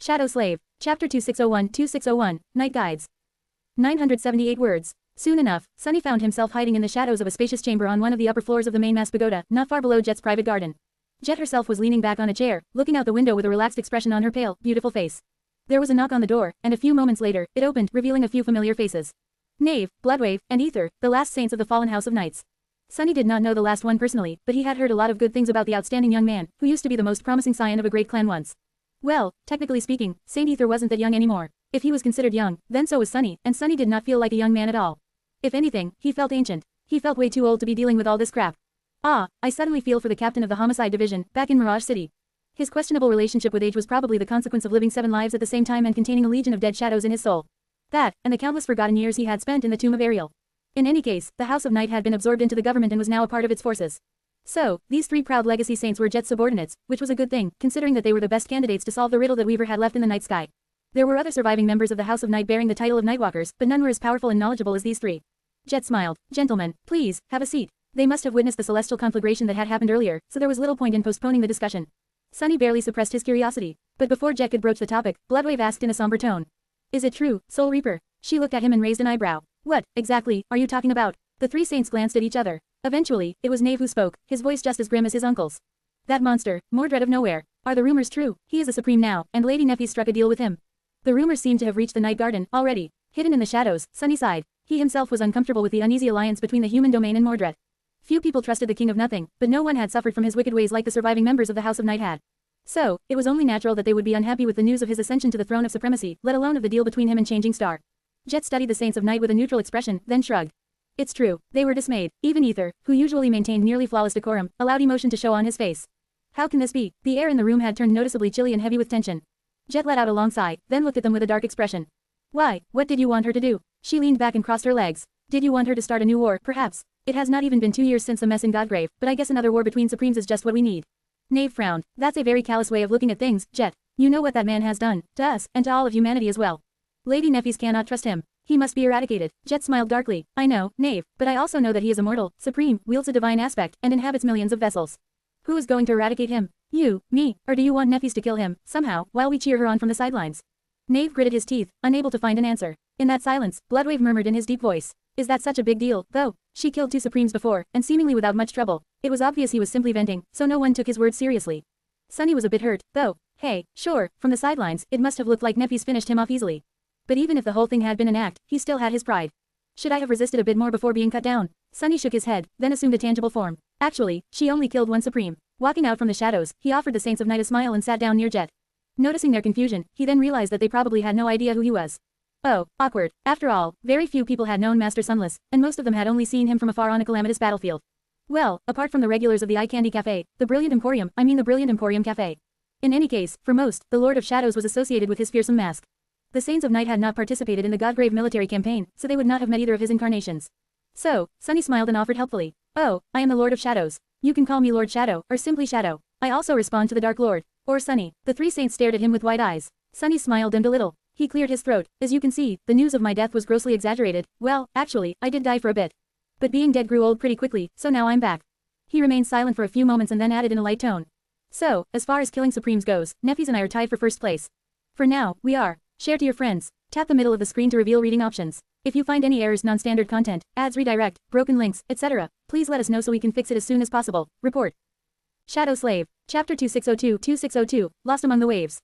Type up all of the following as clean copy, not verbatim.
Shadow Slave, Chapter 2601 Night Guides. 978 words. Soon enough, Sunny found himself hiding in the shadows of a spacious chamber on one of the upper floors of the mainmast pagoda, not far below Jet's private garden. Jet herself was leaning back on a chair, looking out the window with a relaxed expression on her pale, beautiful face. There was a knock on the door, and a few moments later, it opened, revealing a few familiar faces. Knave, Bloodwave, and Ether, the last saints of the fallen House of Knights. Sunny did not know the last one personally, but he had heard a lot of good things about the outstanding young man, who used to be the most promising scion of a great clan once. Well, technically speaking, Saint Ether wasn't that young anymore. If he was considered young, then so was Sunny, and Sunny did not feel like a young man at all. If anything, he felt ancient. He felt way too old to be dealing with all this crap. Ah, I suddenly feel for the captain of the homicide division, back in Mirage City. His questionable relationship with age was probably the consequence of living 7 lives at the same time and containing a legion of dead shadows in his soul. That, and the countless forgotten years he had spent in the tomb of Ariel. In any case, the House of Night had been absorbed into the government and was now a part of its forces. So, these 3 proud legacy saints were Jet's subordinates, which was a good thing, considering that they were the best candidates to solve the riddle that Weaver had left in the night sky. There were other surviving members of the House of Night bearing the title of Nightwalkers, but none were as powerful and knowledgeable as these 3. Jet smiled. Gentlemen, please, have a seat. They must have witnessed the celestial conflagration that had happened earlier, so there was little point in postponing the discussion. Sunny barely suppressed his curiosity. But before Jet could broach the topic, Bloodwave asked in a somber tone. Is it true, Soul Reaper? She looked at him and raised an eyebrow. What, exactly, are you talking about? The 3 saints glanced at each other. Eventually, it was Knave who spoke, his voice just as grim as his uncle's. That monster, Mordred of Nowhere. Are the rumors true? He is a supreme now, and Lady Nephi struck a deal with him. The rumors seemed to have reached the night garden, already. Hidden in the shadows, Sunny sighed. He himself was uncomfortable with the uneasy alliance between the human domain and Mordred. Few people trusted the King of Nothing, but no one had suffered from his wicked ways like the surviving members of the House of Night had. So, it was only natural that they would be unhappy with the news of his ascension to the throne of supremacy, let alone of the deal between him and Changing Star. Jet studied the Saints of Night with a neutral expression, then shrugged. It's true, they were dismayed. Even Ether, who usually maintained nearly flawless decorum, allowed emotion to show on his face. How can this be? The air in the room had turned noticeably chilly and heavy with tension. Jet let out a long sigh, then looked at them with a dark expression. Why, what did you want her to do? She leaned back and crossed her legs. Did you want her to start a new war, perhaps? It has not even been 2 years since the mess in Godgrave, but I guess another war between Supremes is just what we need. Knave frowned. That's a very callous way of looking at things, Jet. You know what that man has done, to us, and to all of humanity as well. Lady Nephis cannot trust him. He must be eradicated. Jet smiled darkly. I know, Knave, but I also know that he is immortal, supreme, wields a divine aspect, and inhabits millions of vessels. Who is going to eradicate him? You, me, or do you want Nephis to kill him, somehow, while we cheer her on from the sidelines? Knave gritted his teeth, unable to find an answer. In that silence, Bloodwave murmured in his deep voice. Is that such a big deal, though? She killed 2 Supremes before, and seemingly without much trouble. It was obvious he was simply venting, so no one took his words seriously. Sunny was a bit hurt, though. Hey, sure, from the sidelines, it must have looked like Nephis finished him off easily. But even if the whole thing had been an act, he still had his pride. Should I have resisted a bit more before being cut down? Sunny shook his head, then assumed a tangible form. Actually, she only killed 1 Supreme. Walking out from the shadows, he offered the Saints of Night a smile and sat down near Jet. Noticing their confusion, he then realized that they probably had no idea who he was. Oh, awkward. After all, very few people had known Master Sunless, and most of them had only seen him from afar on a calamitous battlefield. Well, apart from the regulars of the Eye Candy Cafe, the Brilliant Emporium Cafe. In any case, for most, the Lord of Shadows was associated with his fearsome mask. The Saints of Night had not participated in the Godgrave military campaign, so they would not have met either of his incarnations. So, Sunny smiled and offered helpfully. Oh, I am the Lord of Shadows. You can call me Lord Shadow, or simply Shadow. I also respond to the Dark Lord. Or Sunny. The 3 saints stared at him with wide eyes. Sunny smiled dimmed a little. He cleared his throat. As you can see, the news of my death was grossly exaggerated. Well, actually, I did die for a bit. But being dead grew old pretty quickly, so now I'm back. He remained silent for a few moments and then added in a light tone. So, as far as killing Supremes goes, Nephis and I are tied for first place. For now, we are. Share to your friends. Tap the middle of the screen to reveal reading options. If you find any errors, non-standard content, ads redirect, broken links, etc., please let us know so we can fix it as soon as possible. Report. Shadow Slave, Chapter 2602 Lost Among the Waves.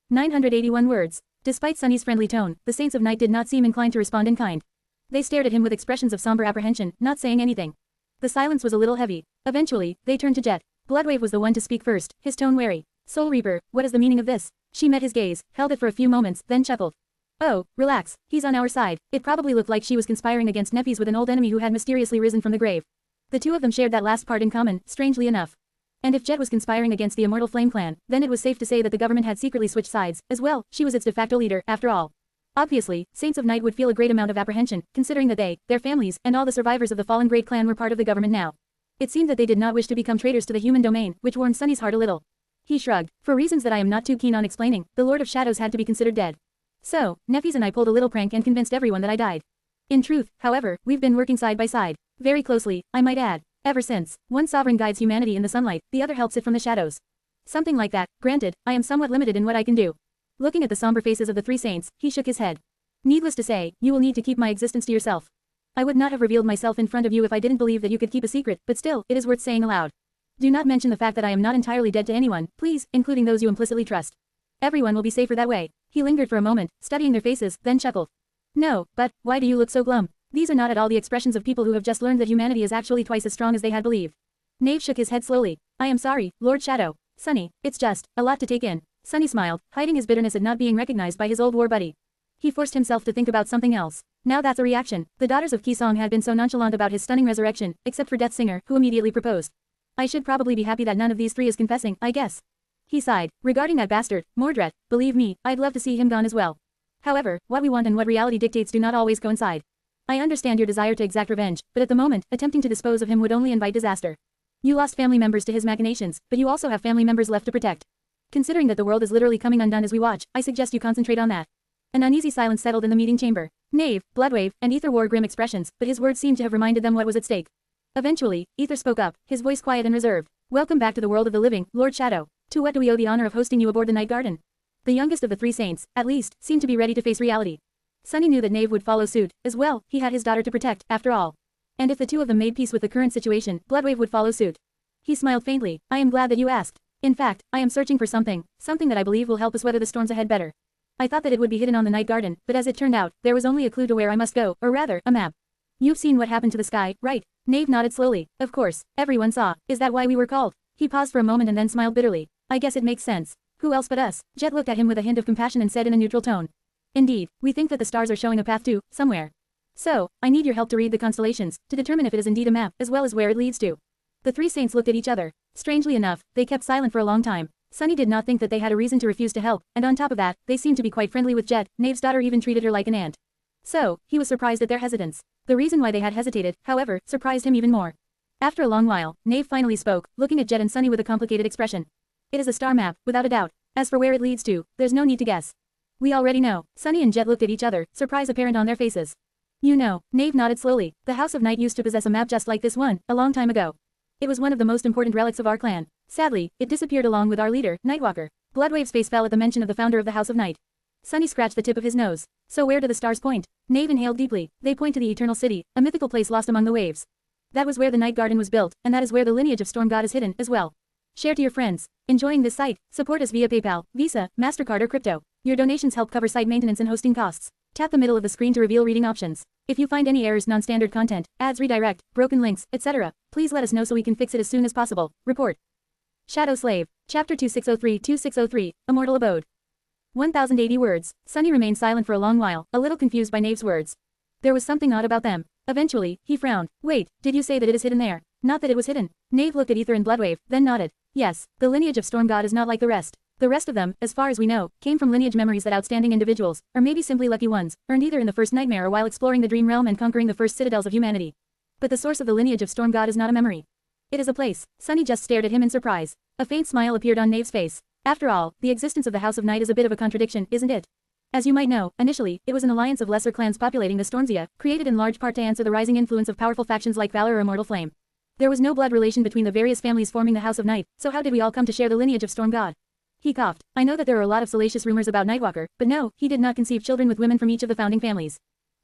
981 words. Despite Sunny's friendly tone, the Saints of Night did not seem inclined to respond in kind. They stared at him with expressions of somber apprehension, not saying anything. The silence was a little heavy. Eventually, they turned to Jet. Bloodwave was the one to speak first, his tone wary. Soul Reaper, what is the meaning of this? She met his gaze, held it for a few moments, then chuckled. Oh, relax, he's on our side. It probably looked like she was conspiring against Nephis with an old enemy who had mysteriously risen from the grave. The 2 of them shared that last part in common, strangely enough. And if Jet was conspiring against the Immortal Flame Clan, then it was safe to say that the government had secretly switched sides, as well. She was its de facto leader, after all. Obviously, Saints of Night would feel a great amount of apprehension, considering that they, their families, and all the survivors of the fallen Great Clan were part of the government now. It seemed that they did not wish to become traitors to the human domain, which warmed Sunny's heart a little. He shrugged. For reasons that I am not too keen on explaining, the Lord of Shadows had to be considered dead. So, Nephis and I pulled a little prank and convinced everyone that I died. In truth, however, we've been working side by side. Very closely, I might add. Ever since. One sovereign guides humanity in the sunlight, the other helps it from the shadows. Something like that. Granted, I am somewhat limited in what I can do. Looking at the somber faces of the three saints, he shook his head. Needless to say, you will need to keep my existence to yourself. I would not have revealed myself in front of you if I didn't believe that you could keep a secret, but still, it is worth saying aloud. Do not mention the fact that I am not entirely dead to anyone, please, including those you implicitly trust. Everyone will be safer that way. He lingered for a moment, studying their faces, then chuckled. No, but, why do you look so glum? These are not at all the expressions of people who have just learned that humanity is actually twice as strong as they had believed. Knave shook his head slowly. I am sorry, Lord Shadow. Sunny, it's just, a lot to take in. Sunny smiled, hiding his bitterness at not being recognized by his old war buddy. He forced himself to think about something else. Now that's a reaction. The daughters of Kisong had been so nonchalant about his stunning resurrection, except for Death Singer, who immediately proposed. I should probably be happy that none of these three is confessing, I guess. He sighed. Regarding that bastard, Mordred, believe me, I'd love to see him gone as well. However, what we want and what reality dictates do not always coincide. I understand your desire to exact revenge, but at the moment, attempting to dispose of him would only invite disaster. You lost family members to his machinations, but you also have family members left to protect. Considering that the world is literally coming undone as we watch, I suggest you concentrate on that. An uneasy silence settled in the meeting chamber. Knave, Bloodwave, and Ether wore grim expressions, but his words seemed to have reminded them what was at stake. Eventually, Ether spoke up, his voice quiet and reserved. Welcome back to the world of the living, Lord Shadow. To what do we owe the honor of hosting you aboard the Night Garden? The youngest of the three saints, at least, seemed to be ready to face reality. Sunny knew that Knave would follow suit, as well, he had his daughter to protect, after all. And if the two of them made peace with the current situation, Bloodwave would follow suit. He smiled faintly. I am glad that you asked. In fact, I am searching for something that I believe will help us weather the storms ahead better. I thought that it would be hidden on the Night Garden, but as it turned out, there was only a clue to where I must go, or rather, a map. You've seen what happened to the sky, right? Knave nodded slowly. Of course, everyone saw. Is that why we were called? He paused for a moment and then smiled bitterly. I guess it makes sense. Who else but us? Jet looked at him with a hint of compassion and said in a neutral tone. Indeed, we think that the stars are showing a path to, somewhere. So, I need your help to read the constellations, to determine if it is indeed a map, as well as where it leads to. The three saints looked at each other. Strangely enough, they kept silent for a long time. Sunny did not think that they had a reason to refuse to help, and on top of that, they seemed to be quite friendly with Jet. Knave's daughter even treated her like an aunt. So, he was surprised at their hesitance. The reason why they had hesitated, however, surprised him even more. After a long while, Knave finally spoke, looking at Jet and Sunny with a complicated expression. It is a star map, without a doubt. As for where it leads to, there's no need to guess. We already know. Sunny and Jet looked at each other, surprise apparent on their faces. You know, Knave nodded slowly. The House of Night used to possess a map just like this one, a long time ago. It was one of the most important relics of our clan. Sadly, it disappeared along with our leader, Nightwalker. Bloodwave's face fell at the mention of the founder of the House of Night. Sunny scratched the tip of his nose. So where do the stars point? Knave inhaled deeply. They point to the Eternal City, a mythical place lost among the waves. That was where the Night Garden was built, and that is where the lineage of Storm God is hidden, as well. Share to your friends. Enjoying this site? Support us via PayPal, Visa, MasterCard or crypto. Your donations help cover site maintenance and hosting costs. Tap the middle of the screen to reveal reading options. If you find any errors, non-standard content, ads redirect, broken links, etc., please let us know so we can fix it as soon as possible. Report. Shadow Slave. Chapter 2603-2603, Immortal Abode. 1080 words. Sunny remained silent for a long while, a little confused by Knave's words. There was something odd about them. Eventually, he frowned. Wait, did you say that it is hidden there? Not that it was hidden. Knave looked at Ether and Bloodwave, then nodded. Yes, the lineage of Storm God is not like the rest. The rest of them, as far as we know, came from lineage memories that outstanding individuals, or maybe simply lucky ones, earned either in the first nightmare or while exploring the dream realm and conquering the first citadels of humanity. But the source of the lineage of Storm God is not a memory. It is a place. Sunny just stared at him in surprise. A faint smile appeared on Knave's face. After all, the existence of the House of Night is a bit of a contradiction, isn't it? As you might know, initially, it was an alliance of lesser clans populating the Stormsia, created in large part to answer the rising influence of powerful factions like Valor or Immortal Flame. There was no blood relation between the various families forming the House of Night, so how did we all come to share the lineage of Storm God? He coughed. I know that there are a lot of salacious rumors about Nightwalker, but no, he did not conceive children with women from each of the founding families.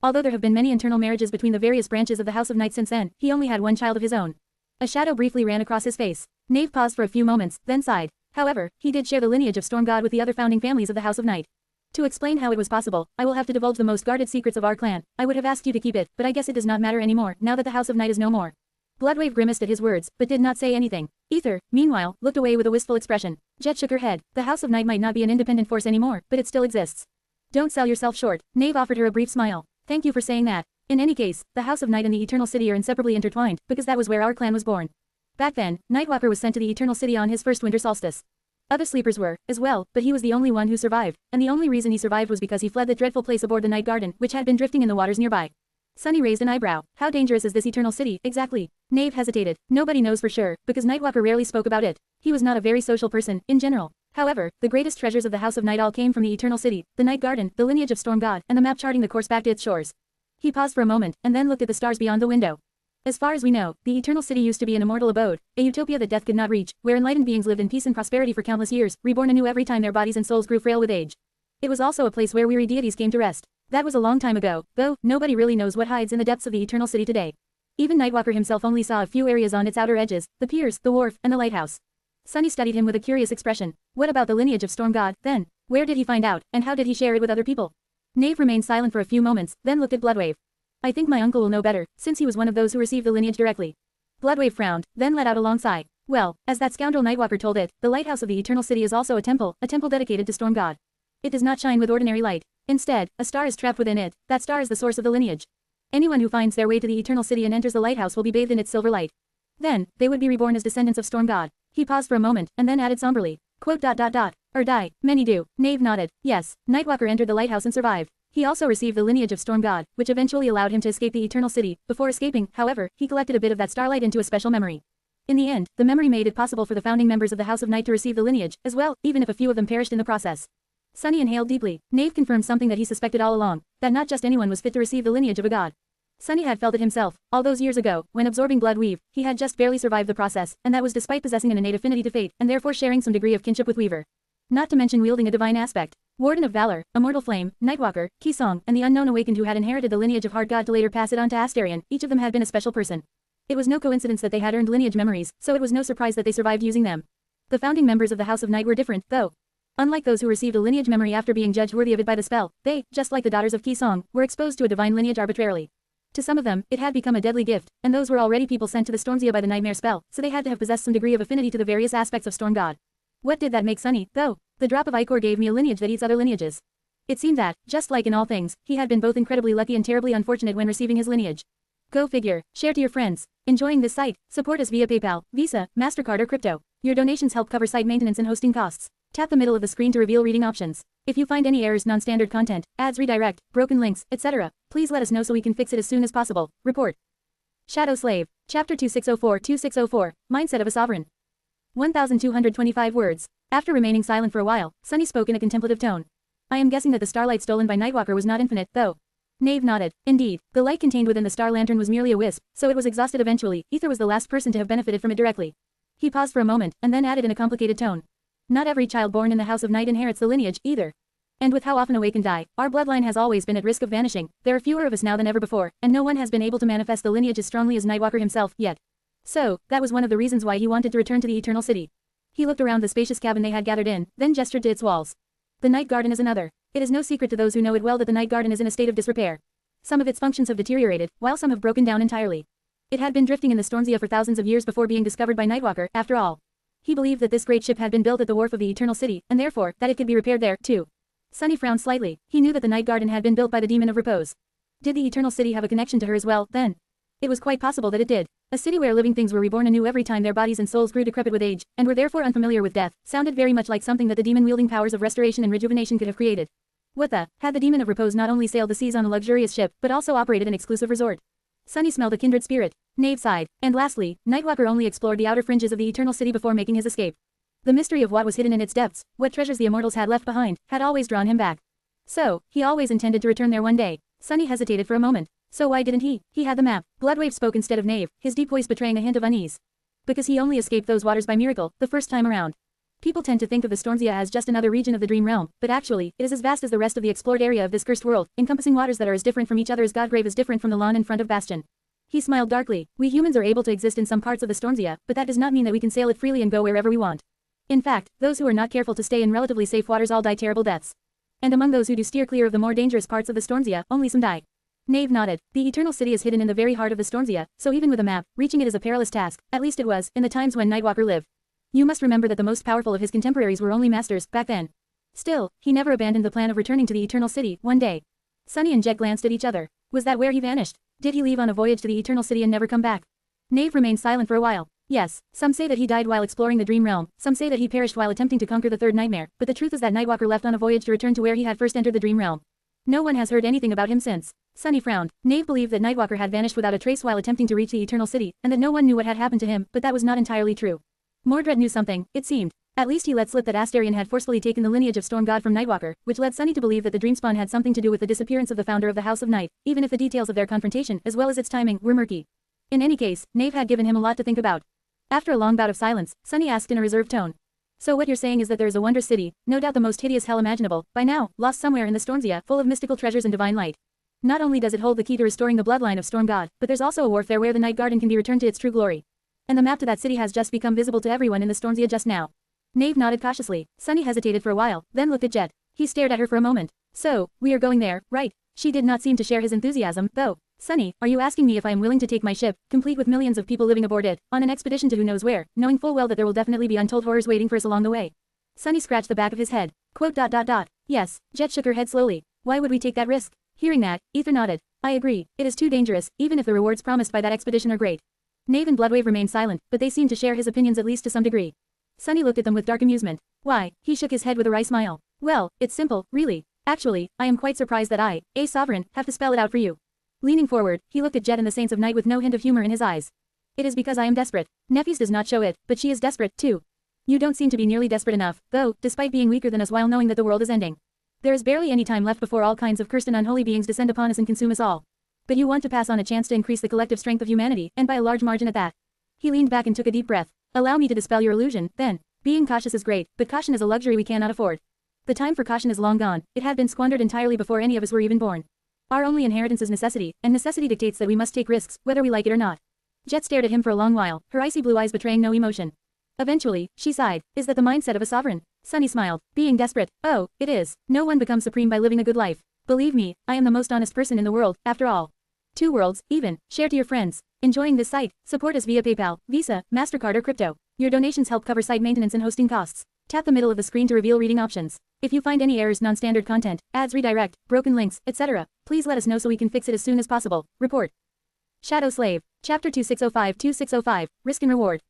Although there have been many internal marriages between the various branches of the House of Night since then, he only had one child of his own. A shadow briefly ran across his face. Knave paused for a few moments, then sighed. However, he did share the lineage of Storm God with the other founding families of the House of Night. To explain how it was possible, I will have to divulge the most guarded secrets of our clan. I would have asked you to keep it, but I guess it does not matter anymore, now that the House of Night is no more. Bloodwave grimaced at his words, but did not say anything. Ether, meanwhile, looked away with a wistful expression. Jet shook her head. The House of Night might not be an independent force anymore, but it still exists. Don't sell yourself short. Knave offered her a brief smile. Thank you for saying that. In any case, the House of Night and the Eternal City are inseparably intertwined, because that was where our clan was born. Back then, Nightwalker was sent to the Eternal City on his first winter solstice. Other sleepers were, as well, but he was the only one who survived, and the only reason he survived was because he fled the dreadful place aboard the Night Garden, which had been drifting in the waters nearby. Sunny raised an eyebrow. How dangerous is this Eternal City, exactly? Knave hesitated. Nobody knows for sure, because Nightwalker rarely spoke about it. He was not a very social person, in general. However, the greatest treasures of the House of Night all came from the Eternal City, the Night Garden, the lineage of Storm God, and the map charting the course back to its shores. He paused for a moment, and then looked at the stars beyond the window. As far as we know, the Eternal City used to be an immortal abode, a utopia that death could not reach, where enlightened beings lived in peace and prosperity for countless years, reborn anew every time their bodies and souls grew frail with age. It was also a place where weary deities came to rest. That was a long time ago, though, nobody really knows what hides in the depths of the Eternal City today. Even Nightwalker himself only saw a few areas on its outer edges, the piers, the wharf, and the lighthouse. Sunny studied him with a curious expression. What about the lineage of Storm God, then? Where did he find out, and how did he share it with other people? Knave remained silent for a few moments, then looked at Bloodwave. I think my uncle will know better, since he was one of those who received the lineage directly. Bloodwave frowned, then let out a long sigh. Well, as that scoundrel Nightwalker told it, the lighthouse of the Eternal City is also a temple dedicated to Storm God. It does not shine with ordinary light. Instead, a star is trapped within it. That star is the source of the lineage. Anyone who finds their way to the Eternal City and enters the lighthouse will be bathed in its silver light. Then, they would be reborn as descendants of Storm God. He paused for a moment, and then added somberly. Quote ... Or die. Many do. Knave nodded. Yes, Nightwalker entered the lighthouse and survived. He also received the lineage of Storm God, which eventually allowed him to escape the Eternal City. Before escaping, however, he collected a bit of that starlight into a special memory. In the end, the memory made it possible for the founding members of the House of Night to receive the lineage, as well, even if a few of them perished in the process. Sunny inhaled deeply. Knave confirmed something that he suspected all along, that not just anyone was fit to receive the lineage of a god. Sunny had felt it himself, all those years ago, when absorbing blood weave, he had just barely survived the process, and that was despite possessing an innate affinity to fate, and therefore sharing some degree of kinship with Weaver. Not to mention wielding a divine aspect. Warden of Valor, Immortal Flame, Nightwalker, Kisong, and the unknown awakened who had inherited the lineage of Heart God to later pass it on to Astarion, each of them had been a special person. It was no coincidence that they had earned lineage memories, so it was no surprise that they survived using them. The founding members of the House of Night were different, though. Unlike those who received a lineage memory after being judged worthy of it by the spell, they, just like the daughters of Kisong, were exposed to a divine lineage arbitrarily. To some of them, it had become a deadly gift, and those were already people sent to the Stormzia by the Nightmare spell, so they had to have possessed some degree of affinity to the various aspects of Storm God. What did that make Sunny, though? The drop of ichor gave me a lineage that eats other lineages. It seemed that, just like in all things, he had been both incredibly lucky and terribly unfortunate when receiving his lineage. Go figure. Share to your friends. Enjoying this site? Support us via PayPal, Visa, MasterCard or crypto. Your donations help cover site maintenance and hosting costs. Tap the middle of the screen to reveal reading options. If you find any errors, non-standard content, ads redirect, broken links, etc., please let us know so we can fix it as soon as possible. Report. Shadow Slave. Chapter 2604-2604, Mindset of a Sovereign. 1,225 words. After remaining silent for a while, Sunny spoke in a contemplative tone. I am guessing that the starlight stolen by Nightwalker was not infinite, though. Knave nodded. Indeed, the light contained within the star lantern was merely a wisp, so it was exhausted eventually. Ether was the last person to have benefited from it directly. He paused for a moment, and then added in a complicated tone. Not every child born in the House of Night inherits the lineage, either. And with how often awakened die, our bloodline has always been at risk of vanishing. There are fewer of us now than ever before, and no one has been able to manifest the lineage as strongly as Nightwalker himself, yet. So, that was one of the reasons why he wanted to return to the Eternal City. He looked around the spacious cabin they had gathered in, then gestured to its walls. The Night Garden is another. It is no secret to those who know it well that the Night Garden is in a state of disrepair. Some of its functions have deteriorated, while some have broken down entirely. It had been drifting in the Stormzia for thousands of years before being discovered by Nightwalker, after all. He believed that this great ship had been built at the wharf of the Eternal City, and therefore, that it could be repaired there, too. Sunny frowned slightly. He knew that the Night Garden had been built by the Demon of Repose. Did the Eternal City have a connection to her as well, then? It was quite possible that it did. A city where living things were reborn anew every time their bodies and souls grew decrepit with age, and were therefore unfamiliar with death, sounded very much like something that the demon-wielding powers of restoration and rejuvenation could have created. What the? Had the Demon of Repose not only sailed the seas on a luxurious ship, but also operated an exclusive resort? Sunny smelled a kindred spirit. Knave sighed. And lastly, Nightwalker only explored the outer fringes of the Eternal City before making his escape. The mystery of what was hidden in its depths, what treasures the immortals had left behind, had always drawn him back. So, he always intended to return there one day. Sunny hesitated for a moment. So why didn't he? He had the map. Bloodwave spoke instead of Knave, his deep voice betraying a hint of unease. Because he only escaped those waters by miracle, the first time around. People tend to think of the Stormzia as just another region of the Dream Realm, but actually, it is as vast as the rest of the explored area of this cursed world, encompassing waters that are as different from each other as Godgrave is different from the lawn in front of Bastion. He smiled darkly. We humans are able to exist in some parts of the Stormzia, but that does not mean that we can sail it freely and go wherever we want. In fact, those who are not careful to stay in relatively safe waters all die terrible deaths. And among those who do steer clear of the more dangerous parts of the Stormzia, only some die. Knave nodded. The Eternal City is hidden in the very heart of the Stormzia, so even with a map, reaching it is a perilous task, at least it was, in the times when Nightwalker lived. You must remember that the most powerful of his contemporaries were only masters, back then. Still, he never abandoned the plan of returning to the Eternal City, one day. Sunny and Jet glanced at each other. Was that where he vanished? Did he leave on a voyage to the Eternal City and never come back? Knave remained silent for a while. Yes, some say that he died while exploring the Dream Realm, some say that he perished while attempting to conquer the third nightmare, but the truth is that Nightwalker left on a voyage to return to where he had first entered the Dream Realm. No one has heard anything about him since. Sunny frowned. Knave believed that Nightwalker had vanished without a trace while attempting to reach the Eternal City, and that no one knew what had happened to him, but that was not entirely true. Mordred knew something, it seemed. At least he let slip that Astarion had forcefully taken the lineage of Storm God from Nightwalker, which led Sunny to believe that the Dreamspawn had something to do with the disappearance of the founder of the House of Night, even if the details of their confrontation, as well as its timing, were murky. In any case, Knave had given him a lot to think about. After a long bout of silence, Sunny asked in a reserved tone. So what you're saying is that there is a wondrous city, no doubt the most hideous hell imaginable, by now, lost somewhere in the Stormsia, full of mystical treasures and divine light. Not only does it hold the key to restoring the bloodline of Storm God, but there's also a wharf there where the Night Garden can be returned to its true glory. And the map to that city has just become visible to everyone in the Stormsia just now. Knave nodded cautiously. Sunny hesitated for a while, then looked at Jet. He stared at her for a moment. So, we are going there, right? She did not seem to share his enthusiasm, though. Sunny, are you asking me if I am willing to take my ship, complete with millions of people living aboard it, on an expedition to who knows where, knowing full well that there will definitely be untold horrors waiting for us along the way? Sunny scratched the back of his head. Quote. Yes, Jet shook her head slowly. Why would we take that risk? Hearing that, Ether nodded. I agree, it is too dangerous, even if the rewards promised by that expedition are great. Knave and Bloodwave remained silent, but they seemed to share his opinions at least to some degree. Sunny looked at them with dark amusement. Why? He shook his head with a wry smile. Well, it's simple, really. Actually, I am quite surprised that I, a sovereign, have to spell it out for you. Leaning forward, he looked at Jet and the Saints of Night with no hint of humor in his eyes. It is because I am desperate. Nephews does not show it, but she is desperate, too. You don't seem to be nearly desperate enough, though, despite being weaker than us while knowing that the world is ending. There is barely any time left before all kinds of cursed and unholy beings descend upon us and consume us all. But you want to pass on a chance to increase the collective strength of humanity, and by a large margin at that. He leaned back and took a deep breath. Allow me to dispel your illusion, then. Being cautious is great, but caution is a luxury we cannot afford. The time for caution is long gone, it had been squandered entirely before any of us were even born. Our only inheritance is necessity, and necessity dictates that we must take risks, whether we like it or not. Jet stared at him for a long while, her icy blue eyes betraying no emotion. Eventually, she sighed. Is that the mindset of a sovereign? Sunny smiled. Being desperate. Oh, it is. No one becomes supreme by living a good life. Believe me, I am the most honest person in the world, after all. 2 worlds, even. Share to your friends. Enjoying this site? Support us via PayPal, Visa, MasterCard or crypto. Your donations help cover site maintenance and hosting costs. Tap the middle of the screen to reveal reading options. If you find any errors, non-standard content, ads redirect, broken links, etc., please let us know so we can fix it as soon as possible. Report. Shadow Slave. Chapter 2605-2605, Risk and Reward.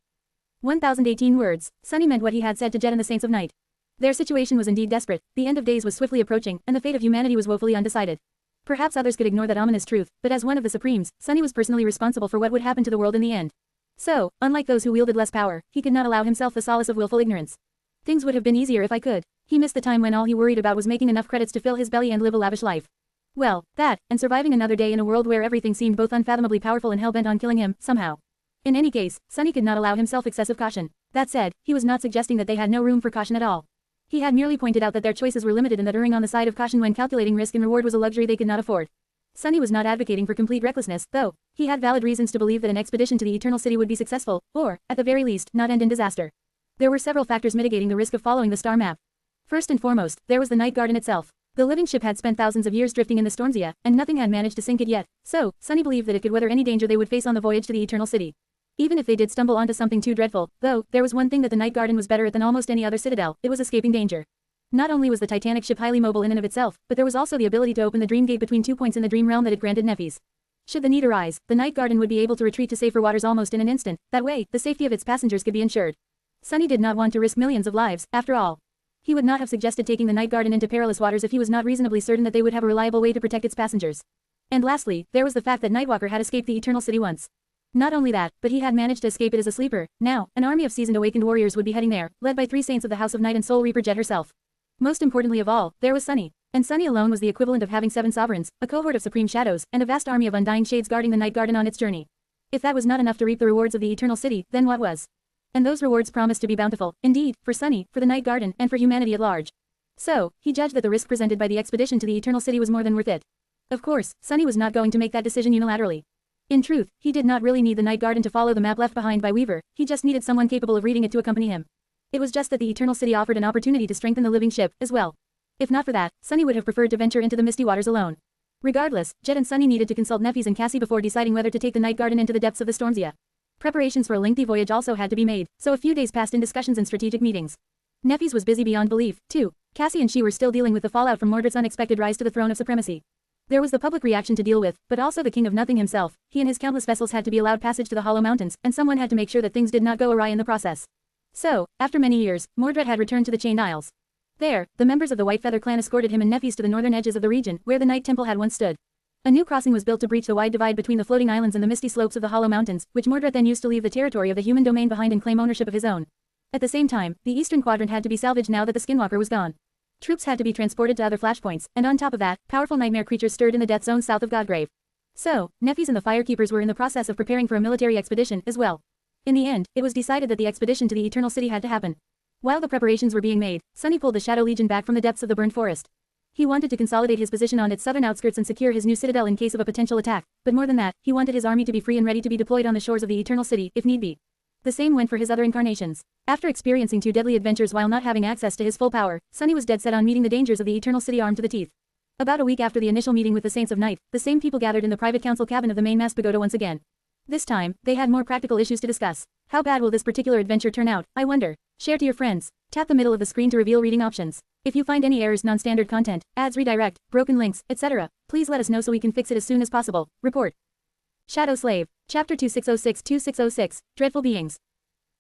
1018 words. Sunny meant what he had said to Jet and the Saints of Night. Their situation was indeed desperate, the end of days was swiftly approaching, and the fate of humanity was woefully undecided. Perhaps others could ignore that ominous truth, but as one of the Supremes, Sunny was personally responsible for what would happen to the world in the end. So, unlike those who wielded less power, he could not allow himself the solace of willful ignorance. Things would have been easier if I could. He missed the time when all he worried about was making enough credits to fill his belly and live a lavish life. Well, that, and surviving another day in a world where everything seemed both unfathomably powerful and hell-bent on killing him, somehow. In any case, Sunny could not allow himself excessive caution. That said, he was not suggesting that they had no room for caution at all. He had merely pointed out that their choices were limited and that erring on the side of caution when calculating risk and reward was a luxury they could not afford. Sunny was not advocating for complete recklessness, though. He had valid reasons to believe that an expedition to the Eternal City would be successful, or, at the very least, not end in disaster. There were several factors mitigating the risk of following the star map. First and foremost, there was the Night Garden itself. The living ship had spent thousands of years drifting in the Stormsia, and nothing had managed to sink it yet, so, Sunny believed that it could weather any danger they would face on the voyage to the Eternal City. Even if they did stumble onto something too dreadful, though, there was one thing that the Night Garden was better at than almost any other citadel, it was escaping danger. Not only was the Titanic ship highly mobile in and of itself, but there was also the ability to open the dream gate between 2 points in the dream realm that it granted Nephies. Should the need arise, the Night Garden would be able to retreat to safer waters almost in an instant, that way, the safety of its passengers could be ensured. Sunny did not want to risk millions of lives, after all. He would not have suggested taking the Night Garden into perilous waters if he was not reasonably certain that they would have a reliable way to protect its passengers. And lastly, there was the fact that Nightwalker had escaped the Eternal City once. Not only that, but he had managed to escape it as a sleeper. Now, an army of seasoned awakened warriors would be heading there, led by 3 saints of the House of Night and Soul Reaper Jet herself. Most importantly of all, there was Sunny. And Sunny alone was the equivalent of having 7 sovereigns, a cohort of supreme shadows, and a vast army of undying shades guarding the Night Garden on its journey. If that was not enough to reap the rewards of the Eternal City, then what was? And those rewards promised to be bountiful, indeed, for Sunny, for the Night Garden, and for humanity at large. So, he judged that the risk presented by the expedition to the Eternal City was more than worth it. Of course, Sunny was not going to make that decision unilaterally. In truth, he did not really need the Night Garden to follow the map left behind by Weaver, he just needed someone capable of reading it to accompany him. It was just that the Eternal City offered an opportunity to strengthen the living ship, as well. If not for that, Sunny would have preferred to venture into the misty waters alone. Regardless, Jet and Sunny needed to consult Nephies and Cassie before deciding whether to take the Night Garden into the depths of the Stormsia. Preparations for a lengthy voyage also had to be made, so a few days passed in discussions and strategic meetings. Nephies was busy beyond belief, too. Cassie and she were still dealing with the fallout from Mordred's unexpected rise to the throne of supremacy. There was the public reaction to deal with, but also the King of Nothing himself. He and his countless vessels had to be allowed passage to the Hollow Mountains, and someone had to make sure that things did not go awry in the process. So, after many years, Mordred had returned to the Chained Isles. There, the members of the White Feather clan escorted him and Nephies to the northern edges of the region, where the Night Temple had once stood. A new crossing was built to breach the wide divide between the floating islands and the misty slopes of the Hollow Mountains, which Mordred then used to leave the territory of the human domain behind and claim ownership of his own. At the same time, the eastern quadrant had to be salvaged now that the Skinwalker was gone. Troops had to be transported to other flashpoints, and on top of that, powerful nightmare creatures stirred in the death zone south of Godgrave. So, Nephies and the Firekeepers were in the process of preparing for a military expedition, as well. In the end, it was decided that the expedition to the Eternal City had to happen. While the preparations were being made, Sunny pulled the Shadow Legion back from the depths of the burned forest. He wanted to consolidate his position on its southern outskirts and secure his new citadel in case of a potential attack, but more than that, he wanted his army to be free and ready to be deployed on the shores of the Eternal City, if need be. The same went for his other incarnations. After experiencing 2 deadly adventures while not having access to his full power, Sunny was dead set on meeting the dangers of the Eternal City armed to the teeth. About a week after the initial meeting with the Saints of Night, the same people gathered in the private council cabin of the main mass pagoda once again. This time, they had more practical issues to discuss. How bad will this particular adventure turn out, I wonder? Share to your friends. Tap the middle of the screen to reveal reading options. If you find any errors, non-standard content, ads, redirect, broken links, etc., please let us know so we can fix it as soon as possible. Report. Shadow Slave. Chapter 2606-2606, Dreadful Beings.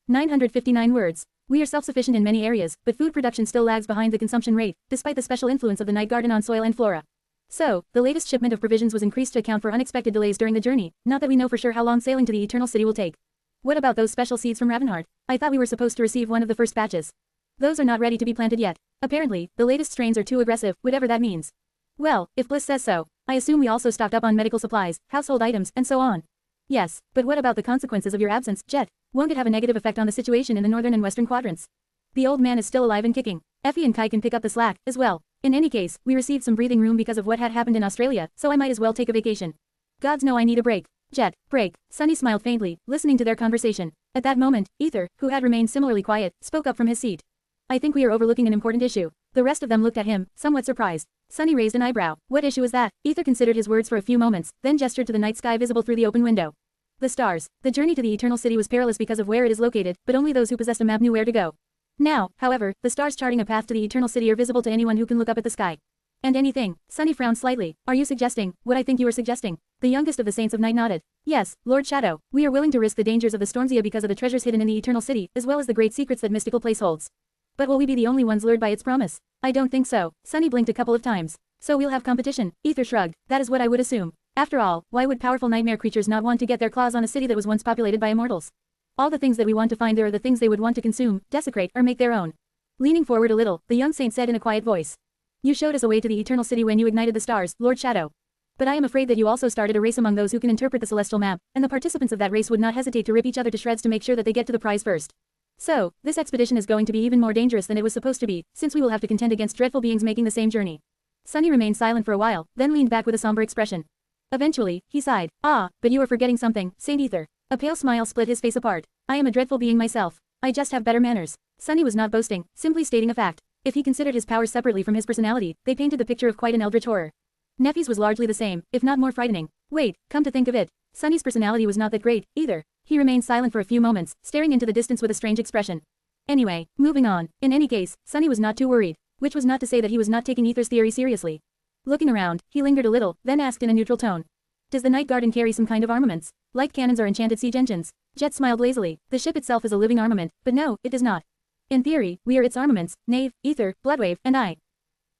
959 words. We are self-sufficient in many areas, but food production still lags behind the consumption rate, despite the special influence of the night garden on soil and flora. So, the latest shipment of provisions was increased to account for unexpected delays during the journey, not that we know for sure how long sailing to the Eternal City will take. What about those special seeds from Ravenheart? I thought we were supposed to receive one of the first batches. Those are not ready to be planted yet. Apparently, the latest strains are too aggressive, whatever that means. Well, if Bliss says so, I assume we also stocked up on medical supplies, household items, and so on. Yes, but what about the consequences of your absence, Jet? Won't it have a negative effect on the situation in the northern and western quadrants? The old man is still alive and kicking. Effie and Kai can pick up the slack, as well. In any case, we received some breathing room because of what had happened in Australia, so I might as well take a vacation. Gods know I need a break. Jet, break. Sunny smiled faintly, listening to their conversation. At that moment, Ether, who had remained similarly quiet, spoke up from his seat. I think we are overlooking an important issue. The rest of them looked at him, somewhat surprised. Sunny raised an eyebrow. What issue is that? Ether considered his words for a few moments, then gestured to the night sky visible through the open window. The stars. The journey to the Eternal City was perilous because of where it is located, but only those who possessed a map knew where to go. Now, however, the stars charting a path to the Eternal City are visible to anyone who can look up at the sky. And anything. Sunny frowned slightly. Are you suggesting what I think you are suggesting? The youngest of the Saints of Night nodded. Yes, Lord Shadow. We are willing to risk the dangers of the Stormzia because of the treasures hidden in the Eternal City, as well as the great secrets that mystical place holds. But will we be the only ones lured by its promise? I don't think so. Sunny blinked a couple of times. So we'll have competition. Ether shrugged. That is what I would assume. After all, why would powerful nightmare creatures not want to get their claws on a city that was once populated by immortals? All the things that we want to find there are the things they would want to consume, desecrate, or make their own. Leaning forward a little, the young saint said in a quiet voice. You showed us a way to the Eternal City when you ignited the stars, Lord Shadow. But I am afraid that you also started a race among those who can interpret the celestial map, and the participants of that race would not hesitate to rip each other to shreds to make sure that they get to the prize first. So, this expedition is going to be even more dangerous than it was supposed to be, since we will have to contend against dreadful beings making the same journey. Sunny remained silent for a while, then leaned back with a somber expression. Eventually, he sighed. Ah, but you are forgetting something, Saint Ether. A pale smile split his face apart. I am a dreadful being myself. I just have better manners. Sunny was not boasting, simply stating a fact. If he considered his powers separately from his personality, they painted the picture of quite an eldritch horror. Nephew's was largely the same, if not more frightening. Wait, come to think of it, Sunny's personality was not that great, either. He remained silent for a few moments, staring into the distance with a strange expression. Anyway, moving on. In any case, Sunny was not too worried, which was not to say that he was not taking Ether's theory seriously. Looking around, he lingered a little, then asked in a neutral tone. Does the Night Garden carry some kind of armaments? Light cannons or enchanted siege engines? Jet smiled lazily. The ship itself is a living armament, but no, it does not. In theory, we are its armaments, Knave, Ether, Bloodwave, and I.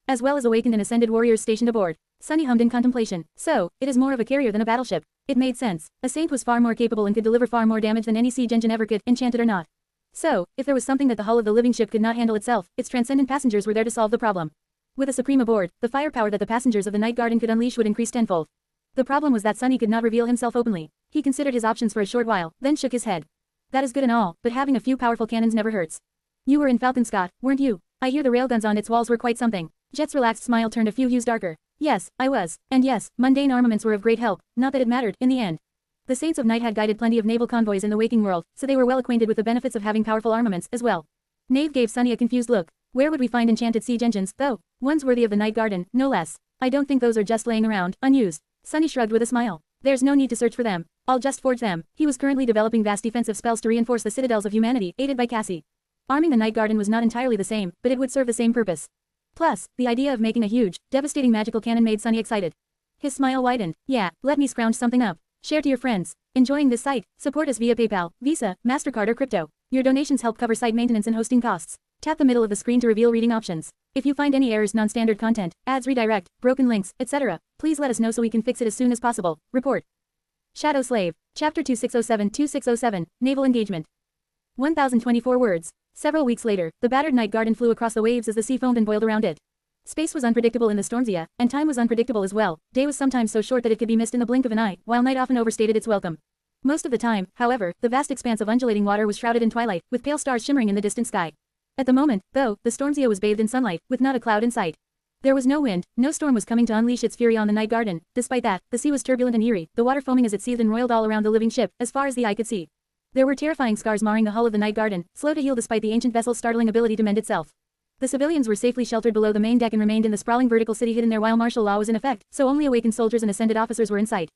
As well as awakened and ascended warriors stationed aboard. Sunny hummed in contemplation. So, it is more of a carrier than a battleship. It made sense. A saint was far more capable and could deliver far more damage than any siege engine ever could, enchanted or not. So, if there was something that the hull of the living ship could not handle itself, its transcendent passengers were there to solve the problem. With a Supreme aboard, the firepower that the passengers of the Night Garden could unleash would increase tenfold. The problem was that Sunny could not reveal himself openly. He considered his options for a short while, then shook his head. That is good and all, but having a few powerful cannons never hurts. You were in Falcon Scott, weren't you? I hear the railguns on its walls were quite something. Jet's relaxed smile turned a few hues darker. Yes, I was. And yes, mundane armaments were of great help, not that it mattered, in the end. The Saints of Night had guided plenty of naval convoys in the waking world, so they were well acquainted with the benefits of having powerful armaments, as well. Knave gave Sunny a confused look. Where would we find enchanted siege engines, though? Ones worthy of the Night Garden, no less. I don't think those are just laying around, unused. Sunny shrugged with a smile. There's no need to search for them. I'll just forge them. He was currently developing vast defensive spells to reinforce the citadels of humanity, aided by Cassie. Arming the Night Garden was not entirely the same, but it would serve the same purpose. Plus, the idea of making a huge, devastating magical cannon made Sunny excited. His smile widened. Yeah, let me scrounge something up. Share to your friends. Enjoying this site? Support us via PayPal, Visa, MasterCard or crypto. Your donations help cover site maintenance and hosting costs. Tap the middle of the screen to reveal reading options. If you find any errors, non-standard content, ads, redirect, broken links, etc., please let us know so we can fix it as soon as possible. Report. Shadow Slave. Chapter 2607-2607, Naval Engagement. 1024 words. Several weeks later, the battered Night Garden flew across the waves as the sea foamed and boiled around it. Space was unpredictable in the Stormzia, and time was unpredictable as well. Day was sometimes so short that it could be missed in the blink of an eye, while night often overstated its welcome. Most of the time, however, the vast expanse of undulating water was shrouded in twilight, with pale stars shimmering in the distant sky. At the moment, though, the Stormzia was bathed in sunlight, with not a cloud in sight. There was no wind, no storm was coming to unleash its fury on the night garden. Despite that, the sea was turbulent and eerie, the water foaming as it seethed and roiled all around the living ship, as far as the eye could see. There were terrifying scars marring the hull of the night garden, slow to heal despite the ancient vessel's startling ability to mend itself. The civilians were safely sheltered below the main deck and remained in the sprawling vertical city hidden there while martial law was in effect, so only awakened soldiers and ascended officers were in sight.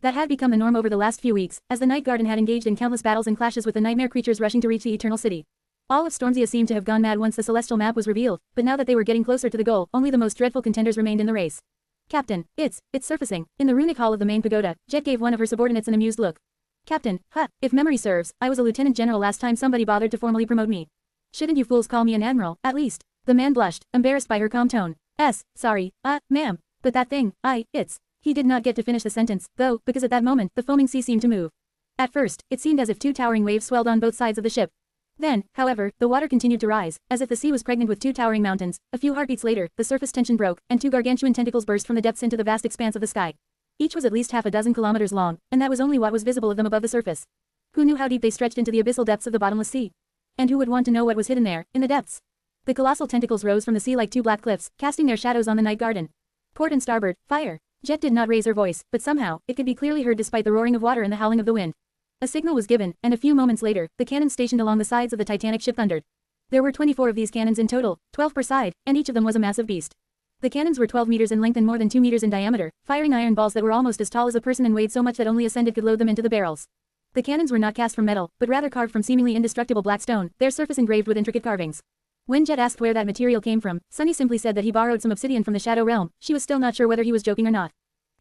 That had become the norm over the last few weeks, as the night garden had engaged in countless battles and clashes with the nightmare creatures rushing to reach the Eternal City. All of Stormzia seemed to have gone mad once the celestial map was revealed, but now that they were getting closer to the goal, only the most dreadful contenders remained in the race. Captain, it's surfacing. In the runic hall of the main pagoda, Jet gave one of her subordinates an amused look. Captain, if memory serves, I was a lieutenant general last time somebody bothered to formally promote me. Shouldn't you fools call me an admiral, at least? The man blushed, embarrassed by her calm tone. Sorry, ma'am. But that thing, He did not get to finish the sentence, though, because at that moment, the foaming sea seemed to move. At first, it seemed as if two towering waves swelled on both sides of the ship. Then, however, the water continued to rise, as if the sea was pregnant with two towering mountains. A few heartbeats later, the surface tension broke, and two gargantuan tentacles burst from the depths into the vast expanse of the sky. Each was at least half a dozen kilometers long, and that was only what was visible of them above the surface. Who knew how deep they stretched into the abyssal depths of the bottomless sea? And who would want to know what was hidden there, in the depths? The colossal tentacles rose from the sea like two black cliffs, casting their shadows on the night garden. Port and starboard, fire! Jet did not raise her voice, but somehow, it could be clearly heard despite the roaring of water and the howling of the wind. A signal was given, and a few moments later, the cannons stationed along the sides of the Titanic ship thundered. There were 24 of these cannons in total, 12 per side, and each of them was a massive beast. The cannons were 12 meters in length and more than 2 meters in diameter, firing iron balls that were almost as tall as a person and weighed so much that only Ascended could load them into the barrels. The cannons were not cast from metal, but rather carved from seemingly indestructible black stone, their surface engraved with intricate carvings. When Jet asked where that material came from, Sunny simply said that he borrowed some obsidian from the Shadow Realm. She was still not sure whether he was joking or not.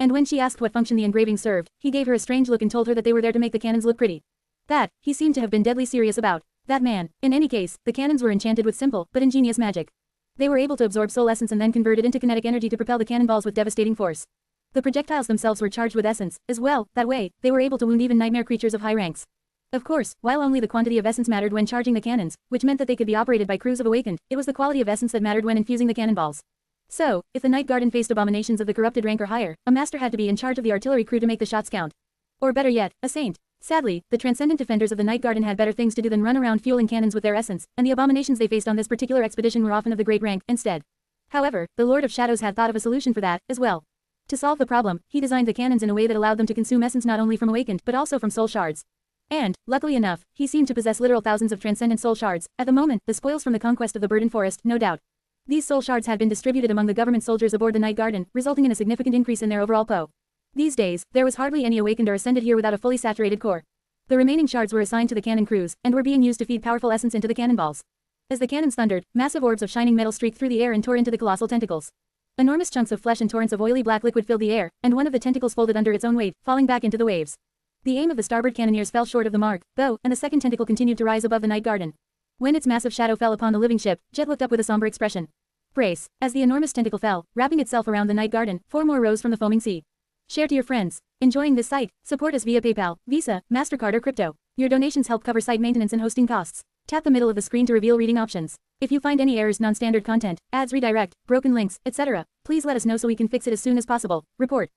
And when she asked what function the engravings served, he gave her a strange look and told her that they were there to make the cannons look pretty. That, he seemed to have been deadly serious about. That man. In any case, the cannons were enchanted with simple, but ingenious magic. They were able to absorb soul essence and then convert it into kinetic energy to propel the cannonballs with devastating force. The projectiles themselves were charged with essence, as well. That way, they were able to wound even nightmare creatures of high ranks. Of course, while only the quantity of essence mattered when charging the cannons, which meant that they could be operated by crews of awakened, it was the quality of essence that mattered when infusing the cannonballs. So, if the night garden faced abominations of the corrupted rank or higher, a master had to be in charge of the artillery crew to make the shots count. Or better yet, a saint. Sadly, the transcendent defenders of the night garden had better things to do than run around fueling cannons with their essence, and the abominations they faced on this particular expedition were often of the great rank, instead. However, the Lord of Shadows had thought of a solution for that, as well. To solve the problem, he designed the cannons in a way that allowed them to consume essence not only from awakened but also from soul shards. And, luckily enough, he seemed to possess literal thousands of transcendent soul shards, at the moment, the spoils from the conquest of the Burden Forest, no doubt. These soul shards had been distributed among the government soldiers aboard the Night Garden, resulting in a significant increase in their overall PO. These days, there was hardly any awakened or ascended here without a fully saturated core. The remaining shards were assigned to the cannon crews, and were being used to feed powerful essence into the cannonballs. As the cannons thundered, massive orbs of shining metal streaked through the air and tore into the colossal tentacles. Enormous chunks of flesh and torrents of oily black liquid filled the air, and one of the tentacles folded under its own weight, falling back into the waves. The aim of the starboard cannoneers fell short of the mark, though, and the second tentacle continued to rise above the Night Garden. When its massive shadow fell upon the living ship, Jet looked up with a somber expression. Brace. As the enormous tentacle fell, wrapping itself around the Night Garden, 4 more rose from the foaming sea. Share to your friends. Enjoying this site? Support us via PayPal, Visa, MasterCard or crypto. Your donations help cover site maintenance and hosting costs. Tap the middle of the screen to reveal reading options. If you find any errors, non-standard content, ads redirect, broken links, etc., please let us know so we can fix it as soon as possible. Report.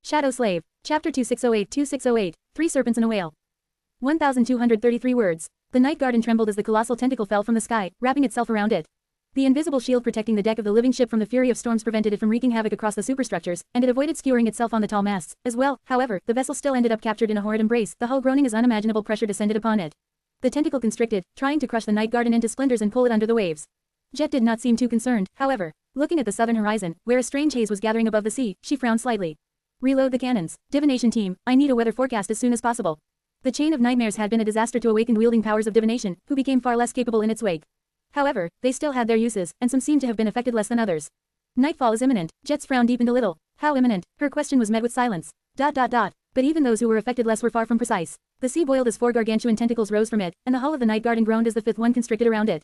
Shadow Slave. Chapter 2608-2608, 3 Serpents and a Whale. 1233 words. The Night Garden trembled as the colossal tentacle fell from the sky, wrapping itself around it. The invisible shield protecting the deck of the living ship from the fury of storms prevented it from wreaking havoc across the superstructures, and it avoided skewering itself on the tall masts. As well, however, the vessel still ended up captured in a horrid embrace, the hull groaning as unimaginable pressure descended upon it. The tentacle constricted, trying to crush the Night Garden into splinters and pull it under the waves. Jet did not seem too concerned, however. Looking at the southern horizon, where a strange haze was gathering above the sea, she frowned slightly. Reload the cannons. Divination team, I need a weather forecast as soon as possible. The chain of nightmares had been a disaster to awakened wielding powers of divination, who became far less capable in its wake. However, they still had their uses, and some seemed to have been affected less than others. Nightfall is imminent. Jet's frown deepened a little. How imminent? Her question was met with silence. But even those who were affected less were far from precise. The sea boiled as 4 gargantuan tentacles rose from it, and the hull of the Night Garden groaned as the 5th one constricted around it.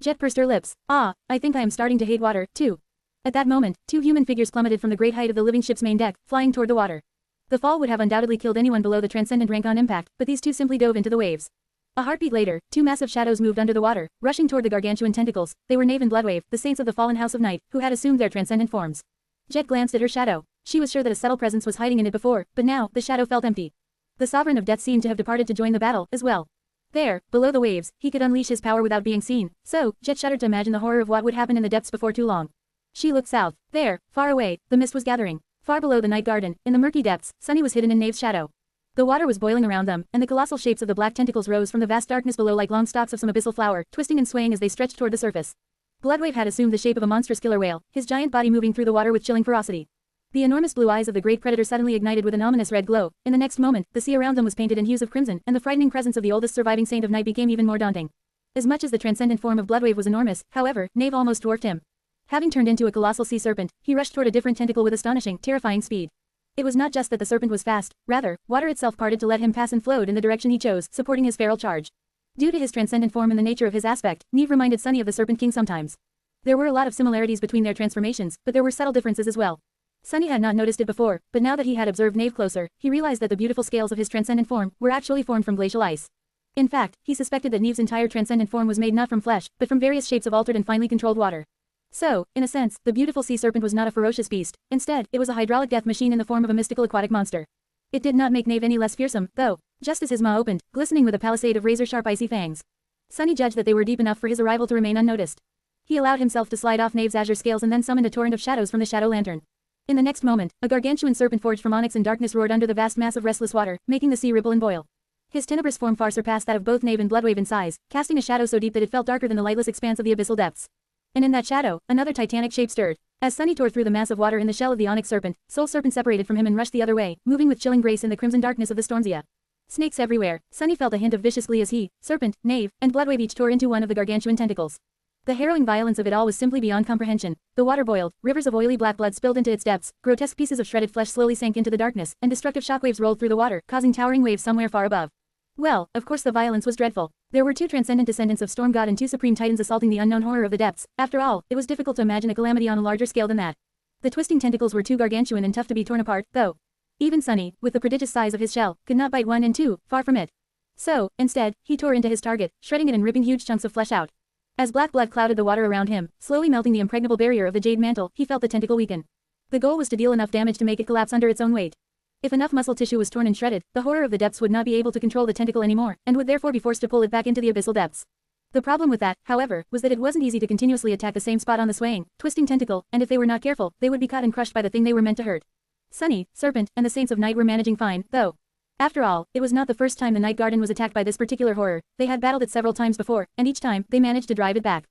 Jet pursed her lips. I think I am starting to hate water, too. At that moment, 2 human figures plummeted from the great height of the living ship's main deck, flying toward the water. The fall would have undoubtedly killed anyone below the transcendent rank on impact, but these 2 simply dove into the waves. A heartbeat later, 2 massive shadows moved under the water, rushing toward the gargantuan tentacles. They were Knave and Bloodwave, the saints of the fallen House of Night, who had assumed their transcendent forms. Jet glanced at her shadow. She was sure that a subtle presence was hiding in it before, but now, the shadow felt empty. The Sovereign of Death seemed to have departed to join the battle, as well. There, below the waves, he could unleash his power without being seen, so, Jet shuddered to imagine the horror of what would happen in the depths before too long. She looked south. There, far away, the mist was gathering. Far below the night garden, in the murky depths, Sunny was hidden in Nave's shadow. The water was boiling around them, and the colossal shapes of the black tentacles rose from the vast darkness below like long stalks of some abyssal flower, twisting and swaying as they stretched toward the surface. Bloodwave had assumed the shape of a monstrous killer whale, his giant body moving through the water with chilling ferocity. The enormous blue eyes of the great predator suddenly ignited with an ominous red glow. In the next moment, the sea around them was painted in hues of crimson, and the frightening presence of the oldest surviving saint of night became even more daunting. As much as the transcendent form of Bloodwave was enormous, however, Nave almost dwarfed him. Having turned into a colossal sea serpent, he rushed toward a different tentacle with astonishing, terrifying speed. It was not just that the serpent was fast, rather, water itself parted to let him pass and flowed in the direction he chose, supporting his feral charge. Due to his transcendent form and the nature of his aspect, Neve reminded Sunny of the Serpent King sometimes. There were a lot of similarities between their transformations, but there were subtle differences as well. Sunny had not noticed it before, but now that he had observed Nave closer, he realized that the beautiful scales of his transcendent form were actually formed from glacial ice. In fact, he suspected that Neve's entire transcendent form was made not from flesh, but from various shapes of altered and finely controlled water. So, in a sense, the beautiful sea serpent was not a ferocious beast. Instead, it was a hydraulic death machine in the form of a mystical aquatic monster. It did not make Nave any less fearsome, though, just as his maw opened, glistening with a palisade of razor-sharp icy fangs. Sunny judged that they were deep enough for his arrival to remain unnoticed. He allowed himself to slide off Nave's azure scales and then summoned a torrent of shadows from the shadow lantern. In the next moment, a gargantuan serpent forged from onyx and darkness roared under the vast mass of restless water, making the sea ripple and boil. His tenebrous form far surpassed that of both Nave and Bloodwave in size, casting a shadow so deep that it felt darker than the lightless expanse of the abyssal depths. And in that shadow, another titanic shape stirred. As Sunny tore through the mass of water in the shell of the onyx serpent, Soul Serpent separated from him and rushed the other way, moving with chilling grace in the crimson darkness of the Stormzia. Snakes everywhere. Sunny felt a hint of vicious glee as he, Serpent, Nave, and Bloodwave each tore into one of the gargantuan tentacles. The harrowing violence of it all was simply beyond comprehension. The water boiled, rivers of oily black blood spilled into its depths, grotesque pieces of shredded flesh slowly sank into the darkness, and destructive shockwaves rolled through the water, causing towering waves somewhere far above. Well, of course the violence was dreadful. There were two transcendent descendants of Storm God and two supreme titans assaulting the unknown horror of the depths. After all, it was difficult to imagine a calamity on a larger scale than that. The twisting tentacles were too gargantuan and tough to be torn apart, though. Even Sunny, with the prodigious size of his shell, could not bite one in two, far from it. So, instead, he tore into his target, shredding it and ripping huge chunks of flesh out. As black blood clouded the water around him, slowly melting the impregnable barrier of the jade mantle, he felt the tentacle weaken. The goal was to deal enough damage to make it collapse under its own weight. If enough muscle tissue was torn and shredded, the horror of the depths would not be able to control the tentacle anymore, and would therefore be forced to pull it back into the abyssal depths. The problem with that, however, was that it wasn't easy to continuously attack the same spot on the swaying, twisting tentacle, and if they were not careful, they would be caught and crushed by the thing they were meant to hurt. Sunny, Serpent, and the Saints of Night were managing fine, though. After all, it was not the first time the Night Garden was attacked by this particular horror. They had battled it several times before, and each time, they managed to drive it back.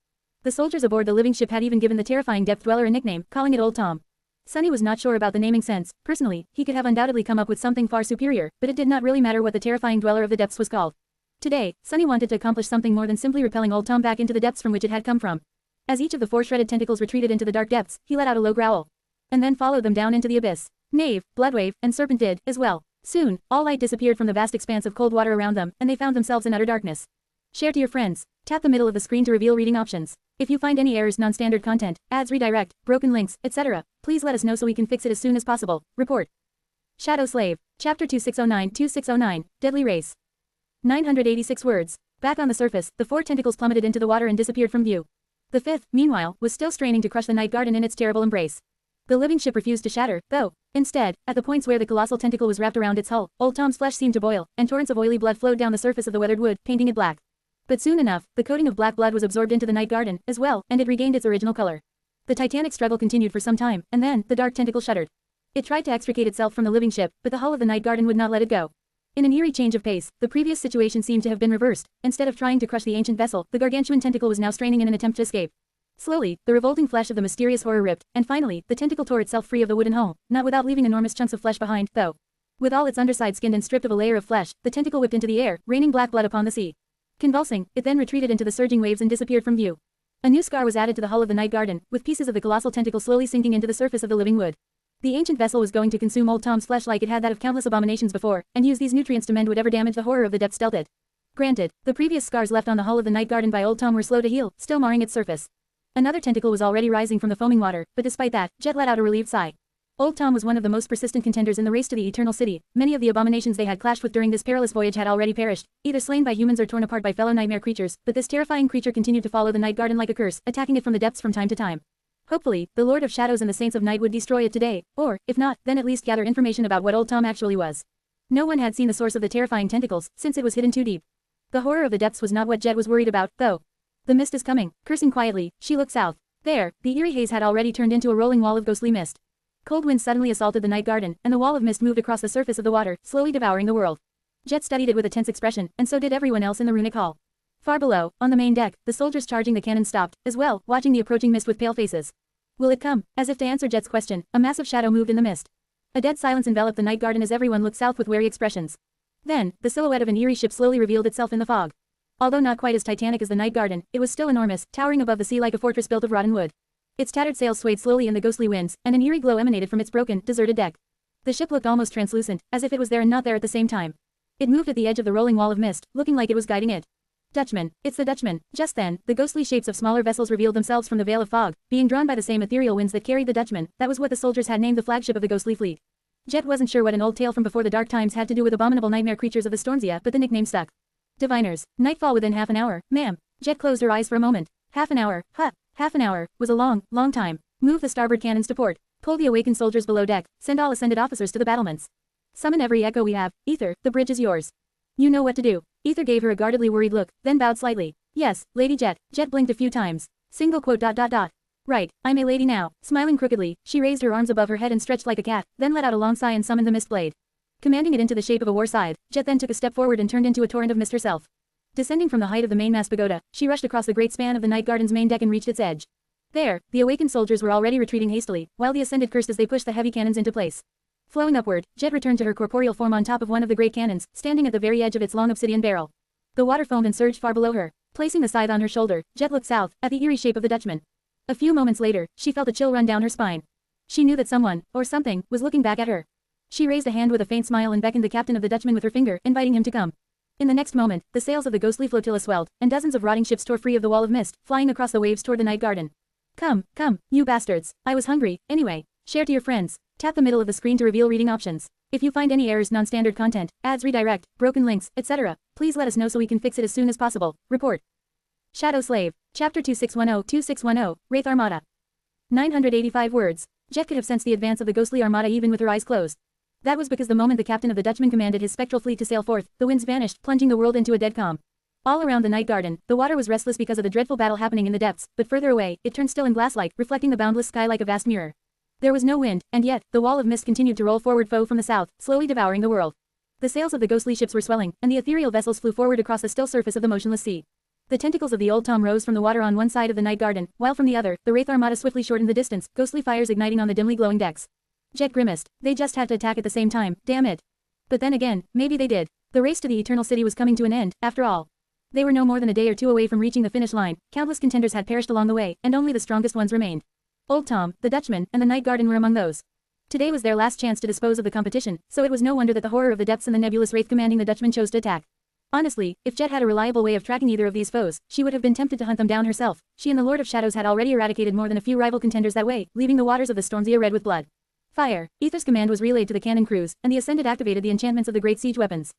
The soldiers aboard the living ship had even given the terrifying depth dweller a nickname, calling it Old Tom. Sunny was not sure about the naming sense. Personally, he could have undoubtedly come up with something far superior, but it did not really matter what the terrifying dweller of the depths was called. Today, Sunny wanted to accomplish something more than simply repelling Old Tom back into the depths from which it had come from. As each of the four shredded tentacles retreated into the dark depths, he let out a low growl. And then followed them down into the abyss. Nave, Bloodwave, and Serpent did, as well. Soon, all light disappeared from the vast expanse of cold water around them, and they found themselves in utter darkness. Share to your friends. Tap the middle of the screen to reveal reading options. If you find any errors, non-standard content, ads, redirect, broken links, etc., please let us know so we can fix it as soon as possible. Report. Shadow Slave. Chapter 2609, Deadly Race. 986 words. Back on the surface, the four tentacles plummeted into the water and disappeared from view. The fifth, meanwhile, was still straining to crush the Night Garden in its terrible embrace. The living ship refused to shatter, though. Instead, at the points where the colossal tentacle was wrapped around its hull, Old Tom's flesh seemed to boil, and torrents of oily blood flowed down the surface of the weathered wood, painting it black. But soon enough, the coating of black blood was absorbed into the Night Garden, as well, and it regained its original color. The titanic struggle continued for some time, and then, the dark tentacle shuddered. It tried to extricate itself from the living ship, but the hull of the Night Garden would not let it go. In an eerie change of pace, the previous situation seemed to have been reversed. Instead of trying to crush the ancient vessel, the gargantuan tentacle was now straining in an attempt to escape. Slowly, the revolting flesh of the mysterious horror ripped, and finally, the tentacle tore itself free of the wooden hull, not without leaving enormous chunks of flesh behind, though. With all its underside skinned and stripped of a layer of flesh, the tentacle whipped into the air, raining black blood upon the sea. Convulsing, it then retreated into the surging waves and disappeared from view. A new scar was added to the hull of the Night Garden, with pieces of the colossal tentacle slowly sinking into the surface of the living wood. The ancient vessel was going to consume Old Tom's flesh like it had that of countless abominations before, and use these nutrients to mend whatever damage the horror of the depths dealt it. Granted, the previous scars left on the hull of the Night Garden by Old Tom were slow to heal, still marring its surface. Another tentacle was already rising from the foaming water, but despite that, Jet let out a relieved sigh. Old Tom was one of the most persistent contenders in the race to the Eternal City. Many of the abominations they had clashed with during this perilous voyage had already perished, either slain by humans or torn apart by fellow nightmare creatures, but this terrifying creature continued to follow the Night Garden like a curse, attacking it from the depths from time to time. Hopefully, the Lord of Shadows and the Saints of Night would destroy it today, or, if not, then at least gather information about what Old Tom actually was. No one had seen the source of the terrifying tentacles, since it was hidden too deep. The horror of the depths was not what Jet was worried about, though. The mist is coming. Cursing quietly, she looked south. There, the eerie haze had already turned into a rolling wall of ghostly mist. Cold winds suddenly assaulted the night garden, and the wall of mist moved across the surface of the water, slowly devouring the world. Jet studied it with a tense expression, and so did everyone else in the runic hall. Far below, on the main deck, the soldiers charging the cannon stopped, as well, watching the approaching mist with pale faces. Will it come? As if to answer Jet's question, a massive shadow moved in the mist. A dead silence enveloped the night garden as everyone looked south with wary expressions. Then, the silhouette of an eerie ship slowly revealed itself in the fog. Although not quite as titanic as the night garden, it was still enormous, towering above the sea like a fortress built of rotten wood. Its tattered sails swayed slowly in the ghostly winds, and an eerie glow emanated from its broken, deserted deck. The ship looked almost translucent, as if it was there and not there at the same time. It moved at the edge of the rolling wall of mist, looking like it was guiding it. Dutchman, it's the Dutchman. Just then, the ghostly shapes of smaller vessels revealed themselves from the veil of fog, being drawn by the same ethereal winds that carried the Dutchman. That was what the soldiers had named the flagship of the ghostly fleet. Jet wasn't sure what an old tale from before the dark times had to do with abominable nightmare creatures of the Stormsia, but the nickname stuck. Diviners, nightfall within half an hour, ma'am. Jet closed her eyes for a moment. Half an hour, half an hour, was a long, long time. Move the starboard cannons to port. Pull the awakened soldiers below deck. Send all ascended officers to the battlements. Summon every echo we have. Ether, the bridge is yours. You know what to do. Ether gave her a guardedly worried look, then bowed slightly. Yes, Lady Jet. Jet blinked a few times. Single quote ... Right, I'm a lady now. Smiling crookedly, she raised her arms above her head and stretched like a cat, then let out a long sigh and summoned the mist blade. Commanding it into the shape of a war scythe, Jet then took a step forward and turned into a torrent of mist herself. Descending from the height of the mainmast pagoda, she rushed across the great span of the night garden's main deck and reached its edge. There, the awakened soldiers were already retreating hastily, while the ascended cursed as they pushed the heavy cannons into place. Flowing upward, Jet returned to her corporeal form on top of one of the great cannons, standing at the very edge of its long obsidian barrel. The water foamed and surged far below her. Placing the scythe on her shoulder, Jet looked south, at the eerie shape of the Dutchman. A few moments later, she felt a chill run down her spine. She knew that someone, or something, was looking back at her. She raised a hand with a faint smile and beckoned the captain of the Dutchman with her finger, inviting him to come. In the next moment, the sails of the ghostly flotilla swelled, and dozens of rotting ships tore free of the wall of mist, flying across the waves toward the night garden. Come, you bastards. I was hungry, anyway. Share to your friends. Tap the middle of the screen to reveal reading options. If you find any errors, non-standard content, ads redirect, broken links, etc., please let us know so we can fix it as soon as possible. Report. Shadow Slave. Chapter 2610-2610, Wraith Armada. 985 words. Jet could have sensed the advance of the ghostly armada even with her eyes closed. That was because the moment the captain of the Dutchman commanded his spectral fleet to sail forth, the winds vanished, plunging the world into a dead calm. All around the night garden, the water was restless because of the dreadful battle happening in the depths, but further away, it turned still and glass-like, reflecting the boundless sky like a vast mirror. There was no wind, and yet, the wall of mist continued to roll forward foe from the south, slowly devouring the world. The sails of the ghostly ships were swelling, and the ethereal vessels flew forward across the still surface of the motionless sea. The tentacles of the old Tom rose from the water on one side of the night garden, while from the other, the Wraith Armada swiftly shortened the distance, ghostly fires igniting on the dimly glowing decks. Jet grimaced. They just had to attack at the same time, damn it. But then again, maybe they did. The race to the Eternal City was coming to an end, after all. They were no more than a day or two away from reaching the finish line. Countless contenders had perished along the way, and only the strongest ones remained. Old Tom, the Dutchman, and the Night Garden were among those. Today was their last chance to dispose of the competition, so it was no wonder that the horror of the depths and the nebulous wraith commanding the Dutchman chose to attack. Honestly, if Jet had a reliable way of tracking either of these foes, she would have been tempted to hunt them down herself. She and the Lord of Shadows had already eradicated more than a few rival contenders that way, leaving the waters of the Stormsia red with blood. Fire. Ether's command was relayed to the cannon crews, and the Ascended activated the enchantments of the great siege weapons.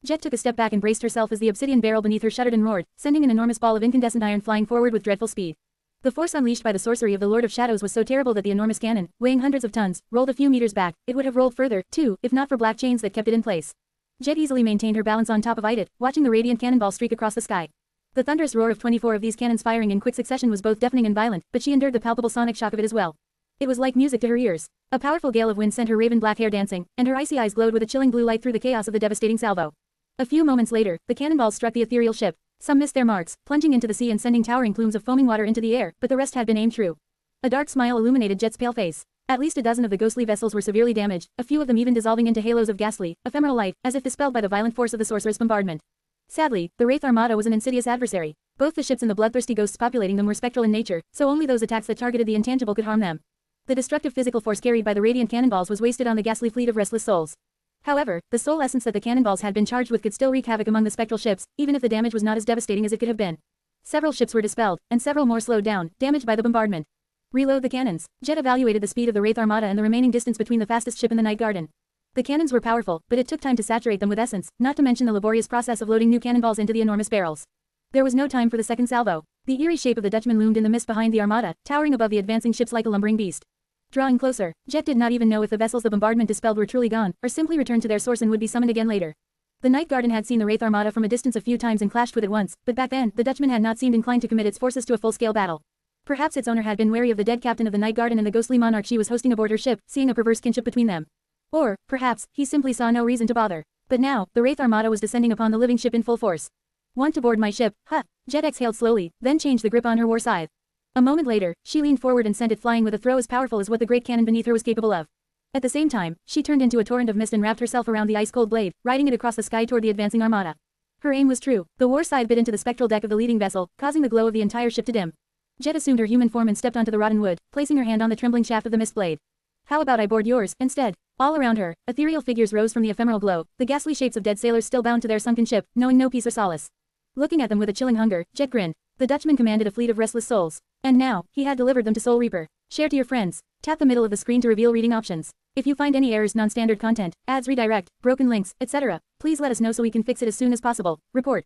Jet took a step back and braced herself as the obsidian barrel beneath her shuddered and roared, sending an enormous ball of incandescent iron flying forward with dreadful speed. The force unleashed by the sorcery of the Lord of Shadows was so terrible that the enormous cannon, weighing hundreds of tons, rolled a few meters back. It would have rolled further, too, if not for black chains that kept it in place. Jet easily maintained her balance on top of it, watching the radiant cannonball streak across the sky. The thunderous roar of 24 of these cannons firing in quick succession was both deafening and violent, but she endured the palpable sonic shock of it as well. It was like music to her ears. A powerful gale of wind sent her raven black hair dancing, and her icy eyes glowed with a chilling blue light through the chaos of the devastating salvo. A few moments later, the cannonballs struck the ethereal ship. Some missed their marks, plunging into the sea and sending towering plumes of foaming water into the air, but the rest had been aimed true. A dark smile illuminated Jet's pale face. At least a dozen of the ghostly vessels were severely damaged, a few of them even dissolving into halos of ghastly, ephemeral light, as if dispelled by the violent force of the sorceress bombardment. Sadly, the Wraith Armada was an insidious adversary. Both the ships and the bloodthirsty ghosts populating them were spectral in nature, so only those attacks that targeted the intangible could harm them. The destructive physical force carried by the radiant cannonballs was wasted on the ghastly fleet of restless souls. However, the soul essence that the cannonballs had been charged with could still wreak havoc among the spectral ships, even if the damage was not as devastating as it could have been. Several ships were dispelled, and several more slowed down, damaged by the bombardment. Reload the cannons. Jet evaluated the speed of the Wraith Armada and the remaining distance between the fastest ship and the Night Garden. The cannons were powerful, but it took time to saturate them with essence, not to mention the laborious process of loading new cannonballs into the enormous barrels. There was no time for the second salvo. The eerie shape of the Dutchman loomed in the mist behind the Armada, towering above the advancing ships like a lumbering beast. Drawing closer, Jet did not even know if the vessels the bombardment dispelled were truly gone, or simply returned to their source and would be summoned again later. The Night Garden had seen the Wraith Armada from a distance a few times and clashed with it once, but back then, the Dutchman had not seemed inclined to commit its forces to a full-scale battle. Perhaps its owner had been wary of the dead captain of the Night Garden and the ghostly monarch she was hosting aboard her ship, seeing a perverse kinship between them. Or, perhaps, he simply saw no reason to bother. But now, the Wraith Armada was descending upon the living ship in full force. Want to board my ship, huh? Jet exhaled slowly, then changed the grip on her war scythe. A moment later, she leaned forward and sent it flying with a throw as powerful as what the great cannon beneath her was capable of. At the same time, she turned into a torrent of mist and wrapped herself around the ice-cold blade, riding it across the sky toward the advancing armada. Her aim was true. The war scythe bit into the spectral deck of the leading vessel, causing the glow of the entire ship to dim. Jet assumed her human form and stepped onto the rotten wood, placing her hand on the trembling shaft of the mist blade. How about I board yours, instead? All around her, ethereal figures rose from the ephemeral glow, the ghastly shapes of dead sailors still bound to their sunken ship, knowing no peace or solace. Looking at them with a chilling hunger, Jet grinned. The Dutchman commanded a fleet of restless souls. And now, he had delivered them to Soul Reaper. Share to your friends. Tap the middle of the screen to reveal reading options. If you find any errors, non-standard content, ads redirect, broken links, etc., please let us know so we can fix it as soon as possible. Report.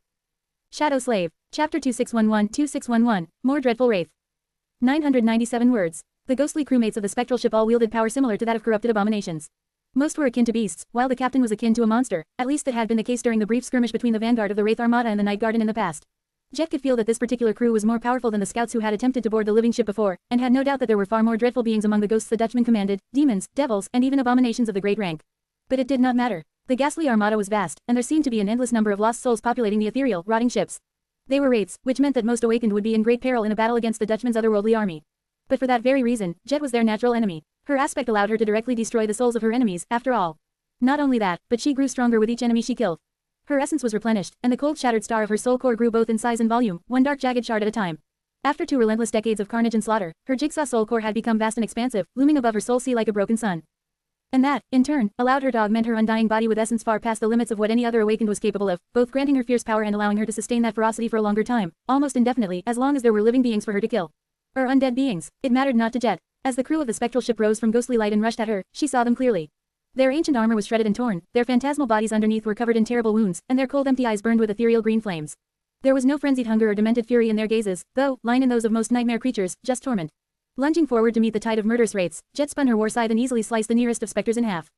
Shadow Slave. Chapter 2611-2611, More Dreadful Wraith. 997 words. The ghostly crewmates of the spectral ship all wielded power similar to that of corrupted abominations. Most were akin to beasts, while the captain was akin to a monster, at least that had been the case during the brief skirmish between the vanguard of the Wraith Armada and the Night Garden in the past. Jet could feel that this particular crew was more powerful than the scouts who had attempted to board the living ship before, and had no doubt that there were far more dreadful beings among the ghosts the Dutchman commanded, demons, devils, and even abominations of the great rank. But it did not matter. The ghastly armada was vast, and there seemed to be an endless number of lost souls populating the ethereal, rotting ships. They were wraiths, which meant that most awakened would be in great peril in a battle against the Dutchman's otherworldly army. But for that very reason, Jet was their natural enemy. Her aspect allowed her to directly destroy the souls of her enemies, after all. Not only that, but she grew stronger with each enemy she killed. Her essence was replenished, and the cold shattered star of her soul core grew both in size and volume, one dark jagged shard at a time. After 2 relentless decades of carnage and slaughter, her jigsaw soul core had become vast and expansive, looming above her soul sea like a broken sun. And that, in turn, allowed her to augment her undying body with essence far past the limits of what any other awakened was capable of, both granting her fierce power and allowing her to sustain that ferocity for a longer time, almost indefinitely, as long as there were living beings for her to kill. Or undead beings. It mattered not to Jet. As the crew of the spectral ship rose from ghostly light and rushed at her, she saw them clearly. Their ancient armor was shredded and torn, their phantasmal bodies underneath were covered in terrible wounds, and their cold empty eyes burned with ethereal green flames. There was no frenzied hunger or demented fury in their gazes, though, lying in those of most nightmare creatures, just torment. Lunging forward to meet the tide of murderous wraiths, Jet spun her war scythe and easily sliced the nearest of specters in half.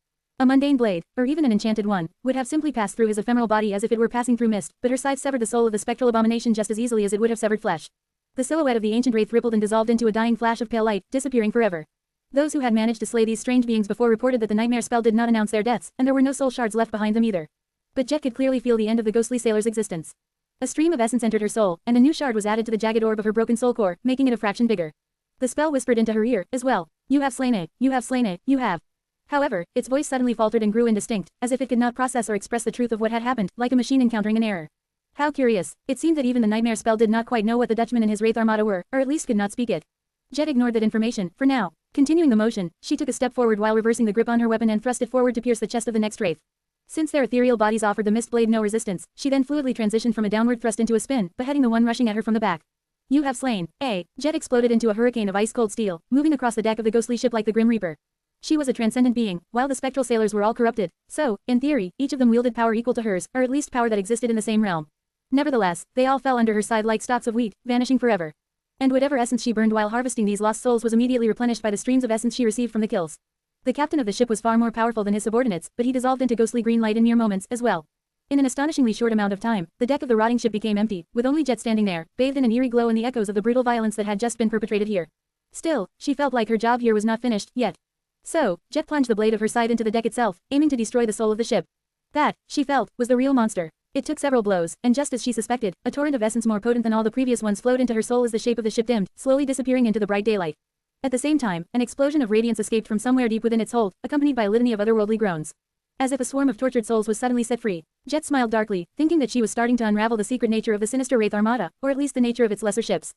A mundane blade, or even an enchanted one, would have simply passed through his ephemeral body as if it were passing through mist, but her scythe severed the soul of the spectral abomination just as easily as it would have severed flesh. The silhouette of the ancient wraith rippled and dissolved into a dying flash of pale light, disappearing forever. Those who had managed to slay these strange beings before reported that the nightmare spell did not announce their deaths, and there were no soul shards left behind them either. But Jet could clearly feel the end of the ghostly sailor's existence. A stream of essence entered her soul, and a new shard was added to the jagged orb of her broken soul core, making it a fraction bigger. The spell whispered into her ear, as well. You have slain it, you have slain it, you have. However, its voice suddenly faltered and grew indistinct, as if it could not process or express the truth of what had happened, like a machine encountering an error. How curious. It seemed that even the nightmare spell did not quite know what the Dutchman and his Wraith Armada were, or at least could not speak it. Jet ignored that information, for now. Continuing the motion, she took a step forward while reversing the grip on her weapon and thrust it forward to pierce the chest of the next wraith. Since their ethereal bodies offered the mist blade no resistance, she then fluidly transitioned from a downward thrust into a spin, beheading the one rushing at her from the back. You have slain. Jet exploded into a hurricane of ice-cold steel, moving across the deck of the ghostly ship like the Grim Reaper. She was a transcendent being, while the spectral sailors were all corrupted, so, in theory, each of them wielded power equal to hers, or at least power that existed in the same realm. Nevertheless, they all fell under her scythe like stalks of wheat, vanishing forever. And whatever essence she burned while harvesting these lost souls was immediately replenished by the streams of essence she received from the kills. The captain of the ship was far more powerful than his subordinates, but he dissolved into ghostly green light in mere moments, as well. In an astonishingly short amount of time, the deck of the rotting ship became empty, with only Jet standing there, bathed in an eerie glow and the echoes of the brutal violence that had just been perpetrated here. Still, she felt like her job here was not finished, yet. So, Jet plunged the blade of her scythe into the deck itself, aiming to destroy the soul of the ship. That, she felt, was the real monster. It took several blows, and just as she suspected, a torrent of essence more potent than all the previous ones flowed into her soul as the shape of the ship dimmed, slowly disappearing into the bright daylight. At the same time, an explosion of radiance escaped from somewhere deep within its hold, accompanied by a litany of otherworldly groans. As if a swarm of tortured souls was suddenly set free, Jet smiled darkly, thinking that she was starting to unravel the secret nature of the sinister Wraith Armada, or at least the nature of its lesser ships.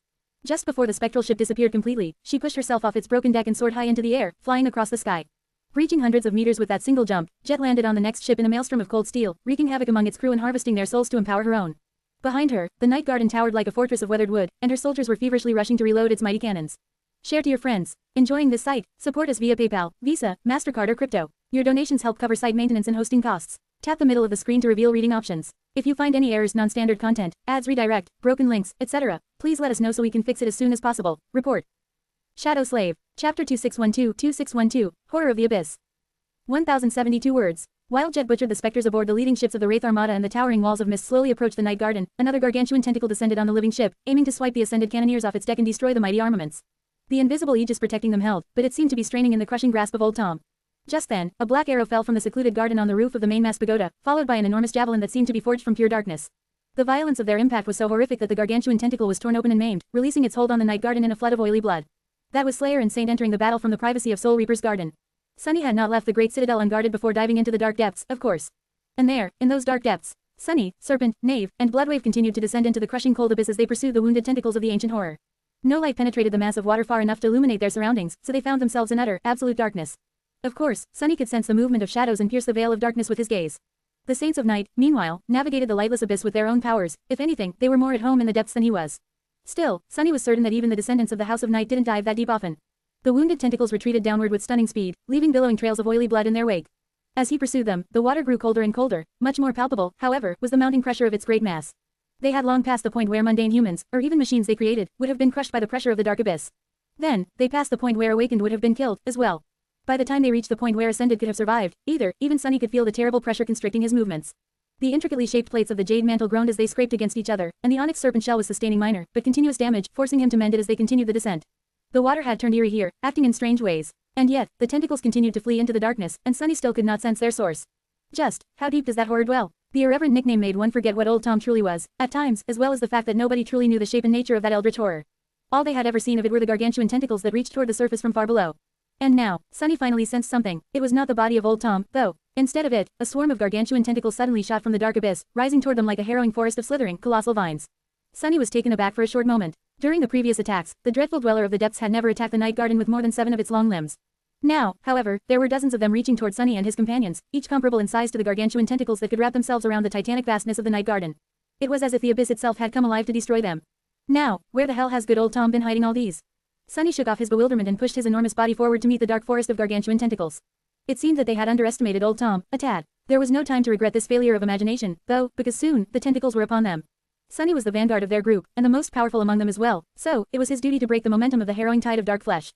Just before the spectral ship disappeared completely, she pushed herself off its broken deck and soared high into the air, flying across the sky. Reaching hundreds of meters with that single jump, Jet landed on the next ship in a maelstrom of cold steel, wreaking havoc among its crew and harvesting their souls to empower her own. Behind her, the Night Garden towered like a fortress of weathered wood, and her soldiers were feverishly rushing to reload its mighty cannons. Share to your friends. Enjoying this site? Support us via PayPal, Visa, MasterCard or crypto. Your donations help cover site maintenance and hosting costs. Tap the middle of the screen to reveal reading options. If you find any errors, non-standard content, ads redirect, broken links, etc., please let us know so we can fix it as soon as possible. Report. Shadow Slave. Chapter 2612-2612, Horror of the Abyss. 1072 words. While Jet butchered the specters aboard the leading ships of the Wraith Armada and the towering walls of mist slowly approached the Night Garden, another gargantuan tentacle descended on the living ship, aiming to swipe the ascended cannoneers off its deck and destroy the mighty armaments. The invisible aegis protecting them held, but it seemed to be straining in the crushing grasp of Old Tom. Just then, a black arrow fell from the secluded garden on the roof of the mainmast pagoda, followed by an enormous javelin that seemed to be forged from pure darkness. The violence of their impact was so horrific that the gargantuan tentacle was torn open and maimed, releasing its hold on the Night Garden in a flood of oily blood. That was Slayer and Saint entering the battle from the privacy of Soul Reaper's garden. Sunny had not left the great citadel unguarded before diving into the dark depths, of course. And there, in those dark depths, Sunny, Serpent, Knave, and Bloodwave continued to descend into the crushing cold abyss as they pursued the wounded tentacles of the ancient horror. No light penetrated the mass of water far enough to illuminate their surroundings, so they found themselves in utter, absolute darkness. Of course, Sunny could sense the movement of shadows and pierce the veil of darkness with his gaze. The Saints of Night, meanwhile, navigated the lightless abyss with their own powers. If anything, they were more at home in the depths than he was. Still, Sunny was certain that even the descendants of the House of Night didn't dive that deep often. The wounded tentacles retreated downward with stunning speed, leaving billowing trails of oily blood in their wake. As he pursued them, the water grew colder and colder. Much more palpable, however, was the mounting pressure of its great mass. They had long passed the point where mundane humans, or even machines they created, would have been crushed by the pressure of the dark abyss. Then, they passed the point where awakened would have been killed, as well. By the time they reached the point where ascended could have survived, even Sunny could feel the terrible pressure constricting his movements. The intricately shaped plates of the jade mantle groaned as they scraped against each other, and the onyx serpent shell was sustaining minor, but continuous damage, forcing him to mend it as they continued the descent. The water had turned eerie here, acting in strange ways. And yet, the tentacles continued to flee into the darkness, and Sunny still could not sense their source. Just, how deep does that horror dwell? The irreverent nickname made one forget what Old Tom truly was, at times, as well as the fact that nobody truly knew the shape and nature of that eldritch horror. All they had ever seen of it were the gargantuan tentacles that reached toward the surface from far below. And now, Sunny finally sensed something. It was not the body of Old Tom, though. Instead of it, a swarm of gargantuan tentacles suddenly shot from the dark abyss, rising toward them like a harrowing forest of slithering, colossal vines. Sunny was taken aback for a short moment. During the previous attacks, the dreadful dweller of the depths had never attacked the Night Garden with more than 7 of its long limbs. Now, however, there were dozens of them reaching toward Sunny and his companions, each comparable in size to the gargantuan tentacles that could wrap themselves around the titanic vastness of the Night Garden. It was as if the abyss itself had come alive to destroy them. Now, where the hell has good old Tom been hiding all these? Sunny shook off his bewilderment and pushed his enormous body forward to meet the dark forest of gargantuan tentacles. It seemed that they had underestimated old Tom, a tad. There was no time to regret this failure of imagination, though, because soon, the tentacles were upon them. Sunny was the vanguard of their group, and the most powerful among them as well, so, it was his duty to break the momentum of the harrowing tide of dark flesh.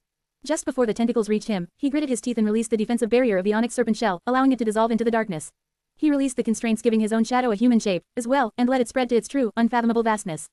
Just before the tentacles reached him, he gritted his teeth and released the defensive barrier of the onyx serpent shell, allowing it to dissolve into the darkness. He released the constraints giving his own shadow a human shape, as well, and let it spread to its true, unfathomable vastness.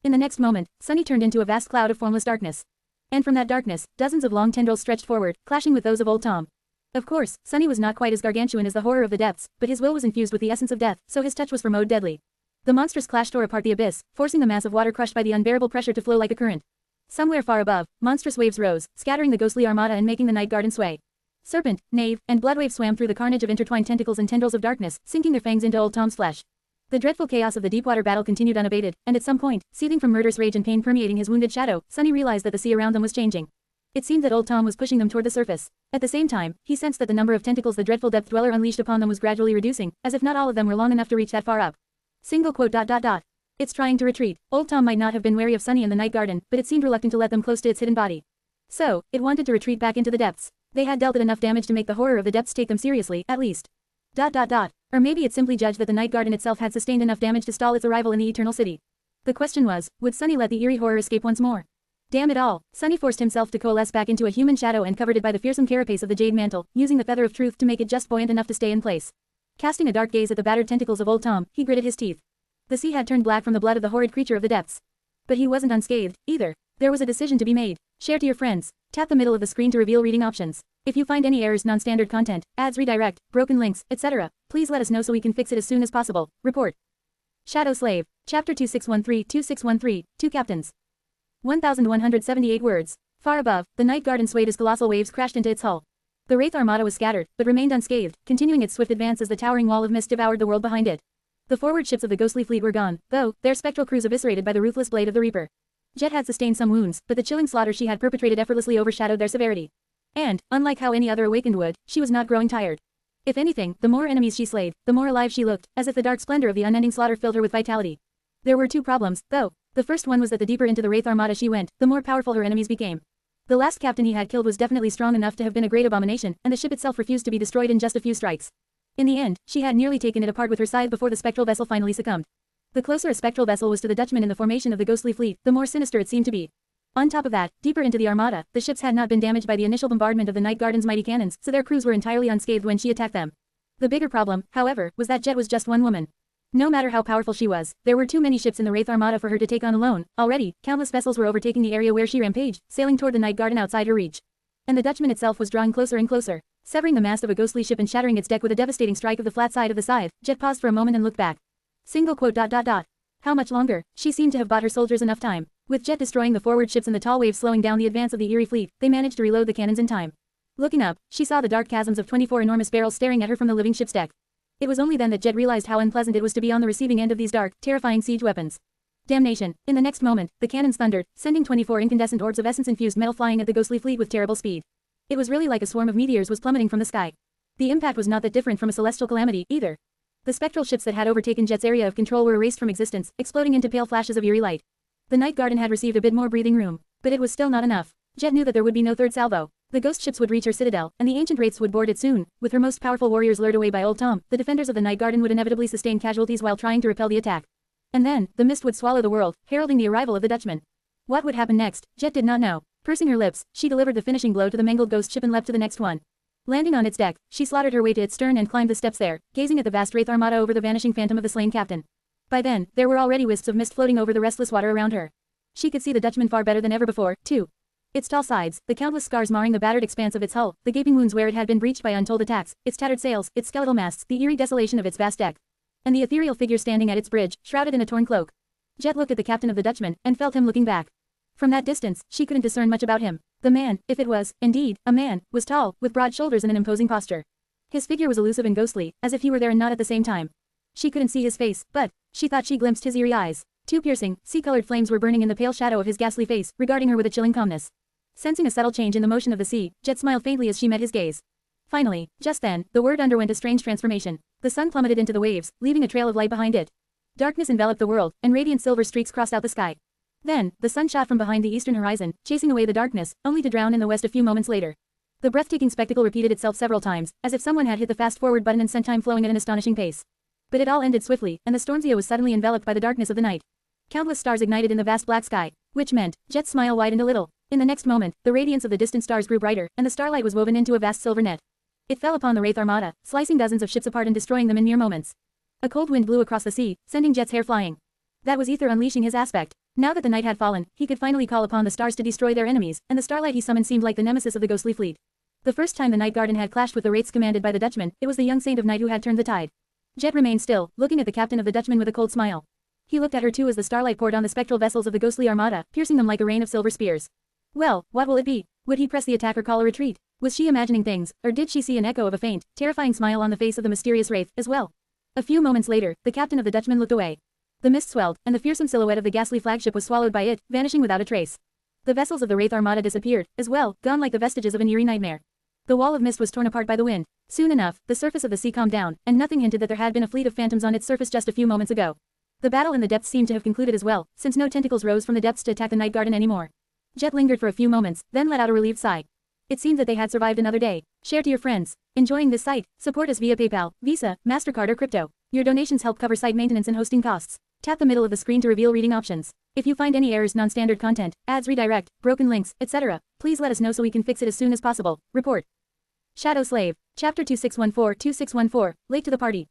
In the next moment, Sunny turned into a vast cloud of formless darkness. And from that darkness, dozens of long tendrils stretched forward, clashing with those of old Tom. Of course, Sunny was not quite as gargantuan as the horror of the depths, but his will was infused with the essence of death, so his touch was for mode deadly. The monstrous clash tore apart the abyss, forcing the mass of water crushed by the unbearable pressure to flow like a current. Somewhere far above, monstrous waves rose, scattering the ghostly armada and making the Night Garden sway. Serpent, Knave, and Bloodwave swam through the carnage of intertwined tentacles and tendrils of darkness, sinking their fangs into old Tom's flesh. The dreadful chaos of the deep-water battle continued unabated, and at some point, seething from murderous rage and pain permeating his wounded shadow, Sunny realized that the sea around them was changing. It seemed that old Tom was pushing them toward the surface. At the same time, he sensed that the number of tentacles the dreadful depth dweller unleashed upon them was gradually reducing, as if not all of them were long enough to reach that far up. Single quote. It's trying to retreat. Old Tom might not have been wary of Sunny in the Night Garden, but it seemed reluctant to let them close to its hidden body. So, it wanted to retreat back into the depths. They had dealt it enough damage to make the horror of the depths take them seriously, at least. Or maybe it simply judged that the Night Garden itself had sustained enough damage to stall its arrival in the Eternal City. The question was, would Sunny let the eerie horror escape once more? Damn it all, Sunny forced himself to coalesce back into a human shadow and covered it by the fearsome carapace of the jade mantle, using the feather of truth to make it just buoyant enough to stay in place. Casting a dark gaze at the battered tentacles of old Tom, he gritted his teeth. The sea had turned black from the blood of the horrid creature of the depths. But he wasn't unscathed, either. There was a decision to be made. Share to your friends. Tap the middle of the screen to reveal reading options. If you find any errors, non-standard content, ads, redirect, broken links, etc., please let us know so we can fix it as soon as possible. Report. Shadow Slave. Chapter 2613-2613, 2 Captains. 1,178 words. Far above, the Night Garden swayed as colossal waves crashed into its hull. The Wraith Armada was scattered, but remained unscathed, continuing its swift advance as the towering wall of mist devoured the world behind it. The forward ships of the ghostly fleet were gone, though, their spectral crews eviscerated by the ruthless blade of the Reaper. Jet had sustained some wounds, but the chilling slaughter she had perpetrated effortlessly overshadowed their severity. And, unlike how any other awakened would, she was not growing tired. If anything, the more enemies she slayed, the more alive she looked, as if the dark splendor of the unending slaughter filled her with vitality. There were 2 problems, though. The first one was that the deeper into the Wraith Armada she went, the more powerful her enemies became. The last captain he had killed was definitely strong enough to have been a great abomination, and the ship itself refused to be destroyed in just a few strikes. In the end, she had nearly taken it apart with her scythe before the spectral vessel finally succumbed. The closer a spectral vessel was to the Dutchman in the formation of the ghostly fleet, the more sinister it seemed to be. On top of that, deeper into the Armada, the ships had not been damaged by the initial bombardment of the Night Garden's mighty cannons, so their crews were entirely unscathed when she attacked them. The bigger problem, however, was that Jet was just one woman. No matter how powerful she was, there were too many ships in the Wraith Armada for her to take on alone. Already, countless vessels were overtaking the area where she rampaged, sailing toward the Night Garden outside her reach. And the Dutchman itself was drawing closer and closer, severing the mast of a ghostly ship and shattering its deck with a devastating strike of the flat side of the scythe. Jet paused for a moment and looked back. Single quote. How much longer? She seemed to have bought her soldiers enough time. With Jet destroying the forward ships and the tall waves slowing down the advance of the Eerie fleet, they managed to reload the cannons in time. Looking up, she saw the dark chasms of 24 enormous barrels staring at her from the living ship's deck. It was only then that Jet realized how unpleasant it was to be on the receiving end of these dark, terrifying siege weapons. Damnation! In the next moment, the cannons thundered, sending 24 incandescent orbs of essence-infused metal flying at the ghostly fleet with terrible speed. It was really like a swarm of meteors was plummeting from the sky. The impact was not that different from a celestial calamity, either. The spectral ships that had overtaken Jet's area of control were erased from existence, exploding into pale flashes of eerie light. The Night Garden had received a bit more breathing room, but it was still not enough. Jet knew that there would be no third salvo. The ghost ships would reach her citadel, and the ancient wraiths would board it soon. With her most powerful warriors lured away by Old Tom, the defenders of the Night Garden would inevitably sustain casualties while trying to repel the attack. And then, the mist would swallow the world, heralding the arrival of the Dutchman. What would happen next, Jet did not know. Pursing her lips, she delivered the finishing blow to the mangled ghost ship and leapt to the next one. Landing on its deck, she slaughtered her way to its stern and climbed the steps there, gazing at the vast Wraith Armada over the vanishing phantom of the slain captain. By then, there were already wisps of mist floating over the restless water around her. She could see the Dutchman far better than ever before, too. Its tall sides, the countless scars marring the battered expanse of its hull, the gaping wounds where it had been breached by untold attacks, its tattered sails, its skeletal masts, the eerie desolation of its vast deck. And the ethereal figure standing at its bridge, shrouded in a torn cloak. Jet looked at the captain of the Dutchman, and felt him looking back. From that distance, she couldn't discern much about him. The man, if it was, indeed, a man, was tall, with broad shoulders and an imposing posture. His figure was elusive and ghostly, as if he were there and not at the same time. She couldn't see his face, but she thought she glimpsed his eerie eyes. Two piercing, sea-colored flames were burning in the pale shadow of his ghastly face, regarding her with a chilling calmness. Sensing a subtle change in the motion of the sea, Jet smiled faintly as she met his gaze. Finally, just then, the word underwent a strange transformation. The sun plummeted into the waves, leaving a trail of light behind it. Darkness enveloped the world, and radiant silver streaks crossed out the sky. Then, the sun shot from behind the eastern horizon, chasing away the darkness, only to drown in the west a few moments later. The breathtaking spectacle repeated itself several times, as if someone had hit the fast-forward button and sent time flowing at an astonishing pace. But it all ended swiftly, and the Stormzeo was suddenly enveloped by the darkness of the night. Countless stars ignited in the vast black sky, which meant, Jet's smile widened a little. In the next moment, the radiance of the distant stars grew brighter, and the starlight was woven into a vast silver net. It fell upon the Wraith Armada, slicing dozens of ships apart and destroying them in mere moments. A cold wind blew across the sea, sending Jet's hair flying. That was Ether unleashing his aspect. Now that the night had fallen, he could finally call upon the stars to destroy their enemies, and the starlight he summoned seemed like the nemesis of the ghostly fleet. The first time the Night Garden had clashed with the wraiths commanded by the Dutchman, it was the young saint of night who had turned the tide. Jet remained still, looking at the captain of the Dutchman with a cold smile. He looked at her too as the starlight poured on the spectral vessels of the ghostly armada, piercing them like a rain of silver spears. Well, what will it be? Would he press the attack or call a retreat? Was she imagining things, or did she see an echo of a faint, terrifying smile on the face of the mysterious wraith, as well? A few moments later, the captain of the Dutchman looked away. The mist swelled, and the fearsome silhouette of the ghastly flagship was swallowed by it, vanishing without a trace. The vessels of the Wraith Armada disappeared, as well, gone like the vestiges of an eerie nightmare. The wall of mist was torn apart by the wind. Soon enough, the surface of the sea calmed down, and nothing hinted that there had been a fleet of phantoms on its surface just a few moments ago. The battle in the depths seemed to have concluded as well, since no tentacles rose from the depths to attack the Night Garden anymore. Jet lingered for a few moments, then let out a relieved sigh. It seemed that they had survived another day. Share to your friends. Enjoying this site? Support us via PayPal, Visa, MasterCard or crypto. Your donations help cover site maintenance and hosting costs. Tap the middle of the screen to reveal reading options. If you find any errors, non-standard content, ads redirect, broken links, etc., please let us know so we can fix it as soon as possible. Report. Shadow Slave. Chapter 2614-2614, late to the party.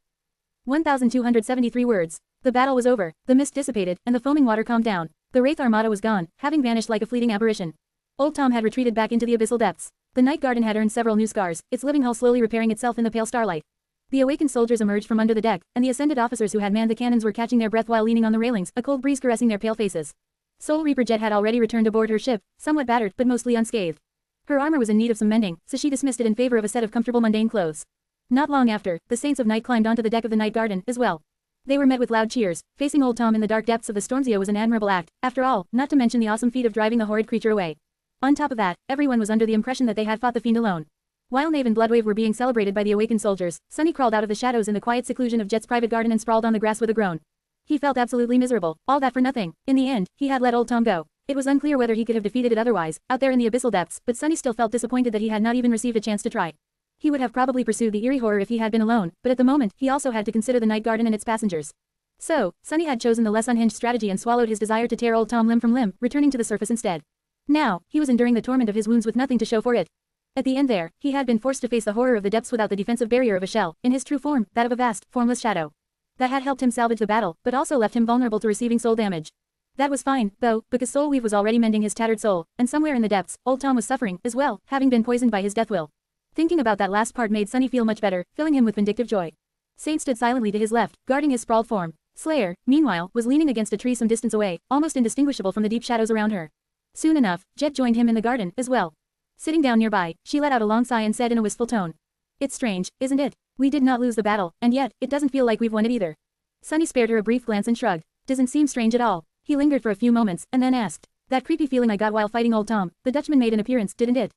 1,273 words. The battle was over, the mist dissipated, and the foaming water calmed down. The Wraith Armada was gone, having vanished like a fleeting apparition. Old Tom had retreated back into the abyssal depths. The Night Garden had earned several new scars, its living hull slowly repairing itself in the pale starlight. The awakened soldiers emerged from under the deck, and the ascended officers who had manned the cannons were catching their breath while leaning on the railings, a cold breeze caressing their pale faces. Soul Reaper Jet had already returned aboard her ship, somewhat battered but mostly unscathed. Her armor was in need of some mending, so she dismissed it in favor of a set of comfortable mundane clothes. Not long after, the Saints of Night climbed onto the deck of the Night Garden, as well. They were met with loud cheers. Facing Old Tom in the dark depths of the Stormzeo was an admirable act, after all, not to mention the awesome feat of driving the horrid creature away. On top of that, everyone was under the impression that they had fought the fiend alone. While Knave and Bloodwave were being celebrated by the awakened soldiers, Sunny crawled out of the shadows in the quiet seclusion of Jet's private garden and sprawled on the grass with a groan. He felt absolutely miserable, all that for nothing. In the end, he had let Old Tom go. It was unclear whether he could have defeated it otherwise, out there in the abyssal depths, but Sunny still felt disappointed that he had not even received a chance to try. He would have probably pursued the eerie horror if he had been alone, but at the moment, he also had to consider the Night Garden and its passengers. So, Sunny had chosen the less unhinged strategy and swallowed his desire to tear Old Tom limb from limb, returning to the surface instead. Now, he was enduring the torment of his wounds with nothing to show for it. At the end there, he had been forced to face the horror of the depths without the defensive barrier of a shell, in his true form, that of a vast, formless shadow. That had helped him salvage the battle, but also left him vulnerable to receiving soul damage. That was fine, though, because Soul Weave was already mending his tattered soul, and somewhere in the depths, Old Tom was suffering, as well, having been poisoned by his death will. Thinking about that last part made Sunny feel much better, filling him with vindictive joy. Saint stood silently to his left, guarding his sprawled form. Slayer, meanwhile, was leaning against a tree some distance away, almost indistinguishable from the deep shadows around her. Soon enough, Jet joined him in the garden, as well. Sitting down nearby, she let out a long sigh and said in a wistful tone. It's strange, isn't it? We did not lose the battle, and yet, it doesn't feel like we've won it either. Sunny spared her a brief glance and shrugged. Doesn't seem strange at all. He lingered for a few moments, and then asked. That creepy feeling I got while fighting Old Tom, the Dutchman made an appearance, didn't it?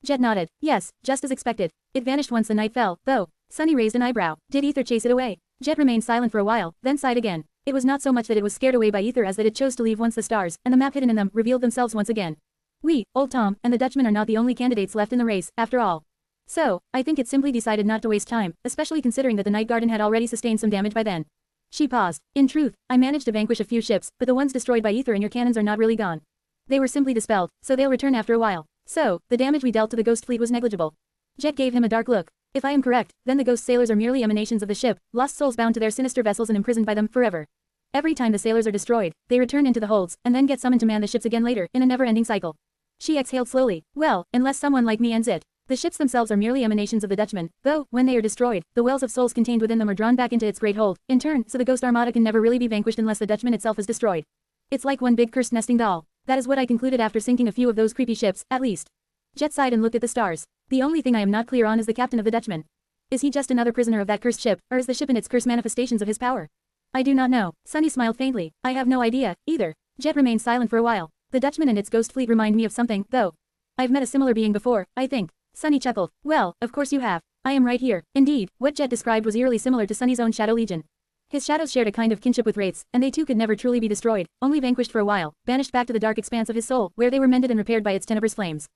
Jet nodded. Yes, just as expected. It vanished once the night fell, though. Sunny raised an eyebrow. Did Ether chase it away? Jet remained silent for a while, then sighed again. It was not so much that it was scared away by Ether as that it chose to leave once the stars, and the map hidden in them, revealed themselves once again. We, Old Tom, and the Dutchman are not the only candidates left in the race, after all. So, I think it simply decided not to waste time, especially considering that the Night Garden had already sustained some damage by then. She paused. In truth, I managed to vanquish a few ships, but the ones destroyed by Ether and your cannons are not really gone. They were simply dispelled, so they'll return after a while. So, the damage we dealt to the Ghost Fleet was negligible. Jet gave him a dark look. If I am correct, then the Ghost Sailors are merely emanations of the ship, lost souls bound to their sinister vessels and imprisoned by them forever. Every time the sailors are destroyed, they return into the holds, and then get summoned to man the ships again later, in a never-ending cycle. She exhaled slowly. Well, unless someone like me ends it. The ships themselves are merely emanations of the Dutchman, though, when they are destroyed, the wells of souls contained within them are drawn back into its great hold, in turn, so the Ghost Armada can never really be vanquished unless the Dutchman itself is destroyed. It's like one big cursed nesting doll. That is what I concluded after sinking a few of those creepy ships, at least. Jet sighed and looked at the stars. The only thing I am not clear on is the captain of the Dutchman. Is he just another prisoner of that cursed ship, or is the ship and its cursed manifestations of his power? I do not know. Sunny smiled faintly. I have no idea, either. Jet remained silent for a while. The Dutchman and its ghost fleet remind me of something, though. I've met a similar being before, I think. Sunny chuckled. Well, of course you have. I am right here. Indeed, what Jet described was eerily similar to Sunny's own Shadow Legion. His shadows shared a kind of kinship with wraiths, and they too could never truly be destroyed, only vanquished for a while, banished back to the dark expanse of his soul, where they were mended and repaired by its tenebrous flames.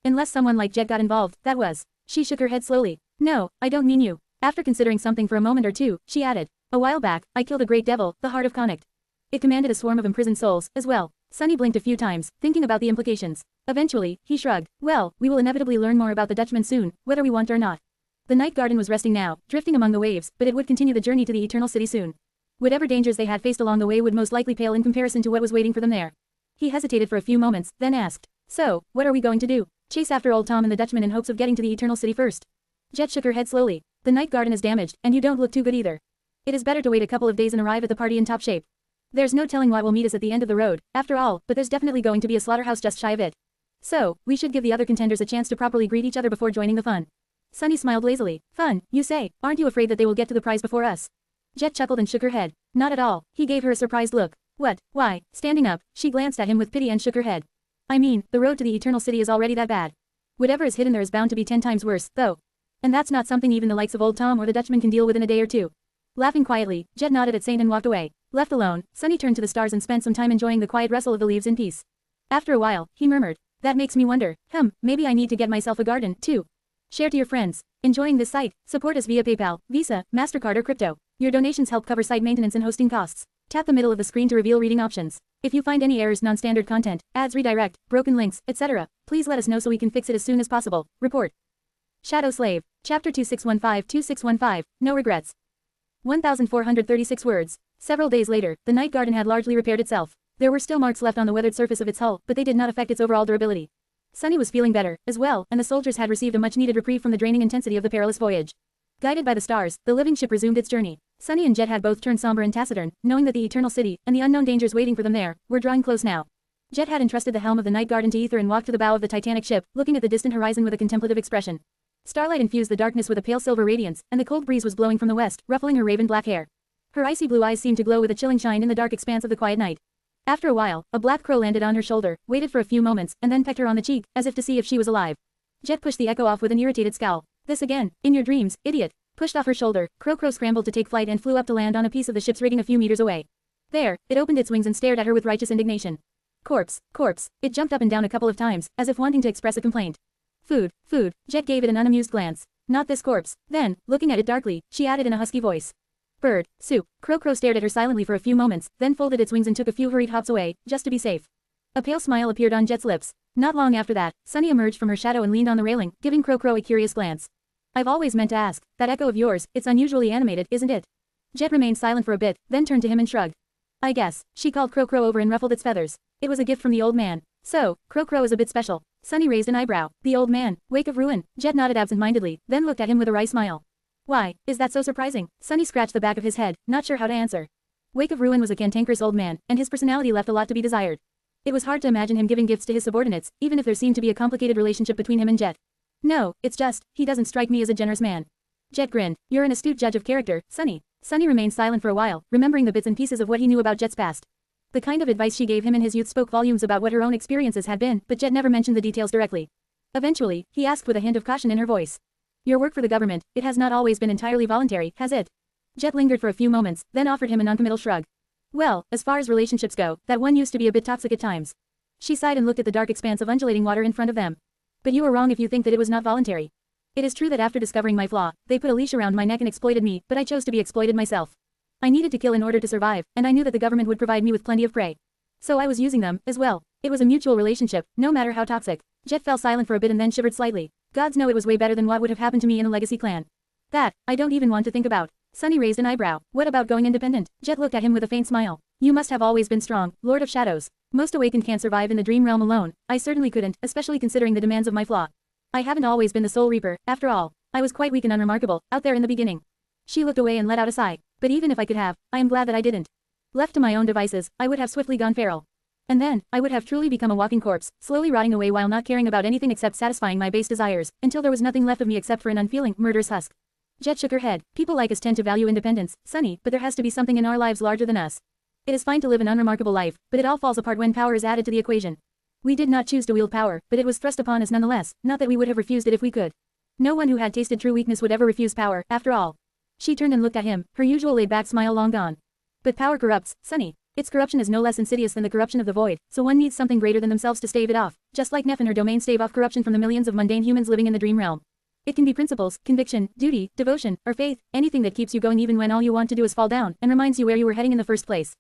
Unless someone like Jet got involved, that was. She shook her head slowly. No, I don't mean you. After considering something for a moment or two, she added. A while back, I killed a great devil, the Heart of Connacht. It commanded a swarm of imprisoned souls, as well. Sunny blinked a few times, thinking about the implications. Eventually, he shrugged. Well, we will inevitably learn more about the Dutchman soon, whether we want or not. The Night Garden was resting now, drifting among the waves, but it would continue the journey to the Eternal City soon. Whatever dangers they had faced along the way would most likely pale in comparison to what was waiting for them there. He hesitated for a few moments, then asked. So, what are we going to do? Chase after Old Tom and the Dutchman in hopes of getting to the Eternal City first? Jet shook her head slowly. The Night Garden is damaged, and you don't look too good either. It is better to wait a couple of days and arrive at the party in top shape. There's no telling what will meet us at the end of the road, after all, but there's definitely going to be a slaughterhouse just shy of it. So, we should give the other contenders a chance to properly greet each other before joining the fun. Sunny smiled lazily. Fun, you say? Aren't you afraid that they will get to the prize before us? Jet chuckled and shook her head. Not at all. He gave her a surprised look. What? Why? Standing up, she glanced at him with pity and shook her head. I mean, the road to the Eternal City is already that bad. Whatever is hidden there is bound to be 10 times worse, though. And that's not something even the likes of Old Tom or the Dutchman can deal with in a day or two. Laughing quietly, Jet nodded at Saint and walked away. Left alone, Sunny turned to the stars and spent some time enjoying the quiet rustle of the leaves in peace. After a while, he murmured. That makes me wonder. Maybe I need to get myself a garden, too. Share to your friends. Enjoying this site? Support us via PayPal, Visa, MasterCard or crypto. Your donations help cover site maintenance and hosting costs. Tap the middle of the screen to reveal reading options. If you find any errors, non-standard content, ads redirect, broken links, etc., please let us know so we can fix it as soon as possible. Report. Shadow Slave. Chapter 2615-2615, No Regrets. 1,436 words. Several days later, the Night Garden had largely repaired itself. There were still marks left on the weathered surface of its hull, but they did not affect its overall durability. Sunny was feeling better, as well, and the soldiers had received a much-needed reprieve from the draining intensity of the perilous voyage. Guided by the stars, the living ship resumed its journey. Sunny and Jet had both turned somber and taciturn, knowing that the Eternal City, and the unknown dangers waiting for them there, were drawing close now. Jet had entrusted the helm of the Night Garden to Ether and walked to the bow of the Titanic ship, looking at the distant horizon with a contemplative expression. Starlight infused the darkness with a pale silver radiance, and the cold breeze was blowing from the west, ruffling her raven black hair. Her icy blue eyes seemed to glow with a chilling shine in the dark expanse of the quiet night. After a while, a black crow landed on her shoulder, waited for a few moments, and then pecked her on the cheek, as if to see if she was alive. Jet pushed the echo off with an irritated scowl. This again, in your dreams, idiot. Pushed off her shoulder, Crow scrambled to take flight and flew up to land on a piece of the ship's rigging a few meters away. There, it opened its wings and stared at her with righteous indignation. Corpse, corpse. It jumped up and down a couple of times, as if wanting to express a complaint. Food, food. Jet gave it an unamused glance. Not this corpse. Then, looking at it darkly, she added in a husky voice. Bird, soup. Crow stared at her silently for a few moments, then folded its wings and took a few hurried hops away, just to be safe. A pale smile appeared on Jet's lips. Not long after that, Sunny emerged from her shadow and leaned on the railing, giving Crow a curious glance. I've always meant to ask, that echo of yours, it's unusually animated, isn't it? Jet remained silent for a bit, then turned to him and shrugged. I guess. She called Crow over and ruffled its feathers. It was a gift from the old man. So, Crow is a bit special. Sunny raised an eyebrow. The old man, wake of ruin. Jet nodded absent-mindedly, then looked at him with a wry smile. Why, is that so surprising? Sunny scratched the back of his head, not sure how to answer. Wake of Ruin was a cantankerous old man, and his personality left a lot to be desired. It was hard to imagine him giving gifts to his subordinates, even if there seemed to be a complicated relationship between him and Jet. No, it's just, he doesn't strike me as a generous man. Jet grinned. You're an astute judge of character, Sunny. Sunny remained silent for a while, remembering the bits and pieces of what he knew about Jet's past. The kind of advice she gave him in his youth spoke volumes about what her own experiences had been, but Jet never mentioned the details directly. Eventually, he asked with a hint of caution in her voice. Your work for the government, it has not always been entirely voluntary, has it? Jet lingered for a few moments, then offered him a noncommittal shrug. Well, as far as relationships go, that one used to be a bit toxic at times. She sighed and looked at the dark expanse of undulating water in front of them. But you are wrong if you think that it was not voluntary. It is true that after discovering my flaw, they put a leash around my neck and exploited me, but I chose to be exploited myself. I needed to kill in order to survive, and I knew that the government would provide me with plenty of prey. So I was using them, as well. It was a mutual relationship, no matter how toxic. Jet fell silent for a bit and then shivered slightly. Gods know it was way better than what would have happened to me in a legacy clan. That, I don't even want to think about. Sunny raised an eyebrow. What about going independent? Jet looked at him with a faint smile. You must have always been strong, Lord of Shadows. Most awakened can't survive in the dream realm alone. I certainly couldn't, especially considering the demands of my flaw. I haven't always been the Soul Reaper, after all. I was quite weak and unremarkable, out there in the beginning. She looked away and let out a sigh. But even if I could have, I am glad that I didn't. Left to my own devices, I would have swiftly gone feral. And then, I would have truly become a walking corpse, slowly rotting away while not caring about anything except satisfying my base desires, until there was nothing left of me except for an unfeeling, murderous husk. Jet shook her head. People like us tend to value independence, Sunny, but there has to be something in our lives larger than us. It is fine to live an unremarkable life, but it all falls apart when power is added to the equation. We did not choose to wield power, but it was thrust upon us nonetheless, not that we would have refused it if we could. No one who had tasted true weakness would ever refuse power, after all. She turned and looked at him, her usual laid-back smile long gone. But power corrupts, Sunny. Its corruption is no less insidious than the corruption of the void, so one needs something greater than themselves to stave it off, just like Neff and her domain stave off corruption from the millions of mundane humans living in the dream realm. It can be principles, conviction, duty, devotion, or faith, anything that keeps you going even when all you want to do is fall down, and reminds you where you were heading in the first place.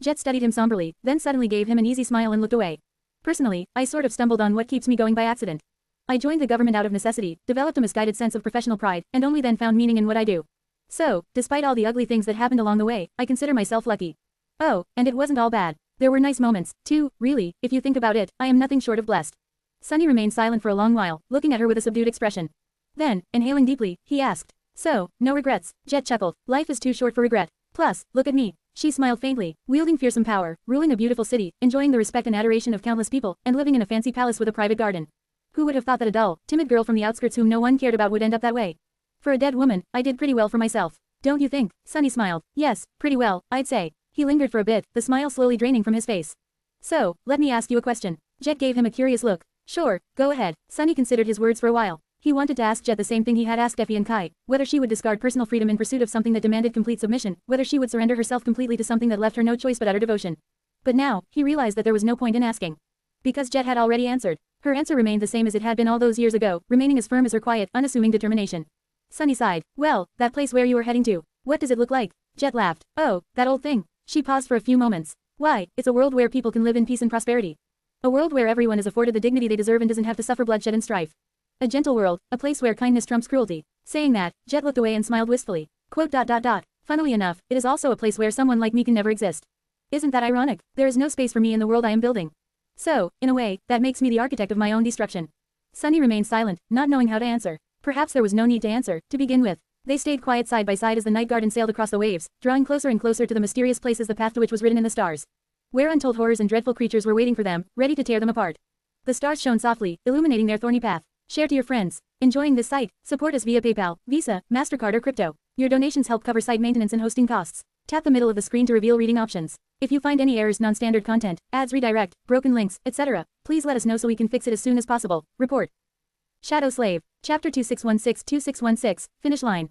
Jet studied him somberly, then suddenly gave him an easy smile and looked away. Personally, I sort of stumbled on what keeps me going by accident. I joined the government out of necessity, developed a misguided sense of professional pride, and only then found meaning in what I do. So, despite all the ugly things that happened along the way, I consider myself lucky. Oh, and it wasn't all bad. There were nice moments, too, really, if you think about it, I am nothing short of blessed. Sunny remained silent for a long while, looking at her with a subdued expression. Then, inhaling deeply, he asked, so, no regrets? Jet chuckled, life is too short for regret. Plus, look at me. She smiled faintly, wielding fearsome power, ruling a beautiful city, enjoying the respect and adoration of countless people, and living in a fancy palace with a private garden. Who would have thought that a dull, timid girl from the outskirts whom no one cared about would end up that way? For a dead woman, I did pretty well for myself. Don't you think? Sunny smiled. Yes, pretty well, I'd say. He lingered for a bit, the smile slowly draining from his face. So, let me ask you a question. Jet gave him a curious look. Sure, go ahead. Sunny considered his words for a while. He wanted to ask Jet the same thing he had asked Effie and Kai, whether she would discard personal freedom in pursuit of something that demanded complete submission, whether she would surrender herself completely to something that left her no choice but utter devotion. But now, he realized that there was no point in asking. Because Jet had already answered. Her answer remained the same as it had been all those years ago, remaining as firm as her quiet, unassuming determination. Sunny sighed. Well, that place where you are heading to. What does it look like? Jet laughed. Oh, that old thing. She paused for a few moments. Why, it's a world where people can live in peace and prosperity. A world where everyone is afforded the dignity they deserve and doesn't have to suffer bloodshed and strife. A gentle world, a place where kindness trumps cruelty. Saying that, Jet looked away and smiled wistfully. Quote. Funnily enough, it is also a place where someone like me can never exist. Isn't that ironic? There is no space for me in the world I am building. So, in a way, that makes me the architect of my own destruction. Sunny remained silent, not knowing how to answer. Perhaps there was no need to answer, to begin with. They stayed quiet side by side as the night garden sailed across the waves, drawing closer and closer to the mysterious places the path to which was written in the stars. Where untold horrors and dreadful creatures were waiting for them, ready to tear them apart. The stars shone softly, illuminating their thorny path. Share to your friends. Enjoying this site? Support us via PayPal, Visa, MasterCard or crypto. Your donations help cover site maintenance and hosting costs. Tap the middle of the screen to reveal reading options. If you find any errors, non-standard content, ads redirect, broken links, etc., please let us know so we can fix it as soon as possible. Report. Shadow Slave. Chapter 2616-2616, Finish Line.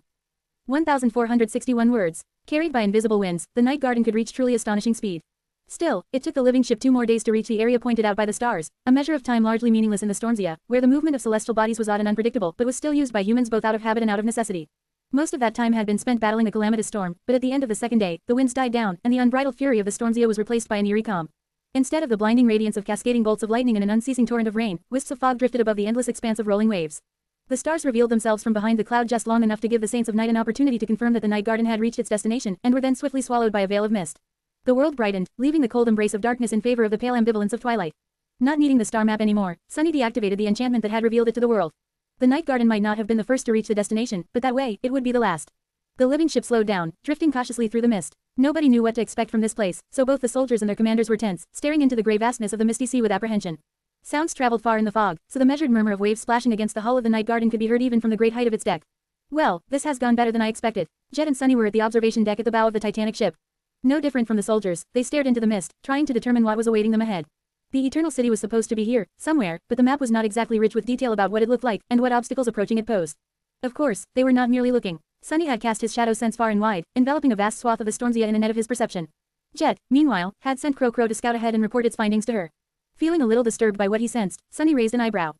1,461 words. Carried by invisible winds, the night garden could reach truly astonishing speed. Still, it took the living ship 2 more days to reach the area pointed out by the stars, a measure of time largely meaningless in the Stormsia, where the movement of celestial bodies was odd and unpredictable but was still used by humans both out of habit and out of necessity. Most of that time had been spent battling a calamitous storm, but at the end of the second day, the winds died down, and the unbridled fury of the Stormsia was replaced by an eerie calm. Instead of the blinding radiance of cascading bolts of lightning and an unceasing torrent of rain, wisps of fog drifted above the endless expanse of rolling waves. The stars revealed themselves from behind the cloud just long enough to give the Saints of Night an opportunity to confirm that the night garden had reached its destination, and were then swiftly swallowed by a veil of mist. The world brightened, leaving the cold embrace of darkness in favor of the pale ambivalence of twilight. Not needing the star map anymore, Sunny deactivated the enchantment that had revealed it to the world. The night garden might not have been the first to reach the destination, but that way, it would be the last. The living ship slowed down, drifting cautiously through the mist. Nobody knew what to expect from this place, so both the soldiers and their commanders were tense, staring into the grey vastness of the misty sea with apprehension. Sounds traveled far in the fog, so the measured murmur of waves splashing against the hull of the night garden could be heard even from the great height of its deck. Well, this has gone better than I expected. Jet and Sunny were at the observation deck at the bow of the Titanic ship. No different from the soldiers, they stared into the mist, trying to determine what was awaiting them ahead. The Eternal City was supposed to be here, somewhere, but the map was not exactly rich with detail about what it looked like, and what obstacles approaching it posed. Of course, they were not merely looking. Sunny had cast his shadow sense far and wide, enveloping a vast swath of the Stormzia in a net of his perception. Jet, meanwhile, had sent Crow to scout ahead and report its findings to her. Feeling a little disturbed by what he sensed, Sunny raised an eyebrow.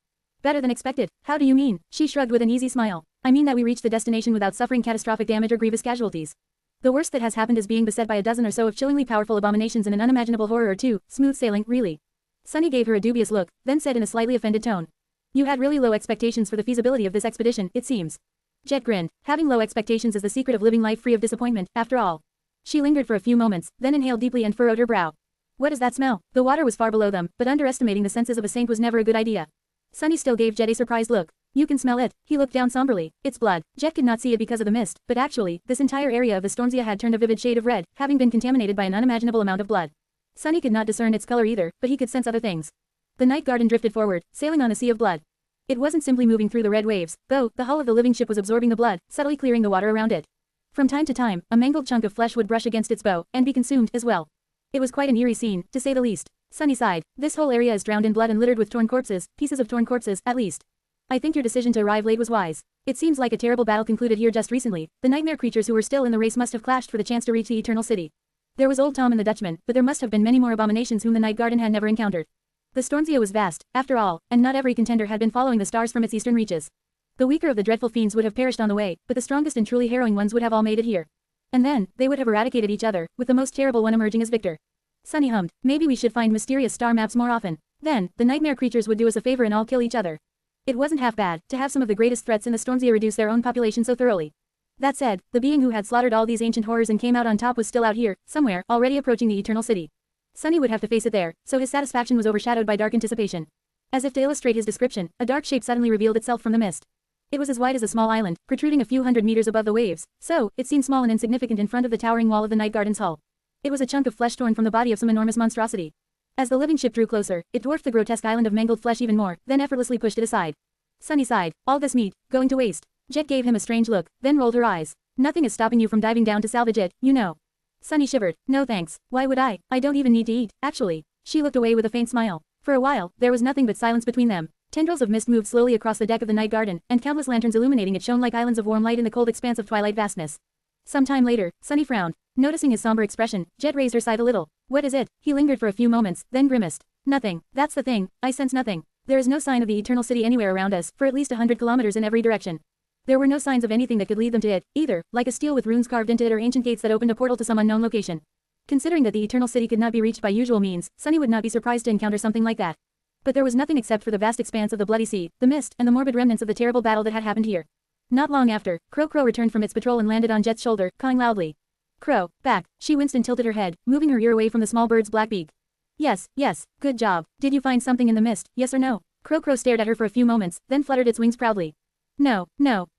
Better than expected. How do you mean? She shrugged with an easy smile. I mean that we reached the destination without suffering catastrophic damage or grievous casualties. The worst that has happened is being beset by a dozen or so of chillingly powerful abominations and an unimaginable horror or two. Smooth sailing, really. Sunny gave her a dubious look, then said in a slightly offended tone. You had really low expectations for the feasibility of this expedition, it seems. Jet grinned. Having low expectations is the secret of living life free of disappointment, after all. She lingered for a few moments, then inhaled deeply and furrowed her brow. What is that smell? The water was far below them, but underestimating the senses of a saint was never a good idea. Sunny still gave Jet a surprised look. You can smell it. He looked down somberly. It's blood. Jet could not see it because of the mist, but actually, this entire area of the Stormzia had turned a vivid shade of red, having been contaminated by an unimaginable amount of blood. Sunny could not discern its color either, but he could sense other things. The night garden drifted forward, sailing on a sea of blood. It wasn't simply moving through the red waves, though, the hull of the living ship was absorbing the blood, subtly clearing the water around it. From time to time, a mangled chunk of flesh would brush against its bow, and be consumed, as well. It was quite an eerie scene, to say the least. Sunny sighed. This whole area is drowned in blood and littered with torn corpses, pieces of torn corpses, at least. I think your decision to arrive late was wise. It seems like a terrible battle concluded here just recently. The nightmare creatures who were still in the race must have clashed for the chance to reach the Eternal City. There was Old Tom and the Dutchman, but there must have been many more abominations whom the night garden had never encountered. The Stormzia was vast, after all, and not every contender had been following the stars from its eastern reaches. The weaker of the dreadful fiends would have perished on the way, but the strongest and truly harrowing ones would have all made it here. And then, they would have eradicated each other, with the most terrible one emerging as victor. Sunny hummed, maybe we should find mysterious star maps more often. Then, the nightmare creatures would do us a favor and all kill each other. It wasn't half bad, to have some of the greatest threats in the Stormzia reduce their own population so thoroughly. That said, the being who had slaughtered all these ancient horrors and came out on top was still out here, somewhere, already approaching the Eternal City. Sunny would have to face it there, so his satisfaction was overshadowed by dark anticipation. As if to illustrate his description, a dark shape suddenly revealed itself from the mist. It was as wide as a small island, protruding a few hundred meters above the waves, so, it seemed small and insignificant in front of the towering wall of the night garden's hull. It was a chunk of flesh torn from the body of some enormous monstrosity. As the living ship drew closer, it dwarfed the grotesque island of mangled flesh even more, then effortlessly pushed it aside. Sunny sighed. All this meat, going to waste. Jet gave him a strange look, then rolled her eyes. Nothing is stopping you from diving down to salvage it, you know. Sunny shivered. No thanks. Why would I? I don't even need to eat, actually. She looked away with a faint smile. For a while, there was nothing but silence between them. Tendrils of mist moved slowly across the deck of the night garden, and countless lanterns illuminating it shone like islands of warm light in the cold expanse of twilight vastness. Some time later, Sunny frowned. Noticing his somber expression, Jet raised her side a little. What is it? He lingered for a few moments, then grimaced. Nothing. That's the thing. I sense nothing. There is no sign of the Eternal City anywhere around us, for at least 100 kilometers in every direction. There were no signs of anything that could lead them to it, either, like a stele with runes carved into it or ancient gates that opened a portal to some unknown location. Considering that the Eternal City could not be reached by usual means, Sunny would not be surprised to encounter something like that. But there was nothing except for the vast expanse of the bloody sea, the mist, and the morbid remnants of the terrible battle that had happened here. Not long after, Crow returned from its patrol and landed on Jet's shoulder, cawing loudly. Crow, back. She winced and tilted her head, moving her ear away from the small bird's black beak. Yes, good job. Did you find something in the mist, yes or no? Crow stared at her for a few moments, then fluttered its wings proudly. No.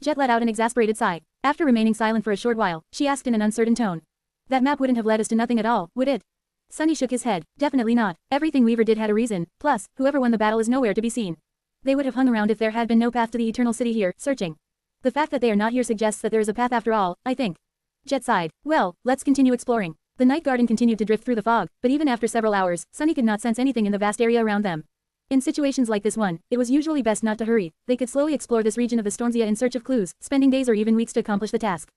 Jet let out an exasperated sigh. After remaining silent for a short while, she asked in an uncertain tone. That map wouldn't have led us to nothing at all, would it? Sunny shook his head. Definitely not. Everything Weaver did had a reason, plus, whoever won the battle is nowhere to be seen. They would have hung around if there had been no path to the Eternal City here, searching. The fact that they are not here suggests that there is a path after all, I think. Jet sighed. Well, let's continue exploring. The night garden continued to drift through the fog, but even after several hours, Sunny could not sense anything in the vast area around them. In situations like this one, it was usually best not to hurry. They could slowly explore this region of the Stormzia in search of clues, spending days or even weeks to accomplish the task.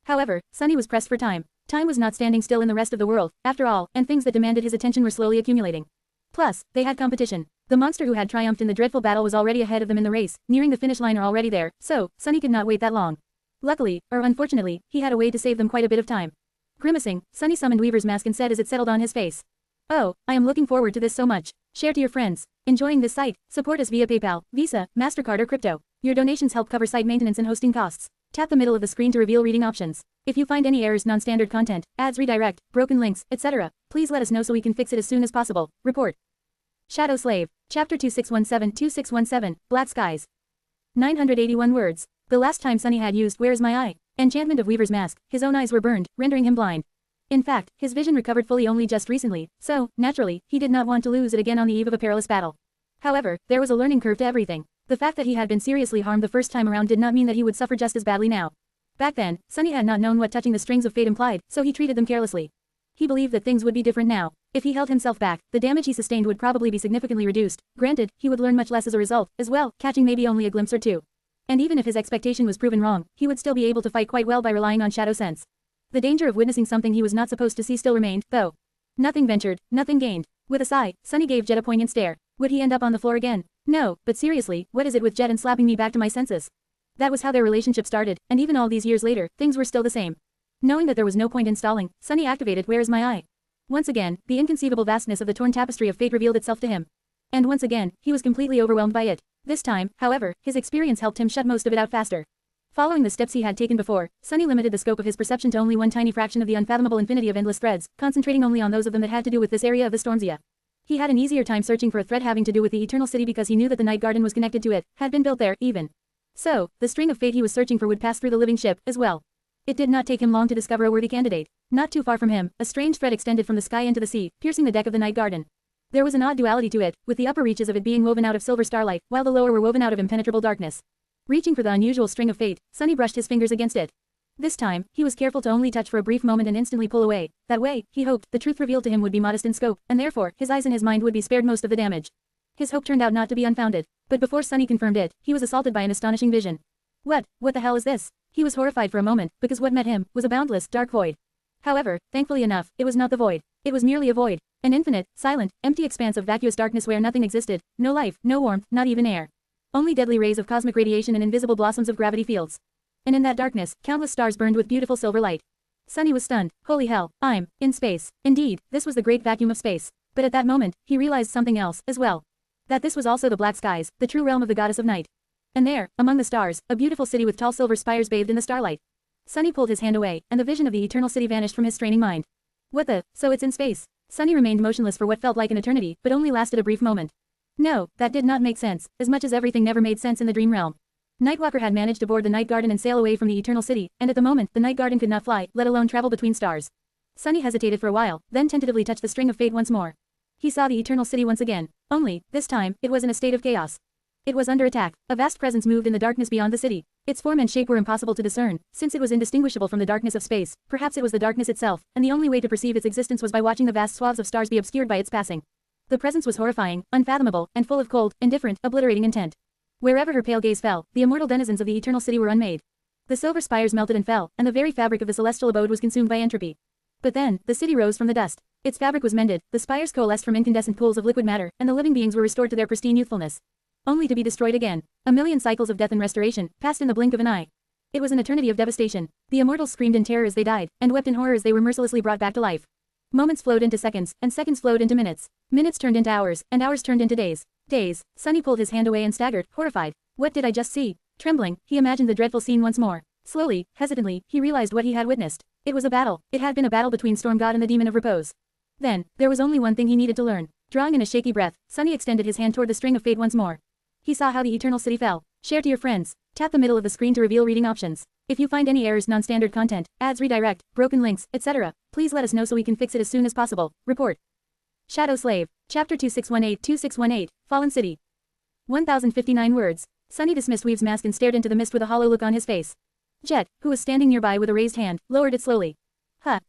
However, Sunny was pressed for time. Time was not standing still in the rest of the world, after all, and things that demanded his attention were slowly accumulating. Plus, they had competition. The monster who had triumphed in the dreadful battle was already ahead of them in the race, nearing the finish line or already there, so, Sunny could not wait that long. Luckily, or unfortunately, he had a way to save them quite a bit of time. Grimacing, Sunny summoned Weaver's mask and said as it settled on his face. Oh, I am looking forward to this so much. Share to your friends. Enjoying this site? Support us via PayPal, Visa, MasterCard or crypto. Your donations help cover site maintenance and hosting costs. Tap the middle of the screen to reveal reading options. If you find any errors, non-standard content, ads redirect, broken links, etc., please let us know so we can fix it as soon as possible. Report. Shadow Slave. Chapter 2617-2617, Black Skies. 981 words. The last time Sunny had used Where is my eye? Enchantment of Weaver's Mask, his own eyes were burned, rendering him blind. In fact, his vision recovered fully only just recently, so, naturally, he did not want to lose it again on the eve of a perilous battle. However, there was a learning curve to everything. The fact that he had been seriously harmed the first time around did not mean that he would suffer just as badly now. Back then, Sunny had not known what touching the strings of fate implied, so he treated them carelessly. He believed that things would be different now. If he held himself back, the damage he sustained would probably be significantly reduced. Granted, he would learn much less as a result, as well, catching maybe only a glimpse or two. And even if his expectation was proven wrong, he would still be able to fight quite well by relying on shadow sense. The danger of witnessing something he was not supposed to see still remained, though. Nothing ventured, nothing gained. With a sigh, Sunny gave Jet a poignant stare. Would he end up on the floor again? No, but seriously, what is it with Jet and slapping me back to my senses? That was how their relationship started, and even all these years later, things were still the same. Knowing that there was no point in stalling, Sunny activated Where is my eye? Once again, the inconceivable vastness of the torn tapestry of fate revealed itself to him. And once again, he was completely overwhelmed by it. This time, however, his experience helped him shut most of it out faster. Following the steps he had taken before, Sunny limited the scope of his perception to only one tiny fraction of the unfathomable infinity of endless threads, concentrating only on those of them that had to do with this area of the Stormsia. He had an easier time searching for a thread having to do with the Eternal City because he knew that the Night Garden was connected to it, had been built there, even. So, the string of fate he was searching for would pass through the living ship, as well. It did not take him long to discover a worthy candidate. Not too far from him, a strange thread extended from the sky into the sea, piercing the deck of the Night Garden. There was an odd duality to it, with the upper reaches of it being woven out of silver starlight, while the lower were woven out of impenetrable darkness. Reaching for the unusual string of fate, Sunny brushed his fingers against it. This time, he was careful to only touch for a brief moment and instantly pull away. That way, he hoped, the truth revealed to him would be modest in scope, and therefore, his eyes and his mind would be spared most of the damage. His hope turned out not to be unfounded. But before Sunny confirmed it, he was assaulted by an astonishing vision. What the hell is this? He was horrified for a moment, because what met him was a boundless, dark void. However, thankfully enough, it was not the void. It was merely a void. An infinite, silent, empty expanse of vacuous darkness where nothing existed, no life, no warmth, not even air. Only deadly rays of cosmic radiation and invisible blossoms of gravity fields. And in that darkness, countless stars burned with beautiful silver light. Sunny was stunned. Holy hell, I'm in space. Indeed, this was the great vacuum of space. But at that moment, he realized something else, as well. That this was also the black skies, the true realm of the goddess of night. And there, among the stars, a beautiful city with tall silver spires bathed in the starlight. Sunny pulled his hand away, and the vision of the eternal city vanished from his straining mind. So it's in space. Sunny remained motionless for what felt like an eternity, but only lasted a brief moment. No, that did not make sense, as much as everything never made sense in the dream realm. Nightwalker had managed to board the Night Garden and sail away from the Eternal City, and at the moment, the Night Garden could not fly, let alone travel between stars. Sunny hesitated for a while, then tentatively touched the string of fate once more. He saw the Eternal City once again. Only, this time, it was in a state of chaos. It was under attack. A vast presence moved in the darkness beyond the city. Its form and shape were impossible to discern, since it was indistinguishable from the darkness of space. Perhaps it was the darkness itself, and the only way to perceive its existence was by watching the vast swaths of stars be obscured by its passing. The presence was horrifying, unfathomable, and full of cold, indifferent, obliterating intent. Wherever her pale gaze fell, the immortal denizens of the Eternal City were unmade. The silver spires melted and fell, and the very fabric of the celestial abode was consumed by entropy. But then, the city rose from the dust. Its fabric was mended, the spires coalesced from incandescent pools of liquid matter, and the living beings were restored to their pristine youthfulness. Only to be destroyed again. A million cycles of death and restoration, passed in the blink of an eye. It was an eternity of devastation. The immortals screamed in terror as they died, and wept in horror as they were mercilessly brought back to life. Moments flowed into seconds, and seconds flowed into minutes. Minutes turned into hours, and hours turned into days. Days. Sunny pulled his hand away and staggered, horrified. What did I just see? Trembling, he imagined the dreadful scene once more. Slowly, hesitantly, he realized what he had witnessed. It was a battle. It had been a battle between Storm God and the Demon of Repose. Then, there was only one thing he needed to learn. Drawing in a shaky breath, Sunny extended his hand toward the string of fate once more. He saw how the Eternal City fell. Share to your friends. Tap the middle of the screen to reveal reading options. If you find any errors, non-standard content, ads redirect, broken links, etc., please let us know so we can fix it as soon as possible. Report. Shadow Slave. Chapter 2618-2618, Fallen City. 1059 words. Sunny dismissed Weave's mask and stared into the mist with a hollow look on his face. Jet, who was standing nearby with a raised hand, lowered it slowly.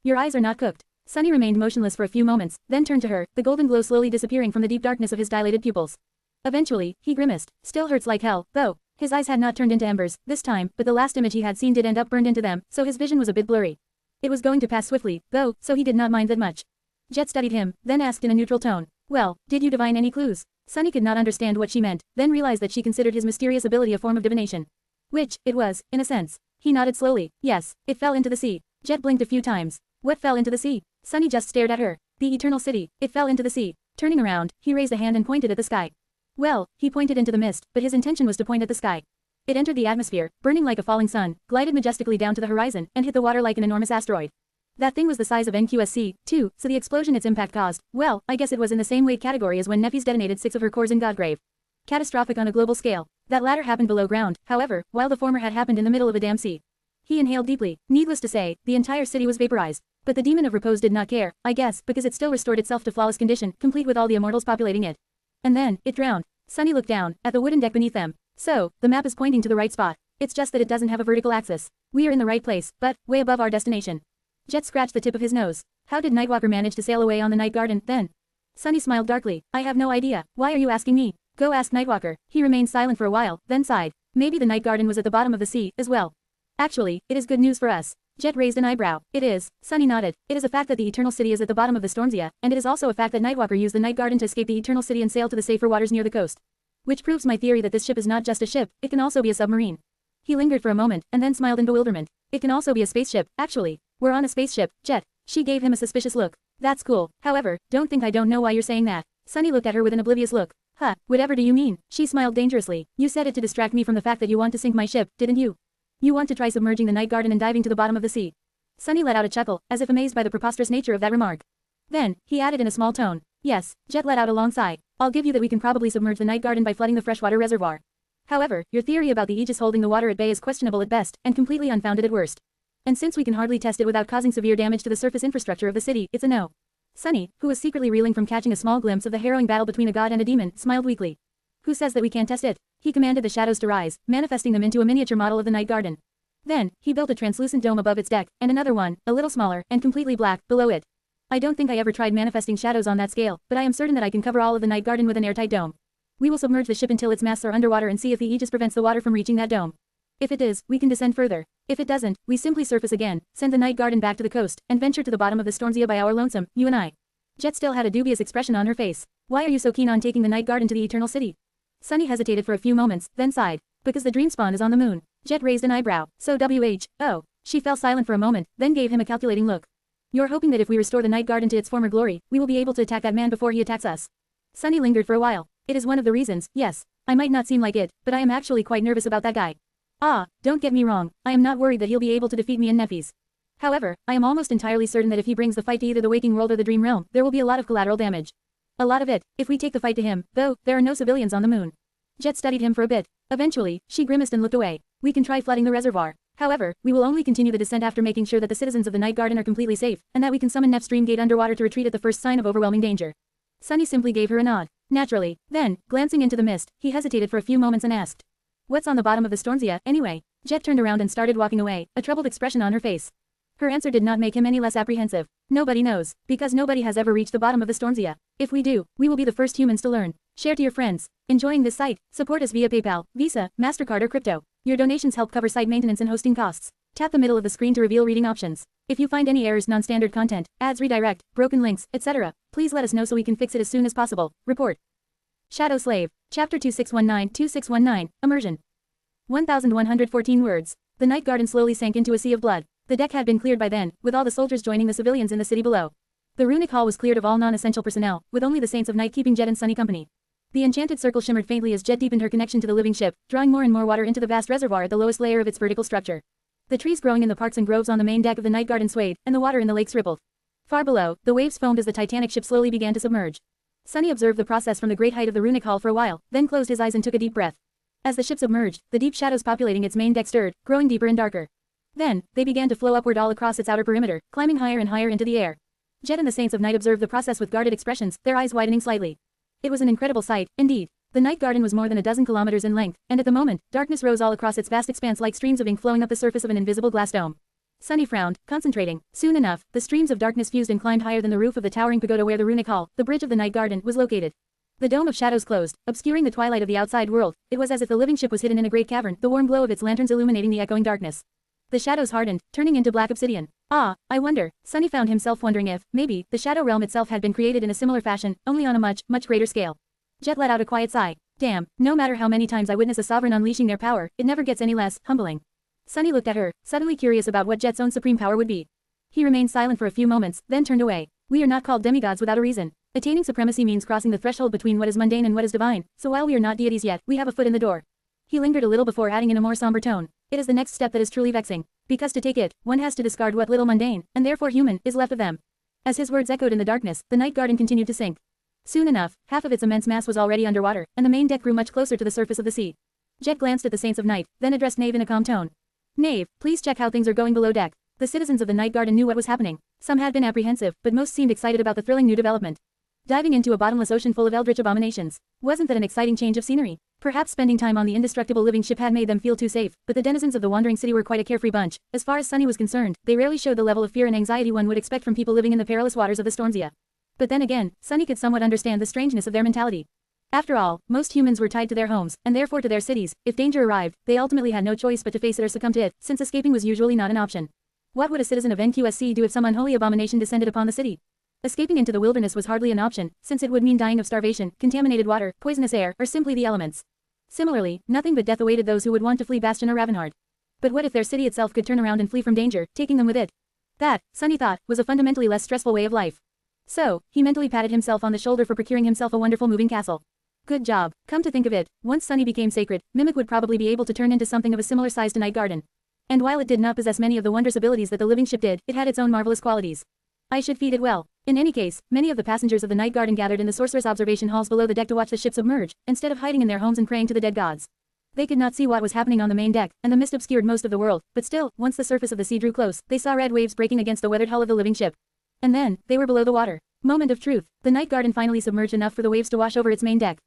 Your eyes are not cooked. Sunny remained motionless for a few moments, then turned to her, the golden glow slowly disappearing from the deep darkness of his dilated pupils. Eventually, he grimaced. Still hurts like hell, though. His eyes had not turned into embers, this time, but the last image he had seen did end up burned into them, so his vision was a bit blurry. It was going to pass swiftly, though, so he did not mind that much. Jet studied him, then asked in a neutral tone. Well, did you divine any clues? Sunny could not understand what she meant, then realized that she considered his mysterious ability a form of divination. Which, it was, in a sense. He nodded slowly. Yes, it fell into the sea. Jet blinked a few times. What fell into the sea? Sunny just stared at her. The Eternal City. It fell into the sea. Turning around, he raised a hand and pointed at the sky. Well, he pointed into the mist, but his intention was to point at the sky. It entered the atmosphere, burning like a falling sun, glided majestically down to the horizon, and hit the water like an enormous asteroid. That thing was the size of NQSC, too, so the explosion its impact caused, well, I guess it was in the same weight category as when Nefis detonated 6 of her cores in Godgrave. Catastrophic on a global scale. That latter happened below ground, however, while the former had happened in the middle of a damn sea. He inhaled deeply. Needless to say, the entire city was vaporized. But the demon of repose did not care, I guess, because it still restored itself to flawless condition, complete with all the immortals populating it. And then, it drowned. Sunny looked down, at the wooden deck beneath them. So, the map is pointing to the right spot. It's just that it doesn't have a vertical axis. We are in the right place, but, way above our destination. Jet scratched the tip of his nose. How did Nightwalker manage to sail away on the Night Garden, then? Sunny smiled darkly. I have no idea. Why are you asking me? Go ask Nightwalker. He remained silent for a while, then sighed. Maybe the Night Garden was at the bottom of the sea, as well. Actually, it is good news for us. Jet raised an eyebrow. It is. Sunny nodded. It is a fact that the Eternal City is at the bottom of the Stormzia, and it is also a fact that Nightwalker used the Night Garden to escape the Eternal City and sail to the safer waters near the coast. Which proves my theory that this ship is not just a ship, it can also be a submarine. He lingered for a moment, and then smiled in bewilderment. It can also be a spaceship, actually. We're on a spaceship, Jet. She gave him a suspicious look. That's cool. However, don't think I don't know why you're saying that. Sunny looked at her with an oblivious look. Huh, whatever do you mean? She smiled dangerously. You said it to distract me from the fact that you want to sink my ship, didn't you? You want to try submerging the Night Garden and diving to the bottom of the sea. Sunny let out a chuckle, as if amazed by the preposterous nature of that remark. Then, he added in a small tone. Yes, Jet let out a long sigh. I'll give you that we can probably submerge the Night Garden by flooding the freshwater reservoir. However, your theory about the Aegis holding the water at bay is questionable at best, and completely unfounded at worst. And since we can hardly test it without causing severe damage to the surface infrastructure of the city, it's a no. Sunny, who was secretly reeling from catching a small glimpse of the harrowing battle between a god and a demon, smiled weakly. Who says that we can't test it? He commanded the shadows to rise, manifesting them into a miniature model of the Night Garden. Then, he built a translucent dome above its deck, and another one, a little smaller, and completely black, below it. I don't think I ever tried manifesting shadows on that scale, but I am certain that I can cover all of the Night Garden with an airtight dome. We will submerge the ship until its masts are underwater and see if the Aegis prevents the water from reaching that dome. If it does, we can descend further. If it doesn't, we simply surface again, send the Night Garden back to the coast, and venture to the bottom of the Stormzia by our lonesome, you and I. Jet still had a dubious expression on her face. Why are you so keen on taking the Night Garden to the Eternal City? Sunny hesitated for a few moments, then sighed. Because the dream spawn is on the moon. Jet raised an eyebrow. So oh. She fell silent for a moment, then gave him a calculating look. You're hoping that if we restore the Night Garden to its former glory, we will be able to attack that man before he attacks us. Sunny lingered for a while. It is one of the reasons, yes. I might not seem like it, but I am actually quite nervous about that guy. Ah, don't get me wrong, I am not worried that he'll be able to defeat me and Nefis. However, I am almost entirely certain that if he brings the fight to either the waking world or the dream realm, there will be a lot of collateral damage. A lot of it, if we take the fight to him, though, there are no civilians on the moon. Jet studied him for a bit. Eventually, she grimaced and looked away. We can try flooding the reservoir. However, we will only continue the descent after making sure that the citizens of the Night Garden are completely safe, and that we can summon Nef's Dream Gate underwater to retreat at the first sign of overwhelming danger. Sunny simply gave her a nod. Naturally, then, glancing into the mist, he hesitated for a few moments and asked. What's on the bottom of the Stormzia, anyway? Jet turned around and started walking away, a troubled expression on her face. Her answer did not make him any less apprehensive. Nobody knows, because nobody has ever reached the bottom of the Stormzia. If we do, we will be the first humans to learn. Share to your friends. Enjoying this site? Support us via PayPal, Visa, MasterCard or crypto. Your donations help cover site maintenance and hosting costs. Tap the middle of the screen to reveal reading options. If you find any errors, non-standard content, ads redirect, broken links, etc., please let us know so we can fix it as soon as possible. Report. Shadow Slave. Chapter 2619-2619, Immersion. 1,114 words. The Night Garden slowly sank into a sea of blood. The deck had been cleared by then, with all the soldiers joining the civilians in the city below. The runic hall was cleared of all non-essential personnel, with only the Saints of Night keeping Jet and Sunny company. The enchanted circle shimmered faintly as Jet deepened her connection to the living ship, drawing more and more water into the vast reservoir at the lowest layer of its vertical structure. The trees growing in the parks and groves on the main deck of the Night Garden swayed, and the water in the lakes rippled. Far below, the waves foamed as the Titanic ship slowly began to submerge. Sunny observed the process from the great height of the runic hall for a while, then closed his eyes and took a deep breath. As the ship submerged, the deep shadows populating its main deck stirred, growing deeper and darker. Then, they began to flow upward all across its outer perimeter, climbing higher and higher into the air. Jet and the Saints of Night observed the process with guarded expressions, their eyes widening slightly. It was an incredible sight, indeed. The Night Garden was more than a dozen kilometers in length, and at the moment, darkness rose all across its vast expanse like streams of ink flowing up the surface of an invisible glass dome. Sunny frowned, concentrating. Soon enough, the streams of darkness fused and climbed higher than the roof of the towering pagoda where the runic hall, the bridge of the Night Garden, was located. The dome of shadows closed, obscuring the twilight of the outside world. It was as if the living ship was hidden in a great cavern, the warm glow of its lanterns illuminating the echoing darkness. The shadows hardened, turning into black obsidian. Ah, I wonder. Sunny found himself wondering if, maybe, the shadow realm itself had been created in a similar fashion, only on a much, much greater scale. Jet let out a quiet sigh. Damn, no matter how many times I witness a sovereign unleashing their power, it never gets any less humbling. Sunny looked at her, suddenly curious about what Jet's own supreme power would be. He remained silent for a few moments, then turned away. We are not called demigods without a reason. Attaining supremacy means crossing the threshold between what is mundane and what is divine, so while we are not deities yet, we have a foot in the door. He lingered a little before adding in a more somber tone. It is the next step that is truly vexing. Because to take it, one has to discard what little mundane, and therefore human, is left of them. As his words echoed in the darkness, the night garden continued to sink. Soon enough, half of its immense mass was already underwater, and the main deck grew much closer to the surface of the sea. Jet glanced at the Saints of Night, then addressed Knave in a calm tone. Knave, please check how things are going below deck. The citizens of the night garden knew what was happening. Some had been apprehensive, but most seemed excited about the thrilling new development. Diving into a bottomless ocean full of eldritch abominations. Wasn't that an exciting change of scenery? Perhaps spending time on the indestructible living ship had made them feel too safe, but the denizens of the wandering city were quite a carefree bunch. As far as Sunny was concerned, they rarely showed the level of fear and anxiety one would expect from people living in the perilous waters of the Stormzea. But then again, Sunny could somewhat understand the strangeness of their mentality. After all, most humans were tied to their homes, and therefore to their cities. If danger arrived, they ultimately had no choice but to face it or succumb to it, since escaping was usually not an option. What would a citizen of NQSC do if some unholy abomination descended upon the city? Escaping into the wilderness was hardly an option, since it would mean dying of starvation, contaminated water, poisonous air, or simply the elements. Similarly, nothing but death awaited those who would want to flee Bastion or Ravenheart. But what if their city itself could turn around and flee from danger, taking them with it? That, Sunny thought, was a fundamentally less stressful way of life. So, he mentally patted himself on the shoulder for procuring himself a wonderful moving castle. Good job. Come to think of it, once Sunny became sacred, Mimic would probably be able to turn into something of a similar size to Night Garden. And while it did not possess many of the wondrous abilities that the living ship did, it had its own marvelous qualities. I should feed it well. In any case, many of the passengers of the Night Garden gathered in the sorceress' observation halls below the deck to watch the ship submerge, instead of hiding in their homes and praying to the dead gods. They could not see what was happening on the main deck, and the mist obscured most of the world, but still, once the surface of the sea drew close, they saw red waves breaking against the weathered hull of the living ship. And then, they were below the water. Moment of truth. The Night Garden finally submerged enough for the waves to wash over its main deck.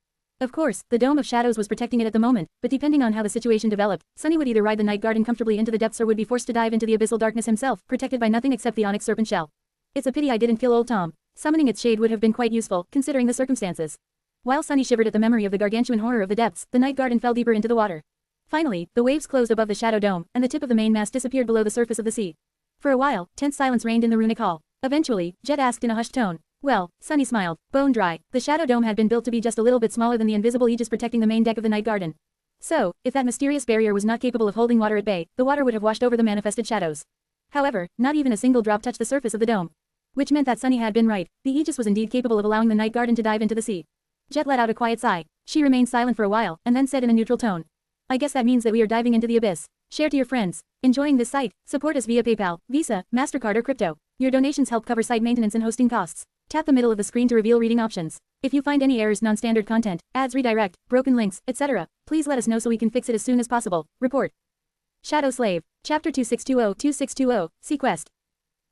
Of course, the Dome of Shadows was protecting it at the moment, but depending on how the situation developed, Sunny would either ride the Night Garden comfortably into the depths or would be forced to dive into the abyssal darkness himself, protected by nothing except the onyx serpent shell. It's a pity I didn't kill old Tom. Summoning its shade would have been quite useful, considering the circumstances. While Sunny shivered at the memory of the gargantuan horror of the depths, the Night Garden fell deeper into the water. Finally, the waves closed above the Shadow Dome, and the tip of the main mast disappeared below the surface of the sea. For a while, tense silence reigned in the runic hall. Eventually, Jet asked in a hushed tone. Well, Sunny smiled, bone dry. The Shadow Dome had been built to be just a little bit smaller than the invisible aegis protecting the main deck of the Night Garden. So, if that mysterious barrier was not capable of holding water at bay, the water would have washed over the manifested shadows. However, not even a single drop touched the surface of the dome. Which meant that Sunny had been right. The aegis was indeed capable of allowing the Night Garden to dive into the sea. Jet let out a quiet sigh. She remained silent for a while, and then said in a neutral tone. I guess that means that we are diving into the abyss. Share to your friends. Enjoying this site? Support us via PayPal, Visa, MasterCard or crypto. Your donations help cover site maintenance and hosting costs. Tap the middle of the screen to reveal reading options. If you find any errors, non-standard content, ads redirect, broken links, etc., please let us know so we can fix it as soon as possible. Report. Shadow Slave. Chapter 2620-2620, Sequest.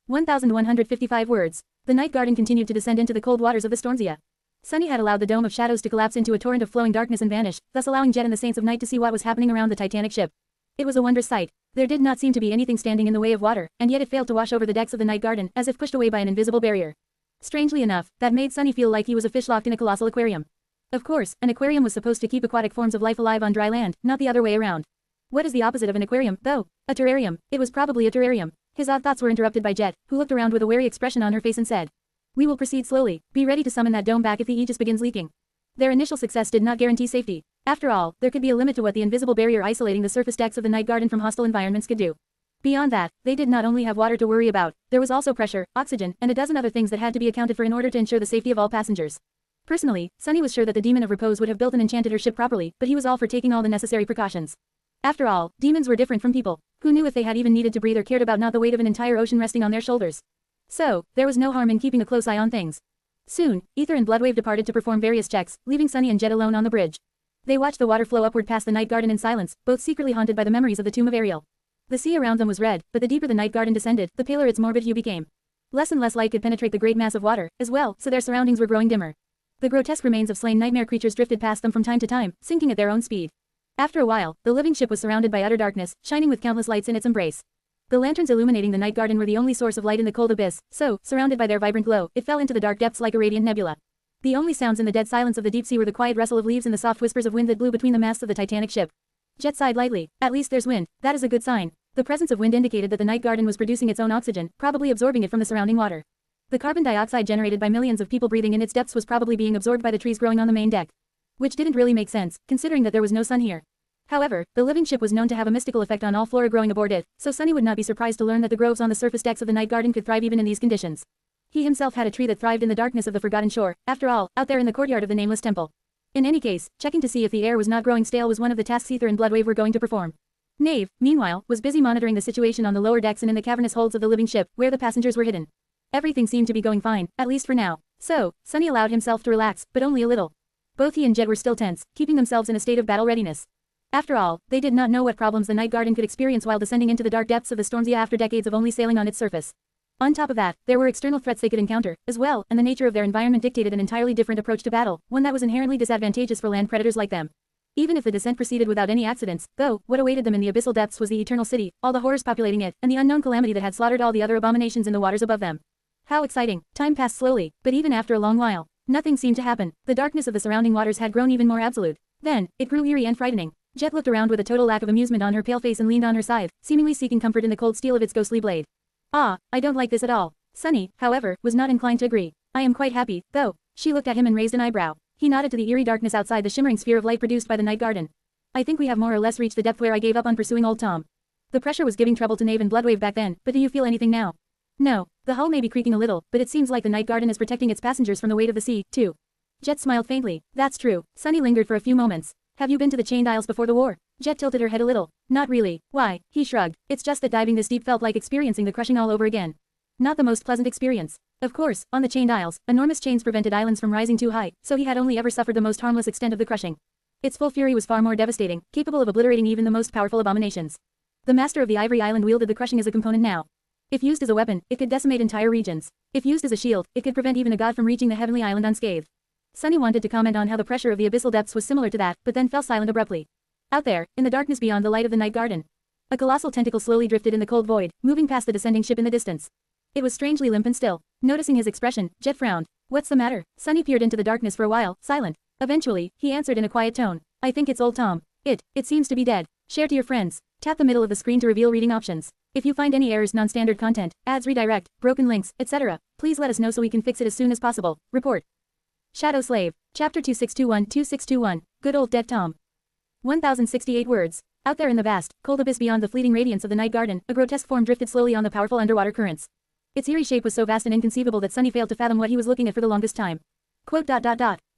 1,155 words. The Night Garden continued to descend into the cold waters of the Stormzea. Sunny had allowed the Dome of Shadows to collapse into a torrent of flowing darkness and vanish, thus allowing Jet and the Saints of Night to see what was happening around the Titanic ship. It was a wondrous sight. There did not seem to be anything standing in the way of water, and yet it failed to wash over the decks of the Night Garden, as if pushed away by an invisible barrier. Strangely enough, that made Sunny feel like he was a fish locked in a colossal aquarium. Of course, an aquarium was supposed to keep aquatic forms of life alive on dry land, not the other way around. What is the opposite of an aquarium, though? A terrarium. It was probably a terrarium. His odd thoughts were interrupted by Jet, who looked around with a wary expression on her face and said, We will proceed slowly. Be ready to summon that dome back if the aegis begins leaking. Their initial success did not guarantee safety. After all, there could be a limit to what the invisible barrier isolating the surface decks of the Night Garden from hostile environments could do. Beyond that, they did not only have water to worry about, there was also pressure, oxygen, and a dozen other things that had to be accounted for in order to ensure the safety of all passengers. Personally, Sunny was sure that the Demon of Repose would have built and enchanted her ship properly, but he was all for taking all the necessary precautions. After all, demons were different from people. Who knew if they had even needed to breathe or cared about not the weight of an entire ocean resting on their shoulders? So, there was no harm in keeping a close eye on things. Soon, Ether and Bloodwave departed to perform various checks, leaving Sunny and Jet alone on the bridge. They watched the water flow upward past the Night Garden in silence, both secretly haunted by the memories of the tomb of Ariel. The sea around them was red, but the deeper the Night Garden descended, the paler its morbid hue became. Less and less light could penetrate the great mass of water, as well, so their surroundings were growing dimmer. The grotesque remains of slain nightmare creatures drifted past them from time to time, sinking at their own speed. After a while, the living ship was surrounded by utter darkness, shining with countless lights in its embrace. The lanterns illuminating the Night Garden were the only source of light in the cold abyss, so, surrounded by their vibrant glow, it fell into the dark depths like a radiant nebula. The only sounds in the dead silence of the deep sea were the quiet rustle of leaves and the soft whispers of wind that blew between the masts of the Titanic ship. Jet sighed lightly. At least there's wind. That is a good sign. The presence of wind indicated that the Night Garden was producing its own oxygen, probably absorbing it from the surrounding water. The carbon dioxide generated by millions of people breathing in its depths was probably being absorbed by the trees growing on the main deck. Which didn't really make sense, considering that there was no sun here. However, the living ship was known to have a mystical effect on all flora growing aboard it, so Sunny would not be surprised to learn that the groves on the surface decks of the Night Garden could thrive even in these conditions. He himself had a tree that thrived in the darkness of the forgotten shore, after all, out there in the courtyard of the nameless temple. In any case, checking to see if the air was not growing stale was one of the tasks Ether and Bloodwave were going to perform. Nave, meanwhile, was busy monitoring the situation on the lower decks and in the cavernous holds of the living ship, where the passengers were hidden. Everything seemed to be going fine, at least for now. So, Sunny allowed himself to relax, but only a little. Both he and Jet were still tense, keeping themselves in a state of battle readiness. After all, they did not know what problems the Night Garden could experience while descending into the dark depths of the Stormsia after decades of only sailing on its surface. On top of that, there were external threats they could encounter, as well, and the nature of their environment dictated an entirely different approach to battle, one that was inherently disadvantageous for land predators like them. Even if the descent proceeded without any accidents, though, what awaited them in the abyssal depths was the Eternal City, all the horrors populating it, and the unknown calamity that had slaughtered all the other abominations in the waters above them. How exciting! Time passed slowly, but even after a long while, nothing seemed to happen. The darkness of the surrounding waters had grown even more absolute. Then, it grew eerie and frightening. Jet looked around with a total lack of amusement on her pale face and leaned on her scythe, seemingly seeking comfort in the cold steel of its ghostly blade. Ah, I don't like this at all. Sunny, however, was not inclined to agree. I am quite happy, though. She looked at him and raised an eyebrow. He nodded to the eerie darkness outside the shimmering sphere of light produced by the Night Garden. I think we have more or less reached the depth where I gave up on pursuing old Tom. The pressure was giving trouble to Nave and Bloodwave back then, but do you feel anything now? No, the hull may be creaking a little, but it seems like the Night Garden is protecting its passengers from the weight of the sea, too. Jet smiled faintly. That's true. Sunny lingered for a few moments. Have you been to the Chained Isles before the war? Jet tilted her head a little. Not really. Why? He shrugged. It's just that diving this deep felt like experiencing the crushing all over again. Not the most pleasant experience. Of course, on the Chained Isles, enormous chains prevented islands from rising too high, so he had only ever suffered the most harmless extent of the crushing. Its full fury was far more devastating, capable of obliterating even the most powerful abominations. The master of the Ivory Island wielded the crushing as a component now. If used as a weapon, it could decimate entire regions. If used as a shield, it could prevent even a god from reaching the heavenly island unscathed. Sunny wanted to comment on how the pressure of the abyssal depths was similar to that, but then fell silent abruptly. Out there, in the darkness beyond the light of the Night Garden, a colossal tentacle slowly drifted in the cold void, moving past the descending ship in the distance. It was strangely limp and still. Noticing his expression, Jet frowned. What's the matter? Sunny peered into the darkness for a while, silent. Eventually, he answered in a quiet tone. I think it's old Tom. It seems to be dead. Share to your friends. Tap the middle of the screen to reveal reading options. If you find any errors, non-standard content, ads redirect, broken links, etc., please let us know so we can fix it as soon as possible. Report. Shadow Slave. Chapter 2621-2621. Good old dead Tom. 1068 words. Out there in the vast, cold abyss beyond the fleeting radiance of the Night Garden, a grotesque form drifted slowly on the powerful underwater currents. Its eerie shape was so vast and inconceivable that Sunny failed to fathom what he was looking at for the longest time. Quote.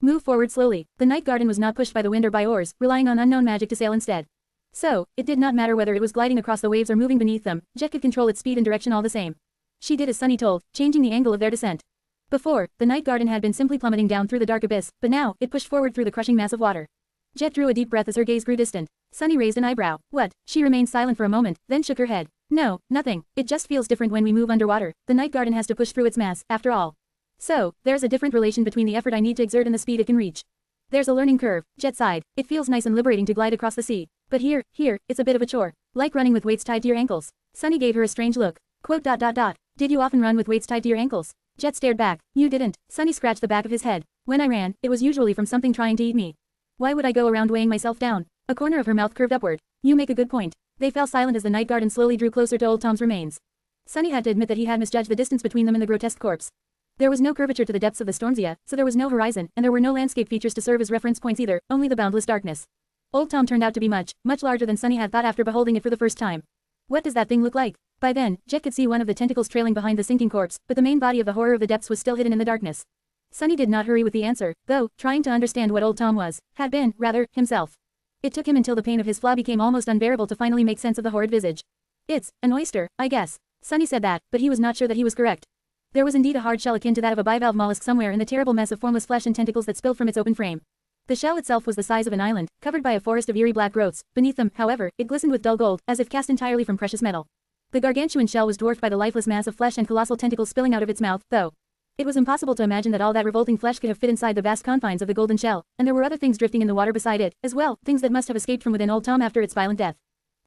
Move forward slowly. The Night Garden was not pushed by the wind or by oars, relying on unknown magic to sail instead. So, it did not matter whether it was gliding across the waves or moving beneath them, Jet could control its speed and direction all the same. She did as Sunny told, changing the angle of their descent. Before, the Night Garden had been simply plummeting down through the dark abyss, but now, it pushed forward through the crushing mass of water. Jet drew a deep breath as her gaze grew distant. Sunny raised an eyebrow. What? She remained silent for a moment, then shook her head. No, nothing. It just feels different when we move underwater. The Night Garden has to push through its mass, after all. So, there's a different relation between the effort I need to exert and the speed it can reach. There's a learning curve. Jet sighed. It feels nice and liberating to glide across the sea. But here, it's a bit of a chore. Like running with weights tied to your ankles. Sunny gave her a strange look. Quote. Did you often run with weights tied to your ankles? Jet stared back. You didn't. Sunny scratched the back of his head. When I ran, it was usually from something trying to eat me. Why would I go around weighing myself down? A corner of her mouth curved upward. You make a good point. They fell silent as the Night Garden slowly drew closer to old Tom's remains. Sunny had to admit that he had misjudged the distance between them and the grotesque corpse. There was no curvature to the depths of the Stormsia, so there was no horizon, and there were no landscape features to serve as reference points either, only the boundless darkness. Old Tom turned out to be much larger than Sunny had thought after beholding it for the first time. What does that thing look like? By then, Jet could see one of the tentacles trailing behind the sinking corpse, but the main body of the horror of the depths was still hidden in the darkness. Sunny did not hurry with the answer, though, trying to understand what old Tom had been, rather, himself. It took him until the pain of his flaw became almost unbearable to finally make sense of the horrid visage. It's an oyster, I guess. Sunny said that, but he was not sure that he was correct. There was indeed a hard shell akin to that of a bivalve mollusk somewhere in the terrible mess of formless flesh and tentacles that spilled from its open frame. The shell itself was the size of an island, covered by a forest of eerie black growths. Beneath them, however, it glistened with dull gold, as if cast entirely from precious metal. The gargantuan shell was dwarfed by the lifeless mass of flesh and colossal tentacles spilling out of its mouth, though. It was impossible to imagine that all that revolting flesh could have fit inside the vast confines of the golden shell, and there were other things drifting in the water beside it, as well, things that must have escaped from within old Tom after its violent death.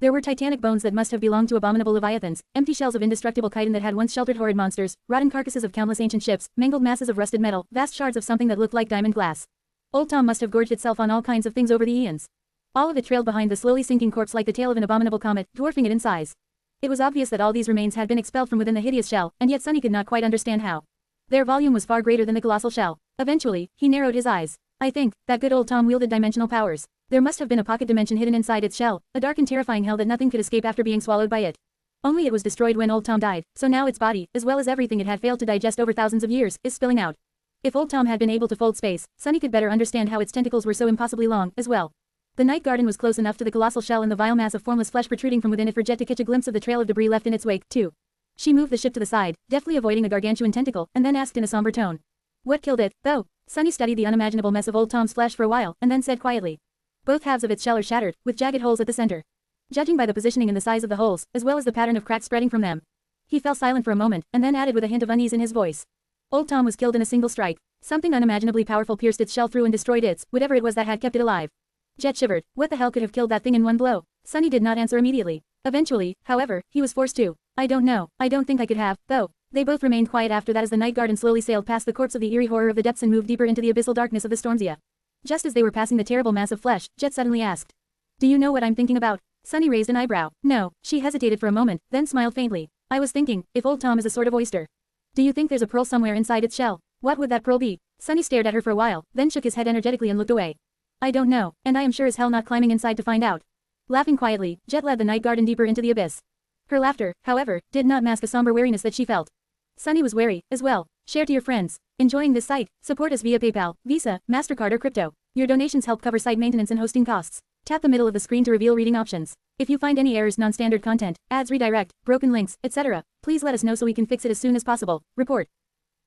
There were titanic bones that must have belonged to abominable leviathans, empty shells of indestructible chitin that had once sheltered horrid monsters, rotten carcasses of countless ancient ships, mangled masses of rusted metal, vast shards of something that looked like diamond glass. Old Tom must have gorged itself on all kinds of things over the eons. All of it trailed behind the slowly sinking corpse like the tail of an abominable comet, dwarfing it in size. It was obvious that all these remains had been expelled from within the hideous shell, and yet Sunny could not quite understand how. Their volume was far greater than the colossal shell. Eventually, he narrowed his eyes. I think that good old Tom wielded dimensional powers. There must have been a pocket dimension hidden inside its shell, a dark and terrifying hell that nothing could escape after being swallowed by it. Only it was destroyed when Old Tom died, so now its body, as well as everything it had failed to digest over thousands of years, is spilling out. If Old Tom had been able to fold space, Sunny could better understand how its tentacles were so impossibly long, as well. The night garden was close enough to the colossal shell and the vile mass of formless flesh protruding from within it for Jet to catch a glimpse of the trail of debris left in its wake, too. She moved the ship to the side, deftly avoiding a gargantuan tentacle, and then asked in a somber tone. What killed it, though? Sunny studied the unimaginable mess of Old Tom's flesh for a while, and then said quietly. Both halves of its shell are shattered, with jagged holes at the center. Judging by the positioning and the size of the holes, as well as the pattern of cracks spreading from them. He fell silent for a moment, and then added with a hint of unease in his voice. Old Tom was killed in a single strike. Something unimaginably powerful pierced its shell through and destroyed its, whatever it was that had kept it alive. Jet shivered. What the hell could have killed that thing in one blow? Sunny did not answer immediately. Eventually, however, he was forced to. I don't know. I don't think I could have, though. They both remained quiet after that as the night garden slowly sailed past the corpse of the eerie horror of the depths and moved deeper into the abyssal darkness of the Stormsia. Just as they were passing the terrible mass of flesh, Jet suddenly asked. Do you know what I'm thinking about? Sunny raised an eyebrow. No. She hesitated for a moment, then smiled faintly. I was thinking, if Old Tom is a sort of oyster. Do you think there's a pearl somewhere inside its shell? What would that pearl be? Sunny stared at her for a while, then shook his head energetically and looked away. I don't know, and I am sure as hell not climbing inside to find out. Laughing quietly, Jet led the night garden deeper into the abyss. Her laughter, however, did not mask a somber wariness that she felt. Sunny was wary, as well. Share to your friends. Enjoying this site? Support us via PayPal, Visa, MasterCard or crypto. Your donations help cover site maintenance and hosting costs. Tap the middle of the screen to reveal reading options. If you find any errors, non-standard content, ads redirect, broken links, etc., please let us know so we can fix it as soon as possible. Report.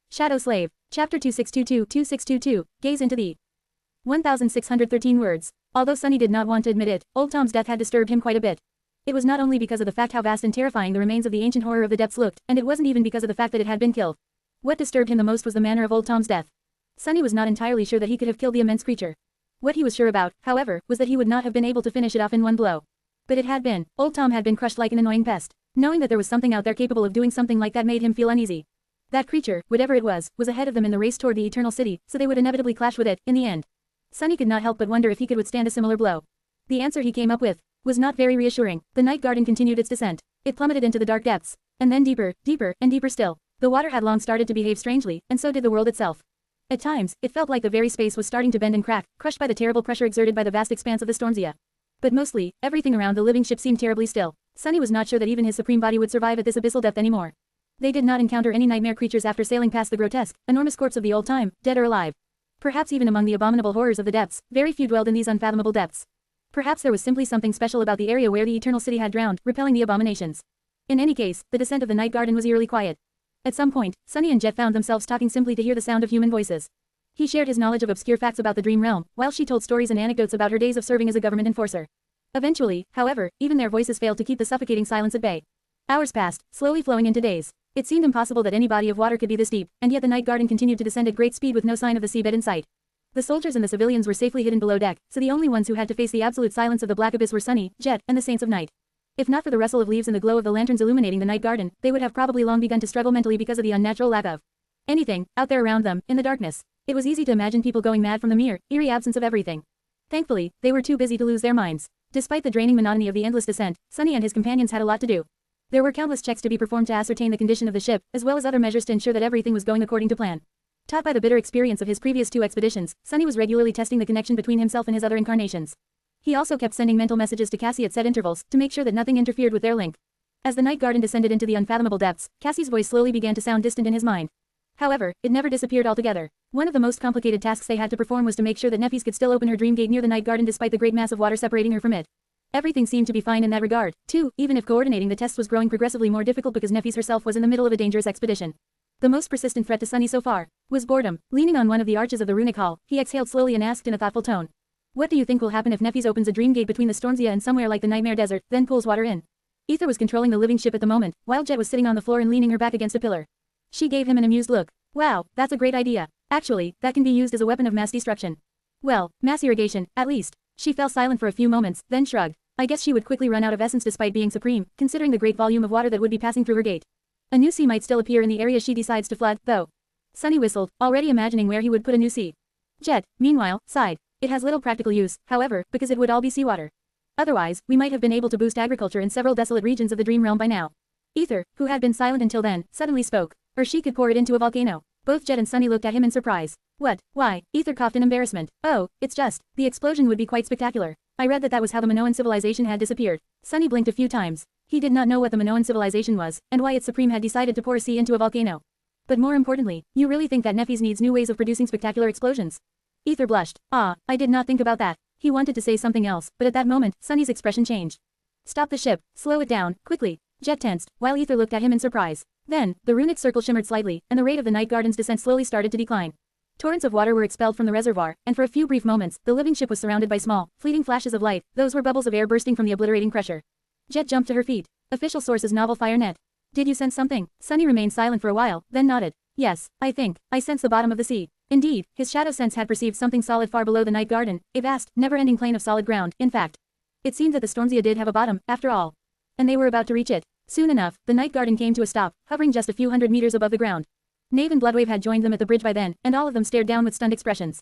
Shadow Slave. Chapter 2622-2622, Gaze into the 1,613 words. Although Sunny did not want to admit it, Old Tom's death had disturbed him quite a bit. It was not only because of the fact how vast and terrifying the remains of the ancient horror of the depths looked, and it wasn't even because of the fact that it had been killed. What disturbed him the most was the manner of Old Tom's death. Sunny was not entirely sure that he could have killed the immense creature. What he was sure about, however, was that he would not have been able to finish it off in one blow. But it had been. Old Tom had been crushed like an annoying pest. Knowing that there was something out there capable of doing something like that made him feel uneasy. That creature, whatever it was ahead of them in the race toward the Eternal City, so they would inevitably clash with it, in the end. Sunny could not help but wonder if he could withstand a similar blow. The answer he came up with was not very reassuring. The night garden continued its descent. It plummeted into the dark depths. And then deeper, deeper, and deeper still. The water had long started to behave strangely, and so did the world itself. At times, it felt like the very space was starting to bend and crack, crushed by the terrible pressure exerted by the vast expanse of the Stormsia. But mostly, everything around the living ship seemed terribly still. Sunny was not sure that even his supreme body would survive at this abyssal depth anymore. They did not encounter any nightmare creatures after sailing past the grotesque, enormous corpse of the old time, dead or alive. Perhaps even among the abominable horrors of the depths, very few dwelled in these unfathomable depths. Perhaps there was simply something special about the area where the Eternal City had drowned, repelling the abominations. In any case, the descent of the night garden was eerily quiet. At some point, Sunny and Jet found themselves talking simply to hear the sound of human voices. He shared his knowledge of obscure facts about the dream realm, while she told stories and anecdotes about her days of serving as a government enforcer. Eventually, however, even their voices failed to keep the suffocating silence at bay. Hours passed, slowly flowing into days. It seemed impossible that any body of water could be this deep, and yet the night garden continued to descend at great speed with no sign of the seabed in sight. The soldiers and the civilians were safely hidden below deck, so the only ones who had to face the absolute silence of the black abyss were Sunny, Jet, and the Saints of Night. If not for the rustle of leaves and the glow of the lanterns illuminating the night garden, they would have probably long begun to struggle mentally because of the unnatural lack of anything out there around them, in the darkness. It was easy to imagine people going mad from the mere, eerie absence of everything. Thankfully, they were too busy to lose their minds. Despite the draining monotony of the endless descent, Sunny and his companions had a lot to do. There were countless checks to be performed to ascertain the condition of the ship, as well as other measures to ensure that everything was going according to plan. Taught by the bitter experience of his previous 2 expeditions, Sunny was regularly testing the connection between himself and his other incarnations. He also kept sending mental messages to Cassie at set intervals, to make sure that nothing interfered with their link. As the night garden descended into the unfathomable depths, Cassie's voice slowly began to sound distant in his mind. However, it never disappeared altogether. One of the most complicated tasks they had to perform was to make sure that Neffys could still open her dream gate near the night garden despite the great mass of water separating her from it. Everything seemed to be fine in that regard, too, even if coordinating the tests was growing progressively more difficult because Neffys herself was in the middle of a dangerous expedition. The most persistent threat to Sunny so far was boredom. Leaning on one of the arches of the runic hall, he exhaled slowly and asked in a thoughtful tone. What do you think will happen if Neffys opens a dream gate between the Stormsia and somewhere like the Nightmare Desert, then pulls water in? Ether was controlling the living ship at the moment, while Jet was sitting on the floor and leaning her back against a pillar. She gave him an amused look. Wow, that's a great idea. Actually, that can be used as a weapon of mass destruction. Well, mass irrigation, at least. She fell silent for a few moments, then shrugged. I guess she would quickly run out of essence despite being supreme, considering the great volume of water that would be passing through her gate. A new sea might still appear in the area she decides to flood, though. Sunny whistled, already imagining where he would put a new sea. Jet, meanwhile, sighed. It has little practical use, however, because it would all be seawater. Otherwise, we might have been able to boost agriculture in several desolate regions of the dream realm by now. Ether, who had been silent until then, suddenly spoke. Or she could pour it into a volcano. Both Jet and Sunny looked at him in surprise. What? Why? Ether coughed in embarrassment. Oh, it's just, the explosion would be quite spectacular. I read that was how the Minoan civilization had disappeared. Sunny blinked a few times. He did not know what the Minoan civilization was, and why its supreme had decided to pour a sea into a volcano. But more importantly, you really think that Nephis needs new ways of producing spectacular explosions? Ether blushed. Ah, I did not think about that. He wanted to say something else, but at that moment, Sunny's expression changed. Stop the ship, slow it down, quickly. Jet tensed, while Ether looked at him in surprise. Then, the runic circle shimmered slightly, and the rate of the Night Garden's descent slowly started to decline. Torrents of water were expelled from the reservoir, and for a few brief moments, the living ship was surrounded by small, fleeting flashes of light. Those were bubbles of air bursting from the obliterating pressure. Jet jumped to her feet. Official source's novel fire net. Did you sense something? Sunny remained silent for a while, then nodded. Yes, I think, I sense the bottom of the sea. Indeed, his shadow sense had perceived something solid far below the Night Garden, a vast, never-ending plain of solid ground. In fact, it seemed that the Stormzia did have a bottom, after all. And they were about to reach it. Soon enough, the Night Garden came to a stop, hovering just a few hundred meters above the ground. Knave and Bloodwave had joined them at the bridge by then, and all of them stared down with stunned expressions.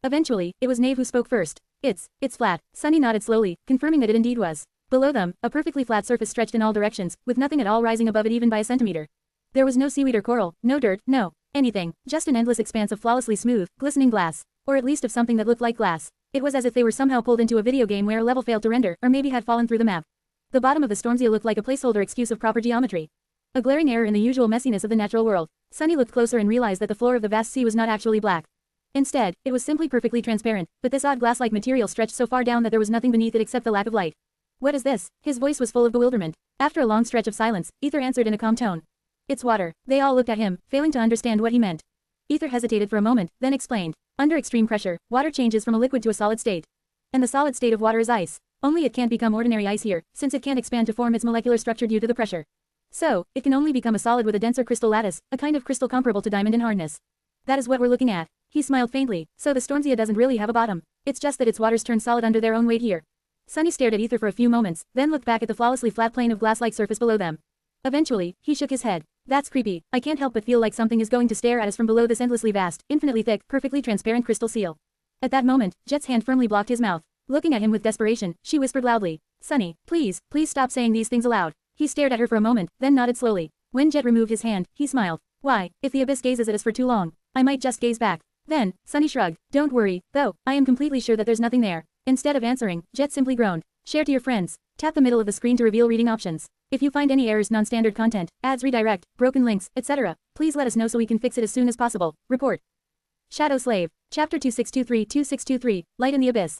Eventually, it was Knave who spoke first. It's flat. Sunny nodded slowly, confirming that it indeed was. Below them, a perfectly flat surface stretched in all directions, with nothing at all rising above it even by a centimeter. There was no seaweed or coral, no dirt, no anything, just an endless expanse of flawlessly smooth, glistening glass. Or at least of something that looked like glass. It was as if they were somehow pulled into a video game where a level failed to render, or maybe had fallen through the map. The bottom of the Stormzia looked like a placeholder excuse of proper geometry. A glaring error in the usual messiness of the natural world. Sunny looked closer and realized that the floor of the vast sea was not actually black. Instead, it was simply perfectly transparent, but this odd glass-like material stretched so far down that there was nothing beneath it except the lack of light. What is this? His voice was full of bewilderment. After a long stretch of silence, Ether answered in a calm tone. It's water. They all looked at him, failing to understand what he meant. Ether hesitated for a moment, then explained. Under extreme pressure, water changes from a liquid to a solid state. And the solid state of water is ice. Only it can't become ordinary ice here, since it can't expand to form its molecular structure due to the pressure. So, it can only become a solid with a denser crystal lattice, a kind of crystal comparable to diamond in hardness. That is what we're looking at. He smiled faintly. So the Stormzia doesn't really have a bottom. It's just that its waters turn solid under their own weight here. Sunny stared at Ether for a few moments, then looked back at the flawlessly flat plane of glass-like surface below them. Eventually, he shook his head. That's creepy. I can't help but feel like something is going to stare at us from below this endlessly vast, infinitely thick, perfectly transparent crystal seal. At that moment, Jet's hand firmly blocked his mouth. Looking at him with desperation, she whispered loudly. Sunny, please stop saying these things aloud. He stared at her for a moment, then nodded slowly. When Jet removed his hand, he smiled. Why, if the abyss gazes at us for too long, I might just gaze back. Then, Sunny shrugged. Don't worry, though, I am completely sure that there's nothing there. Instead of answering, Jet simply groaned. Share to your friends. Tap the middle of the screen to reveal reading options. If you find any errors, non-standard content, ads redirect, broken links, etc., please let us know so we can fix it as soon as possible. Report. Shadow Slave. Chapter 2623-2623, Light in the Abyss.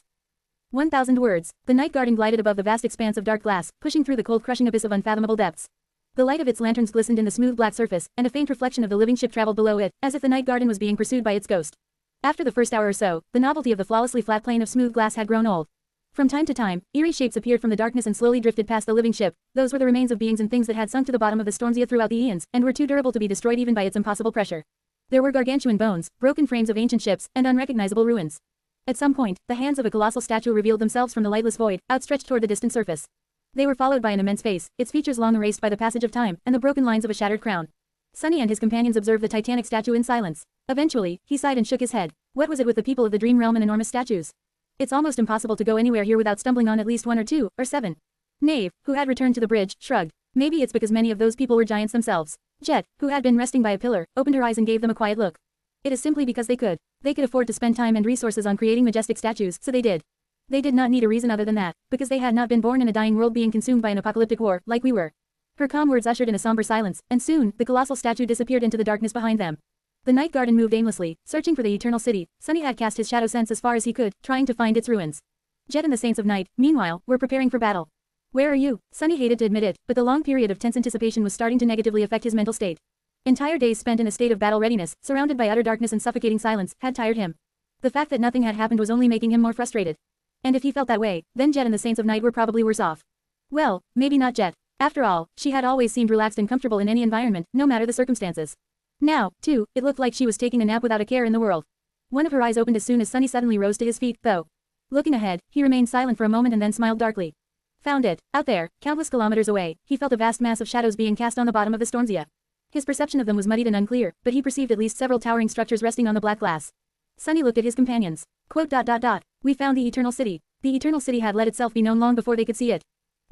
1,000 words. The Night Garden glided above the vast expanse of dark glass, pushing through the cold crushing abyss of unfathomable depths. The light of its lanterns glistened in the smooth black surface, and a faint reflection of the living ship traveled below it, as if the Night Garden was being pursued by its ghost. After the first hour or so, the novelty of the flawlessly flat plane of smooth glass had grown old. From time to time, eerie shapes appeared from the darkness and slowly drifted past the living ship. Those were the remains of beings and things that had sunk to the bottom of the Stormzia throughout the eons, and were too durable to be destroyed even by its impossible pressure. There were gargantuan bones, broken frames of ancient ships, and unrecognizable ruins. At some point, the hands of a colossal statue revealed themselves from the lightless void, outstretched toward the distant surface. They were followed by an immense face, its features long erased by the passage of time, and the broken lines of a shattered crown. Sunny and his companions observed the titanic statue in silence. Eventually, he sighed and shook his head. What was it with the people of the dream realm and enormous statues? It's almost impossible to go anywhere here without stumbling on at least 1 or 2, or 7. Knave, who had returned to the bridge, shrugged. Maybe it's because many of those people were giants themselves. Jet, who had been resting by a pillar, opened her eyes and gave them a quiet look. It is simply because they could. They could afford to spend time and resources on creating majestic statues, so they did. They did not need a reason other than that, because they had not been born in a dying world being consumed by an apocalyptic war, like we were. Her calm words ushered in a somber silence, and soon, the colossal statue disappeared into the darkness behind them. The Night Garden moved aimlessly, searching for the eternal city. Sunny had cast his shadow sense as far as he could, trying to find its ruins. Jet and the Saints of Night, meanwhile, were preparing for battle. Where are you? Sunny hated to admit it, but the long period of tense anticipation was starting to negatively affect his mental state. Entire days spent in a state of battle readiness, surrounded by utter darkness and suffocating silence, had tired him. The fact that nothing had happened was only making him more frustrated. And if he felt that way, then Jet and the Saints of Night were probably worse off. Well, maybe not Jet. After all, she had always seemed relaxed and comfortable in any environment, no matter the circumstances. Now, too, it looked like she was taking a nap without a care in the world. One of her eyes opened as soon as Sunny suddenly rose to his feet, though. Looking ahead, he remained silent for a moment and then smiled darkly. Found it. Out there, countless kilometers away, he felt a vast mass of shadows being cast on the bottom of the Stormzia. His perception of them was muddied and unclear, but he perceived at least several towering structures resting on the black glass. Sunny looked at his companions. Quote, We found the Eternal City. The Eternal City had let itself be known long before they could see it.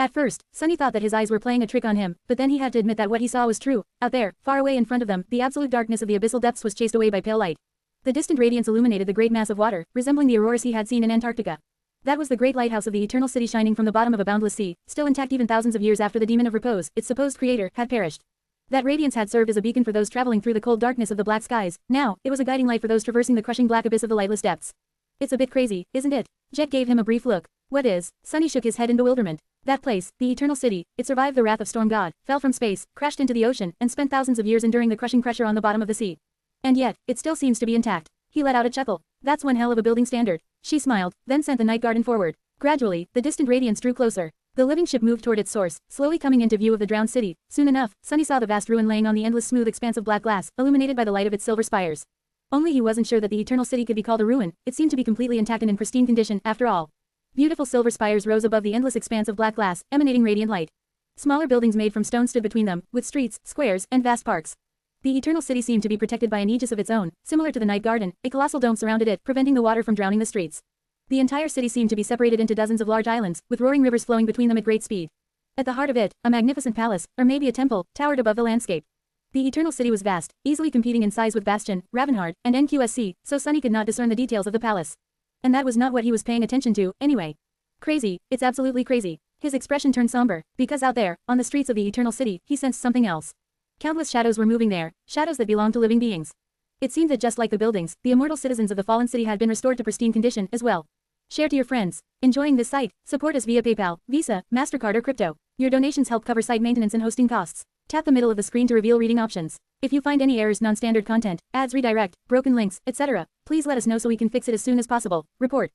At first, Sunny thought that his eyes were playing a trick on him, but then he had to admit that what he saw was true. Out there, far away in front of them, the absolute darkness of the abyssal depths was chased away by pale light. The distant radiance illuminated the great mass of water, resembling the auroras he had seen in Antarctica. That was the great lighthouse of the Eternal City shining from the bottom of a boundless sea, still intact even thousands of years after the Demon of Repose, its supposed creator, had perished. That radiance had served as a beacon for those traveling through the cold darkness of the black skies. Now, it was a guiding light for those traversing the crushing black abyss of the lightless depths. It's a bit crazy, isn't it? Jet gave him a brief look. What is? Sunny shook his head in bewilderment. That place, the Eternal City, it survived the wrath of Storm God, fell from space, crashed into the ocean, and spent thousands of years enduring the crushing pressure on the bottom of the sea. And yet, it still seems to be intact. He let out a chuckle. That's one hell of a building standard. She smiled, then sent the night garden forward. Gradually, the distant radiance drew closer. The living ship moved toward its source, slowly coming into view of the drowned city. Soon enough, Sunny saw the vast ruin laying on the endless smooth expanse of black glass, illuminated by the light of its silver spires. Only he wasn't sure that the Eternal City could be called a ruin. It seemed to be completely intact and in pristine condition, after all. Beautiful silver spires rose above the endless expanse of black glass, emanating radiant light. Smaller buildings made from stone stood between them, with streets, squares, and vast parks. The Eternal City seemed to be protected by an aegis of its own, similar to the night garden. A colossal dome surrounded it, preventing the water from drowning the streets. The entire city seemed to be separated into dozens of large islands, with roaring rivers flowing between them at great speed. At the heart of it, a magnificent palace, or maybe a temple, towered above the landscape. The Eternal City was vast, easily competing in size with Bastion, Ravenheart, and NQSC, so Sunny could not discern the details of the palace. And that was not what he was paying attention to, anyway. Crazy, it's absolutely crazy. His expression turned somber, because out there, on the streets of the Eternal City, he sensed something else. Countless shadows were moving there, shadows that belonged to living beings. It seemed that just like the buildings, the immortal citizens of the fallen city had been restored to pristine condition as well. Share to your friends. Enjoying this site? Support us via PayPal, Visa, MasterCard or crypto. Your donations help cover site maintenance and hosting costs. Tap the middle of the screen to reveal reading options. If you find any errors, non-standard content, ads redirect, broken links, etc., please let us know so we can fix it as soon as possible. Report.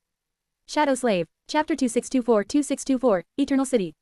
Shadow Slave. Chapter 2624-2624, Eternal City.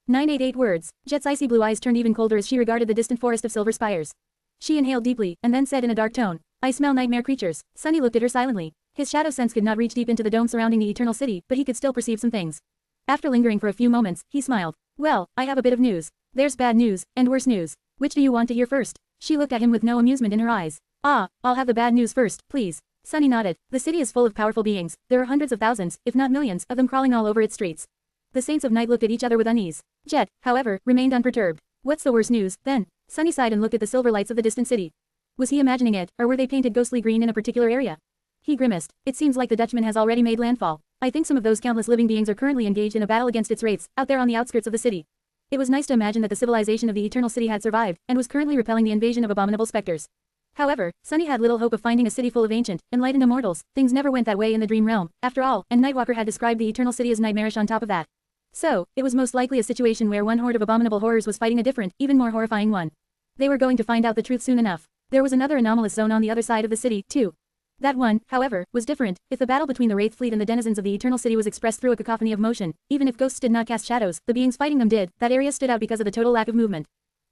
988 words. Jet's icy blue eyes turned even colder as she regarded the distant forest of silver spires. She inhaled deeply, and then said in a dark tone, I smell nightmare creatures. Sunny looked at her silently. His shadow sense could not reach deep into the dome surrounding the Eternal City, but he could still perceive some things. After lingering for a few moments, he smiled. Well, I have a bit of news. There's bad news, and worse news. Which do you want to hear first? She looked at him with no amusement in her eyes. Ah, I'll have the bad news first, please. Sunny nodded. The city is full of powerful beings. There are hundreds of thousands, if not millions, of them crawling all over its streets. The Saints of Night looked at each other with unease. Jet, however, remained unperturbed. What's the worst news, then? Sunny sighed and looked at the silver lights of the distant city. Was he imagining it, or were they painted ghostly green in a particular area? He grimaced. It seems like the Dutchman has already made landfall. I think some of those countless living beings are currently engaged in a battle against its wraiths, out there on the outskirts of the city. It was nice to imagine that the civilization of the Eternal City had survived, and was currently repelling the invasion of abominable specters. However, Sunny had little hope of finding a city full of ancient, enlightened immortals. Things never went that way in the dream realm, after all, and Nightwalker had described the Eternal City as nightmarish on top of that. So, it was most likely a situation where one horde of abominable horrors was fighting a different, even more horrifying one. They were going to find out the truth soon enough. There was another anomalous zone on the other side of the city, too. That one, however, was different. If the battle between the Wraith Fleet and the denizens of the Eternal City was expressed through a cacophony of motion, even if ghosts did not cast shadows, the beings fighting them did, that area stood out because of the total lack of movement.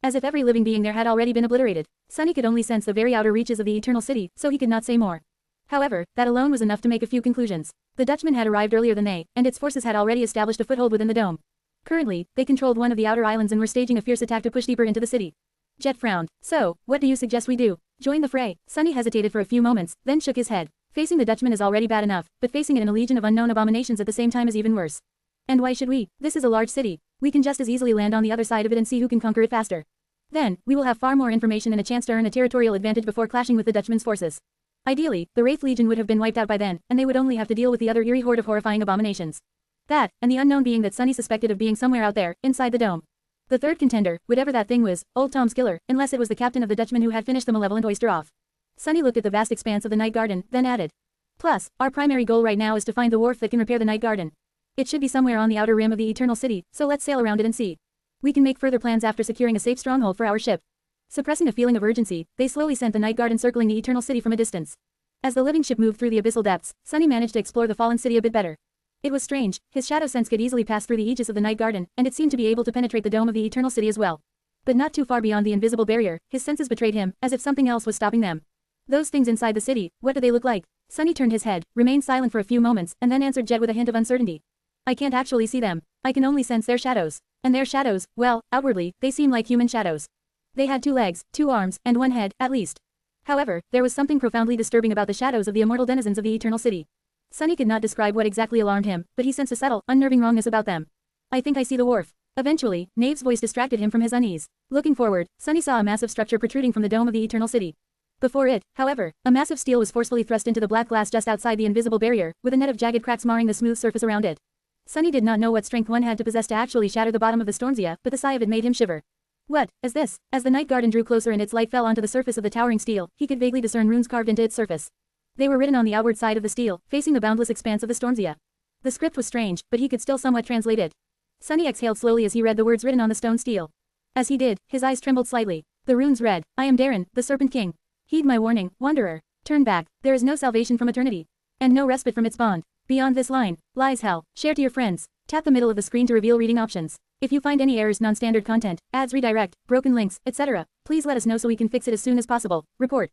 As if every living being there had already been obliterated. Sunny could only sense the very outer reaches of the Eternal City, so he could not say more. However, that alone was enough to make a few conclusions. The Dutchman had arrived earlier than they, and its forces had already established a foothold within the dome. Currently, they controlled one of the outer islands and were staging a fierce attack to push deeper into the city. Jet frowned. So, what do you suggest we do? Join the fray? Sunny hesitated for a few moments, then shook his head. Facing the Dutchman is already bad enough, but facing it in a legion of unknown abominations at the same time is even worse. And why should we? This is a large city. We can just as easily land on the other side of it and see who can conquer it faster. Then, we will have far more information and a chance to earn a territorial advantage before clashing with the Dutchman's forces. Ideally, the Wraith Legion would have been wiped out by then, and they would only have to deal with the other eerie horde of horrifying abominations. That, and the unknown being that Sunny suspected of being somewhere out there, inside the dome. The third contender, whatever that thing was, Old Tom's killer, unless it was the captain of the Dutchman who had finished the malevolent oyster off. Sunny looked at the vast expanse of the night garden, then added. Plus, our primary goal right now is to find the wharf that can repair the night garden. It should be somewhere on the outer rim of the Eternal City, so let's sail around it and see. We can make further plans after securing a safe stronghold for our ship. Suppressing a feeling of urgency, they slowly sent the night garden circling the Eternal City from a distance. As the living ship moved through the abyssal depths, Sunny managed to explore the fallen city a bit better. It was strange, his shadow sense could easily pass through the aegis of the night garden, and it seemed to be able to penetrate the dome of the Eternal City as well. But not too far beyond the invisible barrier, his senses betrayed him, as if something else was stopping them. Those things inside the city, what do they look like? Sunny turned his head, remained silent for a few moments, and then answered Jet with a hint of uncertainty. I can't actually see them. I can only sense their shadows. And their shadows, well, outwardly, they seem like human shadows. They had 2 legs, 2 arms, and 1 head, at least. However, there was something profoundly disturbing about the shadows of the immortal denizens of the Eternal City. Sunny could not describe what exactly alarmed him, but he sensed a subtle, unnerving wrongness about them. I think I see the wharf. Eventually, Nave's voice distracted him from his unease. Looking forward, Sunny saw a massive structure protruding from the dome of the Eternal City. Before it, however, a massive steel was forcefully thrust into the black glass just outside the invisible barrier, with a net of jagged cracks marring the smooth surface around it. Sunny did not know what strength one had to possess to actually shatter the bottom of the Stormsia, but the sigh of it made him shiver. What, as the night garden drew closer and its light fell onto the surface of the towering steel, he could vaguely discern runes carved into its surface. They were written on the outward side of the steel, facing the boundless expanse of the Stormsia. The script was strange, but he could still somewhat translate it. Sunny exhaled slowly as he read the words written on the stone steel. As he did, his eyes trembled slightly. The runes read, "I am Darren, the Serpent King. Heed my warning, wanderer. Turn back, there is no salvation from eternity. And no respite from its bond. Beyond this line, lies hell. Share to your friends. Tap the middle of the screen to reveal reading options. If you find any errors, non-standard content, ads redirect, broken links, etc., please let us know so we can fix it as soon as possible. Report."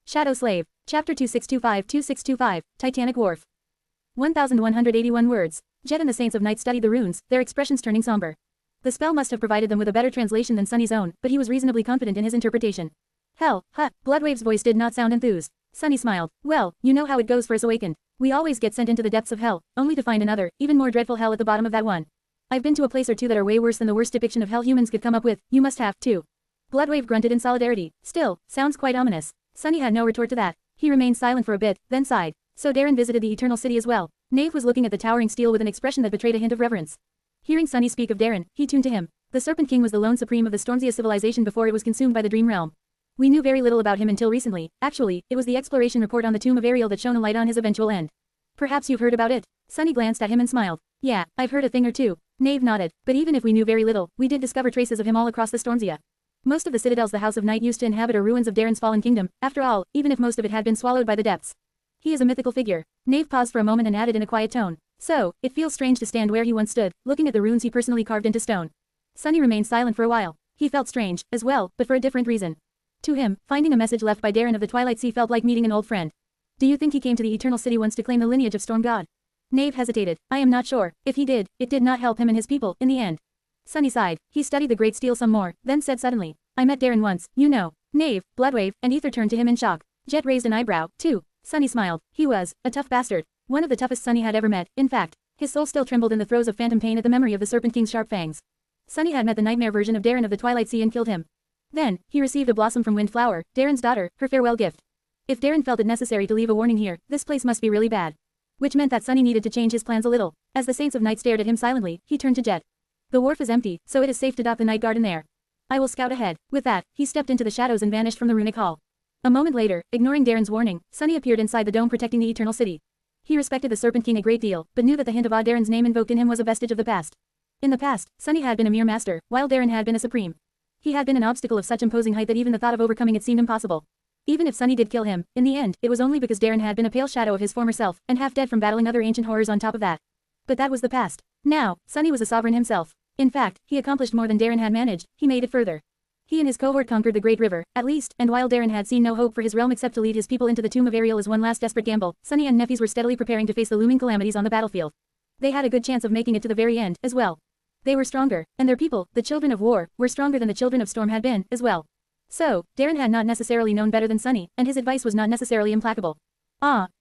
Shadow Slave, Chapter 2625-2625, Titanic Wharf. 1,181 words. Jet and the Saints of Night studied the runes, their expressions turning somber. The spell must have provided them with a better translation than Sunny's own, but he was reasonably confident in his interpretation. Hell, Bloodwave's voice did not sound enthused. Sunny smiled. Well, you know how it goes for us awakened. We always get sent into the depths of hell, only to find another, even more dreadful hell at the bottom of that one. I've been to a place or two that are way worse than the worst depiction of hell humans could come up with, you must have, too. Bloodwave grunted in solidarity. Still, sounds quite ominous. Sunny had no retort to that. He remained silent for a bit, then sighed. So Darren visited the Eternal City as well. Nave was looking at the towering steel with an expression that betrayed a hint of reverence. Hearing Sunny speak of Darren, he tuned to him. The Serpent King was the lone supreme of the Stormsia civilization before it was consumed by the Dream Realm. We knew very little about him until recently. Actually, it was the exploration report on the tomb of Ariel that shone a light on his eventual end. Perhaps you've heard about it? Sunny glanced at him and smiled. Yeah, I've heard a thing or two. Nave nodded. But even if we knew very little, we did discover traces of him all across the Stormsia. Most of the citadels the House of Night used to inhabit are ruins of Darren's fallen kingdom, after all, even if most of it had been swallowed by the depths. He is a mythical figure. Nave paused for a moment and added in a quiet tone. So, it feels strange to stand where he once stood, looking at the runes he personally carved into stone. Sunny remained silent for a while. He felt strange, as well, but for a different reason. To him, finding a message left by Darren of the Twilight Sea felt like meeting an old friend. Do you think he came to the Eternal City once to claim the lineage of Storm God? Nave hesitated. I am not sure. If he did, it did not help him and his people, in the end. Sunny sighed. He studied the great steel some more, then said suddenly, I met Darren once, you know. Nave, Bloodwave, and Ether turned to him in shock. Jet raised an eyebrow, too. Sunny smiled. He was a tough bastard. One of the toughest Sunny had ever met, in fact. His soul still trembled in the throes of phantom pain at the memory of the Serpent King's sharp fangs. Sunny had met the nightmare version of Darren of the Twilight Sea and killed him. Then, he received a blossom from Windflower, Darren's daughter, her farewell gift. If Darren felt it necessary to leave a warning here, this place must be really bad. Which meant that Sunny needed to change his plans a little. As the Saints of Night stared at him silently, he turned to Jet. The wharf is empty, so it is safe to dock the night garden there. I will scout ahead. With that, he stepped into the shadows and vanished from the runic hall. A moment later, ignoring Darren's warning, Sunny appeared inside the dome protecting the Eternal City. He respected the Serpent King a great deal, but knew that the hint of Darren's name invoked in him was a vestige of the past. In the past, Sunny had been a mere master, while Darren had been a supreme. He had been an obstacle of such imposing height that even the thought of overcoming it seemed impossible. Even if Sunny did kill him, in the end, it was only because Darren had been a pale shadow of his former self, and half dead from battling other ancient horrors on top of that. But that was the past. Now, Sunny was a sovereign himself. In fact, he accomplished more than Darren had managed, he made it further. He and his cohort conquered the Great River, at least, and while Darren had seen no hope for his realm except to lead his people into the tomb of Ariel as one last desperate gamble, Sunny and Nephews were steadily preparing to face the looming calamities on the battlefield. They had a good chance of making it to the very end, as well. They were stronger, and their people, the Children of War, were stronger than the Children of Storm had been, as well. So, Darren had not necessarily known better than Sunny, and his advice was not necessarily implacable.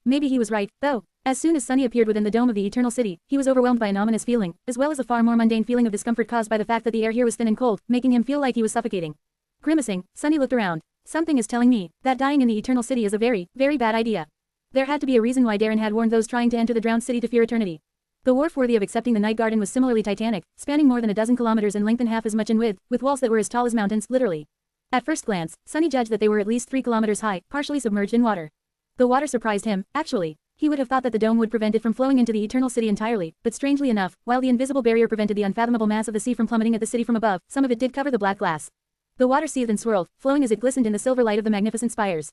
Maybe he was right, though. As soon as Sunny appeared within the dome of the Eternal City, he was overwhelmed by an ominous feeling, as well as a far more mundane feeling of discomfort caused by the fact that the air here was thin and cold, making him feel like he was suffocating. Grimacing, Sunny looked around. Something is telling me that dying in the Eternal City is a very, very bad idea. There had to be a reason why Darren had warned those trying to enter the drowned city to fear eternity. The wharf worthy of accepting the night garden was similarly titanic, spanning more than a dozen kilometers in length and half as much in width, with walls that were as tall as mountains, literally. At first glance, Sunny judged that they were at least 3 kilometers high, partially submerged in water. The water surprised him, actually. He would have thought that the dome would prevent it from flowing into the Eternal City entirely, but strangely enough, while the invisible barrier prevented the unfathomable mass of the sea from plummeting at the city from above, some of it did cover the black glass. The water seethed and swirled, flowing as it glistened in the silver light of the magnificent spires.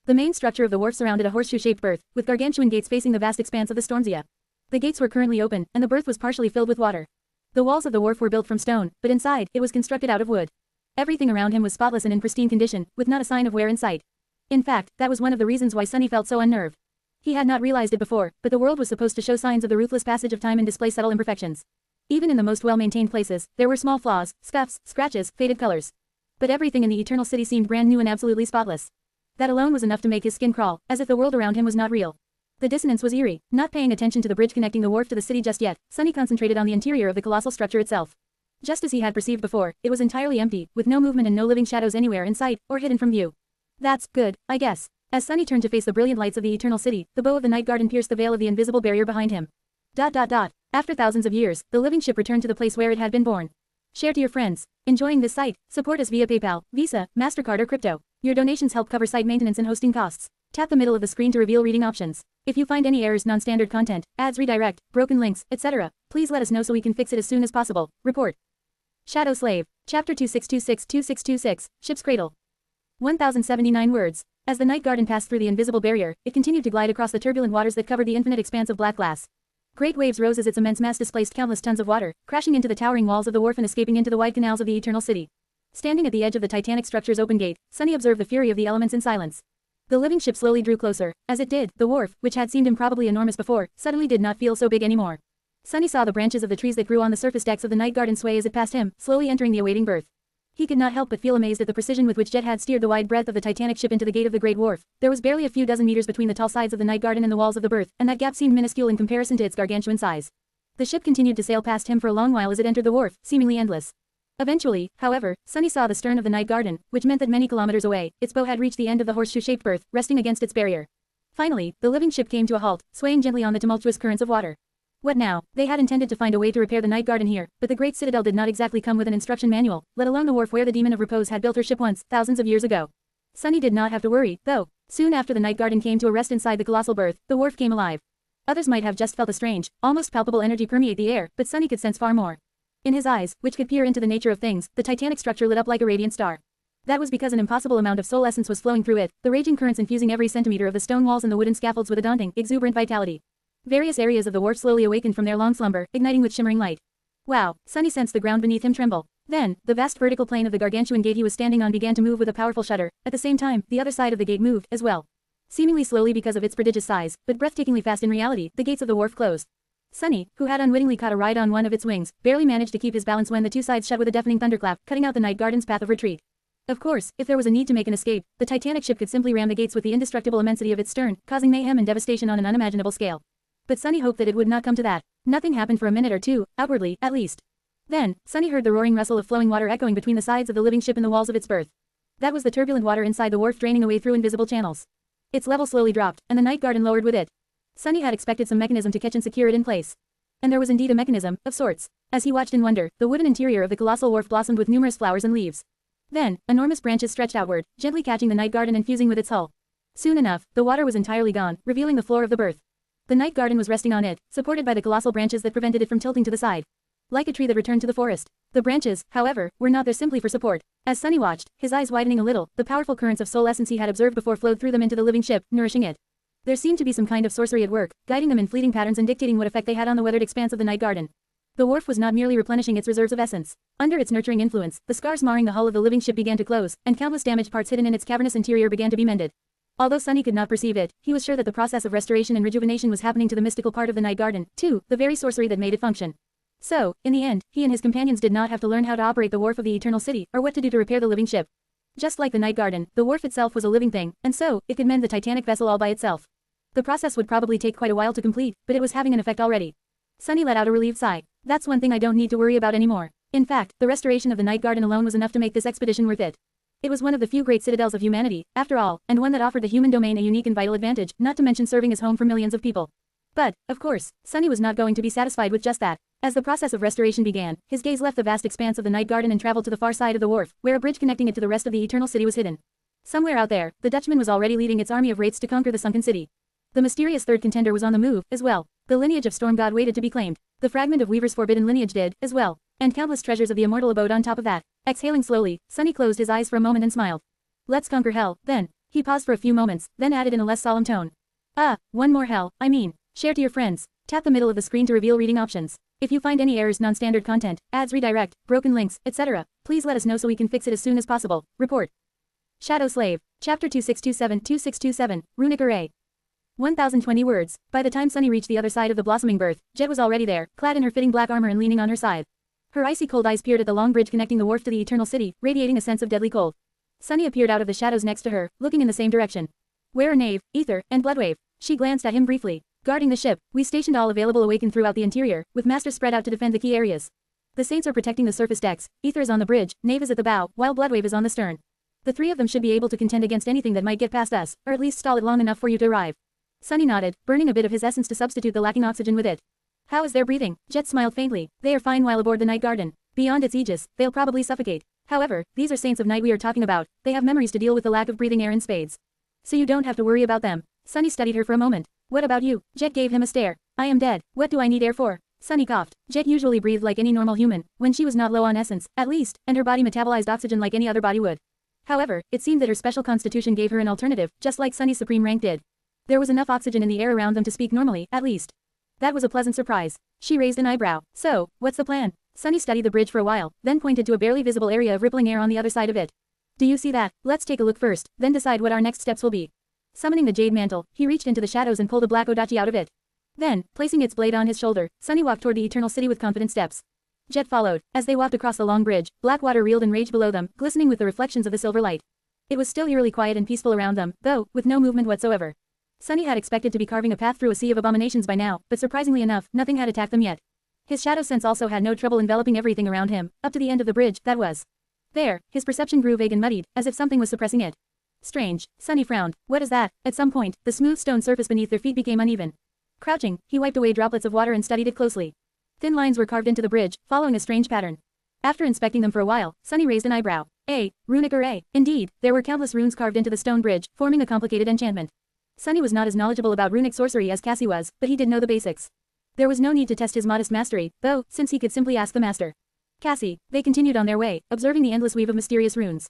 The main structure of the wharf surrounded a horseshoe-shaped berth, with gargantuan gates facing the vast expanse of the Stormsia. The gates were currently open, and the berth was partially filled with water. The walls of the wharf were built from stone, but inside, it was constructed out of wood. Everything around him was spotless and in pristine condition, with not a sign of wear in sight. In fact, that was one of the reasons why Sunny felt so unnerved. He had not realized it before, but the world was supposed to show signs of the ruthless passage of time and display subtle imperfections. Even in the most well-maintained places, there were small flaws, scuffs, scratches, faded colors. But everything in the Eternal City seemed brand new and absolutely spotless. That alone was enough to make his skin crawl, as if the world around him was not real. The dissonance was eerie. Not paying attention to the bridge connecting the wharf to the city just yet, Sunny concentrated on the interior of the colossal structure itself. Just as he had perceived before, it was entirely empty, with no movement and no living shadows anywhere in sight, or hidden from view. That's good, I guess. As Sunny turned to face the brilliant lights of the Eternal City, the bow of the night garden pierced the veil of the invisible barrier behind him. After thousands of years, the living ship returned to the place where it had been born. Share to your friends. Enjoying this site? Support us via PayPal, Visa, MasterCard or crypto. Your donations help cover site maintenance and hosting costs. Tap the middle of the screen to reveal reading options. If you find any errors, non-standard content, ads redirect, broken links, etc., please let us know so we can fix it as soon as possible. Report. Shadow Slave. Chapter 2626-2626, Ship's Cradle. 1079 words. As the night garden passed through the invisible barrier, it continued to glide across the turbulent waters that covered the infinite expanse of black glass. Great waves rose as its immense mass displaced countless tons of water, crashing into the towering walls of the wharf and escaping into the wide canals of the Eternal City. Standing at the edge of the titanic structure's open gate, Sunny observed the fury of the elements in silence. The living ship slowly drew closer. As it did, the wharf, which had seemed improbably enormous before, suddenly did not feel so big anymore. Sunny saw the branches of the trees that grew on the surface decks of the night garden sway as it passed him, slowly entering the awaiting berth. He could not help but feel amazed at the precision with which Jet had steered the wide breadth of the titanic ship into the gate of the great wharf. There was barely a few dozen meters between the tall sides of the night garden and the walls of the berth, and that gap seemed minuscule in comparison to its gargantuan size. The ship continued to sail past him for a long while as it entered the wharf, seemingly endless. Eventually, however, Sunny saw the stern of the night garden, which meant that many kilometers away, its bow had reached the end of the horseshoe-shaped berth, resting against its barrier. Finally, the living ship came to a halt, swaying gently on the tumultuous currents of water. What now? They had intended to find a way to repair the night garden here, but the great citadel did not exactly come with an instruction manual, let alone the wharf where the Demon of Repose had built her ship once, thousands of years ago. Sunny did not have to worry, though. Soon after the night garden came to a rest inside the colossal berth, the wharf came alive. Others might have just felt a strange, almost palpable energy permeate the air, but Sunny could sense far more. In his eyes, which could peer into the nature of things, the titanic structure lit up like a radiant star. That was because an impossible amount of soul essence was flowing through it, the raging currents infusing every centimeter of the stone walls and the wooden scaffolds with a daunting, exuberant vitality. Various areas of the wharf slowly awakened from their long slumber, igniting with shimmering light. Wow, Sunny sensed the ground beneath him tremble. Then, the vast vertical plane of the gargantuan gate he was standing on began to move with a powerful shudder. At the same time, the other side of the gate moved, as well. Seemingly slowly because of its prodigious size, but breathtakingly fast in reality, the gates of the wharf closed. Sunny, who had unwittingly caught a ride on one of its wings, barely managed to keep his balance when the two sides shut with a deafening thunderclap, cutting out the night garden's path of retreat. Of course, if there was a need to make an escape, the titanic ship could simply ram the gates with the indestructible immensity of its stern, causing mayhem and devastation on an unimaginable scale. But Sunny hoped that it would not come to that. Nothing happened for a minute or two, outwardly, at least. Then, Sunny heard the roaring rustle of flowing water echoing between the sides of the living ship and the walls of its berth. That was the turbulent water inside the wharf draining away through invisible channels. Its level slowly dropped, and the night garden lowered with it. Sunny had expected some mechanism to catch and secure it in place. And there was indeed a mechanism, of sorts. As he watched in wonder, the wooden interior of the colossal wharf blossomed with numerous flowers and leaves. Then, enormous branches stretched outward, gently catching the night garden and fusing with its hull. Soon enough, the water was entirely gone, revealing the floor of the berth. The night garden was resting on it, supported by the colossal branches that prevented it from tilting to the side. Like a tree that returned to the forest. The branches, however, were not there simply for support. As Sunny watched, his eyes widening a little, the powerful currents of soul essence he had observed before flowed through them into the living ship, nourishing it. There seemed to be some kind of sorcery at work, guiding them in fleeting patterns and dictating what effect they had on the weathered expanse of the night garden. The wharf was not merely replenishing its reserves of essence. Under its nurturing influence, the scars marring the hull of the living ship began to close, and countless damaged parts hidden in its cavernous interior began to be mended. Although Sunny could not perceive it, he was sure that the process of restoration and rejuvenation was happening to the mystical part of the night garden, too, the very sorcery that made it function. So, in the end, he and his companions did not have to learn how to operate the wharf of the Eternal City, or what to do to repair the living ship. Just like the night garden, the wharf itself was a living thing, and so, it could mend the titanic vessel all by itself. The process would probably take quite a while to complete, but it was having an effect already. Sunny let out a relieved sigh. That's one thing I don't need to worry about anymore. In fact, the restoration of the night garden alone was enough to make this expedition worth it. It was one of the few great citadels of humanity, after all, and one that offered the human domain a unique and vital advantage, not to mention serving as home for millions of people. But, of course, Sunny was not going to be satisfied with just that. As the process of restoration began, his gaze left the vast expanse of the night garden and traveled to the far side of the wharf, where a bridge connecting it to the rest of the Eternal City was hidden. Somewhere out there, the Dutchman was already leading its army of wraiths to conquer the sunken city. The mysterious third contender was on the move, as well. The lineage of Storm God waited to be claimed. The fragment of Weaver's forbidden lineage did, as well. And countless treasures of the immortal abode on top of that. Exhaling slowly, Sunny closed his eyes for a moment and smiled. Let's conquer hell, then. He paused for a few moments, then added in a less solemn tone. One more hell, I mean. Share to your friends. Tap the middle of the screen to reveal reading options. If you find any errors, non-standard content, ads redirect, broken links, etc., please let us know so we can fix it as soon as possible. Report. Shadow Slave. Chapter 2627-2627, Runic Array. 1020 words. By the time Sunny reached the other side of the blossoming berth, Jet was already there, clad in her fitting black armor and leaning on her scythe. Her icy cold eyes peered at the long bridge connecting the wharf to the Eternal City, radiating a sense of deadly cold. Sunny appeared out of the shadows next to her, looking in the same direction. Where are Knave, Ether, and Bloodwave? She glanced at him briefly. Guarding the ship, we stationed all available awakened throughout the interior, with Master spread out to defend the key areas. The Saints are protecting the surface decks, Ether is on the bridge, Knave is at the bow, while Bloodwave is on the stern. The three of them should be able to contend against anything that might get past us, or at least stall it long enough for you to arrive. Sunny nodded, burning a bit of his essence to substitute the lacking oxygen with it. How is their breathing? Jet smiled faintly. They are fine while aboard the night garden. Beyond its aegis, they'll probably suffocate. However, these are saints of night we are talking about. They have memories to deal with the lack of breathing air in spades. So you don't have to worry about them. Sunny studied her for a moment. What about you? Jet gave him a stare. I am dead. What do I need air for? Sunny coughed. Jet usually breathed like any normal human, when she was not low on essence, at least, and her body metabolized oxygen like any other body would. However, it seemed that her special constitution gave her an alternative, just like Sunny's supreme rank did. There was enough oxygen in the air around them to speak normally, at least. That was a pleasant surprise. She raised an eyebrow. So, what's the plan? Sunny studied the bridge for a while, then pointed to a barely visible area of rippling air on the other side of it. Do you see that? Let's take a look first, then decide what our next steps will be. Summoning the jade mantle, he reached into the shadows and pulled a black odachi out of it. Then, placing its blade on his shoulder, Sunny walked toward the Eternal City with confident steps. Jet followed. As they walked across the long bridge, black water reeled and raged below them, glistening with the reflections of the silver light. It was still eerily quiet and peaceful around them, though, with no movement whatsoever. Sunny had expected to be carving a path through a sea of abominations by now, but surprisingly enough, nothing had attacked them yet. His shadow sense also had no trouble enveloping everything around him, up to the end of the bridge, that was. There, his perception grew vague and muddied, as if something was suppressing it. Strange. Sunny frowned. What is that? At some point, the smooth stone surface beneath their feet became uneven. Crouching, he wiped away droplets of water and studied it closely. Thin lines were carved into the bridge, following a strange pattern. After inspecting them for a while, Sunny raised an eyebrow. Runic array. Indeed, there were countless runes carved into the stone bridge, forming a complicated enchantment. Sunny was not as knowledgeable about runic sorcery as Cassie was, but he did know the basics. There was no need to test his modest mastery, though, since he could simply ask the master. Cassie. They continued on their way, observing the endless weave of mysterious runes.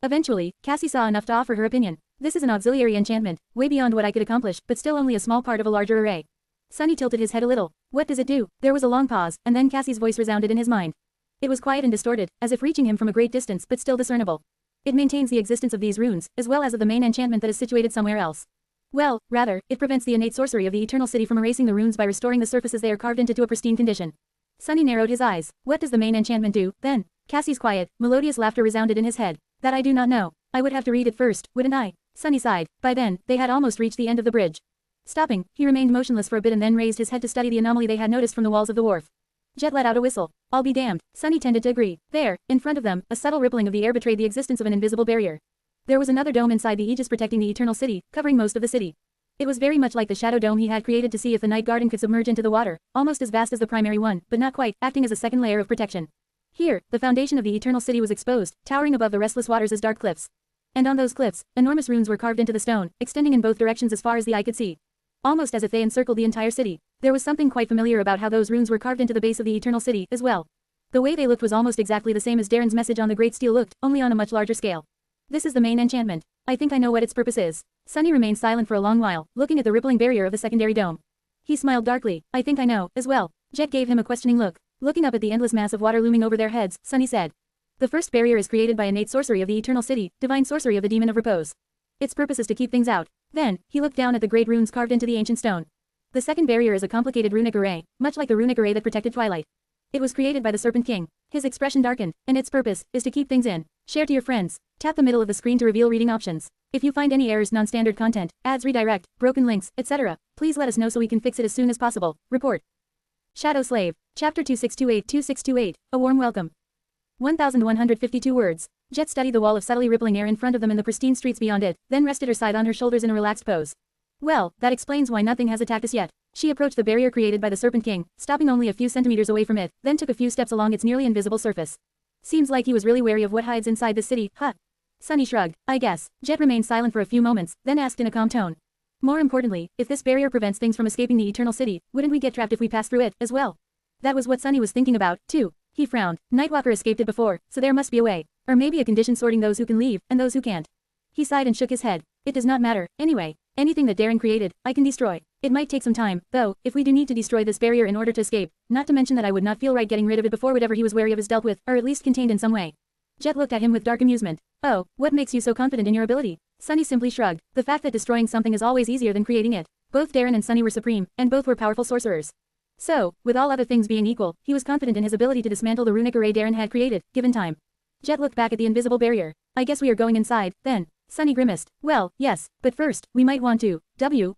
Eventually, Cassie saw enough to offer her opinion. This is an auxiliary enchantment, way beyond what I could accomplish, but still only a small part of a larger array. Sunny tilted his head a little. What does it do? There was a long pause, and then Cassie's voice resounded in his mind. It was quiet and distorted, as if reaching him from a great distance but still discernible. It maintains the existence of these runes, as well as of the main enchantment that is situated somewhere else. Well, rather, it prevents the innate sorcery of the Eternal City from erasing the runes by restoring the surfaces they are carved into to a pristine condition. Sunny narrowed his eyes. What does the main enchantment do, then? Cassie's quiet, melodious laughter resounded in his head. That I do not know. I would have to read it first, wouldn't I? Sunny sighed. By then, they had almost reached the end of the bridge. Stopping, he remained motionless for a bit and then raised his head to study the anomaly they had noticed from the walls of the wharf. Jet let out a whistle. I'll be damned. Sunny tended to agree. There, in front of them, a subtle rippling of the air betrayed the existence of an invisible barrier. There was another dome inside the aegis protecting the Eternal City, covering most of the city. It was very much like the shadow dome he had created to see if the night garden could submerge into the water, almost as vast as the primary one, but not quite, acting as a second layer of protection. Here, the foundation of the Eternal City was exposed, towering above the restless waters as dark cliffs. And on those cliffs, enormous runes were carved into the stone, extending in both directions as far as the eye could see. Almost as if they encircled the entire city. There was something quite familiar about how those runes were carved into the base of the Eternal City, as well. The way they looked was almost exactly the same as Darren's message on the Great Steel looked, only on a much larger scale. This is the main enchantment. I think I know what its purpose is. Sunny remained silent for a long while, looking at the rippling barrier of the secondary dome. He smiled darkly. I think I know, as well. Jet gave him a questioning look. Looking up at the endless mass of water looming over their heads, Sunny said. The first barrier is created by innate sorcery of the Eternal City, divine sorcery of the Demon of Repose. Its purpose is to keep things out. Then, he looked down at the great runes carved into the ancient stone. The second barrier is a complicated runic array, much like the runic array that protected Twilight. It was created by the Serpent King. His expression darkened, and its purpose is to keep things in. Share to your friends. Tap the middle of the screen to reveal reading options. If you find any errors, non-standard content, ads redirect, broken links, etc., please let us know so we can fix it as soon as possible. Report. Shadow Slave. Chapter 2628-2628, A Warm Welcome. 1,152 words. Jet studied the wall of subtly rippling air in front of them and the pristine streets beyond it, then rested her side on her shoulders in a relaxed pose. Well, that explains why nothing has attacked us yet. She approached the barrier created by the Serpent King, stopping only a few centimeters away from it, then took a few steps along its nearly invisible surface. Seems like he was really wary of what hides inside the city, huh? Sunny shrugged. I guess. Jet remained silent for a few moments, then asked in a calm tone. More importantly, if this barrier prevents things from escaping the Eternal City, wouldn't we get trapped if we pass through it, as well? That was what Sunny was thinking about, too. He frowned. Nightwalker escaped it before, so there must be a way. Or maybe a condition sorting those who can leave, and those who can't. He sighed and shook his head. It does not matter, anyway. Anything that Darren created, I can destroy. It might take some time, though, if we do need to destroy this barrier in order to escape, not to mention that I would not feel right getting rid of it before whatever he was wary of is dealt with, or at least contained in some way. Jet looked at him with dark amusement. Oh, what makes you so confident in your ability? Sunny simply shrugged. The fact that destroying something is always easier than creating it. Both Darren and Sunny were supreme, and both were powerful sorcerers. So, with all other things being equal, he was confident in his ability to dismantle the runic array Darren had created, given time. Jet looked back at the invisible barrier. I guess we are going inside, then. Sunny grimaced. Well, yes, but first, we might want to.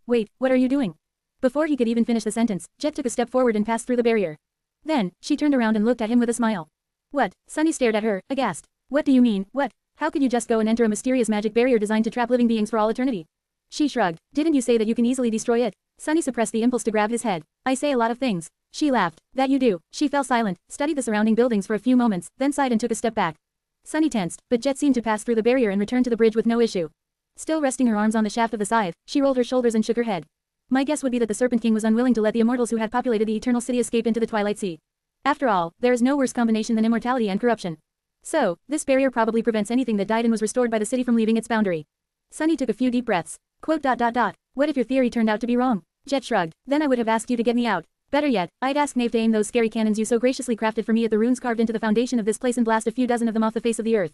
Wait, what are you doing? Before he could even finish the sentence, Jet took a step forward and passed through the barrier. Then, she turned around and looked at him with a smile. What? Sunny stared at her, aghast. What do you mean, what? How could you just go and enter a mysterious magic barrier designed to trap living beings for all eternity? She shrugged. Didn't you say that you can easily destroy it? Sunny suppressed the impulse to grab his head. I say a lot of things. She laughed. That you do. She fell silent, studied the surrounding buildings for a few moments, then sighed and took a step back. Sunny tensed, but Jet seemed to pass through the barrier and return to the bridge with no issue. Still resting her arms on the shaft of the scythe, she rolled her shoulders and shook her head. My guess would be that the Serpent King was unwilling to let the immortals who had populated the Eternal City escape into the Twilight Sea. After all, there is no worse combination than immortality and corruption. So, this barrier probably prevents anything that died and was restored by the city from leaving its boundary. Sunny took a few deep breaths. What if your theory turned out to be wrong? Jet shrugged. Then I would have asked you to get me out. Better yet, I'd ask Knave to aim those scary cannons you so graciously crafted for me at the runes carved into the foundation of this place and blast a few dozen of them off the face of the earth.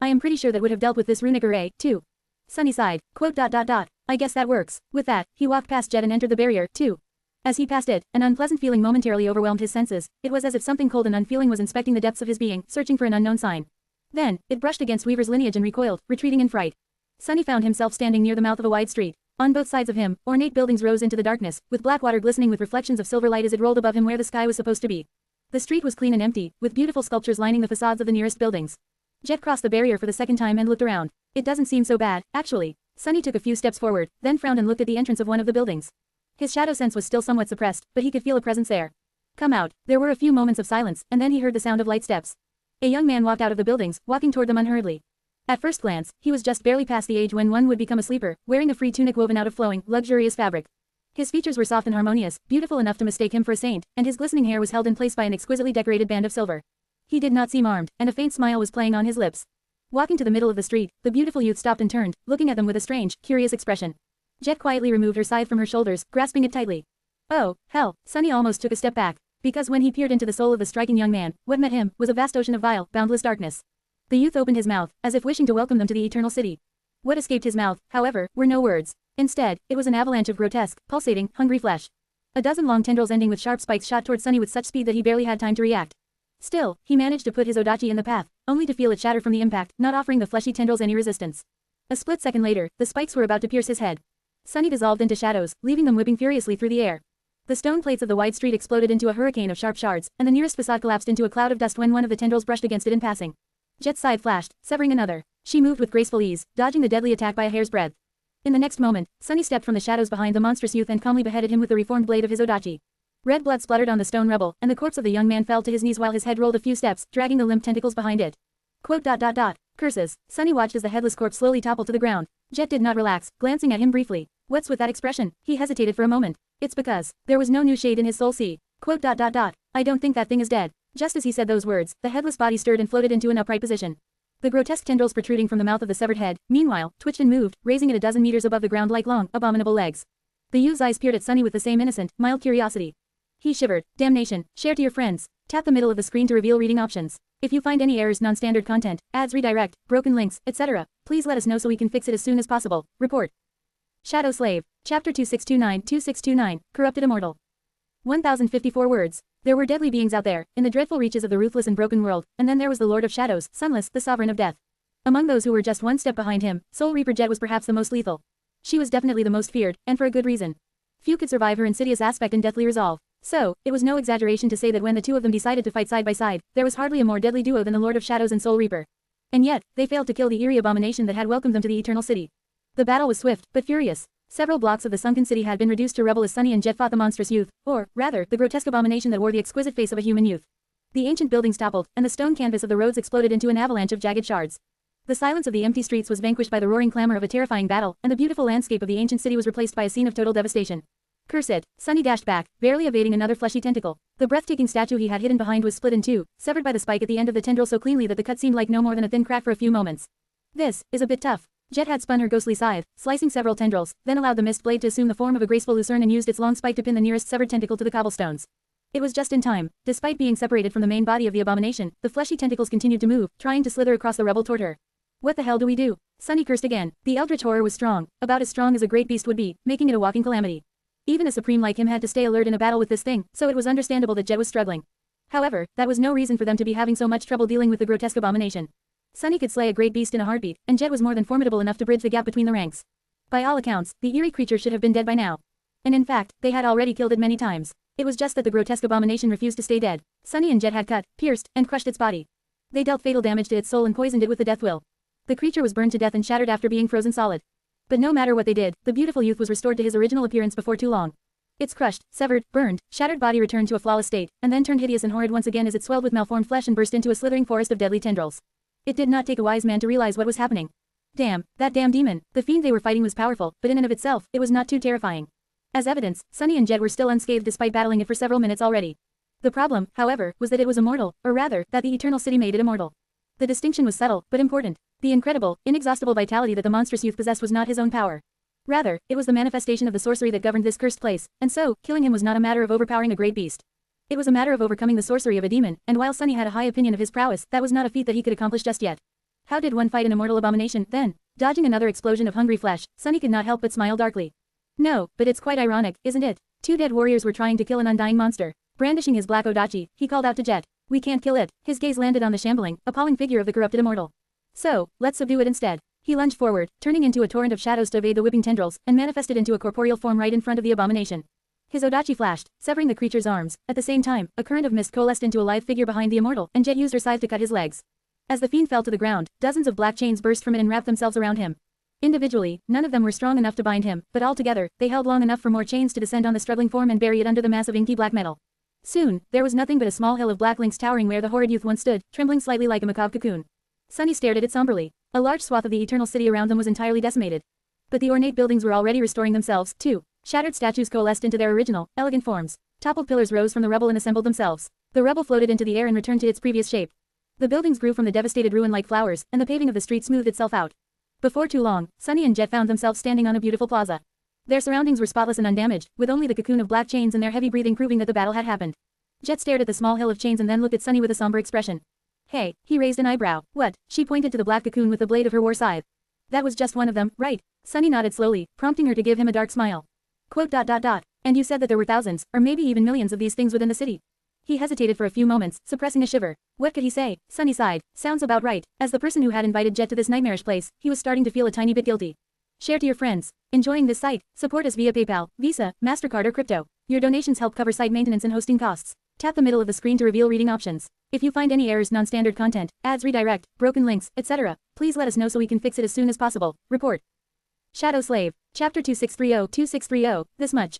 I am pretty sure that would have dealt with this runic array, too. Sunny sighed. I guess that works. With that, he walked past Jet and entered the barrier, too. As he passed it, an unpleasant feeling momentarily overwhelmed his senses. It was as if something cold and unfeeling was inspecting the depths of his being, searching for an unknown sign. Then, it brushed against Weaver's lineage and recoiled, retreating in fright. Sunny found himself standing near the mouth of a wide street. On both sides of him, ornate buildings rose into the darkness, with black water glistening with reflections of silver light as it rolled above him where the sky was supposed to be. The street was clean and empty, with beautiful sculptures lining the facades of the nearest buildings. Jet crossed the barrier for the second time and looked around. It doesn't seem so bad, actually. Sunny took a few steps forward, then frowned and looked at the entrance of one of the buildings. His shadow sense was still somewhat suppressed, but he could feel a presence there. Come out. There were a few moments of silence, and then he heard the sound of light steps. A young man walked out of the buildings, walking toward them unhurriedly. At first glance, he was just barely past the age when one would become a sleeper, wearing a free tunic woven out of flowing, luxurious fabric. His features were soft and harmonious, beautiful enough to mistake him for a saint, and his glistening hair was held in place by an exquisitely decorated band of silver. He did not seem armed, and a faint smile was playing on his lips. Walking to the middle of the street, the beautiful youth stopped and turned, looking at them with a strange, curious expression. Jet quietly removed her scythe from her shoulders, grasping it tightly. Oh, hell, Sunny almost took a step back, because when he peered into the soul of the striking young man, what met him was a vast ocean of vile, boundless darkness. The youth opened his mouth, as if wishing to welcome them to the Eternal City. What escaped his mouth, however, were no words. Instead, it was an avalanche of grotesque, pulsating, hungry flesh. A dozen long tendrils ending with sharp spikes shot toward Sunny with such speed that he barely had time to react. Still, he managed to put his odachi in the path, only to feel it shatter from the impact, not offering the fleshy tendrils any resistance. A split second later, the spikes were about to pierce his head. Sunny dissolved into shadows, leaving them whipping furiously through the air. The stone plates of the wide street exploded into a hurricane of sharp shards, and the nearest facade collapsed into a cloud of dust when one of the tendrils brushed against it in passing. Jet's scythe flashed, severing another. She moved with graceful ease, dodging the deadly attack by a hair's breadth. In the next moment, Sunny stepped from the shadows behind the monstrous youth and calmly beheaded him with the reformed blade of his odachi. Red blood spluttered on the stone rubble, and the corpse of the young man fell to his knees while his head rolled a few steps, dragging the limp tentacles behind it. Curses. Sunny watched as the headless corpse slowly toppled to the ground. Jet did not relax, glancing at him briefly. What's with that expression? He hesitated for a moment. It's because there was no new shade in his soul. See. I don't think that thing is dead. Just as he said those words, the headless body stirred and floated into an upright position. The grotesque tendrils protruding from the mouth of the severed head, meanwhile, twitched and moved, raising it a dozen meters above the ground like long, abominable legs. The youth's eyes peered at Sunny with the same innocent, mild curiosity. He shivered. Damnation. Share to your friends. Tap the middle of the screen to reveal reading options. If you find any errors, non-standard content, ads redirect, broken links, etc., please let us know so we can fix it as soon as possible. Report. Shadow Slave. Chapter 2629, Corrupted Immortal. 1054 words. There were deadly beings out there, in the dreadful reaches of the ruthless and broken world, and then there was the Lord of Shadows, Sunless, the Sovereign of Death. Among those who were just one step behind him, Soul Reaper Jet was perhaps the most lethal. She was definitely the most feared, and for a good reason. Few could survive her insidious aspect and deathly resolve. So, it was no exaggeration to say that when the two of them decided to fight side by side, there was hardly a more deadly duo than the Lord of Shadows and Soul Reaper. And yet, they failed to kill the eerie abomination that had welcomed them to the Eternal City. The battle was swift, but furious. Several blocks of the sunken city had been reduced to rubble as Sunny and Jet fought the monstrous youth, or, rather, the grotesque abomination that wore the exquisite face of a human youth. The ancient buildings toppled, and the stone canvas of the roads exploded into an avalanche of jagged shards. The silence of the empty streets was vanquished by the roaring clamor of a terrifying battle, and the beautiful landscape of the ancient city was replaced by a scene of total devastation. Curse it. Sunny dashed back, barely evading another fleshy tentacle. The breathtaking statue he had hidden behind was split in two, severed by the spike at the end of the tendril so cleanly that the cut seemed like no more than a thin crack for a few moments. This is a bit tough. Jet had spun her ghostly scythe, slicing several tendrils, then allowed the mist blade to assume the form of a graceful lucerne and used its long spike to pin the nearest severed tentacle to the cobblestones. It was just in time. Despite being separated from the main body of the abomination, the fleshy tentacles continued to move, trying to slither across the rubble toward her. What the hell do we do? Sunny cursed again. The eldritch horror was strong, about as strong as a great beast would be, making it a walking calamity. Even a supreme like him had to stay alert in a battle with this thing, so it was understandable that Jet was struggling. However, that was no reason for them to be having so much trouble dealing with the grotesque abomination. Sunny could slay a great beast in a heartbeat, and Jet was more than formidable enough to bridge the gap between the ranks. By all accounts, the eerie creature should have been dead by now. And in fact, they had already killed it many times. It was just that the grotesque abomination refused to stay dead. Sunny and Jet had cut, pierced, and crushed its body. They dealt fatal damage to its soul and poisoned it with the death will. The creature was burned to death and shattered after being frozen solid. But no matter what they did, the beautiful youth was restored to his original appearance before too long. Its crushed, severed, burned, shattered body returned to a flawless state, and then turned hideous and horrid once again as it swelled with malformed flesh and burst into a slithering forest of deadly tendrils. It did not take a wise man to realize what was happening. Damn, that damn demon. The fiend they were fighting was powerful, but in and of itself, it was not too terrifying. As evidence, Sunny and Jet were still unscathed despite battling it for several minutes already. The problem, however, was that it was immortal, or rather, that the Eternal City made it immortal. The distinction was subtle, but important. The incredible, inexhaustible vitality that the monstrous youth possessed was not his own power. Rather, it was the manifestation of the sorcery that governed this cursed place, and so, killing him was not a matter of overpowering a great beast. It was a matter of overcoming the sorcery of a demon, and while Sunny had a high opinion of his prowess, that was not a feat that he could accomplish just yet. How did one fight an immortal abomination, then? Dodging another explosion of hungry flesh, Sunny could not help but smile darkly. No, but it's quite ironic, isn't it? Two dead warriors were trying to kill an undying monster. Brandishing his black odachi, he called out to Jet. We can't kill it. His gaze landed on the shambling, appalling figure of the corrupted immortal. So, let's subdue it instead. He lunged forward, turning into a torrent of shadows to evade the whipping tendrils, and manifested into a corporeal form right in front of the abomination. His odachi flashed, severing the creature's arms. At the same time, a current of mist coalesced into a live figure behind the immortal, and Jet used her scythe to cut his legs. As the fiend fell to the ground, dozens of black chains burst from it and wrapped themselves around him. Individually, none of them were strong enough to bind him, but altogether, they held long enough for more chains to descend on the struggling form and bury it under the mass of inky black metal. Soon, there was nothing but a small hill of black links towering where the horrid youth once stood, trembling slightly like a macabre cocoon. Sunny stared at it somberly. A large swath of the Eternal City around them was entirely decimated. But the ornate buildings were already restoring themselves, too. Shattered statues coalesced into their original, elegant forms. Toppled pillars rose from the rubble and assembled themselves. The rubble floated into the air and returned to its previous shape. The buildings grew from the devastated ruin like flowers, and the paving of the street smoothed itself out. Before too long, Sunny and Jet found themselves standing on a beautiful plaza. Their surroundings were spotless and undamaged, with only the cocoon of black chains and their heavy breathing proving that the battle had happened. Jet stared at the small hill of chains and then looked at Sunny with a somber expression. Hey, he raised an eyebrow. What? She pointed to the black cocoon with the blade of her war scythe. That was just one of them, right? Sunny nodded slowly, prompting her to give him a dark smile. Quote. And you said that there were thousands, or maybe even millions of these things within the city. He hesitated for a few moments, suppressing a shiver. What could he say? Sunny sighed. Sounds about right. As the person who had invited Jet to this nightmarish place, he was starting to feel a tiny bit guilty. Share to your friends. Enjoying this site? Support us via PayPal, Visa, MasterCard or crypto. Your donations help cover site maintenance and hosting costs. Tap the middle of the screen to reveal reading options. If you find any errors, non-standard content, ads redirect, broken links, etc., please let us know so we can fix it as soon as possible. Report. Shadow Slave. Chapter 2630. This much.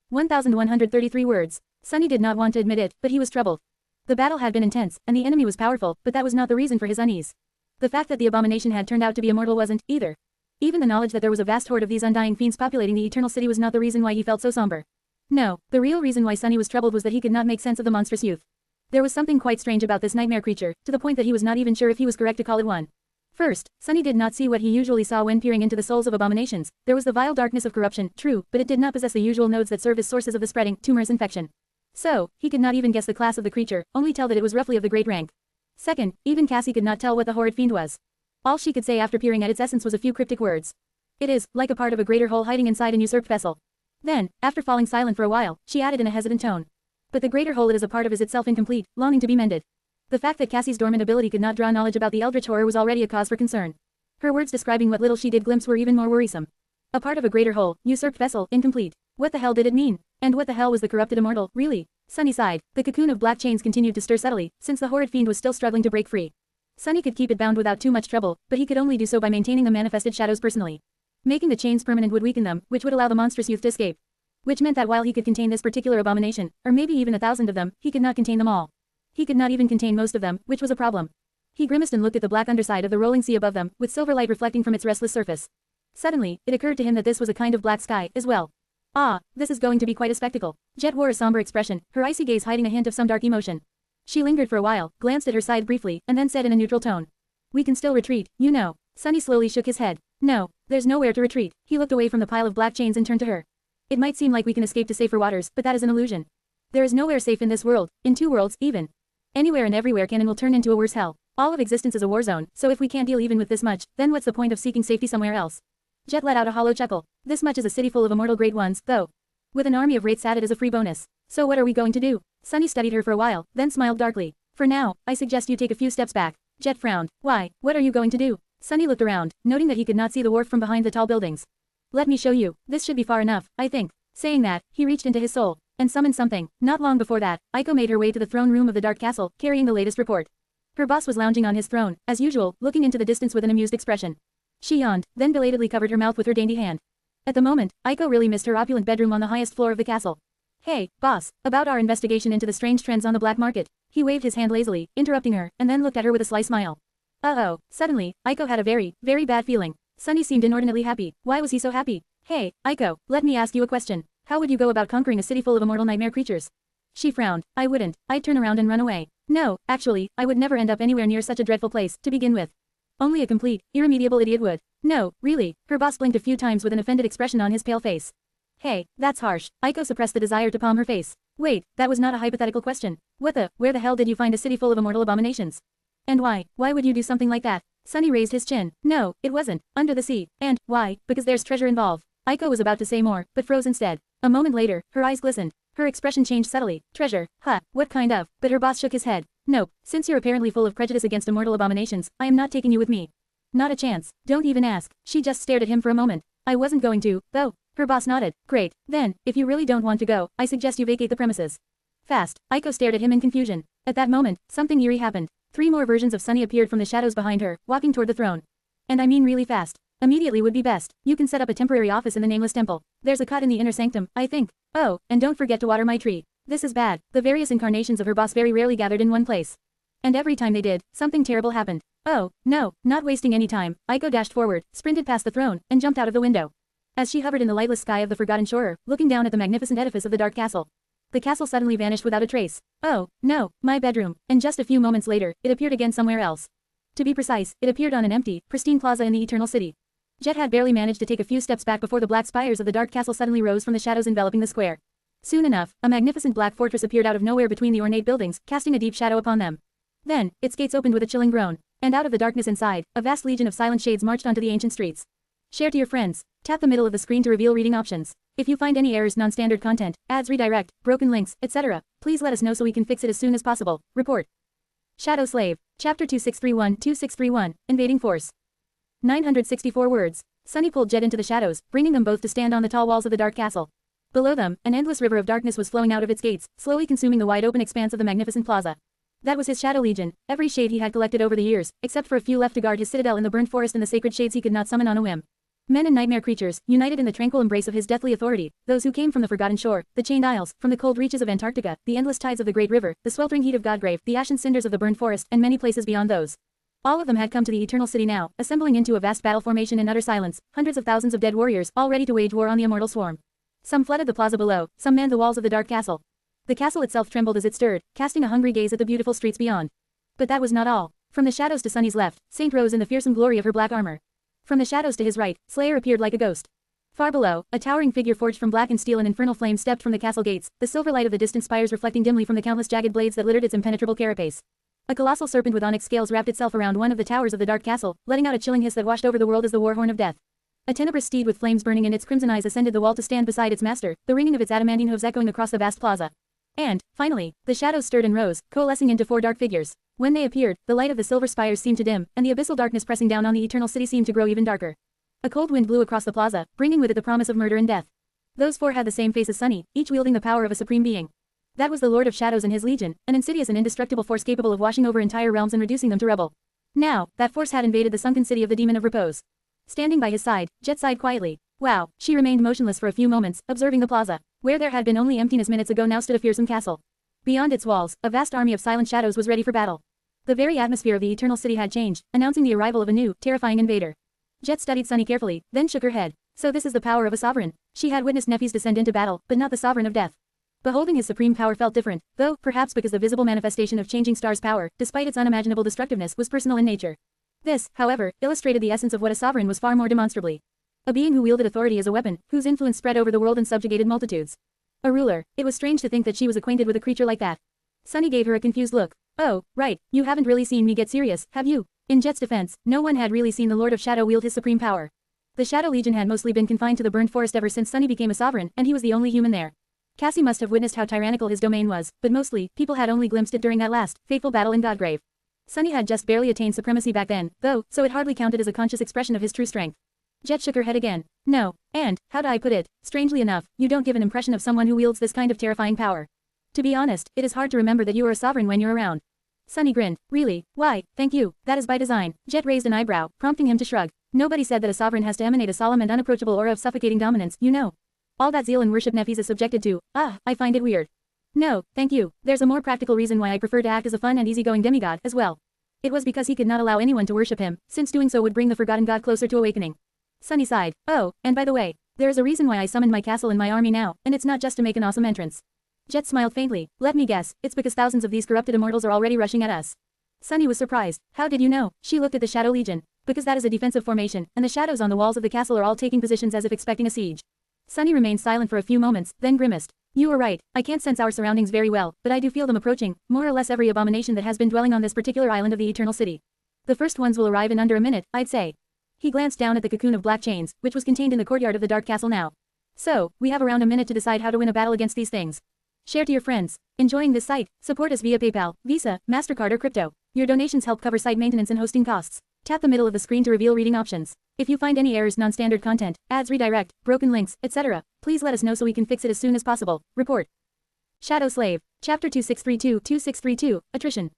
1,133 words. Sunny did not want to admit it, but he was troubled. The battle had been intense, and the enemy was powerful, but that was not the reason for his unease. The fact that the abomination had turned out to be immortal wasn't, either. Even the knowledge that there was a vast horde of these undying fiends populating the Eternal City was not the reason why he felt so somber. No, the real reason why Sunny was troubled was that he could not make sense of the monstrous youth. There was something quite strange about this nightmare creature, to the point that he was not even sure if he was correct to call it one. First, Sunny did not see what he usually saw when peering into the souls of abominations. There was the vile darkness of corruption, true, but it did not possess the usual nodes that serve as sources of the spreading, tumorous infection. So, he could not even guess the class of the creature, only tell that it was roughly of the great rank. Second, even Cassie could not tell what the horrid fiend was. All she could say after peering at its essence was a few cryptic words. It is, like a part of a greater whole hiding inside an usurped vessel. Then, after falling silent for a while, she added in a hesitant tone. But the greater whole it is a part of is itself incomplete, longing to be mended. The fact that Cassie's dormant ability could not draw knowledge about the eldritch horror was already a cause for concern. Her words describing what little she did glimpse were even more worrisome. A part of a greater whole, usurped vessel, incomplete. What the hell did it mean? And what the hell was the corrupted immortal, really? Sunny sighed. The cocoon of black chains continued to stir subtly, since the horrid fiend was still struggling to break free. Sunny could keep it bound without too much trouble, but he could only do so by maintaining the manifested shadows personally. Making the chains permanent would weaken them, which would allow the monstrous youth to escape. Which meant that while he could contain this particular abomination, or maybe even 1,000 of them, he could not contain them all. He could not even contain most of them, which was a problem. He grimaced and looked at the black underside of the rolling sea above them, with silver light reflecting from its restless surface. Suddenly, it occurred to him that this was a kind of black sky, as well. Ah, this is going to be quite a spectacle. Jet wore a somber expression, her icy gaze hiding a hint of some dark emotion. She lingered for a while, glanced at her side briefly, and then said in a neutral tone. We can still retreat, you know. Sunny slowly shook his head. No, there's nowhere to retreat. He looked away from the pile of black chains and turned to her. It might seem like we can escape to safer waters, but that is an illusion. There is nowhere safe in this world, in two worlds, even. Anywhere and everywhere can and will turn into a worse hell. All of existence is a war zone, so if we can't deal even with this much, then what's the point of seeking safety somewhere else? Jet let out a hollow chuckle. This much is a city full of immortal great ones, though. With an army of wraiths added as a free bonus. So what are we going to do? Sunny studied her for a while, then smiled darkly. For now, I suggest you take a few steps back. Jet frowned. Why, what are you going to do? Sunny looked around, noting that he could not see the wharf from behind the tall buildings. Let me show you. This should be far enough, I think. Saying that, he reached into his soul and summoned something. Not long before that, Aiko made her way to the throne room of the Dark Castle, carrying the latest report. Her boss was lounging on his throne, as usual, looking into the distance with an amused expression. She yawned, then belatedly covered her mouth with her dainty hand. At the moment, Aiko really missed her opulent bedroom on the highest floor of the castle. Hey, boss, about our investigation into the strange trends on the black market. He waved his hand lazily, interrupting her, and then looked at her with a sly smile. Uh-oh, suddenly, Aiko had a very, very bad feeling. Sunny seemed inordinately happy. Why was he so happy? Hey, Aiko, let me ask you a question. How would you go about conquering a city full of immortal nightmare creatures? She frowned. I wouldn't. I'd turn around and run away. No, actually, I would never end up anywhere near such a dreadful place, to begin with. Only a complete, irremediable idiot would. No, really. Her boss blinked a few times with an offended expression on his pale face. Hey, that's harsh. Aiko suppressed the desire to palm her face. Wait, that was not a hypothetical question. Where the hell did you find a city full of immortal abominations? And why would you do something like that? Sunny raised his chin. No, it wasn't. Under the sea. And, why? Because there's treasure involved. Aiko was about to say more, but froze instead. A moment later, her eyes glistened. Her expression changed subtly. Treasure? Huh, what kind of? But her boss shook his head. Nope, since you're apparently full of prejudice against immortal abominations, I am not taking you with me. Not a chance. Don't even ask. She just stared at him for a moment. I wasn't going to, though. Her boss nodded. Great. Then, if you really don't want to go, I suggest you vacate the premises. Fast. Aiko stared at him in confusion. At that moment, something eerie happened. 3 more versions of Sunny appeared from the shadows behind her, walking toward the throne. And I mean really fast. Immediately would be best. You can set up a temporary office in the nameless temple. There's a cut in the inner sanctum, I think. Oh, and don't forget to water my tree. This is bad. The various incarnations of her boss very rarely gathered in one place. And every time they did, something terrible happened. Oh, no, not wasting any time, Aiko dashed forward, sprinted past the throne, and jumped out of the window. As she hovered in the lightless sky of the forgotten shore, looking down at the magnificent edifice of the dark castle. The castle suddenly vanished without a trace. Oh, no, my bedroom. And just a few moments later, it appeared again somewhere else. To be precise, it appeared on an empty, pristine plaza in the Eternal City. Jet had barely managed to take a few steps back before the black spires of the dark castle suddenly rose from the shadows enveloping the square. Soon enough, a magnificent black fortress appeared out of nowhere between the ornate buildings, casting a deep shadow upon them. Then, its gates opened with a chilling groan, and out of the darkness inside, a vast legion of silent shades marched onto the ancient streets. Share to your friends. Tap the middle of the screen to reveal reading options. If you find any errors, non-standard content, ads redirect, broken links, etc., please let us know so we can fix it as soon as possible. Report. Shadow Slave. Chapter 2631-2631, Invading Force. 964 words. Sunny pulled Jet into the shadows, bringing them both to stand on the tall walls of the dark castle. Below them, an endless river of darkness was flowing out of its gates, slowly consuming the wide open expanse of the magnificent plaza. That was his Shadow Legion, every shade he had collected over the years, except for a few left to guard his citadel in the burned forest and the sacred shades he could not summon on a whim. Men and nightmare creatures, united in the tranquil embrace of his deathly authority, those who came from the forgotten shore, the chained isles, from the cold reaches of Antarctica, the endless tides of the great river, the sweltering heat of Godgrave, the ashen cinders of the burned forest, and many places beyond those. All of them had come to the Eternal City now, assembling into a vast battle formation in utter silence, hundreds of thousands of dead warriors, all ready to wage war on the immortal swarm. Some flooded the plaza below, some manned the walls of the dark castle. The castle itself trembled as it stirred, casting a hungry gaze at the beautiful streets beyond. But that was not all. From the shadows to Sunny's left, Saint rose in the fearsome glory of her black armor. From the shadows to his right, Slayer appeared like a ghost. Far below, a towering figure forged from blackened steel and infernal flame stepped from the castle gates, the silver light of the distant spires reflecting dimly from the countless jagged blades that littered its impenetrable carapace. A colossal serpent with onyx scales wrapped itself around one of the towers of the dark castle, letting out a chilling hiss that washed over the world as the war horn of death. A tenebrous steed with flames burning in its crimson eyes ascended the wall to stand beside its master, the ringing of its adamantine hooves echoing across the vast plaza. And, finally, the shadows stirred and rose, coalescing into 4 dark figures. When they appeared, the light of the silver spires seemed to dim, and the abyssal darkness pressing down on the Eternal City seemed to grow even darker. A cold wind blew across the plaza, bringing with it the promise of murder and death. Those 4 had the same face as Sunny, each wielding the power of a supreme being. That was the Lord of Shadows and his legion, an insidious and indestructible force capable of washing over entire realms and reducing them to rubble. Now, that force had invaded the sunken city of the Demon of Repose. Standing by his side, Jet sighed quietly. Wow, she remained motionless for a few moments, observing the plaza. Where there had been only emptiness minutes ago now stood a fearsome castle. Beyond its walls, a vast army of silent shadows was ready for battle. The very atmosphere of the Eternal City had changed, announcing the arrival of a new, terrifying invader. Jet studied Sunny carefully, then shook her head. So this is the power of a sovereign. She had witnessed Nephis descend into battle, but not the sovereign of death. Beholding his supreme power felt different, though, perhaps because the visible manifestation of changing stars' power, despite its unimaginable destructiveness, was personal in nature. This, however, illustrated the essence of what a sovereign was far more demonstrably. A being who wielded authority as a weapon, whose influence spread over the world and subjugated multitudes. A ruler. It was strange to think that she was acquainted with a creature like that. Sunny gave her a confused look. Oh, right, you haven't really seen me get serious, have you? In Jet's defense, no one had really seen the Lord of Shadow wield his supreme power. The Shadow Legion had mostly been confined to the burned forest ever since Sunny became a sovereign, and he was the only human there. Cassie must have witnessed how tyrannical his domain was, but mostly, people had only glimpsed it during that last, fateful battle in Godgrave. Sunny had just barely attained supremacy back then, though, so it hardly counted as a conscious expression of his true strength. Jet shook her head again. No, and, how do I put it, strangely enough, you don't give an impression of someone who wields this kind of terrifying power. To be honest, it is hard to remember that you are a sovereign when you're around. Sunny grinned. Really? Why, thank you, that is by design. Jet raised an eyebrow, prompting him to shrug. Nobody said that a sovereign has to emanate a solemn and unapproachable aura of suffocating dominance, you know. All that zeal and worship Nephis is subjected to. I find it weird. No, thank you. There's a more practical reason why I prefer to act as a fun and easygoing demigod, as well. It was because he could not allow anyone to worship him, since doing so would bring the forgotten god closer to awakening. Sunny sighed. Oh, and by the way, there is a reason why I summoned my castle and my army now, and it's not just to make an awesome entrance. Jet smiled faintly. Let me guess, it's because thousands of these corrupted immortals are already rushing at us. Sunny was surprised. How did you know? She looked at the Shadow Legion. Because that is a defensive formation, and the shadows on the walls of the castle are all taking positions as if expecting a siege. Sunny remained silent for a few moments, then grimaced. You were right, I can't sense our surroundings very well, but I do feel them approaching, more or less every abomination that has been dwelling on this particular island of the Eternal City. The first ones will arrive in under a minute, I'd say. He glanced down at the cocoon of black chains, which was contained in the courtyard of the Dark Castle now. So, we have around a minute to decide how to win a battle against these things. Share to your friends. Enjoying this site? Support us via PayPal, Visa, MasterCard or crypto. Your donations help cover site maintenance and hosting costs. Tap the middle of the screen to reveal reading options. If you find any errors, non-standard content, ads redirect, broken links, etc., please let us know so we can fix it as soon as possible. Report. Shadow Slave. Chapter 2632-2632, Attrition.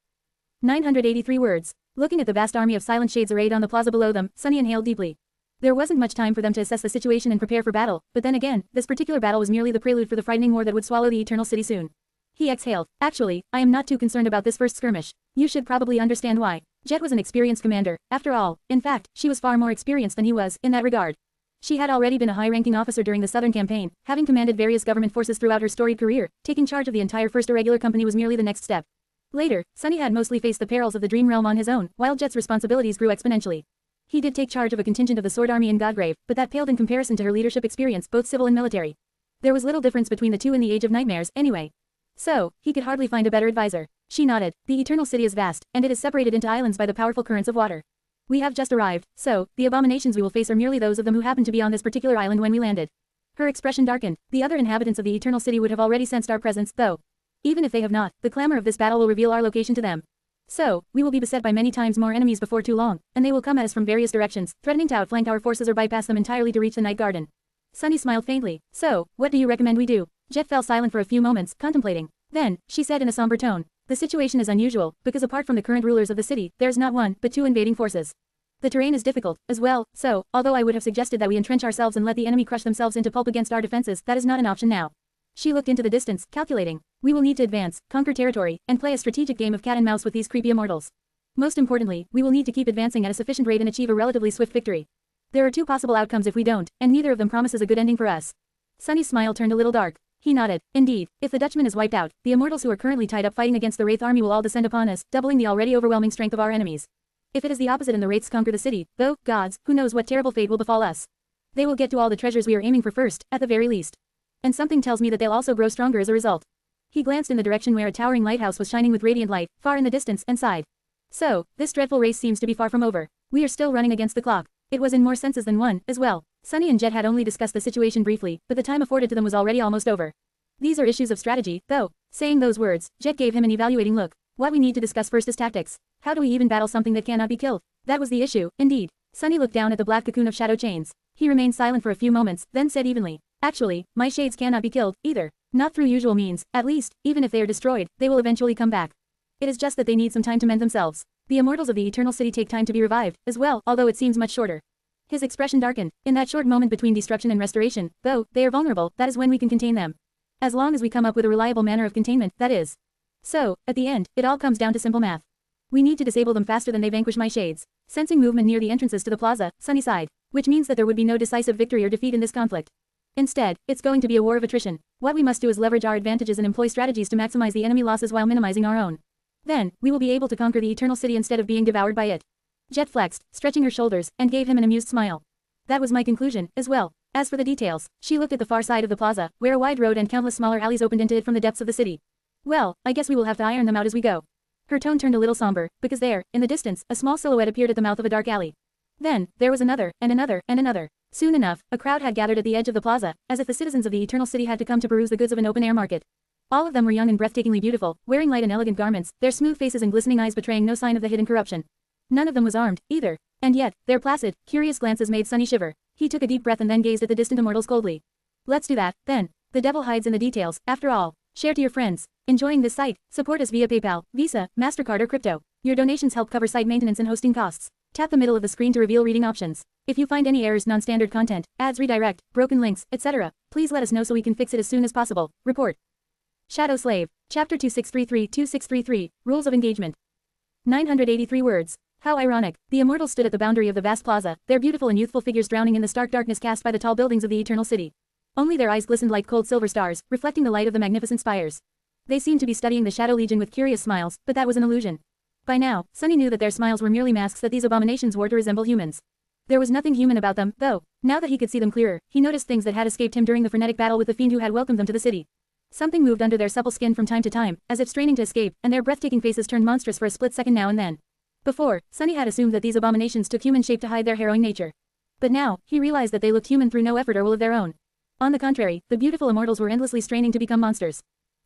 983 words. Looking at the vast army of silent shades arrayed on the plaza below them, Sunny inhaled deeply. There wasn't much time for them to assess the situation and prepare for battle, but then again, this particular battle was merely the prelude for the frightening war that would swallow the Eternal City soon. He exhaled. Actually, I am not too concerned about this first skirmish. You should probably understand why. Jet was an experienced commander, after all. In fact, she was far more experienced than he was, in that regard. She had already been a high-ranking officer during the Southern Campaign, having commanded various government forces throughout her storied career. Taking charge of the entire First Irregular Company was merely the next step. Later, Sunny had mostly faced the perils of the Dream Realm on his own, while Jet's responsibilities grew exponentially. He did take charge of a contingent of the Sword Army in Godgrave, but that paled in comparison to her leadership experience, both civil and military. There was little difference between the two in the Age of Nightmares, anyway. So, he could hardly find a better advisor. She nodded. The Eternal City is vast, and it is separated into islands by the powerful currents of water. We have just arrived, so, the abominations we will face are merely those of them who happen to be on this particular island when we landed. Her expression darkened. The other inhabitants of the Eternal City would have already sensed our presence, though. Even if they have not, the clamor of this battle will reveal our location to them. So, we will be beset by many times more enemies before too long, and they will come at us from various directions, threatening to outflank our forces or bypass them entirely to reach the Night Garden. Sunny smiled faintly. So, what do you recommend we do? Jet fell silent for a few moments, contemplating. Then, she said in a somber tone, the situation is unusual, because apart from the current rulers of the city, there's not one, but two invading forces. The terrain is difficult, as well, so, although I would have suggested that we entrench ourselves and let the enemy crush themselves into pulp against our defenses, that is not an option now. She looked into the distance, calculating. We will need to advance, conquer territory, and play a strategic game of cat and mouse with these creepy immortals. Most importantly, we will need to keep advancing at a sufficient rate and achieve a relatively swift victory. There are two possible outcomes if we don't, and neither of them promises a good ending for us. Sunny's smile turned a little dark. He nodded. Indeed, if the Dutchman is wiped out, the immortals who are currently tied up fighting against the Wraith army will all descend upon us, doubling the already overwhelming strength of our enemies. If it is the opposite and the Wraiths conquer the city, though, gods, who knows what terrible fate will befall us. They will get to all the treasures we are aiming for first, at the very least. And something tells me that they'll also grow stronger as a result. He glanced in the direction where a towering lighthouse was shining with radiant light, far in the distance, and sighed. So, this dreadful race seems to be far from over. We are still running against the clock. It was in more senses than one, as well. Sunny and Jet had only discussed the situation briefly, but the time afforded to them was already almost over. These are issues of strategy, though. Saying those words, Jet gave him an evaluating look. What we need to discuss first is tactics. How do we even battle something that cannot be killed? That was the issue, indeed. Sunny looked down at the black cocoon of shadow chains. He remained silent for a few moments, then said evenly. Actually, my shades cannot be killed, either. Not through usual means, at least, even if they are destroyed, they will eventually come back. It is just that they need some time to mend themselves. The immortals of the Eternal City take time to be revived, as well, although it seems much shorter. His expression darkened. In that short moment between destruction and restoration, though, they are vulnerable, that is when we can contain them. As long as we come up with a reliable manner of containment, that is. So, at the end, it all comes down to simple math. We need to disable them faster than they vanquish my shades. Sensing movement near the entrances to the plaza, Sunny sighed. Which means that there would be no decisive victory or defeat in this conflict. Instead, it's going to be a war of attrition. What we must do is leverage our advantages and employ strategies to maximize the enemy losses while minimizing our own. Then, we will be able to conquer the Eternal City instead of being devoured by it. Jet flexed, stretching her shoulders, and gave him an amused smile. That was my conclusion, as well. As for the details, she looked at the far side of the plaza, where a wide road and countless smaller alleys opened into it from the depths of the city. Well, I guess we will have to iron them out as we go. Her tone turned a little somber, because there, in the distance, a small silhouette appeared at the mouth of a dark alley. Then, there was another, and another, and another. Soon enough, a crowd had gathered at the edge of the plaza, as if the citizens of the Eternal City had to come to peruse the goods of an open-air market. All of them were young and breathtakingly beautiful, wearing light and elegant garments, their smooth faces and glistening eyes betraying no sign of the hidden corruption. None of them was armed, either. And yet, their placid, curious glances made Sunny shiver. He took a deep breath and then gazed at the distant immortals coldly. Let's do that, then. The devil hides in the details, after all. Share to your friends. Enjoying this site? Support us via PayPal, Visa, MasterCard or crypto. Your donations help cover site maintenance and hosting costs. Tap the middle of the screen to reveal reading options. If you find any errors, non-standard content, ads redirect, broken links, etc., please let us know so we can fix it as soon as possible. Report. Shadow Slave. Chapter 2633-2633, Rules of Engagement. 983 words. How ironic. The immortals stood at the boundary of the vast plaza, their beautiful and youthful figures drowning in the stark darkness cast by the tall buildings of the eternal city. Only their eyes glistened like cold silver stars, reflecting the light of the magnificent spires. They seemed to be studying the Shadow Legion with curious smiles, but that was an illusion. By now, Sunny knew that their smiles were merely masks that these abominations wore to resemble humans. There was nothing human about them, though. Now that he could see them clearer, he noticed things that had escaped him during the frenetic battle with the fiend who had welcomed them to the city. Something moved under their supple skin from time to time, as if straining to escape, and their breathtaking faces turned monstrous for a split second now and then. Before, Sunny had assumed that these abominations took human shape to hide their harrowing nature. But now, he realized that they looked human through no effort or will of their own. On the contrary, the beautiful immortals were endlessly straining to become monsters.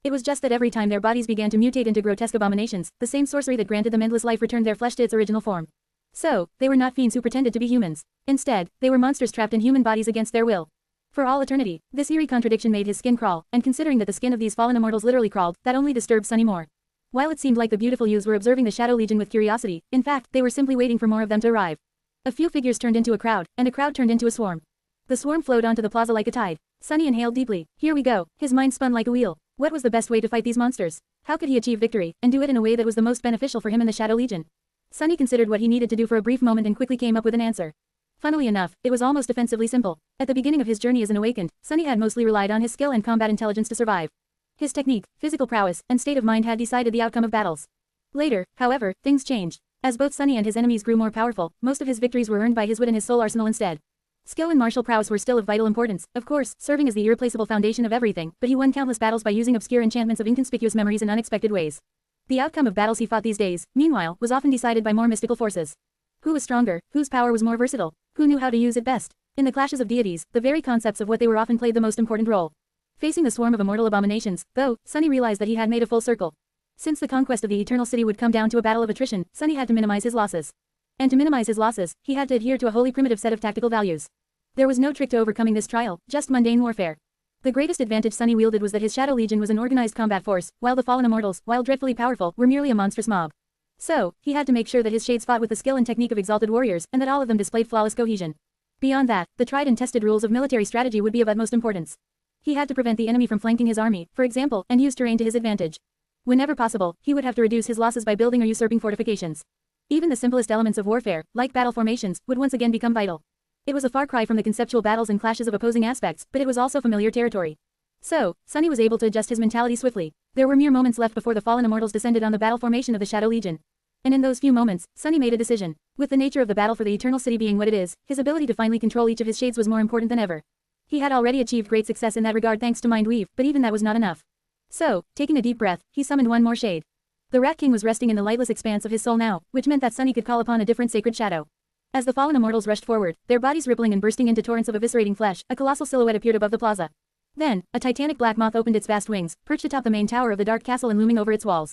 It was just that every time their bodies began to mutate into grotesque abominations, the same sorcery that granted them endless life returned their flesh to its original form. So, they were not fiends who pretended to be humans. Instead, they were monsters trapped in human bodies against their will. For all eternity, this eerie contradiction made his skin crawl, and considering that the skin of these fallen immortals literally crawled, that only disturbed Sunny more. While it seemed like the beautiful youths were observing the Shadow Legion with curiosity, in fact, they were simply waiting for more of them to arrive. A few figures turned into a crowd, and a crowd turned into a swarm. The swarm flowed onto the plaza like a tide. Sunny inhaled deeply. Here we go. His mind spun like a wheel. What was the best way to fight these monsters? How could he achieve victory, and do it in a way that was the most beneficial for him and the Shadow Legion? Sunny considered what he needed to do for a brief moment and quickly came up with an answer. Funnily enough, it was almost offensively simple. At the beginning of his journey as an awakened, Sunny had mostly relied on his skill and combat intelligence to survive. His technique, physical prowess, and state of mind had decided the outcome of battles. Later, however, things changed. As both Sunny and his enemies grew more powerful, most of his victories were earned by his wit and his soul arsenal instead. Skill and martial prowess were still of vital importance, of course, serving as the irreplaceable foundation of everything, but he won countless battles by using obscure enchantments of inconspicuous memories in unexpected ways. The outcome of battles he fought these days, meanwhile, was often decided by more mystical forces. Who was stronger, whose power was more versatile, who knew how to use it best? In the clashes of deities, the very concepts of what they were often played the most important role. Facing the swarm of immortal abominations, though, Sunny realized that he had made a full circle. Since the conquest of the Eternal City would come down to a battle of attrition, Sunny had to minimize his losses. And to minimize his losses, he had to adhere to a wholly primitive set of tactical values. There was no trick to overcoming this trial, just mundane warfare. The greatest advantage Sunny wielded was that his Shadow Legion was an organized combat force, while the fallen immortals, while dreadfully powerful, were merely a monstrous mob. So, he had to make sure that his shades fought with the skill and technique of exalted warriors, and that all of them displayed flawless cohesion. Beyond that, the tried and tested rules of military strategy would be of utmost importance. He had to prevent the enemy from flanking his army, for example, and use terrain to his advantage. Whenever possible, he would have to reduce his losses by building or usurping fortifications. Even the simplest elements of warfare, like battle formations, would once again become vital. It was a far cry from the conceptual battles and clashes of opposing aspects, but it was also familiar territory. So, Sunny was able to adjust his mentality swiftly. There were mere moments left before the fallen immortals descended on the battle formation of the Shadow Legion. And in those few moments, Sunny made a decision. With the nature of the battle for the Eternal City being what it is, his ability to finally control each of his shades was more important than ever. He had already achieved great success in that regard thanks to Mind Weave, but even that was not enough. So, taking a deep breath, he summoned one more shade. The Rat King was resting in the lightless expanse of his soul now, which meant that Sunny could call upon a different sacred shadow. As the fallen immortals rushed forward, their bodies rippling and bursting into torrents of eviscerating flesh, a colossal silhouette appeared above the plaza. Then, a titanic black moth opened its vast wings, perched atop the main tower of the dark castle and looming over its walls.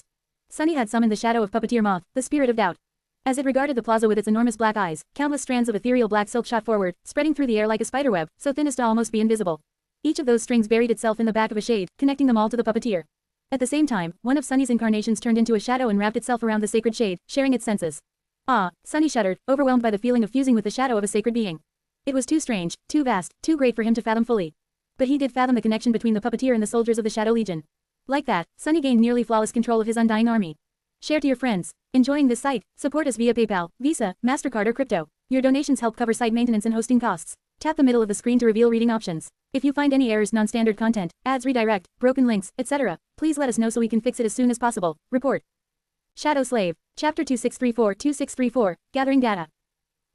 Sunny had summoned the shadow of Puppeteer Moth, the spirit of doubt. As it regarded the plaza with its enormous black eyes, countless strands of ethereal black silk shot forward, spreading through the air like a spiderweb, so thin as to almost be invisible. Each of those strings buried itself in the back of a shade, connecting them all to the puppeteer. At the same time, one of Sunny's incarnations turned into a shadow and wrapped itself around the sacred shade, sharing its senses. Ah, Sunny shuddered, overwhelmed by the feeling of fusing with the shadow of a sacred being. It was too strange, too vast, too great for him to fathom fully. But he did fathom the connection between the puppeteer and the soldiers of the Shadow Legion. Like that, Sunny gained nearly flawless control of his undying army. Share to your friends. Enjoying this site? Support us via PayPal, Visa, MasterCard or crypto. Your donations help cover site maintenance and hosting costs. Tap the middle of the screen to reveal reading options. If you find any errors, non-standard content, ads redirect, broken links, etc., please let us know so we can fix it as soon as possible. Report. Shadow Slave. Chapter 2634-2634, Gathering Data.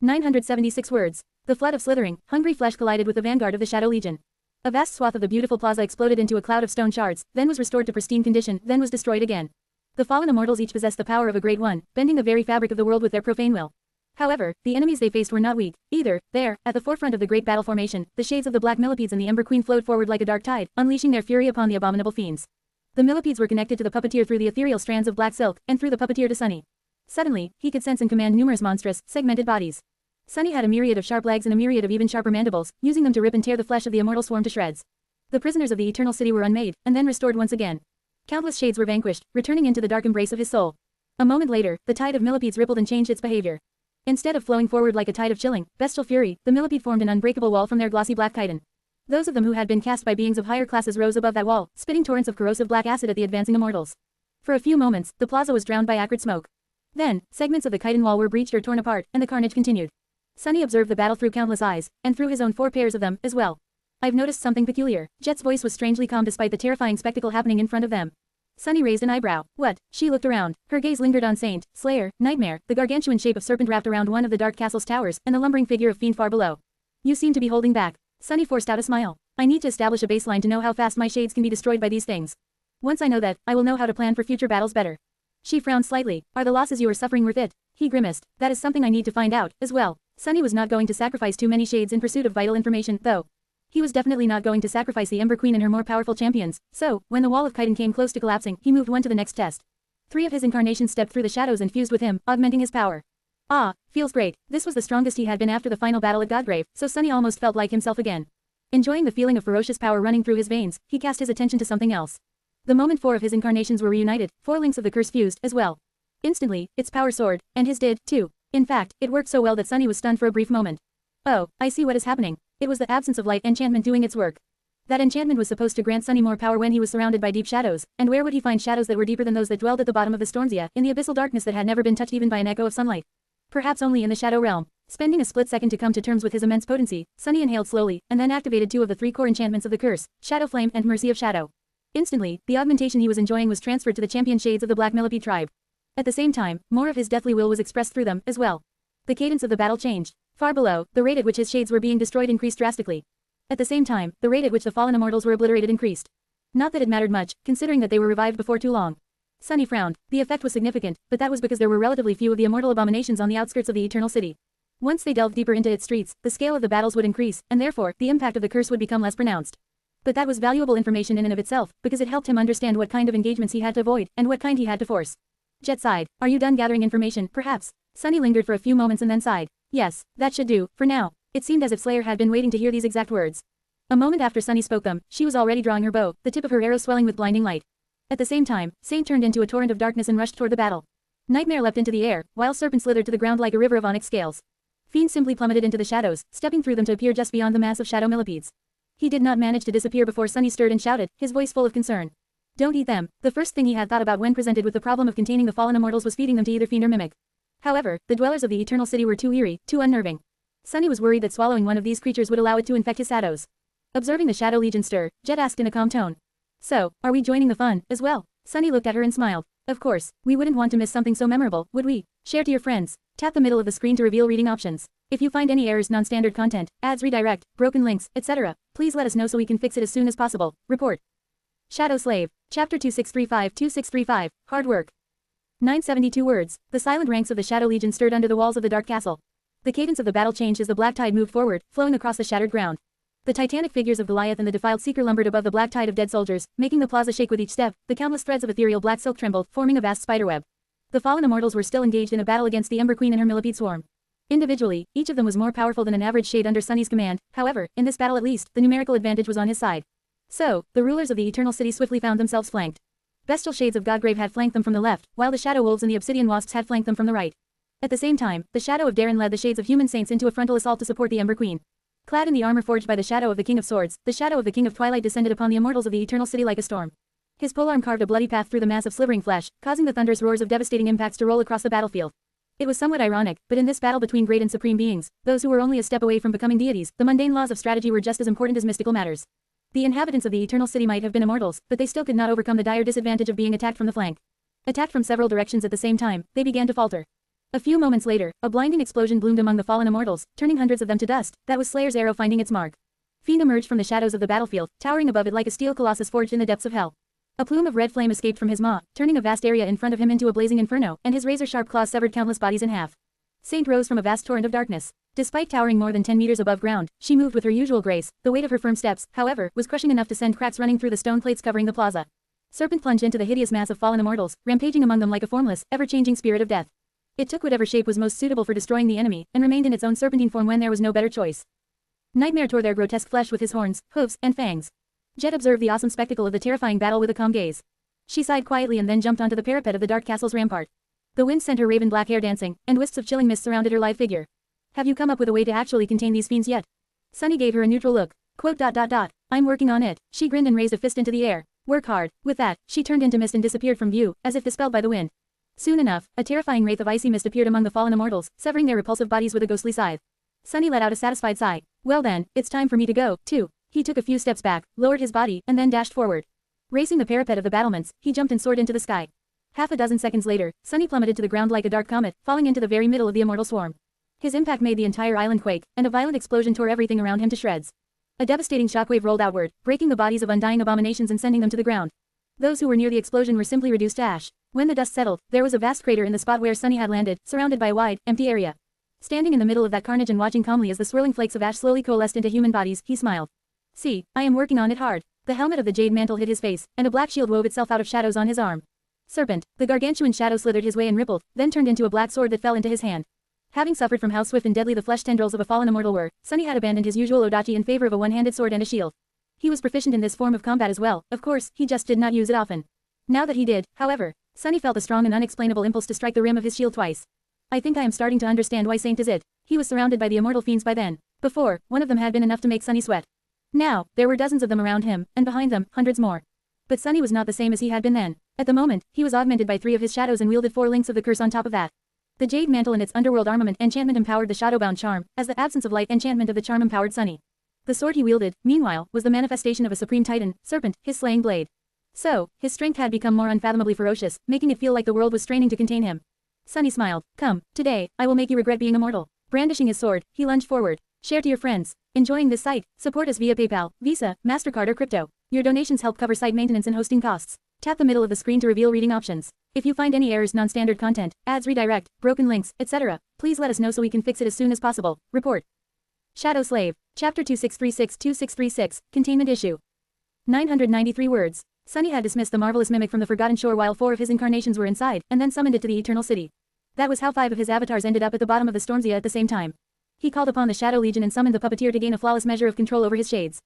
976 words. The flood of slithering, hungry flesh collided with the vanguard of the Shadow Legion. A vast swath of the beautiful plaza exploded into a cloud of stone shards, then was restored to pristine condition, then was destroyed again. The fallen immortals each possessed the power of a great one, bending the very fabric of the world with their profane will. However, the enemies they faced were not weak, either. There, at the forefront of the great battle formation, the shades of the Black Millipedes and the Ember Queen flowed forward like a dark tide, unleashing their fury upon the abominable fiends. The Millipedes were connected to the puppeteer through the ethereal strands of black silk, and through the puppeteer to Sunny. Suddenly, he could sense and command numerous monstrous, segmented bodies. Sunny had a myriad of sharp legs and a myriad of even sharper mandibles, using them to rip and tear the flesh of the immortal swarm to shreds. The prisoners of the Eternal City were unmade, and then restored once again. Countless shades were vanquished, returning into the dark embrace of his soul. A moment later, the tide of millipedes rippled and changed its behavior. Instead of flowing forward like a tide of chilling, bestial fury, the millipede formed an unbreakable wall from their glossy black chitin. Those of them who had been cast by beings of higher classes rose above that wall, spitting torrents of corrosive black acid at the advancing immortals. For a few moments, the plaza was drowned by acrid smoke. Then, segments of the chitin wall were breached or torn apart, and the carnage continued. Sunny observed the battle through countless eyes, and through his own 4 pairs of them, as well. I've noticed something peculiar. Jet's voice was strangely calm despite the terrifying spectacle happening in front of them. Sunny raised an eyebrow. What? She looked around. Her gaze lingered on Saint, Slayer, Nightmare, the gargantuan shape of serpent wrapped around one of the dark castle's towers, and the lumbering figure of Fiend far below. You seem to be holding back. Sunny forced out a smile. I need to establish a baseline to know how fast my shades can be destroyed by these things. Once I know that, I will know how to plan for future battles better. She frowned slightly. Are the losses you are suffering worth it? He grimaced. That is something I need to find out, as well. Sunny was not going to sacrifice too many shades in pursuit of vital information, though. He was definitely not going to sacrifice the Ember Queen and her more powerful champions, so, when the wall of chitin came close to collapsing, he moved one to the next test. 3 of his incarnations stepped through the shadows and fused with him, augmenting his power. Ah, feels great. This was the strongest he had been after the final battle at Godgrave, so Sunny almost felt like himself again. Enjoying the feeling of ferocious power running through his veins, he cast his attention to something else. The moment 4 of his incarnations were reunited, 4 links of the curse fused, as well. Instantly, its power soared, and his did, too. In fact, it worked so well that Sunny was stunned for a brief moment. Oh, I see what is happening. It was the absence of light enchantment doing its work. That enchantment was supposed to grant Sunny more power when he was surrounded by deep shadows, and where would he find shadows that were deeper than those that dwelled at the bottom of the Stormsia, in the abyssal darkness that had never been touched even by an echo of sunlight? Perhaps only in the shadow realm. Spending a split second to come to terms with his immense potency, Sunny inhaled slowly, and then activated 2 of the 3 core enchantments of the curse, Shadow Flame and Mercy of Shadow. Instantly, the augmentation he was enjoying was transferred to the champion shades of the Black Millipede tribe. At the same time, more of his deathly will was expressed through them, as well. The cadence of the battle changed. Far below, the rate at which his shades were being destroyed increased drastically. At the same time, the rate at which the fallen immortals were obliterated increased. Not that it mattered much, considering that they were revived before too long. Sunny frowned. The effect was significant, but that was because there were relatively few of the immortal abominations on the outskirts of the Eternal City. Once they delved deeper into its streets, the scale of the battles would increase, and therefore, the impact of the curse would become less pronounced. But that was valuable information in and of itself, because it helped him understand what kind of engagements he had to avoid, and what kind he had to force. Jet sighed. Are you done gathering information, perhaps? Sunny lingered for a few moments and then sighed. Yes, that should do, for now. It seemed as if Slayer had been waiting to hear these exact words. A moment after Sunny spoke them, she was already drawing her bow, the tip of her arrow swelling with blinding light. At the same time, Saint turned into a torrent of darkness and rushed toward the battle. Nightmare leapt into the air, while Serpent slithered to the ground like a river of onyx scales. Fiend simply plummeted into the shadows, stepping through them to appear just beyond the mass of shadow millipedes. He did not manage to disappear before Sunny stirred and shouted, his voice full of concern. Don't eat them. The first thing he had thought about when presented with the problem of containing the fallen immortals was feeding them to either fiend or mimic. However, the dwellers of the Eternal City were too eerie, too unnerving. Sunny was worried that swallowing one of these creatures would allow it to infect his shadows. Observing the Shadow Legion stir, Jet asked in a calm tone. So, are we joining the fun, as well? Sunny looked at her and smiled. Of course, we wouldn't want to miss something so memorable, would we? Share to your friends. Tap the middle of the screen to reveal reading options. If you find any errors, non-standard content, ads redirect, broken links, etc., please let us know so we can fix it as soon as possible. Report. Shadow Slave. Chapter 2635-2635, Hard Work. 972 words. The silent ranks of the Shadow Legion stirred under the walls of the Dark Castle. The cadence of the battle changed as the black tide moved forward, flowing across the shattered ground. The titanic figures of Goliath and the defiled Seeker lumbered above the black tide of dead soldiers, making the plaza shake with each step. The countless threads of ethereal black silk trembled, forming a vast spiderweb. The fallen immortals were still engaged in a battle against the Ember Queen and her millipede swarm. Individually, each of them was more powerful than an average shade under Sunny's command. However, in this battle at least, the numerical advantage was on his side. So, the rulers of the Eternal City swiftly found themselves flanked. Bestial shades of Godgrave had flanked them from the left, while the Shadow Wolves and the Obsidian Wasps had flanked them from the right. At the same time, the Shadow of Darren led the shades of Human Saints into a frontal assault to support the Ember Queen. Clad in the armor forged by the shadow of the King of Swords, the shadow of the King of Twilight descended upon the immortals of the Eternal City like a storm. His polearm carved a bloody path through the mass of slivering flesh, causing the thunderous roars of devastating impacts to roll across the battlefield. It was somewhat ironic, but in this battle between great and supreme beings, those who were only a step away from becoming deities, the mundane laws of strategy were just as important as mystical matters. The inhabitants of the Eternal City might have been immortals, but they still could not overcome the dire disadvantage of being attacked from the flank. Attacked from several directions at the same time, they began to falter. A few moments later, a blinding explosion bloomed among the fallen immortals, turning hundreds of them to dust. That was Slayer's arrow finding its mark. Fiend emerged from the shadows of the battlefield, towering above it like a steel colossus forged in the depths of hell. A plume of red flame escaped from his maw, turning a vast area in front of him into a blazing inferno, and his razor-sharp claws severed countless bodies in half. Saint rose from a vast torrent of darkness. Despite towering more than 10 meters above ground, she moved with her usual grace. The weight of her firm steps, however, was crushing enough to send cracks running through the stone plates covering the plaza. Serpent plunged into the hideous mass of fallen immortals, rampaging among them like a formless, ever-changing spirit of death. It took whatever shape was most suitable for destroying the enemy, and remained in its own serpentine form when there was no better choice. Nightmare tore their grotesque flesh with his horns, hooves, and fangs. Jet observed the awesome spectacle of the terrifying battle with a calm gaze. She sighed quietly and then jumped onto the parapet of the dark castle's rampart. The wind sent her raven black hair dancing, and wisps of chilling mist surrounded her live figure. Have you come up with a way to actually contain these fiends yet? Sunny gave her a neutral look. Quote. I'm working on it. She grinned and raised a fist into the air. Work hard. With that, she turned into mist and disappeared from view, as if dispelled by the wind. Soon enough, a terrifying wraith of icy mist appeared among the fallen immortals, severing their repulsive bodies with a ghostly scythe. Sunny let out a satisfied sigh. Well then, it's time for me to go, too. He took a few steps back, lowered his body, and then dashed forward. Racing the parapet of the battlements, he jumped and soared into the sky. Half a dozen seconds later, Sunny plummeted to the ground like a dark comet, falling into the very middle of the immortal swarm. His impact made the entire island quake, and a violent explosion tore everything around him to shreds. A devastating shockwave rolled outward, breaking the bodies of undying abominations and sending them to the ground. Those who were near the explosion were simply reduced to ash. When the dust settled, there was a vast crater in the spot where Sunny had landed, surrounded by a wide, empty area. Standing in the middle of that carnage and watching calmly as the swirling flakes of ash slowly coalesced into human bodies, he smiled. See, I am working on it hard. The helmet of the jade mantle hid his face, and a black shield wove itself out of shadows on his arm. Serpent, the gargantuan shadow slithered his way and rippled, then turned into a black sword that fell into his hand. Having suffered from how swift and deadly the flesh tendrils of a fallen immortal were, Sunny had abandoned his usual odachi in favor of a one-handed sword and a shield. He was proficient in this form of combat as well, of course, he just did not use it often. Now that he did, however, Sunny felt a strong and unexplainable impulse to strike the rim of his shield twice. I think I am starting to understand why Saint is it. He was surrounded by the immortal fiends by then. Before, one of them had been enough to make Sunny sweat. Now, there were dozens of them around him, and behind them, hundreds more. But Sunny was not the same as he had been then. At the moment, he was augmented by 3 of his shadows and wielded 4 links of the curse on top of that. The jade mantle and its underworld armament enchantment empowered the shadowbound charm, as the absence of light enchantment of the charm empowered Sunny. The sword he wielded, meanwhile, was the manifestation of a supreme titan, Serpent, his slaying blade. So, his strength had become more unfathomably ferocious, making it feel like the world was straining to contain him. Sunny smiled. Come, today, I will make you regret being immortal. Brandishing his sword, he lunged forward. Share to your friends. Enjoying this site? Support us via PayPal, Visa, MasterCard or crypto. Your donations help cover site maintenance and hosting costs. Tap the middle of the screen to reveal reading options. If you find any errors, non-standard content, ads redirect, broken links, etc., please let us know so we can fix it as soon as possible. Report. Shadow Slave. Chapter 2636-2636, Containment Issue. 993 words. Sunny had dismissed the marvelous mimic from the Forgotten Shore while 4 of his incarnations were inside, and then summoned it to the Eternal City. That was how 5 of his avatars ended up at the bottom of the Stormzia at the same time. He called upon the Shadow Legion and summoned the puppeteer to gain a flawless measure of control over his shades.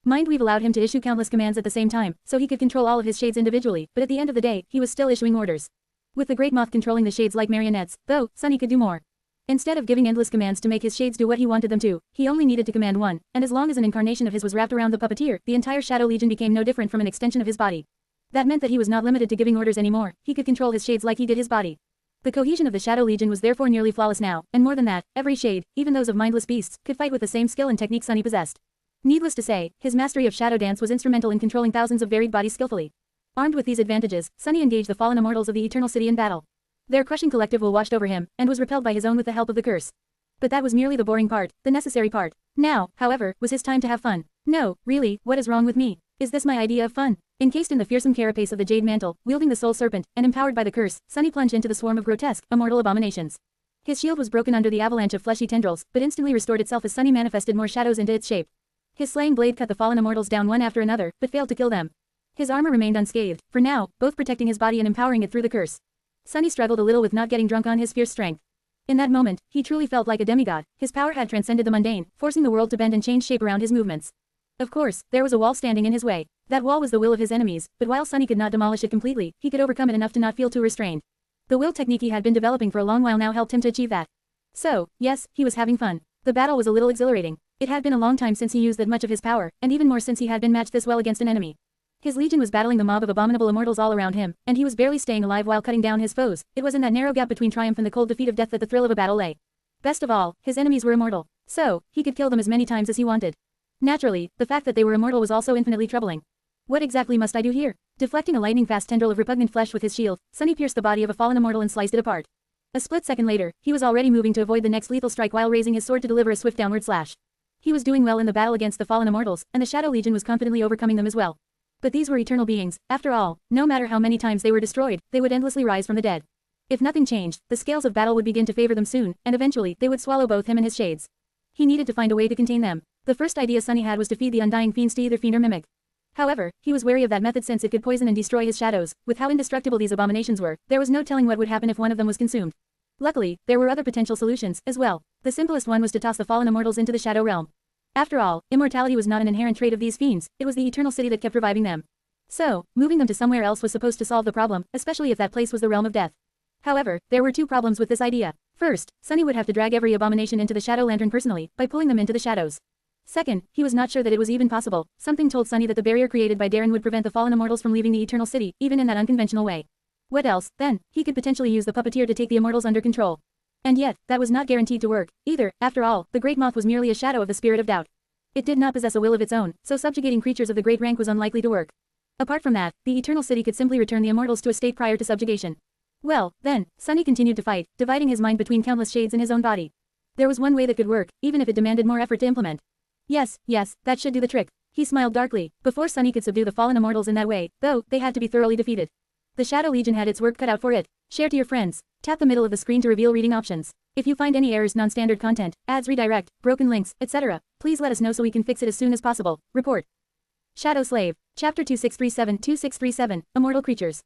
Mindweave allowed him to issue countless commands at the same time, so he could control all of his shades individually, but at the end of the day, he was still issuing orders. With the Great Moth controlling the shades like marionettes, though, Sunny could do more. Instead of giving endless commands to make his shades do what he wanted them to, he only needed to command one, and as long as an incarnation of his was wrapped around the puppeteer, the entire Shadow Legion became no different from an extension of his body. That meant that he was not limited to giving orders anymore, he could control his shades like he did his body. The cohesion of the Shadow Legion was therefore nearly flawless now, and more than that, every shade, even those of mindless beasts, could fight with the same skill and technique Sunny possessed. Needless to say, his mastery of shadow dance was instrumental in controlling thousands of varied bodies skillfully. Armed with these advantages, Sunny engaged the fallen immortals of the Eternal City in battle. Their crushing collective will washed over him, and was repelled by his own with the help of the curse. But that was merely the boring part, the necessary part. Now, however, was his time to have fun. No, really, what is wrong with me? Is this my idea of fun? Encased in the fearsome carapace of the jade mantle, wielding the soul serpent, and empowered by the curse, Sunny plunged into the swarm of grotesque, immortal abominations. His shield was broken under the avalanche of fleshy tendrils, but instantly restored itself as Sunny manifested more shadows into its shape. His slaying blade cut the fallen immortals down one after another, but failed to kill them. His armor remained unscathed, for now, both protecting his body and empowering it through the curse. Sunny struggled a little with not getting drunk on his fierce strength. In that moment, he truly felt like a demigod. His power had transcended the mundane, forcing the world to bend and change shape around his movements. Of course, there was a wall standing in his way. That wall was the will of his enemies, but while Sunny could not demolish it completely, he could overcome it enough to not feel too restrained. The will technique he had been developing for a long while now helped him to achieve that. So, yes, he was having fun. The battle was a little exhilarating. It had been a long time since he used that much of his power, and even more since he had been matched this well against an enemy. His legion was battling the mob of abominable immortals all around him, and he was barely staying alive while cutting down his foes. It was in that narrow gap between triumph and the cold defeat of death that the thrill of a battle lay. Best of all, his enemies were immortal. So, he could kill them as many times as he wanted. Naturally, the fact that they were immortal was also infinitely troubling. What exactly must I do here? Deflecting a lightning-fast tendril of repugnant flesh with his shield, Sunny pierced the body of a fallen immortal and sliced it apart. A split second later, he was already moving to avoid the next lethal strike while raising his sword to deliver a swift downward slash. He was doing well in the battle against the fallen immortals, and the Shadow Legion was confidently overcoming them as well. But these were eternal beings. After all, no matter how many times they were destroyed, they would endlessly rise from the dead. If nothing changed, the scales of battle would begin to favor them soon, and eventually, they would swallow both him and his shades. He needed to find a way to contain them. The first idea Sunny had was to feed the undying fiends to either fiend or mimic. However, he was wary of that method since it could poison and destroy his shadows. With how indestructible these abominations were, there was no telling what would happen if one of them was consumed. Luckily, there were other potential solutions, as well. The simplest one was to toss the fallen immortals into the shadow realm. After all, immortality was not an inherent trait of these fiends, it was the Eternal City that kept reviving them. So, moving them to somewhere else was supposed to solve the problem, especially if that place was the realm of death. However, there were two problems with this idea. First, Sunny would have to drag every abomination into the Shadow Lantern personally, by pulling them into the shadows. Second, he was not sure that it was even possible. Something told Sunny that the barrier created by Darren would prevent the fallen immortals from leaving the Eternal City, even in that unconventional way. What else, then? He could potentially use the puppeteer to take the immortals under control. And yet, that was not guaranteed to work, either. After all, the Great Moth was merely a shadow of the Spirit of Doubt. It did not possess a will of its own, so subjugating creatures of the great rank was unlikely to work. Apart from that, the Eternal City could simply return the immortals to a state prior to subjugation. Well, then, Sunny continued to fight, dividing his mind between countless shades in his own body. There was one way that could work, even if it demanded more effort to implement. Yes, that should do the trick. He smiled darkly. Before Sunny could subdue the fallen immortals in that way, though, they had to be thoroughly defeated. The Shadow Legion had its work cut out for it. Share to your friends. Tap the middle of the screen to reveal reading options. If you find any errors, non-standard content, ads, redirect, broken links, etc., please let us know so we can fix it as soon as possible. Report. Shadow Slave. Chapter 2637 Immortal Creatures.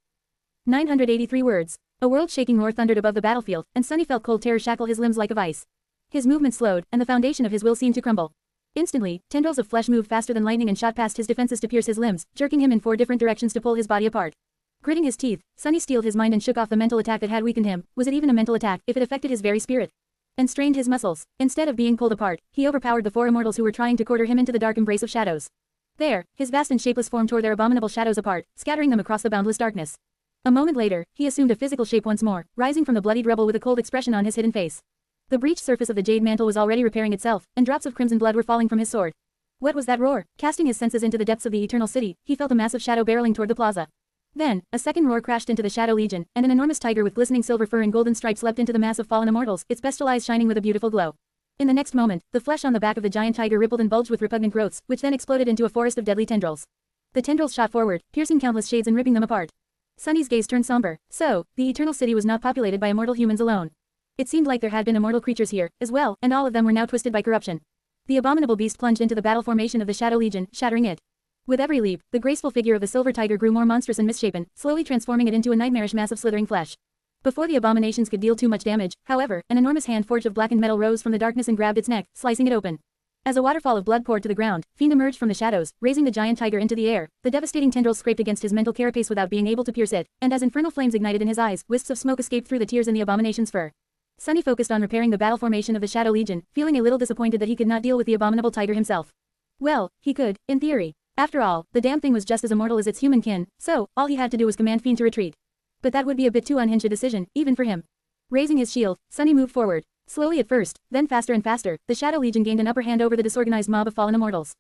983 words. A world-shaking roar thundered above the battlefield, and Sunny felt cold terror shackle his limbs like a vice. His movement slowed, and the foundation of his will seemed to crumble. Instantly, tendrils of flesh moved faster than lightning and shot past his defenses to pierce his limbs, jerking him in 4 different directions to pull his body apart. Gritting his teeth, Sunny steeled his mind and shook off the mental attack that had weakened him. Was it even a mental attack if it affected his very spirit? And strained his muscles. Instead of being pulled apart, he overpowered the 4 immortals who were trying to quarter him into the dark embrace of shadows. There, his vast and shapeless form tore their abominable shadows apart, scattering them across the boundless darkness. A moment later, he assumed a physical shape once more, rising from the bloodied rubble with a cold expression on his hidden face. The breached surface of the jade mantle was already repairing itself, and drops of crimson blood were falling from his sword. What was that roar? Casting his senses into the depths of the Eternal City, he felt a massive shadow barreling toward the plaza. Then, a second roar crashed into the Shadow Legion, and an enormous tiger with glistening silver fur and golden stripes leapt into the mass of fallen immortals, its bestial eyes shining with a beautiful glow. In the next moment, the flesh on the back of the giant tiger rippled and bulged with repugnant growths, which then exploded into a forest of deadly tendrils. The tendrils shot forward, piercing countless shades and ripping them apart. Sunny's gaze turned somber. So, the Eternal City was not populated by immortal humans alone. It seemed like there had been immortal creatures here, as well, and all of them were now twisted by corruption. The abominable beast plunged into the battle formation of the Shadow Legion, shattering it. With every leap, the graceful figure of the silver tiger grew more monstrous and misshapen, slowly transforming it into a nightmarish mass of slithering flesh. Before the abominations could deal too much damage, however, an enormous hand forged of blackened metal rose from the darkness and grabbed its neck, slicing it open. As a waterfall of blood poured to the ground, Fiend emerged from the shadows, raising the giant tiger into the air. The devastating tendrils scraped against his mental carapace without being able to pierce it, and as infernal flames ignited in his eyes, wisps of smoke escaped through the tears in the abomination's fur. Sunny focused on repairing the battle formation of the Shadow Legion, feeling a little disappointed that he could not deal with the abominable tiger himself. Well, he could, in theory. After all, the damn thing was just as immortal as its human kin, so, all he had to do was command Fiend to retreat. But that would be a bit too unhinged a decision, even for him. Raising his shield, Sunny moved forward. Slowly at first, then faster and faster, the Shadow Legion gained an upper hand over the disorganized mob of fallen immortals.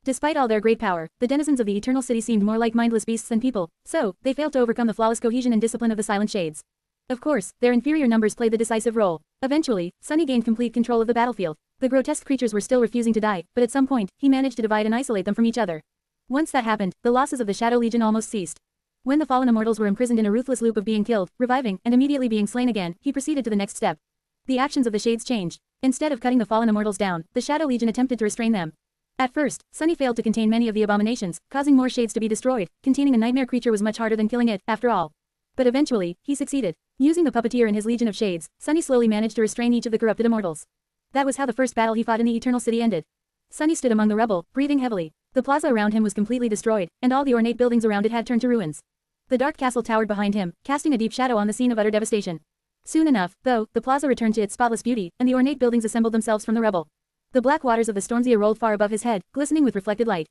Despite all their great power, the denizens of the Eternal City seemed more like mindless beasts than people, so, they failed to overcome the flawless cohesion and discipline of the Silent Shades. Of course, their inferior numbers played the decisive role. Eventually, Sunny gained complete control of the battlefield. The grotesque creatures were still refusing to die, but at some point, he managed to divide and isolate them from each other. Once that happened, the losses of the Shadow Legion almost ceased. When the fallen immortals were imprisoned in a ruthless loop of being killed, reviving, and immediately being slain again, he proceeded to the next step. The actions of the Shades changed. Instead of cutting the fallen immortals down, the Shadow Legion attempted to restrain them. At first, Sunny failed to contain many of the abominations, causing more shades to be destroyed. Containing a nightmare creature was much harder than killing it, after all. But eventually, he succeeded. Using the puppeteer and his legion of shades, Sunny slowly managed to restrain each of the corrupted immortals. That was how the first battle he fought in the Eternal City ended. Sunny stood among the rubble, breathing heavily. The plaza around him was completely destroyed, and all the ornate buildings around it had turned to ruins. The dark castle towered behind him, casting a deep shadow on the scene of utter devastation. Soon enough, though, the plaza returned to its spotless beauty, and the ornate buildings assembled themselves from the rubble. The black waters of the Stormzea rolled far above his head, glistening with reflected light.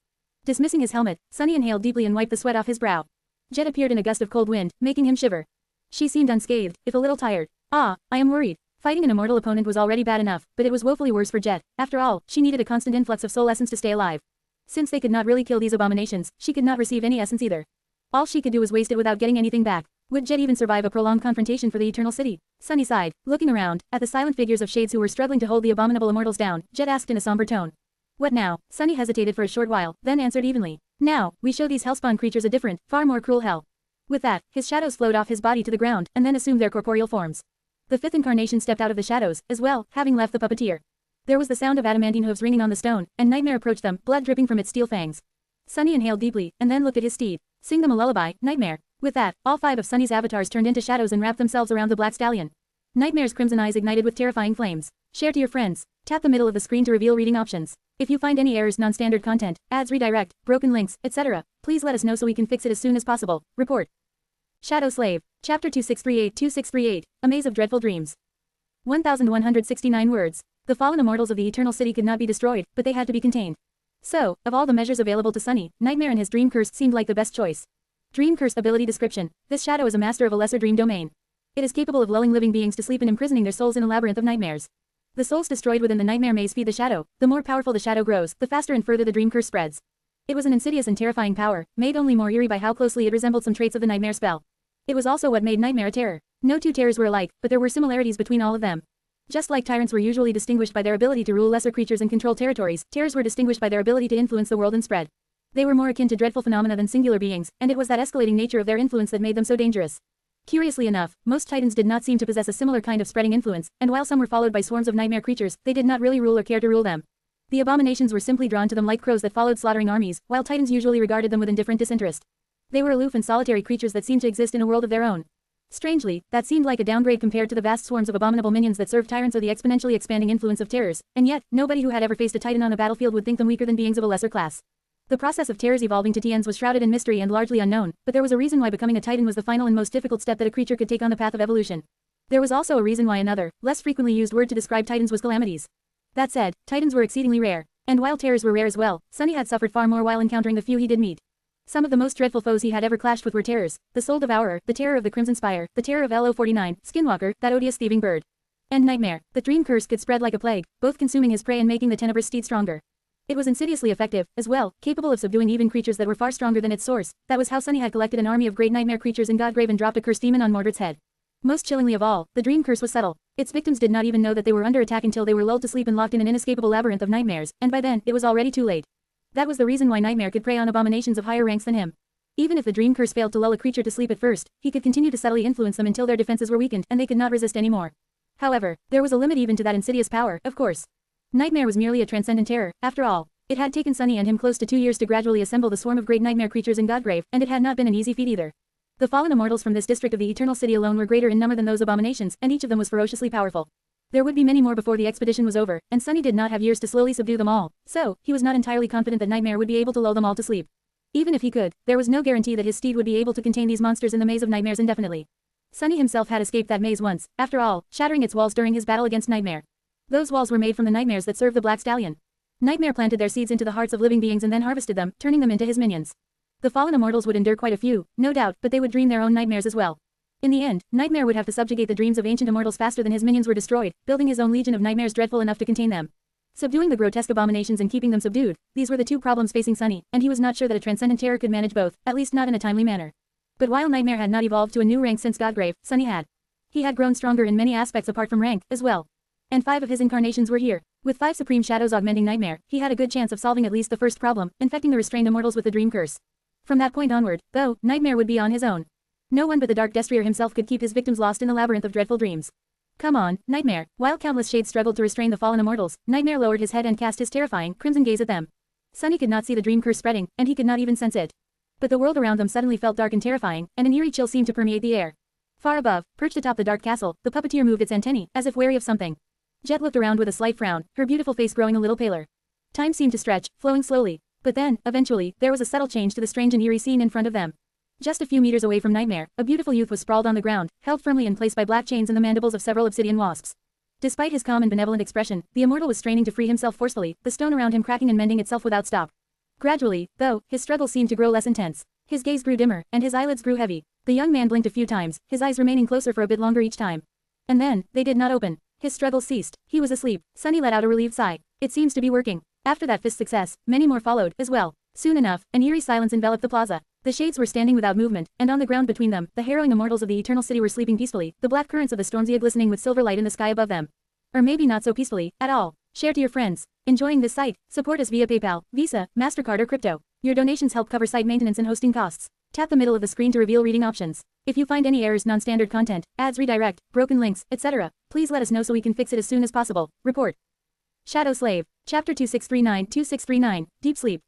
Dismissing his helmet, Sunny inhaled deeply and wiped the sweat off his brow. Jet appeared in a gust of cold wind, making him shiver. She seemed unscathed, if a little tired. I am worried. Fighting an immortal opponent was already bad enough, but it was woefully worse for Jet. After all, she needed a constant influx of soul essence to stay alive. Since they could not really kill these abominations, she could not receive any essence either. All she could do was waste it without getting anything back. Would Jet even survive a prolonged confrontation for the Eternal City? Sunny sighed, looking around, at the silent figures of shades who were struggling to hold the abominable immortals down. Jet asked in a somber tone. What now? Sunny hesitated for a short while, then answered evenly. Now, we show these hellspawn creatures a different, far more cruel hell. With that, his shadows flowed off his body to the ground, and then assumed their corporeal forms. The fifth incarnation stepped out of the shadows, as well, having left the puppeteer. There was the sound of adamantine hooves ringing on the stone, and Nightmare approached them, blood dripping from its steel fangs. Sunny inhaled deeply, and then looked at his steed. Sing them a lullaby, Nightmare. With that, all 5 of Sunny's avatars turned into shadows and wrapped themselves around the black stallion. Nightmare's crimson eyes ignited with terrifying flames. Share to your friends. Tap the middle of the screen to reveal reading options. If you find any errors, non-standard content, ads, redirect, broken links, etc., please let us know so we can fix it as soon as possible. Report. Shadow Slave. Chapter 2638-2638, A Maze of Dreadful Dreams. 1169 words. The fallen immortals of the Eternal City could not be destroyed, but they had to be contained. So, of all the measures available to Sunny, Nightmare and his Dream Curse seemed like the best choice. Dream Curse ability description. This shadow is a master of a lesser dream domain. It is capable of lulling living beings to sleep and imprisoning their souls in a labyrinth of nightmares. The souls destroyed within the nightmare maze feed the shadow. The more powerful the shadow grows, the faster and further the Dream Curse spreads. It was an insidious and terrifying power, made only more eerie by how closely it resembled some traits of the nightmare spell. It was also what made Nightmare a terror. No two terrors were alike, but there were similarities between all of them. Just like tyrants were usually distinguished by their ability to rule lesser creatures and control territories, terrors were distinguished by their ability to influence the world and spread. They were more akin to dreadful phenomena than singular beings, and it was that escalating nature of their influence that made them so dangerous. Curiously enough, most titans did not seem to possess a similar kind of spreading influence, and while some were followed by swarms of nightmare creatures, they did not really rule or care to rule them. The abominations were simply drawn to them like crows that followed slaughtering armies, while titans usually regarded them with indifferent disinterest. They were aloof and solitary creatures that seemed to exist in a world of their own. Strangely, that seemed like a downgrade compared to the vast swarms of abominable minions that served tyrants or the exponentially expanding influence of terrors, and yet, nobody who had ever faced a titan on a battlefield would think them weaker than beings of a lesser class. The process of terrors evolving to TNs was shrouded in mystery and largely unknown, but there was a reason why becoming a titan was the final and most difficult step that a creature could take on the path of evolution. There was also a reason why another, less frequently used word to describe titans was calamities. That said, titans were exceedingly rare, and while terrors were rare as well, Sunny had suffered far more while encountering the few he did meet. Some of the most dreadful foes he had ever clashed with were terrors, the Soul Devourer, the Terror of the Crimson Spire, the Terror of LO49, Skinwalker, that odious thieving bird, and Nightmare. The Dream Curse could spread like a plague, both consuming his prey and making the tenebrous steed stronger. It was insidiously effective, as well, capable of subduing even creatures that were far stronger than its source. That was how Sunny had collected an army of great nightmare creatures in Godgrave and dropped a cursed demon on Mordred's head. Most chillingly of all, the Dream Curse was subtle. Its victims did not even know that they were under attack until they were lulled to sleep and locked in an inescapable labyrinth of nightmares, and by then, it was already too late. That was the reason why Nightmare could prey on abominations of higher ranks than him. Even if the Dream Curse failed to lull a creature to sleep at first, he could continue to subtly influence them until their defenses were weakened and they could not resist anymore. However, there was a limit even to that insidious power, of course. Nightmare was merely a transcendent terror, after all. It had taken Sunny and him close to 2 years to gradually assemble the swarm of great nightmare creatures in Godgrave, and it had not been an easy feat either. The fallen immortals from this district of the Eternal City alone were greater in number than those abominations, and each of them was ferociously powerful. There would be many more before the expedition was over, and Sunny did not have years to slowly subdue them all, so he was not entirely confident that Nightmare would be able to lull them all to sleep. Even if he could, there was no guarantee that his steed would be able to contain these monsters in the maze of nightmares indefinitely. Sunny himself had escaped that maze once, after all, shattering its walls during his battle against Nightmare. Those walls were made from the nightmares that served the Black Stallion. Nightmare planted their seeds into the hearts of living beings and then harvested them, turning them into his minions. The fallen immortals would endure quite a few, no doubt, but they would dream their own nightmares as well. In the end, Nightmare would have to subjugate the dreams of ancient immortals faster than his minions were destroyed, building his own legion of nightmares dreadful enough to contain them. Subduing the grotesque abominations and keeping them subdued, these were the two problems facing Sunny, and he was not sure that a transcendent terror could manage both, at least not in a timely manner. But while Nightmare had not evolved to a new rank since Godgrave, Sunny had. He had grown stronger in many aspects apart from rank, as well. And 5 of his incarnations were here. With 5 supreme shadows augmenting Nightmare, he had a good chance of solving at least the first problem, infecting the restrained immortals with the Dream Curse. From that point onward, though, Nightmare would be on his own. No one but the Dark Destrier himself could keep his victims lost in the labyrinth of dreadful dreams. Come on, Nightmare. While countless shades struggled to restrain the fallen immortals, Nightmare lowered his head and cast his terrifying, crimson gaze at them. Sunny could not see the Dream Curse spreading, and he could not even sense it. But the world around them suddenly felt dark and terrifying, and an eerie chill seemed to permeate the air. Far above, perched atop the dark castle, the puppeteer moved its antennae, as if wary of something. Jet looked around with a slight frown, her beautiful face growing a little paler. Time seemed to stretch, flowing slowly. But then, eventually, there was a subtle change to the strange and eerie scene in front of them. Just a few meters away from Nightmare, a beautiful youth was sprawled on the ground, held firmly in place by black chains and the mandibles of several obsidian wasps. Despite his calm and benevolent expression, the immortal was straining to free himself forcefully, the stone around him cracking and mending itself without stop. Gradually, though, his struggle seemed to grow less intense. His gaze grew dimmer, and his eyelids grew heavy. The young man blinked a few times, his eyes remaining closer for a bit longer each time. And then, they did not open. His struggle ceased. He was asleep. Sunny let out a relieved sigh. It seems to be working. After that fist success, many more followed, as well. Soon enough, an eerie silence enveloped the plaza. The shades were standing without movement, and on the ground between them, the harrowing immortals of the Eternal City were sleeping peacefully, the black currents of the Stormzia glistening with silver light in the sky above them. Or maybe not so peacefully, at all. Share to your friends. Enjoying this site? Support us via PayPal, Visa, MasterCard or crypto. Your donations help cover site maintenance and hosting costs. Tap the middle of the screen to reveal reading options. If you find any errors, non-standard content, ads, redirect, broken links, etc., please let us know so we can fix it as soon as possible. Report. Shadow Slave. Chapter 2639-2639, Deep Sleep.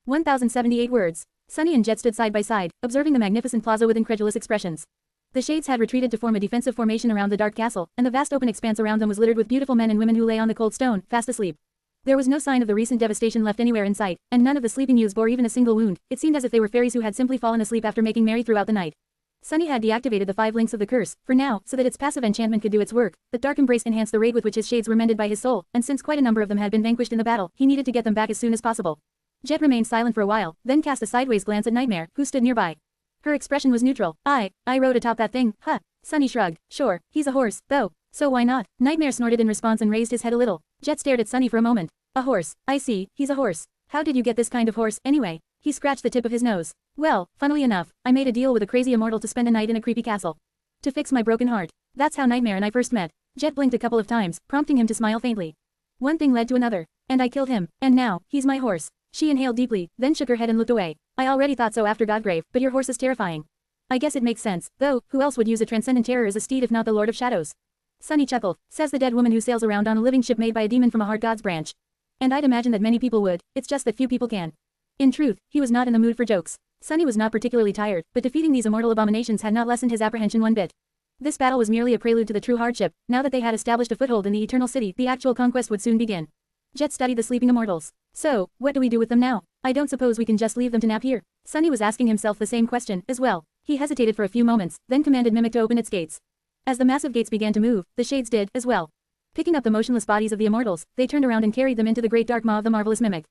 1078 words. Sunny and Jet stood side by side, observing the magnificent plaza with incredulous expressions. The shades had retreated to form a defensive formation around the dark castle, and the vast open expanse around them was littered with beautiful men and women who lay on the cold stone, fast asleep. There was no sign of the recent devastation left anywhere in sight, and none of the sleeping youths bore even a single wound. It seemed as if they were fairies who had simply fallen asleep after making merry throughout the night. Sunny had deactivated the 5 links of the curse, for now, so that its passive enchantment could do its work. The dark embrace enhanced the rate with which his shades were mended by his soul, and since quite a number of them had been vanquished in the battle, he needed to get them back as soon as possible. Jet remained silent for a while, then cast a sideways glance at Nightmare, who stood nearby. Her expression was neutral. I rode atop that thing, huh? Sunny shrugged. Sure, he's a horse, though, so why not? Nightmare snorted in response and raised his head a little. Jet stared at Sunny for a moment. A horse, I see, he's a horse. How did you get this kind of horse, anyway? He scratched the tip of his nose. Well, funnily enough, I made a deal with a crazy immortal to spend a night in a creepy castle. To fix my broken heart. That's how Nightmare and I first met. Jet blinked a couple of times, prompting him to smile faintly. One thing led to another. And I killed him, and now, he's my horse. She inhaled deeply, then shook her head and looked away. I already thought so after Godgrave, but your horse is terrifying. I guess it makes sense, though, who else would use a transcendent terror as a steed if not the Lord of Shadows? Sunny chuckled. Says the dead woman who sails around on a living ship made by a demon from a hard god's branch. And I'd imagine that many people would, it's just that few people can. In truth, he was not in the mood for jokes. Sunny was not particularly tired, but defeating these immortal abominations had not lessened his apprehension one bit. This battle was merely a prelude to the true hardship. Now that they had established a foothold in the Eternal City, the actual conquest would soon begin. Jet studied the sleeping immortals. So, what do we do with them now? I don't suppose we can just leave them to nap here. Sunny was asking himself the same question, as well. He hesitated for a few moments, then commanded Mimic to open its gates. As the massive gates began to move, the shades did, as well. Picking up the motionless bodies of the immortals, they turned around and carried them into the great dark maw of the marvelous Mimic.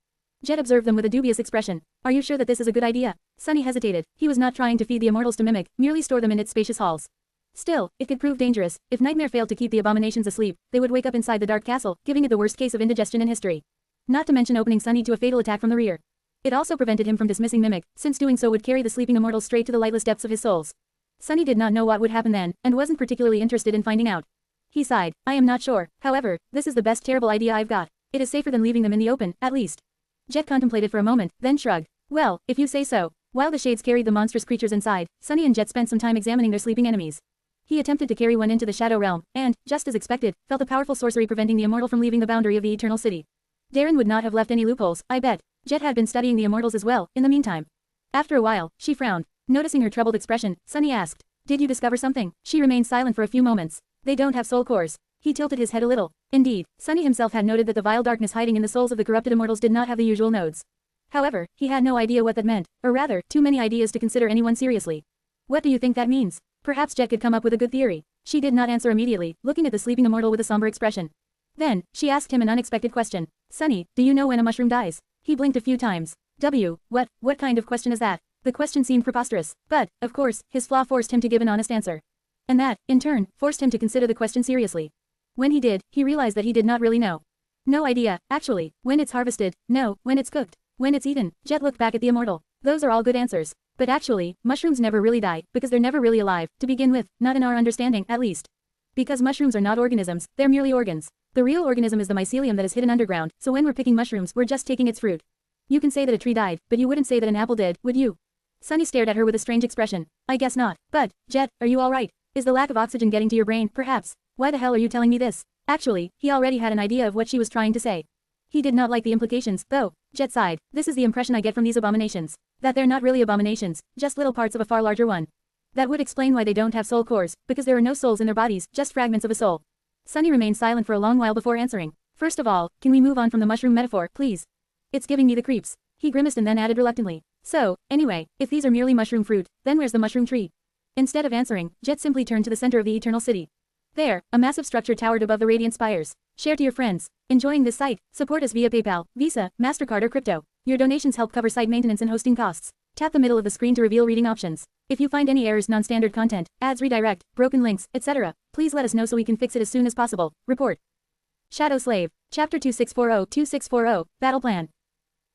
Jet observed them with a dubious expression. Are you sure that this is a good idea? Sunny hesitated. He was not trying to feed the immortals to Mimic, merely store them in its spacious halls. Still, it could prove dangerous. If Nightmare failed to keep the abominations asleep, they would wake up inside the dark castle, giving it the worst case of indigestion in history. Not to mention opening Sunny to a fatal attack from the rear. It also prevented him from dismissing Mimic, since doing so would carry the sleeping immortals straight to the lightless depths of his souls. Sunny did not know what would happen then, and wasn't particularly interested in finding out. He sighed. I am not sure. However, this is the best terrible idea I've got. It is safer than leaving them in the open, at least. Jet contemplated for a moment, then shrugged. Well, if you say so. While the shades carried the monstrous creatures inside, Sunny and Jet spent some time examining their sleeping enemies. He attempted to carry one into the Shadow Realm, and, just as expected, felt a powerful sorcery preventing the immortal from leaving the boundary of the Eternal City. Darren would not have left any loopholes, I bet. Jet had been studying the immortals as well, in the meantime. After a while, she frowned. Noticing her troubled expression, Sunny asked, did you discover something? She remained silent for a few moments. They don't have soul cores. He tilted his head a little. Indeed, Sunny himself had noted that the vile darkness hiding in the souls of the corrupted immortals did not have the usual nodes. However, he had no idea what that meant, or rather, too many ideas to consider anyone seriously. What do you think that means? Perhaps Jet could come up with a good theory. She did not answer immediately, looking at the sleeping immortal with a somber expression. Then, she asked him an unexpected question. Sunny, do you know when a mushroom dies? He blinked a few times. What kind of question is that? The question seemed preposterous, but, of course, his flaw forced him to give an honest answer. And that, in turn, forced him to consider the question seriously. When he did, he realized that he did not really know. No idea, actually. When it's harvested, no. When it's cooked, when it's eaten. Jet looked back at the immortal. Those are all good answers. But actually, mushrooms never really die, because they're never really alive, to begin with, not in our understanding, at least. Because mushrooms are not organisms, they're merely organs. The real organism is the mycelium that is hidden underground, so when we're picking mushrooms, we're just taking its fruit. You can say that a tree died, but you wouldn't say that an apple did, would you? Sunny stared at her with a strange expression. I guess not. But, Jet, are you alright? Is the lack of oxygen getting to your brain, perhaps? Why the hell are you telling me this? Actually, he already had an idea of what she was trying to say. He did not like the implications, though. Jet sighed. This is the impression I get from these abominations. That they're not really abominations, just little parts of a far larger one. That would explain why they don't have soul cores, because there are no souls in their bodies, just fragments of a soul. Sunny remained silent for a long while before answering. First of all, can we move on from the mushroom metaphor, please? It's giving me the creeps. He grimaced and then added reluctantly. So, anyway, if these are merely mushroom fruit, then where's the mushroom tree? Instead of answering, Jet simply turned to the center of the Eternal City. There, a massive structure towered above the radiant spires. Share to your friends. Enjoying this site? Support us via PayPal, Visa, MasterCard or crypto. Your donations help cover site maintenance and hosting costs. Tap the middle of the screen to reveal reading options. If you find any errors, non-standard content, ads redirect, broken links, etc., please let us know so we can fix it as soon as possible. Report. Shadow Slave. Chapter 2640-2640, Battle Plan.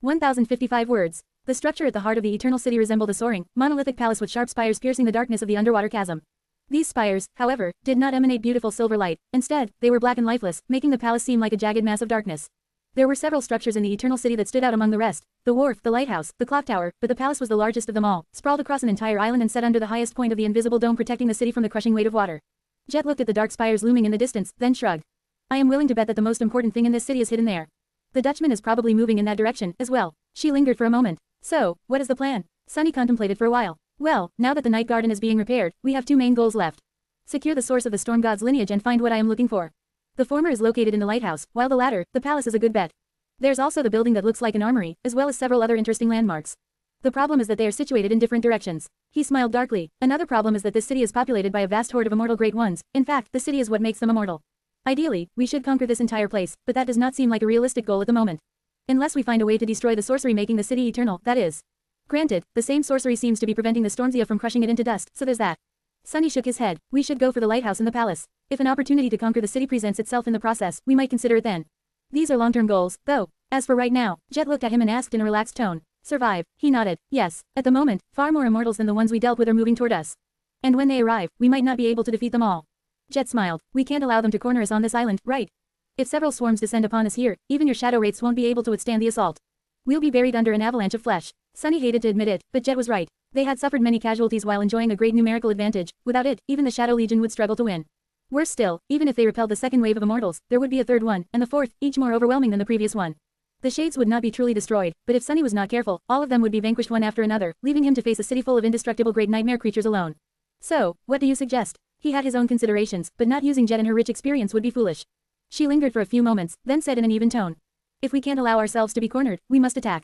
1055 words. The structure at the heart of the Eternal City resembled a soaring, monolithic palace with sharp spires piercing the darkness of the underwater chasm. These spires, however, did not emanate beautiful silver light. Instead, they were black and lifeless, making the palace seem like a jagged mass of darkness. There were several structures in the Eternal City that stood out among the rest. The wharf, the lighthouse, the clock tower, but the palace was the largest of them all, sprawled across an entire island and set under the highest point of the invisible dome protecting the city from the crushing weight of water. Jet looked at the dark spires looming in the distance, then shrugged. I am willing to bet that the most important thing in this city is hidden there. The Dutchman is probably moving in that direction, as well. She lingered for a moment. So, what is the plan? Sunny contemplated for a while. Well, now that the Night Garden is being repaired, we have two main goals left. Secure the source of the Storm God's lineage and find what I am looking for. The former is located in the lighthouse, while the latter, the palace, is a good bet. There's also the building that looks like an armory, as well as several other interesting landmarks. The problem is that they are situated in different directions. He smiled darkly. Another problem is that this city is populated by a vast horde of immortal great ones. In fact, the city is what makes them immortal. Ideally, we should conquer this entire place, but that does not seem like a realistic goal at the moment. Unless we find a way to destroy the sorcery making the city eternal, that is. Granted, the same sorcery seems to be preventing the Stormzia from crushing it into dust, so there's that. Sunny shook his head. We should go for the lighthouse in the palace. If an opportunity to conquer the city presents itself in the process, we might consider it then. These are long-term goals, though. As for right now, Jet looked at him and asked in a relaxed tone. Survive. He nodded. Yes. At the moment, far more immortals than the ones we dealt with are moving toward us. And when they arrive, we might not be able to defeat them all. Jet smiled. We can't allow them to corner us on this island, right? If several swarms descend upon us here, even your shadow wraiths won't be able to withstand the assault. We'll be buried under an avalanche of flesh. Sunny hated to admit it, but Jet was right. They had suffered many casualties while enjoying a great numerical advantage. Without it, even the Shadow Legion would struggle to win. Worse still, even if they repelled the second wave of immortals, there would be a third one, and the fourth, each more overwhelming than the previous one. The shades would not be truly destroyed, but if Sunny was not careful, all of them would be vanquished one after another, leaving him to face a city full of indestructible great nightmare creatures alone. So, what do you suggest? He had his own considerations, but not using Jet and her rich experience would be foolish. She lingered for a few moments, then said in an even tone. If we can't allow ourselves to be cornered, we must attack.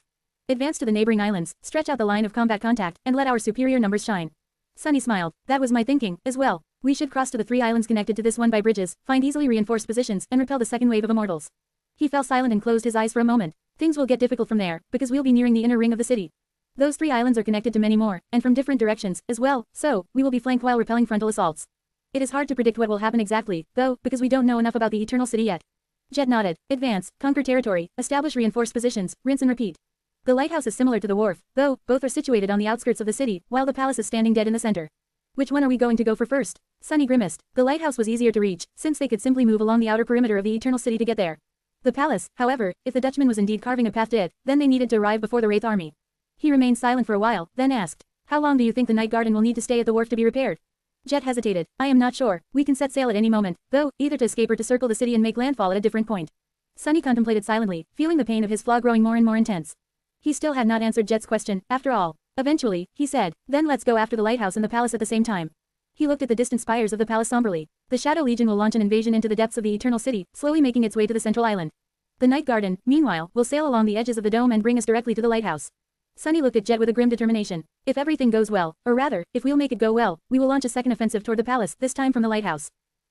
Advance to the neighboring islands, stretch out the line of combat contact, and let our superior numbers shine. Sunny smiled. That was my thinking, as well. We should cross to the 3 islands connected to this one by bridges, find easily reinforced positions, and repel the second wave of immortals. He fell silent and closed his eyes for a moment. Things will get difficult from there, because we'll be nearing the inner ring of the city. Those 3 islands are connected to many more, and from different directions, as well, so, we will be flanked while repelling frontal assaults. It is hard to predict what will happen exactly, though, because we don't know enough about the Eternal City yet. Jet nodded. Advance, conquer territory, establish reinforced positions, rinse and repeat. The lighthouse is similar to the wharf, though, both are situated on the outskirts of the city, while the palace is standing dead in the center. Which one are we going to go for first? Sunny grimaced. The lighthouse was easier to reach, since they could simply move along the outer perimeter of the Eternal City to get there. The palace, however, if the Dutchman was indeed carving a path to it, then they needed to arrive before the Wraith army. He remained silent for a while, then asked, how long do you think the Night Garden will need to stay at the wharf to be repaired? Jet hesitated. I am not sure. We can set sail at any moment, though, either to escape or to circle the city and make landfall at a different point. Sunny contemplated silently, feeling the pain of his flaw growing more and more intense. He still had not answered Jet's question, after all. Eventually, he said, then let's go after the lighthouse and the palace at the same time. He looked at the distant spires of the palace somberly. The Shadow Legion will launch an invasion into the depths of the Eternal City, slowly making its way to the central island. The Night Garden, meanwhile, will sail along the edges of the dome and bring us directly to the lighthouse. Sunny looked at Jet with a grim determination. If everything goes well, or rather, if we'll make it go well, we will launch a second offensive toward the palace, this time from the lighthouse.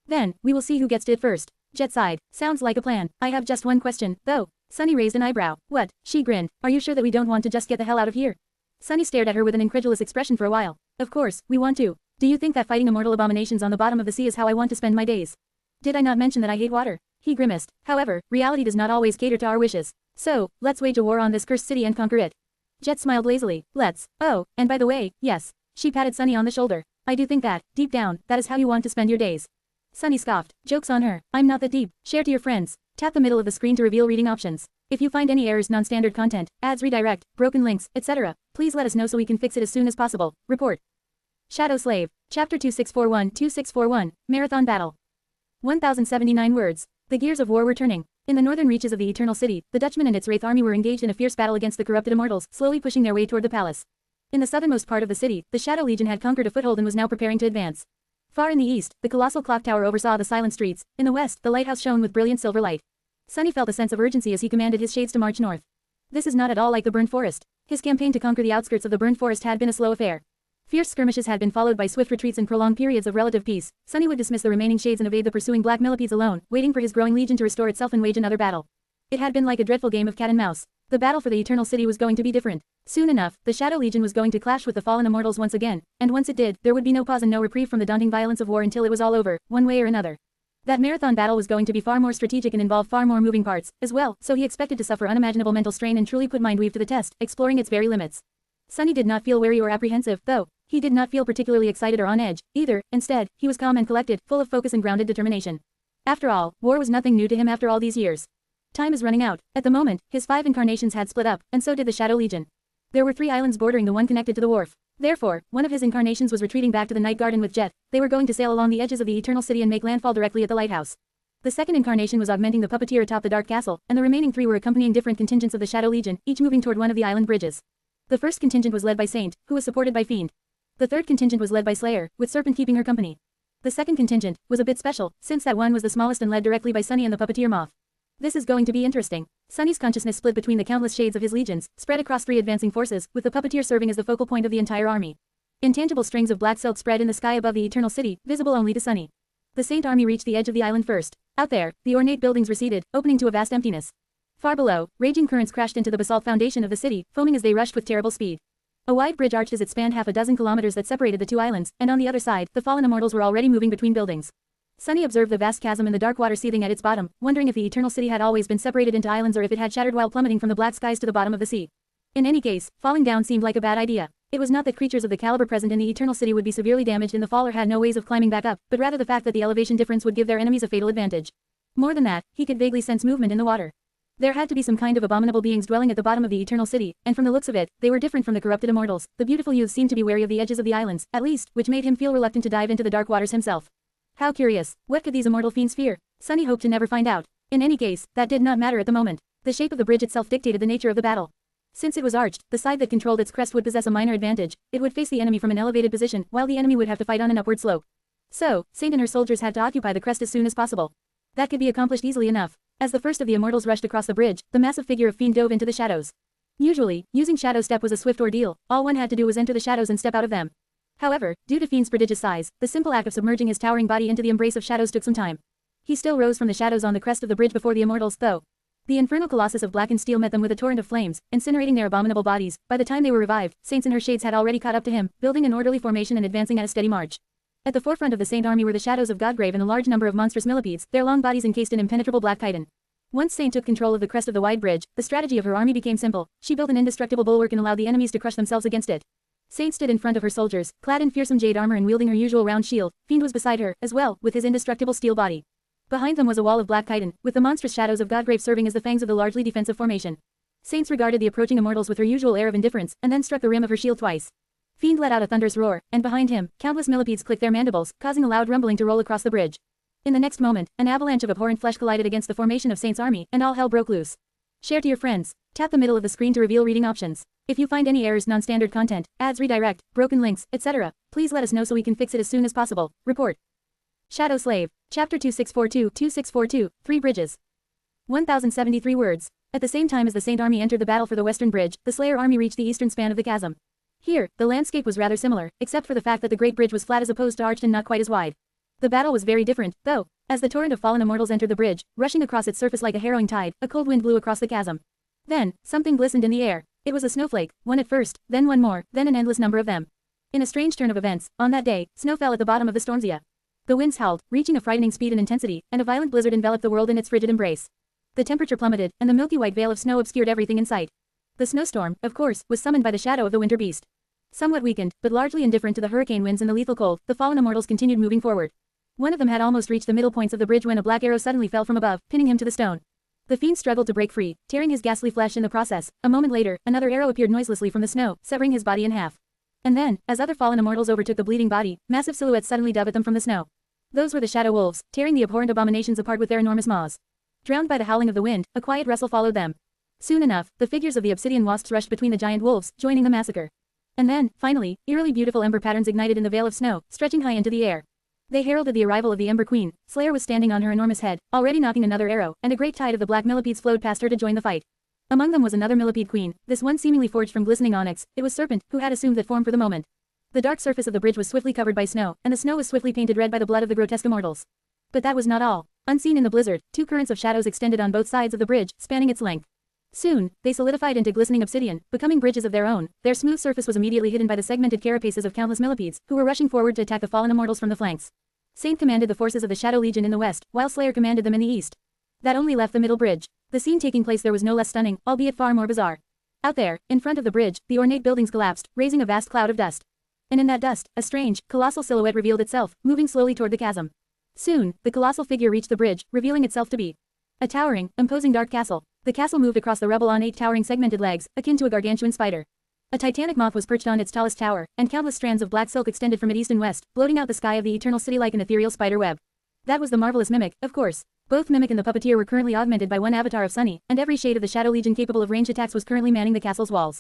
Then, we will see who gets to it first. Jet sighed. Sounds like a plan. I have just one question, though. Sunny raised an eyebrow. What? She grinned. Are you sure that we don't want to just get the hell out of here? Sunny stared at her with an incredulous expression for a while. Of course, we want to. Do you think that fighting immortal abominations on the bottom of the sea is how I want to spend my days? Did I not mention that I hate water? He grimaced. However, reality does not always cater to our wishes. So, let's wage a war on this cursed city and conquer it. Jet smiled lazily. Let's. Oh, and by the way, yes. She patted Sunny on the shoulder. I do think that, deep down, that is how you want to spend your days. Sunny scoffed. Joke's on her. I'm not that deep. Share to your friends. Tap the middle of the screen to reveal reading options. If you find any errors, non-standard content, ads redirect, broken links, etc., please let us know so we can fix it as soon as possible. Report. Shadow Slave. Chapter 2641-2641, Marathon Battle. 1079 words. The gears of war were turning. In the northern reaches of the Eternal City, the Dutchman and its Wraith army were engaged in a fierce battle against the corrupted immortals, slowly pushing their way toward the palace. In the southernmost part of the city, the Shadow Legion had conquered a foothold and was now preparing to advance. Far in the east, the colossal clock tower oversaw the silent streets. In the west, the lighthouse shone with brilliant silver light. Sunny felt a sense of urgency as he commanded his shades to march north. This is not at all like the burned forest. His campaign to conquer the outskirts of the burned forest had been a slow affair. Fierce skirmishes had been followed by swift retreats and prolonged periods of relative peace. Sunny would dismiss the remaining shades and evade the pursuing black millipedes alone, waiting for his growing legion to restore itself and wage another battle. It had been like a dreadful game of cat and mouse. The battle for the Eternal City was going to be different. Soon enough, the Shadow Legion was going to clash with the fallen immortals once again, and once it did, there would be no pause and no reprieve from the daunting violence of war until it was all over, one way or another. That marathon battle was going to be far more strategic and involve far more moving parts, as well, so he expected to suffer unimaginable mental strain and truly put Mindweave to the test, exploring its very limits. Sunny did not feel wary or apprehensive, though. He did not feel particularly excited or on edge, either. Instead, he was calm and collected, full of focus and grounded determination. After all, war was nothing new to him after all these years. Time is running out. At the moment, his 5 incarnations had split up, and so did the Shadow Legion. There were 3 islands bordering the one connected to the wharf. Therefore, one of his incarnations was retreating back to the Night Garden with Jet. They were going to sail along the edges of the Eternal City and make landfall directly at the lighthouse. The second incarnation was augmenting the puppeteer atop the Dark Castle, and the remaining 3 were accompanying different contingents of the Shadow Legion, each moving toward one of the island bridges. The first contingent was led by Saint, who was supported by Fiend. The third contingent was led by Slayer, with Serpent keeping her company. The second contingent was a bit special, since that one was the smallest and led directly by Sunny and the puppeteer Moth. This is going to be interesting. Sunny's consciousness split between the countless shades of his legions, spread across 3 advancing forces, with the puppeteer serving as the focal point of the entire army. Intangible strings of black silk spread in the sky above the Eternal City, visible only to Sunny. The Saint army reached the edge of the island first. Out there, the ornate buildings receded, opening to a vast emptiness. Far below, raging currents crashed into the basalt foundation of the city, foaming as they rushed with terrible speed. A wide bridge arched as it spanned half a dozen kilometers that separated the 2 islands, and on the other side, the fallen immortals were already moving between buildings. Sunny observed the vast chasm and the dark water seething at its bottom, wondering if the Eternal City had always been separated into islands or if it had shattered while plummeting from the black skies to the bottom of the sea. In any case, falling down seemed like a bad idea. It was not that creatures of the caliber present in the Eternal City would be severely damaged in the fall or had no ways of climbing back up, but rather the fact that the elevation difference would give their enemies a fatal advantage. More than that, he could vaguely sense movement in the water. There had to be some kind of abominable beings dwelling at the bottom of the Eternal City, and from the looks of it, they were different from the corrupted immortals. The beautiful youth seemed to be wary of the edges of the islands, at least, which made him feel reluctant to dive into the dark waters himself. How curious. What could these immortal fiends fear? Sunny hoped to never find out. In any case, that did not matter at the moment. The shape of the bridge itself dictated the nature of the battle. Since it was arched, the side that controlled its crest would possess a minor advantage. It would face the enemy from an elevated position, while the enemy would have to fight on an upward slope. So, Saint and her soldiers had to occupy the crest as soon as possible. That could be accomplished easily enough. As the first of the immortals rushed across the bridge, the massive figure of Fiend dove into the shadows. Usually, using shadow step was a swift ordeal. All one had to do was enter the shadows and step out of them. However, due to Fiend's prodigious size, the simple act of submerging his towering body into the embrace of shadows took some time. He still rose from the shadows on the crest of the bridge before the immortals, though. The infernal colossus of blackened steel met them with a torrent of flames, incinerating their abominable bodies. By the time they were revived, Saints and her shades had already caught up to him, building an orderly formation and advancing at a steady march. At the forefront of the Saint army were the shadows of Godgrave and a large number of monstrous millipedes, their long bodies encased in impenetrable black chitin. Once Saint took control of the crest of the wide bridge, the strategy of her army became simple. She built an indestructible bulwark and allowed the enemies to crush themselves against it. Saint stood in front of her soldiers, clad in fearsome jade armor and wielding her usual round shield. Fiend was beside her, as well, with his indestructible steel body. Behind them was a wall of black chitin, with the monstrous shadows of Godgrave serving as the fangs of the largely defensive formation. Saints regarded the approaching immortals with her usual air of indifference, and then struck the rim of her shield twice. Fiend let out a thunderous roar, and behind him, countless millipedes clicked their mandibles, causing a loud rumbling to roll across the bridge. In the next moment, an avalanche of abhorrent flesh collided against the formation of Saint's army, and all hell broke loose. Share to your friends. Tap the middle of the screen to reveal reading options. If you find any errors, non-standard content, ads redirect, broken links, etc., please let us know so we can fix it as soon as possible. Report. Shadow Slave. Chapter 2642, 3 Bridges. 1073 words. At the same time as the Saint army entered the battle for the western bridge, the Slayer army reached the eastern span of the chasm. Here, the landscape was rather similar, except for the fact that the great bridge was flat as opposed to arched and not quite as wide. The battle was very different, though. As the torrent of fallen immortals entered the bridge, rushing across its surface like a harrowing tide, a cold wind blew across the chasm. Then, something glistened in the air. It was a snowflake, one at first, then one more, then an endless number of them. In a strange turn of events, on that day, snow fell at the bottom of the Stormzia. The winds howled, reaching a frightening speed and intensity, and a violent blizzard enveloped the world in its frigid embrace. The temperature plummeted, and the milky white veil of snow obscured everything in sight. The snowstorm, of course, was summoned by the shadow of the winter beast. Somewhat weakened, but largely indifferent to the hurricane winds and the lethal cold, the fallen immortals continued moving forward. One of them had almost reached the middle points of the bridge when a black arrow suddenly fell from above, pinning him to the stone. The fiend struggled to break free, tearing his ghastly flesh in the process. A moment later, another arrow appeared noiselessly from the snow, severing his body in half. And then, as other fallen immortals overtook the bleeding body, massive silhouettes suddenly dove at them from the snow. Those were the shadow wolves, tearing the abhorrent abominations apart with their enormous maws. Drowned by the howling of the wind, a quiet rustle followed them. Soon enough, the figures of the obsidian wasps rushed between the giant wolves, joining the massacre. And then, finally, eerily beautiful ember patterns ignited in the veil of snow, stretching high into the air. They heralded the arrival of the Ember Queen. Slayer was standing on her enormous head, already knocking another arrow, and a great tide of the black millipedes flowed past her to join the fight. Among them was another millipede queen, this one seemingly forged from glistening onyx. It was Serpent, who had assumed that form for the moment. The dark surface of the bridge was swiftly covered by snow, and the snow was swiftly painted red by the blood of the grotesque immortals. But that was not all. Unseen in the blizzard, 2 currents of shadows extended on both sides of the bridge, spanning its length. Soon, they solidified into glistening obsidian, becoming bridges of their own. Their smooth surface was immediately hidden by the segmented carapaces of countless millipedes, who were rushing forward to attack the fallen immortals from the flanks. Saint commanded the forces of the Shadow Legion in the west, while Slayer commanded them in the east. That only left the middle bridge. The scene taking place there was no less stunning, albeit far more bizarre. Out there, in front of the bridge, the ornate buildings collapsed, raising a vast cloud of dust. And in that dust, a strange, colossal silhouette revealed itself, moving slowly toward the chasm. Soon, the colossal figure reached the bridge, revealing itself to be a towering, imposing dark castle. The castle moved across the rubble on 8 towering segmented legs, akin to a gargantuan spider. A titanic moth was perched on its tallest tower, and countless strands of black silk extended from it east and west, bloating out the sky of the Eternal City like an ethereal spider web. That was the marvelous Mimic, of course. Both Mimic and the Puppeteer were currently augmented by one avatar of Sunny, and every shade of the Shadow Legion capable of ranged attacks was currently manning the castle's walls.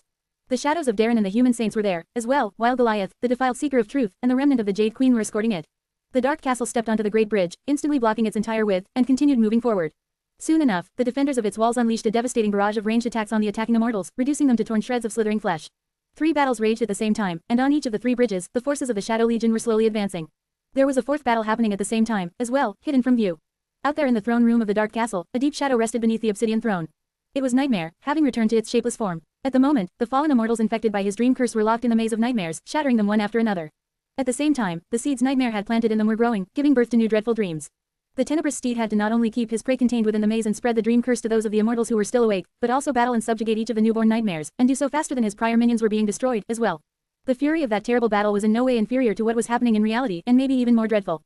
The shadows of Darren and the human saints were there, as well, while Goliath, the defiled seeker of truth, and the remnant of the Jade Queen were escorting it. The dark castle stepped onto the great bridge, instantly blocking its entire width, and continued moving forward. Soon enough, the defenders of its walls unleashed a devastating barrage of ranged attacks on the attacking immortals, reducing them to torn shreds of slithering flesh. 3 battles raged at the same time, and on each of the 3 bridges, the forces of the Shadow Legion were slowly advancing. There was a 4th battle happening at the same time, as well, hidden from view. Out there in the throne room of the dark castle, a deep shadow rested beneath the obsidian throne. It was Nightmare, having returned to its shapeless form. At the moment, the fallen immortals infected by his dream curse were locked in the maze of nightmares, shattering them one after another. At the same time, the seeds Nightmare had planted in them were growing, giving birth to new dreadful dreams. The tenebrous steed had to not only keep his prey contained within the maze and spread the dream curse to those of the immortals who were still awake, but also battle and subjugate each of the newborn nightmares, and do so faster than his prior minions were being destroyed, as well. The fury of that terrible battle was in no way inferior to what was happening in reality, and maybe even more dreadful.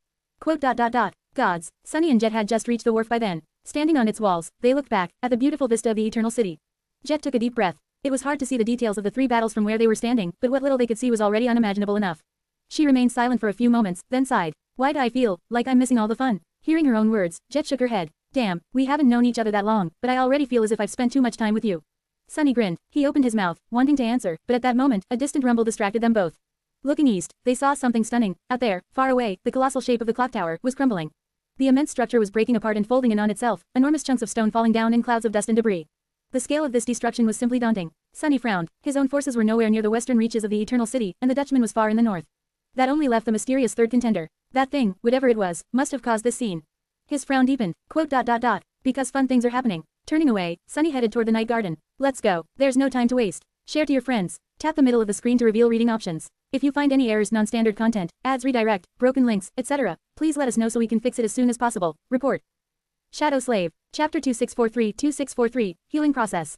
Gods, Sunny and Jet had just reached the wharf by then. Standing on its walls, they looked back, at the beautiful vista of the Eternal City. Jet took a deep breath. It was hard to see the details of the 3 battles from where they were standing, but what little they could see was already unimaginable enough. She remained silent for a few moments, then sighed. Why do I feel like I'm missing all the fun? Hearing her own words, Jet shook her head. Damn, we haven't known each other that long, but I already feel as if I've spent too much time with you. Sunny grinned. He opened his mouth, wanting to answer, but at that moment, a distant rumble distracted them both. Looking east, they saw something stunning. Out there, far away, the colossal shape of the clock tower was crumbling. The immense structure was breaking apart and folding in on itself, enormous chunks of stone falling down in clouds of dust and debris. The scale of this destruction was simply daunting. Sunny frowned. His own forces were nowhere near the western reaches of the Eternal City, and the Dutchman was far in the north. That only left the mysterious 3rd contender. That thing, whatever it was, must have caused this scene. His frown deepened. Because fun things are happening. Turning away, Sunny headed toward the night garden. Let's go. There's no time to waste. Share to your friends. Tap the middle of the screen to reveal reading options. If you find any errors, non-standard content, ads redirect, broken links, etc., please let us know so we can fix it as soon as possible. Report. Shadow Slave. Chapter 2643 Healing Process.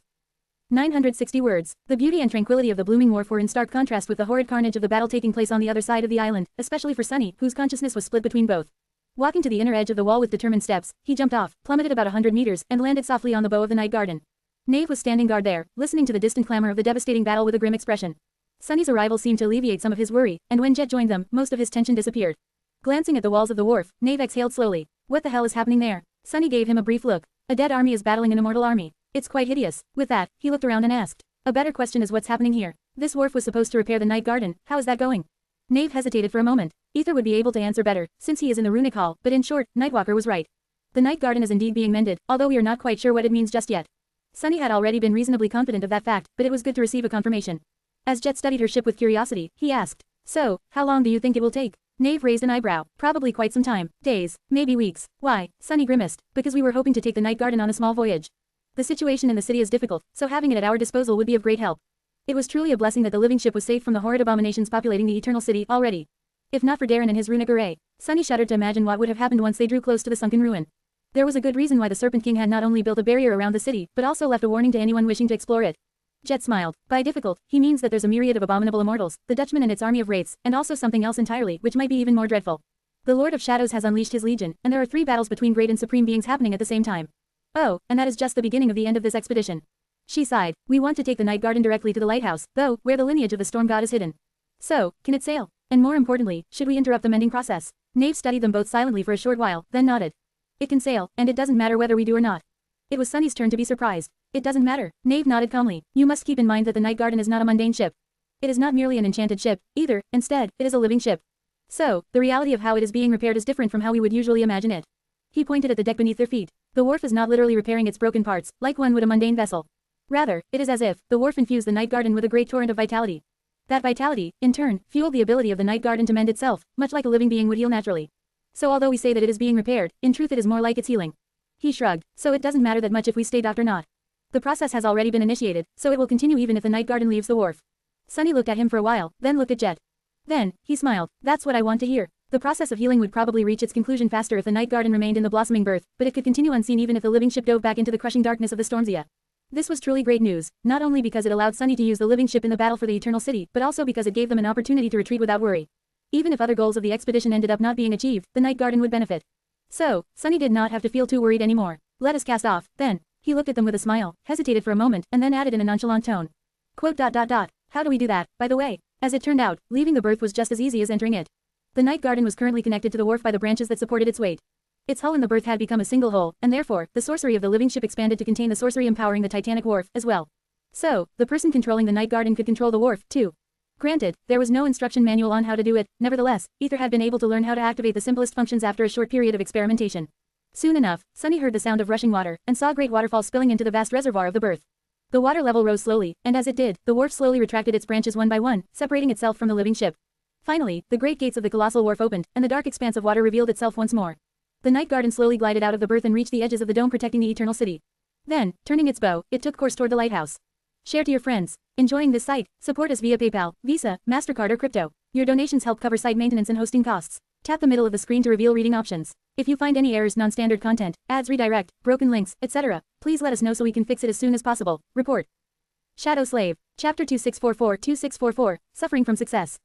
960 words. The beauty and tranquility of the blooming wharf were in stark contrast with the horrid carnage of the battle taking place on the other side of the island, especially for Sunny, whose consciousness was split between both. Walking to the inner edge of the wall with determined steps, he jumped off, plummeted about 100 meters, and landed softly on the bow of the night garden. Nave was standing guard there, listening to the distant clamor of the devastating battle with a grim expression. Sunny's arrival seemed to alleviate some of his worry, and when Jet joined them, most of his tension disappeared. Glancing at the walls of the wharf, Nave exhaled slowly. What the hell is happening there? Sunny gave him a brief look. A dead army is battling an immortal army. It's quite hideous. With that, he looked around and asked. A better question is what's happening here. This wharf was supposed to repair the night garden. How is that going? Nave hesitated for a moment. Ether would be able to answer better, since he is in the runic hall, but in short, Nightwalker was right. The night garden is indeed being mended, although we are not quite sure what it means just yet. Sunny had already been reasonably confident of that fact, but it was good to receive a confirmation. As Jet studied her ship with curiosity, he asked. So, how long do you think it will take? Nave raised an eyebrow. Probably quite some time. Days. Maybe weeks. Why? Sunny grimaced. Because we were hoping to take the night garden on a small voyage. The situation in the city is difficult, so having it at our disposal would be of great help. It was truly a blessing that the living ship was safe from the horrid abominations populating the Eternal City already. If not for Darren and his runic array, Sunny shuddered to imagine what would have happened once they drew close to the sunken ruin. There was a good reason why the Serpent King had not only built a barrier around the city, but also left a warning to anyone wishing to explore it. Jet smiled. By difficult, he means that there's a myriad of abominable immortals, the Dutchman and its army of wraiths, and also something else entirely, which might be even more dreadful. The Lord of Shadows has unleashed his legion, and there are 3 battles between great and supreme beings happening at the same time. Oh, and that is just the beginning of the end of this expedition. She sighed. We want to take the night garden directly to the lighthouse, though, where the lineage of the storm god is hidden. So, can it sail? And more importantly, should we interrupt the mending process? Nave studied them both silently for a short while, then nodded. It can sail, and it doesn't matter whether we do or not. It was Sunny's turn to be surprised. It doesn't matter. Nave nodded calmly. You must keep in mind that the night garden is not a mundane ship. It is not merely an enchanted ship, either. Instead, it is a living ship. So, the reality of how it is being repaired is different from how we would usually imagine it. He pointed at the deck beneath their feet. The wharf is not literally repairing its broken parts, like one would a mundane vessel. Rather, it is as if the wharf infused the night garden with a great torrent of vitality. That vitality, in turn, fueled the ability of the night garden to mend itself, much like a living being would heal naturally. So although we say that it is being repaired, in truth it is more like it's healing. He shrugged. So it doesn't matter that much if we stay docked or not. The process has already been initiated, so it will continue even if the night garden leaves the wharf. Sunny looked at him for a while, then looked at Jet. Then, he smiled. That's what I want to hear. The process of healing would probably reach its conclusion faster if the night garden remained in the blossoming birth, but it could continue unseen even if the living ship dove back into the crushing darkness of the Stormzia. This was truly great news, not only because it allowed Sunny to use the living ship in the battle for the Eternal City, but also because it gave them an opportunity to retreat without worry. Even if other goals of the expedition ended up not being achieved, the night garden would benefit. So, Sunny did not have to feel too worried anymore. Let us cast off, then. He looked at them with a smile, hesitated for a moment, and then added in a nonchalant tone. How do we do that, by the way? As it turned out, leaving the berth was just as easy as entering it. The night garden was currently connected to the wharf by the branches that supported its weight. Its hull in the berth had become a single hull, and therefore, the sorcery of the living ship expanded to contain the sorcery empowering the titanic wharf, as well. So, the person controlling the night garden could control the wharf, too. Granted, there was no instruction manual on how to do it, nevertheless, Ether had been able to learn how to activate the simplest functions after a short period of experimentation. Soon enough, Sunny heard the sound of rushing water, and saw great waterfalls spilling into the vast reservoir of the berth. The water level rose slowly, and as it did, the wharf slowly retracted its branches one by one, separating itself from the living ship. Finally, the great gates of the colossal wharf opened, and the dark expanse of water revealed itself once more. The night garden slowly glided out of the berth and reached the edges of the dome protecting the eternal city. Then, turning its bow, it took course toward the lighthouse. Share to your friends. Enjoying this site? Support us via PayPal, Visa, MasterCard or crypto. Your donations help cover site maintenance and hosting costs. Tap the middle of the screen to reveal reading options. If you find any errors, non-standard content, ads redirect, broken links, etc., please let us know so we can fix it as soon as possible. Report. Shadow Slave. Chapter 2644-2644, Suffering from Success.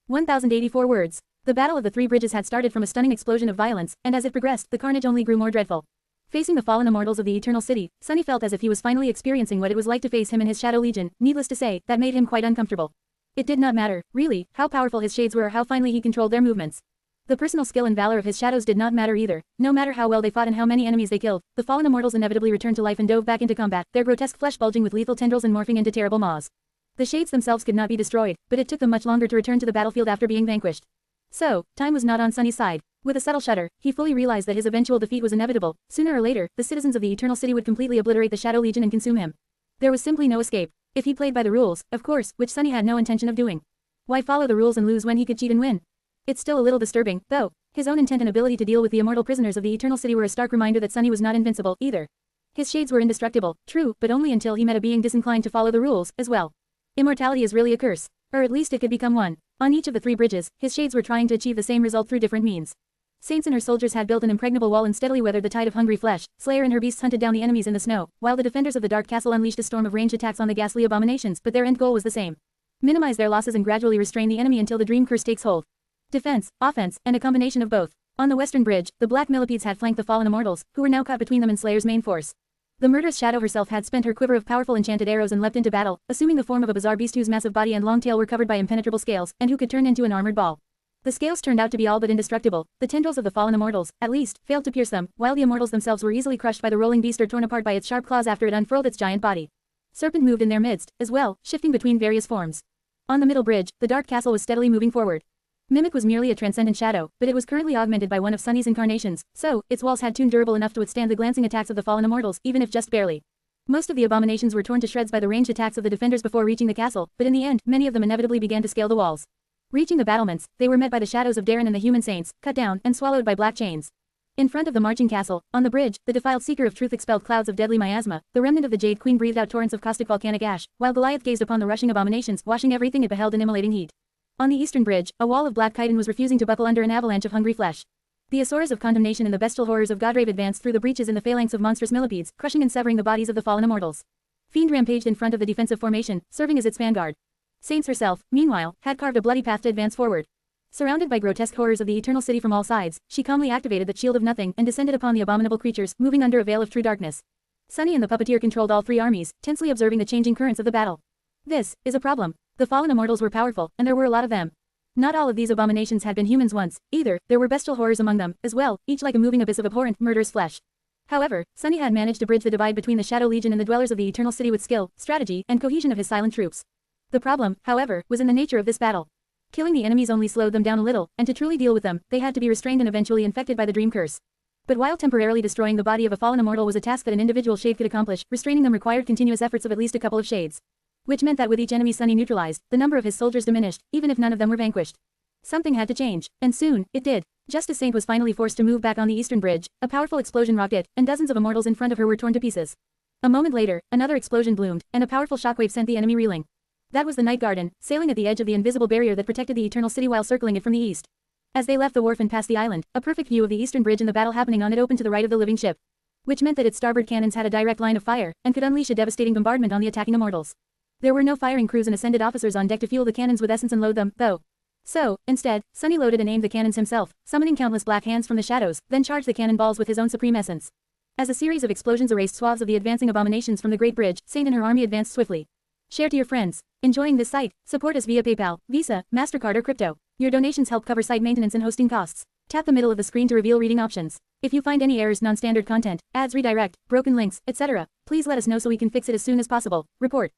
1084 words. The Battle of the Three Bridges had started from a stunning explosion of violence, and as it progressed, the carnage only grew more dreadful. Facing the fallen immortals of the Eternal City, Sunny felt as if he was finally experiencing what it was like to face him and his Shadow Legion. Needless to say, that made him quite uncomfortable. It did not matter, really, how powerful his shades were or how finely he controlled their movements. The personal skill and valor of his shadows did not matter either. No matter how well they fought and how many enemies they killed, the fallen immortals inevitably returned to life and dove back into combat, their grotesque flesh bulging with lethal tendrils and morphing into terrible maws. The shades themselves could not be destroyed, but it took them much longer to return to the battlefield after being vanquished. So, time was not on Sunny's side. With a subtle shudder, he fully realized that his eventual defeat was inevitable. Sooner or later, the citizens of the Eternal City would completely obliterate the Shadow Legion and consume him. There was simply no escape. If he played by the rules, of course, which Sunny had no intention of doing. Why follow the rules and lose when he could cheat and win? It's still a little disturbing, though. His own intent and ability to deal with the immortal prisoners of the Eternal City were a stark reminder that Sunny was not invincible, either. His shades were indestructible, true, but only until he met a being disinclined to follow the rules, as well. Immortality is really a curse. Or at least it could become one. On each of the three bridges, his shades were trying to achieve the same result through different means. Saints and her soldiers had built an impregnable wall and steadily weathered the tide of hungry flesh. Slayer and her beasts hunted down the enemies in the snow, while the defenders of the Dark Castle unleashed a storm of ranged attacks on the ghastly abominations, but their end goal was the same. Minimize their losses and gradually restrain the enemy until the dream curse takes hold. Defense, offense, and a combination of both. On the western bridge, the black millipedes had flanked the fallen immortals, who were now caught between them and Slayer's main force. The murderous Shadow herself had spent her quiver of powerful enchanted arrows and leapt into battle, assuming the form of a bizarre beast whose massive body and long tail were covered by impenetrable scales, and who could turn into an armored ball. The scales turned out to be all but indestructible. The tendrils of the fallen immortals, at least, failed to pierce them, while the immortals themselves were easily crushed by the rolling beast or torn apart by its sharp claws after it unfurled its giant body. Serpent moved in their midst, as well, shifting between various forms. On the middle bridge, the Dark Castle was steadily moving forward. Mimic was merely a transcendent shadow, but it was currently augmented by one of Sunny's incarnations, so, its walls had tuned durable enough to withstand the glancing attacks of the fallen immortals, even if just barely. Most of the abominations were torn to shreds by the ranged attacks of the defenders before reaching the castle, but in the end, many of them inevitably began to scale the walls. Reaching the battlements, they were met by the shadows of Darren and the human saints, cut down, and swallowed by black chains. In front of the marching castle, on the bridge, the defiled seeker of truth expelled clouds of deadly miasma, the remnant of the Jade Queen breathed out torrents of caustic volcanic ash, while Goliath gazed upon the rushing abominations, washing everything it beheld in immolating heat. On the eastern bridge, a wall of black chitin was refusing to buckle under an avalanche of hungry flesh. The Asuras of condemnation and the bestial horrors of Godrave advanced through the breaches in the phalanx of monstrous millipedes, crushing and severing the bodies of the fallen immortals. Fiend rampaged in front of the defensive formation, serving as its vanguard. Saints herself, meanwhile, had carved a bloody path to advance forward. Surrounded by grotesque horrors of the Eternal City from all sides, she calmly activated the Shield of Nothing and descended upon the abominable creatures, moving under a veil of true darkness. Sunny and the puppeteer controlled all three armies, tensely observing the changing currents of the battle. This is a problem. The fallen immortals were powerful, and there were a lot of them. Not all of these abominations had been humans once, either. There were bestial horrors among them, as well, each like a moving abyss of abhorrent, murderous flesh. However, Sunny had managed to bridge the divide between the Shadow Legion and the dwellers of the Eternal City with skill, strategy, and cohesion of his silent troops. The problem, however, was in the nature of this battle. Killing the enemies only slowed them down a little, and to truly deal with them, they had to be restrained and eventually infected by the dream curse. But while temporarily destroying the body of a fallen immortal was a task that an individual shade could accomplish, restraining them required continuous efforts of at least a couple of shades. Which meant that with each enemy Sunny neutralized, the number of his soldiers diminished, even if none of them were vanquished. Something had to change, and soon, it did. Just as Saint was finally forced to move back on the eastern bridge, a powerful explosion rocked it, and dozens of immortals in front of her were torn to pieces. A moment later, another explosion bloomed, and a powerful shockwave sent the enemy reeling. That was the Night Garden, sailing at the edge of the invisible barrier that protected the Eternal City while circling it from the east. As they left the wharf and passed the island, a perfect view of the eastern bridge and the battle happening on it opened to the right of the living ship. Which meant that its starboard cannons had a direct line of fire, and could unleash a devastating bombardment on the attacking immortals. There were no firing crews and ascended officers on deck to fuel the cannons with essence and load them, though. So, instead, Sunny loaded and aimed the cannons himself, summoning countless black hands from the shadows, then charged the cannonballs with his own supreme essence. As a series of explosions erased swaths of the advancing abominations from the Great Bridge, Saint and her army advanced swiftly. Share to your friends. Enjoying this site? Support us via PayPal, Visa, MasterCard or crypto. Your donations help cover site maintenance and hosting costs. Tap the middle of the screen to reveal reading options. If you find any errors, non-standard content, ads, redirect, broken links, etc., please let us know so we can fix it as soon as possible. Report.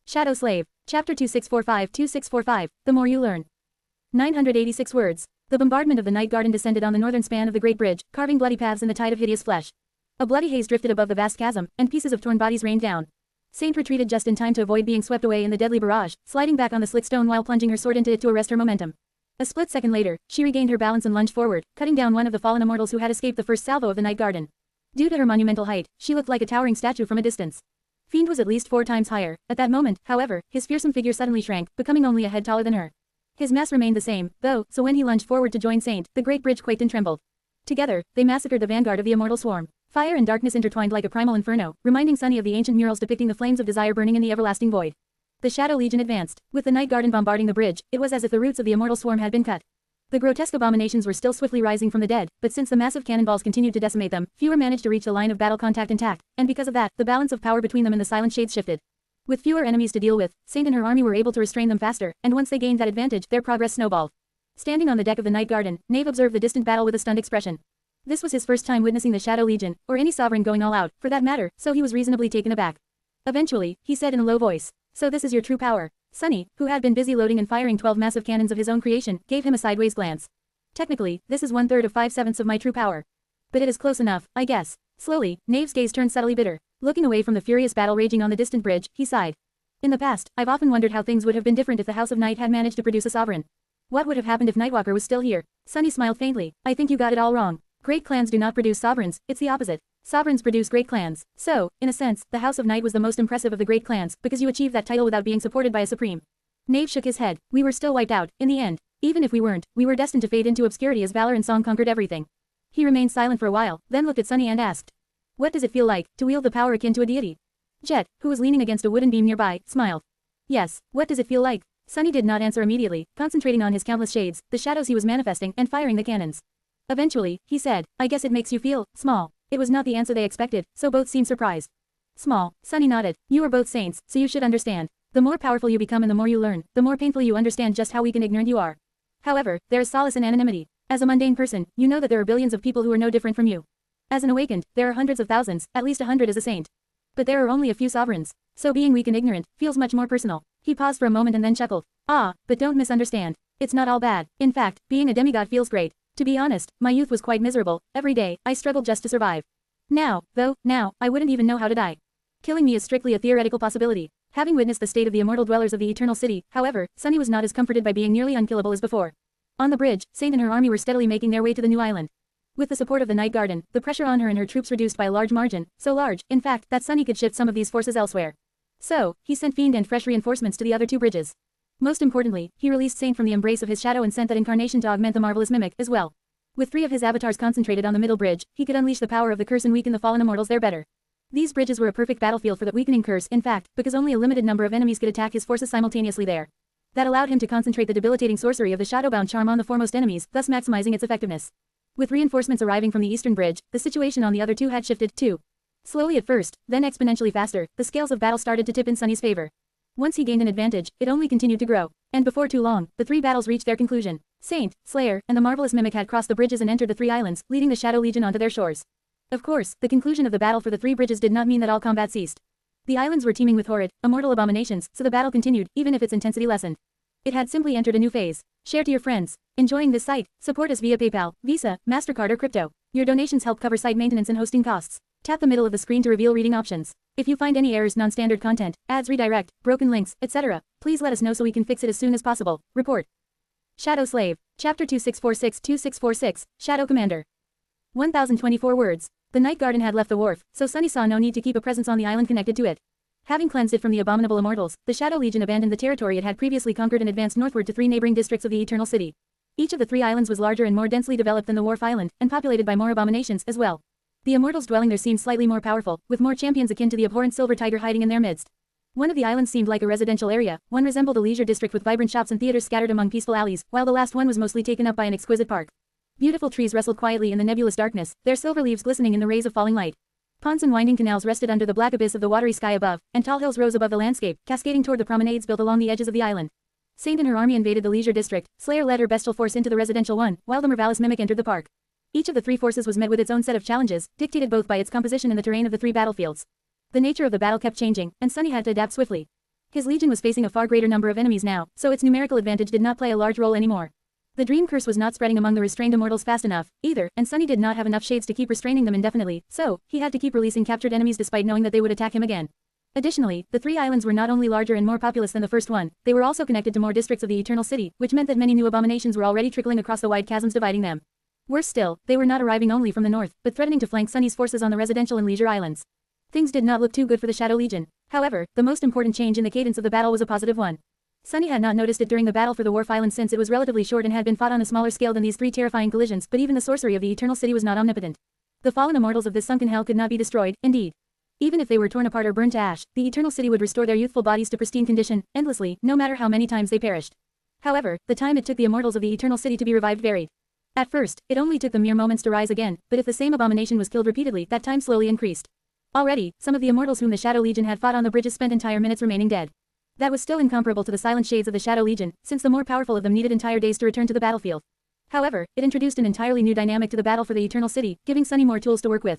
Shadow Slave. Chapter 2645. The more you learn. 986 words. The bombardment of the Night Garden descended on the northern span of the Great Bridge, carving bloody paths in the tide of hideous flesh. A bloody haze drifted above the vast chasm, and pieces of torn bodies rained down. Saint retreated just in time to avoid being swept away in the deadly barrage, sliding back on the slick stone while plunging her sword into it to arrest her momentum. A split second later, she regained her balance and lunged forward, cutting down one of the fallen immortals who had escaped the first salvo of the Night Garden. Due to her monumental height, she looked like a towering statue from a distance. Fiend was at least 4 times higher. At that moment, however, his fearsome figure suddenly shrank, becoming only a head taller than her. His mass remained the same, though, so when he lunged forward to join Saint, the Great Bridge quaked and trembled. Together, they massacred the vanguard of the immortal swarm. Fire and darkness intertwined like a primal inferno, reminding Sunny of the ancient murals depicting the flames of desire burning in the everlasting void. The Shadow Legion advanced. With the Night Garden bombarding the bridge, it was as if the roots of the immortal swarm had been cut. The grotesque abominations were still swiftly rising from the dead, but since the massive cannonballs continued to decimate them, fewer managed to reach the line of battle contact intact, and because of that, the balance of power between them and the Silent Shades shifted. With fewer enemies to deal with, Saint and her army were able to restrain them faster, and once they gained that advantage, their progress snowballed. Standing on the deck of the Night Garden, Nave observed the distant battle with a stunned expression. This was his first time witnessing the Shadow Legion, or any sovereign going all out, for that matter, so he was reasonably taken aback. Eventually, he said in a low voice, "So this is your true power." Sunny, who had been busy loading and firing 12 massive cannons of his own creation, gave him a sideways glance. "Technically, this is 1/3 of 5/7 of my true power. But it is close enough, I guess." Slowly, Nave's gaze turned subtly bitter. Looking away from the furious battle raging on the distant bridge, he sighed. "In the past, I've often wondered how things would have been different if the House of Night had managed to produce a sovereign. What would have happened if Nightwalker was still here?" Sunny smiled faintly. "I think you got it all wrong. Great clans do not produce sovereigns, it's the opposite. Sovereigns produce great clans. So, in a sense, the House of Night was the most impressive of the great clans, because you achieved that title without being supported by a supreme." Nave shook his head. "We were still wiped out, in the end. Even if we weren't, we were destined to fade into obscurity as valor and song conquered everything." He remained silent for a while, then looked at Sunny and asked, "What does it feel like, to wield the power akin to a deity?" Jet, who was leaning against a wooden beam nearby, smiled. "Yes, what does it feel like?" Sunny did not answer immediately, concentrating on his countless shades, the shadows he was manifesting, and firing the cannons. Eventually, he said, "I guess it makes you feel small." It was not the answer they expected, so both seemed surprised. "Small." Sunny nodded. "You are both saints, so you should understand. The more powerful you become and the more you learn, the more painfully you understand just how weak and ignorant you are. However, there is solace in anonymity. As a mundane person, you know that there are billions of people who are no different from you. As an awakened, there are hundreds of thousands, at least 100 as a saint. But there are only a few sovereigns. So being weak and ignorant feels much more personal." He paused for a moment and then chuckled. "Ah, but don't misunderstand. It's not all bad. In fact, being a demigod feels great. To be honest, my youth was quite miserable. Every day, I struggled just to survive. Now, I wouldn't even know how to die. Killing me is strictly a theoretical possibility." Having witnessed the state of the immortal dwellers of the Eternal City, however, Sunny was not as comforted by being nearly unkillable as before. On the bridge, Saint and her army were steadily making their way to the new island. With the support of the Night Garden, the pressure on her and her troops reduced by a large margin, so large, in fact, that Sunny could shift some of these forces elsewhere. So, he sent Fiend and fresh reinforcements to the other 2 bridges. Most importantly, he released Saint from the embrace of his shadow and sent that incarnation to augment the marvelous mimic, as well. With 3 of his avatars concentrated on the middle bridge, he could unleash the power of the curse and weaken the fallen immortals there better. These bridges were a perfect battlefield for the weakening curse, in fact, because only a limited number of enemies could attack his forces simultaneously there. That allowed him to concentrate the debilitating sorcery of the Shadowbound charm on the foremost enemies, thus maximizing its effectiveness. With reinforcements arriving from the eastern bridge, the situation on the other 2 had shifted, too. Slowly at first, then exponentially faster, the scales of battle started to tip in Sunny's favor. Once he gained an advantage, it only continued to grow. And before too long, the 3 battles reached their conclusion. Saint, Slayer, and the marvelous mimic had crossed the bridges and entered the 3 islands, leading the Shadow Legion onto their shores. Of course, the conclusion of the battle for the 3 bridges did not mean that all combat ceased. The islands were teeming with horrid, immortal abominations, so the battle continued, even if its intensity lessened. It had simply entered a new phase. Share to your friends. Enjoying this site? Support us via PayPal, Visa, MasterCard or crypto. Your donations help cover site maintenance and hosting costs. Tap the middle of the screen to reveal reading options. If you find any errors, non-standard content, ads, redirect, broken links, etc., please let us know so we can fix it as soon as possible. Report. Shadow Slave. Chapter 2646. Shadow Commander. 1024 words. The Night Garden had left the wharf, so Sunny saw no need to keep a presence on the island connected to it. Having cleansed it from the abominable immortals, the Shadow Legion abandoned the territory it had previously conquered and advanced northward to 3 neighboring districts of the Eternal City. Each of the 3 islands was larger and more densely developed than the Wharf Island, and populated by more abominations as well. The immortals dwelling there seemed slightly more powerful, with more champions akin to the abhorrent Silver Tiger hiding in their midst. One of the islands seemed like a residential area, one resembled a leisure district with vibrant shops and theaters scattered among peaceful alleys, while the last one was mostly taken up by an exquisite park. Beautiful trees rustled quietly in the nebulous darkness, their silver leaves glistening in the rays of falling light. Ponds and winding canals rested under the black abyss of the watery sky above, and tall hills rose above the landscape, cascading toward the promenades built along the edges of the island. Saint and her army invaded the leisure district, Slayer led her bestial force into the residential one, while the marvelous mimic entered the park. Each of the three forces was met with its own set of challenges, dictated both by its composition and the terrain of the three battlefields. The nature of the battle kept changing, and Sunny had to adapt swiftly. His legion was facing a far greater number of enemies now, so its numerical advantage did not play a large role anymore. The dream curse was not spreading among the restrained immortals fast enough, either, and Sunny did not have enough shades to keep restraining them indefinitely, so he had to keep releasing captured enemies despite knowing that they would attack him again. Additionally, the three islands were not only larger and more populous than the first one, they were also connected to more districts of the Eternal City, which meant that many new abominations were already trickling across the wide chasms dividing them. Worse still, they were not arriving only from the north, but threatening to flank Sunny's forces on the residential and leisure islands. Things did not look too good for the Shadow Legion. However, the most important change in the cadence of the battle was a positive one. Sunny had not noticed it during the battle for the Wharf Island since it was relatively short and had been fought on a smaller scale than these three terrifying collisions, but even the sorcery of the Eternal City was not omnipotent. The fallen immortals of this sunken hell could not be destroyed, indeed. Even if they were torn apart or burned to ash, the Eternal City would restore their youthful bodies to pristine condition, endlessly, no matter how many times they perished. However, the time it took the immortals of the Eternal City to be revived varied. At first, it only took them mere moments to rise again, but if the same abomination was killed repeatedly, that time slowly increased. Already, some of the immortals whom the Shadow Legion had fought on the bridges spent entire minutes remaining dead. That was still incomparable to the silent shades of the Shadow Legion, since the more powerful of them needed entire days to return to the battlefield. However, it introduced an entirely new dynamic to the battle for the Eternal City, giving Sunny more tools to work with.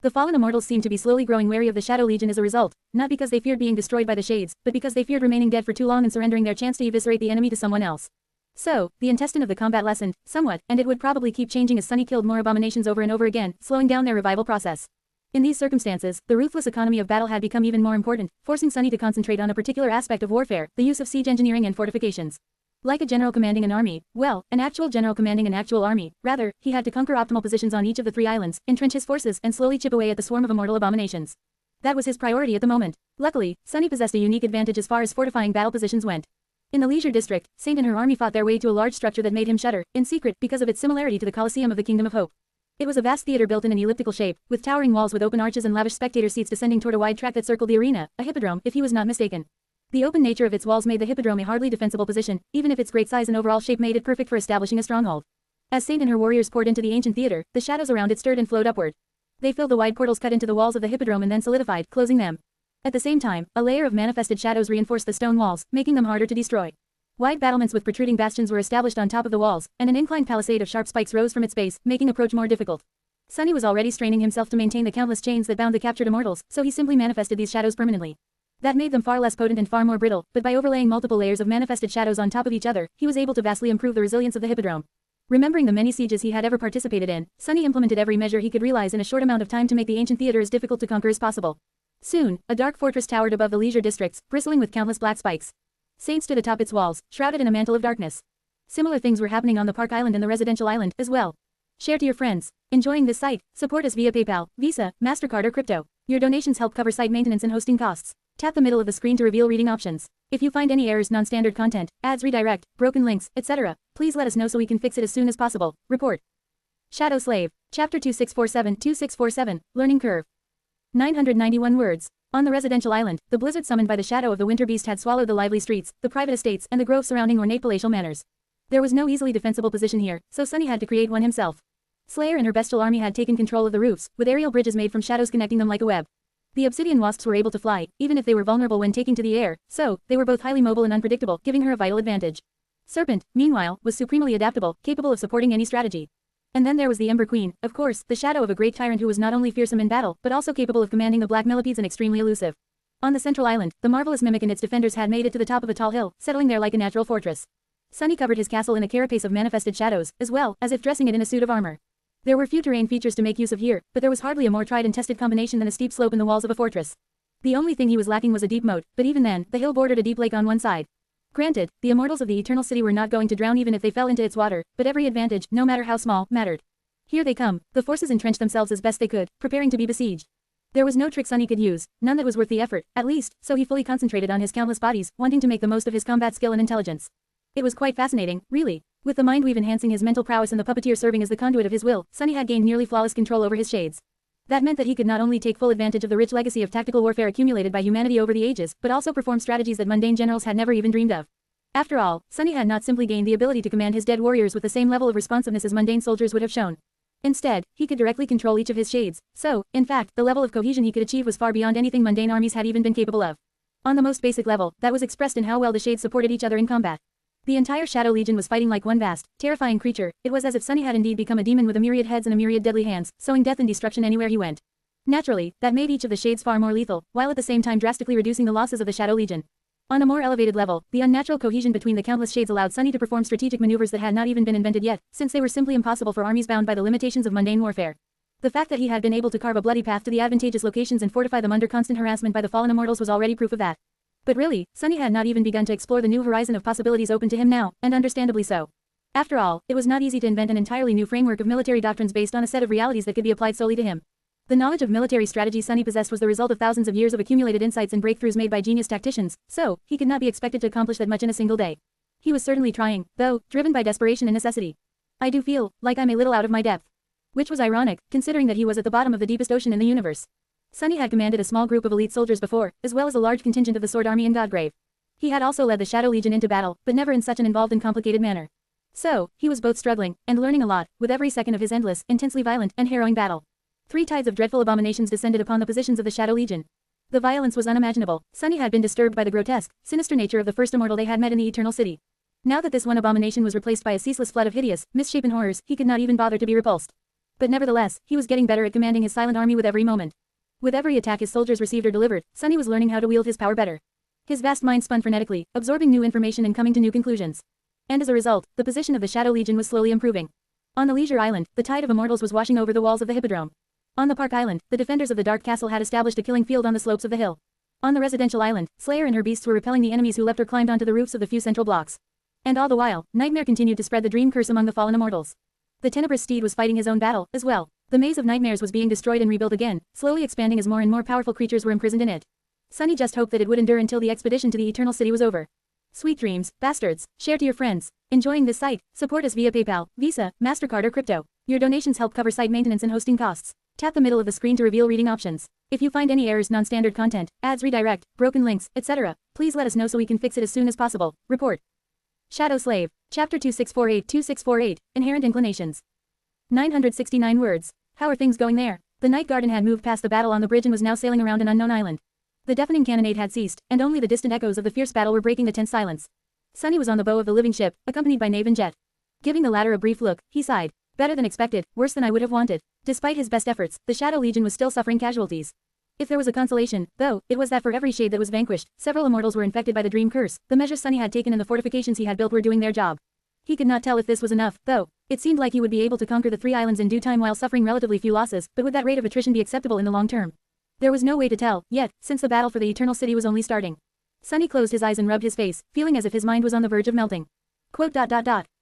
The fallen immortals seemed to be slowly growing wary of the Shadow Legion as a result, not because they feared being destroyed by the shades, but because they feared remaining dead for too long and surrendering their chance to eviscerate the enemy to someone else. So, the intestine of the combat lessened, somewhat, and it would probably keep changing as Sunny killed more abominations over and over again, slowing down their revival process. In these circumstances, the ruthless economy of battle had become even more important, forcing Sunny to concentrate on a particular aspect of warfare, the use of siege engineering and fortifications. Like a general commanding an army, well, an actual general commanding an actual army, rather, he had to conquer optimal positions on each of the three islands, entrench his forces, and slowly chip away at the swarm of immortal abominations. That was his priority at the moment. Luckily, Sunny possessed a unique advantage as far as fortifying battle positions went. In the Leisure District, Saint and her army fought their way to a large structure that made him shudder, in secret, because of its similarity to the Colosseum of the Kingdom of Hope. It was a vast theater built in an elliptical shape, with towering walls with open arches and lavish spectator seats descending toward a wide track that circled the arena, a hippodrome, if he was not mistaken. The open nature of its walls made the hippodrome a hardly defensible position, even if its great size and overall shape made it perfect for establishing a stronghold. As Saint and her warriors poured into the ancient theater, the shadows around it stirred and flowed upward. They filled the wide portals cut into the walls of the hippodrome and then solidified, closing them. At the same time, a layer of manifested shadows reinforced the stone walls, making them harder to destroy. Wide battlements with protruding bastions were established on top of the walls, and an inclined palisade of sharp spikes rose from its base, making approach more difficult. Sunny was already straining himself to maintain the countless chains that bound the captured immortals, so he simply manifested these shadows permanently. That made them far less potent and far more brittle, but by overlaying multiple layers of manifested shadows on top of each other, he was able to vastly improve the resilience of the hippodrome. Remembering the many sieges he had ever participated in, Sunny implemented every measure he could realize in a short amount of time to make the ancient theater as difficult to conquer as possible. Soon, a dark fortress towered above the leisure districts, bristling with countless black spikes. Saint stood atop its walls, shrouded in a mantle of darkness. Similar things were happening on the Park Island and the residential island, as well. Share to your friends. Enjoying this site? Support us via PayPal, Visa, MasterCard or crypto. Your donations help cover site maintenance and hosting costs. Tap the middle of the screen to reveal reading options. If you find any errors, non-standard content, ads redirect, broken links, etc., please let us know so we can fix it as soon as possible. Report. Shadow Slave. Chapter 2647 Learning Curve. 991 words. On the residential island, the blizzard summoned by the shadow of the winter beast had swallowed the lively streets, the private estates, and the grove surrounding ornate palatial manors. There was no easily defensible position here, so Sunny had to create one himself. Slayer and her bestial army had taken control of the roofs, with aerial bridges made from shadows connecting them like a web. The obsidian wasps were able to fly, even if they were vulnerable when taking to the air, so they were both highly mobile and unpredictable, giving her a vital advantage. Serpent, meanwhile, was supremely adaptable, capable of supporting any strategy. And then there was the Ember Queen, of course, the shadow of a great tyrant who was not only fearsome in battle, but also capable of commanding the black millipedes and extremely elusive. On the central island, the marvelous mimic and its defenders had made it to the top of a tall hill, settling there like a natural fortress. Sunny covered his castle in a carapace of manifested shadows, as well, as if dressing it in a suit of armor. There were few terrain features to make use of here, but there was hardly a more tried and tested combination than a steep slope in the walls of a fortress. The only thing he was lacking was a deep moat, but even then, the hill bordered a deep lake on one side. Granted, the immortals of the Eternal City were not going to drown even if they fell into its water, but every advantage, no matter how small, mattered. Here they come. The forces entrenched themselves as best they could, preparing to be besieged. There was no trick Sunny could use, none that was worth the effort, at least, so he fully concentrated on his countless bodies, wanting to make the most of his combat skill and intelligence. It was quite fascinating, really. With the mind weave enhancing his mental prowess and the puppeteer serving as the conduit of his will, Sunny had gained nearly flawless control over his shades. That meant that he could not only take full advantage of the rich legacy of tactical warfare accumulated by humanity over the ages, but also perform strategies that mundane generals had never even dreamed of. After all, Sunny had not simply gained the ability to command his dead warriors with the same level of responsiveness as mundane soldiers would have shown. Instead, he could directly control each of his shades, so, in fact, the level of cohesion he could achieve was far beyond anything mundane armies had even been capable of. On the most basic level, that was expressed in how well the shades supported each other in combat. The entire Shadow Legion was fighting like one vast, terrifying creature. It was as if Sunny had indeed become a demon with a myriad heads and a myriad deadly hands, sowing death and destruction anywhere he went. Naturally, that made each of the shades far more lethal, while at the same time drastically reducing the losses of the Shadow Legion. On a more elevated level, the unnatural cohesion between the countless shades allowed Sunny to perform strategic maneuvers that had not even been invented yet, since they were simply impossible for armies bound by the limitations of mundane warfare. The fact that he had been able to carve a bloody path to the advantageous locations and fortify them under constant harassment by the fallen immortals was already proof of that. But really, Sunny had not even begun to explore the new horizon of possibilities open to him now, and understandably so. After all, it was not easy to invent an entirely new framework of military doctrines based on a set of realities that could be applied solely to him. The knowledge of military strategy Sunny possessed was the result of thousands of years of accumulated insights and breakthroughs made by genius tacticians, so he could not be expected to accomplish that much in a single day. He was certainly trying, though, driven by desperation and necessity. I do feel like I'm a little out of my depth. Which was ironic, considering that he was at the bottom of the deepest ocean in the universe. Sunny had commanded a small group of elite soldiers before, as well as a large contingent of the Sword Army in Godgrave. He had also led the Shadow Legion into battle, but never in such an involved and complicated manner. So, he was both struggling, and learning a lot, with every second of his endless, intensely violent, and harrowing battle. 3 tides of dreadful abominations descended upon the positions of the Shadow Legion. The violence was unimaginable. Sunny had been disturbed by the grotesque, sinister nature of the first immortal they had met in the Eternal City. Now that this one abomination was replaced by a ceaseless flood of hideous, misshapen horrors, he could not even bother to be repulsed. But nevertheless, he was getting better at commanding his silent army with every moment. With every attack his soldiers received or delivered, Sunny was learning how to wield his power better. His vast mind spun frenetically, absorbing new information and coming to new conclusions. And as a result, the position of the Shadow Legion was slowly improving. On the Leisure Island, the tide of immortals was washing over the walls of the Hippodrome. On the Park Island, the defenders of the Dark Castle had established a killing field on the slopes of the hill. On the Residential Island, Slayer and her beasts were repelling the enemies who leapt or climbed onto the roofs of the few central blocks. And all the while, Nightmare continued to spread the dream curse among the fallen immortals. The Tenebrous Steed was fighting his own battle, as well. The maze of nightmares was being destroyed and rebuilt again, slowly expanding as more and more powerful creatures were imprisoned in it. Sunny just hoped that it would endure until the expedition to the Eternal City was over. Sweet dreams, bastards. Share to your friends. Enjoying this site? Support us via PayPal, Visa, MasterCard or crypto. Your donations help cover site maintenance and hosting costs. Tap the middle of the screen to reveal reading options. If you find any errors, non-standard content, ads redirect, broken links, etc., please let us know so we can fix it as soon as possible. Report. Shadow Slave. Chapter 2648 Inherent Inclinations. 969 words. How are things going there? The Night Garden had moved past the battle on the bridge and was now sailing around an unknown island. The deafening cannonade had ceased, and only the distant echoes of the fierce battle were breaking the tense silence. Sunny was on the bow of the living ship, accompanied by Knave and Jet. Giving the latter a brief look, he sighed. Better than expected, worse than I would have wanted. Despite his best efforts, the Shadow Legion was still suffering casualties. If there was a consolation, though, it was that for every shade that was vanquished, several immortals were infected by the dream curse. The measures Sunny had taken and the fortifications he had built were doing their job. He could not tell if this was enough, though. It seemed like he would be able to conquer the 3 islands in due time while suffering relatively few losses, but would that rate of attrition be acceptable in the long term? There was no way to tell, yet, since the battle for the Eternal City was only starting. Sunny closed his eyes and rubbed his face, feeling as if his mind was on the verge of melting. Quote.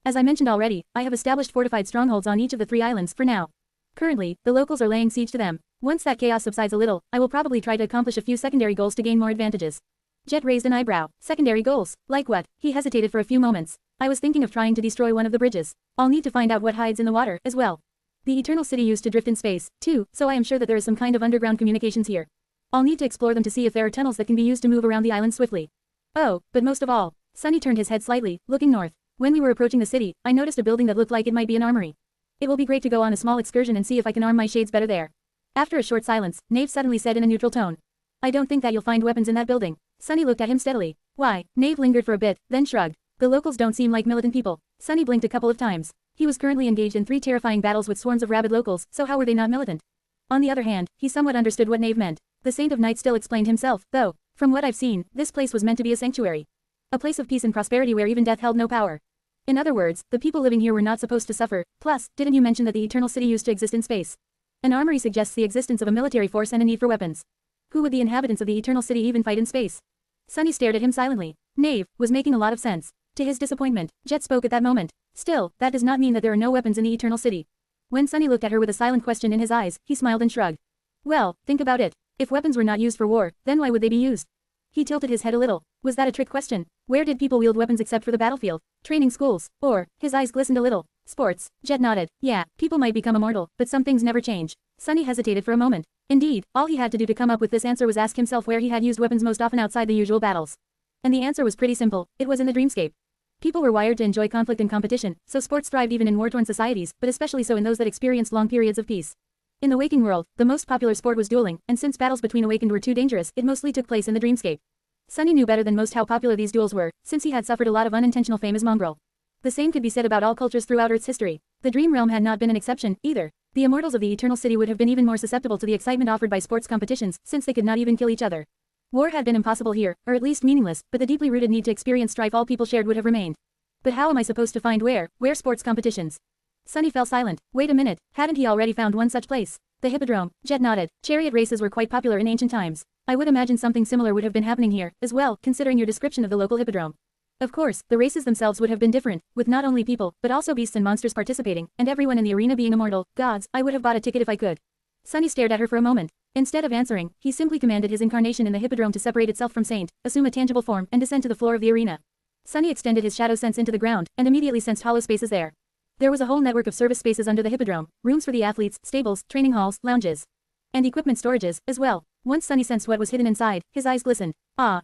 As I mentioned already, I have established fortified strongholds on each of the 3 islands for now. Currently, the locals are laying siege to them. Once that chaos subsides a little, I will probably try to accomplish a few secondary goals to gain more advantages. Jet raised an eyebrow. Secondary goals? Like what? He hesitated for a few moments. I was thinking of trying to destroy one of the bridges. I'll need to find out what hides in the water, as well. The Eternal City used to drift in space, too, so I am sure that there is some kind of underground communications here. I'll need to explore them to see if there are tunnels that can be used to move around the island swiftly. Oh, but most of all, Sunny turned his head slightly, looking north. When we were approaching the city, I noticed a building that looked like it might be an armory. It will be great to go on a small excursion and see if I can arm my shades better there. After a short silence, Knave suddenly said in a neutral tone. I don't think that you'll find weapons in that building. Sunny looked at him steadily. Why? Knave lingered for a bit, then shrugged. The locals don't seem like militant people. Sunny blinked a couple of times. He was currently engaged in 3 terrifying battles with swarms of rabid locals, so how were they not militant? On the other hand, he somewhat understood what Knave meant. The Saint of Night still explained himself, though. From what I've seen, this place was meant to be a sanctuary. A place of peace and prosperity where even death held no power. In other words, the people living here were not supposed to suffer. Plus, didn't you mention that the Eternal City used to exist in space? An armory suggests the existence of a military force and a need for weapons. Who would the inhabitants of the Eternal City even fight in space? Sunny stared at him silently. Knave was making a lot of sense. To his disappointment, Jet spoke at that moment. Still, that does not mean that there are no weapons in the Eternal City. When Sunny looked at her with a silent question in his eyes, he smiled and shrugged. Well, think about it. If weapons were not used for war, then why would they be used? He tilted his head a little. Was that a trick question? Where did people wield weapons except for the battlefield? Training schools? Or, his eyes glistened a little. Sports. Jet nodded. Yeah, people might become immortal, but some things never change. Sunny hesitated for a moment. Indeed, all he had to do to come up with this answer was ask himself where he had used weapons most often outside the usual battles. And the answer was pretty simple. It was in the dreamscape. People were wired to enjoy conflict and competition, so sports thrived even in war-torn societies, but especially so in those that experienced long periods of peace. In the waking world, the most popular sport was dueling, and since battles between awakened were too dangerous, it mostly took place in the dreamscape. Sunny knew better than most how popular these duels were, since he had suffered a lot of unintentional fame as mongrel. The same could be said about all cultures throughout Earth's history. The Dream Realm had not been an exception, either. The immortals of the Eternal City would have been even more susceptible to the excitement offered by sports competitions, since they could not even kill each other. War had been impossible here, or at least meaningless, but the deeply rooted need to experience strife all people shared would have remained. But how am I supposed to find where sports competitions? Sunny fell silent. Wait a minute, hadn't he already found one such place? The Hippodrome. Jet nodded. Chariot races were quite popular in ancient times. I would imagine something similar would have been happening here, as well, considering your description of the local Hippodrome. Of course, the races themselves would have been different, with not only people, but also beasts and monsters participating, and everyone in the arena being immortal. Gods, I would have bought a ticket if I could. Sunny stared at her for a moment. Instead of answering, he simply commanded his incarnation in the Hippodrome to separate itself from Saint, assume a tangible form, and descend to the floor of the arena. Sunny extended his shadow sense into the ground, and immediately sensed hollow spaces there. There was a whole network of service spaces under the Hippodrome, rooms for the athletes, stables, training halls, lounges, and equipment storages, as well. Once Sunny sensed what was hidden inside, his eyes glistened.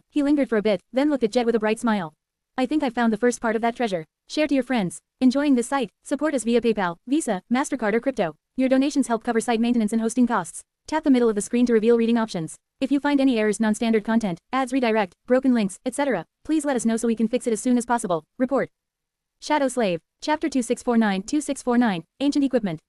He lingered for a bit, then looked at Jet with a bright smile. I think I've found the first part of that treasure. Share to your friends. Enjoying this site? Support us via PayPal, Visa, MasterCard or crypto. Your donations help cover site maintenance and hosting costs. Tap the middle of the screen to reveal reading options. If you find any errors, non-standard content, ads redirect, broken links, etc., please let us know so we can fix it as soon as possible. Report. Shadow Slave. Chapter 2649 Ancient Equipment.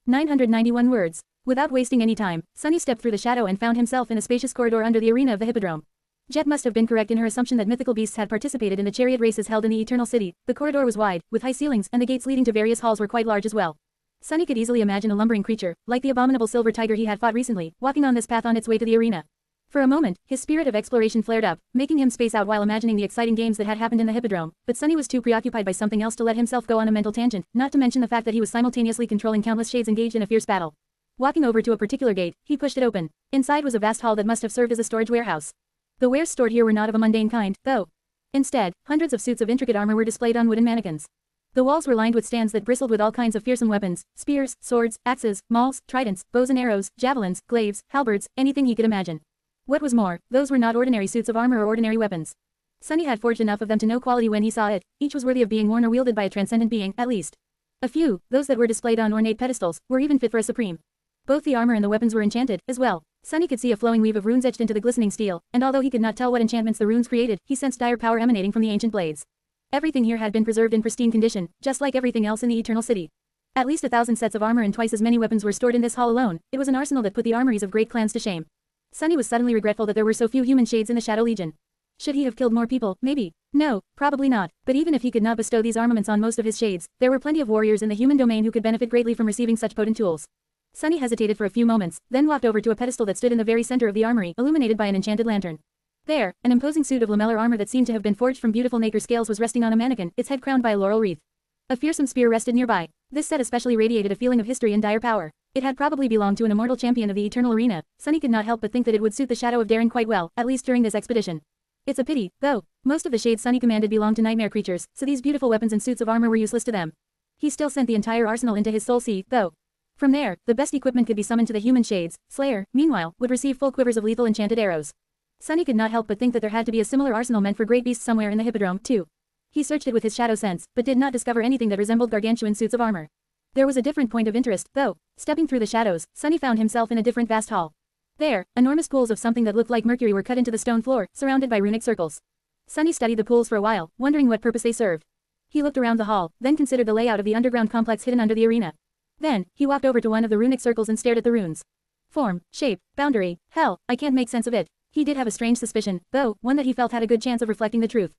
991 words. Without wasting any time, Sunny stepped through the shadow and found himself in a spacious corridor under the arena of the Hippodrome. Jet must have been correct in her assumption that mythical beasts had participated in the chariot races held in the Eternal City. The corridor was wide, with high ceilings, and the gates leading to various halls were quite large as well. Sunny could easily imagine a lumbering creature, like the abominable silver tiger he had fought recently, walking on this path on its way to the arena. For a moment, his spirit of exploration flared up, making him space out while imagining the exciting games that had happened in the Hippodrome, but Sunny was too preoccupied by something else to let himself go on a mental tangent, not to mention the fact that he was simultaneously controlling countless shades engaged in a fierce battle. Walking over to a particular gate, he pushed it open. Inside was a vast hall that must have served as a storage warehouse. The wares stored here were not of a mundane kind, though. Instead, hundreds of suits of intricate armor were displayed on wooden mannequins. The walls were lined with stands that bristled with all kinds of fearsome weapons: spears, swords, axes, mauls, tridents, bows and arrows, javelins, glaives, halberds, anything he could imagine. What was more, those were not ordinary suits of armor or ordinary weapons. Sunny had forged enough of them to know quality when he saw it. Each was worthy of being worn or wielded by a transcendent being, at least. A few, those that were displayed on ornate pedestals, were even fit for a supreme. Both the armor and the weapons were enchanted, as well. Sunny could see a flowing weave of runes etched into the glistening steel, and although he could not tell what enchantments the runes created, he sensed dire power emanating from the ancient blades. Everything here had been preserved in pristine condition, just like everything else in the Eternal City. At least 1,000 sets of armor and twice as many weapons were stored in this hall alone. It was an arsenal that put the armories of great clans to shame. Sunny was suddenly regretful that there were so few human shades in the Shadow Legion. Should he have killed more people? Maybe. No, probably not. But even if he could not bestow these armaments on most of his shades, there were plenty of warriors in the human domain who could benefit greatly from receiving such potent tools. Sunny hesitated for a few moments, then walked over to a pedestal that stood in the very center of the armory, illuminated by an enchanted lantern. There, an imposing suit of lamellar armor that seemed to have been forged from beautiful nacre scales was resting on a mannequin, its head crowned by a laurel wreath. A fearsome spear rested nearby. This set especially radiated a feeling of history and dire power. It had probably belonged to an immortal champion of the Eternal Arena. Sunny could not help but think that it would suit the Shadow of Darren quite well, at least during this expedition. It's a pity, though. Most of the shades Sunny commanded belonged to nightmare creatures, so these beautiful weapons and suits of armor were useless to them. He still sent the entire arsenal into his soul sea, though. From there, the best equipment could be summoned to the human shades. Slayer, meanwhile, would receive full quivers of lethal enchanted arrows. Sunny could not help but think that there had to be a similar arsenal meant for great beasts somewhere in the Hippodrome, too. He searched it with his shadow sense, but did not discover anything that resembled gargantuan suits of armor. There was a different point of interest, though. Stepping through the shadows, Sunny found himself in a different vast hall. There, enormous pools of something that looked like mercury were cut into the stone floor, surrounded by runic circles. Sunny studied the pools for a while, wondering what purpose they served. He looked around the hall, then considered the layout of the underground complex hidden under the arena. Then, he walked over to one of the runic circles and stared at the runes. Form, shape, boundary, hell, I can't make sense of it. He did have a strange suspicion, though, one that he felt had a good chance of reflecting the truth.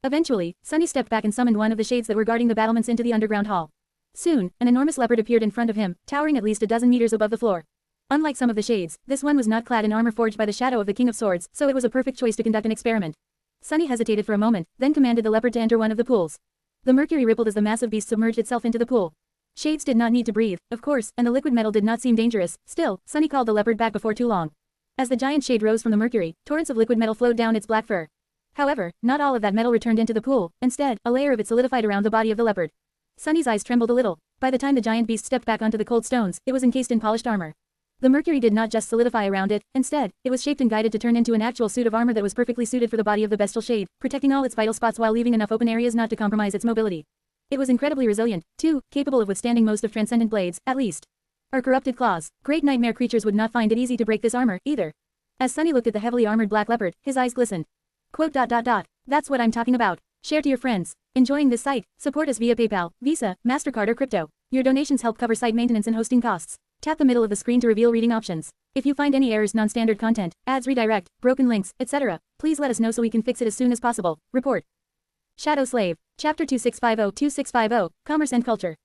Eventually, Sunny stepped back and summoned one of the shades that were guarding the battlements into the underground hall. Soon, an enormous leopard appeared in front of him, towering at least a dozen meters above the floor. Unlike some of the shades, this one was not clad in armor forged by the shadow of the King of Swords, so it was a perfect choice to conduct an experiment. Sunny hesitated for a moment, then commanded the leopard to enter one of the pools. The mercury rippled as the massive beast submerged itself into the pool. Shades did not need to breathe, of course, and the liquid metal did not seem dangerous. Still, Sunny called the leopard back before too long. As the giant shade rose from the mercury, torrents of liquid metal flowed down its black fur. However, not all of that metal returned into the pool. Instead, a layer of it solidified around the body of the leopard. Sunny's eyes trembled a little. By the time the giant beast stepped back onto the cold stones, it was encased in polished armor. The mercury did not just solidify around it, instead, it was shaped and guided to turn into an actual suit of armor that was perfectly suited for the body of the bestial shade, protecting all its vital spots while leaving enough open areas not to compromise its mobility. It was incredibly resilient, too, capable of withstanding most of transcendent blades, at least. Or corrupted claws. Great nightmare creatures would not find it easy to break this armor, either. As Sunny looked at the heavily armored black leopard, his eyes glistened. Quote. That's what I'm talking about. Share to your friends. Enjoying this site? Support us via PayPal, Visa, MasterCard or crypto. Your donations help cover site maintenance and hosting costs. Tap the middle of the screen to reveal reading options. If you find any errors, non-standard content, ads, redirect, broken links, etc., please let us know so we can fix it as soon as possible. Report. Shadow Slave. Chapter 2650 Commerce and Culture.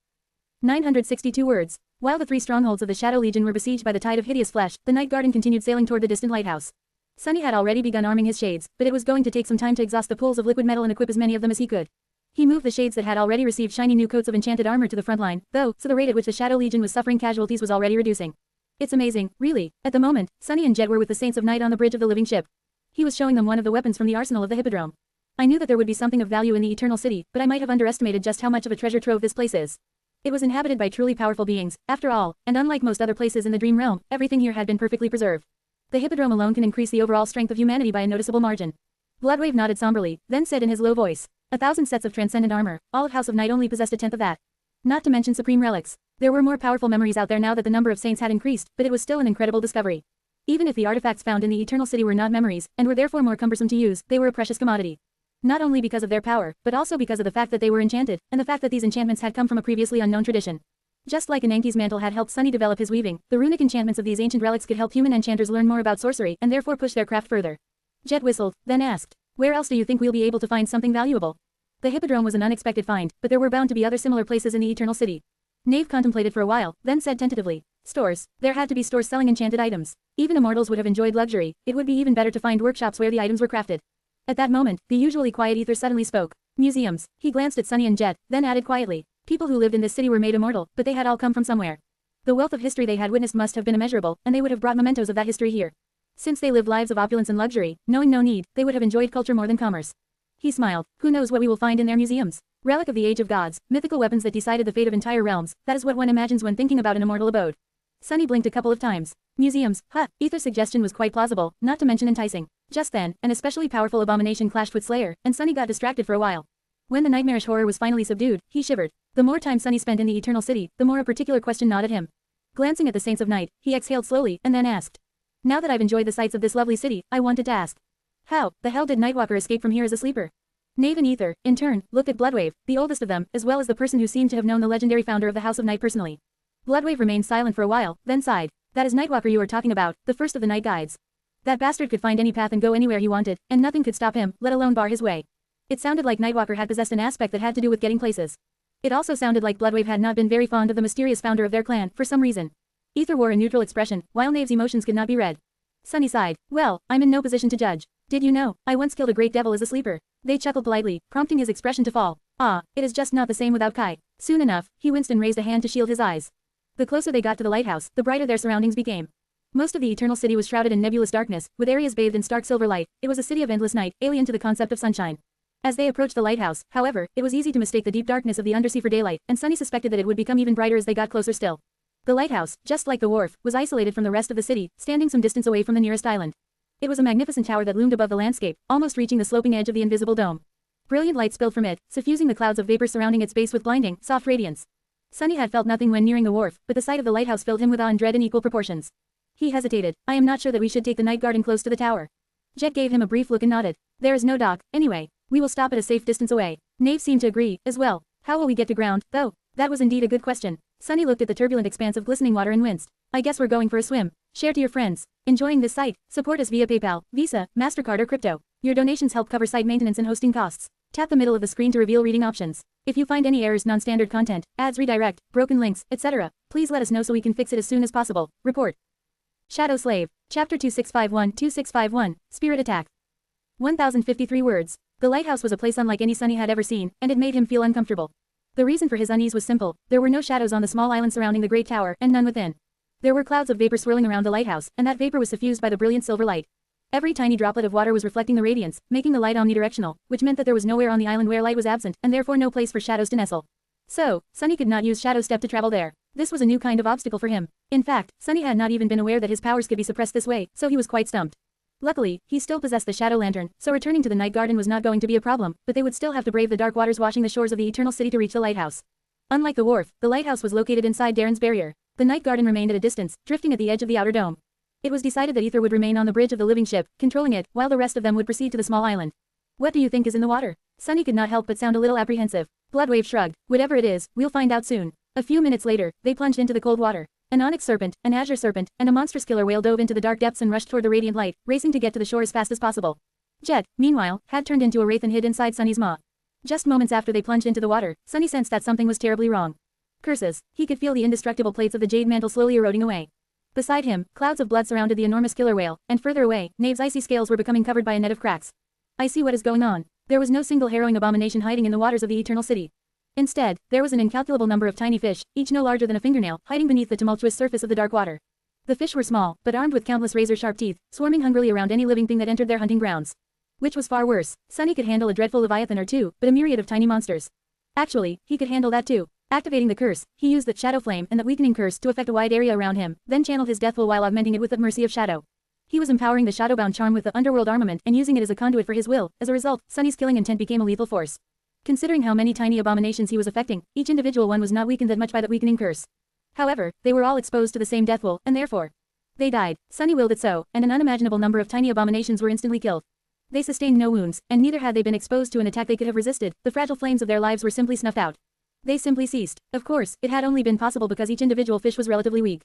962 words. While the 3 strongholds of the Shadow Legion were besieged by the tide of hideous flesh, the Night Garden continued sailing toward the distant lighthouse. Sunny had already begun arming his shades, but it was going to take some time to exhaust the pools of liquid metal and equip as many of them as he could. He moved the shades that had already received shiny new coats of enchanted armor to the front line, though, so the rate at which the Shadow Legion was suffering casualties was already reducing. It's amazing, really. At the moment, Sunny and Jet were with the Saints of Night on the bridge of the living ship. He was showing them one of the weapons from the arsenal of the Hippodrome. I knew that there would be something of value in the Eternal City, but I might have underestimated just how much of a treasure trove this place is. It was inhabited by truly powerful beings, after all, and unlike most other places in the Dream Realm, everything here had been perfectly preserved. The Hippodrome alone can increase the overall strength of humanity by a noticeable margin. Bloodwave nodded somberly, then said in his low voice, 1,000 sets of transcendent armor, all of House of Night only possessed a tenth of that. Not to mention supreme relics. There were more powerful memories out there now that the number of saints had increased, but it was still an incredible discovery. Even if the artifacts found in the Eternal City were not memories, and were therefore more cumbersome to use, they were a precious commodity. Not only because of their power, but also because of the fact that they were enchanted, and the fact that these enchantments had come from a previously unknown tradition. Just like Ananke's mantle had helped Sunny develop his weaving, the runic enchantments of these ancient relics could help human enchanters learn more about sorcery and therefore push their craft further. Jet whistled, then asked, where else do you think we'll be able to find something valuable? The Hippodrome was an unexpected find, but there were bound to be other similar places in the Eternal City. Knave contemplated for a while, then said tentatively, stores. There had to be stores selling enchanted items. Even immortals would have enjoyed luxury. It would be even better to find workshops where the items were crafted. At that moment, the usually quiet ether suddenly spoke. Museums. He glanced at Sunny and Jet, then added quietly. People who lived in this city were made immortal, but they had all come from somewhere. The wealth of history they had witnessed must have been immeasurable, and they would have brought mementos of that history here. Since they lived lives of opulence and luxury, knowing no need, they would have enjoyed culture more than commerce. He smiled. Who knows what we will find in their museums? Relic of the age of gods, mythical weapons that decided the fate of entire realms, that is what one imagines when thinking about an immortal abode. Sunny blinked a couple of times. Museums, Ether's suggestion was quite plausible, not to mention enticing. Just then, an especially powerful abomination clashed with Slayer, and Sunny got distracted for a while. When the nightmarish horror was finally subdued, he shivered. The more time Sunny spent in the Eternal City, the more a particular question gnawed at him. Glancing at the Saints of Night, he exhaled slowly, and then asked. Now that I've enjoyed the sights of this lovely city, I wanted to ask. How the hell did Nightwalker escape from here as a sleeper? Knave and Ether, in turn, looked at Bloodwave, the oldest of them, as well as the person who seemed to have known the legendary founder of the House of Night personally. Bloodwave remained silent for a while, then sighed. That is Nightwalker you are talking about, the first of the Night Guides. That bastard could find any path and go anywhere he wanted, and nothing could stop him, let alone bar his way. It sounded like Nightwalker had possessed an aspect that had to do with getting places. It also sounded like Bloodwave had not been very fond of the mysterious founder of their clan, for some reason. Ether wore a neutral expression, while Knave's emotions could not be read. Sunny sighed. Well, I'm in no position to judge. Did you know, I once killed a great devil as a sleeper? They chuckled politely, prompting his expression to fall. Ah, it is just not the same without Kai. Soon enough, he winced and raised a hand to shield his eyes. The closer they got to the lighthouse, the brighter their surroundings became. Most of the Eternal City was shrouded in nebulous darkness, with areas bathed in stark silver light. It was a city of endless night, alien to the concept of sunshine. As they approached the lighthouse, however, it was easy to mistake the deep darkness of the undersea for daylight, and Sunny suspected that it would become even brighter as they got closer still. The lighthouse, just like the wharf, was isolated from the rest of the city, standing some distance away from the nearest island. It was a magnificent tower that loomed above the landscape, almost reaching the sloping edge of the invisible dome. Brilliant light spilled from it, suffusing the clouds of vapor surrounding its base with blinding, soft radiance. Sunny had felt nothing when nearing the wharf, but the sight of the lighthouse filled him with awe and dread in equal proportions. He hesitated. I am not sure that we should take the night garden close to the tower. Jet gave him a brief look and nodded. There is no dock, anyway. We will stop at a safe distance away. Knave seemed to agree, as well. How will we get to ground, though? That was indeed a good question. Sunny looked at the turbulent expanse of glistening water and winced. I guess we're going for a swim. Share to your friends. Enjoying this site? Support us via PayPal, Visa, MasterCard or crypto. Your donations help cover site maintenance and hosting costs. Tap the middle of the screen to reveal reading options. If you find any errors, non-standard content, ads, redirect, broken links, etc., please let us know so we can fix it as soon as possible. Report. Shadow Slave. Chapter 2651 Spirit Attack. 1053 words. The lighthouse was a place unlike any Sunny had ever seen, and it made him feel uncomfortable. The reason for his unease was simple. There were no shadows on the small island surrounding the great tower, and none within. There were clouds of vapor swirling around the lighthouse, and that vapor was suffused by the brilliant silver light. Every tiny droplet of water was reflecting the radiance, making the light omnidirectional, which meant that there was nowhere on the island where light was absent, and therefore no place for shadows to nestle. So, Sunny could not use Shadow Step to travel there. This was a new kind of obstacle for him. In fact, Sunny had not even been aware that his powers could be suppressed this way, so he was quite stumped. Luckily, he still possessed the Shadow Lantern, so returning to the Night Garden was not going to be a problem, but they would still have to brave the dark waters washing the shores of the Eternal City to reach the lighthouse. Unlike the wharf, the lighthouse was located inside Darren's barrier. The Night Garden remained at a distance, drifting at the edge of the outer dome. It was decided that Ether would remain on the bridge of the living ship, controlling it, while the rest of them would proceed to the small island. What do you think is in the water? Sunny could not help but sound a little apprehensive. Bloodwave shrugged. Whatever it is, we'll find out soon. A few minutes later, they plunged into the cold water. An onyx serpent, an azure serpent, and a monstrous killer whale dove into the dark depths and rushed toward the radiant light, racing to get to the shore as fast as possible. Jet, meanwhile, had turned into a wraith and hid inside Sunny's maw. Just moments after they plunged into the water, Sunny sensed that something was terribly wrong. Curses, he could feel the indestructible plates of the jade mantle slowly eroding away. Beside him, clouds of blood surrounded the enormous killer whale, and further away, Knave's icy scales were becoming covered by a net of cracks. I see what is going on. There was no single harrowing abomination hiding in the waters of the Eternal City. Instead, there was an incalculable number of tiny fish, each no larger than a fingernail, hiding beneath the tumultuous surface of the dark water. The fish were small, but armed with countless razor-sharp teeth, swarming hungrily around any living thing that entered their hunting grounds. Which was far worse. Sunny could handle a dreadful leviathan or two, but a myriad of tiny monsters. Actually, he could handle that too. Activating the curse, he used that shadow flame and that weakening curse to affect a wide area around him, then channeled his death will while augmenting it with the mercy of shadow. He was empowering the shadowbound charm with the underworld armament and using it as a conduit for his will. As a result, Sunny's killing intent became a lethal force. Considering how many tiny abominations he was affecting, each individual one was not weakened that much by that weakening curse. However, they were all exposed to the same death will, and therefore, they died. Sunny willed it so, and an unimaginable number of tiny abominations were instantly killed. They sustained no wounds, and neither had they been exposed to an attack they could have resisted. The fragile flames of their lives were simply snuffed out. They simply ceased. Of course, it had only been possible because each individual fish was relatively weak.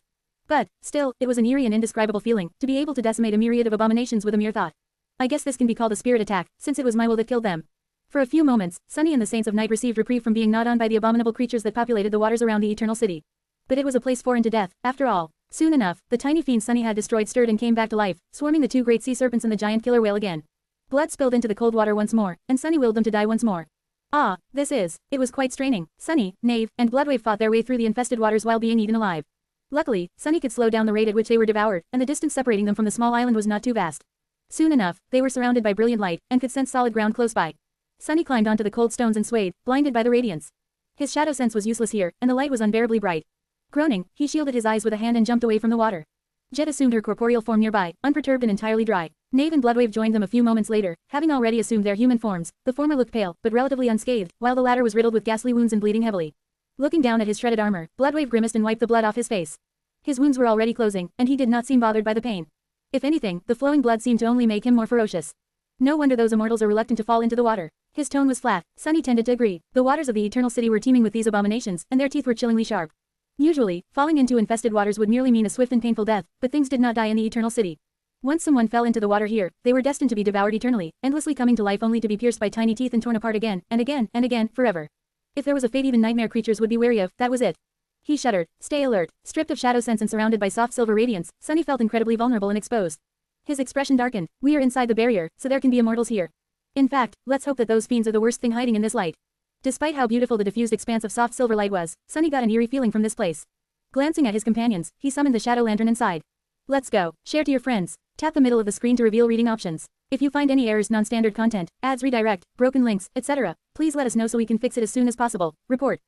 But, still, it was an eerie and indescribable feeling, to be able to decimate a myriad of abominations with a mere thought. I guess this can be called a spirit attack, since it was my will that killed them. For a few moments, Sunny and the Saints of Night received reprieve from being gnawed on by the abominable creatures that populated the waters around the Eternal City. But it was a place foreign to death, after all. Soon enough, the tiny fiend Sunny had destroyed stirred and came back to life, swarming the two great sea serpents and the giant killer whale again. Blood spilled into the cold water once more, and Sunny willed them to die once more. Ah, it was quite straining. Sunny, Knave, and Bloodwave fought their way through the infested waters while being eaten alive. Luckily, Sunny could slow down the rate at which they were devoured, and the distance separating them from the small island was not too vast. Soon enough, they were surrounded by brilliant light, and could sense solid ground close by. Sunny climbed onto the cold stones and swayed, blinded by the radiance. His shadow sense was useless here, and the light was unbearably bright. Groaning, he shielded his eyes with a hand and jumped away from the water. Jet assumed her corporeal form nearby, unperturbed and entirely dry. Knave and Bloodwave joined them a few moments later, having already assumed their human forms. The former looked pale, but relatively unscathed, while the latter was riddled with ghastly wounds and bleeding heavily. Looking down at his shredded armor, Bloodwave grimaced and wiped the blood off his face. His wounds were already closing, and he did not seem bothered by the pain. If anything, the flowing blood seemed to only make him more ferocious. No wonder those immortals are reluctant to fall into the water. His tone was flat. Sunny tended to agree. The waters of the Eternal City were teeming with these abominations, and their teeth were chillingly sharp. Usually, falling into infested waters would merely mean a swift and painful death, but things did not die in the Eternal City. Once someone fell into the water here, they were destined to be devoured eternally, endlessly coming to life only to be pierced by tiny teeth and torn apart again, and again, and again, forever. If there was a fate even nightmare creatures would be wary of, that was it. He shuddered. Stay alert. Stripped of shadow sense and surrounded by soft silver radiance, Sunny felt incredibly vulnerable and exposed. His expression darkened. We are inside the barrier, so there can be immortals here. In fact, let's hope that those fiends are the worst thing hiding in this light. Despite how beautiful the diffused expanse of soft silver light was, Sunny got an eerie feeling from this place. Glancing at his companions, he summoned the shadow lantern and sighed. Let's go. Share to your friends. Tap the middle of the screen to reveal reading options. If you find any errors, non-standard content, ads redirect, broken links, etc., please let us know so we can fix it as soon as possible. Report.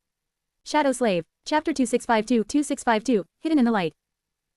Shadow Slave. Chapter 2652, Hidden in the Light.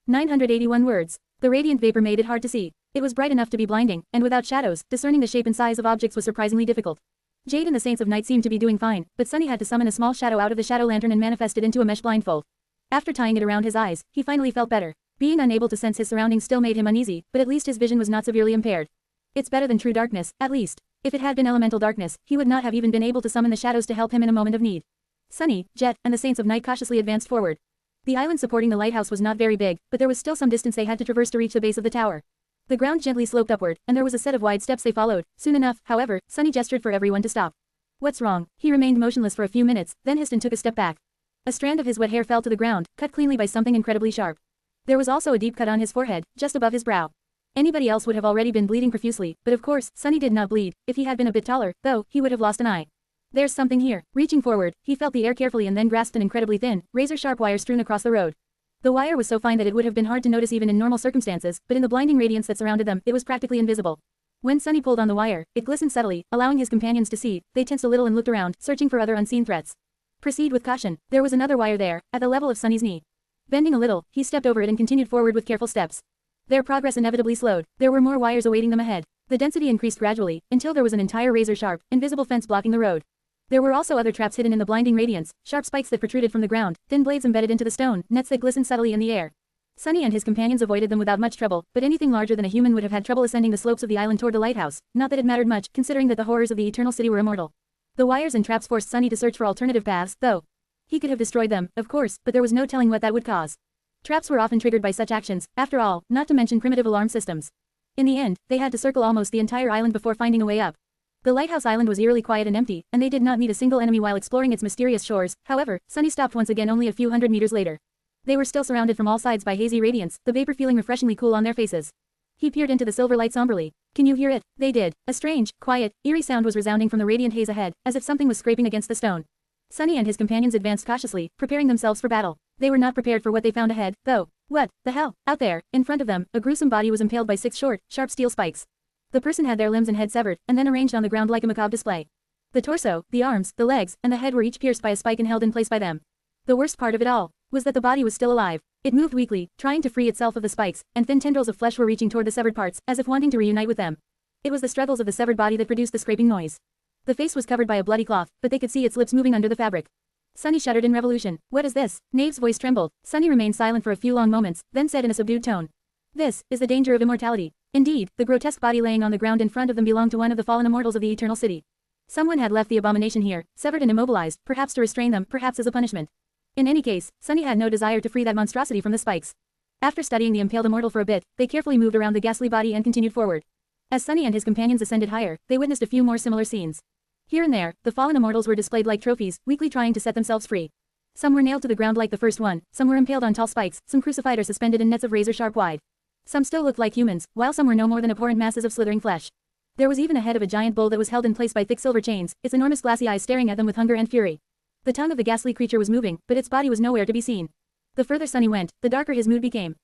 981 words. The radiant vapor made it hard to see. It was bright enough to be blinding, and without shadows, discerning the shape and size of objects was surprisingly difficult. Jade and the Saints of Night seemed to be doing fine, but Sunny had to summon a small shadow out of the shadow lantern and manifest it into a mesh blindfold. After tying it around his eyes, he finally felt better. Being unable to sense his surroundings still made him uneasy, but at least his vision was not severely impaired. It's better than true darkness, at least. If it had been elemental darkness, he would not have even been able to summon the shadows to help him in a moment of need. Sunny, Jet, and the Saints of Night cautiously advanced forward. The island supporting the lighthouse was not very big, but there was still some distance they had to traverse to reach the base of the tower. The ground gently sloped upward, and there was a set of wide steps they followed. Soon enough, however, Sunny gestured for everyone to stop. What's wrong? He remained motionless for a few minutes, then hissed and took a step back. A strand of his wet hair fell to the ground, cut cleanly by something incredibly sharp. There was also a deep cut on his forehead, just above his brow. Anybody else would have already been bleeding profusely, but of course, Sunny did not bleed. If he had been a bit taller, though, he would have lost an eye. There's something here. Reaching forward, he felt the air carefully and then grasped an incredibly thin, razor-sharp wire strewn across the road. The wire was so fine that it would have been hard to notice even in normal circumstances, but in the blinding radiance that surrounded them, it was practically invisible. When Sunny pulled on the wire, it glistened subtly, allowing his companions to see. They tensed a little and looked around, searching for other unseen threats. Proceed with caution. There was another wire there, at the level of Sunny's knee. Bending a little, he stepped over it and continued forward with careful steps. Their progress inevitably slowed. There were more wires awaiting them ahead. The density increased gradually, until there was an entire razor-sharp, invisible fence blocking the road. There were also other traps hidden in the blinding radiance, sharp spikes that protruded from the ground, thin blades embedded into the stone, nets that glistened subtly in the air. Sunny and his companions avoided them without much trouble, but anything larger than a human would have had trouble ascending the slopes of the island toward the lighthouse, not that it mattered much, considering that the horrors of the Eternal City were immortal. The wires and traps forced Sunny to search for alternative paths, though. He could have destroyed them, of course, but there was no telling what that would cause. Traps were often triggered by such actions, after all, not to mention primitive alarm systems. In the end, they had to circle almost the entire island before finding a way up. The lighthouse island was eerily quiet and empty, and they did not meet a single enemy while exploring its mysterious shores. However, Sunny stopped once again only a few hundred meters later. They were still surrounded from all sides by hazy radiance, the vapor feeling refreshingly cool on their faces. He peered into the silver light somberly. Can you hear it? They did. A strange, quiet, eerie sound was resounding from the radiant haze ahead, as if something was scraping against the stone. Sunny and his companions advanced cautiously, preparing themselves for battle. They were not prepared for what they found ahead, though. What the hell? Out there, in front of them, a gruesome body was impaled by 6 short, sharp steel spikes. The person had their limbs and head severed, and then arranged on the ground like a macabre display. The torso, the arms, the legs, and the head were each pierced by a spike and held in place by them. The worst part of it all was that the body was still alive. It moved weakly, trying to free itself of the spikes, and thin tendrils of flesh were reaching toward the severed parts, as if wanting to reunite with them. It was the struggles of the severed body that produced the scraping noise. The face was covered by a bloody cloth, but they could see its lips moving under the fabric. Sunny shuddered in revolution. What is this? Nave's voice trembled. Sunny remained silent for a few long moments, then said in a subdued tone. This is the danger of immortality. Indeed, the grotesque body laying on the ground in front of them belonged to one of the fallen immortals of the Eternal City. Someone had left the abomination here, severed and immobilized, perhaps to restrain them, perhaps as a punishment. In any case, Sunny had no desire to free that monstrosity from the spikes. After studying the impaled immortal for a bit, they carefully moved around the ghastly body and continued forward. As Sunny and his companions ascended higher, they witnessed a few more similar scenes. Here and there, the fallen immortals were displayed like trophies, weakly trying to set themselves free. Some were nailed to the ground like the first one, some were impaled on tall spikes, some crucified or suspended in nets of razor-sharp wide. Some still looked like humans, while some were no more than abhorrent masses of slithering flesh. There was even a head of a giant bull that was held in place by thick silver chains, its enormous glassy eyes staring at them with hunger and fury. The tongue of the ghastly creature was moving, but its body was nowhere to be seen. The further Sunny went, the darker his mood became.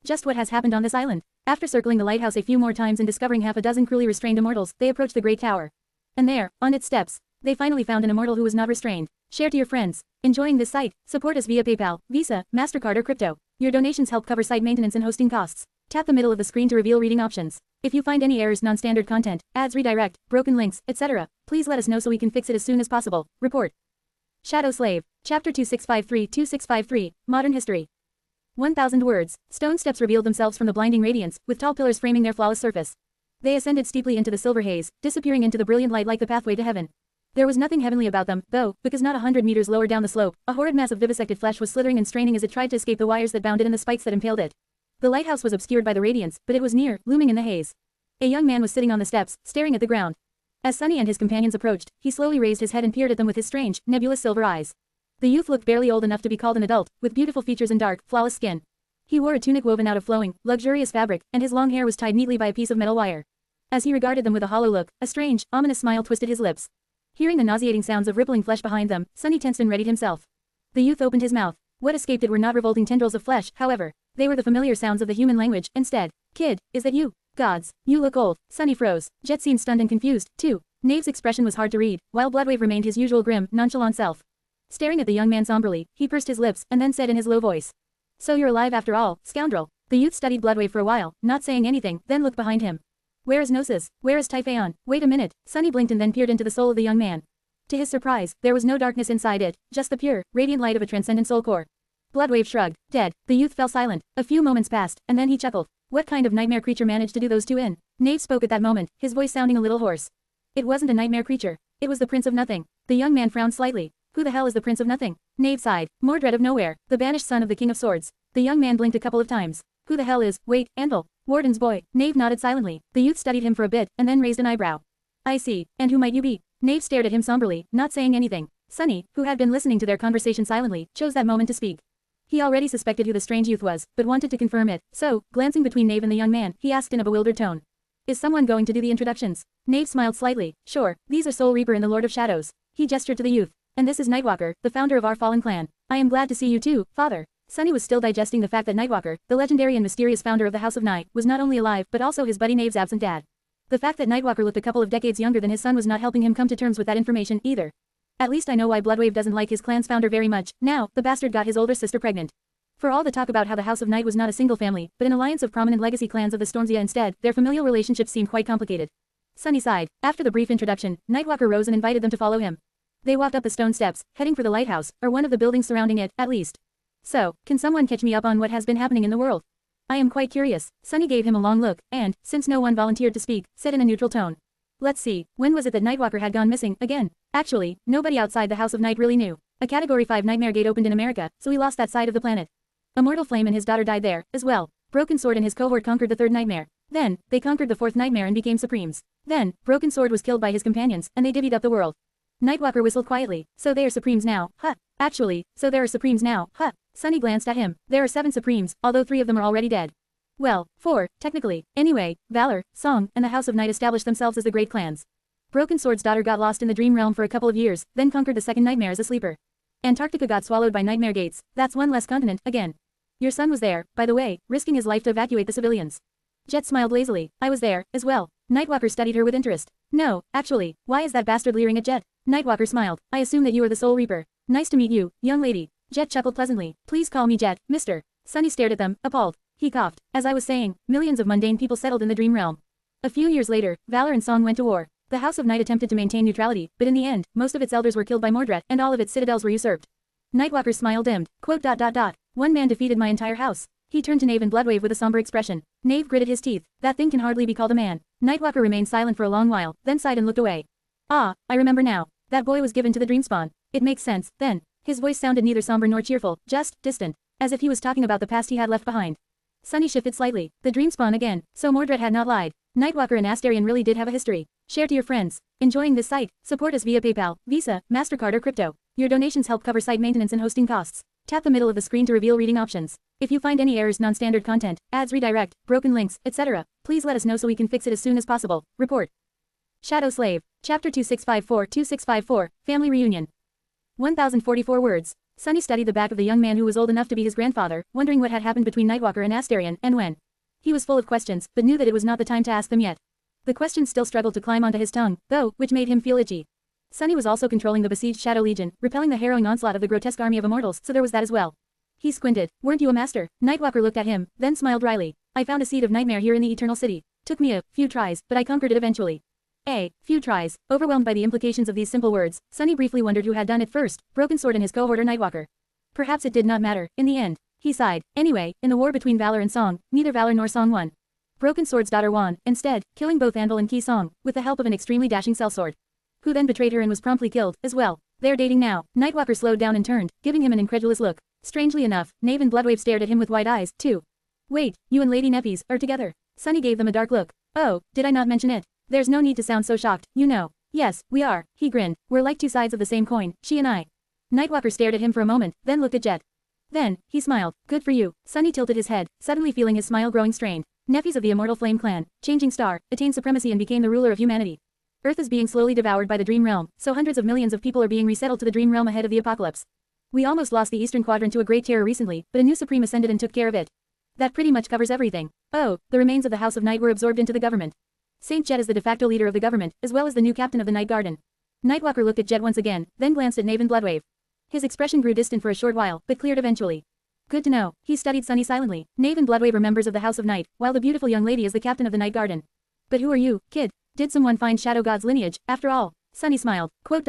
Just what has happened on this island? After circling the lighthouse a few more times and discovering half a dozen cruelly restrained immortals, they approached the great tower. And there, on its steps, they finally found an immortal who was not restrained. Share to your friends. Enjoying this site? Support us via PayPal, Visa, MasterCard or crypto. Your donations help cover site maintenance and hosting costs. Tap the middle of the screen to reveal reading options. If you find any errors, non-standard content, ads redirect, broken links, etc., please let us know so we can fix it as soon as possible. Report. Shadow Slave. Chapter 2653-2653, Modern History. 1,000 words. Stone steps revealed themselves from the blinding radiance, with tall pillars framing their flawless surface. They ascended steeply into the silver haze, disappearing into the brilliant light like the pathway to heaven. There was nothing heavenly about them, though, because not 100 meters lower down the slope, a horrid mass of vivisected flesh was slithering and straining as it tried to escape the wires that bound it and the spikes that impaled it. The lighthouse was obscured by the radiance, but it was near, looming in the haze. A young man was sitting on the steps, staring at the ground. As Sunny and his companions approached, he slowly raised his head and peered at them with his strange, nebulous silver eyes. The youth looked barely old enough to be called an adult, with beautiful features and dark, flawless skin. He wore a tunic woven out of flowing, luxurious fabric, and his long hair was tied neatly by a piece of metal wire. As he regarded them with a hollow look, a strange, ominous smile twisted his lips. Hearing the nauseating sounds of rippling flesh behind them, Sunny tensed and readied himself. The youth opened his mouth. What escaped it were not revolting tendrils of flesh, however. They were the familiar sounds of the human language, instead. Kid, is that you? Gods, you look old. Sunny froze. Jet seemed stunned and confused, too. Nave's expression was hard to read, while Bloodwave remained his usual grim, nonchalant self. Staring at the young man somberly, he pursed his lips, and then said in his low voice. So you're alive after all, scoundrel. The youth studied Bloodwave for a while, not saying anything, then looked behind him. Where is Gnosis? Where is Typhaon? Wait a minute. Sunny blinked and then peered into the soul of the young man. To his surprise, there was no darkness inside it, just the pure, radiant light of a transcendent soul core. Bloodwave shrugged. Dead. The youth fell silent. A few moments passed, and then he chuckled. What kind of nightmare creature managed to do those two in? Nave spoke at that moment, his voice sounding a little hoarse. It wasn't a nightmare creature. It was the Prince of Nothing. The young man frowned slightly. Who the hell is the Prince of Nothing? Nave sighed. Mordred of Nowhere, the banished son of the King of Swords. The young man blinked a couple of times. Who the hell is, wait, Anvil? Warden's boy. Nave nodded silently. The youth studied him for a bit, and then raised an eyebrow. I see. And who might you be? Nave stared at him somberly, not saying anything. Sunny, who had been listening to their conversation silently, chose that moment to speak. He already suspected who the strange youth was, but wanted to confirm it, so, glancing between Nave and the young man, he asked in a bewildered tone. Is someone going to do the introductions? Nave smiled slightly. Sure, these are Soul Reaper and the Lord of Shadows. He gestured to the youth. And this is Nightwalker, the founder of our fallen clan. I am glad to see you too, father. Sunny was still digesting the fact that Nightwalker, the legendary and mysterious founder of the House of Night, was not only alive but also his buddy Nave's absent dad. The fact that Nightwalker looked a couple of decades younger than his son was not helping him come to terms with that information either. At least I know why Bloodwave doesn't like his clan's founder very much. Now, the bastard got his older sister pregnant. For all the talk about how the House of Night was not a single family, but an alliance of prominent legacy clans of the Stormsia instead, their familial relationship seemed quite complicated. Sunny sighed. After the brief introduction, Nightwalker rose and invited them to follow him. They walked up the stone steps, heading for the lighthouse, or one of the buildings surrounding it, at least. So, can someone catch me up on what has been happening in the world? I am quite curious. Sunny gave him a long look, and, since no one volunteered to speak, said in a neutral tone. Let's see, when was it that Nightwalker had gone missing, again? Actually, nobody outside the House of Night really knew. A Category 5 nightmare gate opened in America, so he lost that side of the planet. Immortal Flame and his daughter died there, as well. Broken Sword and his cohort conquered the third nightmare. Then, they conquered the fourth nightmare and became supremes. Then, Broken Sword was killed by his companions, and they divvied up the world. Nightwalker whistled quietly. So they are supremes now, huh? Actually, so there are supremes now, huh? Sunny glanced at him. There are 7 supremes, although 3 of them are already dead. Well, 4, technically. Anyway, Valor, Song, and the House of Night established themselves as the great clans. Broken Sword's daughter got lost in the dream realm for a couple of years, then conquered the second nightmare as a sleeper. Antarctica got swallowed by nightmare gates. That's one less continent, again. Your son was there, by the way, risking his life to evacuate the civilians. Jet smiled lazily. I was there, as well. Nightwalker studied her with interest. No, actually, why is that bastard leering at Jet? Nightwalker smiled. I assume that you are the Soul Reaper. Nice to meet you, young lady. Jet chuckled pleasantly. Please call me Jet, mister. Sunny stared at them, appalled. He coughed. As I was saying, millions of mundane people settled in the dream realm. A few years later, Valor and Song went to war. The House of Night attempted to maintain neutrality, but in the end, most of its elders were killed by Mordred, and all of its citadels were usurped. Nightwalker's smile dimmed. Quote. One man defeated my entire house. He turned to Knave and Bloodwave with a somber expression. Knave gritted his teeth. That thing can hardly be called a man. Nightwalker remained silent for a long while, then sighed and looked away. Ah, I remember now. That boy was given to the Dreamspawn. It makes sense, then. His voice sounded neither somber nor cheerful, just distant, as if he was talking about the past he had left behind. Sunny shifted slightly. The Dreamspawn again, so Mordred had not lied. Nightwalker and Astarion really did have a history. Share to your friends. Enjoying this site? Support us via PayPal, Visa, MasterCard or crypto. Your donations help cover site maintenance and hosting costs. Tap the middle of the screen to reveal reading options. If you find any errors, non-standard content, ads redirect, broken links, etc., please let us know so we can fix it as soon as possible. Report. Shadow Slave. Chapter 2654 Family Reunion. 1044 words. Sunny studied the back of the young man who was old enough to be his grandfather, wondering what had happened between Nightwalker and Astarion, and when. He was full of questions, but knew that it was not the time to ask them yet. The questions still struggled to climb onto his tongue, though, which made him feel itchy. Sunny was also controlling the besieged Shadow Legion, repelling the harrowing onslaught of the grotesque army of immortals, so there was that as well. He squinted. Weren't you a master? Nightwalker looked at him, then smiled wryly. I found a seed of nightmare here in the Eternal City. Took me a few tries, but I conquered it eventually. A few tries. Overwhelmed by the implications of these simple words, Sunny briefly wondered who had done it first, Broken Sword and his cohort or Nightwalker. Perhaps it did not matter, in the end. He sighed. Anyway, in the war between Valor and Song, neither Valor nor Song won. Broken Sword's daughter won, instead, killing both Anvil and Key Song, with the help of an extremely dashing sellsword. Who then betrayed her and was promptly killed, as well. They're dating now. Nightwalker slowed down and turned, giving him an incredulous look. Strangely enough, Knave and Bloodwave stared at him with wide eyes, too. Wait, you and Lady Nepes are together. Sunny gave them a dark look. Oh, did I not mention it? There's no need to sound so shocked, you know. Yes, we are, he grinned. We're like two sides of the same coin, she and I. Nightwalker stared at him for a moment, then looked at Jet. Then, he smiled. Good for you. Sunny tilted his head, suddenly feeling his smile growing strained. Nephews of the Immortal Flame clan, Changing Star, attained supremacy and became the ruler of humanity. Earth is being slowly devoured by the Dream Realm, so hundreds of millions of people are being resettled to the Dream Realm ahead of the apocalypse. We almost lost the Eastern Quadrant to a great terror recently, but a new Supreme ascended and took care of it. That pretty much covers everything. Oh, the remains of the House of Night were absorbed into the government. Saint Jet is the de facto leader of the government, as well as the new captain of the Night Garden. Nightwalker looked at Jet once again, then glanced at Knave and Bloodwave. His expression grew distant for a short while, but cleared eventually. Good to know. He studied Sunny silently. Knave and Bloodwave are members of the House of Night, while the beautiful young lady is the captain of the Night Garden. But who are you, kid? Did someone find Shadow God's lineage, after all? Sunny smiled. Quote.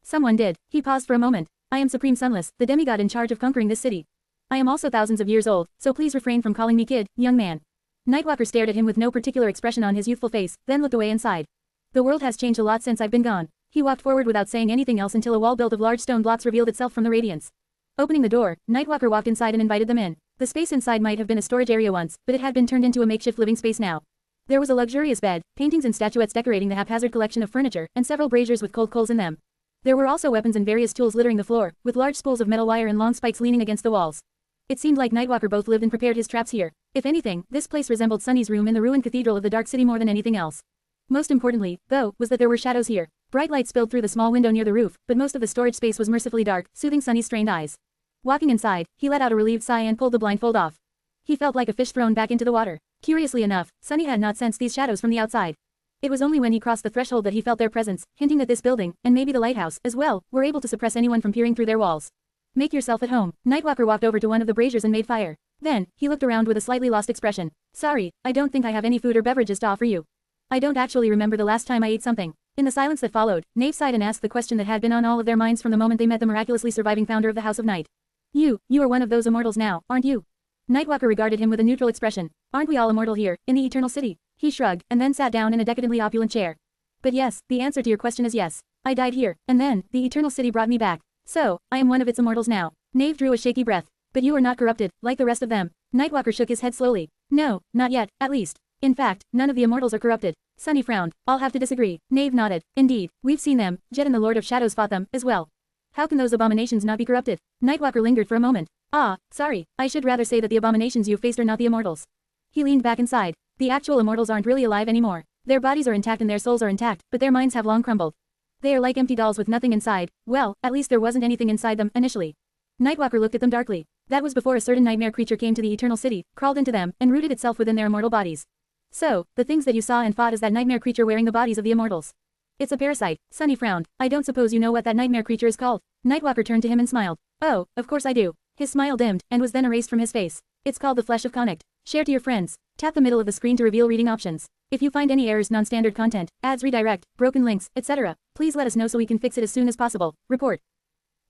Someone did. He paused for a moment. I am Supreme Sunless, the demigod in charge of conquering this city. I am also thousands of years old, so please refrain from calling me kid, young man. Nightwalker stared at him with no particular expression on his youthful face, then looked away and sighed. The world has changed a lot since I've been gone. He walked forward without saying anything else until a wall built of large stone blocks revealed itself from the radiance. Opening the door, Nightwalker walked inside and invited them in. The space inside might have been a storage area once, but it had been turned into a makeshift living space now. There was a luxurious bed, paintings and statuettes decorating the haphazard collection of furniture, and several braziers with cold coals in them. There were also weapons and various tools littering the floor, with large spools of metal wire and long spikes leaning against the walls. It seemed like Nightwalker both lived and prepared his traps here. If anything, this place resembled Sunny's room in the ruined cathedral of the Dark City more than anything else. Most importantly, though, was that there were shadows here. Bright light spilled through the small window near the roof, but most of the storage space was mercifully dark, soothing Sunny's strained eyes. Walking inside, he let out a relieved sigh and pulled the blindfold off. He felt like a fish thrown back into the water. Curiously enough, Sunny had not sensed these shadows from the outside. It was only when he crossed the threshold that he felt their presence, hinting that this building, and maybe the lighthouse, as well, were able to suppress anyone from peering through their walls. Make yourself at home. Nightwalker walked over to one of the braziers and made fire. Then, he looked around with a slightly lost expression. Sorry, I don't think I have any food or beverages to offer you. I don't actually remember the last time I ate something. In the silence that followed, Knave sighed and asked the question that had been on all of their minds from the moment they met the miraculously surviving founder of the House of Night. You are one of those immortals now, aren't you? Nightwalker regarded him with a neutral expression. Aren't we all immortal here, in the Eternal City? He shrugged, and then sat down in a decadently opulent chair. But yes, the answer to your question is yes. I died here, and then, the Eternal City brought me back. So, I am one of its immortals now. Knave drew a shaky breath. But you are not corrupted, like the rest of them. Nightwalker shook his head slowly. No, not yet, at least. In fact, none of the immortals are corrupted. Sunny frowned. I'll have to disagree. Knave nodded. Indeed, we've seen them. Jet and the Lord of Shadows fought them, as well. How can those abominations not be corrupted? Nightwalker lingered for a moment. Ah, sorry, I should rather say that the abominations you faced are not the immortals. He leaned back and sighed. The actual immortals aren't really alive anymore. Their bodies are intact and their souls are intact, but their minds have long crumbled. They are like empty dolls with nothing inside. Well, at least there wasn't anything inside them, initially. Nightwalker looked at them darkly. That was before a certain nightmare creature came to the Eternal City, crawled into them, and rooted itself within their immortal bodies. So, the things that you saw and fought is that nightmare creature wearing the bodies of the immortals. It's a parasite. Sunny frowned. I don't suppose you know what that nightmare creature is called. Nightwalker turned to him and smiled. Oh, of course I do. His smile dimmed, and was then erased from his face. It's called the Flesh of Connacht. Share to your friends. Tap the middle of the screen to reveal reading options. If you find any errors, non-standard content, ads redirect, broken links, etc., please let us know so we can fix it as soon as possible. Report.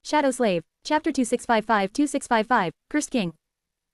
Shadow Slave. Chapter 2655-2655, Cursed King.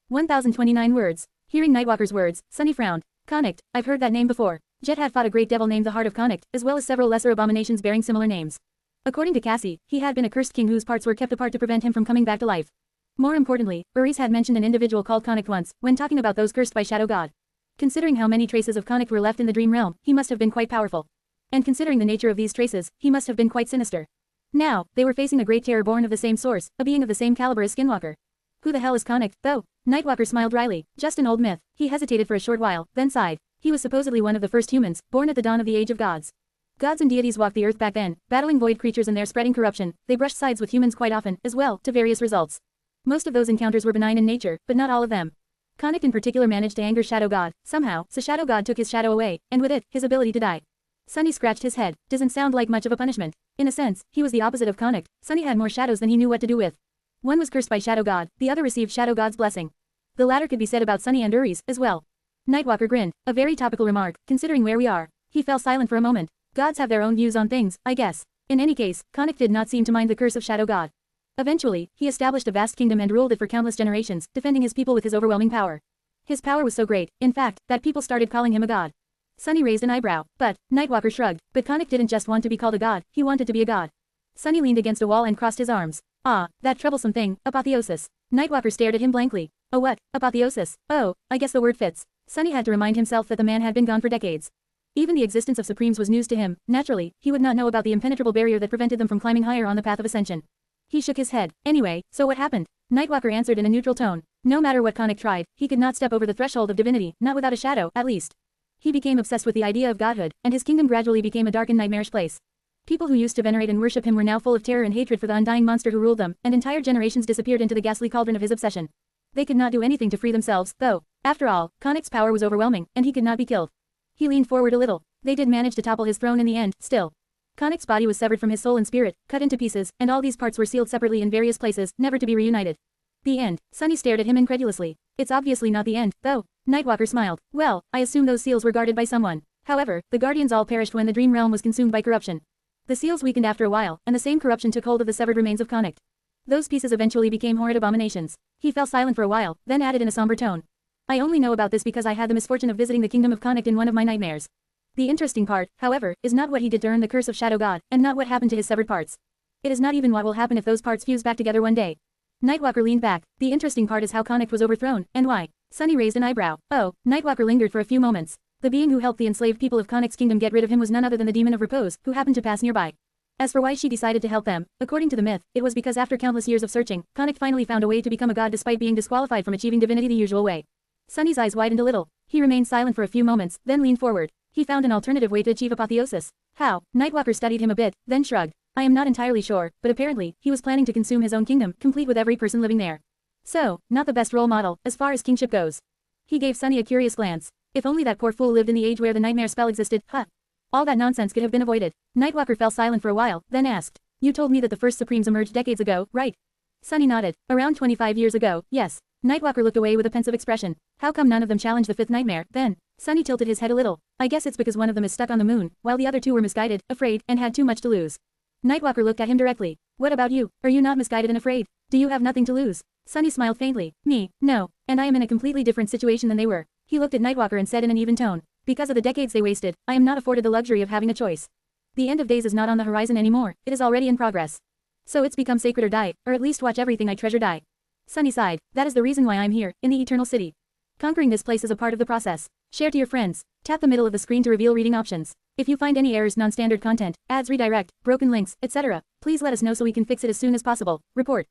1029 words. Hearing Nightwalker's words, Sunny frowned. Connacht, I've heard that name before. Jet had fought a great devil named the Heart of Connacht, as well as several lesser abominations bearing similar names. According to Cassie, he had been a cursed king whose parts were kept apart to prevent him from coming back to life. More importantly, Uris had mentioned an individual called Connacht once, when talking about those cursed by Shadow God. Considering how many traces of Connacht were left in the dream realm, he must have been quite powerful. And considering the nature of these traces, he must have been quite sinister. Now, they were facing a great terror born of the same source, a being of the same caliber as Skinwalker. Who the hell is Connacht, though? Nightwalker smiled wryly. Just an old myth. He hesitated for a short while, then sighed. He was supposedly one of the first humans, born at the dawn of the Age of Gods. Gods and deities walked the earth back then, battling void creatures and their spreading corruption. They brushed sides with humans quite often, as well, to various results. Most of those encounters were benign in nature, but not all of them. Connacht in particular managed to anger Shadow God. Somehow, so Shadow God took his shadow away, and with it, his ability to die. Sunny scratched his head. Doesn't sound like much of a punishment. In a sense, he was the opposite of Connacht. Sunny had more shadows than he knew what to do with. One was cursed by Shadow God, the other received Shadow God's blessing. The latter could be said about Sunny and Uris, as well. Nightwalker grinned. A very topical remark, considering where we are. He fell silent for a moment. Gods have their own views on things, I guess. In any case, Connacht did not seem to mind the curse of Shadow God. Eventually, he established a vast kingdom and ruled it for countless generations, defending his people with his overwhelming power. His power was so great, in fact, that people started calling him a god. Sunny raised an eyebrow, but, Nightwalker shrugged, but Connacht didn't just want to be called a god, he wanted to be a god. Sunny leaned against a wall and crossed his arms. Ah, that troublesome thing, apotheosis. Nightwalker stared at him blankly. Oh what, apotheosis? Oh, I guess the word fits. Sunny had to remind himself that the man had been gone for decades. Even the existence of Supremes was news to him. Naturally, he would not know about the impenetrable barrier that prevented them from climbing higher on the path of ascension. He shook his head. Anyway, so what happened? Nightwalker answered in a neutral tone. No matter what Connacht tried, he could not step over the threshold of divinity, not without a shadow, at least. He became obsessed with the idea of godhood, and his kingdom gradually became a dark and nightmarish place. People who used to venerate and worship him were now full of terror and hatred for the undying monster who ruled them, and entire generations disappeared into the ghastly cauldron of his obsession. They could not do anything to free themselves, though. After all, Connacht's power was overwhelming, and he could not be killed. He leaned forward a little. They did manage to topple his throne in the end, still. Connacht's body was severed from his soul and spirit, cut into pieces, and all these parts were sealed separately in various places, never to be reunited. The end. Sunny stared at him incredulously. It's obviously not the end, though. Nightwalker smiled. Well, I assume those seals were guarded by someone. However, the guardians all perished when the dream realm was consumed by corruption. The seals weakened after a while, and the same corruption took hold of the severed remains of Connacht. Those pieces eventually became horrid abominations. He fell silent for a while, then added in a somber tone. I only know about this because I had the misfortune of visiting the kingdom of Connacht in one of my nightmares. The interesting part, however, is not what he did to earn the curse of Shadow God, and not what happened to his severed parts. It is not even what will happen if those parts fuse back together one day. Nightwalker leaned back. The interesting part is how Connacht was overthrown, and why. Sunny raised an eyebrow. Oh, Nightwalker lingered for a few moments. The being who helped the enslaved people of Connacht's kingdom get rid of him was none other than the demon of repose, who happened to pass nearby. As for why she decided to help them, according to the myth, it was because after countless years of searching, Connacht finally found a way to become a god despite being disqualified from achieving divinity the usual way. Sunny's eyes widened a little. He remained silent for a few moments, then leaned forward. He found an alternative way to achieve apotheosis. How? Nightwalker studied him a bit, then shrugged. I am not entirely sure, but apparently, he was planning to consume his own kingdom, complete with every person living there. So, not the best role model, as far as kingship goes. He gave Sunny a curious glance. If only that poor fool lived in the age where the nightmare spell existed, huh? All that nonsense could have been avoided. Nightwalker fell silent for a while, then asked. You told me that the first Supremes emerged decades ago, right? Sunny nodded. Around 25 years ago, yes. Nightwalker looked away with a pensive expression. How come none of them challenged the fifth nightmare, then? Sunny tilted his head a little. I guess it's because one of them is stuck on the moon, while the other two were misguided, afraid, and had too much to lose. Nightwalker looked at him directly. What about you? Are you not misguided and afraid? Do you have nothing to lose? Sunny smiled faintly. Me, no, and I am in a completely different situation than they were. He looked at Nightwalker and said in an even tone, because of the decades they wasted, I am not afforded the luxury of having a choice. The end of days is not on the horizon anymore, it is already in progress. So it's become sacred or die, or at least watch everything I treasure die. Sunny sighed, that is the reason why I'm here, in the Eternal City. Conquering this place is a part of the process. Share to your friends. Tap the middle of the screen to reveal reading options. If you find any errors, non-standard content, ads redirect, broken links, etc., please let us know so we can fix it as soon as possible. Report.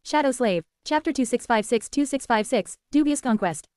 Shadow Slave. Chapter 2656-2656, Dubious Conquest.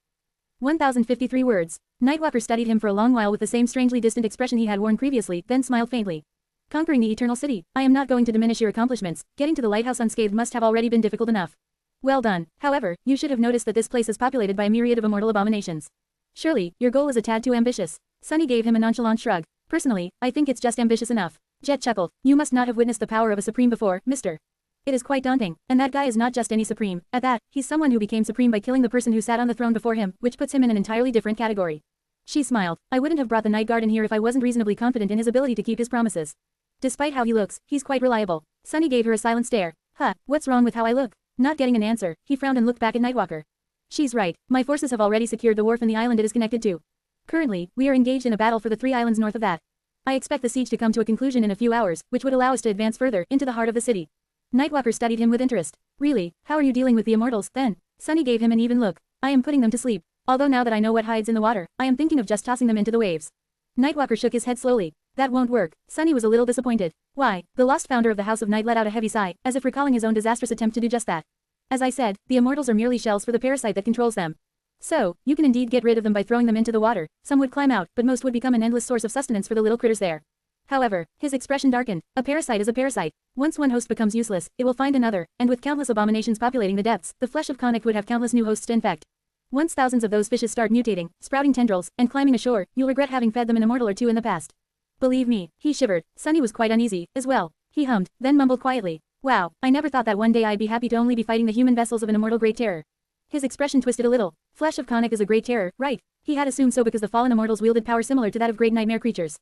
1053 words. Nightwalker studied him for a long while with the same strangely distant expression he had worn previously, then smiled faintly. Conquering the Eternal City. I am not going to diminish your accomplishments. Getting to the lighthouse unscathed must have already been difficult enough. Well done. However, you should have noticed that this place is populated by a myriad of immortal abominations. Surely, your goal is a tad too ambitious. Sunny gave him a nonchalant shrug. Personally, I think it's just ambitious enough. Jet chuckled. You must not have witnessed the power of a supreme before, mister. It is quite daunting, and that guy is not just any supreme. At that, he's someone who became supreme by killing the person who sat on the throne before him, which puts him in an entirely different category. She smiled. I wouldn't have brought the Night Guard in here if I wasn't reasonably confident in his ability to keep his promises. Despite how he looks, he's quite reliable. Sunny gave her a silent stare. Huh, what's wrong with how I look? Not getting an answer, he frowned and looked back at Nightwalker. She's right, my forces have already secured the wharf and the island it is connected to. Currently, we are engaged in a battle for the 3 islands north of that. I expect the siege to come to a conclusion in a few hours, which would allow us to advance further into the heart of the city. Nightwalker studied him with interest. Really, how are you dealing with the immortals, then? Sunny gave him an even look. I am putting them to sleep. Although now that I know what hides in the water, I am thinking of just tossing them into the waves. Nightwalker shook his head slowly. That won't work. Sunny was a little disappointed. Why? The lost founder of the House of Night let out a heavy sigh, as if recalling his own disastrous attempt to do just that. As I said, the immortals are merely shells for the parasite that controls them. So, you can indeed get rid of them by throwing them into the water. Some would climb out, but most would become an endless source of sustenance for the little critters there. However, his expression darkened. A parasite is a parasite. Once one host becomes useless, it will find another, and with countless abominations populating the depths, the flesh of Conic would have countless new hosts to infect. Once thousands of those fishes start mutating, sprouting tendrils, and climbing ashore, you'll regret having fed them an immortal or two in the past. Believe me, he shivered. Sunny was quite uneasy, as well. He hummed, then mumbled quietly. Wow, I never thought that one day I'd be happy to only be fighting the human vessels of an immortal great terror. His expression twisted a little. Flesh of Conic is a great terror, right? He had assumed so because the fallen immortals wielded power similar to that of great nightmare creatures.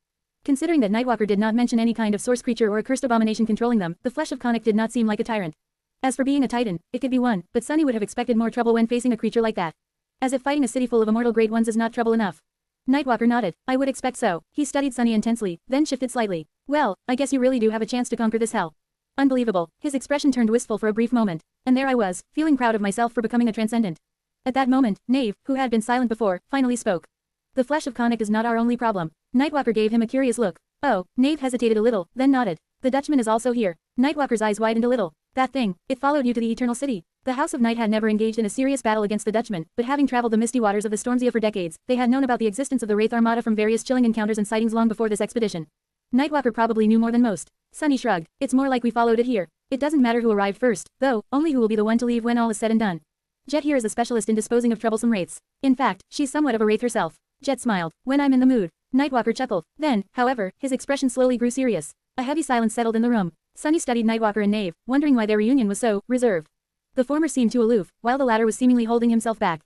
Considering that Nightwalker did not mention any kind of source creature or accursed abomination controlling them, the flesh of Conic did not seem like a tyrant. As for being a titan, it could be one, but Sunny would have expected more trouble when facing a creature like that. As if fighting a city full of immortal great ones is not trouble enough. Nightwalker nodded. I would expect so. He studied Sunny intensely, then shifted slightly. Well, I guess you really do have a chance to conquer this hell. Unbelievable. His expression turned wistful for a brief moment. And there I was, feeling proud of myself for becoming a transcendent. At that moment, Knave, who had been silent before, finally spoke. The flesh of Conic is not our only problem. Nightwalker gave him a curious look. Oh, Knave hesitated a little, then nodded. The Dutchman is also here. Nightwalker's eyes widened a little. That thing, it followed you to the Eternal City. The House of Night had never engaged in a serious battle against the Dutchman, but having traveled the misty waters of the Stormzea for decades, they had known about the existence of the Wraith Armada from various chilling encounters and sightings long before this expedition. Nightwalker probably knew more than most. Sunny shrugged. It's more like we followed it here. It doesn't matter who arrived first, though, only who will be the one to leave when all is said and done. Jet here is a specialist in disposing of troublesome wraiths. In fact, she's somewhat of a wraith herself. Jet smiled. When I'm in the mood. Nightwalker chuckled. Then, however, his expression slowly grew serious. A heavy silence settled in the room. Sunny studied Nightwalker and Knave, wondering why their reunion was so reserved. The former seemed too aloof, while the latter was seemingly holding himself back.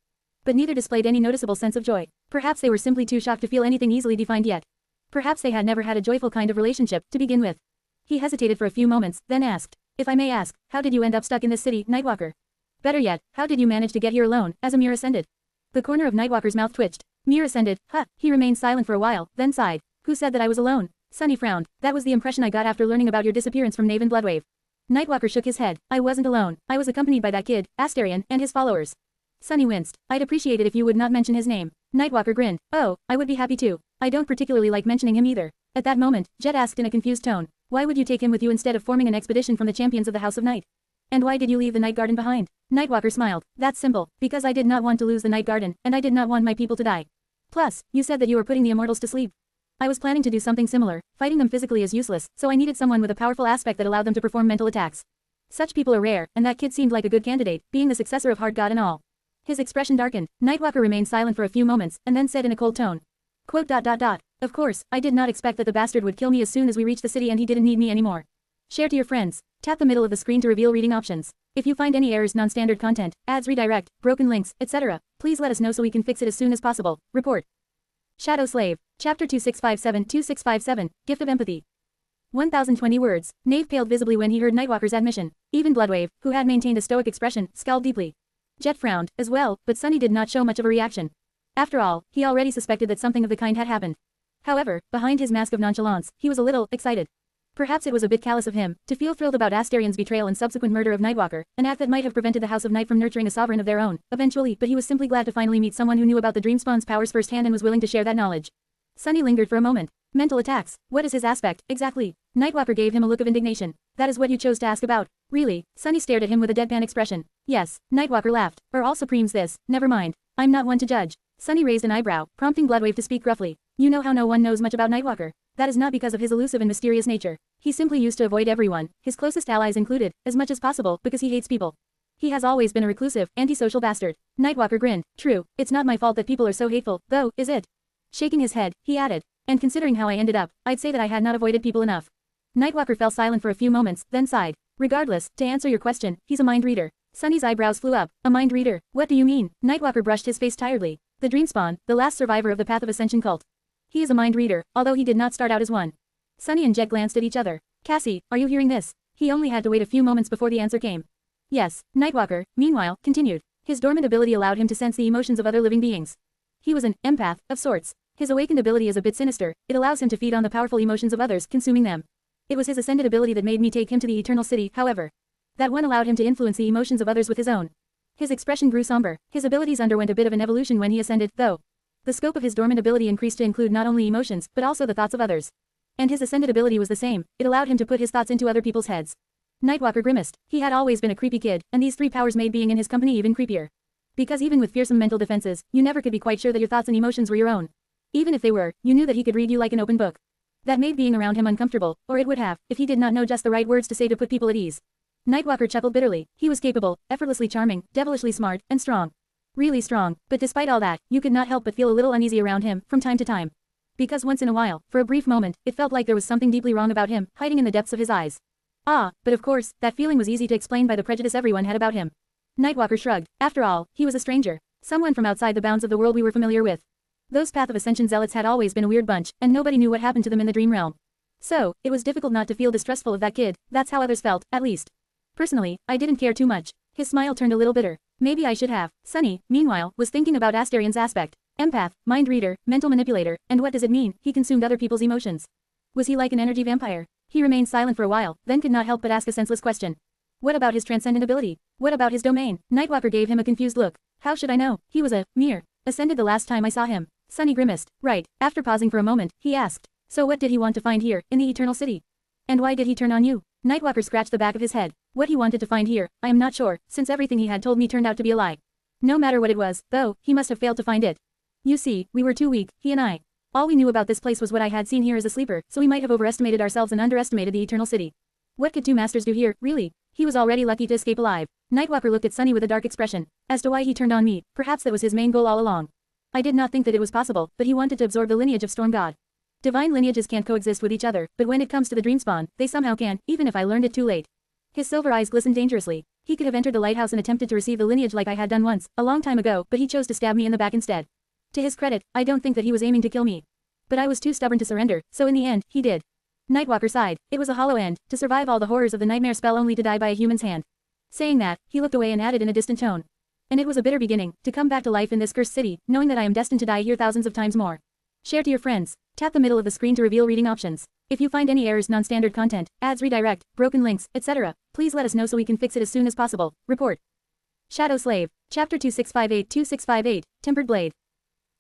But neither displayed any noticeable sense of joy. Perhaps they were simply too shocked to feel anything easily defined yet. Perhaps they had never had a joyful kind of relationship, to begin with. He hesitated for a few moments, then asked, if I may ask, how did you end up stuck in this city, Nightwalker? Better yet, how did you manage to get here alone, as Amir ascended? The corner of Nightwalker's mouth twitched. Mir ascended, huh, he remained silent for a while, then sighed. Who said that I was alone? Sunny frowned. That was the impression I got after learning about your disappearance from Knave and Bloodwave. Nightwalker shook his head. I wasn't alone. I was accompanied by that kid, Asterion, and his followers. Sunny winced. I'd appreciate it if you would not mention his name. Nightwalker grinned. Oh, I would be happy to. I don't particularly like mentioning him either. At that moment, Jet asked in a confused tone. Why would you take him with you instead of forming an expedition from the champions of the House of Night? And why did you leave the Night Garden behind? Nightwalker smiled. That's simple. Because I did not want to lose the Night Garden, and I did not want my people to die. Plus, you said that you were putting the immortals to sleep. I was planning to do something similar. Fighting them physically is useless, so I needed someone with a powerful aspect that allowed them to perform mental attacks. Such people are rare, and that kid seemed like a good candidate, being the successor of Hard God and all. His expression darkened. Nightwalker remained silent for a few moments, and then said in a cold tone. Quote. Of course, I did not expect that the bastard would kill me as soon as we reached the city and he didn't need me anymore. Share to your friends. Tap the middle of the screen to reveal reading options. If you find any errors, non-standard content, ads redirect, broken links, etc., please let us know so we can fix it as soon as possible. Report. Shadow Slave. Chapter 2657-2657, Gift of Empathy. 1020 words. Knave paled visibly when he heard Nightwalker's admission. Even Bloodwave, who had maintained a stoic expression, scowled deeply. Jet frowned, as well, but Sunny did not show much of a reaction. After all, he already suspected that something of the kind had happened. However, behind his mask of nonchalance, he was a little excited. Perhaps it was a bit callous of him to feel thrilled about Astarion's betrayal and subsequent murder of Nightwalker, an act that might have prevented the House of Night from nurturing a sovereign of their own, eventually, but he was simply glad to finally meet someone who knew about the Dreamspawn's powers firsthand and was willing to share that knowledge. Sunny lingered for a moment. Mental attacks. What is his aspect, exactly? Nightwalker gave him a look of indignation. That is what you chose to ask about. Really? Sunny stared at him with a deadpan expression. Yes. Nightwalker laughed. Or all Supremes this. Never mind. I'm not one to judge. Sunny raised an eyebrow, prompting Bloodwave to speak gruffly. You know how no one knows much about Nightwalker. That is not because of his elusive and mysterious nature. He simply used to avoid everyone, his closest allies included, as much as possible, because he hates people. He has always been a reclusive, antisocial bastard. Nightwalker grinned. True, it's not my fault that people are so hateful, though, is it? Shaking his head, he added. And considering how I ended up, I'd say that I had not avoided people enough. Nightwalker fell silent for a few moments, then sighed. Regardless, to answer your question, he's a mind reader. Sunny's eyebrows flew up. A mind reader? What do you mean? Nightwalker brushed his face tiredly. The Dreamspawn, the last survivor of the Path of Ascension cult. He is a mind reader, although he did not start out as one. Sunny and Jet glanced at each other. Cassie, are you hearing this? He only had to wait a few moments before the answer came. Yes. Nightwalker, meanwhile, continued. His dormant ability allowed him to sense the emotions of other living beings. He was an empath, of sorts. His awakened ability is a bit sinister. It allows him to feed on the powerful emotions of others, consuming them. It was his ascended ability that made me take him to the Eternal City, however. That one allowed him to influence the emotions of others with his own. His expression grew somber. His abilities underwent a bit of an evolution when he ascended, though. The scope of his dormant ability increased to include not only emotions, but also the thoughts of others. And his ascended ability was the same. It allowed him to put his thoughts into other people's heads. Nightwalker grimaced. He had always been a creepy kid, and these three powers made being in his company even creepier. Because even with fearsome mental defenses, you never could be quite sure that your thoughts and emotions were your own. Even if they were, you knew that he could read you like an open book. That made being around him uncomfortable, or it would have, if he did not know just the right words to say to put people at ease. Nightwalker chuckled bitterly. He was capable, effortlessly charming, devilishly smart, and strong. Really strong, but despite all that, you could not help but feel a little uneasy around him, from time to time. Because once in a while, for a brief moment, it felt like there was something deeply wrong about him, hiding in the depths of his eyes. Ah, but of course, that feeling was easy to explain by the prejudice everyone had about him. Nightwalker shrugged. After all, he was a stranger. Someone from outside the bounds of the world we were familiar with. Those Path of Ascension zealots had always been a weird bunch, and nobody knew what happened to them in the dream realm. So, it was difficult not to feel distrustful of that kid. That's how others felt, at least. Personally, I didn't care too much. His smile turned a little bitter. Maybe I should have. Sunny, meanwhile, was thinking about Astarion's aspect. Empath, mind reader, mental manipulator, and what does it mean? He consumed other people's emotions. Was he like an energy vampire? He remained silent for a while, then could not help but ask a senseless question. What about his transcendent ability? What about his domain? Nightwalker gave him a confused look. How should I know? He was a mere ascended the last time I saw him. Sunny grimaced. Right. After pausing for a moment, he asked. So what did he want to find here, in the Eternal City? And why did he turn on you? Nightwalker scratched the back of his head. What he wanted to find here, I am not sure, since everything he had told me turned out to be a lie. No matter what it was, though, he must have failed to find it. You see, we were too weak, he and I. All we knew about this place was what I had seen here as a sleeper, so we might have overestimated ourselves and underestimated the Eternal City. What could two masters do here, really? He was already lucky to escape alive. Nightwalker looked at Sunny with a dark expression. As to why he turned on me, perhaps that was his main goal all along. I did not think that it was possible, but he wanted to absorb the lineage of Storm God. Divine lineages can't coexist with each other, but when it comes to the Dreamspawn, they somehow can, even if I learned it too late. His silver eyes glistened dangerously. He could have entered the lighthouse and attempted to receive the lineage like I had done once, a long time ago, but he chose to stab me in the back instead. To his credit, I don't think that he was aiming to kill me. But I was too stubborn to surrender, so in the end, he did. Nightwalker sighed. It was a hollow end, to survive all the horrors of the nightmare spell only to die by a human's hand. Saying that, he looked away and added in a distant tone. And it was a bitter beginning, to come back to life in this cursed city, knowing that I am destined to die here thousands of times more. Share to your friends. Tap the middle of the screen to reveal reading options. If you find any errors, non-standard content, ads redirect, broken links, etc., please let us know so we can fix it as soon as possible. Report. Shadow Slave. Chapter 2658-2658, Tempered Blade.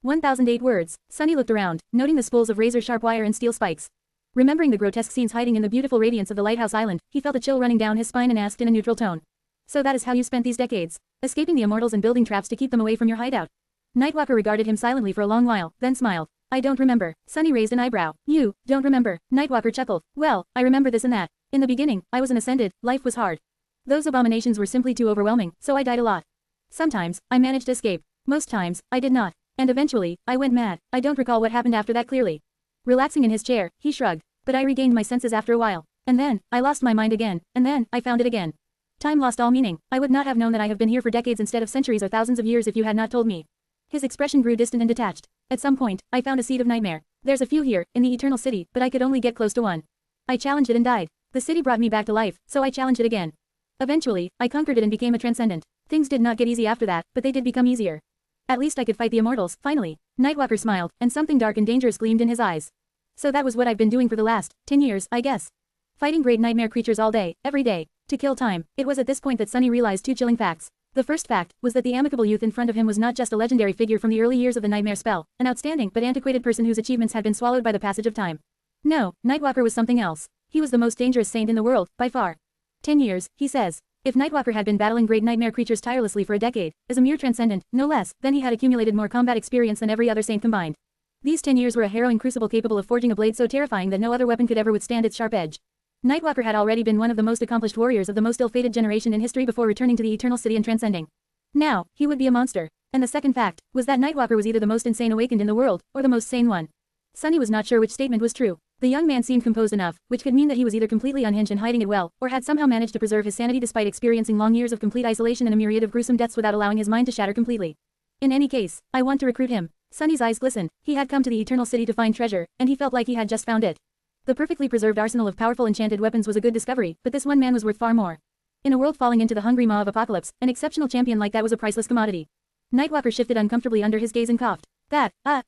1008 words. Sunny looked around, noting the spools of razor-sharp wire and steel spikes. Remembering the grotesque scenes hiding in the beautiful radiance of the lighthouse island, he felt a chill running down his spine and asked in a neutral tone. So that is how you spent these decades? Escaping the immortals and building traps to keep them away from your hideout? Nightwalker regarded him silently for a long while, then smiled. I don't remember. Sunny raised an eyebrow. You don't remember? Nightwalker chuckled. Well, I remember this and that. In the beginning, I was an ascended, life was hard. Those abominations were simply too overwhelming, so I died a lot. Sometimes, I managed to escape. Most times, I did not. And eventually, I went mad. I don't recall what happened after that clearly. Relaxing in his chair, he shrugged. But I regained my senses after a while. And then, I lost my mind again, and then, I found it again. Time lost all meaning. I would not have known that I have been here for decades instead of centuries or thousands of years if you had not told me. His expression grew distant and detached. At some point, I found a seed of nightmare. There's a few here, in the Eternal City, but I could only get close to one. I challenged it and died. The city brought me back to life, so I challenged it again. Eventually, I conquered it and became a transcendent. Things did not get easy after that, but they did become easier. At least I could fight the immortals, finally. Nightwalker smiled, and something dark and dangerous gleamed in his eyes. So that was what I've been doing for the last 10 years, I guess. Fighting great nightmare creatures all day, every day, to kill time. It was at this point that Sunny realized two chilling facts. The first fact was that the amicable youth in front of him was not just a legendary figure from the early years of the nightmare spell, an outstanding but antiquated person whose achievements had been swallowed by the passage of time. No, Nightwalker was something else. He was the most dangerous saint in the world, by far. 10 years, he says. If Nightwalker had been battling great nightmare creatures tirelessly for a decade, as a mere transcendent, no less, then he had accumulated more combat experience than every other saint combined. These 10 years were a harrowing crucible capable of forging a blade so terrifying that no other weapon could ever withstand its sharp edge. Nightwalker had already been one of the most accomplished warriors of the most ill-fated generation in history before returning to the Eternal City and transcending. Now, he would be a monster. And the second fact was that Nightwalker was either the most insane awakened in the world, or the most sane one. Sunny was not sure which statement was true. The young man seemed composed enough, which could mean that he was either completely unhinged and hiding it well, or had somehow managed to preserve his sanity despite experiencing long years of complete isolation and a myriad of gruesome deaths without allowing his mind to shatter completely. In any case, I want to recruit him. Sunny's eyes glistened. He had come to the Eternal City to find treasure, and he felt like he had just found it. The perfectly preserved arsenal of powerful enchanted weapons was a good discovery, but this one man was worth far more. In a world falling into the hungry maw of apocalypse, an exceptional champion like that was a priceless commodity. Nightwalker shifted uncomfortably under his gaze and coughed.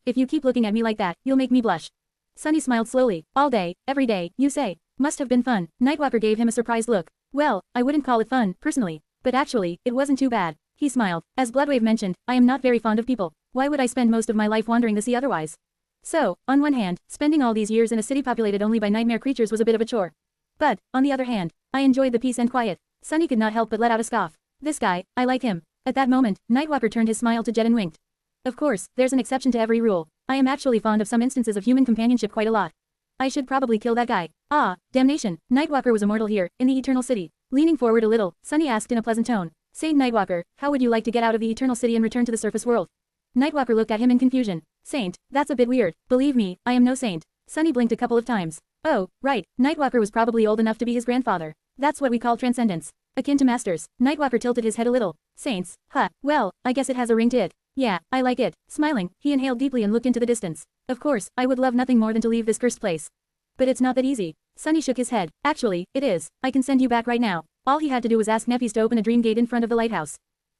If you keep looking at me like that, you'll make me blush. Sunny smiled slowly. All day, every day, you say. Must have been fun. Nightwalker gave him a surprised look. Well, I wouldn't call it fun, personally. But actually, it wasn't too bad. He smiled. As Bloodwave mentioned, I am not very fond of people. Why would I spend most of my life wandering the sea otherwise? So, on one hand, spending all these years in a city populated only by nightmare creatures was a bit of a chore. But, on the other hand, I enjoyed the peace and quiet. Sunny could not help but let out a scoff. This guy, I like him. At that moment, Nightwalker turned his smile to Jet and winked. Of course, there's an exception to every rule. I am actually fond of some instances of human companionship quite a lot. I should probably kill that guy. Ah, damnation. Nightwalker was immortal here, in the Eternal City. Leaning forward a little, Sunny asked in a pleasant tone. Saint Nightwalker, how would you like to get out of the Eternal City and return to the surface world? Nightwalker looked at him in confusion. Saint, that's a bit weird. Believe me, I am no saint. Sunny blinked a couple of times. Oh, right, Nightwalker was probably old enough to be his grandfather. That's what we call transcendence. Akin to masters. Nightwalker tilted his head a little. Saints, well, I guess it has a ring to it. Yeah, I like it. Smiling, he inhaled deeply and looked into the distance. Of course, I would love nothing more than to leave this cursed place. But it's not that easy. Sunny shook his head. Actually, it is. I can send you back right now. All he had to do was ask Nephews to open a dream gate in front of the lighthouse.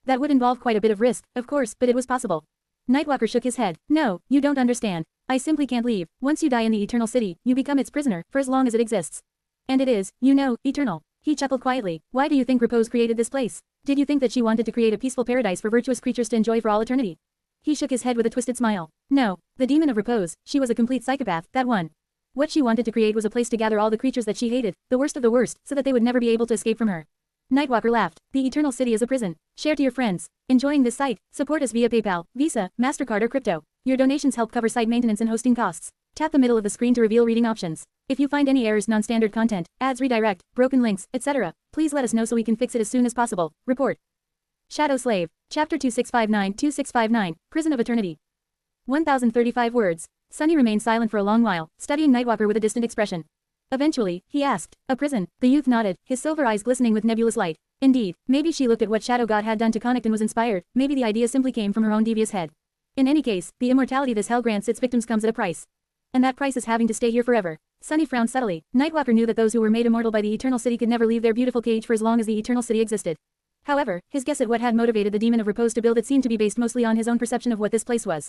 That would involve quite a bit of risk, of course, but it was possible. Nightwalker shook his head. No, you don't understand. I simply can't leave. Once you die in the Eternal City, you become its prisoner, for as long as it exists. And it is, you know, eternal. He chuckled quietly. Why do you think Repose created this place? Did you think that she wanted to create a peaceful paradise for virtuous creatures to enjoy for all eternity? He shook his head with a twisted smile. No, the demon of Repose, she was a complete psychopath, that one. What she wanted to create was a place to gather all the creatures that she hated, the worst of the worst, so that they would never be able to escape from her. Nightwalker laughed. The Eternal City is a prison. Share to your friends. Enjoying this site? Support us via PayPal, Visa, MasterCard or crypto. Your donations help cover site maintenance and hosting costs. Tap the middle of the screen to reveal reading options. If you find any errors, non-standard content, ads redirect, broken links, etc., please let us know so we can fix it as soon as possible. Report. Shadow Slave. Chapter 2659-2659, Prison of Eternity. 1035 words. Sunny remained silent for a long while, studying Nightwalker with a distant expression. Eventually, he asked, a prison. The youth nodded, his silver eyes glistening with nebulous light. Indeed, maybe she looked at what Shadow God had done to Connacht and was inspired, maybe the idea simply came from her own devious head. In any case, the immortality this hell grants its victims comes at a price. And that price is having to stay here forever. Sunny frowned subtly. Nightwalker knew that those who were made immortal by the Eternal City could never leave their beautiful cage for as long as the Eternal City existed. However, his guess at what had motivated the Demon of Repose to build it seemed to be based mostly on his own perception of what this place was.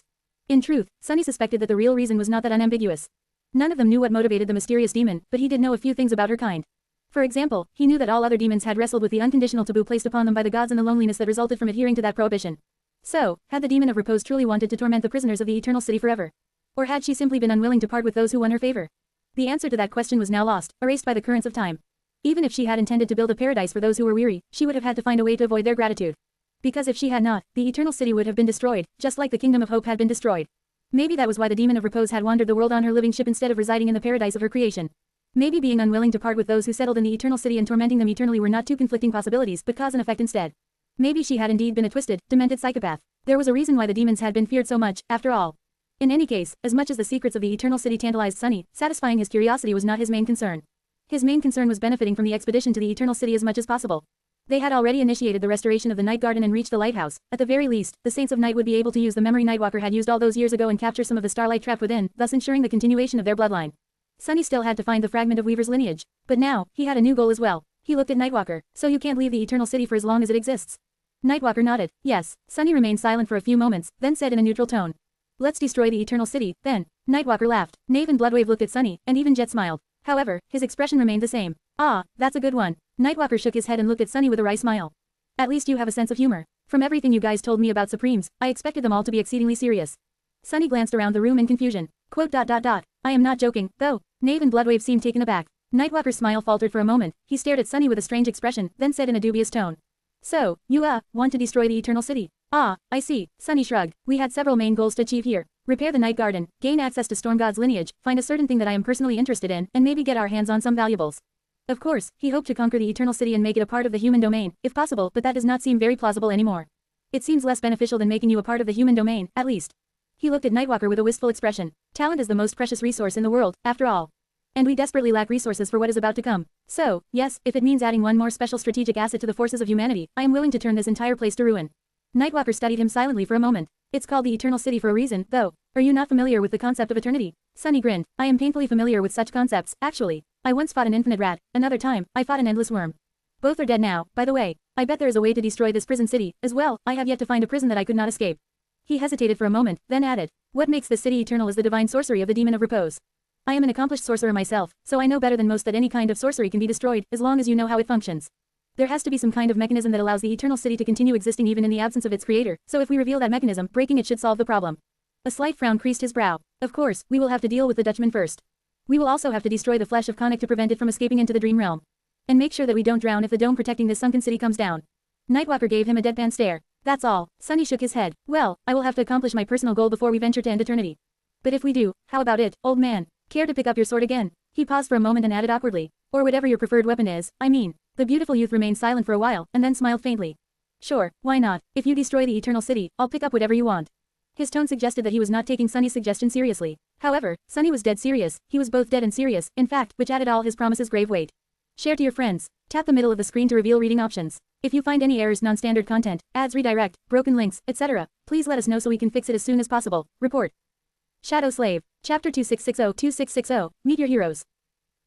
In truth, Sunny suspected that the real reason was not that unambiguous. None of them knew what motivated the mysterious demon, but he did know a few things about her kind. For example, he knew that all other demons had wrestled with the unconditional taboo placed upon them by the gods and the loneliness that resulted from adhering to that prohibition. So, had the Demon of Repose truly wanted to torment the prisoners of the Eternal City forever? Or had she simply been unwilling to part with those who won her favor? The answer to that question was now lost, erased by the currents of time. Even if she had intended to build a paradise for those who were weary, she would have had to find a way to avoid their gratitude. Because if she had not, the Eternal City would have been destroyed, just like the Kingdom of Hope had been destroyed. Maybe that was why the Demon of Repose had wandered the world on her living ship instead of residing in the paradise of her creation. Maybe being unwilling to part with those who settled in the Eternal City and tormenting them eternally were not two conflicting possibilities but cause and effect instead. Maybe she had indeed been a twisted, demented psychopath. There was a reason why the demons had been feared so much, after all. In any case, as much as the secrets of the Eternal City tantalized Sunny, satisfying his curiosity was not his main concern. His main concern was benefiting from the expedition to the Eternal City as much as possible. They had already initiated the restoration of the Night Garden and reached the lighthouse. At the very least, the Saints of Night would be able to use the memory Nightwalker had used all those years ago and capture some of the starlight trapped within, thus ensuring the continuation of their bloodline. Sunny still had to find the fragment of Weaver's lineage. But now, he had a new goal as well. He looked at Nightwalker. So you can't leave the Eternal City for as long as it exists? Nightwalker nodded. Yes. Sunny remained silent for a few moments, then said in a neutral tone. Let's destroy the Eternal City, then. Nightwalker laughed. Nave and Bloodwave looked at Sunny, and even Jet smiled. However, his expression remained the same. Ah, that's a good one. Nightwalker shook his head and looked at Sunny with a wry smile. At least you have a sense of humor. From everything you guys told me about Supremes, I expected them all to be exceedingly serious. Sunny glanced around the room in confusion. Quote. I am not joking, though. Nave and Bloodwave seemed taken aback. Nightwalker's smile faltered for a moment. He stared at Sunny with a strange expression, then said in a dubious tone. So, you, want to destroy the Eternal City? Ah, I see. Sunny shrugged. We had several main goals to achieve here. Repair the Night Garden, gain access to Storm God's lineage, find a certain thing that I am personally interested in, and maybe get our hands on some valuables. Of course, he hoped to conquer the Eternal City and make it a part of the human domain, if possible, but that does not seem very plausible anymore. It seems less beneficial than making you a part of the human domain, at least. He looked at Nightwalker with a wistful expression. Talent is the most precious resource in the world, after all. And we desperately lack resources for what is about to come. So, yes, if it means adding one more special strategic asset to the forces of humanity, I am willing to turn this entire place to ruin. Nightwalker studied him silently for a moment. It's called the Eternal City for a reason, though. Are you not familiar with the concept of eternity? Sunny grinned. I am painfully familiar with such concepts, actually. I once fought an infinite rat, another time, I fought an endless worm. Both are dead now, by the way. I bet there is a way to destroy this prison city, as well. I have yet to find a prison that I could not escape. He hesitated for a moment, then added. What makes this city eternal is the divine sorcery of the Demon of Repose. I am an accomplished sorcerer myself, so I know better than most that any kind of sorcery can be destroyed, as long as you know how it functions. There has to be some kind of mechanism that allows the Eternal City to continue existing even in the absence of its creator, so if we reveal that mechanism, breaking it should solve the problem. A slight frown creased his brow. Of course, we will have to deal with the Dutchman first. We will also have to destroy the flesh of Conic to prevent it from escaping into the dream realm. And make sure that we don't drown if the dome protecting this sunken city comes down. Nightwalker gave him a deadpan stare. That's all. Sunny shook his head. Well, I will have to accomplish my personal goal before we venture to end eternity. But if we do, how about it, old man? Care to pick up your sword again? He paused for a moment and added awkwardly. Or whatever your preferred weapon is, I mean. The beautiful youth remained silent for a while, and then smiled faintly. Sure, why not? If you destroy the Eternal City, I'll pick up whatever you want. His tone suggested that he was not taking Sunny's suggestion seriously. However, Sunny was dead serious. He was both dead and serious, in fact, which added all his promises grave weight. Share to your friends. Tap the middle of the screen to reveal reading options. If you find any errors, non-standard content, ads redirect, broken links, etc., please let us know so we can fix it as soon as possible. Report. Shadow Slave. Chapter 2660-2660, Meet Your Heroes.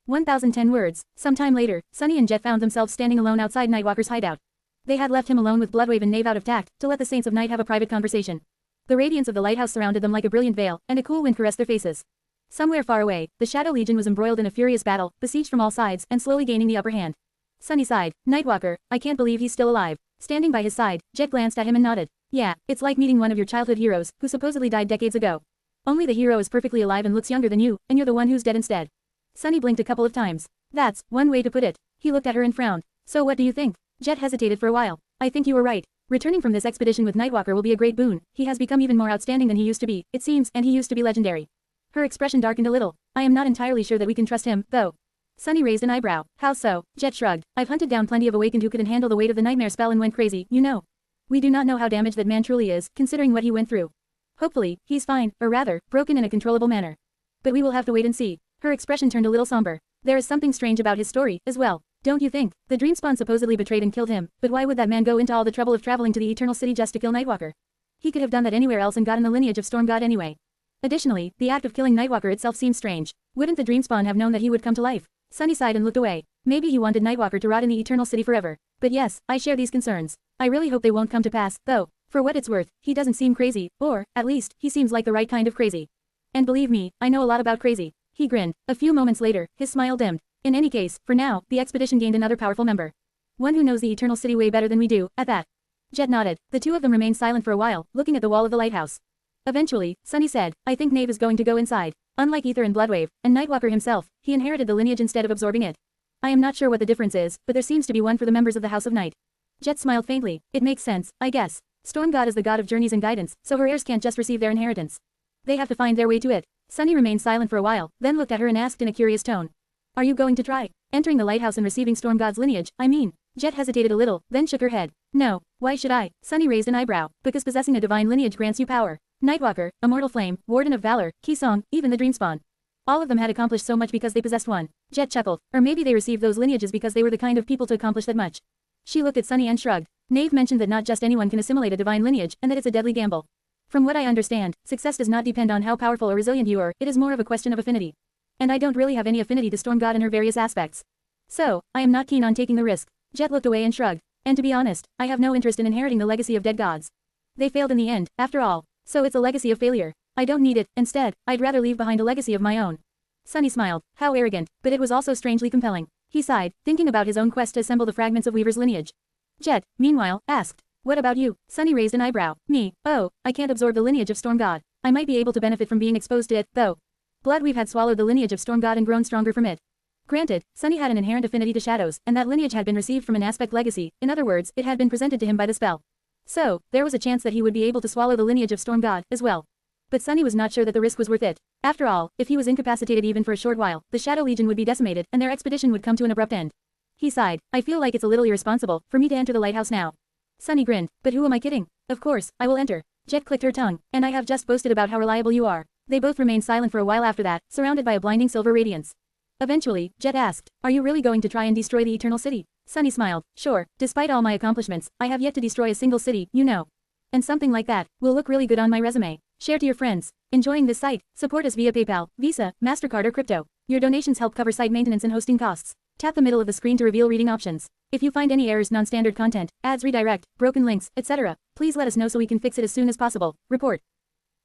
1010 words. Sometime later, Sunny and Jet found themselves standing alone outside Nightwalker's hideout. They had left him alone with Bloodwave and Nave out of tact, to let the Saints of Night have a private conversation. The radiance of the lighthouse surrounded them like a brilliant veil, and a cool wind caressed their faces. Somewhere far away, the Shadow Legion was embroiled in a furious battle, besieged from all sides, and slowly gaining the upper hand. Sunny sighed. Nightwalker, I can't believe he's still alive. Standing by his side, Jet glanced at him and nodded. Yeah, it's like meeting one of your childhood heroes, who supposedly died decades ago. Only the hero is perfectly alive and looks younger than you, and you're the one who's dead instead. Sunny blinked a couple of times. That's one way to put it. He looked at her and frowned. So what do you think? Jet hesitated for a while. I think you were right. Returning from this expedition with Nightwalker will be a great boon. He has become even more outstanding than he used to be, it seems, and he used to be legendary. Her expression darkened a little. I am not entirely sure that we can trust him, though. Sunny raised an eyebrow. How so? Jet shrugged. I've hunted down plenty of awakened who couldn't handle the weight of the nightmare spell and went crazy, you know. We do not know how damaged that man truly is, considering what he went through. Hopefully, he's fine, or rather, broken in a controllable manner. But we will have to wait and see. Her expression turned a little somber. There is something strange about his story, as well. Don't you think? The Dreamspawn supposedly betrayed and killed him, but why would that man go into all the trouble of traveling to the Eternal City just to kill Nightwalker? He could have done that anywhere else and gotten the lineage of Storm God anyway. Additionally, the act of killing Nightwalker itself seems strange. Wouldn't the Dreamspawn have known that he would come to life? Sunny sighed and looked away. Maybe he wanted Nightwalker to rot in the Eternal City forever. But yes, I share these concerns. I really hope they won't come to pass, though. For what it's worth, he doesn't seem crazy, or, at least, he seems like the right kind of crazy. And believe me, I know a lot about crazy. He grinned. A few moments later, his smile dimmed. In any case, for now, the expedition gained another powerful member. One who knows the Eternal City way better than we do, at that. Jet nodded. The two of them remained silent for a while, looking at the wall of the lighthouse. Eventually, Sunny said, I think Nave is going to go inside. Unlike Ether and Bloodwave, and Nightwalker himself, he inherited the lineage instead of absorbing it. I am not sure what the difference is, but there seems to be one for the members of the House of Night. Jet smiled faintly. It makes sense, I guess. Storm God is the god of journeys and guidance, so her heirs can't just receive their inheritance. They have to find their way to it. Sunny remained silent for a while, then looked at her and asked in a curious tone. Are you going to try entering the lighthouse and receiving Storm God's lineage, I mean? Jet hesitated a little, then shook her head. No, why should I? Sunny raised an eyebrow. Because possessing a divine lineage grants you power. Nightwalker, Immortal Flame, Warden of Valor, Kisong, even the Dreamspawn. All of them had accomplished so much because they possessed one. Jet chuckled. Or maybe they received those lineages because they were the kind of people to accomplish that much. She looked at Sunny and shrugged. Nave mentioned that not just anyone can assimilate a divine lineage, and that it's a deadly gamble. From what I understand, success does not depend on how powerful or resilient you are, it is more of a question of affinity. And I don't really have any affinity to Storm God in her various aspects. So, I am not keen on taking the risk. Jet looked away and shrugged. And to be honest, I have no interest in inheriting the legacy of dead gods. They failed in the end, after all. So it's a legacy of failure. I don't need it, instead, I'd rather leave behind a legacy of my own. Sunny smiled. How arrogant, but it was also strangely compelling. He sighed, thinking about his own quest to assemble the fragments of Weaver's lineage. Jet, meanwhile, asked. What about you? Sunny raised an eyebrow. Me, oh, I can't absorb the lineage of Storm God. I might be able to benefit from being exposed to it, though. Blood Weave had swallowed the lineage of Storm God and grown stronger from it. Granted, Sunny had an inherent affinity to shadows, and that lineage had been received from an aspect legacy, in other words, it had been presented to him by the spell. So, there was a chance that he would be able to swallow the lineage of Storm God, as well. But Sunny was not sure that the risk was worth it. After all, if he was incapacitated even for a short while, the Shadow Legion would be decimated, and their expedition would come to an abrupt end. He sighed. I feel like it's a little irresponsible for me to enter the lighthouse now. Sunny grinned. But who am I kidding? Of course, I will enter. Jet clicked her tongue. And I have just boasted about how reliable you are. They both remained silent for a while after that, surrounded by a blinding silver radiance. Eventually, Jet asked, are you really going to try and destroy the Eternal City? Sunny smiled. Sure, despite all my accomplishments, I have yet to destroy a single city, you know. And something like that will look really good on my resume. Share to your friends. Enjoying this site? Support us via PayPal, Visa, MasterCard or crypto. Your donations help cover site maintenance and hosting costs. Tap the middle of the screen to reveal reading options. If you find any errors, non-standard content, ads redirect, broken links, etc., please let us know so we can fix it as soon as possible. Report.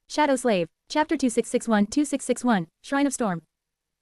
Shadow Slave. Chapter 2661-2661, Shrine of Storm.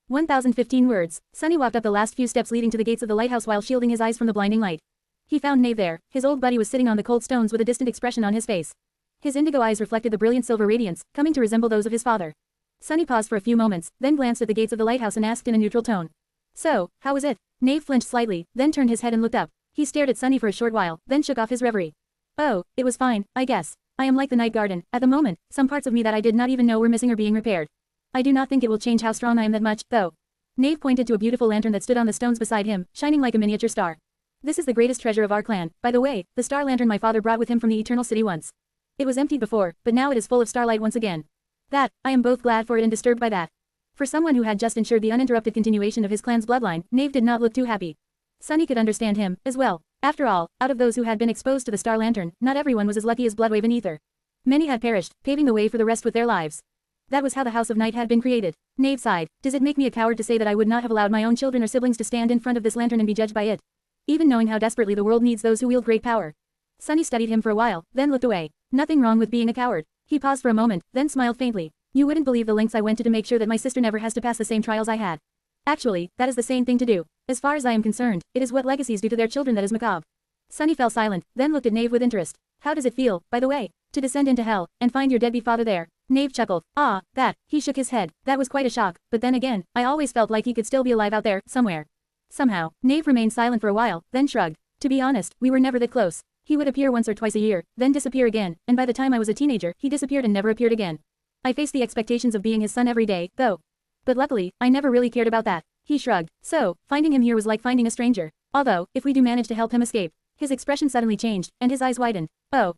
1015 words. Sunny walked up the last few steps leading to the gates of the lighthouse while shielding his eyes from the blinding light. He found Nave there. His old buddy was sitting on the cold stones with a distant expression on his face. His indigo eyes reflected the brilliant silver radiance, coming to resemble those of his father. Sunny paused for a few moments, then glanced at the gates of the lighthouse and asked in a neutral tone. So, how was it? Nave flinched slightly, then turned his head and looked up. He stared at Sunny for a short while, then shook off his reverie. Oh, it was fine, I guess. I am like the night garden. At the moment, some parts of me that I did not even know were missing are being repaired. I do not think it will change how strong I am that much, though. Nave pointed to a beautiful lantern that stood on the stones beside him, shining like a miniature star. This is the greatest treasure of our clan. By the way, the star lantern my father brought with him from the Eternal City once. It was emptied before, but now it is full of starlight once again. That, I am both glad for it and disturbed by that. For someone who had just ensured the uninterrupted continuation of his clan's bloodline, Nave did not look too happy. Sunny could understand him, as well. After all, out of those who had been exposed to the star lantern, not everyone was as lucky as Bloodwave and Ether. Many had perished, paving the way for the rest with their lives. That was how the House of Night had been created. Nave sighed. Does it make me a coward to say that I would not have allowed my own children or siblings to stand in front of this lantern and be judged by it? Even knowing how desperately the world needs those who wield great power. Sunny studied him for a while, then looked away. Nothing wrong with being a coward. He paused for a moment, then smiled faintly. You wouldn't believe the lengths I went to make sure that my sister never has to pass the same trials I had. Actually, that is the sane thing to do. As far as I am concerned, it is what legacies do to their children that is macabre. Sunny fell silent, then looked at Nave with interest. How does it feel, by the way, to descend into hell, and find your deadbeat father there? Nave chuckled. Ah, that. He shook his head. That was quite a shock, but then again, I always felt like he could still be alive out there, somewhere. Somehow, Nave remained silent for a while, then shrugged. To be honest, we were never that close. He would appear once or twice a year, then disappear again, and by the time I was a teenager, he disappeared and never appeared again. I faced the expectations of being his son every day, though. But luckily, I never really cared about that. He shrugged. So, finding him here was like finding a stranger. Although, if we do manage to help him escape. His expression suddenly changed, and his eyes widened. Oh,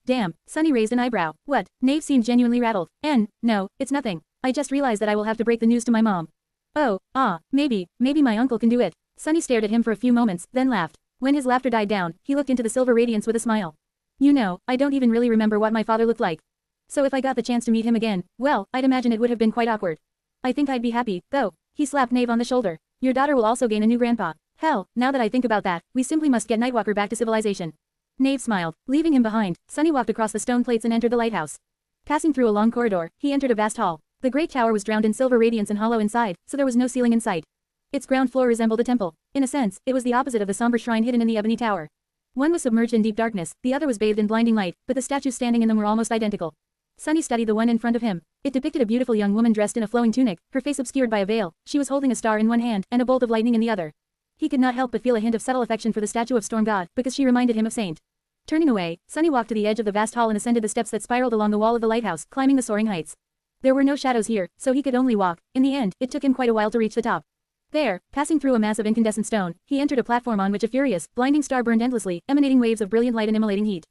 damn. Sunny raised an eyebrow. What? Nave seemed genuinely rattled. No, it's nothing. I just realized that I will have to break the news to my mom. Oh, maybe my uncle can do it. Sunny stared at him for a few moments, then laughed. When his laughter died down, he looked into the silver radiance with a smile. You know, I don't even really remember what my father looked like. So if I got the chance to meet him again, well, I'd imagine it would have been quite awkward. I think I'd be happy, though. He slapped Nave on the shoulder. Your daughter will also gain a new grandpa. Hell, now that I think about that, we simply must get Nightwalker back to civilization. Nave smiled. Leaving him behind, Sunny walked across the stone plates and entered the lighthouse. Passing through a long corridor, he entered a vast hall. The great tower was drowned in silver radiance and hollow inside, so there was no ceiling in sight. Its ground floor resembled a temple. In a sense, it was the opposite of the somber shrine hidden in the ebony tower. One was submerged in deep darkness, the other was bathed in blinding light, but the statues standing in them were almost identical. Sunny studied the one in front of him. It depicted a beautiful young woman dressed in a flowing tunic, her face obscured by a veil. She was holding a star in one hand, and a bolt of lightning in the other. He could not help but feel a hint of subtle affection for the statue of Storm God, because she reminded him of Saint. Turning away, Sunny walked to the edge of the vast hall and ascended the steps that spiraled along the wall of the lighthouse, climbing the soaring heights. There were no shadows here, so he could only walk. In the end, it took him quite a while to reach the top. There, passing through a mass of incandescent stone, he entered a platform on which a furious, blinding star burned endlessly, emanating waves of brilliant light and immolating heat.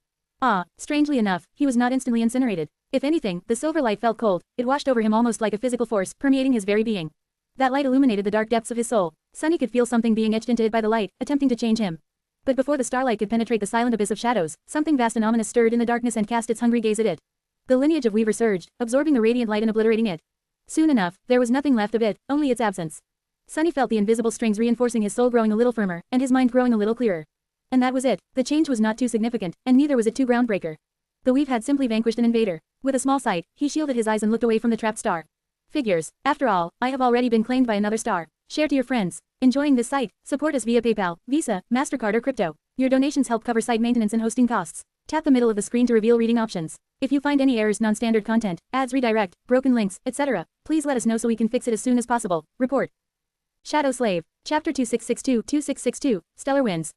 Strangely enough, he was not instantly incinerated. If anything, the silver light felt cold. It washed over him almost like a physical force, permeating his very being. That light illuminated the dark depths of his soul. Sunny could feel something being etched into it by the light, attempting to change him. But before the starlight could penetrate the silent abyss of shadows, something vast and ominous stirred in the darkness and cast its hungry gaze at it. The lineage of Weaver surged, absorbing the radiant light and obliterating it. Soon enough, there was nothing left of it, only its absence. Sunny felt the invisible strings reinforcing his soul growing a little firmer, and his mind growing a little clearer. And that was it. The change was not too significant, and neither was it too groundbreaker. The weave had simply vanquished an invader. With a small sight, he shielded his eyes and looked away from the trapped star. Figures. After all, I have already been claimed by another star. Share to your friends. Enjoying this site? Support us via PayPal, Visa, MasterCard or crypto. Your donations help cover site maintenance and hosting costs. Tap the middle of the screen to reveal reading options. If you find any errors, non-standard content, ads redirect, broken links, etc., please let us know so we can fix it as soon as possible. Report. Shadow Slave. Chapter 2662-2662, Stellar Winds.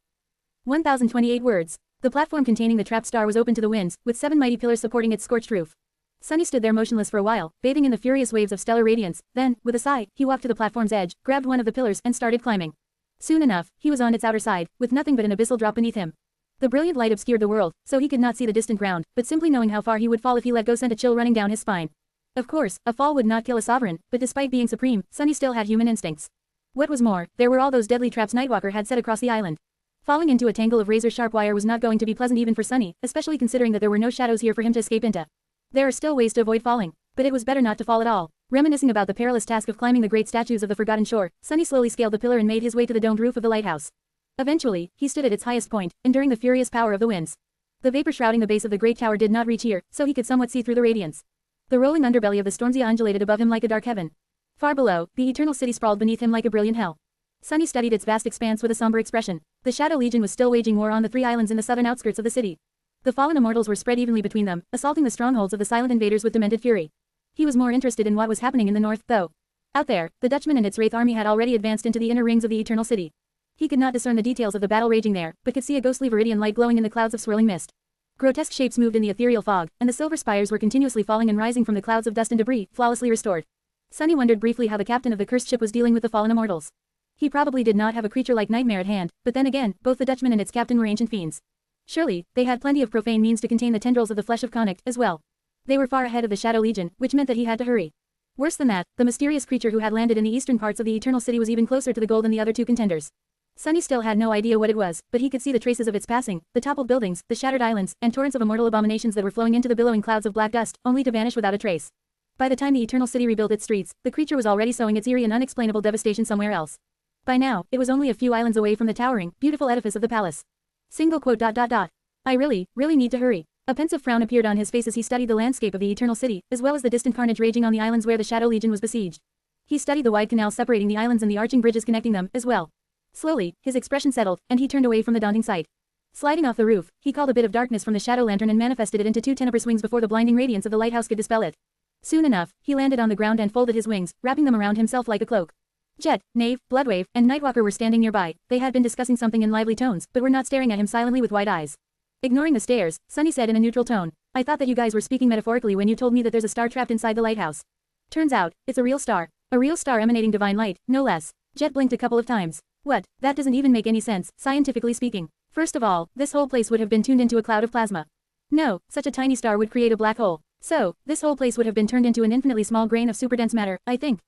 1028 words. The platform containing the trapped star was open to the winds, with 7 mighty pillars supporting its scorched roof. Sunny stood there motionless for a while, bathing in the furious waves of stellar radiance. Then, with a sigh, he walked to the platform's edge, grabbed one of the pillars, and started climbing. Soon enough, he was on its outer side, with nothing but an abyssal drop beneath him. The brilliant light obscured the world, so he could not see the distant ground, but simply knowing how far he would fall if he let go sent a chill running down his spine. Of course, a fall would not kill a sovereign, but despite being supreme, Sunny still had human instincts. What was more, there were all those deadly traps Nightwalker had set across the island. Falling into a tangle of razor-sharp wire was not going to be pleasant even for Sunny, especially considering that there were no shadows here for him to escape into. There are still ways to avoid falling, but it was better not to fall at all. Reminiscing about the perilous task of climbing the great statues of the Forgotten Shore, Sunny slowly scaled the pillar and made his way to the domed roof of the lighthouse. Eventually, he stood at its highest point, enduring the furious power of the winds. The vapor shrouding the base of the great tower did not reach here, so he could somewhat see through the radiance. The rolling underbelly of the Stormzia undulated above him like a dark heaven. Far below, the eternal city sprawled beneath him like a brilliant hell. Sunny studied its vast expanse with a somber expression. The Shadow Legion was still waging war on the 3 islands in the southern outskirts of the city. The fallen immortals were spread evenly between them, assaulting the strongholds of the silent invaders with demented fury. He was more interested in what was happening in the north, though. Out there, the Dutchman and its Wraith army had already advanced into the inner rings of the Eternal City. He could not discern the details of the battle raging there, but could see a ghostly viridian light glowing in the clouds of swirling mist. Grotesque shapes moved in the ethereal fog, and the silver spires were continuously falling and rising from the clouds of dust and debris, flawlessly restored. Sunny wondered briefly how the captain of the cursed ship was dealing with the fallen immortals. He probably did not have a creature like Nightmare at hand, but then again, both the Dutchman and its captain were ancient fiends. Surely, they had plenty of profane means to contain the tendrils of the flesh of Connacht, as well. They were far ahead of the Shadow Legion, which meant that he had to hurry. Worse than that, the mysterious creature who had landed in the eastern parts of the Eternal City was even closer to the goal than the other 2 contenders. Sunny still had no idea what it was, but he could see the traces of its passing, the toppled buildings, the shattered islands, and torrents of immortal abominations that were flowing into the billowing clouds of black dust, only to vanish without a trace. By the time the Eternal City rebuilt its streets, the creature was already sowing its eerie and unexplainable devastation somewhere else. By now, it was only a few islands away from the towering, beautiful edifice of the palace. Single quote. I really need to hurry. A pensive frown appeared on his face as he studied the landscape of the Eternal City, as well as the distant carnage raging on the islands where the Shadow Legion was besieged. He studied the wide canal separating the islands and the arching bridges connecting them, as well. Slowly, his expression settled, and he turned away from the daunting sight. Sliding off the roof, he called a bit of darkness from the shadow lantern and manifested it into 2 tenebrous wings before the blinding radiance of the lighthouse could dispel it. Soon enough, he landed on the ground and folded his wings, wrapping them around himself like a cloak. Jet, Knave, Bloodwave, and Nightwalker were standing nearby. They had been discussing something in lively tones, but were not staring at him silently with wide eyes. Ignoring the stares, Sunny said in a neutral tone, I thought that you guys were speaking metaphorically when you told me that there's a star trapped inside the lighthouse. Turns out, it's a real star. A real star emanating divine light, no less. Jet blinked a couple of times. What? That doesn't even make any sense, scientifically speaking. First of all, this whole place would have been tuned into a cloud of plasma. No, such a tiny star would create a black hole. So, this whole place would have been turned into an infinitely small grain of superdense matter, I think.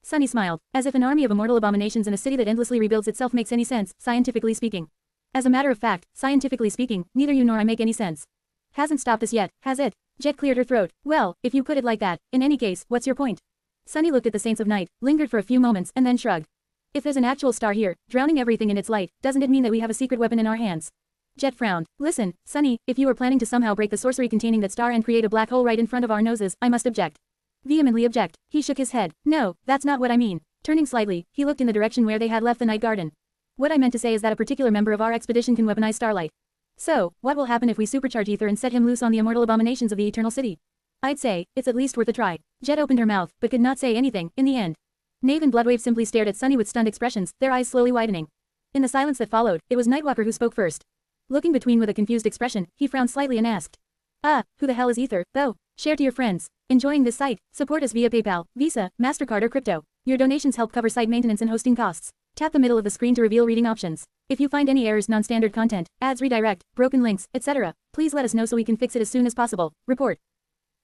Sunny smiled, as if an army of immortal abominations in a city that endlessly rebuilds itself makes any sense, scientifically speaking. As a matter of fact, scientifically speaking, neither you nor I make any sense. Hasn't stopped us yet, has it? Jet cleared her throat. Well, if you put it like that, in any case, what's your point? Sunny looked at the Saints of Night, lingered for a few moments, and then shrugged. If there's an actual star here, drowning everything in its light, doesn't it mean that we have a secret weapon in our hands? Jet frowned. Listen, Sunny, if you were planning to somehow break the sorcery containing that star and create a black hole right in front of our noses, I must object. Vehemently object. He shook his head. No, that's not what I mean. Turning slightly, he looked in the direction where they had left the night garden. What I meant to say is that a particular member of our expedition can weaponize starlight. So, what will happen if we supercharge Ether and set him loose on the immortal abominations of the Eternal City? I'd say, it's at least worth a try. Jet opened her mouth, but could not say anything, in the end. Knave and Bloodwave simply stared at Sunny with stunned expressions, their eyes slowly widening. In the silence that followed, it was Nightwalker who spoke first. Looking between with a confused expression, he frowned slightly and asked. Who the hell is Ether, though? Share to your friends. Enjoying this site? Support us via PayPal, Visa, MasterCard or crypto. Your donations help cover site maintenance and hosting costs. Tap the middle of the screen to reveal reading options. If you find any errors, non-standard content, ads redirect, broken links, etc., please let us know so we can fix it as soon as possible. Report.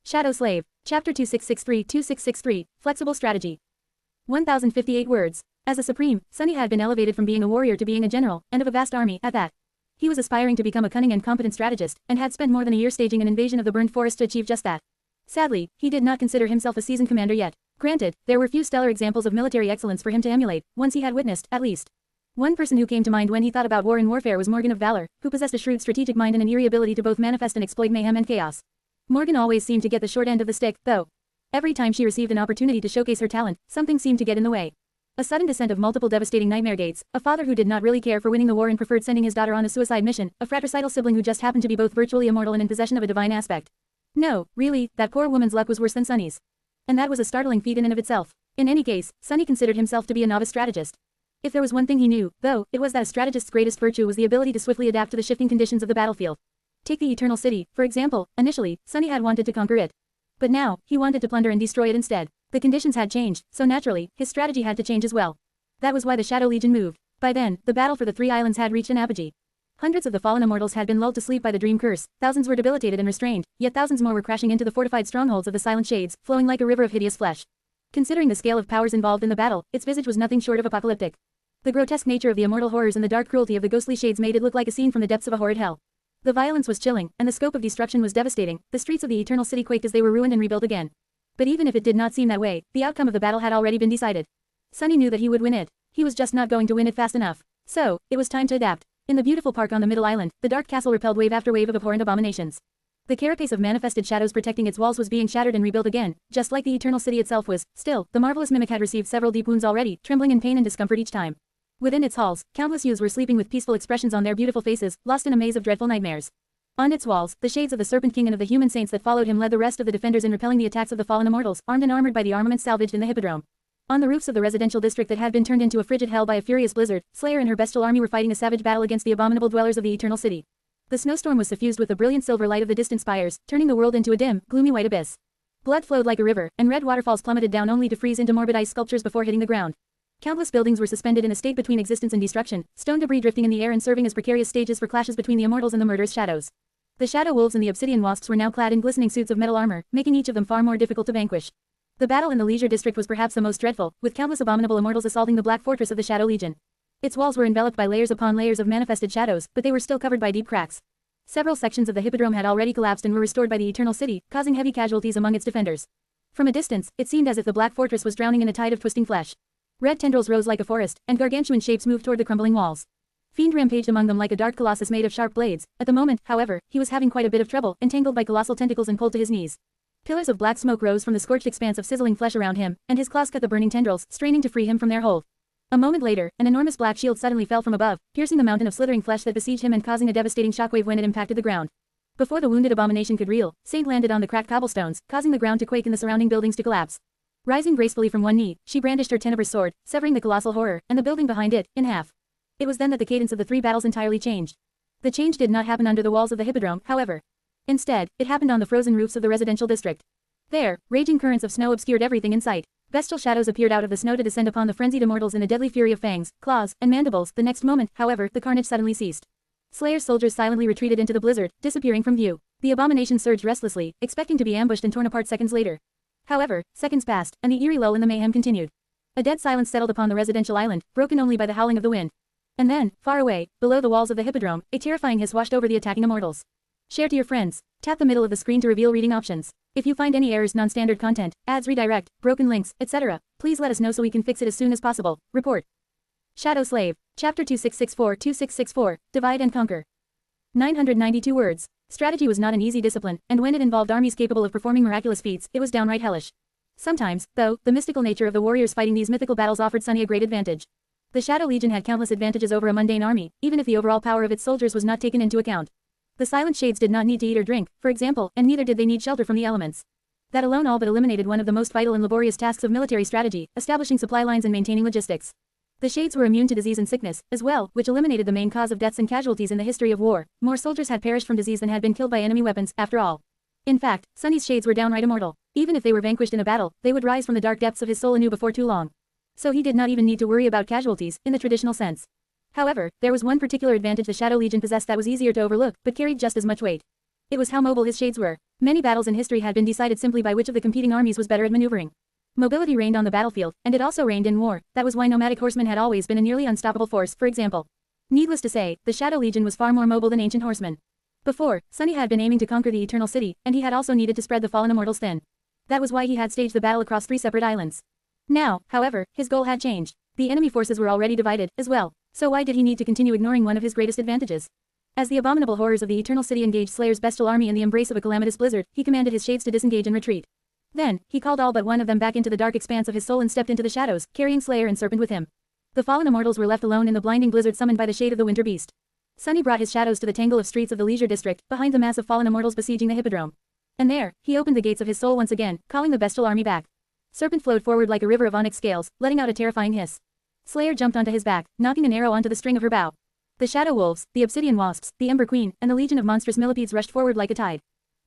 Shadow Slave. Chapter 2663-2663, Flexible Strategy. 1058 words. As a supreme, Sunny had been elevated from being a warrior to being a general, and of a vast army, at that. He was aspiring to become a cunning and competent strategist, and had spent more than a year staging an invasion of the burned forest to achieve just that. Sadly, he did not consider himself a seasoned commander yet. Granted, there were few stellar examples of military excellence for him to emulate, ones he had witnessed, at least. One person who came to mind when he thought about war and warfare was Morgan of Valor, who possessed a shrewd strategic mind and an eerie ability to both manifest and exploit mayhem and chaos. Morgan always seemed to get the short end of the stick, though. Every time she received an opportunity to showcase her talent, something seemed to get in the way. A sudden descent of multiple devastating nightmare dates, a father who did not really care for winning the war and preferred sending his daughter on a suicide mission, a fratricidal sibling who just happened to be both virtually immortal and in possession of a divine aspect. No, really, that poor woman's luck was worse than Sunny's. And that was a startling feat in and of itself. In any case, Sunny considered himself to be a novice strategist. If there was one thing he knew, though, it was that a strategist's greatest virtue was the ability to swiftly adapt to the shifting conditions of the battlefield. Take the Eternal City, for example. Initially, Sunny had wanted to conquer it. But now, he wanted to plunder and destroy it instead. The conditions had changed, so naturally, his strategy had to change as well. That was why the Shadow Legion moved. By then, the battle for the three islands had reached an apogee. Hundreds of the fallen immortals had been lulled to sleep by the dream curse, thousands were debilitated and restrained, yet thousands more were crashing into the fortified strongholds of the silent shades, flowing like a river of hideous flesh. Considering the scale of powers involved in the battle, its visage was nothing short of apocalyptic. The grotesque nature of the immortal horrors and the dark cruelty of the ghostly shades made it look like a scene from the depths of a horrid hell. The violence was chilling, and the scope of destruction was devastating. The streets of the Eternal City quaked as they were ruined and rebuilt again. But even if it did not seem that way, the outcome of the battle had already been decided. Sunny knew that he would win it. He was just not going to win it fast enough. So, it was time to adapt. In the beautiful park on the middle island, the dark castle repelled wave after wave of abhorrent abominations. The carapace of manifested shadows protecting its walls was being shattered and rebuilt again, just like the Eternal City itself was. Still, the marvelous mimic had received several deep wounds already, trembling in pain and discomfort each time. Within its halls, countless youths were sleeping with peaceful expressions on their beautiful faces, lost in a maze of dreadful nightmares. On its walls, the shades of the Serpent King and of the human saints that followed him led the rest of the defenders in repelling the attacks of the fallen immortals, armed and armored by the armaments salvaged in the Hippodrome. On the roofs of the residential district that had been turned into a frigid hell by a furious blizzard, Slayer and her bestial army were fighting a savage battle against the abominable dwellers of the Eternal City. The snowstorm was suffused with the brilliant silver light of the distant spires, turning the world into a dim, gloomy white abyss. Blood flowed like a river, and red waterfalls plummeted down only to freeze into morbid ice sculptures before hitting the ground. Countless buildings were suspended in a state between existence and destruction, stone debris drifting in the air and serving as precarious stages for clashes between the immortals and the murderous shadows. The shadow wolves and the obsidian wasps were now clad in glistening suits of metal armor, making each of them far more difficult to vanquish. The battle in the Leisure District was perhaps the most dreadful, with countless abominable immortals assaulting the black fortress of the Shadow Legion. Its walls were enveloped by layers upon layers of manifested shadows, but they were still covered by deep cracks. Several sections of the Hippodrome had already collapsed and were restored by the Eternal City, causing heavy casualties among its defenders. From a distance, it seemed as if the black fortress was drowning in a tide of twisting flesh. Red tendrils rose like a forest, and gargantuan shapes moved toward the crumbling walls. Fiend rampaged among them like a dark colossus made of sharp blades. At the moment, however, he was having quite a bit of trouble, entangled by colossal tentacles and pulled to his knees. Pillars of black smoke rose from the scorched expanse of sizzling flesh around him, and his claws cut the burning tendrils, straining to free him from their hold. A moment later, an enormous black shield suddenly fell from above, piercing the mountain of slithering flesh that besieged him and causing a devastating shockwave when it impacted the ground. Before the wounded abomination could reel, Saint landed on the cracked cobblestones, causing the ground to quake and the surrounding buildings to collapse. Rising gracefully from one knee, she brandished her tenebrous sword, severing the colossal horror, and the building behind it, in half. It was then that the cadence of the three battles entirely changed. The change did not happen under the walls of the Hippodrome, however. Instead, it happened on the frozen roofs of the residential district. There, raging currents of snow obscured everything in sight. Bestial shadows appeared out of the snow to descend upon the frenzied immortals in a deadly fury of fangs, claws, and mandibles. The next moment, however, the carnage suddenly ceased. Slayer's soldiers silently retreated into the blizzard, disappearing from view. The abomination surged restlessly, expecting to be ambushed and torn apart seconds later. However, seconds passed, and the eerie lull in the mayhem continued. A dead silence settled upon the residential island, broken only by the howling of the wind. And then, far away, below the walls of the Hippodrome, a terrifying hiss washed over the attacking immortals. Share to your friends. Tap the middle of the screen to reveal reading options. If you find any errors, non-standard content, ads redirect, broken links, etc., please let us know so we can fix it as soon as possible. Report. Shadow Slave. Chapter 2664-2664, Divide and Conquer. 992 words. Strategy was not an easy discipline, and when it involved armies capable of performing miraculous feats, it was downright hellish. Sometimes, though, the mystical nature of the warriors fighting these mythical battles offered Sunny a great advantage. The Shadow Legion had countless advantages over a mundane army, even if the overall power of its soldiers was not taken into account. The Silent Shades did not need to eat or drink, for example, and neither did they need shelter from the elements. That alone all but eliminated one of the most vital and laborious tasks of military strategy, establishing supply lines and maintaining logistics. The Shades were immune to disease and sickness, as well, which eliminated the main cause of deaths and casualties in the history of war. More soldiers had perished from disease than had been killed by enemy weapons, after all. In fact, Sunny's Shades were downright immortal. Even if they were vanquished in a battle, they would rise from the dark depths of his soul anew before too long. So he did not even need to worry about casualties, in the traditional sense. However, there was one particular advantage the Shadow Legion possessed that was easier to overlook, but carried just as much weight. It was how mobile his Shades were. Many battles in history had been decided simply by which of the competing armies was better at maneuvering. Mobility reigned on the battlefield, and it also reigned in war. That was why nomadic horsemen had always been a nearly unstoppable force, for example. Needless to say, the Shadow Legion was far more mobile than ancient horsemen. Before, Sunny had been aiming to conquer the Eternal City, and he had also needed to spread the fallen immortals thin. That was why he had staged the battle across 3 separate islands. Now, however, his goal had changed. The enemy forces were already divided, as well. So why did he need to continue ignoring one of his greatest advantages? As the abominable horrors of the Eternal City engaged Slayer's bestial army in the embrace of a calamitous blizzard, he commanded his shades to disengage and retreat. Then, he called all but one of them back into the dark expanse of his soul and stepped into the shadows, carrying Slayer and Serpent with him. The fallen immortals were left alone in the blinding blizzard summoned by the shade of the winter beast. Sunny brought his shadows to the tangle of streets of the leisure district, behind the mass of fallen immortals besieging the hippodrome. And there, he opened the gates of his soul once again, calling the bestial army back. Serpent flowed forward like a river of onyx scales, letting out a terrifying hiss. Slayer jumped onto his back, knocking an arrow onto the string of her bow. The shadow wolves, the obsidian wasps, the ember queen, and the legion of monstrous millipedes rushed forward like a tide.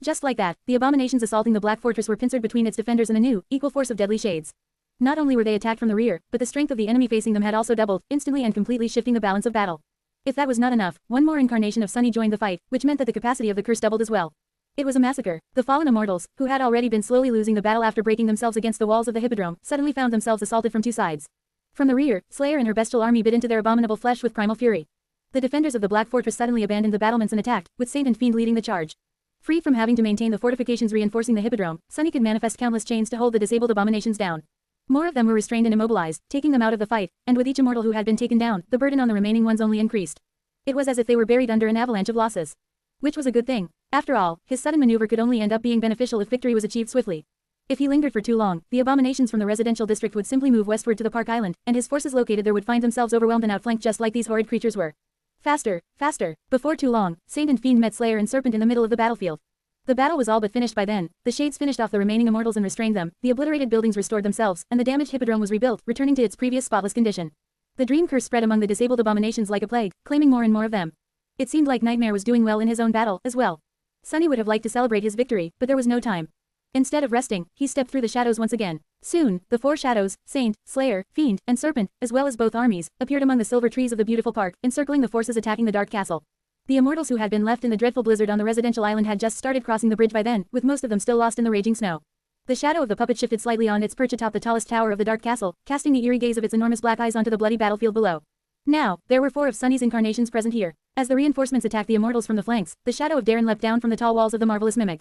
Just like that, the abominations assaulting the black fortress were pincered between its defenders and a new, equal force of deadly shades. Not only were they attacked from the rear, but the strength of the enemy facing them had also doubled, instantly and completely shifting the balance of battle. If that was not enough, one more incarnation of Sunny joined the fight, which meant that the capacity of the curse doubled as well. It was a massacre. The fallen immortals, who had already been slowly losing the battle after breaking themselves against the walls of the hippodrome, suddenly found themselves assaulted from 2 sides. From the rear, Slayer and her bestial army bit into their abominable flesh with primal fury. The defenders of the Black Fortress suddenly abandoned the battlements and attacked, with Saint and Fiend leading the charge. Free from having to maintain the fortifications reinforcing the hippodrome, Sunny could manifest countless chains to hold the disabled abominations down. More of them were restrained and immobilized, taking them out of the fight, and with each immortal who had been taken down, the burden on the remaining ones only increased. It was as if they were buried under an avalanche of losses. Which was a good thing. After all, his sudden maneuver could only end up being beneficial if victory was achieved swiftly. If he lingered for too long, the abominations from the residential district would simply move westward to the Park Island, and his forces located there would find themselves overwhelmed and outflanked just like these horrid creatures were. Faster, faster. Before too long, Saint and Fiend met Slayer and Serpent in the middle of the battlefield. The battle was all but finished by then. The shades finished off the remaining immortals and restrained them, the obliterated buildings restored themselves, and the damaged hippodrome was rebuilt, returning to its previous spotless condition. The dream curse spread among the disabled abominations like a plague, claiming more and more of them. It seemed like Nightmare was doing well in his own battle, as well. Sunny would have liked to celebrate his victory, but there was no time. Instead of resting, he stepped through the shadows once again. Soon, the 4 shadows, Saint, Slayer, Fiend, and Serpent, as well as both armies, appeared among the silver trees of the beautiful park, encircling the forces attacking the dark castle. The immortals who had been left in the dreadful blizzard on the residential island had just started crossing the bridge by then, with most of them still lost in the raging snow. The shadow of the puppet shifted slightly on its perch atop the tallest tower of the dark castle, casting the eerie gaze of its enormous black eyes onto the bloody battlefield below. Now, there were 4 of Sunny's incarnations present here. As the reinforcements attacked the immortals from the flanks, the shadow of Darren leapt down from the tall walls of the marvelous mimic.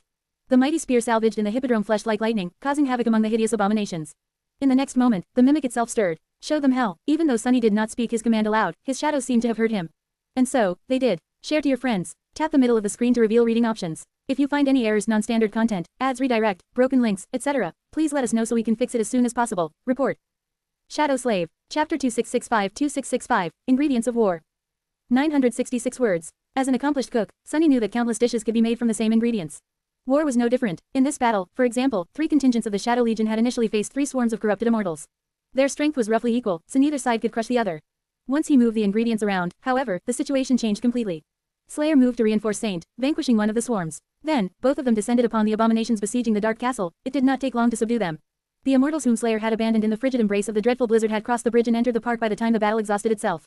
The mighty spear salvaged in the hippodrome flashed like lightning, causing havoc among the hideous abominations. In the next moment, the mimic itself stirred. Show them hell. Even though Sunny did not speak his command aloud, his shadows seemed to have heard him. And so, they did. Share to your friends. Tap the middle of the screen to reveal reading options. If you find any errors, non-standard content, ads redirect, broken links, etc., please let us know so we can fix it as soon as possible. Report. Shadow Slave. Chapter 2665-2665, Ingredients of War. 966 words. As an accomplished cook, Sunny knew that countless dishes could be made from the same ingredients. War was no different. In this battle, for example, 3 contingents of the Shadow Legion had initially faced 3 swarms of corrupted immortals. Their strength was roughly equal, so neither side could crush the other. Once he moved the ingredients around, however, the situation changed completely. Slayer moved to reinforce Saint, vanquishing one of the swarms. Then, both of them descended upon the abominations besieging the dark castle. It did not take long to subdue them. The immortals whom Slayer had abandoned in the frigid embrace of the dreadful blizzard had crossed the bridge and entered the park by the time the battle exhausted itself.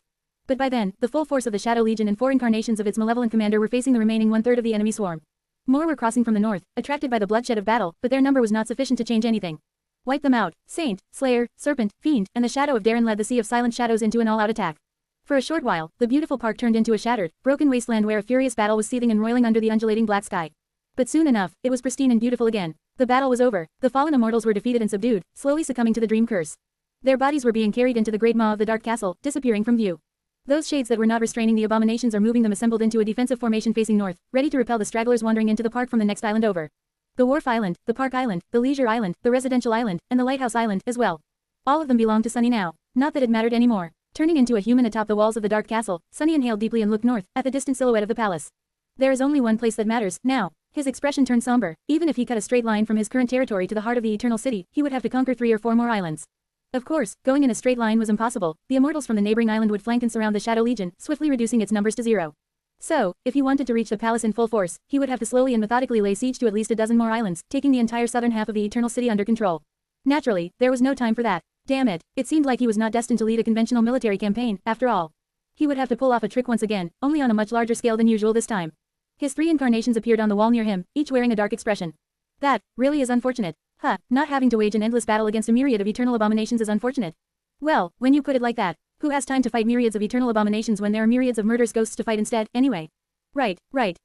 But by then, the full force of the Shadow Legion and 4 incarnations of its malevolent commander were facing the remaining 1/3 of the enemy swarm. More were crossing from the north, attracted by the bloodshed of battle, but their number was not sufficient to change anything. Wipe them out. Saint, Slayer, Serpent, Fiend, and the shadow of Darren led the sea of silent shadows into an all-out attack. For a short while, the beautiful park turned into a shattered, broken wasteland where a furious battle was seething and roiling under the undulating black sky. But soon enough, it was pristine and beautiful again. The battle was over. The fallen immortals were defeated and subdued, slowly succumbing to the dream curse. Their bodies were being carried into the great maw of the dark castle, disappearing from view. Those shades that were not restraining the abominations or moving them assembled into a defensive formation facing north, ready to repel the stragglers wandering into the park from the next island over. The Wharf Island, the Park Island, the Leisure Island, the Residential Island, and the Lighthouse Island, as well. All of them belonged to Sunny now. Not that it mattered anymore. Turning into a human atop the walls of the dark castle, Sunny inhaled deeply and looked north, at the distant silhouette of the palace. There is only one place that matters, now. His expression turned somber. Even if he cut a straight line from his current territory to the heart of the Eternal City, he would have to conquer 3 or 4 more islands. Of course, going in a straight line was impossible. The immortals from the neighboring island would flank and surround the Shadow Legion, swiftly reducing its numbers to 0. So, if he wanted to reach the palace in full force, he would have to slowly and methodically lay siege to at least a dozen more islands, taking the entire southern half of the Eternal City under control. Naturally, there was no time for that. Damn it, it seemed like he was not destined to lead a conventional military campaign, after all. He would have to pull off a trick once again, only on a much larger scale than usual this time. His 3 incarnations appeared on the wall near him, each wearing a dark expression. That, really is unfortunate. Not having to wage an endless battle against a myriad of eternal abominations is unfortunate. Well, when you put it like that, who has time to fight myriads of eternal abominations when there are myriads of murderous ghosts to fight instead, anyway? Right.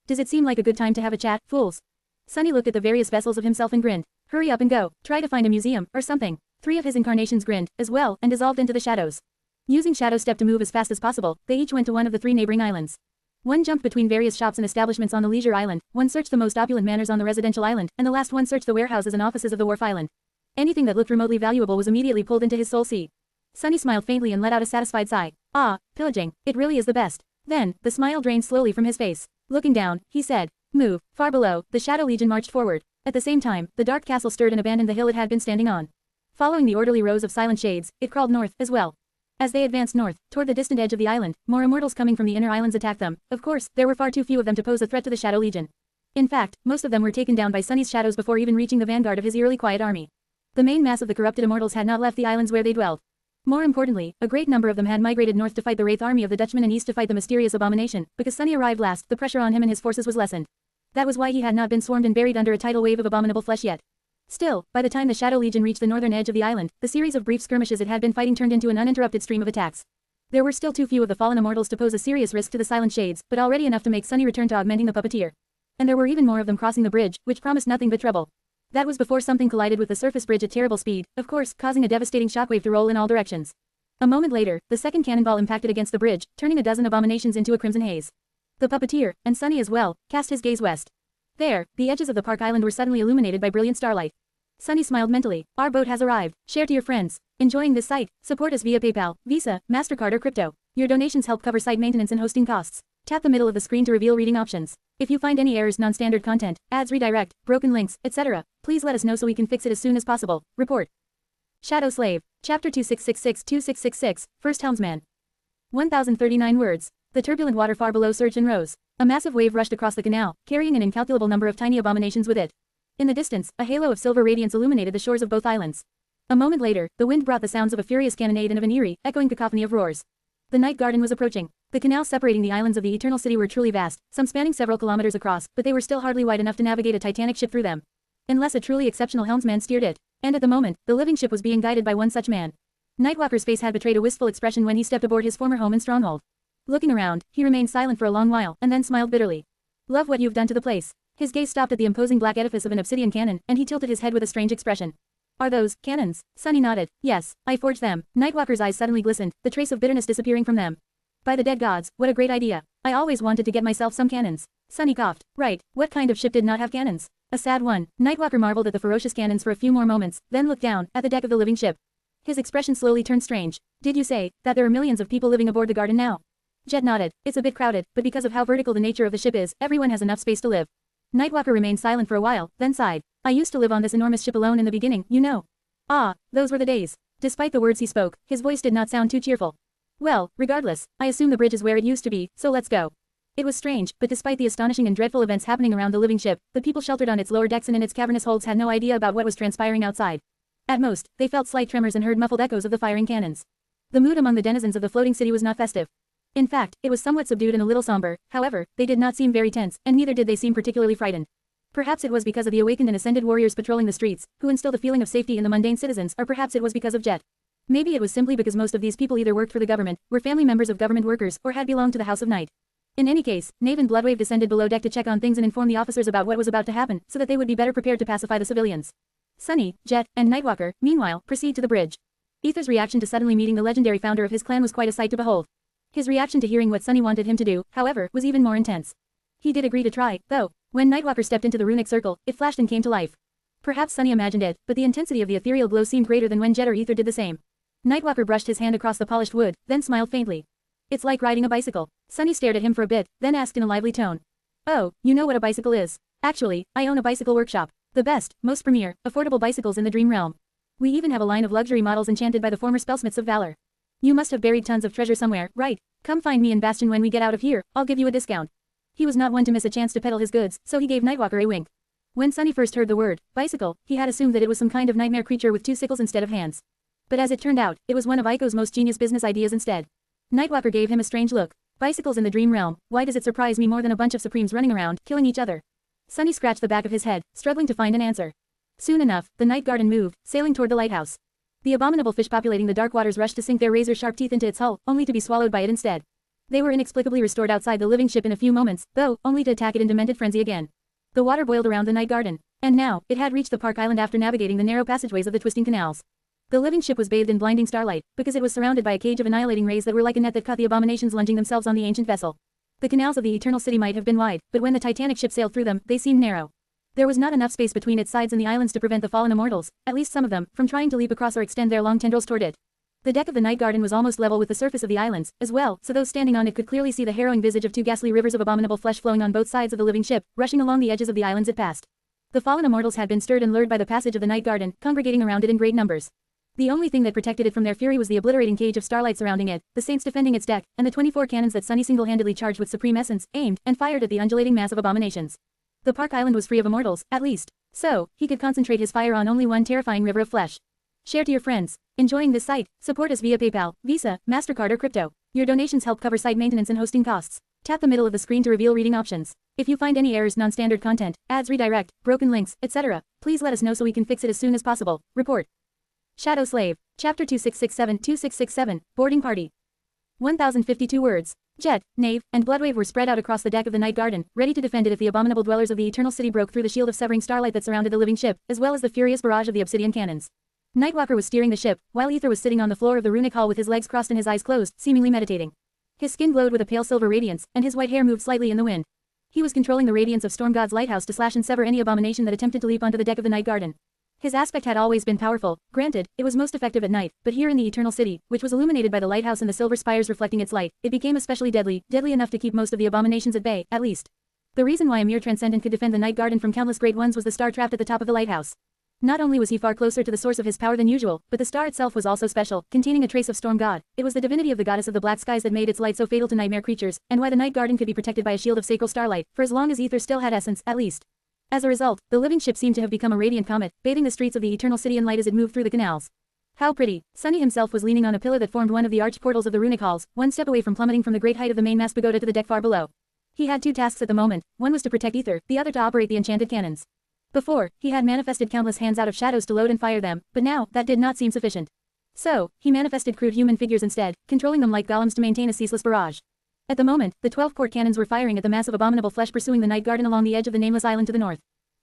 Does it seem like a good time to have a chat, fools? Sunny looked at the various vessels of himself and grinned. Hurry up and go, try to find a museum, or something. 3 of his incarnations grinned, as well, and dissolved into the shadows. Using Shadow Step to move as fast as possible, they each went to one of the 3 neighboring islands. One jumped between various shops and establishments on the leisure island, one searched the most opulent manors on the residential island, and the last one searched the warehouses and offices of the wharf island. Anything that looked remotely valuable was immediately pulled into his soul sea. Sunny smiled faintly and let out a satisfied sigh. Ah, pillaging, it really is the best. Then, the smile drained slowly from his face. Looking down, he said, "Move." Far below, the Shadow Legion marched forward. At the same time, the dark castle stirred and abandoned the hill it had been standing on. Following the orderly rows of silent shades, it crawled north, as well. As they advanced north, toward the distant edge of the island, more immortals coming from the inner islands attacked them. Of course, there were far too few of them to pose a threat to the Shadow Legion. In fact, most of them were taken down by Sunny's shadows before even reaching the vanguard of his eerily quiet army. The main mass of the corrupted immortals had not left the islands where they dwelled. More importantly, a great number of them had migrated north to fight the Wraith army of the Dutchmen and east to fight the mysterious abomination. Because Sunny arrived last, the pressure on him and his forces was lessened. That was why he had not been swarmed and buried under a tidal wave of abominable flesh yet. Still, by the time the Shadow Legion reached the northern edge of the island, the series of brief skirmishes it had been fighting turned into an uninterrupted stream of attacks. There were still too few of the fallen immortals to pose a serious risk to the silent shades, but already enough to make Sunny return to augmenting the puppeteer. And there were even more of them crossing the bridge, which promised nothing but trouble. That was before something collided with the surface bridge at terrible speed, of course, causing a devastating shockwave to roll in all directions. A moment later, the second cannonball impacted against the bridge, turning a dozen abominations into a crimson haze. The puppeteer, and Sunny as well, cast his gaze west. There, the edges of the park island were suddenly illuminated by brilliant starlight. Sunny smiled mentally. Our boat has arrived. Share to your friends. Enjoying this site? Support us via PayPal, Visa, MasterCard or crypto. Your donations help cover site maintenance and hosting costs. Tap the middle of the screen to reveal reading options. If you find any errors, non-standard content, ads redirect, broken links, etc., please let us know so we can fix it as soon as possible. Report. Shadow Slave. Chapter 2666-2666, First Helmsman. 1039 words. The turbulent water far below surged and rose. A massive wave rushed across the canal, carrying an incalculable number of tiny abominations with it. In the distance, a halo of silver radiance illuminated the shores of both islands. A moment later, the wind brought the sounds of a furious cannonade and of an eerie, echoing cacophony of roars. The night garden was approaching. The canals separating the islands of the Eternal City were truly vast, some spanning several kilometers across, but they were still hardly wide enough to navigate a titanic ship through them. Unless a truly exceptional helmsman steered it. And at the moment, the living ship was being guided by one such man. Nightwalker's face had betrayed a wistful expression when he stepped aboard his former home and stronghold. Looking around, he remained silent for a long while, and then smiled bitterly. Love what you've done to the place. His gaze stopped at the imposing black edifice of an obsidian cannon, and he tilted his head with a strange expression. Are those cannons? Sunny nodded. Yes, I forged them. Nightwalker's eyes suddenly glistened, the trace of bitterness disappearing from them. By the dead gods, what a great idea. I always wanted to get myself some cannons. Sunny coughed. Right, what kind of ship did not have cannons? A sad one. Nightwalker marveled at the ferocious cannons for a few more moments, then looked down, at the deck of the living ship. His expression slowly turned strange. Did you say, that there are millions of people living aboard the garden now? Jet nodded. It's a bit crowded, but because of how vertical the nature of the ship is, everyone has enough space to live. Nightwalker remained silent for a while, then sighed. I used to live on this enormous ship alone in the beginning, you know. Ah, those were the days. Despite the words he spoke, his voice did not sound too cheerful. Well, regardless, I assume the bridge is where it used to be, so let's go. It was strange, but despite the astonishing and dreadful events happening around the living ship, the people sheltered on its lower decks and in its cavernous holds had no idea about what was transpiring outside. At most, they felt slight tremors and heard muffled echoes of the firing cannons. The mood among the denizens of the floating city was not festive. In fact, it was somewhat subdued and a little somber. However, they did not seem very tense, and neither did they seem particularly frightened. Perhaps it was because of the awakened and ascended warriors patrolling the streets, who instilled a feeling of safety in the mundane citizens, or perhaps it was because of Jet. Maybe it was simply because most of these people either worked for the government, were family members of government workers, or had belonged to the House of Night. In any case, Knave and Bloodwave descended below deck to check on things and inform the officers about what was about to happen, so that they would be better prepared to pacify the civilians. Sunny, Jet, and Nightwalker, meanwhile, proceed to the bridge. Ether's reaction to suddenly meeting the legendary founder of his clan was quite a sight to behold. His reaction to hearing what Sunny wanted him to do, however, was even more intense. He did agree to try, though. When Nightwalker stepped into the runic circle, it flashed and came to life. Perhaps Sunny imagined it, but the intensity of the ethereal glow seemed greater than when Jet or Ether did the same. Nightwalker brushed his hand across the polished wood, then smiled faintly. It's like riding a bicycle. Sunny stared at him for a bit, then asked in a lively tone. Oh, you know what a bicycle is. Actually, I own a bicycle workshop. The best, most premier, affordable bicycles in the dream realm. We even have a line of luxury models enchanted by the former spellsmiths of valor. You must have buried tons of treasure somewhere, right? Come find me in Bastion when we get out of here, I'll give you a discount. He was not one to miss a chance to peddle his goods, so he gave Nightwalker a wink. When Sunny first heard the word, bicycle, he had assumed that it was some kind of nightmare creature with 2 sickles instead of hands. But as it turned out, it was one of Aiko's most genius business ideas instead. Nightwalker gave him a strange look. Bicycles in the dream realm, why does it surprise me more than a bunch of Supremes running around, killing each other? Sunny scratched the back of his head, struggling to find an answer. Soon enough, the night garden moved, sailing toward the lighthouse. The abominable fish populating the dark waters rushed to sink their razor-sharp teeth into its hull, only to be swallowed by it instead. They were inexplicably restored outside the living ship in a few moments, though, only to attack it in demented frenzy again. The water boiled around the night garden. And now, it had reached the Park Island after navigating the narrow passageways of the twisting canals. The living ship was bathed in blinding starlight, because it was surrounded by a cage of annihilating rays that were like a net that caught the abominations lunging themselves on the ancient vessel. The canals of the Eternal City might have been wide, but when the Titanic ship sailed through them, they seemed narrow. There was not enough space between its sides and the islands to prevent the fallen immortals, at least some of them, from trying to leap across or extend their long tendrils toward it. The deck of the night garden was almost level with the surface of the islands, as well, so those standing on it could clearly see the harrowing visage of two ghastly rivers of abominable flesh flowing on both sides of the living ship, rushing along the edges of the islands it passed. The fallen immortals had been stirred and lured by the passage of the night garden, congregating around it in great numbers. The only thing that protected it from their fury was the obliterating cage of starlight surrounding it, the saints defending its deck, and the 24 cannons that Sunny single-handedly charged with supreme essence, aimed, and fired at the undulating mass of abominations. The Park Island was free of immortals, at least. So, he could concentrate his fire on only one terrifying river of flesh. Share to your friends. Enjoying this site? Support us via PayPal, Visa, MasterCard or crypto. Your donations help cover site maintenance and hosting costs. Tap the middle of the screen to reveal reading options. If you find any errors, non-standard content, ads redirect, broken links, etc., please let us know so we can fix it as soon as possible. Report. Shadow Slave. Chapter 2667, Boarding Party. 1052 words. Jet, Knave, and Bloodwave were spread out across the deck of the night garden, ready to defend it if the abominable dwellers of the Eternal City broke through the shield of severing starlight that surrounded the living ship, as well as the furious barrage of the obsidian cannons. Nightwalker was steering the ship, while Ether was sitting on the floor of the runic hall with his legs crossed and his eyes closed, seemingly meditating. His skin glowed with a pale silver radiance, and his white hair moved slightly in the wind. He was controlling the radiance of Storm God's lighthouse to slash and sever any abomination that attempted to leap onto the deck of the night garden. His aspect had always been powerful, granted, it was most effective at night, but here in the Eternal City, which was illuminated by the lighthouse and the silver spires reflecting its light, it became especially deadly enough to keep most of the abominations at bay, at least. The reason why a mere transcendent could defend the night garden from countless great ones was the star trapped at the top of the lighthouse. Not only was he far closer to the source of his power than usual, but the star itself was also special, containing a trace of Storm God. It was the divinity of the goddess of the black skies that made its light so fatal to nightmare creatures, and why the night garden could be protected by a shield of sacral starlight, for as long as Ether still had essence, at least. As a result, the living ship seemed to have become a radiant comet, bathing the streets of the Eternal City in light as it moved through the canals. How pretty. Sunny himself was leaning on a pillar that formed one of the arched portals of the runic halls, one step away from plummeting from the great height of the mainmast pagoda to the deck far below. He had two tasks at the moment, one was to protect Ether, the other to operate the enchanted cannons. Before, he had manifested countless hands out of shadows to load and fire them, but now, that did not seem sufficient. So, he manifested crude human figures instead, controlling them like golems to maintain a ceaseless barrage. At the moment, the 12 quart cannons were firing at the mass of abominable flesh pursuing the night garden along the edge of the nameless island to the north.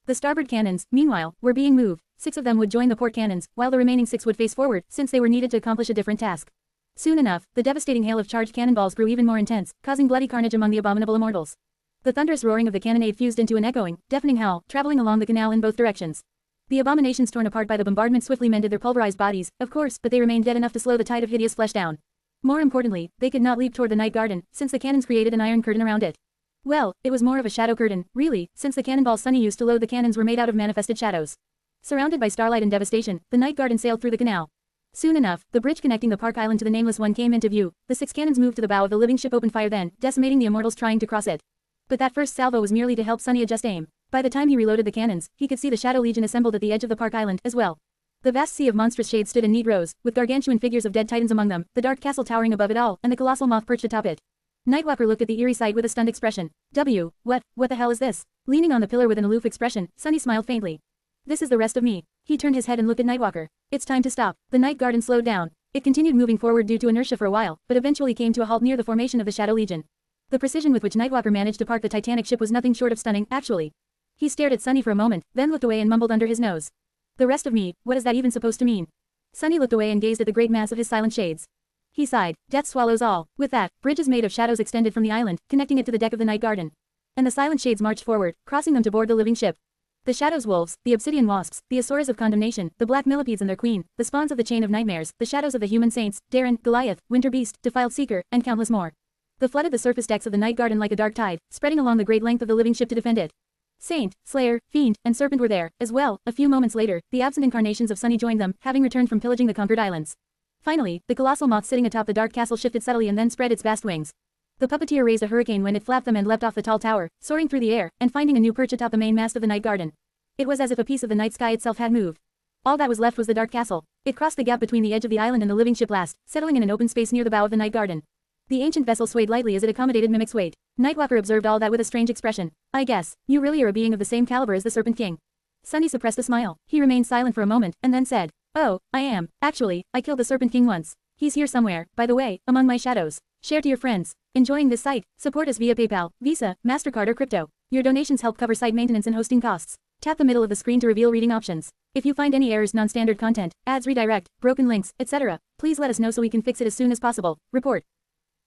The starboard cannons, meanwhile, were being moved. 6 of them would join the port cannons, while the remaining 6 would face forward, since they were needed to accomplish a different task. Soon enough, the devastating hail of charged cannonballs grew even more intense, causing bloody carnage among the abominable immortals. The thunderous roaring of the cannonade fused into an echoing, deafening howl, traveling along the canal in both directions. The abominations torn apart by the bombardment swiftly mended their pulverized bodies, of course, but they remained dead enough to slow the tide of hideous flesh down. More importantly, they could not leap toward the night garden, since the cannons created an iron curtain around it. Well, it was more of a shadow curtain, really, since the cannonballs Sunny used to load the cannons were made out of manifested shadows. Surrounded by starlight and devastation, the night garden sailed through the canal. Soon enough, the bridge connecting the Park Island to the Nameless One came into view. The 6 cannons moved to the bow of the living ship opened fire then, decimating the immortals trying to cross it. But that first salvo was merely to help Sunny adjust aim. By the time he reloaded the cannons, he could see the Shadow Legion assembled at the edge of the Park Island, as well. The vast sea of monstrous shades stood in neat rows, with gargantuan figures of dead titans among them, the dark castle towering above it all, and the colossal moth perched atop it. Nightwalker looked at the eerie sight with a stunned expression. What the hell is this? Leaning on the pillar with an aloof expression, Sunny smiled faintly. This is the rest of me. He turned his head and looked at Nightwalker. It's time to stop. The night garden slowed down. It continued moving forward due to inertia for a while, but eventually came to a halt near the formation of the Shadow Legion. The precision with which Nightwalker managed to park the Titanic ship was nothing short of stunning, actually. He stared at Sunny for a moment, then looked away and mumbled under his nose. The rest of me, what is that even supposed to mean? Sunny looked away and gazed at the great mass of his silent shades. He sighed. Death swallows all. With that, bridges made of shadows extended from the island, connecting it to the deck of the night garden. And the silent shades marched forward, crossing them to board the living ship. The shadows wolves, the obsidian wasps, the Asuras of condemnation, the black millipedes and their queen, the spawns of the chain of nightmares, the shadows of the human saints, Darren, Goliath, Winter Beast, Defiled Seeker, and countless more. They flooded the surface decks of the night garden like a dark tide, spreading along the great length of the living ship to defend it. Saint, Slayer, Fiend, and Serpent were there, as well. A few moments later, the absent incarnations of Sunny joined them, having returned from pillaging the conquered islands. Finally, the colossal moth sitting atop the dark castle shifted subtly and then spread its vast wings. The puppeteer raised a hurricane when it flapped them and leapt off the tall tower, soaring through the air, and finding a new perch atop the main mast of the night garden. It was as if a piece of the night sky itself had moved. All that was left was the dark castle. It crossed the gap between the edge of the island and the living ship last, settling in an open space near the bow of the night garden. The ancient vessel swayed lightly as it accommodated Mimic's weight. Nightwalker observed all that with a strange expression. I guess, you really are a being of the same caliber as the Serpent King. Sunny suppressed a smile. He remained silent for a moment, and then said, Oh, I am. Actually, I killed the Serpent King once. He's here somewhere, by the way, among my shadows. Share to your friends. Enjoying this site? Support us via PayPal, Visa, MasterCard or crypto. Your donations help cover site maintenance and hosting costs. Tap the middle of the screen to reveal reading options. If you find any errors, non-standard content, ads, redirect, broken links, etc., please let us know so we can fix it as soon as possible. Report.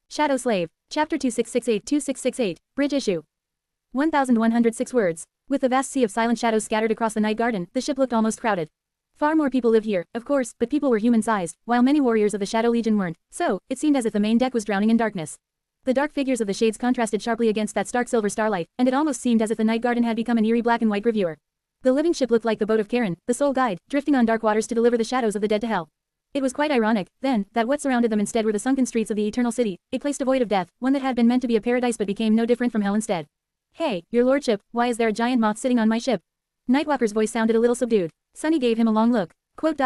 Shadow Slave. Chapter 2668-2668, Bridge Issue. 1,106 words. With the vast sea of silent shadows scattered across the night garden, the ship looked almost crowded. Far more people lived here, of course, but people were human-sized, while many warriors of the Shadow Legion weren't, so it seemed as if the main deck was drowning in darkness. The dark figures of the shades contrasted sharply against that stark silver starlight, and it almost seemed as if the night garden had become an eerie black and white reviewer. The living ship looked like the boat of Karen, the sole guide, drifting on dark waters to deliver the shadows of the dead to hell. It was quite ironic, then, that what surrounded them instead were the sunken streets of the Eternal City, a place devoid of death, one that had been meant to be a paradise but became no different from hell instead. Hey, your lordship, why is there a giant moth sitting on my ship? Nightwalker's voice sounded a little subdued. Sunny gave him a long look. Quote.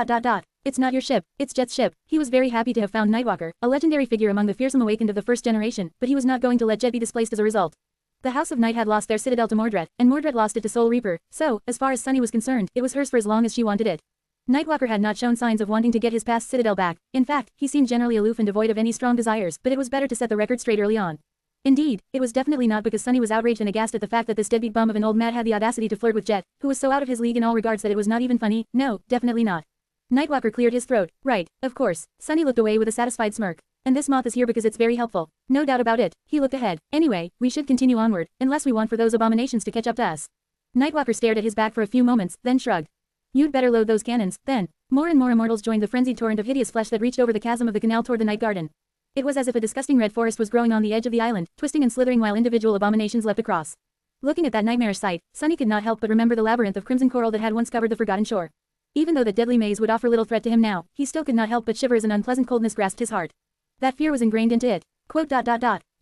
It's not your ship, it's Jet's ship. He was very happy to have found Nightwalker, a legendary figure among the fearsome awakened of the first generation, but he was not going to let Jet be displaced as a result. The House of Night had lost their citadel to Mordred, and Mordred lost it to Soul Reaper, so, as far as Sunny was concerned, it was hers for as long as she wanted it. Nightwalker had not shown signs of wanting to get his past citadel back. In fact, he seemed generally aloof and devoid of any strong desires, but it was better to set the record straight early on. Indeed, it was definitely not because Sunny was outraged and aghast at the fact that this deadbeat bum of an old Mad had the audacity to flirt with Jet, who was so out of his league in all regards that it was not even funny. No, definitely not. Nightwalker cleared his throat. Right, of course. Sunny looked away with a satisfied smirk. And this moth is here because it's very helpful. No doubt about it. He looked ahead. Anyway, we should continue onward, unless we want for those abominations to catch up to us. Nightwalker stared at his back for a few moments, then shrugged. You'd better load those cannons, then. More and more immortals joined the frenzied torrent of hideous flesh that reached over the chasm of the canal toward the night garden. It was as if a disgusting red forest was growing on the edge of the island, twisting and slithering while individual abominations leapt across. Looking at that nightmarish sight, Sunny could not help but remember the labyrinth of crimson coral that had once covered the forgotten shore. Even though the deadly maze would offer little threat to him now, he still could not help but shiver as an unpleasant coldness grasped his heart. That fear was ingrained into it. Quote.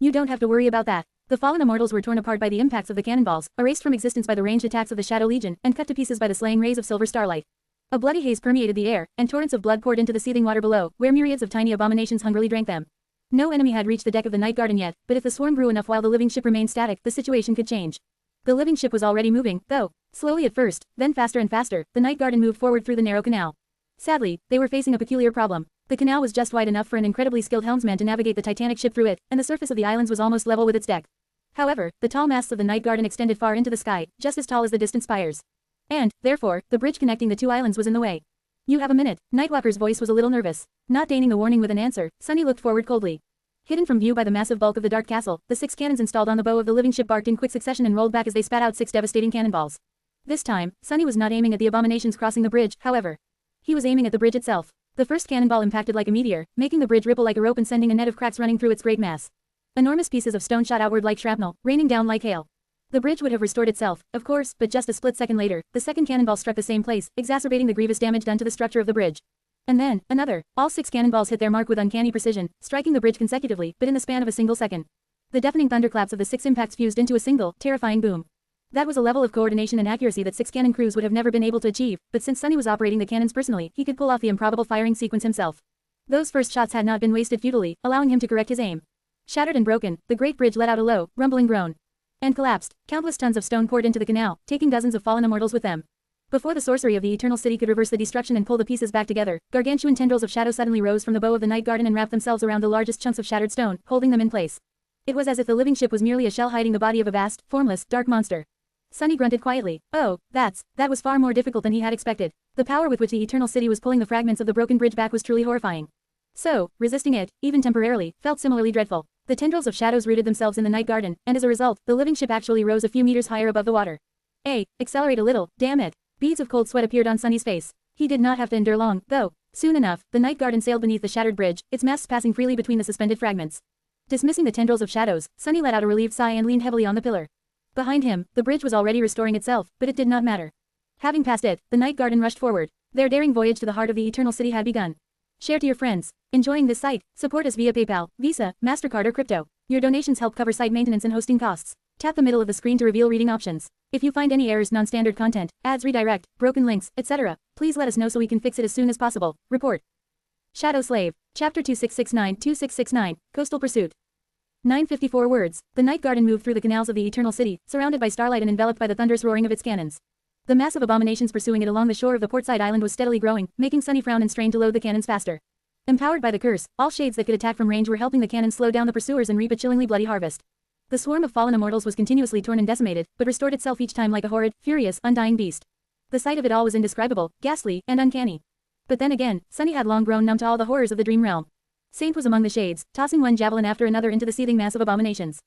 You don't have to worry about that. The fallen immortals were torn apart by the impacts of the cannonballs, erased from existence by the ranged attacks of the Shadow Legion, and cut to pieces by the slaying rays of silver starlight. A bloody haze permeated the air, and torrents of blood poured into the seething water below, where myriads of tiny abominations hungrily drank them. No enemy had reached the deck of the night garden yet, but if the swarm grew enough while the living ship remained static, the situation could change. The living ship was already moving, though. Slowly at first, then faster and faster, the night garden moved forward through the narrow canal. Sadly, they were facing a peculiar problem. The canal was just wide enough for an incredibly skilled helmsman to navigate the Titanic ship through it, and the surface of the islands was almost level with its deck. However, the tall masts of the night garden extended far into the sky, just as tall as the distant spires. And, therefore, the bridge connecting the two islands was in the way. You have a minute. Nightwalker's voice was a little nervous. Not deigning the warning with an answer, Sunny looked forward coldly. Hidden from view by the massive bulk of the dark castle, the 6 cannons installed on the bow of the living ship barked in quick succession and rolled back as they spat out 6 devastating cannonballs. This time, Sunny was not aiming at the abominations crossing the bridge, however. He was aiming at the bridge itself. The first cannonball impacted like a meteor, making the bridge ripple like a rope and sending a net of cracks running through its great mass. Enormous pieces of stone shot outward like shrapnel, raining down like hail. The bridge would have restored itself, of course, but just a split second later, the second cannonball struck the same place, exacerbating the grievous damage done to the structure of the bridge. And then, another. All 6 cannonballs hit their mark with uncanny precision, striking the bridge consecutively, but in the span of a single second. The deafening thunderclaps of the 6 impacts fused into a single, terrifying boom. That was a level of coordination and accuracy that 6 cannon crews would have never been able to achieve, but since Sunny was operating the cannons personally, he could pull off the improbable firing sequence himself. Those first shots had not been wasted futilely, allowing him to correct his aim. Shattered and broken, the great bridge let out a low, rumbling groan. And collapsed. Countless tons of stone poured into the canal, taking dozens of fallen immortals with them. Before the sorcery of the Eternal City could reverse the destruction and pull the pieces back together, gargantuan tendrils of shadow suddenly rose from the bow of the night garden and wrapped themselves around the largest chunks of shattered stone, holding them in place. It was as if the living ship was merely a shell hiding the body of a vast, formless, dark monster. Sunny grunted quietly. Oh, that was far more difficult than he had expected. The power with which the Eternal City was pulling the fragments of the broken bridge back was truly horrifying. So, resisting it, even temporarily, felt similarly dreadful. The tendrils of shadows rooted themselves in the night garden, and as a result, the living ship actually rose a few meters higher above the water. Accelerate a little, damn it. Beads of cold sweat appeared on Sunny's face. He did not have to endure long, though. Soon enough, the night garden sailed beneath the shattered bridge, its masts passing freely between the suspended fragments. Dismissing the tendrils of shadows, Sunny let out a relieved sigh and leaned heavily on the pillar. Behind him, the bridge was already restoring itself, but it did not matter. Having passed it, the night garden rushed forward. Their daring voyage to the heart of the Eternal City had begun. Share to your friends. Enjoying this site? Support us via PayPal, Visa, MasterCard or crypto. Your donations help cover site maintenance and hosting costs. Tap the middle of the screen to reveal reading options. If you find any errors, non-standard content, ads, redirect, broken links, etc., please let us know so we can fix it as soon as possible. Report. Shadow Slave. Chapter 2669-2669, Coastal Pursuit. 954 words. The night garden moved through the canals of the Eternal City, surrounded by starlight and enveloped by the thunderous roaring of its cannons. The mass of abominations pursuing it along the shore of the portside island was steadily growing, making Sunny frown and strain to load the cannons faster. Empowered by the curse, all shades that could attack from range were helping the cannons slow down the pursuers and reap a chillingly bloody harvest. The swarm of fallen immortals was continuously torn and decimated, but restored itself each time like a horrid, furious, undying beast. The sight of it all was indescribable, ghastly, and uncanny. But then again, Sunny had long grown numb to all the horrors of the dream realm. Saint was among the shades, tossing one javelin after another into the seething mass of abominations.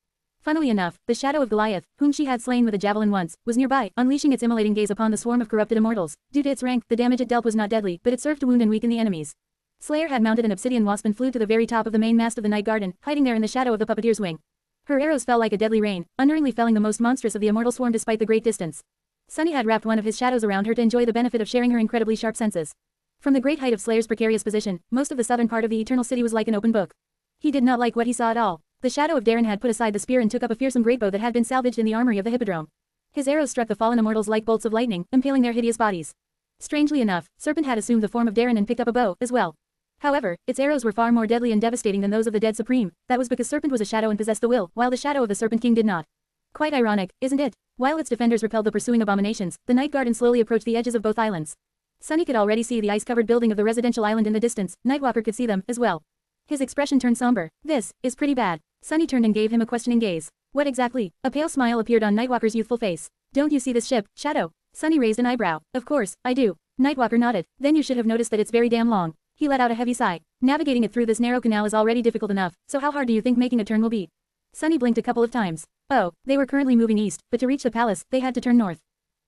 Funnily enough, the shadow of Goliath, whom she had slain with a javelin once, was nearby, unleashing its immolating gaze upon the swarm of corrupted immortals. Due to its rank, the damage it dealt was not deadly, but it served to wound and weaken the enemies. Slayer had mounted an obsidian wasp and flew to the very top of the main mast of the night garden, hiding there in the shadow of the puppeteer's wing. Her arrows fell like a deadly rain, unerringly felling the most monstrous of the immortal swarm despite the great distance. Sunny had wrapped one of his shadows around her to enjoy the benefit of sharing her incredibly sharp senses. From the great height of Slayer's precarious position, most of the southern part of the Eternal City was like an open book. He did not like what he saw at all. The shadow of Darren had put aside the spear and took up a fearsome greatbow that had been salvaged in the armory of the Hippodrome. His arrows struck the fallen immortals like bolts of lightning, impaling their hideous bodies. Strangely enough, Serpent had assumed the form of Darren and picked up a bow, as well. However, its arrows were far more deadly and devastating than those of the dead Supreme. That was because Serpent was a shadow and possessed the will, while the shadow of the Serpent King did not. Quite ironic, isn't it? While its defenders repelled the pursuing abominations, the night garden slowly approached the edges of both islands. Sunny could already see the ice-covered building of the residential island in the distance. Nightwalker could see them, as well. His expression turned somber. This is pretty bad. Sunny turned and gave him a questioning gaze. What exactly? A pale smile appeared on Nightwalker's youthful face. Don't you see this ship, Shadow? Sunny raised an eyebrow. Of course, I do. Nightwalker nodded. Then you should have noticed that it's very damn long. He let out a heavy sigh. Navigating it through this narrow canal is already difficult enough, so how hard do you think making a turn will be? Sunny blinked a couple of times. Oh, they were currently moving east, but to reach the palace, they had to turn north.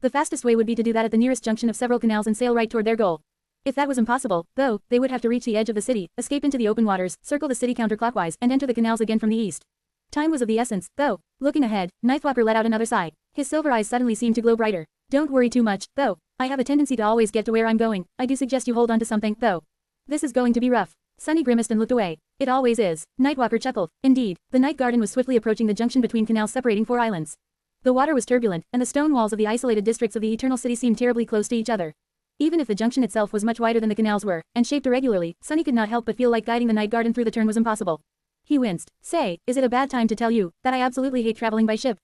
The fastest way would be to do that at the nearest junction of several canals and sail right toward their goal. If that was impossible, though, they would have to reach the edge of the city, escape into the open waters, circle the city counterclockwise, and enter the canals again from the east. Time was of the essence, though. Looking ahead, Nightwalker let out another sigh. His silver eyes suddenly seemed to glow brighter. Don't worry too much, though. I have a tendency to always get to where I'm going. I do suggest you hold on to something, though. This is going to be rough. Sunny grimaced and looked away. It always is. Nightwalker chuckled. Indeed, the night garden was swiftly approaching the junction between canals separating four islands. The water was turbulent, and the stone walls of the isolated districts of the Eternal City seemed terribly close to each other. Even if the junction itself was much wider than the canals were, and shaped irregularly, Sunny could not help but feel like guiding the night garden through the turn was impossible. He winced. Say, is it a bad time to tell you that I absolutely hate traveling by ship?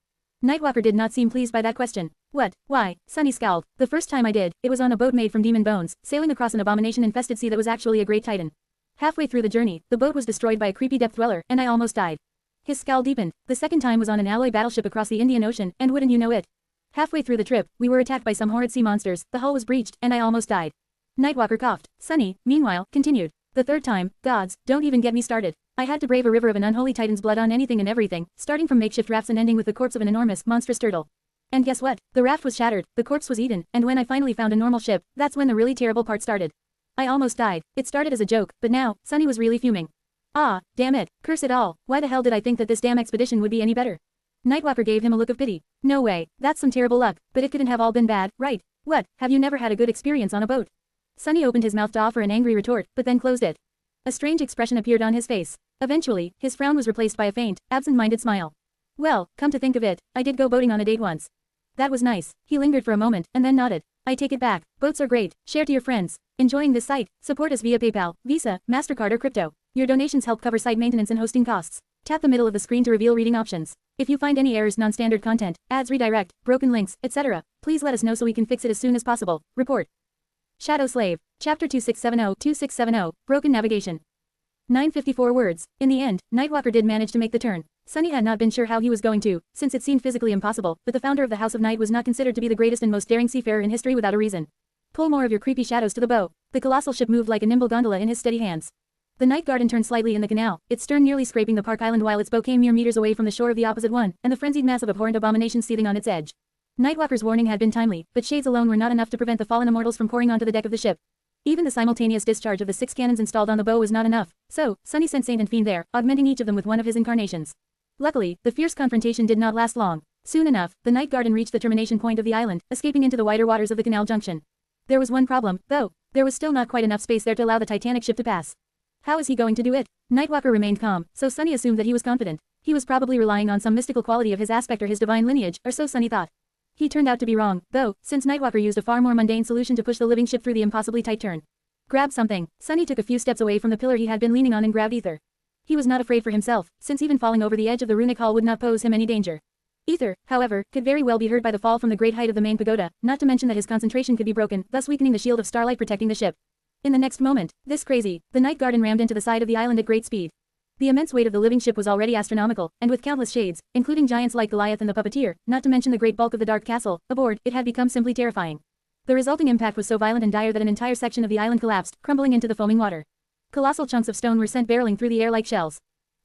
Nightwalker did not seem pleased by that question. What? Why? Sunny scowled. The first time I did, it was on a boat made from demon bones, sailing across an abomination-infested sea that was actually a great titan. Halfway through the journey, the boat was destroyed by a creepy depth dweller, and I almost died. His scowl deepened. The second time was on an alloy battleship across the Indian Ocean, and wouldn't you know it? Halfway through the trip, we were attacked by some horrid sea monsters, the hull was breached, and I almost died. Nightwalker coughed. Sunny, meanwhile, continued. The third time, gods, don't even get me started. I had to brave a river of an unholy titan's blood on anything and everything, starting from makeshift rafts and ending with the corpse of an enormous, monstrous turtle. And guess what? The raft was shattered, the corpse was eaten, and when I finally found a normal ship, that's when the really terrible part started. I almost died. It started as a joke, but now, Sunny was really fuming. Ah, damn it, curse it all, why the hell did I think that this damn expedition would be any better? Nightwalker gave him a look of pity. No way, that's some terrible luck, but it couldn't have all been bad, right? What, have you never had a good experience on a boat? Sunny opened his mouth to offer an angry retort, but then closed it. A strange expression appeared on his face. Eventually, his frown was replaced by a faint, absent-minded smile. Well, come to think of it, I did go boating on a date once. That was nice. He lingered for a moment, and then nodded. I take it back. Boats are great. Share to your friends. Enjoying this site? Support us via PayPal, Visa, MasterCard or crypto. Your donations help cover site maintenance and hosting costs. Tap the middle of the screen to reveal reading options. If you find any errors, non-standard content, ads redirect, broken links, etc., please let us know so we can fix it as soon as possible. Report. Shadow Slave. Chapter 2670-2670, Broken Navigation. 954 words. In the end, Nightwalker did manage to make the turn. Sunny had not been sure how he was going to, since it seemed physically impossible, but the founder of the House of Night was not considered to be the greatest and most daring seafarer in history without a reason. Pull more of your creepy shadows to the bow. The colossal ship moved like a nimble gondola in his steady hands. The night garden turned slightly in the canal, its stern nearly scraping the Park Island while its bow came mere meters away from the shore of the opposite one, and the frenzied mass of abhorrent abominations seething on its edge. Nightwalker's warning had been timely, but shades alone were not enough to prevent the fallen immortals from pouring onto the deck of the ship. Even the simultaneous discharge of the 6 cannons installed on the bow was not enough, so Sunny sent Saint and Fiend there, augmenting each of them with one of his incarnations. Luckily, the fierce confrontation did not last long. Soon enough, the night garden reached the termination point of the island, escaping into the wider waters of the canal junction. There was one problem, though. There was still not quite enough space there to allow the Titanic ship to pass. How is he going to do it? Nightwalker remained calm, so Sunny assumed that he was confident. He was probably relying on some mystical quality of his aspect or his divine lineage, or so Sunny thought. He turned out to be wrong, though, since Nightwalker used a far more mundane solution to push the living ship through the impossibly tight turn. Grab something. Sunny took a few steps away from the pillar he had been leaning on and grabbed Ether. He was not afraid for himself, since even falling over the edge of the runic hall would not pose him any danger. Ether, however, could very well be hurt by the fall from the great height of the main pagoda, not to mention that his concentration could be broken, thus weakening the shield of starlight protecting the ship. In the next moment, the night garden rammed into the side of the island at great speed. The immense weight of the living ship was already astronomical, and with countless shades, including giants like Goliath and the puppeteer, not to mention the great bulk of the dark castle, aboard, it had become simply terrifying. The resulting impact was so violent and dire that an entire section of the island collapsed, crumbling into the foaming water. Colossal chunks of stone were sent barreling through the air like shells.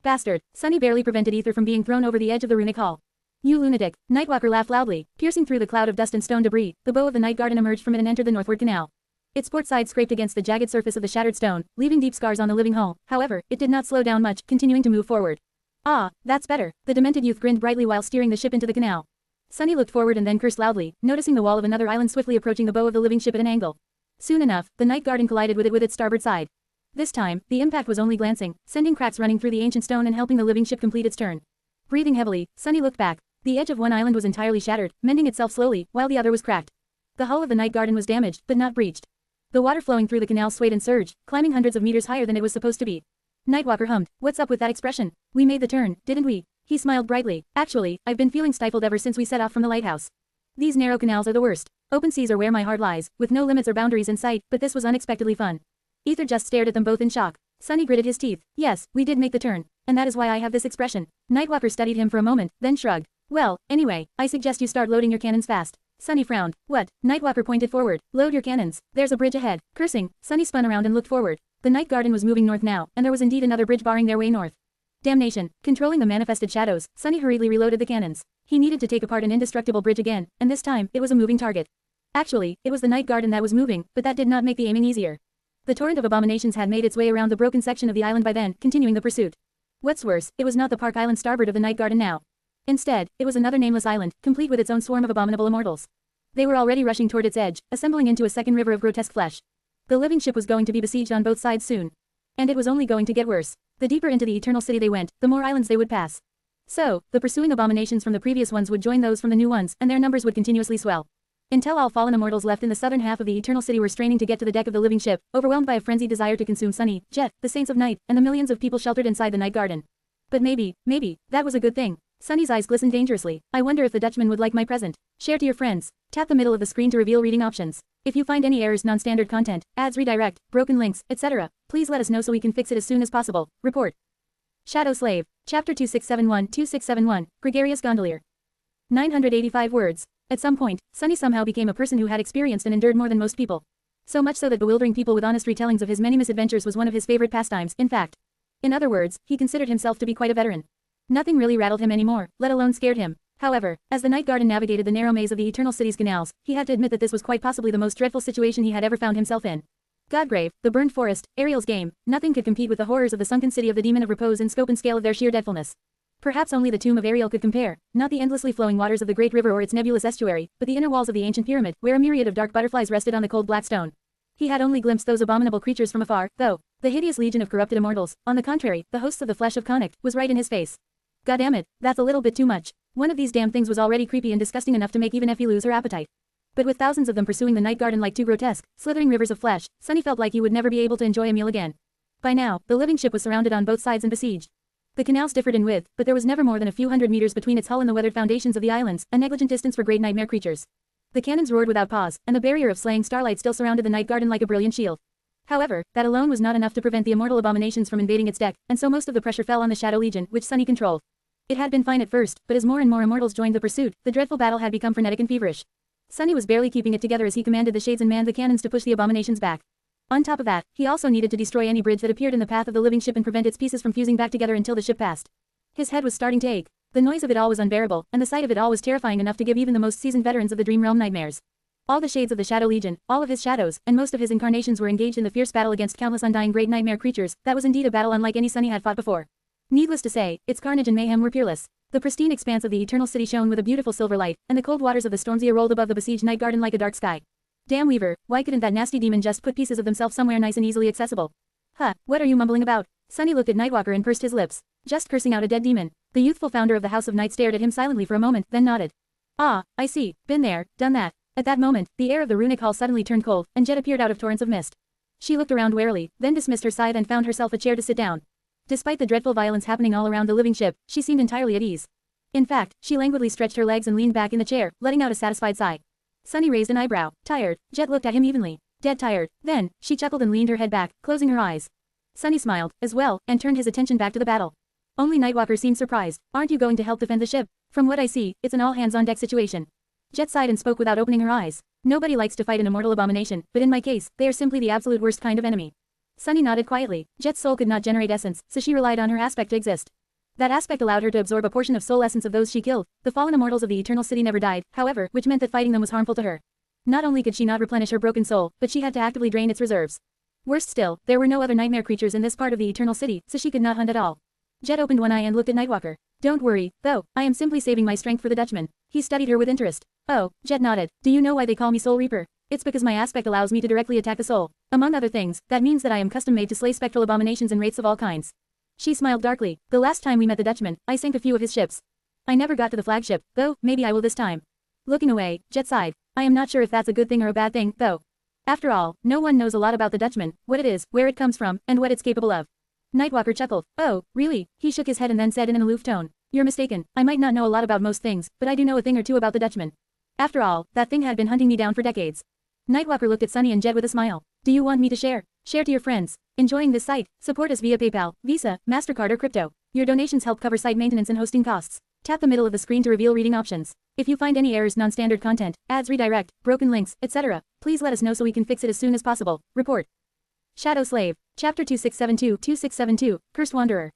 Bastard! Sunny barely prevented Ether from being thrown over the edge of the runic hall. You lunatic! Nightwalker laughed loudly, piercing through the cloud of dust and stone debris. The bow of the night garden emerged from it and entered the northward canal. Its port side scraped against the jagged surface of the shattered stone, leaving deep scars on the living hull. However, it did not slow down much, continuing to move forward. Ah, that's better. The demented youth grinned brightly while steering the ship into the canal. Sunny looked forward and then cursed loudly, noticing the wall of another island swiftly approaching the bow of the living ship at an angle. Soon enough, the night garden collided with it with its starboard side. This time, the impact was only glancing, sending cracks running through the ancient stone and helping the living ship complete its turn. Breathing heavily, Sunny looked back. The edge of one island was entirely shattered, mending itself slowly, while the other was cracked. The hull of the night garden was damaged, but not breached. The water flowing through the canal swayed and surged, climbing hundreds of meters higher than it was supposed to be. Nightwalker hummed, "What's up with that expression? We made the turn, didn't we?" He smiled brightly. "Actually, I've been feeling stifled ever since we set off from the lighthouse. These narrow canals are the worst. Open seas are where my heart lies, with no limits or boundaries in sight, but this was unexpectedly fun." Ether just stared at them both in shock. Sunny gritted his teeth. "Yes, we did make the turn, and that is why I have this expression." Nightwalker studied him for a moment, then shrugged. "Well, anyway, I suggest you start loading your cannons fast." Sunny frowned. "What?" Nightwalker pointed forward. "Load your cannons. There's a bridge ahead." Cursing, Sunny spun around and looked forward. The night garden was moving north now, and there was indeed another bridge barring their way north. Damnation! Controlling the manifested shadows, Sunny hurriedly reloaded the cannons. He needed to take apart an indestructible bridge again, and this time, it was a moving target. Actually, it was the night garden that was moving, but that did not make the aiming easier. The torrent of abominations had made its way around the broken section of the island by then, continuing the pursuit. What's worse, it was not the Park Island starboard of the night garden now. Instead, it was another nameless island, complete with its own swarm of abominable immortals. They were already rushing toward its edge, assembling into a second river of grotesque flesh. The living ship was going to be besieged on both sides soon. And it was only going to get worse. The deeper into the Eternal City they went, the more islands they would pass. So, the pursuing abominations from the previous ones would join those from the new ones, and their numbers would continuously swell. Until all fallen immortals left in the southern half of the Eternal City were straining to get to the deck of the living ship, overwhelmed by a frenzied desire to consume Sunny, Jet, the Saints of Night, and the millions of people sheltered inside the night garden. But maybe, that was a good thing. Sunny's eyes glistened dangerously. "I wonder if the Dutchman would like my present." Share to your friends. Tap the middle of the screen to reveal reading options. If you find any errors, non-standard content, ads, redirect, broken links, etc., please let us know so we can fix it as soon as possible. Report. Shadow Slave. Chapter 2671-2671, Gregarious Gondolier. 985 words. At some point, Sunny somehow became a person who had experienced and endured more than most people. So much so that bewildering people with honest retellings of his many misadventures was one of his favorite pastimes, in fact. In other words, he considered himself to be quite a veteran. Nothing really rattled him anymore, let alone scared him. However, as the night garden navigated the narrow maze of the Eternal City's canals, he had to admit that this was quite possibly the most dreadful situation he had ever found himself in. Godgrave, the burned forest, Ariel's game, nothing could compete with the horrors of the sunken city of the Demon of Repose in scope and scale of their sheer dreadfulness. Perhaps only the tomb of Ariel could compare, not the endlessly flowing waters of the great river or its nebulous estuary, but the inner walls of the ancient pyramid, where a myriad of dark butterflies rested on the cold black stone. He had only glimpsed those abominable creatures from afar, though. The hideous legion of corrupted immortals, on the contrary, the hosts of the flesh of Connacht, was right in his face. Goddammit, that's a little bit too much. One of these damn things was already creepy and disgusting enough to make even Effie lose her appetite. But with thousands of them pursuing the night garden like two grotesque, slithering rivers of flesh, Sunny felt like he would never be able to enjoy a meal again. By now, the living ship was surrounded on both sides and besieged. The canals differed in width, but there was never more than a few hundred meters between its hull and the weathered foundations of the islands, a negligent distance for great nightmare creatures. The cannons roared without pause, and the barrier of slaying starlight still surrounded the night garden like a brilliant shield. However, that alone was not enough to prevent the immortal abominations from invading its deck, and so most of the pressure fell on the Shadow Legion, which Sunny controlled. It had been fine at first, but as more and more immortals joined the pursuit, the dreadful battle had become frenetic and feverish. Sunny was barely keeping it together as he commanded the shades and manned the cannons to push the abominations back. On top of that, he also needed to destroy any bridge that appeared in the path of the living ship and prevent its pieces from fusing back together until the ship passed. His head was starting to ache. The noise of it all was unbearable, and the sight of it all was terrifying enough to give even the most seasoned veterans of the Dream Realm nightmares. All the shades of the Shadow Legion, all of his shadows, and most of his incarnations were engaged in the fierce battle against countless undying great nightmare creatures. That was indeed a battle unlike any Sunny had fought before. Needless to say, its carnage and mayhem were peerless. The pristine expanse of the Eternal City shone with a beautiful silver light, and the cold waters of the Stormzea rolled above the besieged night garden like a dark sky. Damn Weaver, why couldn't that nasty demon just put pieces of themselves somewhere nice and easily accessible? Huh, what are you mumbling about? Sunny looked at Nightwalker and pursed his lips. Just cursing out a dead demon. The youthful founder of the House of Night stared at him silently for a moment, then nodded. Ah, I see, been there, done that. At that moment, the air of the runic hall suddenly turned cold, and Jet appeared out of torrents of mist. She looked around warily, then dismissed her scythe and found herself a chair to sit down. Despite the dreadful violence happening all around the living ship, she seemed entirely at ease. In fact, she languidly stretched her legs and leaned back in the chair, letting out a satisfied sigh. Sunny raised an eyebrow. Tired. Jet looked at him evenly. Dead tired. Then, she chuckled and leaned her head back, closing her eyes. Sunny smiled, as well, and turned his attention back to the battle. Only Nightwalker seemed surprised. Aren't you going to help defend the ship? From what I see, it's an all-hands-on-deck situation. Jet sighed and spoke without opening her eyes. Nobody likes to fight an immortal abomination, but in my case, they are simply the absolute worst kind of enemy. Sunny nodded quietly. Jet's soul could not generate essence, so she relied on her aspect to exist. That aspect allowed her to absorb a portion of soul essence of those she killed. The fallen immortals of the Eternal City never died, however, which meant that fighting them was harmful to her. Not only could she not replenish her broken soul, but she had to actively drain its reserves. Worst still, there were no other nightmare creatures in this part of the Eternal City, so she could not hunt at all. Jet opened one eye and looked at Nightwalker. Don't worry, though, I am simply saving my strength for the Dutchman. He studied her with interest. Oh, Jet nodded. Do you know why they call me Soul Reaper? It's because my aspect allows me to directly attack the soul. Among other things, that means that I am custom-made to slay spectral abominations and wraiths of all kinds. She smiled darkly. The last time we met the Dutchman, I sank a few of his ships. I never got to the flagship, though, maybe I will this time. Looking away, Jet sighed. I am not sure if that's a good thing or a bad thing, though. After all, no one knows a lot about the Dutchman, what it is, where it comes from, and what it's capable of. Nightwalker chuckled. Oh, really? He shook his head and then said in an aloof tone. You're mistaken. I might not know a lot about most things, but I do know a thing or two about the Dutchman. After all, that thing had been hunting me down for decades. Nightwalker looked at Sunny and Jet with a smile. Do you want me to share? Share to your friends. Enjoying this site? Support us via PayPal, Visa, MasterCard or crypto. Your donations help cover site maintenance and hosting costs. Tap the middle of the screen to reveal reading options. If you find any errors, non-standard content, ads redirect, broken links, etc., please let us know so we can fix it as soon as possible. Report. Shadow Slave. Chapter 2672, Cursed Wanderer.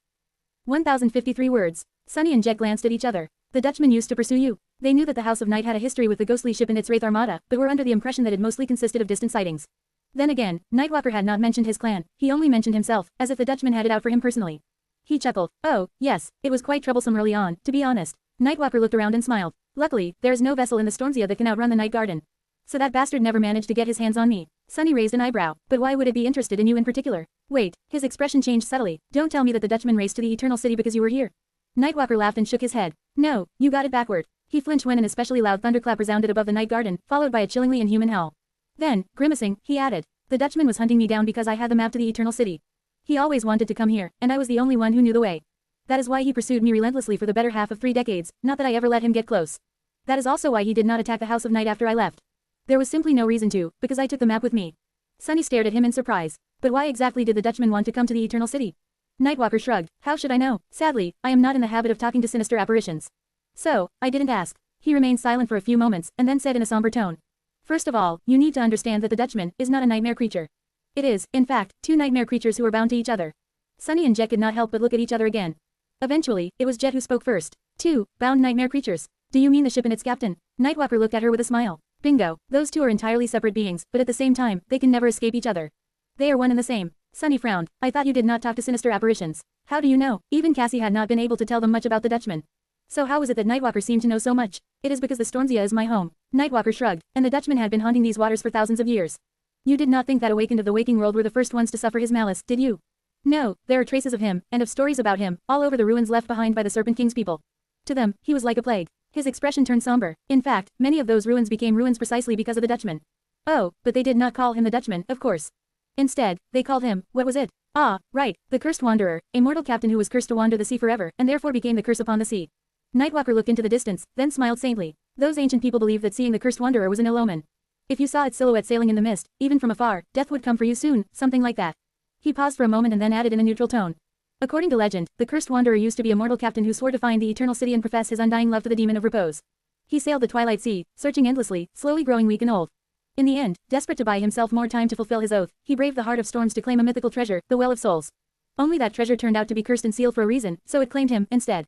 1053 words. Sunny and Jet glanced at each other. The Dutchman used to pursue you. They knew that the House of Night had a history with the ghostly ship and its wraith armada, but were under the impression that it mostly consisted of distant sightings. Then again, Nightwalker had not mentioned his clan, he only mentioned himself, as if the Dutchman had it out for him personally. He chuckled. Oh, yes, it was quite troublesome early on, to be honest. Nightwalker looked around and smiled. Luckily, there is no vessel in the Stormsia that can outrun the Night Garden. So that bastard never managed to get his hands on me. Sunny raised an eyebrow. But why would it be interested in you in particular? Wait, his expression changed subtly. Don't tell me that the Dutchman raced to the Eternal City because you were here. Nightwalker laughed and shook his head. No, you got it backward. He flinched when an especially loud thunderclap resounded above the Night Garden, followed by a chillingly inhuman howl. Then, grimacing, he added, the Dutchman was hunting me down because I had the map to the Eternal City. He always wanted to come here, and I was the only one who knew the way. That is why he pursued me relentlessly for the better half of 3 decades, not that I ever let him get close. That is also why he did not attack the House of Night after I left. There was simply no reason to, because I took the map with me. Sunny stared at him in surprise. But why exactly did the Dutchman want to come to the Eternal City? Nightwalker shrugged. How should I know? Sadly, I am not in the habit of talking to sinister apparitions. So, I didn't ask. He remained silent for a few moments, and then said in a somber tone. First of all, you need to understand that the Dutchman is not a nightmare creature. It is, in fact, 2 nightmare creatures who are bound to each other. Sunny and Jet could not help but look at each other again. Eventually, it was Jet who spoke first. 2 bound nightmare creatures. Do you mean the ship and its captain? Nightwalker looked at her with a smile. Bingo, those 2 are entirely separate beings, but at the same time, they can never escape each other. They are one and the same. Sunny frowned. I thought you did not talk to sinister apparitions. How do you know? Even Cassie had not been able to tell them much about the Dutchman. So how is it that Nightwalker seemed to know so much? It is because the Stormsia is my home. Nightwalker shrugged, and the Dutchman had been haunting these waters for thousands of years. You did not think that Awakened of the Waking World were the first ones to suffer his malice, did you? No, there are traces of him, and of stories about him, all over the ruins left behind by the Serpent King's people. To them, he was like a plague. His expression turned somber. In fact, many of those ruins became ruins precisely because of the Dutchman. Oh, but they did not call him the Dutchman, of course. Instead, they called him, what was it? Ah, right, the Cursed Wanderer, a mortal captain who was cursed to wander the sea forever, and therefore became the curse upon the sea. Nightwalker looked into the distance, then smiled saintly. Those ancient people believed that seeing the Cursed Wanderer was an ill omen. If you saw its silhouette sailing in the mist, even from afar, death would come for you soon, something like that. He paused for a moment and then added in a neutral tone. According to legend, the Cursed Wanderer used to be a mortal captain who swore to find the Eternal City and profess his undying love to the Demon of Repose. He sailed the Twilight Sea, searching endlessly, slowly growing weak and old. In the end, desperate to buy himself more time to fulfill his oath, he braved the Heart of Storms to claim a mythical treasure, the Well of Souls. Only that treasure turned out to be cursed and sealed for a reason, so it claimed him, instead.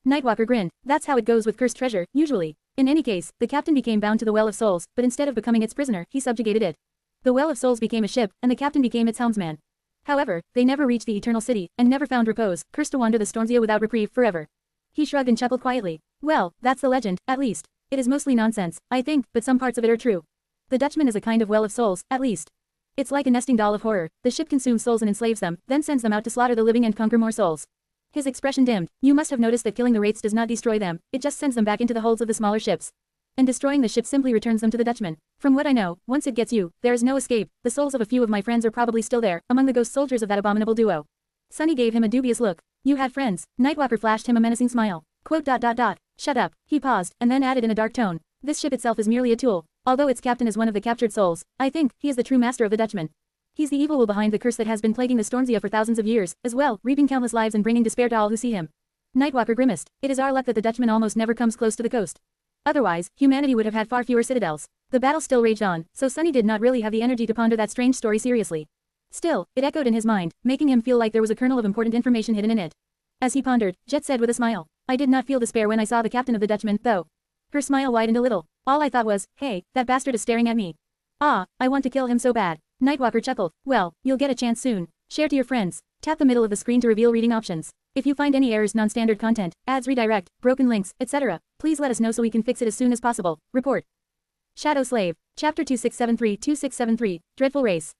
Nightwalker grinned. That's how it goes with cursed treasure, usually. In any case, the captain became bound to the Well of Souls, but instead of becoming its prisoner, he subjugated it. The Well of Souls became a ship, and the captain became its helmsman. However, they never reached the Eternal City, and never found repose, cursed to wander the Stormsia without reprieve forever. He shrugged and chuckled quietly. Well, that's the legend, at least. It is mostly nonsense, I think, but some parts of it are true. The Dutchman is a kind of Well of Souls, at least. It's like a nesting doll of horror. The ship consumes souls and enslaves them, then sends them out to slaughter the living and conquer more souls. His expression dimmed. You must have noticed that killing the wraiths does not destroy them, it just sends them back into the holds of the smaller ships. And destroying the ship simply returns them to the Dutchman. From what I know, once it gets you, there is no escape. The souls of a few of my friends are probably still there, among the ghost soldiers of that abominable duo. Sunny gave him a dubious look. You had friends. Nightwalker flashed him a menacing smile. Quote. Shut up. He paused, and then added in a dark tone. This ship itself is merely a tool. Although its captain is one of the captured souls, I think, he is the true master of the Dutchman. He's the evil will behind the curse that has been plaguing the Stormzia for thousands of years, as well, reaping countless lives and bringing despair to all who see him. Nightwalker grimaced. It is our luck that the Dutchman almost never comes close to the coast. Otherwise, humanity would have had far fewer citadels. The battle still raged on, so Sunny did not really have the energy to ponder that strange story seriously. Still, it echoed in his mind, making him feel like there was a kernel of important information hidden in it. As he pondered, Jet said with a smile, I did not feel despair when I saw the captain of the Dutchman, though. Her smile widened a little. All I thought was, hey, that bastard is staring at me. Ah, I want to kill him so bad. Nightwalker chuckled. Well, you'll get a chance soon. Share to your friends. Tap the middle of the screen to reveal reading options. If you find any errors, non-standard content, ads redirect, broken links, etc., please let us know so we can fix it as soon as possible. Report. Shadow Slave. Chapter 2673-2673, Dreadful Race.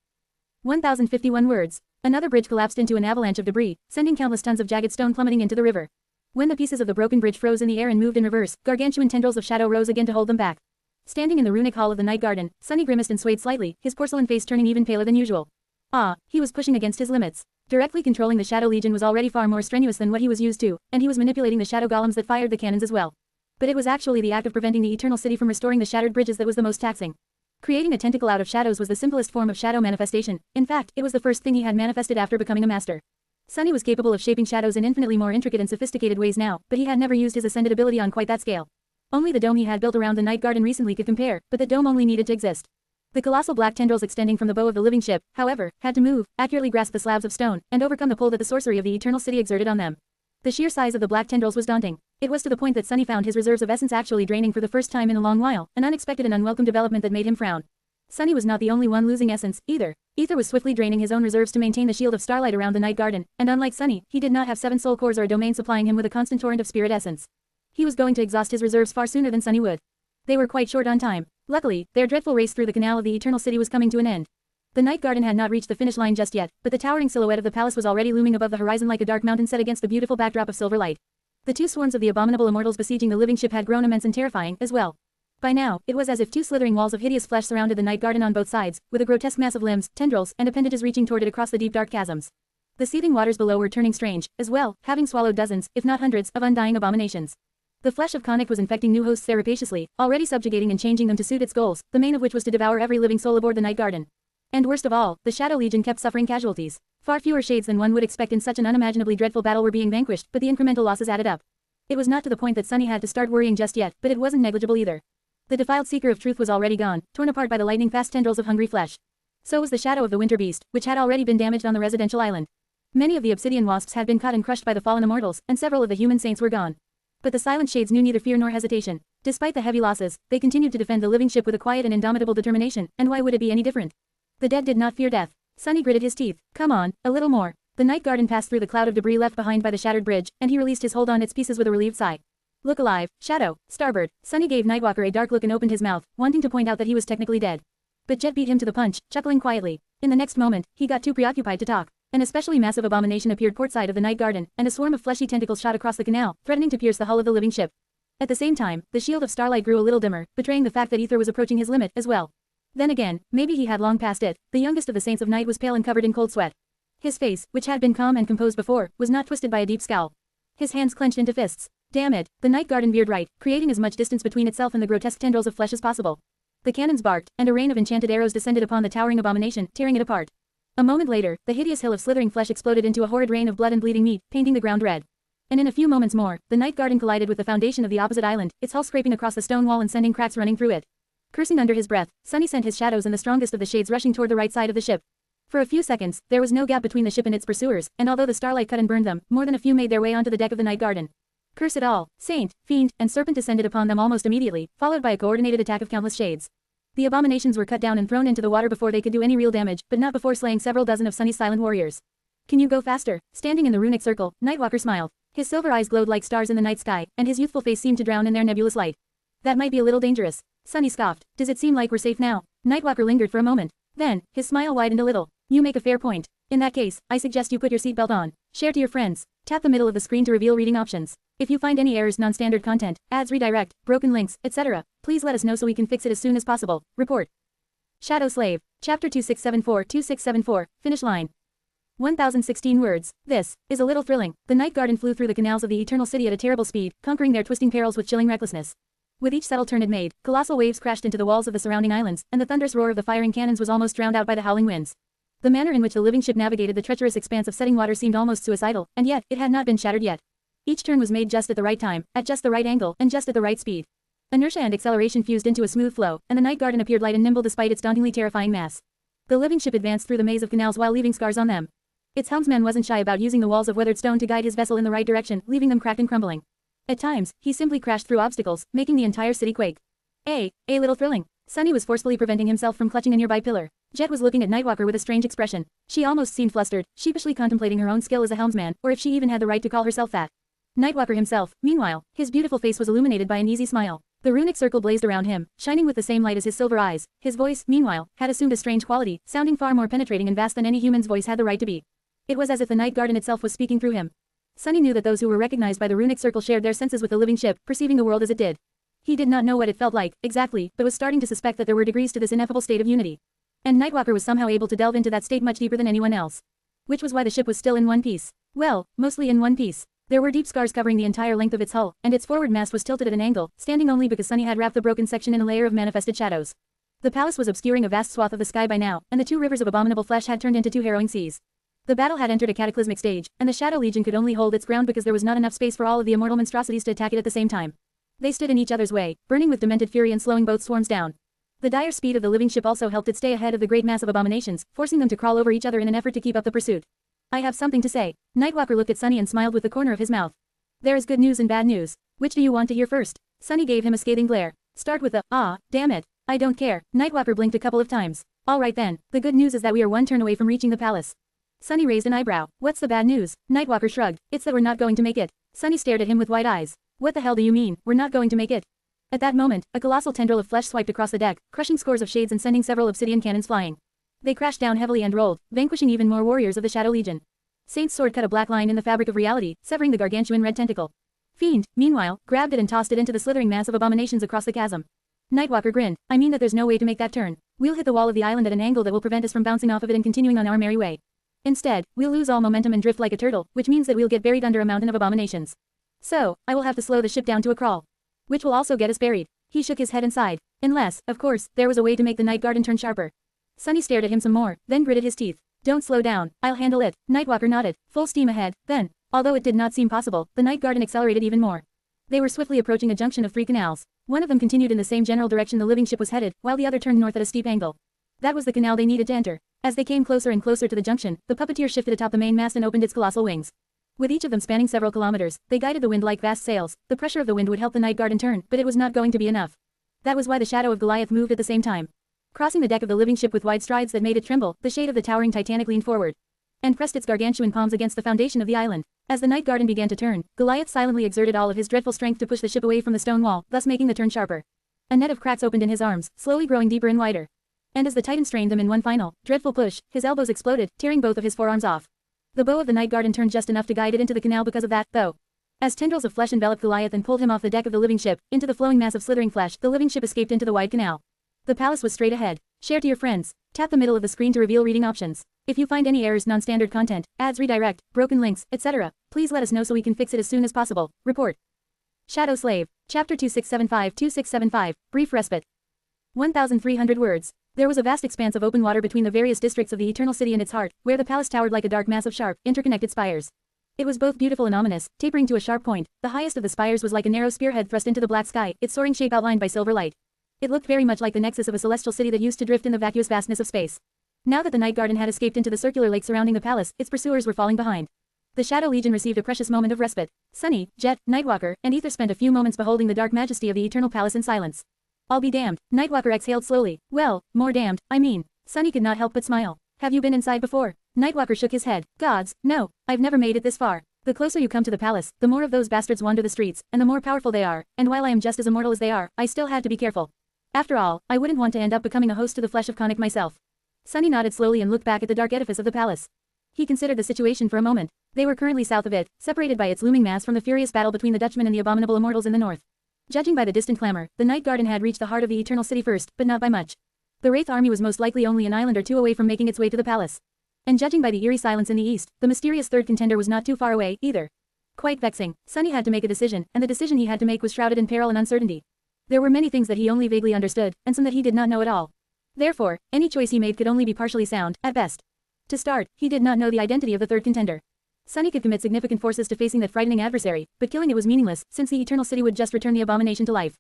1051 words. Another bridge collapsed into an avalanche of debris, sending countless tons of jagged stone plummeting into the river. When the pieces of the broken bridge froze in the air and moved in reverse, gargantuan tendrils of shadow rose again to hold them back. Standing in the runic hall of the night garden, Sunny grimaced and swayed slightly, his porcelain face turning even paler than usual. Ah, he was pushing against his limits. Directly controlling the Shadow Legion was already far more strenuous than what he was used to, and he was manipulating the shadow golems that fired the cannons as well. But it was actually the act of preventing the Eternal City from restoring the shattered bridges that was the most taxing. Creating a tentacle out of shadows was the simplest form of shadow manifestation. In fact, it was the first thing he had manifested after becoming a master. Sunny was capable of shaping shadows in infinitely more intricate and sophisticated ways now, but he had never used his ascended ability on quite that scale. Only the dome he had built around the night garden recently could compare, but the dome only needed to exist. The colossal black tendrils extending from the bow of the living ship, however, had to move, accurately grasp the slabs of stone, and overcome the pull that the sorcery of the Eternal City exerted on them. The sheer size of the black tendrils was daunting. It was to the point that Sunny found his reserves of essence actually draining for the first time in a long while, an unexpected and unwelcome development that made him frown. Sunny was not the only one losing essence, either. Ether was swiftly draining his own reserves to maintain the shield of starlight around the night garden, and unlike Sunny, he did not have 7 soul cores or a domain supplying him with a constant torrent of spirit essence. He was going to exhaust his reserves far sooner than Sunny would. They were quite short on time. Luckily, their dreadful race through the canal of the Eternal City was coming to an end. The night garden had not reached the finish line just yet, but the towering silhouette of the palace was already looming above the horizon like a dark mountain set against the beautiful backdrop of silver light. The 2 swarms of the abominable immortals besieging the living ship had grown immense and terrifying, as well. By now, it was as if 2 slithering walls of hideous flesh surrounded the night garden on both sides, with a grotesque mass of limbs, tendrils, and appendages reaching toward it across the deep dark chasms. The seething waters below were turning strange, as well, having swallowed dozens, if not hundreds, of undying abominations. The flesh of Conic was infecting new hosts rapaciously, already subjugating and changing them to suit its goals, the main of which was to devour every living soul aboard the night garden. And worst of all, the Shadow Legion kept suffering casualties. Far fewer shades than one would expect in such an unimaginably dreadful battle were being vanquished, but the incremental losses added up. It was not to the point that Sunny had to start worrying just yet, but it wasn't negligible either. The defiled seeker of truth was already gone, torn apart by the lightning-fast tendrils of hungry flesh. So was the shadow of the winter beast, which had already been damaged on the residential island. Many of the obsidian wasps had been caught and crushed by the fallen immortals, and several of the human saints were gone. But the silent shades knew neither fear nor hesitation. Despite the heavy losses, they continued to defend the living ship with a quiet and indomitable determination, and why would it be any different? The dead did not fear death. Sunny gritted his teeth. Come on, a little more. The night garden passed through the cloud of debris left behind by the shattered bridge, and he released his hold on its pieces with a relieved sigh. Look alive, Shadow, Starboard. Sunny gave Nightwalker a dark look and opened his mouth, wanting to point out that he was technically dead. But Jet beat him to the punch, chuckling quietly. In the next moment, he got too preoccupied to talk. An especially massive abomination appeared portside of the night garden, and a swarm of fleshy tentacles shot across the canal, threatening to pierce the hull of the living ship. At the same time, the shield of starlight grew a little dimmer, betraying the fact that Ether was approaching his limit as well. Then again, maybe he had long passed it. The youngest of the Saints of Night was pale and covered in cold sweat. His face, which had been calm and composed before, was not twisted by a deep scowl. His hands clenched into fists. Damn it, the night garden veered right, creating as much distance between itself and the grotesque tendrils of flesh as possible. The cannons barked, and a rain of enchanted arrows descended upon the towering abomination, tearing it apart. A moment later, the hideous hill of slithering flesh exploded into a horrid rain of blood and bleeding meat, painting the ground red. And in a few moments more, the night garden collided with the foundation of the opposite island, its hull scraping across the stone wall and sending cracks running through it. Cursing under his breath, Sunny sent his shadows and the strongest of the shades rushing toward the right side of the ship. For a few seconds, there was no gap between the ship and its pursuers, and although the starlight cut and burned them, more than a few made their way onto the deck of the night garden. Curse it all, saint, fiend, and serpent descended upon them almost immediately, followed by a coordinated attack of countless shades. The abominations were cut down and thrown into the water before they could do any real damage, but not before slaying several dozen of Sunny's silent warriors. Can you go faster? Standing in the runic circle, Nightwalker smiled. His silver eyes glowed like stars in the night sky, and his youthful face seemed to drown in their nebulous light. That might be a little dangerous. Sunny scoffed. Does it seem like we're safe now? Nightwalker lingered for a moment. Then, his smile widened a little. You make a fair point. In that case, I suggest you put your seatbelt on. Share to your friends. Tap the middle of the screen to reveal reading options. If you find any errors, non-standard content, ads redirect, broken links, etc., please let us know so we can fix it as soon as possible. Report. Shadow Slave. Chapter 2674-2674, Finish Line. 1016 words. This is a little thrilling. The night garden flew through the canals of the Eternal City at a terrible speed, conquering their twisting perils with chilling recklessness. With each subtle turn it made, colossal waves crashed into the walls of the surrounding islands, and the thunderous roar of the firing cannons was almost drowned out by the howling winds. The manner in which the living ship navigated the treacherous expanse of setting water seemed almost suicidal, and yet, it had not been shattered yet. Each turn was made just at the right time, at just the right angle, and just at the right speed. Inertia and acceleration fused into a smooth flow, and the night garden appeared light and nimble despite its dauntingly terrifying mass. The living ship advanced through the maze of canals while leaving scars on them. Its helmsman wasn't shy about using the walls of weathered stone to guide his vessel in the right direction, leaving them cracked and crumbling. At times, he simply crashed through obstacles, making the entire city quake. A little thrilling. Sunny was forcefully preventing himself from clutching a nearby pillar. Jet was looking at Nightwalker with a strange expression. She almost seemed flustered, sheepishly contemplating her own skill as a helmsman, or if she even had the right to call herself that. Nightwalker himself, meanwhile, his beautiful face was illuminated by an easy smile. The runic circle blazed around him, shining with the same light as his silver eyes. His voice, meanwhile, had assumed a strange quality, sounding far more penetrating and vast than any human's voice had the right to be. It was as if the night garden itself was speaking through him. Sunny knew that those who were recognized by the runic circle shared their senses with the living ship, perceiving the world as it did. He did not know what it felt like, exactly, but was starting to suspect that there were degrees to this ineffable state of unity. And Nightwalker was somehow able to delve into that state much deeper than anyone else. Which was why the ship was still in one piece. Well, mostly in one piece. There were deep scars covering the entire length of its hull, and its forward mast was tilted at an angle, standing only because Sunny had wrapped the broken section in a layer of manifested shadows. The palace was obscuring a vast swath of the sky by now, and the two rivers of abominable flesh had turned into two harrowing seas. The battle had entered a cataclysmic stage, and the Shadow Legion could only hold its ground because there was not enough space for all of the immortal monstrosities to attack it at the same time. They stood in each other's way, burning with demented fury and slowing both swarms down. The dire speed of the living ship also helped it stay ahead of the great mass of abominations, forcing them to crawl over each other in an effort to keep up the pursuit. I have something to say. Nightwalker looked at Sunny and smiled with the corner of his mouth. There is good news and bad news. Which do you want to hear first? Sunny gave him a scathing glare. Start with the, damn it. I don't care. Nightwalker blinked a couple of times. All right then, the good news is that we are one turn away from reaching the palace. Sunny raised an eyebrow. What's the bad news? Nightwalker shrugged. It's that we're not going to make it. Sunny stared at him with wide eyes. What the hell do you mean, we're not going to make it? At that moment, a colossal tendril of flesh swiped across the deck, crushing scores of shades and sending several obsidian cannons flying. They crashed down heavily and rolled, vanquishing even more warriors of the Shadow Legion. Saint's sword cut a black line in the fabric of reality, severing the gargantuan red tentacle. Fiend, meanwhile, grabbed it and tossed it into the slithering mass of abominations across the chasm. Nightwalker grinned. I mean that there's no way to make that turn. We'll hit the wall of the island at an angle that will prevent us from bouncing off of it and continuing on our merry way. Instead, we'll lose all momentum and drift like a turtle, which means that we'll get buried under a mountain of abominations. So, I will have to slow the ship down to a crawl. Which will also get us buried. He shook his head and sighed. Unless, of course, there was a way to make the night garden turn sharper. Sunny stared at him some more, then gritted his teeth. Don't slow down, I'll handle it. Nightwalker nodded. Full steam ahead, then. Although it did not seem possible, the night garden accelerated even more. They were swiftly approaching a junction of 3 canals. One of them continued in the same general direction the living ship was headed, while the other turned north at a steep angle. That was the canal they needed to enter. As they came closer and closer to the junction, the puppeteer shifted atop the main mast and opened its colossal wings. With each of them spanning several kilometers, they guided the wind like vast sails. The pressure of the wind would help the night garden turn, but it was not going to be enough. That was why the shadow of Goliath moved at the same time. Crossing the deck of the living ship with wide strides that made it tremble, the shade of the towering Titanic leaned forward and pressed its gargantuan palms against the foundation of the island. As the night garden began to turn, Goliath silently exerted all of his dreadful strength to push the ship away from the stone wall, thus making the turn sharper. A net of cracks opened in his arms, slowly growing deeper and wider. And as the Titan strained them in one final, dreadful push, his elbows exploded, tearing both of his forearms off. The bow of the night garden turned just enough to guide it into the canal because of that, though. As tendrils of flesh enveloped Goliath and pulled him off the deck of the living ship, into the flowing mass of slithering flesh, the living ship escaped into the wide canal. The palace was straight ahead. Share to your friends. Tap the middle of the screen to reveal reading options. If you find any errors, non-standard content, ads redirect, broken links, etc., please let us know so we can fix it as soon as possible. Report. Shadow Slave. Chapter 2675-2675, Brief Respite. 1,300 words. There was a vast expanse of open water between the various districts of the Eternal City and its heart, where the palace towered like a dark mass of sharp, interconnected spires. It was both beautiful and ominous, tapering to a sharp point. The highest of the spires was like a narrow spearhead thrust into the black sky, its soaring shape outlined by silver light. It looked very much like the nexus of a celestial city that used to drift in the vacuous vastness of space. Now that the night garden had escaped into the circular lake surrounding the palace, its pursuers were falling behind. The Shadow Legion received a precious moment of respite. Sunny, Jet, Nightwalker, and Ether spent a few moments beholding the dark majesty of the Eternal Palace in silence. I'll be damned. Nightwalker exhaled slowly. Well, more damned, I mean. Sunny could not help but smile. Have you been inside before? Nightwalker shook his head. Gods, no, I've never made it this far. The closer you come to the palace, the more of those bastards wander the streets, and the more powerful they are, and while I am just as immortal as they are, I still had to be careful. After all, I wouldn't want to end up becoming a host to the flesh of Conic myself. Sunny nodded slowly and looked back at the dark edifice of the palace. He considered the situation for a moment. They were currently south of it, separated by its looming mass from the furious battle between the Dutchmen and the abominable immortals in the north. Judging by the distant clamor, the night garden had reached the heart of the Eternal City first, but not by much. The Wraith army was most likely only an island or two away from making its way to the palace. And judging by the eerie silence in the east, the mysterious third contender was not too far away, either. Quite vexing, Sunny had to make a decision, and the decision he had to make was shrouded in peril and uncertainty. There were many things that he only vaguely understood, and some that he did not know at all. Therefore, any choice he made could only be partially sound, at best. To start, he did not know the identity of the third contender. Sunny could commit significant forces to facing that frightening adversary, but killing it was meaningless, since the Eternal City would just return the abomination to life.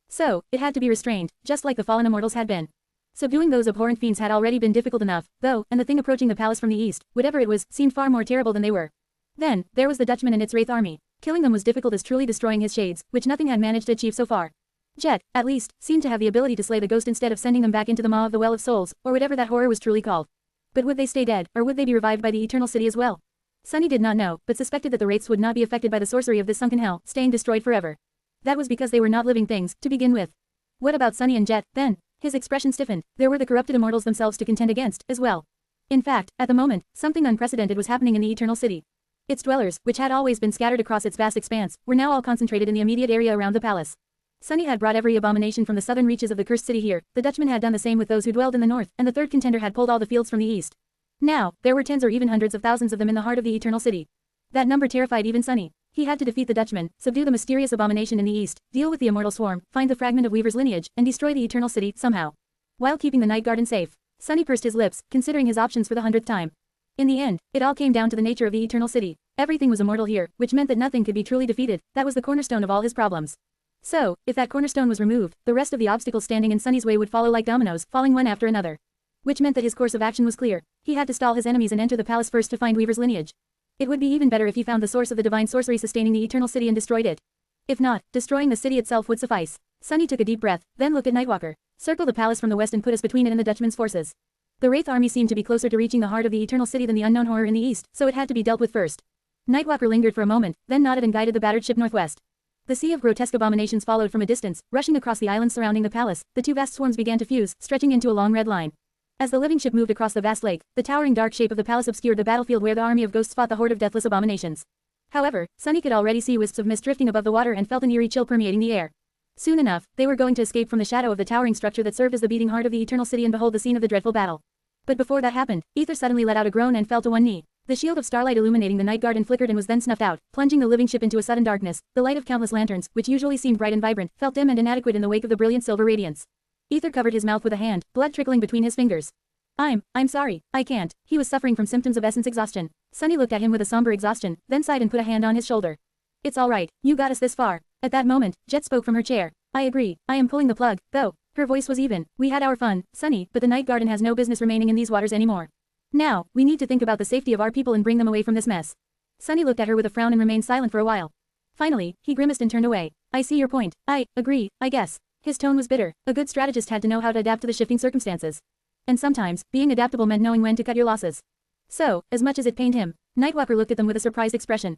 So, it had to be restrained, just like the fallen immortals had been. Subduing those abhorrent fiends had already been difficult enough, though, and the thing approaching the palace from the east, whatever it was, seemed far more terrible than they were. Then, there was the Dutchman and its wraith army. Killing them was difficult as truly destroying his shades, which nothing had managed to achieve so far. Jet, at least, seemed to have the ability to slay the ghost instead of sending them back into the maw of the Well of Souls, or whatever that horror was truly called. But would they stay dead, or would they be revived by the Eternal City as well? Sunny did not know, but suspected that the wraiths would not be affected by the sorcery of this sunken hell, staying destroyed forever. That was because they were not living things, to begin with. What about Sunny and Jet, then? His expression stiffened. There were the corrupted immortals themselves to contend against, as well. In fact, at the moment, something unprecedented was happening in the Eternal City. Its dwellers, which had always been scattered across its vast expanse, were now all concentrated in the immediate area around the palace. Sunny had brought every abomination from the southern reaches of the cursed city here, the Dutchman had done the same with those who dwelled in the north, and the third contender had pulled all the fields from the east. Now, there were tens or even hundreds of thousands of them in the heart of the Eternal City. That number terrified even Sunny. He had to defeat the Dutchman, subdue the mysterious abomination in the east, deal with the immortal swarm, find the fragment of Weaver's lineage, and destroy the Eternal City, somehow. While keeping the Night Garden safe, Sunny pursed his lips, considering his options for the 100th time. In the end, it all came down to the nature of the Eternal City. Everything was immortal here, which meant that nothing could be truly defeated. That was the cornerstone of all his problems. So, if that cornerstone was removed, the rest of the obstacles standing in Sunny's way would follow like dominoes, falling one after another. Which meant that his course of action was clear. He had to stall his enemies and enter the palace first to find Weaver's lineage. It would be even better if he found the source of the divine sorcery sustaining the Eternal City and destroyed it. If not, destroying the city itself would suffice. Sunny took a deep breath, then looked at Nightwalker. Circle the palace from the west and put us between it and the Dutchman's forces. The Wraith army seemed to be closer to reaching the heart of the Eternal City than the unknown horror in the east, so it had to be dealt with first. Nightwalker lingered for a moment, then nodded and guided the battered ship northwest. The sea of grotesque abominations followed from a distance, rushing across the islands surrounding the palace. The two vast swarms began to fuse, stretching into a long red line. As the living ship moved across the vast lake, the towering dark shape of the palace obscured the battlefield where the army of ghosts fought the horde of deathless abominations. However, Sunny could already see wisps of mist drifting above the water and felt an eerie chill permeating the air. Soon enough, they were going to escape from the shadow of the towering structure that served as the beating heart of the Eternal City and behold the scene of the dreadful battle. But before that happened, Ether suddenly let out a groan and fell to one knee. The shield of starlight illuminating the night garden flickered and was then snuffed out, plunging the living ship into a sudden darkness. The light of countless lanterns, which usually seemed bright and vibrant, felt dim and inadequate in the wake of the brilliant silver radiance. Ether covered his mouth with a hand, blood trickling between his fingers. I'm sorry, I can't. He was suffering from symptoms of essence exhaustion. Sunny looked at him with a somber exhaustion, then sighed and put a hand on his shoulder. It's all right, you got us this far. At that moment, Jet spoke from her chair. I agree, I am pulling the plug, though. Her voice was even. We had our fun, Sunny, but the night garden has no business remaining in these waters anymore. Now, we need to think about the safety of our people and bring them away from this mess. Sunny looked at her with a frown and remained silent for a while. Finally, he grimaced and turned away. I see your point. I agree, I guess. His tone was bitter. A good strategist had to know how to adapt to the shifting circumstances. And sometimes, being adaptable meant knowing when to cut your losses. So, as much as it pained him, Nightwalker looked at them with a surprised expression.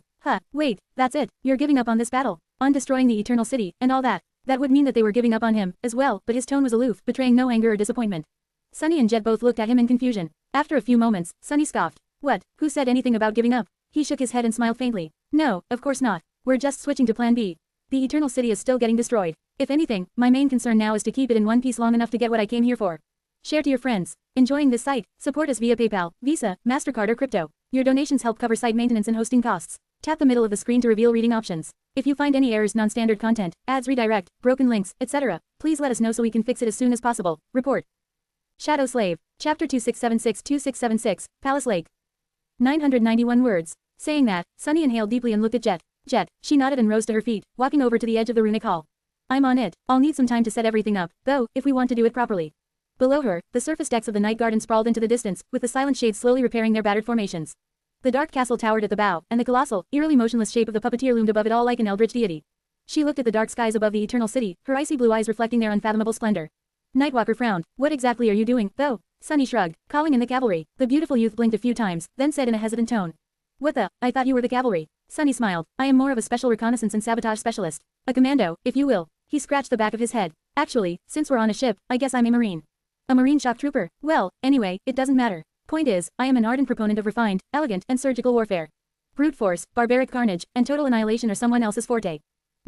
Wait, that's it, you're giving up on this battle, on destroying the Eternal City, and all that. That would mean that they were giving up on him, as well, but his tone was aloof, betraying no anger or disappointment. Sunny and Jet both looked at him in confusion. After a few moments, Sunny scoffed. What, who said anything about giving up? He shook his head and smiled faintly. No, of course not. We're just switching to plan B. The Eternal City is still getting destroyed. If anything, my main concern now is to keep it in one piece long enough to get what I came here for. Share to your friends. Enjoying this site? Support us via PayPal, Visa, MasterCard or crypto. Your donations help cover site maintenance and hosting costs. Tap the middle of the screen to reveal reading options. If you find any errors, non-standard content, ads redirect, broken links, etc., please let us know so we can fix it as soon as possible. Report. Shadow Slave. Chapter 2676-2676, Palace Lake. 991 words. Saying that, Sunny inhaled deeply and looked at Jet. Jet, she nodded and rose to her feet, walking over to the edge of the runic hall. I'm on it. I'll need some time to set everything up, though, if we want to do it properly. Below her, the surface decks of the night garden sprawled into the distance, with the silent shades slowly repairing their battered formations. The dark castle towered at the bow, and the colossal, eerily motionless shape of the puppeteer loomed above it all like an eldritch deity. She looked at the dark skies above the Eternal City, her icy blue eyes reflecting their unfathomable splendor. Nightwalker frowned. What exactly are you doing, though? Sunny shrugged. Calling in the cavalry. The beautiful youth blinked a few times, then said in a hesitant tone. What the? I thought you were the cavalry. Sunny smiled. I am more of a special reconnaissance and sabotage specialist. A commando, if you will. He scratched the back of his head. Actually, since we're on a ship, I guess I'm a marine. A marine shock trooper? Well, anyway, it doesn't matter. Point is, I am an ardent proponent of refined, elegant, and surgical warfare. Brute force, barbaric carnage, and total annihilation are someone else's forte.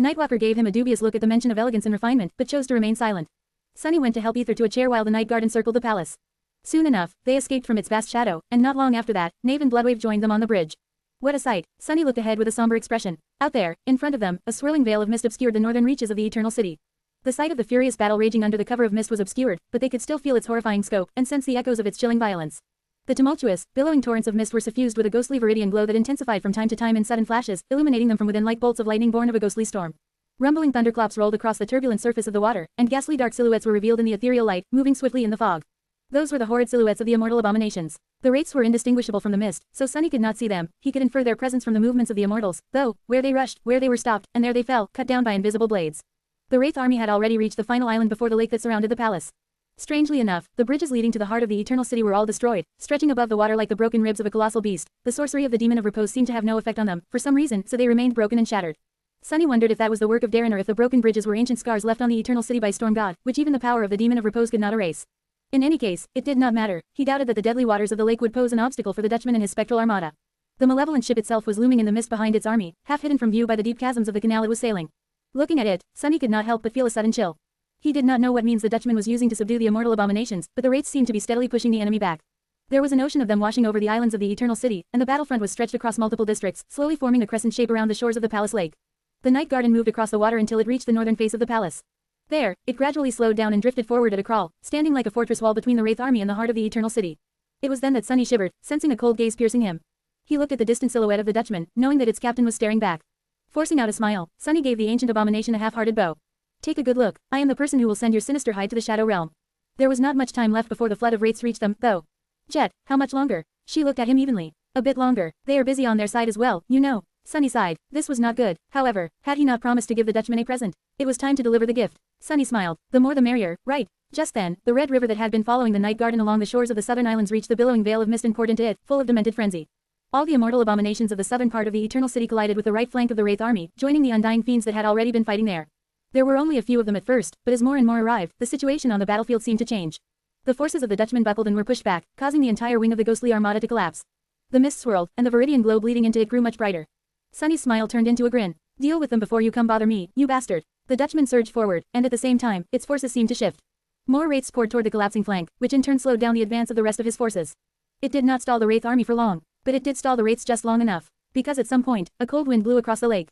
Nightwalker gave him a dubious look at the mention of elegance and refinement, but chose to remain silent. Sunny went to help Ether to a chair while the night guard encircled the palace. Soon enough, they escaped from its vast shadow, and not long after that, Knave and Bloodwave joined them on the bridge. What a sight! Sunny looked ahead with a somber expression. Out there, in front of them, a swirling veil of mist obscured the northern reaches of the Eternal City. The sight of the furious battle raging under the cover of mist was obscured, but they could still feel its horrifying scope, and sense the echoes of its chilling violence. The tumultuous, billowing torrents of mist were suffused with a ghostly viridian glow that intensified from time to time in sudden flashes, illuminating them from within like bolts of lightning born of a ghostly storm. Rumbling thunderclaps rolled across the turbulent surface of the water, and ghastly dark silhouettes were revealed in the ethereal light, moving swiftly in the fog. Those were the horrid silhouettes of the immortal abominations. The wraiths were indistinguishable from the mist, so Sunny could not see them. He could infer their presence from the movements of the immortals, though, where they rushed, where they were stopped, and there they fell, cut down by invisible blades. The wraith army had already reached the final island before the lake that surrounded the palace. Strangely enough, the bridges leading to the heart of the eternal city were all destroyed, stretching above the water like the broken ribs of a colossal beast. The sorcery of the demon of repose seemed to have no effect on them, for some reason, so they remained broken and shattered. Sunny wondered if that was the work of Darren or if the broken bridges were ancient scars left on the eternal city by Storm God, which even the power of the demon of repose could not erase. In any case, it did not matter. He doubted that the deadly waters of the lake would pose an obstacle for the Dutchman and his spectral armada. The malevolent ship itself was looming in the mist behind its army, half hidden from view by the deep chasms of the canal it was sailing. Looking at it, Sunny could not help but feel a sudden chill. He did not know what means the Dutchman was using to subdue the immortal abominations, but the wraiths seemed to be steadily pushing the enemy back. There was an ocean of them washing over the islands of the eternal city, and the battlefront was stretched across multiple districts, slowly forming a crescent shape around the shores of the palace lake. The night garden moved across the water until it reached the northern face of the palace. There, it gradually slowed down and drifted forward at a crawl, standing like a fortress wall between the wraith army and the heart of the eternal city. It was then that Sunny shivered, sensing a cold gaze piercing him. He looked at the distant silhouette of the Dutchman, knowing that its captain was staring back. Forcing out a smile, Sunny gave the ancient abomination a half-hearted bow. Take a good look. I am the person who will send your sinister hide to the Shadow Realm. There was not much time left before the flood of wraiths reached them, though. Jet, how much longer? She looked at him evenly. A bit longer. They are busy on their side as well, you know. Sunny sighed. This was not good. However, had he not promised to give the Dutchman a present? It was time to deliver the gift. Sunny smiled. The more the merrier, right? Just then, the red river that had been following the night garden along the shores of the southern islands reached the billowing veil of mist and poured into it, full of demented frenzy. All the immortal abominations of the southern part of the eternal city collided with the right flank of the wraith army, joining the undying fiends that had already been fighting there. There were only a few of them at first, but as more and more arrived, the situation on the battlefield seemed to change. The forces of the Dutchman buckled and were pushed back, causing the entire wing of the ghostly armada to collapse. The mist swirled, and the viridian glow bleeding into it grew much brighter. Sunny's smile turned into a grin. Deal with them before you come bother me, you bastard. The Dutchman surged forward, and at the same time, its forces seemed to shift. More wraiths poured toward the collapsing flank, which in turn slowed down the advance of the rest of his forces. It did not stall the wraith army for long, but it did stall the wraiths just long enough, because at some point, a cold wind blew across the lake.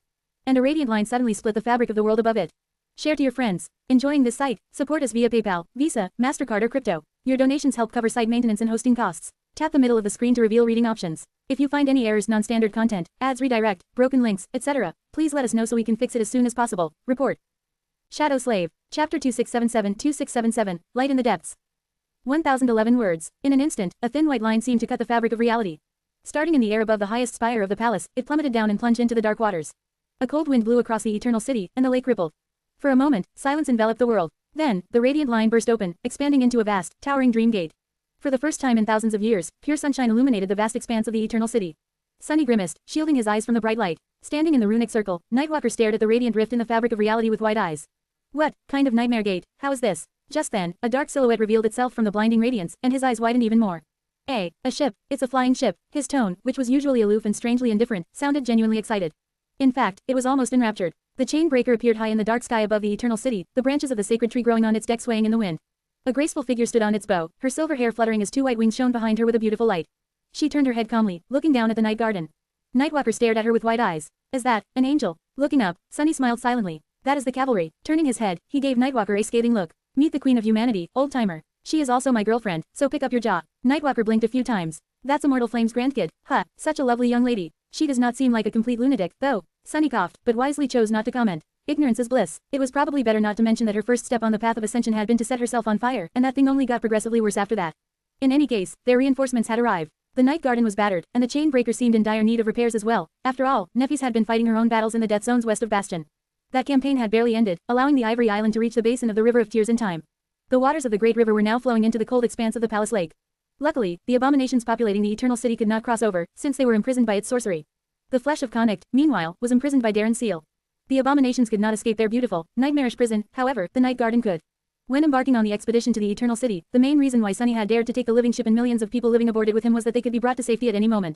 And a radiant line suddenly split the fabric of the world above it. Share to your friends. Enjoying this site? Support us via PayPal, Visa, MasterCard or crypto. Your donations help cover site maintenance and hosting costs. Tap the middle of the screen to reveal reading options. If you find any errors, non-standard content, ads redirect, broken links, etc., please let us know so we can fix it as soon as possible. Report. Shadow Slave. Chapter 2677-2677, Light in the Depths. 1011 words. In an instant, a thin white line seemed to cut the fabric of reality. Starting in the air above the highest spire of the palace, it plummeted down and plunged into the dark waters. A cold wind blew across the eternal city, and the lake rippled. For a moment, silence enveloped the world. Then, the radiant line burst open, expanding into a vast, towering dream gate. For the first time in thousands of years, pure sunshine illuminated the vast expanse of the eternal city. Sunny grimaced, shielding his eyes from the bright light. Standing in the runic circle, Nightwalker stared at the radiant rift in the fabric of reality with wide eyes. What kind of nightmare gate? How is this? Just then, a dark silhouette revealed itself from the blinding radiance, and his eyes widened even more. A ship. It's a flying ship. His tone, which was usually aloof and strangely indifferent, sounded genuinely excited. In fact, it was almost enraptured. The chain breaker appeared high in the dark sky above the eternal city, the branches of the sacred tree growing on its deck swaying in the wind. A graceful figure stood on its bow, her silver hair fluttering as two white wings shone behind her with a beautiful light. She turned her head calmly, looking down at the night garden. Nightwalker stared at her with wide eyes. Is that an angel? Looking up, Sunny smiled silently. That is the cavalry. Turning his head, he gave Nightwalker a scathing look. Meet the queen of humanity, old-timer. She is also my girlfriend, so pick up your jaw. Nightwalker blinked a few times. That's Immortal Flame's grandkid. Huh, such a lovely young lady. She does not seem like a complete lunatic, though. Sunny coughed, but wisely chose not to comment. Ignorance is bliss. It was probably better not to mention that her first step on the path of ascension had been to set herself on fire, and that thing only got progressively worse after that. In any case, their reinforcements had arrived. The night garden was battered, and the chain breaker seemed in dire need of repairs as well. After all, Nephis had been fighting her own battles in the death zones west of Bastion. That campaign had barely ended, allowing the Ivory Island to reach the basin of the River of Tears in time. The waters of the Great River were now flowing into the cold expanse of the Palace Lake. Luckily, the abominations populating the Eternal City could not cross over, since they were imprisoned by its sorcery. The flesh of Connacht, meanwhile, was imprisoned by Darren's seal. The abominations could not escape their beautiful, nightmarish prison, however, the night garden could. When embarking on the expedition to the Eternal City, the main reason why Sunny had dared to take the living ship and millions of people living aboard it with him was that they could be brought to safety at any moment.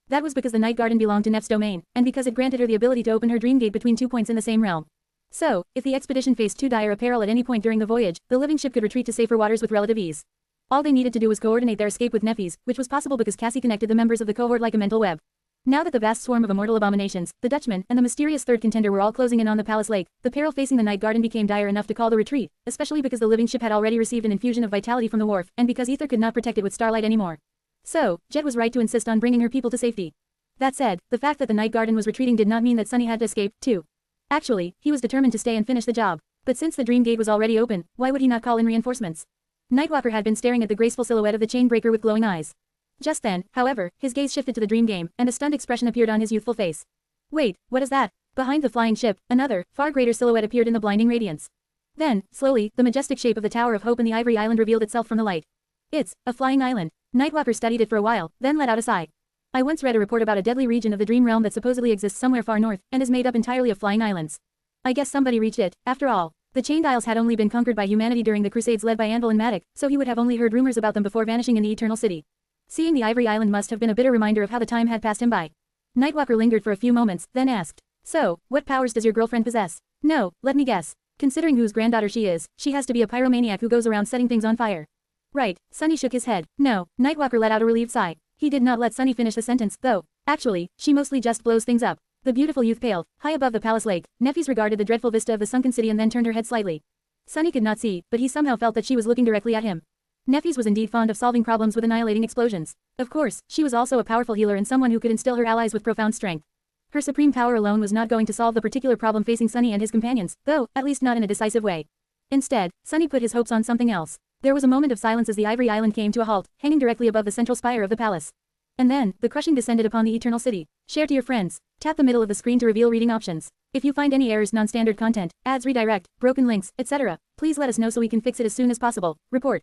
That was because the night garden belonged to Neff's domain, and because it granted her the ability to open her dream gate between 2 points in the same realm. So, if the expedition faced too dire a peril at any point during the voyage, the living ship could retreat to safer waters with relative ease. All they needed to do was coordinate their escape with Nephis, which was possible because Cassie connected the members of the cohort like a mental web. Now that the vast swarm of immortal abominations, the Dutchman, and the mysterious third contender were all closing in on the Palace Lake, the peril facing the night garden became dire enough to call the retreat, especially because the living ship had already received an infusion of vitality from the wharf, and because Ether could not protect it with starlight anymore. So, Jet was right to insist on bringing her people to safety. That said, the fact that the Night Garden was retreating did not mean that Sunny had to escape, too. Actually, he was determined to stay and finish the job. But since the Dream Gate was already open, why would he not call in reinforcements? Nightwalker had been staring at the graceful silhouette of the chain breaker with glowing eyes. Just then, however, his gaze shifted to the Dream Game, and a stunned expression appeared on his youthful face. Wait, what is that? Behind the flying ship, another, far greater silhouette appeared in the blinding radiance. Then, slowly, the majestic shape of the Tower of Hope in the Ivory Island revealed itself from the light. It's a flying island. Nightwalker studied it for a while, then let out a sigh. I once read a report about a deadly region of the Dream Realm that supposedly exists somewhere far north, and is made up entirely of flying islands. I guess somebody reached it, after all. The Chained Isles had only been conquered by humanity during the Crusades led by Anvil and Matic, so he would have only heard rumors about them before vanishing in the Eternal City. Seeing the Ivory Island must have been a bitter reminder of how the time had passed him by. Nightwalker lingered for a few moments, then asked, "So, what powers does your girlfriend possess?" "No, let me guess. Considering whose granddaughter she is, she has to be a pyromaniac who goes around setting things on fire." "Right." Sunny shook his head. "No." Nightwalker let out a relieved sigh. He did not let Sunny finish the sentence, though. Actually, she mostly just blows things up. The beautiful youth paled. High above the palace lake, Neffys regarded the dreadful vista of the sunken city and then turned her head slightly. Sunny could not see, but he somehow felt that she was looking directly at him. Neffys was indeed fond of solving problems with annihilating explosions. Of course, she was also a powerful healer and someone who could instill her allies with profound strength. Her supreme power alone was not going to solve the particular problem facing Sunny and his companions, though, at least not in a decisive way. Instead, Sunny put his hopes on something else. There was a moment of silence as the Ivory Island came to a halt, hanging directly above the central spire of the palace. And then, the crushing descended upon the Eternal City. Share to your friends. Tap the middle of the screen to reveal reading options. If you find any errors, non-standard content, ads redirect, broken links, etc., please let us know so we can fix it as soon as possible. Report.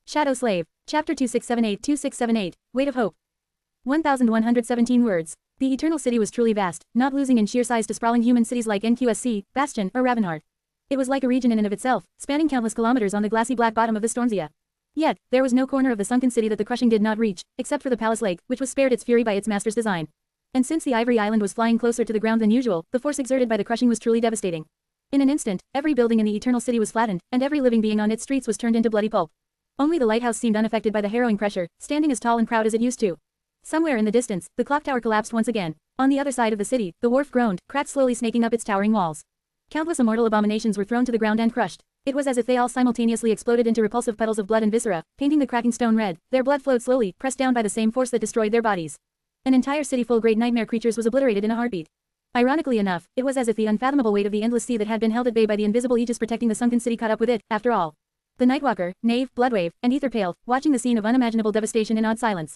Shadow Slave. Chapter 2678-2678, Weight of Hope. 1,117 words. The Eternal City was truly vast, not losing in sheer size to sprawling human cities like NQSC, Bastion, or Ravenheart. It was like a region in and of itself, spanning countless kilometers on the glassy black bottom of the Stormzia. Yet, there was no corner of the sunken city that the crushing did not reach, except for the Palace Lake, which was spared its fury by its master's design. And since the Ivory Island was flying closer to the ground than usual, the force exerted by the crushing was truly devastating. In an instant, every building in the Eternal City was flattened, and every living being on its streets was turned into bloody pulp. Only the lighthouse seemed unaffected by the harrowing pressure, standing as tall and proud as it used to. Somewhere in the distance, the clock tower collapsed once again. On the other side of the city, the wharf groaned, cracked slowly snaking up its towering walls. Countless immortal abominations were thrown to the ground and crushed. It was as if they all simultaneously exploded into repulsive puddles of blood and viscera, painting the cracking stone red. Their blood flowed slowly, pressed down by the same force that destroyed their bodies. An entire city full of great nightmare creatures was obliterated in a heartbeat. Ironically enough, it was as if the unfathomable weight of the endless sea that had been held at bay by the invisible aegis protecting the sunken city caught up with it, after all. The Nightwalker, Knave, Bloodwave, and Etherpale, watching the scene of unimaginable devastation in odd silence.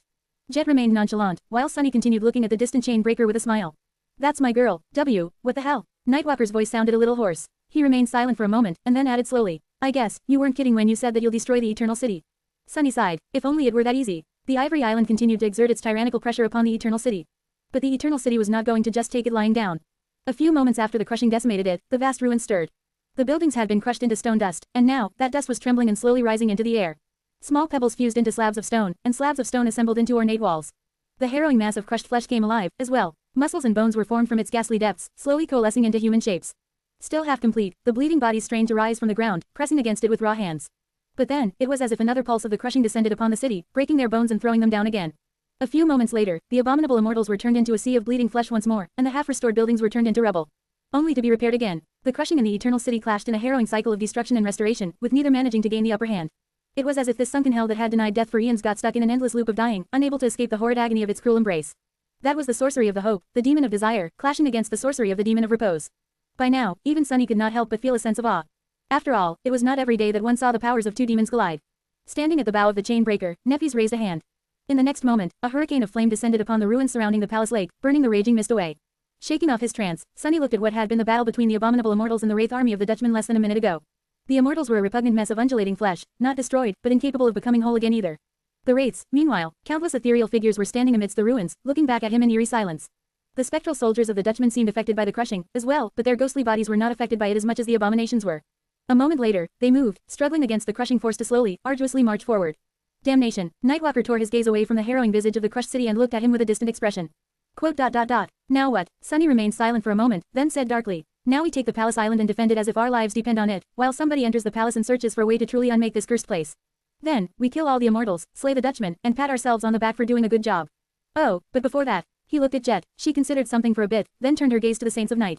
Jet remained nonchalant, while Sunny continued looking at the distant chain breaker with a smile. "That's my girl, W, what the hell?" Nightwalker's voice sounded a little hoarse. He remained silent for a moment, and then added slowly, "I guess, you weren't kidding when you said that you'll destroy the Eternal City." Sunny sighed. If only it were that easy. The Ivory Island continued to exert its tyrannical pressure upon the Eternal City. But the Eternal City was not going to just take it lying down. A few moments after the crushing decimated it, the vast ruins stirred. The buildings had been crushed into stone dust, and now, that dust was trembling and slowly rising into the air. Small pebbles fused into slabs of stone, and slabs of stone assembled into ornate walls. The harrowing mass of crushed flesh came alive, as well. Muscles and bones were formed from its ghastly depths, slowly coalescing into human shapes. Still half complete, the bleeding bodies strained to rise from the ground, pressing against it with raw hands. But then, it was as if another pulse of the crushing descended upon the city, breaking their bones and throwing them down again. A few moments later, the abominable immortals were turned into a sea of bleeding flesh once more, and the half-restored buildings were turned into rubble. Only to be repaired again. The crushing and the Eternal City clashed in a harrowing cycle of destruction and restoration, with neither managing to gain the upper hand. It was as if this sunken hell that had denied death for eons got stuck in an endless loop of dying, unable to escape the horrid agony of its cruel embrace. That was the sorcery of the hope, the demon of desire, clashing against the sorcery of the demon of repose. By now, even Sunny could not help but feel a sense of awe. After all, it was not every day that one saw the powers of two demons collide. Standing at the bow of the chain breaker, Neffys raised a hand. In the next moment, a hurricane of flame descended upon the ruins surrounding the palace lake, burning the raging mist away. Shaking off his trance, Sunny looked at what had been the battle between the abominable immortals and the wraith army of the Dutchman less than a minute ago. The immortals were a repugnant mess of undulating flesh, not destroyed, but incapable of becoming whole again either. The wraiths, meanwhile, countless ethereal figures were standing amidst the ruins, looking back at him in eerie silence. The spectral soldiers of the Dutchman seemed affected by the crushing, as well, but their ghostly bodies were not affected by it as much as the abominations were. A moment later, they moved, struggling against the crushing force to slowly, arduously march forward. Damnation. Nightwalker tore his gaze away from the harrowing visage of the crushed city and looked at him with a distant expression. Quote. Now what? Sunny remained silent for a moment, then said darkly, "Now we take the palace island and defend it as if our lives depend on it, while somebody enters the palace and searches for a way to truly unmake this cursed place. Then, we kill all the immortals, slay the Dutchman, and pat ourselves on the back for doing a good job. Oh, but before that." He looked at Jet. She considered something for a bit, then turned her gaze to the Saints of Night.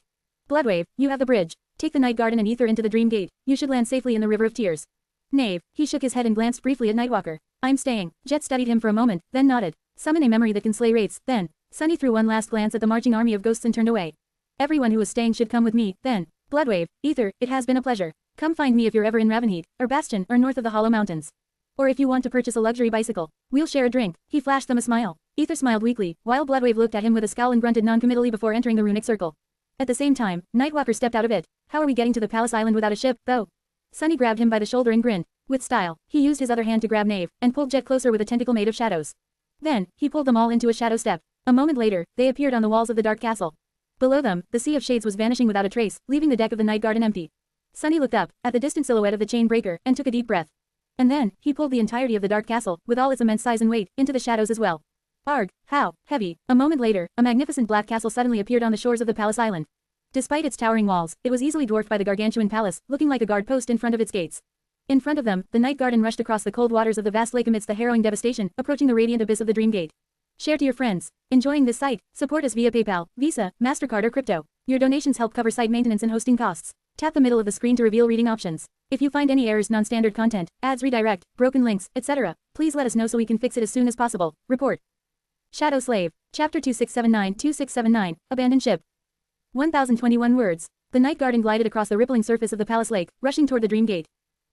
"Bloodwave, you have the bridge. Take the Night Garden and Ether into the Dream Gate. You should land safely in the River of Tears." Knave. He shook his head and glanced briefly at Nightwalker. I'm staying. Jet studied him for a moment, then nodded. Summon a memory that can slay wraiths, then. Sunny threw one last glance at the marching army of ghosts and turned away. Everyone who was staying should come with me, then. Bloodwave, Ether, it has been a pleasure. Come find me if you're ever in Ravenheat, or Bastion, or north of the Hollow Mountains. Or if you want to purchase a luxury bicycle, we'll share a drink. He flashed them a smile. Ether smiled weakly, while Bloodwave looked at him with a scowl and grunted non-committally before entering the runic circle. At the same time, Nightwalker stepped out of it. How are we getting to the Palace Island without a ship, though? Sunny grabbed him by the shoulder and grinned. With style, he used his other hand to grab Knave, and pulled Jet closer with a tentacle made of shadows. Then, he pulled them all into a shadow step. A moment later, they appeared on the walls of the dark castle. Below them, the sea of shades was vanishing without a trace, leaving the deck of the night garden empty. Sunny looked up, at the distant silhouette of the chain breaker, and took a deep breath. And then, he pulled the entirety of the dark castle, with all its immense size and weight, into the shadows as well. Arg, how, heavy. A moment later, a magnificent black castle suddenly appeared on the shores of the Palace Island. Despite its towering walls, it was easily dwarfed by the gargantuan palace, looking like a guard post in front of its gates. In front of them, the night garden rushed across the cold waters of the vast lake amidst the harrowing devastation, approaching the radiant abyss of the Dream Gate. Share to your friends. Enjoying this site? Support us via PayPal, Visa, MasterCard or crypto. Your donations help cover site maintenance and hosting costs. Tap the middle of the screen to reveal reading options. If you find any errors, non-standard content, ads redirect, broken links, etc., please let us know so we can fix it as soon as possible. Report. Shadow Slave. Chapter 2679-2679, Abandoned Ship. 1021 words. The night garden glided across the rippling surface of the palace lake, rushing toward the Dream Gate.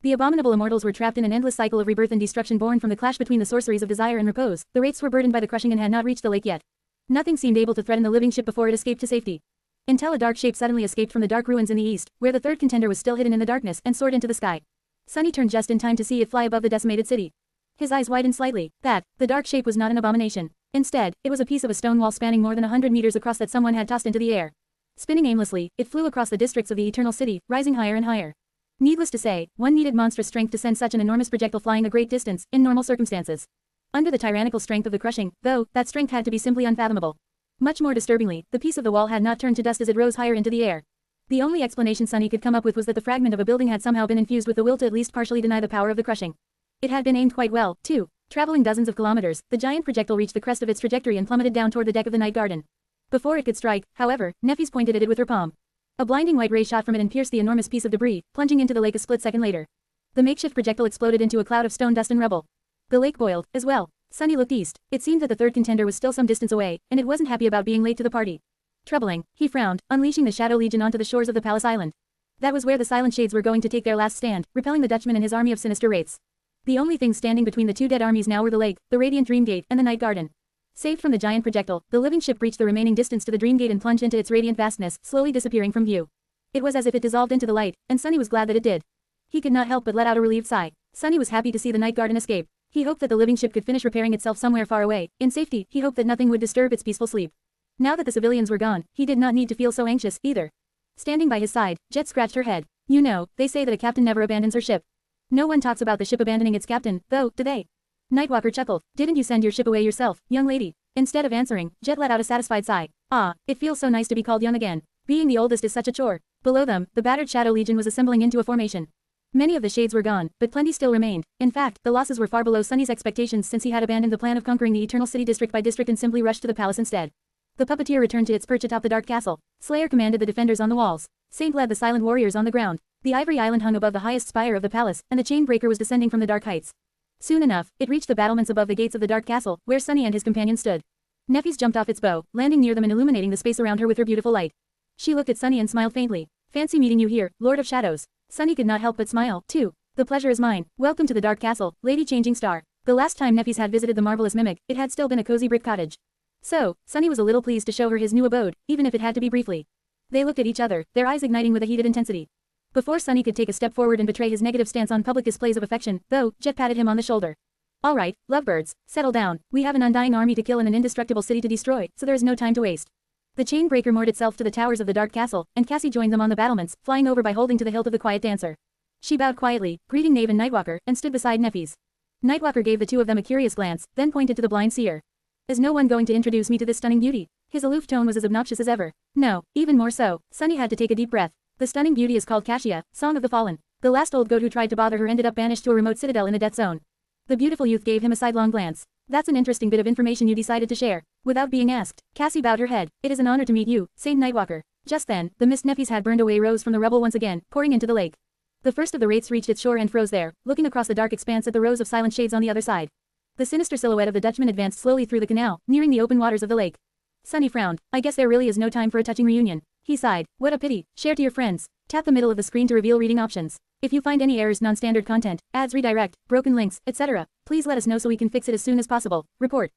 The abominable immortals were trapped in an endless cycle of rebirth and destruction born from the clash between the sorceries of desire and repose. The wraiths were burdened by the crushing and had not reached the lake yet. Nothing seemed able to threaten the living ship before it escaped to safety. Until a dark shape suddenly escaped from the dark ruins in the east, where the third contender was still hidden in the darkness, and soared into the sky. Sunny turned just in time to see it fly above the decimated city. His eyes widened slightly. The dark shape was not an abomination. Instead, it was a piece of a stone wall spanning more than 100 meters across that someone had tossed into the air. Spinning aimlessly, it flew across the districts of the Eternal City, rising higher and higher. Needless to say, one needed monstrous strength to send such an enormous projectile flying a great distance, in normal circumstances. Under the tyrannical strength of the crushing, though, that strength had to be simply unfathomable. Much more disturbingly, the piece of the wall had not turned to dust as it rose higher into the air. The only explanation Sunny could come up with was that the fragment of a building had somehow been infused with the will to at least partially deny the power of the crushing. It had been aimed quite well, too. Traveling dozens of kilometers, the giant projectile reached the crest of its trajectory and plummeted down toward the deck of the night garden. Before it could strike, however, Neffys pointed at it with her palm. A blinding white ray shot from it and pierced the enormous piece of debris, plunging into the lake a split second later. The makeshift projectile exploded into a cloud of stone dust and rubble. The lake boiled, as well. Sunny looked east. It seemed that the third contender was still some distance away, and it wasn't happy about being late to the party. Troubling, he frowned, unleashing the Shadow Legion onto the shores of the Palace Island. That was where the Silent Shades were going to take their last stand, repelling the Dutchman and his army of sinister wraiths. The only things standing between the two dead armies now were the lake, the Radiant Dream Gate, and the Night Garden. Saved from the giant projectile, the living ship reached the remaining distance to the Dream Gate and plunged into its radiant vastness, slowly disappearing from view. It was as if it dissolved into the light, and Sunny was glad that it did. He could not help but let out a relieved sigh. Sunny was happy to see the Night Garden escape. He hoped that the living ship could finish repairing itself somewhere far away. In safety, he hoped that nothing would disturb its peaceful sleep. Now that the civilians were gone, he did not need to feel so anxious, either. Standing by his side, Jet scratched her head. You know, they say that a captain never abandons her ship. No one talks about the ship abandoning its captain, though, do they? Nightwalker chuckled. Didn't you send your ship away yourself, young lady? Instead of answering, Jet let out a satisfied sigh. Ah, it feels so nice to be called young again. Being the oldest is such a chore. Below them, the battered Shadow Legion was assembling into a formation. Many of the shades were gone, but plenty still remained. In fact, the losses were far below Sunny's expectations since he had abandoned the plan of conquering the Eternal City district by district and simply rushed to the palace instead. The puppeteer returned to its perch atop the dark castle. Slayer commanded the defenders on the walls. Saint led the silent warriors on the ground. The ivory island hung above the highest spire of the palace, and the chain breaker was descending from the dark heights. Soon enough, it reached the battlements above the gates of the dark castle, where Sunny and his companion stood. Neffys jumped off its bow, landing near them and illuminating the space around her with her beautiful light. She looked at Sunny and smiled faintly. Fancy meeting you here, Lord of Shadows. Sunny could not help but smile, too. The pleasure is mine. Welcome to the dark castle, Lady Changing Star. The last time Neffys had visited the marvelous mimic, it had still been a cozy brick cottage. So, Sunny was a little pleased to show her his new abode, even if it had to be briefly. They looked at each other, their eyes igniting with a heated intensity. Before Sunny could take a step forward and betray his negative stance on public displays of affection, though, Jet patted him on the shoulder. All right, lovebirds, settle down. We have an undying army to kill and an indestructible city to destroy, so there is no time to waste. The chain breaker moored itself to the towers of the dark castle, and Cassie joined them on the battlements, flying over by holding to the hilt of the quiet dancer. She bowed quietly, greeting Knave and Nightwalker, and stood beside Neffys. Nightwalker gave the two of them a curious glance, then pointed to the blind seer. Is no one going to introduce me to this stunning beauty? His aloof tone was as obnoxious as ever. No, even more so. Sunny had to take a deep breath. The stunning beauty is called Cassia, Song of the Fallen. The last old goat who tried to bother her ended up banished to a remote citadel in a death zone. The beautiful youth gave him a sidelong glance. That's an interesting bit of information you decided to share. Without being asked, Cassie bowed her head. It is an honor to meet you, Saint Nightwalker. Just then, the mist Neffys had burned away rose from the rubble once again, pouring into the lake. The first of the wraiths reached its shore and froze there, looking across the dark expanse at the rows of silent shades on the other side. The sinister silhouette of the Dutchman advanced slowly through the canal, nearing the open waters of the lake. Sunny frowned. I guess there really is no time for a touching reunion. He sighed. What a pity. Share to your friends. Tap the middle of the screen to reveal reading options. If you find any errors, non-standard content, ads redirect, broken links, etc., please let us know so we can fix it as soon as possible. Report.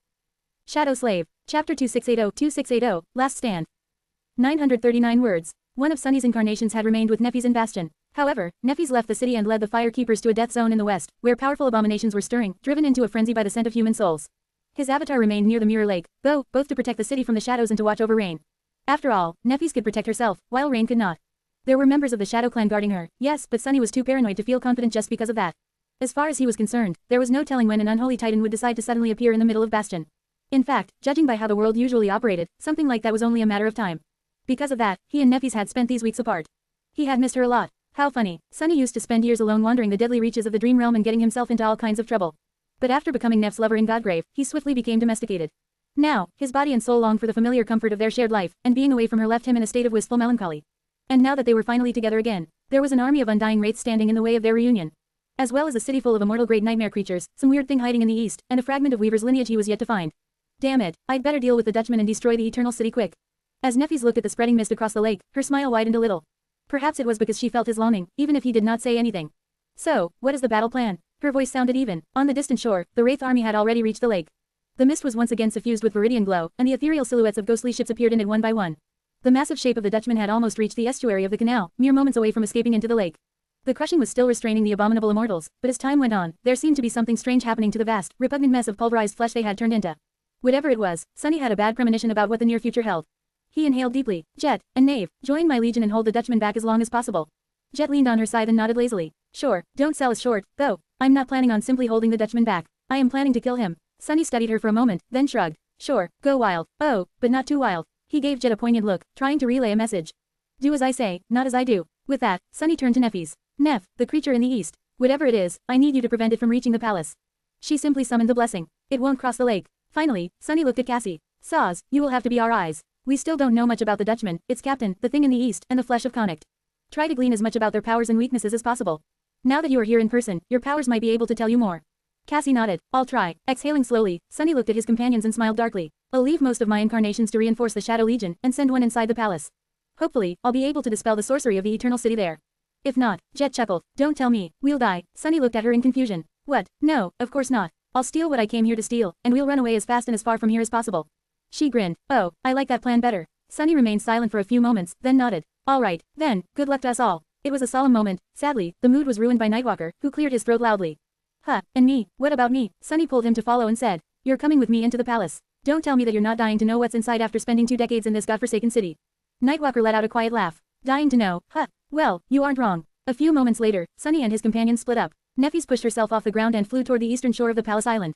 Shadow Slave. Chapter 2680-2680, Last Stand. 939 words. One of Sunny's incarnations had remained with Nephi's in Bastion. However, Nephi's left the city and led the Fire Keepers to a death zone in the west, where powerful abominations were stirring, driven into a frenzy by the scent of human souls. His avatar remained near the Mirror Lake, though, both to protect the city from the shadows and to watch over Rain. After all, Nephi's could protect herself, while Rain could not. There were members of the Shadow Clan guarding her, yes, but Sunny was too paranoid to feel confident just because of that. As far as he was concerned, there was no telling when an unholy titan would decide to suddenly appear in the middle of Bastion. In fact, judging by how the world usually operated, something like that was only a matter of time. Because of that, he and Nephi's had spent these weeks apart. He had missed her a lot. How funny. Sunny used to spend years alone wandering the deadly reaches of the dream realm and getting himself into all kinds of trouble. But after becoming Neff's lover in Godgrave, he swiftly became domesticated. Now, his body and soul longed for the familiar comfort of their shared life, and being away from her left him in a state of wistful melancholy. And now that they were finally together again, there was an army of undying wraiths standing in the way of their reunion. As well as a city full of immortal great nightmare creatures, some weird thing hiding in the east, and a fragment of Weaver's lineage he was yet to find. Damn it, I'd better deal with the Dutchman and destroy the Eternal City quick. As Nephi's looked at the spreading mist across the lake, her smile widened a little. Perhaps it was because she felt his longing, even if he did not say anything. So, what is the battle plan? Her voice sounded even. On the distant shore, the wraith army had already reached the lake. The mist was once again suffused with viridian glow, and the ethereal silhouettes of ghostly ships appeared in it one by one. The massive shape of the Dutchman had almost reached the estuary of the canal, mere moments away from escaping into the lake. The crushing was still restraining the abominable immortals, but as time went on, there seemed to be something strange happening to the vast, repugnant mess of pulverized flesh they had turned into. Whatever it was, Sunny had a bad premonition about what the near future held. He inhaled deeply. Jet and Knave, join my legion and hold the Dutchman back as long as possible. Jet leaned on her side and nodded lazily. Sure, don't sell us short, though. I'm not planning on simply holding the Dutchman back. I am planning to kill him. Sunny studied her for a moment, then shrugged. Sure, go wild. Oh, but not too wild. He gave Jet a poignant look, trying to relay a message. Do as I say, not as I do. With that, Sunny turned to Nephi's. Neff, the creature in the east. Whatever it is, I need you to prevent it from reaching the palace. She simply summoned the blessing. It won't cross the lake. Finally, Sunny looked at Cassie. Saws, you will have to be our eyes. We still don't know much about the Dutchman, its captain, the thing in the east, and the flesh of Connacht. Try to glean as much about their powers and weaknesses as possible. Now that you are here in person, your powers might be able to tell you more. Cassie nodded. I'll try. Exhaling slowly, Sunny looked at his companions and smiled darkly. I'll leave most of my incarnations to reinforce the Shadow Legion, and send one inside the palace. Hopefully, I'll be able to dispel the sorcery of the Eternal City there. If not, Jet chuckled. Don't tell me, we'll die. Sunny looked at her in confusion. What? No, of course not. I'll steal what I came here to steal, and we'll run away as fast and as far from here as possible. She grinned. Oh, I like that plan better. Sunny remained silent for a few moments, then nodded. All right, then, good luck to us all. It was a solemn moment. Sadly, the mood was ruined by Nightwalker, who cleared his throat loudly. Huh, and me, what about me? Sunny pulled him to follow and said, you're coming with me into the palace. Don't tell me that you're not dying to know what's inside after spending 2 decades in this godforsaken city. Nightwalker let out a quiet laugh. Dying to know, huh, well, you aren't wrong. A few moments later, Sunny and his companions split up. Nephi's pushed herself off the ground and flew toward the eastern shore of the palace island.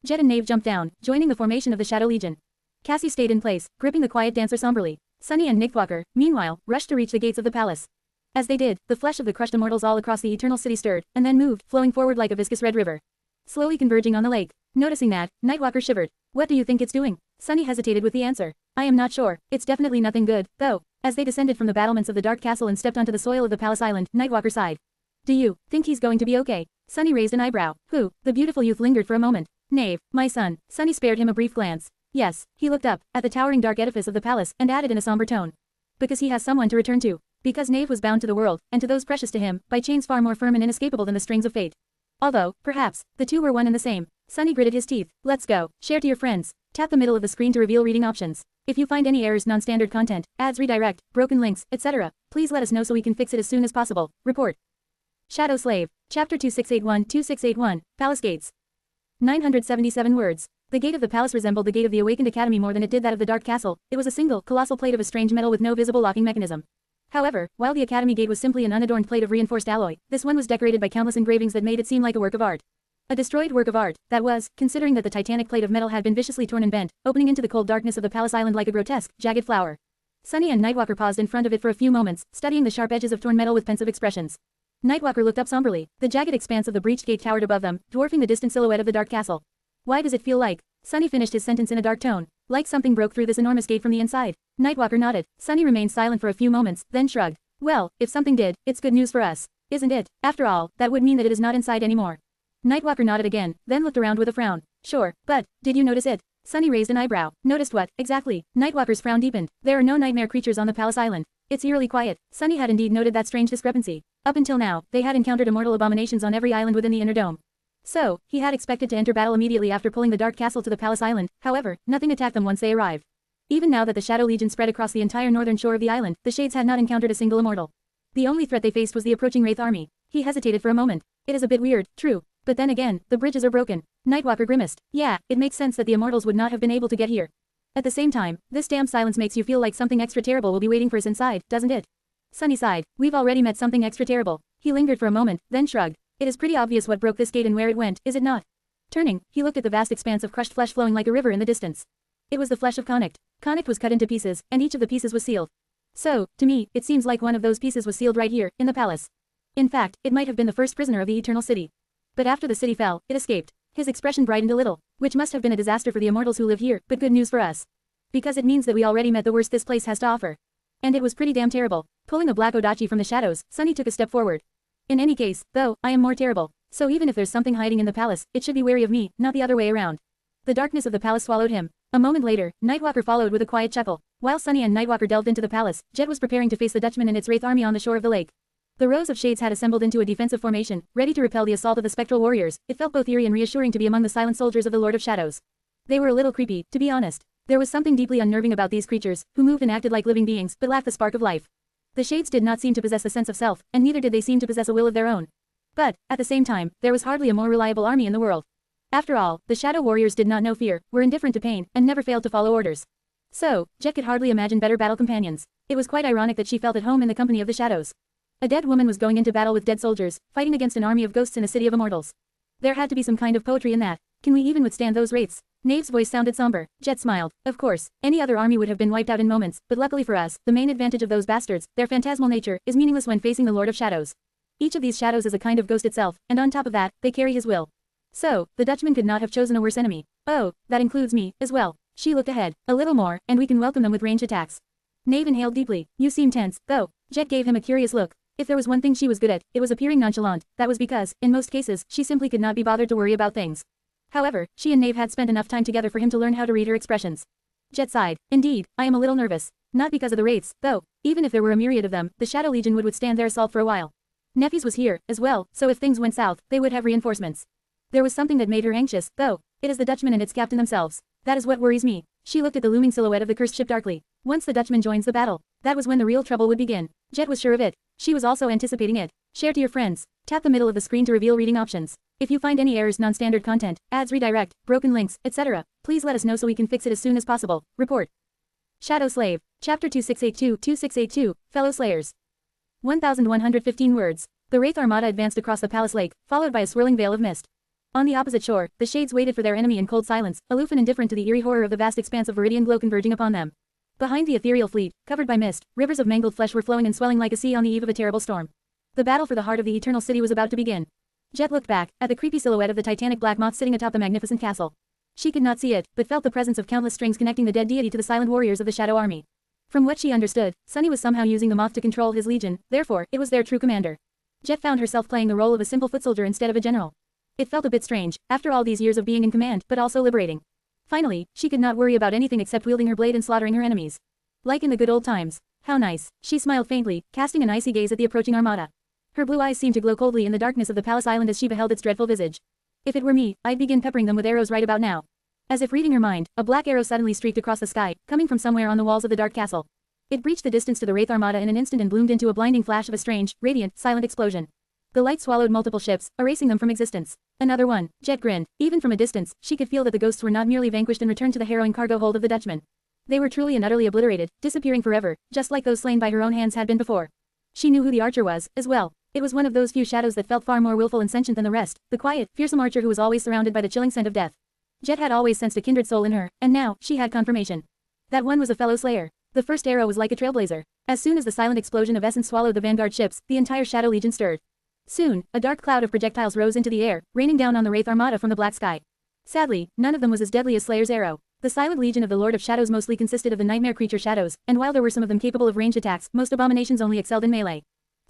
Jet and Knave jumped down, joining the formation of the Shadow Legion. Cassie stayed in place, gripping the quiet dancer somberly. Sunny and Nightwalker, meanwhile, rushed to reach the gates of the palace. As they did, the flesh of the crushed immortals all across the Eternal City stirred, and then moved, flowing forward like a viscous red river. Slowly converging on the lake. Noticing that, Nightwalker shivered. What do you think it's doing? Sunny hesitated with the answer. I am not sure. It's definitely nothing good, though. As they descended from the battlements of the dark castle and stepped onto the soil of the palace island, Nightwalker sighed. Do you think he's going to be okay? Sunny raised an eyebrow. Who? The beautiful youth lingered for a moment. Knave, my son. Sunny spared him a brief glance. Yes, he looked up, at the towering dark edifice of the palace, and added in a somber tone. Because he has someone to return to. Because Knave was bound to the world, and to those precious to him, by chains far more firm and inescapable than the strings of fate. Although, perhaps, the two were one and the same. Sunny gritted his teeth. Let's go. Share to your friends. Tap the middle of the screen to reveal reading options. If you find any errors, non-standard content, ads redirect, broken links, etc., please let us know so we can fix it as soon as possible. Report. Shadow Slave. Chapter 2681-2681, Palace Gates. 977 words. The gate of the palace resembled the gate of the Awakened Academy more than it did that of the Dark Castle. It was a single, colossal plate of a strange metal with no visible locking mechanism. However, while the Academy gate was simply an unadorned plate of reinforced alloy, this one was decorated by countless engravings that made it seem like a work of art. A destroyed work of art, that was, considering that the titanic plate of metal had been viciously torn and bent, opening into the cold darkness of the palace island like a grotesque, jagged flower. Sunny and Nightwalker paused in front of it for a few moments, studying the sharp edges of torn metal with pensive expressions. Nightwalker looked up somberly. The jagged expanse of the breached gate towered above them, dwarfing the distant silhouette of the dark castle. Why does it feel like? Sunny finished his sentence in a dark tone. Like something broke through this enormous gate from the inside. Nightwalker nodded. Sunny remained silent for a few moments, then shrugged. Well, if something did, it's good news for us. isn't it? After all, that would mean that it is not inside anymore. Nightwalker nodded again, then looked around with a frown. Sure, but, did you notice it? Sunny raised an eyebrow. Noticed what, exactly? Nightwalker's frown deepened. There are no nightmare creatures on the palace island. It's eerily quiet. Sunny had indeed noted that strange discrepancy. Up until now, they had encountered immortal abominations on every island within the inner dome. So, he had expected to enter battle immediately after pulling the Dark Castle to the palace island. However, nothing attacked them once they arrived. Even now that the Shadow Legion spread across the entire northern shore of the island, the Shades had not encountered a single immortal. The only threat they faced was the approaching Wraith army. He hesitated for a moment. It is a bit weird, true. But then again, the bridges are broken. Nightwalker grimaced. Yeah, it makes sense that the immortals would not have been able to get here. At the same time, this damn silence makes you feel like something extra terrible will be waiting for us inside, doesn't it? Sunny sighed. We've already met something extra terrible. He lingered for a moment, then shrugged. It is pretty obvious what broke this gate and where it went, is it not? Turning, he looked at the vast expanse of crushed flesh flowing like a river in the distance. It was the flesh of Connacht. Connacht was cut into pieces, and each of the pieces was sealed. So, to me, it seems like one of those pieces was sealed right here, in the palace. In fact, it might have been the first prisoner of the Eternal City. But after the city fell, it escaped. His expression brightened a little, which must have been a disaster for the immortals who live here, but good news for us. Because it means that we already met the worst this place has to offer. And it was pretty damn terrible. Pulling a black odachi from the shadows, Sunny took a step forward. In any case, though, I am more terrible. So even if there's something hiding in the palace, it should be wary of me, not the other way around. The darkness of the palace swallowed him. A moment later, Nightwalker followed with a quiet chuckle. While Sunny and Nightwalker delved into the palace, Jet was preparing to face the Dutchman and its Wraith army on the shore of the lake. The rows of shades had assembled into a defensive formation, ready to repel the assault of the spectral warriors. It felt both eerie and reassuring to be among the silent soldiers of the Lord of Shadows. They were a little creepy, to be honest. There was something deeply unnerving about these creatures, who moved and acted like living beings, but lacked the spark of life. The shades did not seem to possess a sense of self, and neither did they seem to possess a will of their own. But, at the same time, there was hardly a more reliable army in the world. After all, the Shadow Warriors did not know fear, were indifferent to pain, and never failed to follow orders. So, Jet could hardly imagine better battle companions. It was quite ironic that she felt at home in the company of the Shadows. A dead woman was going into battle with dead soldiers, fighting against an army of ghosts in a city of immortals. There had to be some kind of poetry in that. Can we even withstand those wraiths? Knave's voice sounded somber. Jet smiled. Of course, any other army would have been wiped out in moments, but luckily for us, the main advantage of those bastards, their phantasmal nature, is meaningless when facing the Lord of Shadows. Each of these shadows is a kind of ghost itself, and on top of that, they carry his will. So, the Dutchman could not have chosen a worse enemy. Oh, that includes me, as well. She looked ahead. A little more, and we can welcome them with ranged attacks. Knave inhaled deeply. You seem tense, though. Jet gave him a curious look. If there was one thing she was good at, it was appearing nonchalant. That was because, in most cases, she simply could not be bothered to worry about things. However, she and Knave had spent enough time together for him to learn how to read her expressions. Jet sighed. Indeed, I am a little nervous. Not because of the wraiths, though. Even if there were a myriad of them, the Shadow Legion would withstand their assault for a while. Nephews was here, as well, so if things went south, they would have reinforcements. There was something that made her anxious, though. It is the Dutchman and its captain themselves. That is what worries me. She looked at the looming silhouette of the cursed ship darkly. Once the Dutchman joins the battle, that was when the real trouble would begin. Jet was sure of it. She was also anticipating it. Share to your friends. Tap the middle of the screen to reveal reading options. If you find any errors, non-standard content, ads redirect, broken links, etc., please let us know so we can fix it as soon as possible. Report. Shadow Slave. Chapter 2682-2682, Fellow Slayers. 1115 words. The Wraith Armada advanced across the Palace Lake, followed by a swirling veil of mist. On the opposite shore, the Shades waited for their enemy in cold silence, aloof and indifferent to the eerie horror of the vast expanse of viridian glow converging upon them. Behind the ethereal fleet, covered by mist, rivers of mangled flesh were flowing and swelling like a sea on the eve of a terrible storm. The battle for the heart of the Eternal City was about to begin. Jet looked back, at the creepy silhouette of the titanic black moth sitting atop the magnificent castle. She could not see it, but felt the presence of countless strings connecting the dead deity to the silent warriors of the Shadow Army. From what she understood, Sunny was somehow using the moth to control his legion, therefore, it was their true commander. Jet found herself playing the role of a simple foot soldier instead of a general. It felt a bit strange, after all these years of being in command, but also liberating. Finally, she could not worry about anything except wielding her blade and slaughtering her enemies. Like in the good old times. How nice. She smiled faintly, casting an icy gaze at the approaching armada. Her blue eyes seemed to glow coldly in the darkness of the palace island as she beheld its dreadful visage. If it were me, I'd begin peppering them with arrows right about now. As if reading her mind, a black arrow suddenly streaked across the sky, coming from somewhere on the walls of the dark castle. It breached the distance to the Wraith Armada in an instant and bloomed into a blinding flash of a strange, radiant, silent explosion. The light swallowed multiple ships, erasing them from existence. Another one. Jet grinned. Even from a distance, she could feel that the ghosts were not merely vanquished and returned to the harrowing cargo hold of the Dutchman. They were truly and utterly obliterated, disappearing forever, just like those slain by her own hands had been before. She knew who the archer was, as well. It was one of those few shadows that felt far more willful and sentient than the rest, the quiet, fearsome archer who was always surrounded by the chilling scent of death. Jet had always sensed a kindred soul in her, and now, she had confirmation. That one was a fellow slayer. The first arrow was like a trailblazer. As soon as the silent explosion of essence swallowed the vanguard ships, the entire Shadow Legion stirred. Soon, a dark cloud of projectiles rose into the air, raining down on the Wraith Armada from the black sky. Sadly, none of them was as deadly as Slayer's arrow. The silent legion of the Lord of Shadows mostly consisted of the nightmare creature shadows, and while there were some of them capable of ranged attacks, most abominations only excelled in melee.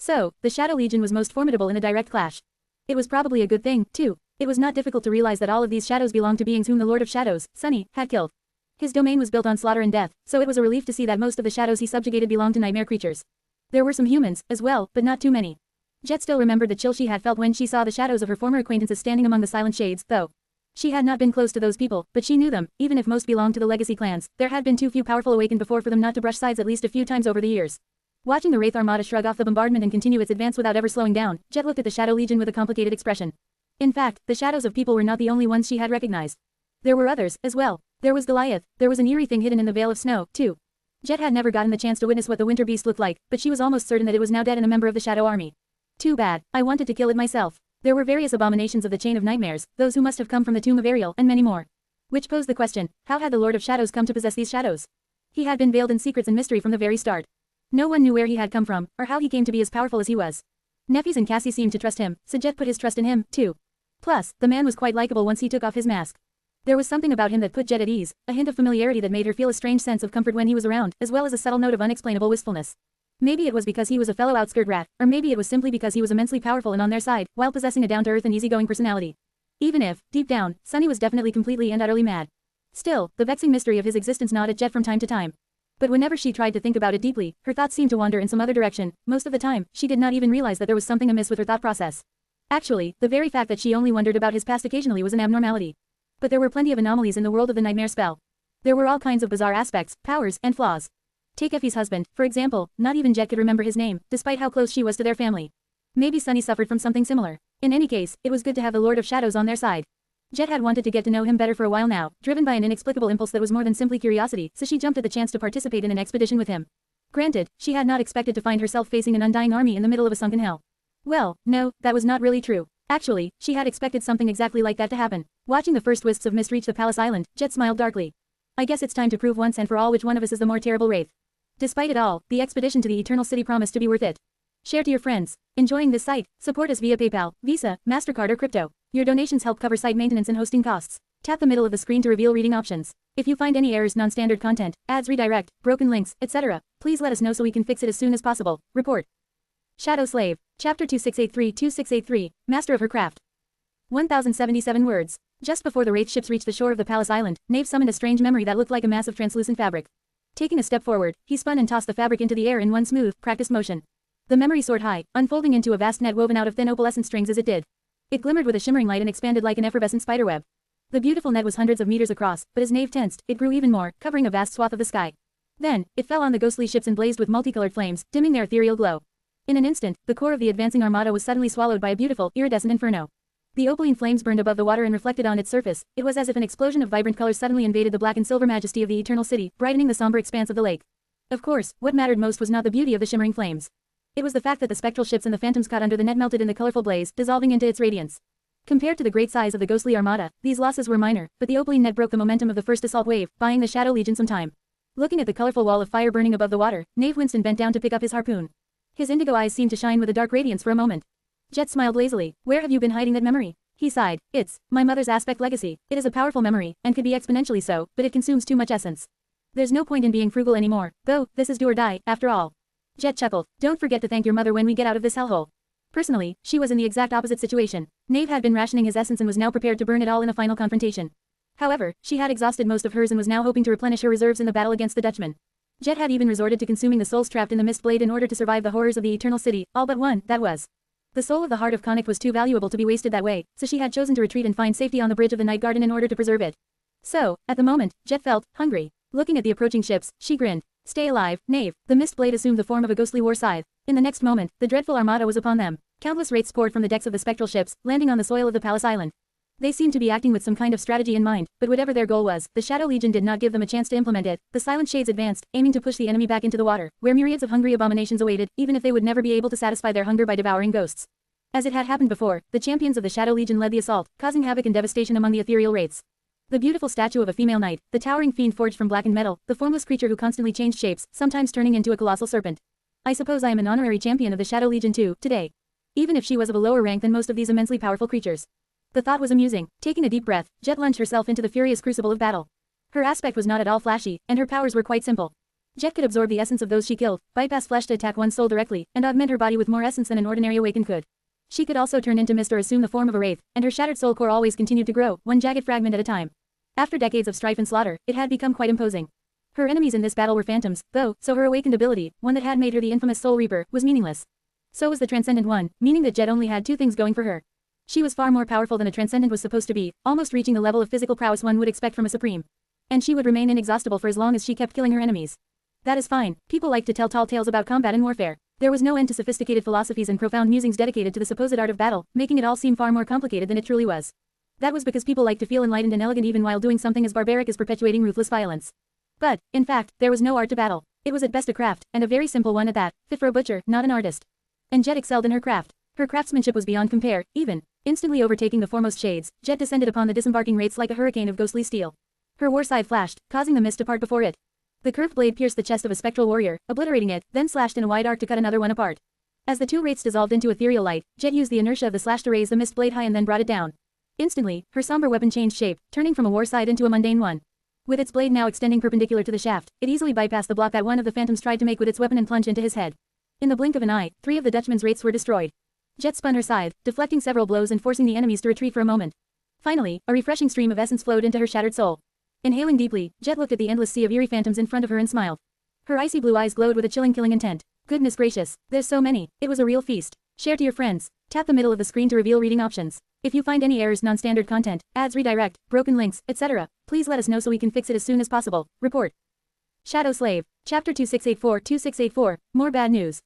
So, the Shadow Legion was most formidable in a direct clash. It was probably a good thing, too. It was not difficult to realize that all of these shadows belonged to beings whom the Lord of Shadows, Sunny, had killed. His domain was built on slaughter and death, so it was a relief to see that most of the shadows he subjugated belonged to nightmare creatures. There were some humans, as well, but not too many. Jet still remembered the chill she had felt when she saw the shadows of her former acquaintances standing among the silent shades, though. She had not been close to those people, but she knew them, even if most belonged to the legacy clans. There had been too few powerful awakened before for them not to brush sides at least a few times over the years. Watching the Wraith Armada shrug off the bombardment and continue its advance without ever slowing down, Jet looked at the Shadow Legion with a complicated expression. In fact, the shadows of people were not the only ones she had recognized. There were others, as well. There was Goliath, there was an eerie thing hidden in the veil of snow, too. Jet had never gotten the chance to witness what the winter beast looked like, but she was almost certain that it was now dead and a member of the Shadow Army. Too bad, I wanted to kill it myself. There were various abominations of the Chain of Nightmares, those who must have come from the Tomb of Ariel, and many more. Which posed the question, how had the Lord of Shadows come to possess these shadows? He had been veiled in secrets and mystery from the very start. No one knew where he had come from, or how he came to be as powerful as he was. Nephews and Cassie seemed to trust him, so Jet put his trust in him, too. Plus, the man was quite likable once he took off his mask. There was something about him that put Jet at ease, a hint of familiarity that made her feel a strange sense of comfort when he was around, as well as a subtle note of unexplainable wistfulness. Maybe it was because he was a fellow outskirt rat, or maybe it was simply because he was immensely powerful and on their side, while possessing a down-to-earth and easygoing personality. Even if, deep down, Sunny was definitely completely and utterly mad. Still, the vexing mystery of his existence gnawed at Jet from time to time. But whenever she tried to think about it deeply, her thoughts seemed to wander in some other direction. Most of the time, she did not even realize that there was something amiss with her thought process. Actually, the very fact that she only wondered about his past occasionally was an abnormality. But there were plenty of anomalies in the world of the nightmare spell. There were all kinds of bizarre aspects, powers, and flaws. Take Effie's husband, for example. Not even Jet could remember his name, despite how close she was to their family. Maybe Sunny suffered from something similar. In any case, it was good to have the Lord of Shadows on their side. Jet had wanted to get to know him better for a while now, driven by an inexplicable impulse that was more than simply curiosity, so she jumped at the chance to participate in an expedition with him. Granted, she had not expected to find herself facing an undying army in the middle of a sunken hell. Well, no, that was not really true. Actually, she had expected something exactly like that to happen. Watching the first wisps of mist reach the palace island, Jet smiled darkly. I guess it's time to prove once and for all which one of us is the more terrible wraith. Despite it all, the expedition to the Eternal City promised to be worth it. Share to your friends. Enjoying this site? Support us via PayPal, Visa, MasterCard or crypto. Your donations help cover site maintenance and hosting costs. Tap the middle of the screen to reveal reading options. If you find any errors, non-standard content, ads redirect, broken links, etc., please let us know so we can fix it as soon as possible. Report. Shadow Slave. Chapter 2683-2683, Master of her craft. 1077 words. Just before the wraith ships reached the shore of the palace island, Nave summoned a strange memory that looked like a mass of translucent fabric. Taking a step forward, he spun and tossed the fabric into the air in one smooth, practiced motion. The memory soared high, unfolding into a vast net woven out of thin opalescent strings as it did. It glimmered with a shimmering light and expanded like an effervescent spiderweb. The beautiful net was hundreds of meters across, but as Nave tensed, it grew even more, covering a vast swath of the sky. Then, it fell on the ghostly ships and blazed with multicolored flames, dimming their ethereal glow. In an instant, the core of the advancing armada was suddenly swallowed by a beautiful, iridescent inferno. The opaline flames burned above the water and reflected on its surface. It was as if an explosion of vibrant colors suddenly invaded the black and silver majesty of the Eternal City, brightening the somber expanse of the lake. Of course, what mattered most was not the beauty of the shimmering flames. It was the fact that the spectral ships and the phantoms caught under the net melted in the colorful blaze, dissolving into its radiance. Compared to the great size of the ghostly armada, these losses were minor, but the opaline net broke the momentum of the first assault wave, buying the Shadow Legion some time. Looking at the colorful wall of fire burning above the water, Nave Winston bent down to pick up his harpoon. His indigo eyes seemed to shine with a dark radiance for a moment. Jet smiled lazily. Where have you been hiding that memory? He sighed. It's my mother's aspect legacy. It is a powerful memory, and could be exponentially so, but it consumes too much essence. There's no point in being frugal anymore, though, this is do or die, after all. Jet chuckled. Don't forget to thank your mother when we get out of this hellhole. Personally, she was in the exact opposite situation. Nave had been rationing his essence and was now prepared to burn it all in a final confrontation. However, she had exhausted most of hers and was now hoping to replenish her reserves in the battle against the Dutchman. Jet had even resorted to consuming the souls trapped in the mist blade in order to survive the horrors of the Eternal City, all but one, that was. The soul of the heart of Connacht was too valuable to be wasted that way, so she had chosen to retreat and find safety on the bridge of the Night Garden in order to preserve it. So, at the moment, Jet felt hungry. Looking at the approaching ships, she grinned. Stay alive, Nave. The mist blade assumed the form of a ghostly war scythe. In the next moment, the dreadful armada was upon them. Countless wraiths poured from the decks of the spectral ships, landing on the soil of the palace island. They seemed to be acting with some kind of strategy in mind, but whatever their goal was, the Shadow Legion did not give them a chance to implement it. The silent shades advanced, aiming to push the enemy back into the water, where myriads of hungry abominations awaited, even if they would never be able to satisfy their hunger by devouring ghosts. As it had happened before, the champions of the Shadow Legion led the assault, causing havoc and devastation among the ethereal wraiths. The beautiful statue of a female knight, the towering fiend forged from blackened metal, the formless creature who constantly changed shapes, sometimes turning into a colossal serpent. I suppose I am an honorary champion of the Shadow Legion too, today. Even if she was of a lower rank than most of these immensely powerful creatures. The thought was amusing. Taking a deep breath, Jet lunged herself into the furious crucible of battle. Her aspect was not at all flashy, and her powers were quite simple. Jet could absorb the essence of those she killed, bypass flesh to attack one's soul directly, and augment her body with more essence than an ordinary awakened could. She could also turn into mist or assume the form of a wraith, and her shattered soul core always continued to grow, one jagged fragment at a time. After decades of strife and slaughter, it had become quite imposing. Her enemies in this battle were phantoms, though, so her awakened ability, one that had made her the infamous Soul Reaper, was meaningless. So was the Transcendent one, meaning that Jet only had two things going for her. She was far more powerful than a Transcendent was supposed to be, almost reaching the level of physical prowess one would expect from a Supreme. And she would remain inexhaustible for as long as she kept killing her enemies. That is fine, people like to tell tall tales about combat and warfare. There was no end to sophisticated philosophies and profound musings dedicated to the supposed art of battle, making it all seem far more complicated than it truly was. That was because people like to feel enlightened and elegant even while doing something as barbaric as perpetuating ruthless violence. But, in fact, there was no art to battle. It was at best a craft, and a very simple one at that, fit for a butcher, not an artist. And Jet excelled in her craft. Her craftsmanship was beyond compare, even. Instantly overtaking the foremost shades, Jet descended upon the disembarking wraiths like a hurricane of ghostly steel. Her war scythe flashed, causing the mist to part before it. The curved blade pierced the chest of a spectral warrior, obliterating it, then slashed in a wide arc to cut another one apart. As the two wraiths dissolved into ethereal light, Jet used the inertia of the slash to raise the mist blade high and then brought it down. Instantly, her somber weapon changed shape, turning from a war scythe into a mundane one. With its blade now extending perpendicular to the shaft, it easily bypassed the block that one of the phantoms tried to make with its weapon and plunged into his head. In the blink of an eye, 3 of the Dutchman's wraiths were destroyed. Jet spun her scythe, deflecting several blows and forcing the enemies to retreat for a moment. Finally, a refreshing stream of essence flowed into her shattered soul. Inhaling deeply, Jet looked at the endless sea of eerie phantoms in front of her and smiled. Her icy blue eyes glowed with a chilling killing intent. Goodness gracious, there's so many. It was a real feast. Share to your friends. Tap the middle of the screen to reveal reading options. If you find any errors, non-standard content, ads redirect, broken links, etc., please let us know so we can fix it as soon as possible. Report. Shadow Slave. Chapter 2684-2684, more bad news.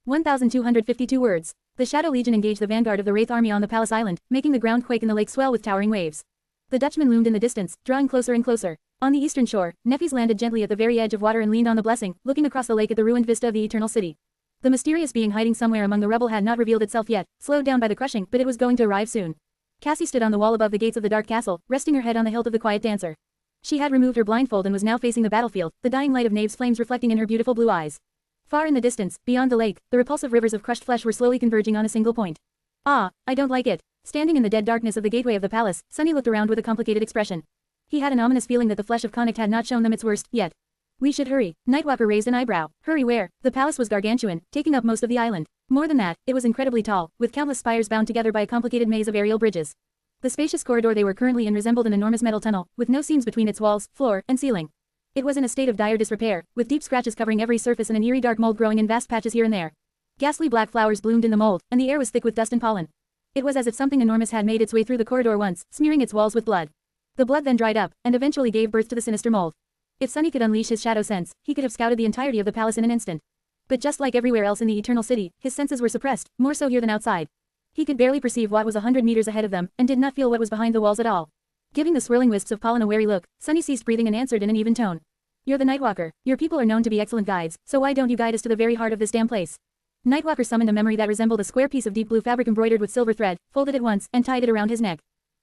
1,252 words. The Shadow Legion engaged the vanguard of the Wraith army on the Palace Island, making the ground quake and the lake swell with towering waves. The Dutchman loomed in the distance, drawing closer and closer. On the eastern shore, Nephis landed gently at the very edge of water and leaned on the blessing, looking across the lake at the ruined vista of the Eternal City. The mysterious being hiding somewhere among the rubble had not revealed itself yet, slowed down by the crushing, but it was going to arrive soon. Cassie stood on the wall above the gates of the dark castle, resting her head on the hilt of the quiet dancer. She had removed her blindfold and was now facing the battlefield, the dying light of Knave's flames reflecting in her beautiful blue eyes. Far in the distance, beyond the lake, the repulsive rivers of crushed flesh were slowly converging on a single point. Ah, I don't like it. Standing in the dead darkness of the gateway of the palace, Sunny looked around with a complicated expression. He had an ominous feeling that the flesh of Connacht had not shown them its worst, yet. We should hurry. Nightwalker raised an eyebrow. Hurry where? The palace was gargantuan, taking up most of the island. More than that, it was incredibly tall, with countless spires bound together by a complicated maze of aerial bridges. The spacious corridor they were currently in resembled an enormous metal tunnel, with no seams between its walls, floor, and ceiling. It was in a state of dire disrepair, with deep scratches covering every surface and an eerie dark mold growing in vast patches here and there. Ghastly black flowers bloomed in the mold, and the air was thick with dust and pollen. It was as if something enormous had made its way through the corridor once, smearing its walls with blood. The blood then dried up, and eventually gave birth to the sinister mold. If Sunny could unleash his shadow sense, he could have scouted the entirety of the palace in an instant. But just like everywhere else in the Eternal City, his senses were suppressed, more so here than outside. He could barely perceive what was 100 meters ahead of them, and did not feel what was behind the walls at all. Giving the swirling wisps of pollen a wary look, Sunny ceased breathing and answered in an even tone. You're the Nightwalker. Your people are known to be excellent guides, so why don't you guide us to the very heart of this damn place? Nightwalker summoned a memory that resembled a square piece of deep blue fabric embroidered with silver thread, folded it once, and tied it around his neck.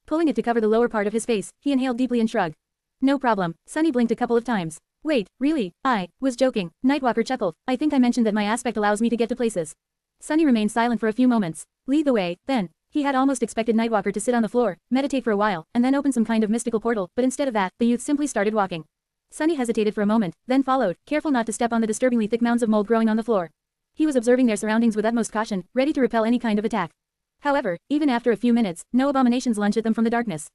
Pulling it to cover the lower part of his face, he inhaled deeply and shrugged. No problem. Sunny blinked a couple of times. Wait, really? I was joking. Nightwalker chuckled. I think I mentioned that my aspect allows me to get to places. Sunny remained silent for a few moments. Lead the way, then. He had almost expected Nightwalker to sit on the floor, meditate for a while, and then open some kind of mystical portal, but instead of that, the youth simply started walking. Sunny hesitated for a moment, then followed, careful not to step on the disturbingly thick mounds of mold growing on the floor. He was observing their surroundings with utmost caution, ready to repel any kind of attack. However, even after a few minutes, no abominations lunged at them from the darkness.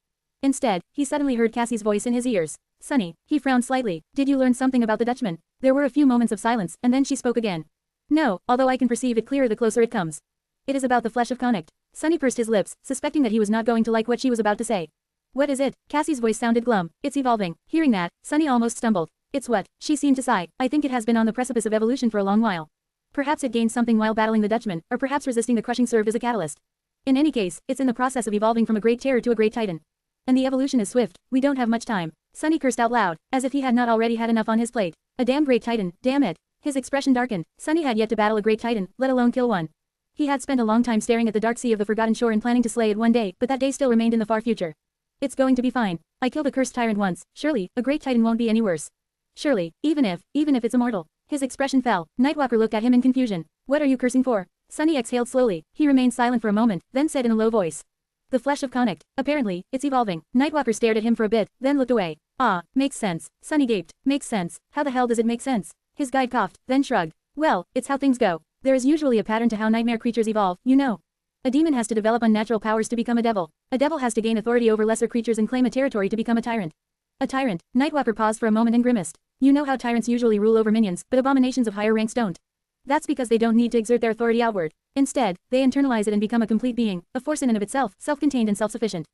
Instead, he suddenly heard Cassie's voice in his ears. Sunny, he frowned slightly. Did you learn something about the Dutchman? There were a few moments of silence, and then she spoke again. No, although I can perceive it clearer the closer it comes. It is about the flesh of Connacht. Sunny pursed his lips, suspecting that he was not going to like what she was about to say. What is it? Cassie's voice sounded glum. It's evolving. Hearing that, Sunny almost stumbled. It's what? She seemed to sigh. I think it has been on the precipice of evolution for a long while. Perhaps it gained something while battling the Dutchman, or perhaps resisting the crushing served as a catalyst. In any case, it's in the process of evolving from a great terror to a great titan. And the evolution is swift. We don't have much time. Sunny cursed out loud, as if he had not already had enough on his plate. A damn great titan, damn it. His expression darkened. Sunny had yet to battle a great titan, let alone kill one. He had spent a long time staring at the dark sea of the forgotten shore and planning to slay it one day, but that day still remained in the far future. It's going to be fine. I killed a cursed tyrant once. Surely, a great titan won't be any worse. Surely, even if it's immortal. His expression fell. Nightwalker looked at him in confusion. What are you cursing for? Sunny exhaled slowly. He remained silent for a moment, then said in a low voice. The flesh of Connacht. Apparently, it's evolving. Nightwalker stared at him for a bit, then looked away. Ah, makes sense. Sunny gaped. Makes sense. How the hell does it make sense? His guide coughed, then shrugged. Well, it's how things go. There is usually a pattern to how nightmare creatures evolve, you know. A demon has to develop unnatural powers to become a devil. A devil has to gain authority over lesser creatures and claim a territory to become a tyrant. A tyrant. Nightwalker paused for a moment and grimaced. You know how tyrants usually rule over minions, but abominations of higher ranks don't. That's because they don't need to exert their authority outward. Instead, they internalize it and become a complete being, a force in and of itself, self-contained and self-sufficient.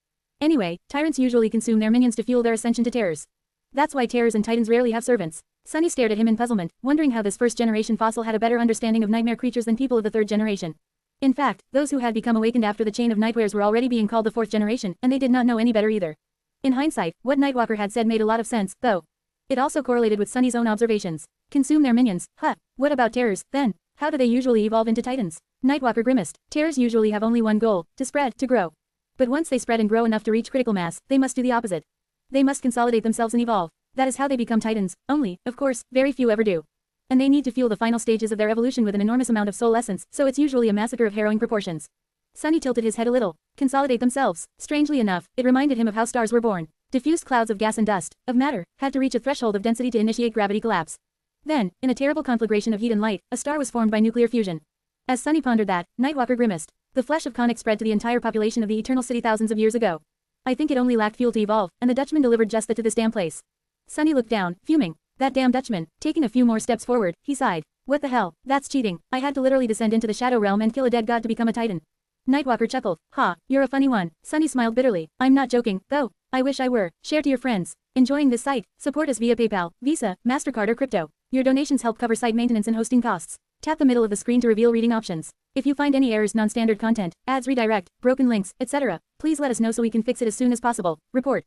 Anyway, tyrants usually consume their minions to fuel their ascension to terrors. That's why terrors and titans rarely have servants. Sunny stared at him in puzzlement, wondering how this first-generation fossil had a better understanding of nightmare creatures than people of the third generation. In fact, those who had become awakened after the chain of nightmares were already being called the fourth generation, and they did not know any better either. In hindsight, what Nightwalker had said made a lot of sense, though. It also correlated with Sunny's own observations. Consume their minions, huh? What about terrors, then? How do they usually evolve into titans? Nightwalker grimaced. Terrors usually have only one goal, to spread, to grow. But once they spread and grow enough to reach critical mass, they must do the opposite. They must consolidate themselves and evolve. That is how they become titans, only, of course, very few ever do. And they need to fuel the final stages of their evolution with an enormous amount of soul essence, so it's usually a massacre of harrowing proportions. Sunny tilted his head a little. Consolidate themselves. Strangely enough, it reminded him of how stars were born. Diffused clouds of gas and dust, of matter, had to reach a threshold of density to initiate gravity collapse. Then, in a terrible conflagration of heat and light, a star was formed by nuclear fusion. As Sunny pondered that, Nightwalker grimaced. The flesh of Conic spread to the entire population of the Eternal City thousands of years ago. I think it only lacked fuel to evolve, and the Dutchman delivered just that to this damn place. Sunny looked down, fuming. That damn Dutchman. Taking a few more steps forward, he sighed. What the hell? That's cheating. I had to literally descend into the shadow realm and kill a dead god to become a titan. Nightwalker chuckled. Ha, you're a funny one. Sunny smiled bitterly. I'm not joking, though. I wish I were. Share to your friends. Enjoying this site? Support us via PayPal, Visa, MasterCard or crypto. Your donations help cover site maintenance and hosting costs. Tap the middle of the screen to reveal reading options. If you find any errors, non-standard content, ads redirect, broken links, etc., please let us know so we can fix it as soon as possible. Report.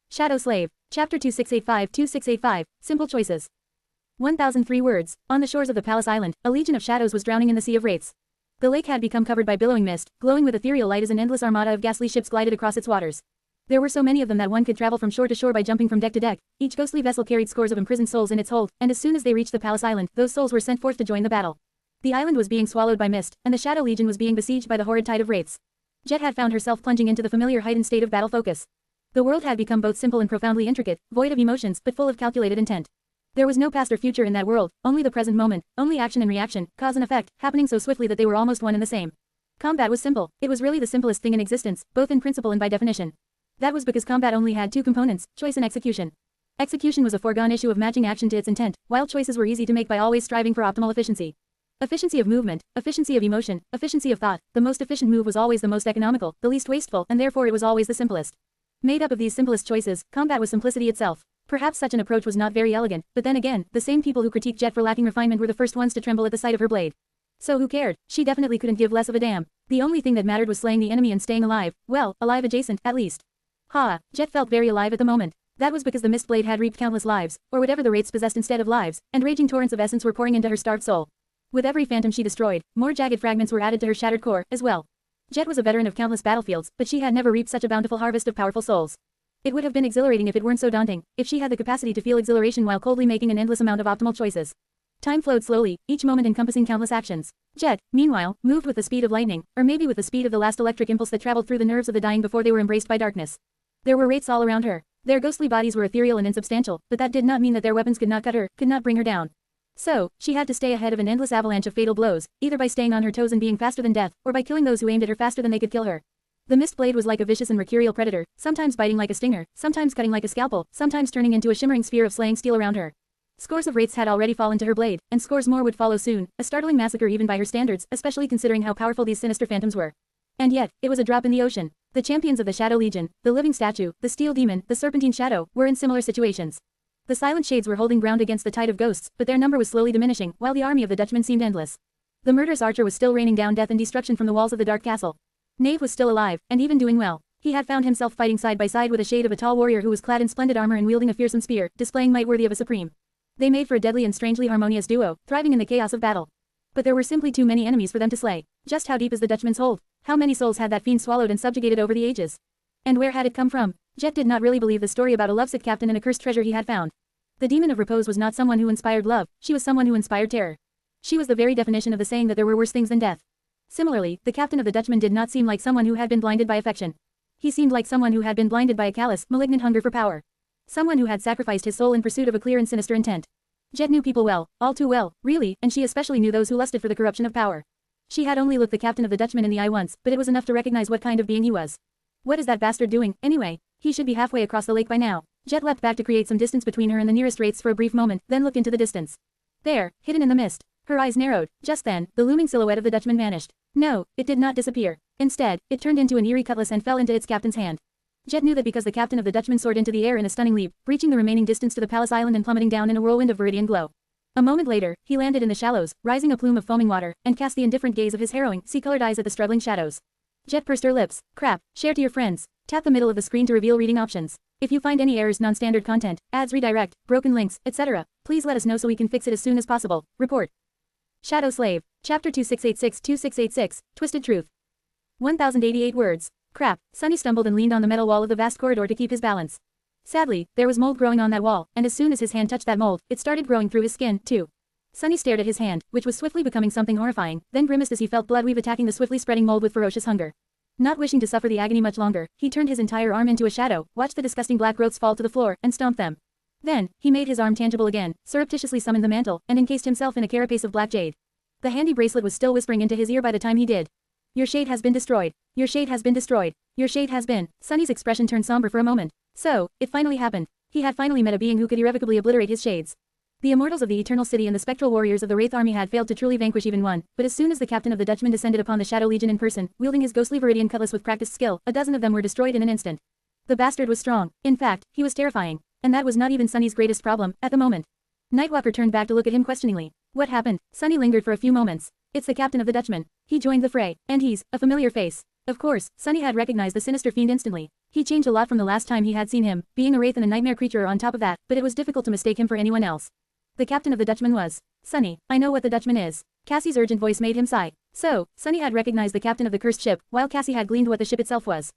Shadow Slave. Chapter 2685-2685, Simple Choices. 1003 words. On the shores of the Palace Island, a legion of shadows was drowning in the sea of wraiths. The lake had become covered by billowing mist, glowing with ethereal light as an endless armada of ghastly ships glided across its waters. There were so many of them that one could travel from shore to shore by jumping from deck to deck. Each ghostly vessel carried scores of imprisoned souls in its hold, and as soon as they reached the Palace Island, those souls were sent forth to join the battle. The island was being swallowed by mist, and the Shadow Legion was being besieged by the horrid tide of wraiths. Jet had found herself plunging into the familiar heightened state of battle focus. The world had become both simple and profoundly intricate, void of emotions, but full of calculated intent. There was no past or future in that world, only the present moment, only action and reaction, cause and effect, happening so swiftly that they were almost one and the same. Combat was simple. It was really the simplest thing in existence, both in principle and by definition. That was because combat only had two components, choice and execution. Execution was a foregone issue of matching action to its intent, while choices were easy to make by always striving for optimal efficiency. Efficiency of movement, efficiency of emotion, efficiency of thought. The most efficient move was always the most economical, the least wasteful, and therefore it was always the simplest. Made up of these simplest choices, combat was simplicity itself. Perhaps such an approach was not very elegant, but then again, the same people who critiqued Jet for lacking refinement were the first ones to tremble at the sight of her blade. So who cared? She definitely couldn't give less of a damn. The only thing that mattered was slaying the enemy and staying alive. Well, alive adjacent, at least. Ha! Jet felt very alive at the moment. That was because the mist blade had reaped countless lives, or whatever the wraiths possessed instead of lives, and raging torrents of essence were pouring into her starved soul. With every phantom she destroyed, more jagged fragments were added to her shattered core, as well. Jet was a veteran of countless battlefields, but she had never reaped such a bountiful harvest of powerful souls. It would have been exhilarating if it weren't so daunting, if she had the capacity to feel exhilaration while coldly making an endless amount of optimal choices. Time flowed slowly, each moment encompassing countless actions. Jet, meanwhile, moved with the speed of lightning, or maybe with the speed of the last electric impulse that traveled through the nerves of the dying before they were embraced by darkness. There were wraiths all around her. Their ghostly bodies were ethereal and insubstantial, but that did not mean that their weapons could not cut her, could not bring her down. So, she had to stay ahead of an endless avalanche of fatal blows, either by staying on her toes and being faster than death, or by killing those who aimed at her faster than they could kill her. The mist blade was like a vicious and mercurial predator, sometimes biting like a stinger, sometimes cutting like a scalpel, sometimes turning into a shimmering sphere of slaying steel around her. Scores of wraiths had already fallen to her blade, and scores more would follow soon, a startling massacre even by her standards, especially considering how powerful these sinister phantoms were. And yet, it was a drop in the ocean. The champions of the Shadow Legion, the Living Statue, the Steel Demon, the Serpentine Shadow, were in similar situations. The Silent Shades were holding ground against the tide of ghosts, but their number was slowly diminishing, while the army of the Dutchman seemed endless. The murderous archer was still raining down death and destruction from the walls of the dark castle. Knave was still alive, and even doing well. He had found himself fighting side by side with a shade of a tall warrior who was clad in splendid armor and wielding a fearsome spear, displaying might worthy of a supreme. They made for a deadly and strangely harmonious duo, thriving in the chaos of battle. But there were simply too many enemies for them to slay. Just how deep is the Dutchman's hold? How many souls had that fiend swallowed and subjugated over the ages? And where had it come from? Jet did not really believe the story about a lovesick captain and a cursed treasure he had found. The demon of repose was not someone who inspired love, she was someone who inspired terror. She was the very definition of the saying that there were worse things than death. Similarly, the captain of the Dutchman did not seem like someone who had been blinded by affection. He seemed like someone who had been blinded by a callous, malignant hunger for power. Someone who had sacrificed his soul in pursuit of a clear and sinister intent. Jet knew people well, all too well, really, and she especially knew those who lusted for the corruption of power. She had only looked the captain of the Dutchman in the eye once, but it was enough to recognize what kind of being he was. What is that bastard doing, anyway? He should be halfway across the lake by now. Jet leapt back to create some distance between her and the nearest wraiths for a brief moment, then looked into the distance. There, hidden in the mist. Her eyes narrowed. Just then, the looming silhouette of the Dutchman vanished. No, it did not disappear. Instead, it turned into an eerie cutlass and fell into its captain's hand. Jet knew that because the captain of the Dutchman soared into the air in a stunning leap, reaching the remaining distance to the palace island and plummeting down in a whirlwind of viridian glow. A moment later, he landed in the shallows, rising a plume of foaming water, and cast the indifferent gaze of his harrowing, sea-colored eyes at the struggling shadows. Jet pursed her lips. Crap. Share to your friends. Tap the middle of the screen to reveal reading options. If you find any errors, non-standard content, ads redirect, broken links, etc., please let us know so we can fix it as soon as possible. Report. Shadow Slave. Chapter 2686-2686, Twisted Truth. 1088 words. Crap. Sunny stumbled and leaned on the metal wall of the vast corridor to keep his balance. Sadly, there was mold growing on that wall, and as soon as his hand touched that mold, it started growing through his skin, too. Sunny stared at his hand, which was swiftly becoming something horrifying, then grimaced as he felt blood weave attacking the swiftly spreading mold with ferocious hunger. Not wishing to suffer the agony much longer, he turned his entire arm into a shadow, watched the disgusting black growths fall to the floor, and stomped them. Then, he made his arm tangible again, surreptitiously summoned the mantle, and encased himself in a carapace of black jade. The handy bracelet was still whispering into his ear by the time he did. Your shade has been destroyed. Your shade has been destroyed. Your shade has been. Sunny's expression turned somber for a moment. So, it finally happened. He had finally met a being who could irrevocably obliterate his shades. The immortals of the Eternal City and the spectral warriors of the Wraith army had failed to truly vanquish even one, but as soon as the captain of the Dutchman descended upon the Shadow Legion in person, wielding his ghostly viridian cutlass with practiced skill, a dozen of them were destroyed in an instant. The bastard was strong. In fact, he was terrifying. And that was not even Sunny's greatest problem, at the moment. Nightwalker turned back to look at him questioningly. What happened? Sunny lingered for a few moments. It's the captain of the Dutchman. He joined the fray, and he's a familiar face. Of course, Sunny had recognized the sinister fiend instantly. He changed a lot from the last time he had seen him, being a wraith and a nightmare creature on top of that, but it was difficult to mistake him for anyone else. The captain of the Dutchman was. Sunny, I know what the Dutchman is. Cassie's urgent voice made him sigh. So, Sunny had recognized the captain of the cursed ship, while Cassie had gleaned what the ship itself was.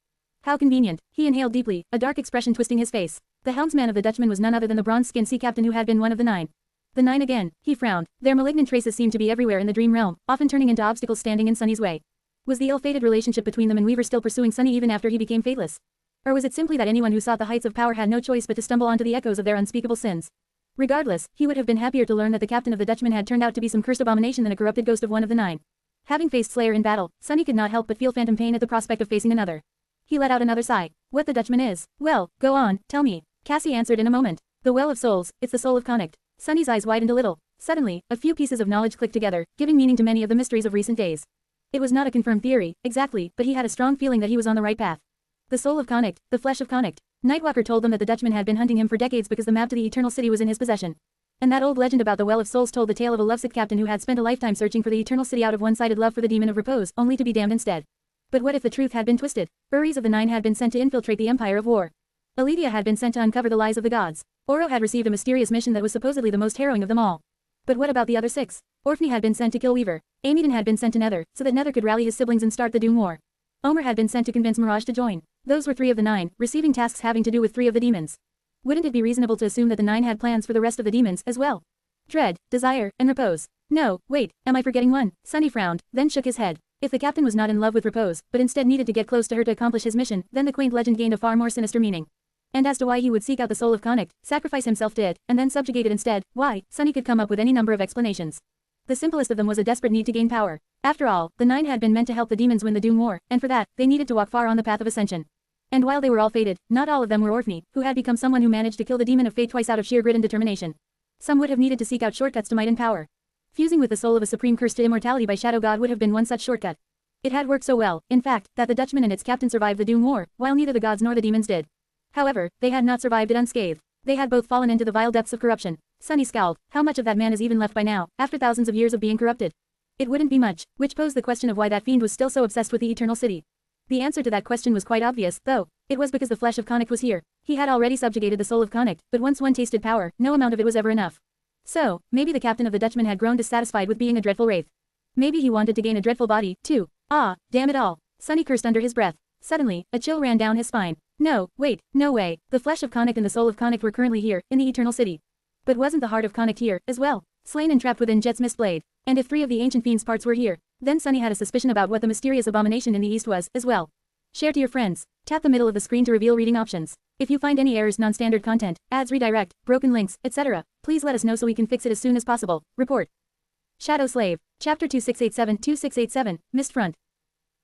How convenient. He inhaled deeply, a dark expression twisting his face. The helmsman of the Dutchman was none other than the bronze-skinned sea captain who had been one of the 9. The 9 again, he frowned. Their malignant traces seemed to be everywhere in the dream realm, often turning into obstacles standing in Sunny's way. Was the ill-fated relationship between them and Weaver still pursuing Sunny even after he became fateless? Or was it simply that anyone who sought the heights of power had no choice but to stumble onto the echoes of their unspeakable sins? Regardless, he would have been happier to learn that the captain of the Dutchman had turned out to be some cursed abomination than a corrupted ghost of one of the 9. Having faced Slayer in battle, Sunny could not help but feel phantom pain at the prospect of facing another. He let out another sigh. What the Dutchman is? Well, go on, tell me. Cassie answered in a moment. The Well of Souls, it's the soul of Connacht. Sunny's eyes widened a little. Suddenly, a few pieces of knowledge clicked together, giving meaning to many of the mysteries of recent days. It was not a confirmed theory, exactly, but he had a strong feeling that he was on the right path. The soul of Connacht, the flesh of Connacht. Nightwalker told them that the Dutchman had been hunting him for decades because the map to the Eternal City was in his possession. And that old legend about the Well of Souls told the tale of a lovesick captain who had spent a lifetime searching for the Eternal City out of one-sided love for the demon of repose, only to be damned instead. But what if the truth had been twisted? Uris of the 9 had been sent to infiltrate the Empire of War. Aledia had been sent to uncover the lies of the gods. Oro had received a mysterious mission that was supposedly the most harrowing of them all. But what about the other 6? Orphney had been sent to kill Weaver. Amidon had been sent to Nether, so that Nether could rally his siblings and start the Doom War. Omer had been sent to convince Mirage to join. Those were 3 of the 9, receiving tasks having to do with 3 of the demons. Wouldn't it be reasonable to assume that the 9 had plans for the rest of the demons as well? Dread, Desire, and Repose. No, wait, am I forgetting one? Sunny frowned, then shook his head. If the captain was not in love with Repose, but instead needed to get close to her to accomplish his mission, then the quaint legend gained a far more sinister meaning. And as to why he would seek out the soul of Connacht, sacrifice himself to it, and then subjugate it instead, why, Sunny could come up with any number of explanations. The simplest of them was a desperate need to gain power. After all, the 9 had been meant to help the demons win the Doom War, and for that, they needed to walk far on the path of ascension. And while they were all fated, not all of them were Orphney, who had become someone who managed to kill the demon of fate twice out of sheer grit and determination. Some would have needed to seek out shortcuts to might and power. Fusing with the soul of a supreme cursed to immortality by Shadow God would have been one such shortcut. It had worked so well, in fact, that the Dutchman and its captain survived the Doom War, while neither the gods nor the demons did. However, they had not survived it unscathed. They had both fallen into the vile depths of corruption. Sunny scowled. How much of that man is even left by now, after thousands of years of being corrupted? It wouldn't be much, which posed the question of why that fiend was still so obsessed with the Eternal City. The answer to that question was quite obvious, though. It was because the flesh of Connacht was here. He had already subjugated the soul of Connacht, but once one tasted power, no amount of it was ever enough. So, maybe the captain of the Dutchman had grown dissatisfied with being a dreadful wraith. Maybe he wanted to gain a dreadful body, too. Ah, damn it all. Sunny cursed under his breath. Suddenly, a chill ran down his spine. No, wait, no way. The flesh of Connacht and the soul of Connacht were currently here, in the Eternal City. But wasn't the heart of Connacht here, as well? Slain and trapped within Jet's mist blade. And if 3 of the ancient fiend's parts were here, then Sunny had a suspicion about what the mysterious abomination in the east was, as well. Share to your friends. Tap the middle of the screen to reveal reading options. If you find any errors, non-standard content, ads, redirect, broken links, etc., please let us know so we can fix it as soon as possible. Report. Shadow Slave. Chapter 2687 Mist Front.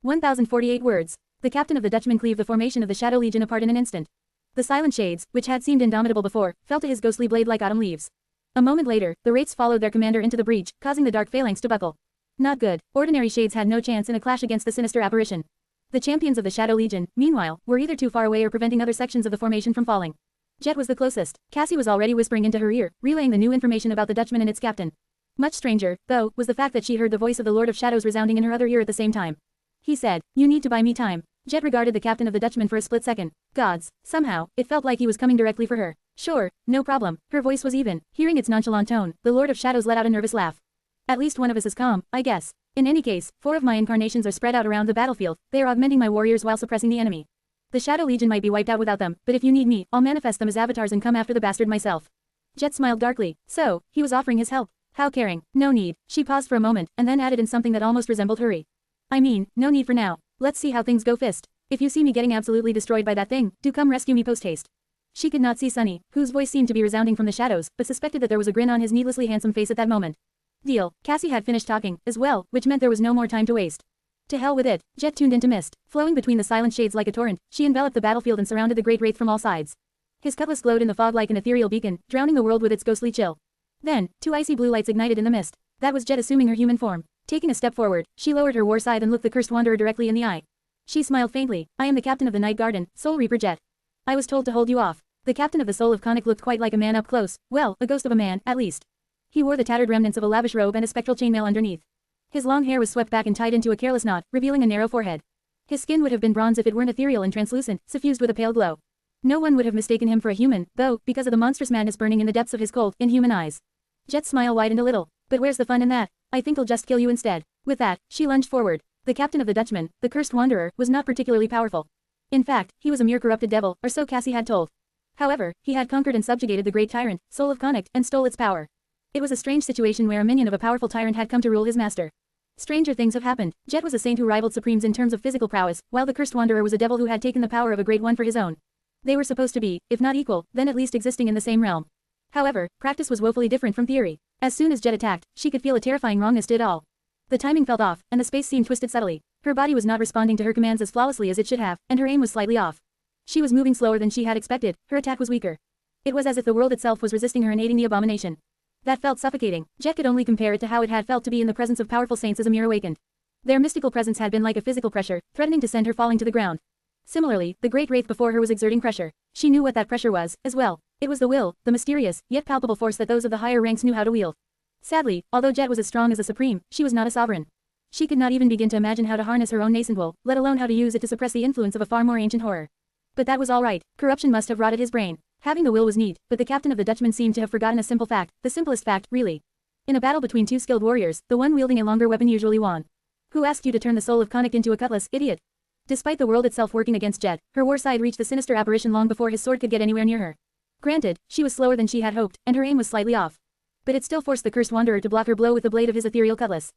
1048 words. The captain of the Dutchman cleaved the formation of the Shadow Legion apart in an instant. The silent shades, which had seemed indomitable before, fell to his ghostly blade like autumn leaves. A moment later, the wraiths followed their commander into the breach, causing the dark phalanx to buckle. Not good. Ordinary shades had no chance in a clash against the sinister apparition. The champions of the Shadow Legion, meanwhile, were either too far away or preventing other sections of the formation from falling. Jet was the closest. Cassie was already whispering into her ear, relaying the new information about the Dutchman and its captain. Much stranger, though, was the fact that she heard the voice of the Lord of Shadows resounding in her other ear at the same time. He said, "You need to buy me time." Jet regarded the captain of the Dutchman for a split second. Gods, somehow, it felt like he was coming directly for her. Sure, no problem. Her voice was even. Hearing its nonchalant tone, the Lord of Shadows let out a nervous laugh. At least one of us is calm, I guess. In any case, 4 of my incarnations are spread out around the battlefield. They are augmenting my warriors while suppressing the enemy. The Shadow Legion might be wiped out without them, but if you need me, I'll manifest them as avatars and come after the bastard myself. Jet smiled darkly. So, he was offering his help. How caring. No need. She paused for a moment, and then added in something that almost resembled hurry. I mean, no need for now. Let's see how things go fist. If you see me getting absolutely destroyed by that thing, do come rescue me post-haste. She could not see Sunny, whose voice seemed to be resounding from the shadows, but suspected that there was a grin on his needlessly handsome face at that moment. Deal. Cassie had finished talking, as well, which meant there was no more time to waste. To hell with it. Jet tuned into mist. Flowing between the silent shades like a torrent, she enveloped the battlefield and surrounded the great wraith from all sides. His cutlass glowed in the fog like an ethereal beacon, drowning the world with its ghostly chill. Then, 2 icy blue lights ignited in the mist. That was Jet assuming her human form. Taking a step forward, she lowered her war scythe and looked the cursed wanderer directly in the eye. She smiled faintly. I am the captain of the Night Garden, Soul Reaper Jet. I was told to hold you off. The captain of the Soul of Conic looked quite like a man up close, well, a ghost of a man, at least. He wore the tattered remnants of a lavish robe and a spectral chainmail underneath. His long hair was swept back and tied into a careless knot, revealing a narrow forehead. His skin would have been bronze if it weren't ethereal and translucent, suffused with a pale glow. No one would have mistaken him for a human, though, because of the monstrous madness burning in the depths of his cold, inhuman eyes. Jet's smile widened a little. But where's the fun in that? I think I'll just kill you instead. With that, she lunged forward. The captain of the Dutchman, the cursed wanderer, was not particularly powerful. In fact, he was a mere corrupted devil, or so Cassie had told. However, he had conquered and subjugated the great tyrant, Soul of Conic, and stole its power. It was a strange situation where a minion of a powerful tyrant had come to rule his master. Stranger things have happened. Jet was a saint who rivaled supremes in terms of physical prowess, while the cursed wanderer was a devil who had taken the power of a great one for his own. They were supposed to be, if not equal, then at least existing in the same realm. However, practice was woefully different from theory. As soon as Jet attacked, she could feel a terrifying wrongness to it all. The timing felt off, and the space seemed twisted subtly. Her body was not responding to her commands as flawlessly as it should have, and her aim was slightly off. She was moving slower than she had expected, her attack was weaker. It was as if the world itself was resisting her and aiding the abomination. That felt suffocating. Jet could only compare it to how it had felt to be in the presence of powerful saints as a mere awakened. Their mystical presence had been like a physical pressure, threatening to send her falling to the ground. Similarly, the great wraith before her was exerting pressure. She knew what that pressure was, as well. It was the will, the mysterious, yet palpable force that those of the higher ranks knew how to wield. Sadly, although Jet was as strong as a supreme, she was not a sovereign. She could not even begin to imagine how to harness her own nascent will, let alone how to use it to suppress the influence of a far more ancient horror. But that was all right. Corruption must have rotted his brain. Having the will was neat, but the captain of the Dutchman seemed to have forgotten a simple fact, the simplest fact, really. In a battle between 2 skilled warriors, the one wielding a longer weapon usually won. Who asked you to turn the Soul of Conic into a cutlass, idiot? Despite the world itself working against Jet, her war side reached the sinister apparition long before his sword could get anywhere near her. Granted, she was slower than she had hoped, and her aim was slightly off. But it still forced the cursed wanderer to block her blow with the blade of his ethereal cutlass.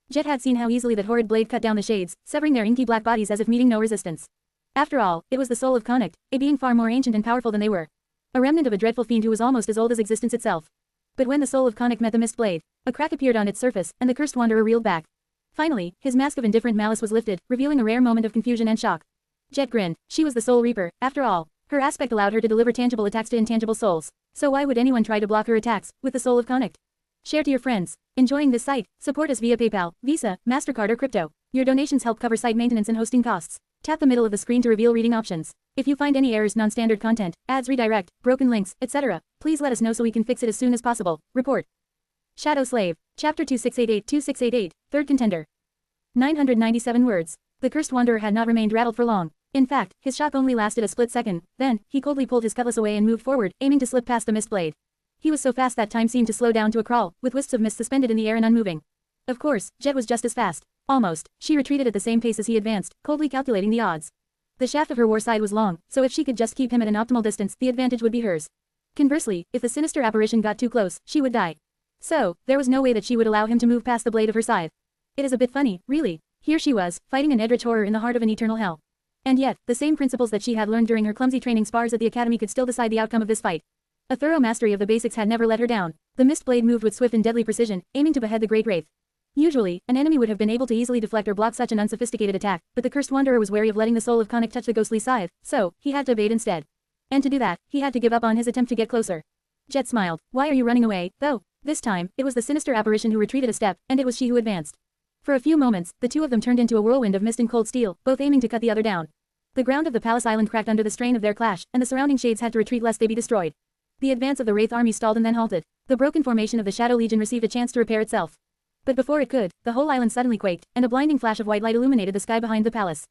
Jet had seen how easily that horrid blade cut down the shades, severing their inky black bodies as if meeting no resistance. After all, it was the Soul of Conic, a being far more ancient and powerful than they were. A remnant of a dreadful fiend who was almost as old as existence itself. But when the Soul of Conic met the mist blade, a crack appeared on its surface, and the cursed wanderer reeled back. Finally, his mask of indifferent malice was lifted, revealing a rare moment of confusion and shock. Jet grinned. She was the Soul Reaper, after all. Her aspect allowed her to deliver tangible attacks to intangible souls. So why would anyone try to block her attacks, with the Soul of Conic? Share to your friends. Enjoying this site? Support us via PayPal, Visa, MasterCard or crypto. Your donations help cover site maintenance and hosting costs. Tap the middle of the screen to reveal reading options. If you find any errors, non-standard content, ads, redirect, broken links, etc., please let us know so we can fix it as soon as possible. Report. Shadow Slave. Chapter 2688, 3rd Contender. 997 words. The cursed wanderer had not remained rattled for long. In fact, his shock only lasted a split second, then, he coldly pulled his cutlass away and moved forward, aiming to slip past the mist blade. He was so fast that time seemed to slow down to a crawl, with wisps of mist suspended in the air and unmoving. Of course, Jet was just as fast. Almost. She retreated at the same pace as he advanced, coldly calculating the odds. The shaft of her war side was long, so if she could just keep him at an optimal distance, the advantage would be hers. Conversely, if the sinister apparition got too close, she would die. So, there was no way that she would allow him to move past the blade of her scythe. It is a bit funny, really. Here she was, fighting an eldritch horror in the heart of an eternal hell. And yet, the same principles that she had learned during her clumsy training spars at the academy could still decide the outcome of this fight. A thorough mastery of the basics had never let her down. The mist blade moved with swift and deadly precision, aiming to behead the great wraith. Usually, an enemy would have been able to easily deflect or block such an unsophisticated attack, but the cursed wanderer was wary of letting the soul of Conic touch the ghostly scythe, so he had to evade instead. And to do that, he had to give up on his attempt to get closer. Jet smiled. Why are you running away, though? This time, it was the sinister apparition who retreated a step, and it was she who advanced. For a few moments, the two of them turned into a whirlwind of mist and cold steel, both aiming to cut the other down. The ground of the palace island cracked under the strain of their clash, and the surrounding shades had to retreat lest they be destroyed. The advance of the Wraith army stalled and then halted. The broken formation of the Shadow Legion received a chance to repair itself. But before it could, the whole island suddenly quaked, and a blinding flash of white light illuminated the sky behind the palace.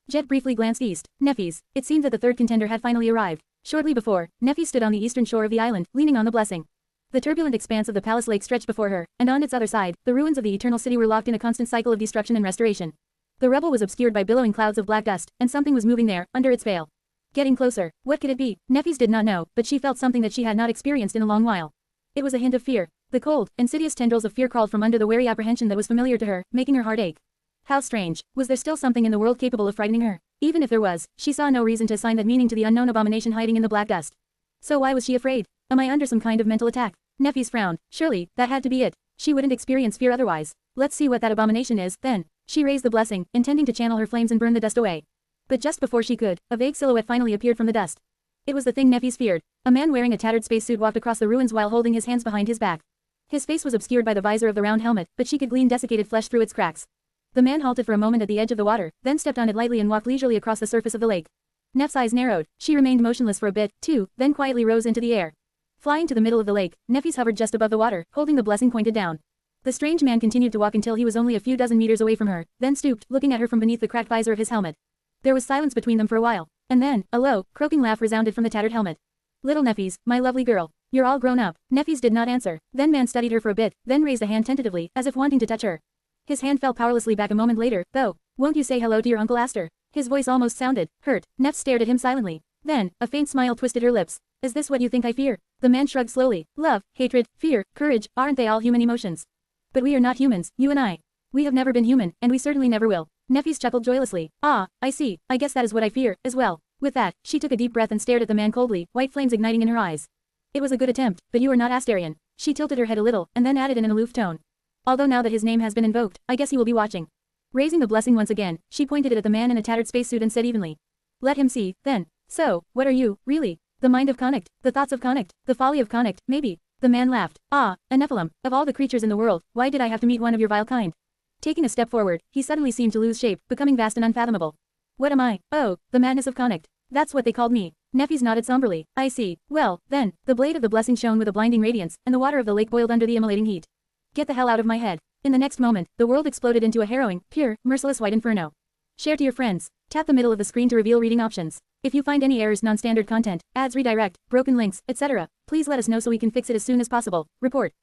Jet briefly glanced east. Nephis. It seemed that the third contender had finally arrived. Shortly before, Nephis stood on the eastern shore of the island, leaning on the blessing. The turbulent expanse of the palace lake stretched before her, and on its other side, the ruins of the Eternal City were locked in a constant cycle of destruction and restoration. The rubble was obscured by billowing clouds of black dust, and something was moving there, under its veil. Getting closer. What could it be? Nephis did not know, but she felt something that she had not experienced in a long while. It was a hint of fear. The cold, insidious tendrils of fear crawled from under the wary apprehension that was familiar to her, making her heart ache. How strange. Was there still something in the world capable of frightening her? Even if there was, she saw no reason to assign that meaning to the unknown abomination hiding in the black dust. So why was she afraid? Am I under some kind of mental attack? Nephis frowned. Surely, that had to be it. She wouldn't experience fear otherwise. Let's see what that abomination is, then. She raised the blessing, intending to channel her flames and burn the dust away. But just before she could, a vague silhouette finally appeared from the dust. It was the thing Nephis feared. A man wearing a tattered spacesuit walked across the ruins while holding his hands behind his back. His face was obscured by the visor of the round helmet, but she could glean desiccated flesh through its cracks. The man halted for a moment at the edge of the water, then stepped on it lightly and walked leisurely across the surface of the lake. Neph's eyes narrowed. She remained motionless for a bit, too, then quietly rose into the air. Flying to the middle of the lake, Nephis hovered just above the water, holding the blessing pointed down. The strange man continued to walk until he was only a few dozen meters away from her, then stooped, looking at her from beneath the cracked visor of his helmet. There was silence between them for a while, and then, a low, croaking laugh resounded from the tattered helmet. Little Nephis, my lovely girl. You're all grown up. Nephis did not answer. Then man studied her for a bit, then raised a hand tentatively, as if wanting to touch her. His hand fell powerlessly back a moment later, though. Won't you say hello to your Uncle Aster? His voice almost sounded hurt. Neph stared at him silently. Then, a faint smile twisted her lips. Is this what you think I fear? The man shrugged slowly. Love, hatred, fear, courage, aren't they all human emotions? But we are not humans, you and I. We have never been human, and we certainly never will. Nephis chuckled joyously. Ah, I see. I guess that is what I fear, as well. With that, she took a deep breath and stared at the man coldly, white flames igniting in her eyes. It was a good attempt, but you are not Asterian. She tilted her head a little, and then added in an aloof tone. Although now that his name has been invoked, I guess he will be watching. Raising the blessing once again, she pointed it at the man in a tattered spacesuit and said evenly. Let him see, then. So, what are you, really? The mind of Connacht, the thoughts of Connacht, the folly of Connacht, maybe. The man laughed. Ah, a Nephilim, of all the creatures in the world, why did I have to meet one of your vile kind? Taking a step forward, he suddenly seemed to lose shape, becoming vast and unfathomable. What am I? Oh, the madness of Connacht. That's what they called me. Nephis nodded somberly. I see. Well, then, the blade of the blessing shone with a blinding radiance, and the water of the lake boiled under the immolating heat. Get the hell out of my head. In the next moment, the world exploded into a harrowing, pure, merciless white inferno. Share to your friends. Tap the middle of the screen to reveal reading options. If you find any errors, non-standard content, ads redirect, broken links, etc., please let us know so we can fix it as soon as possible. Report.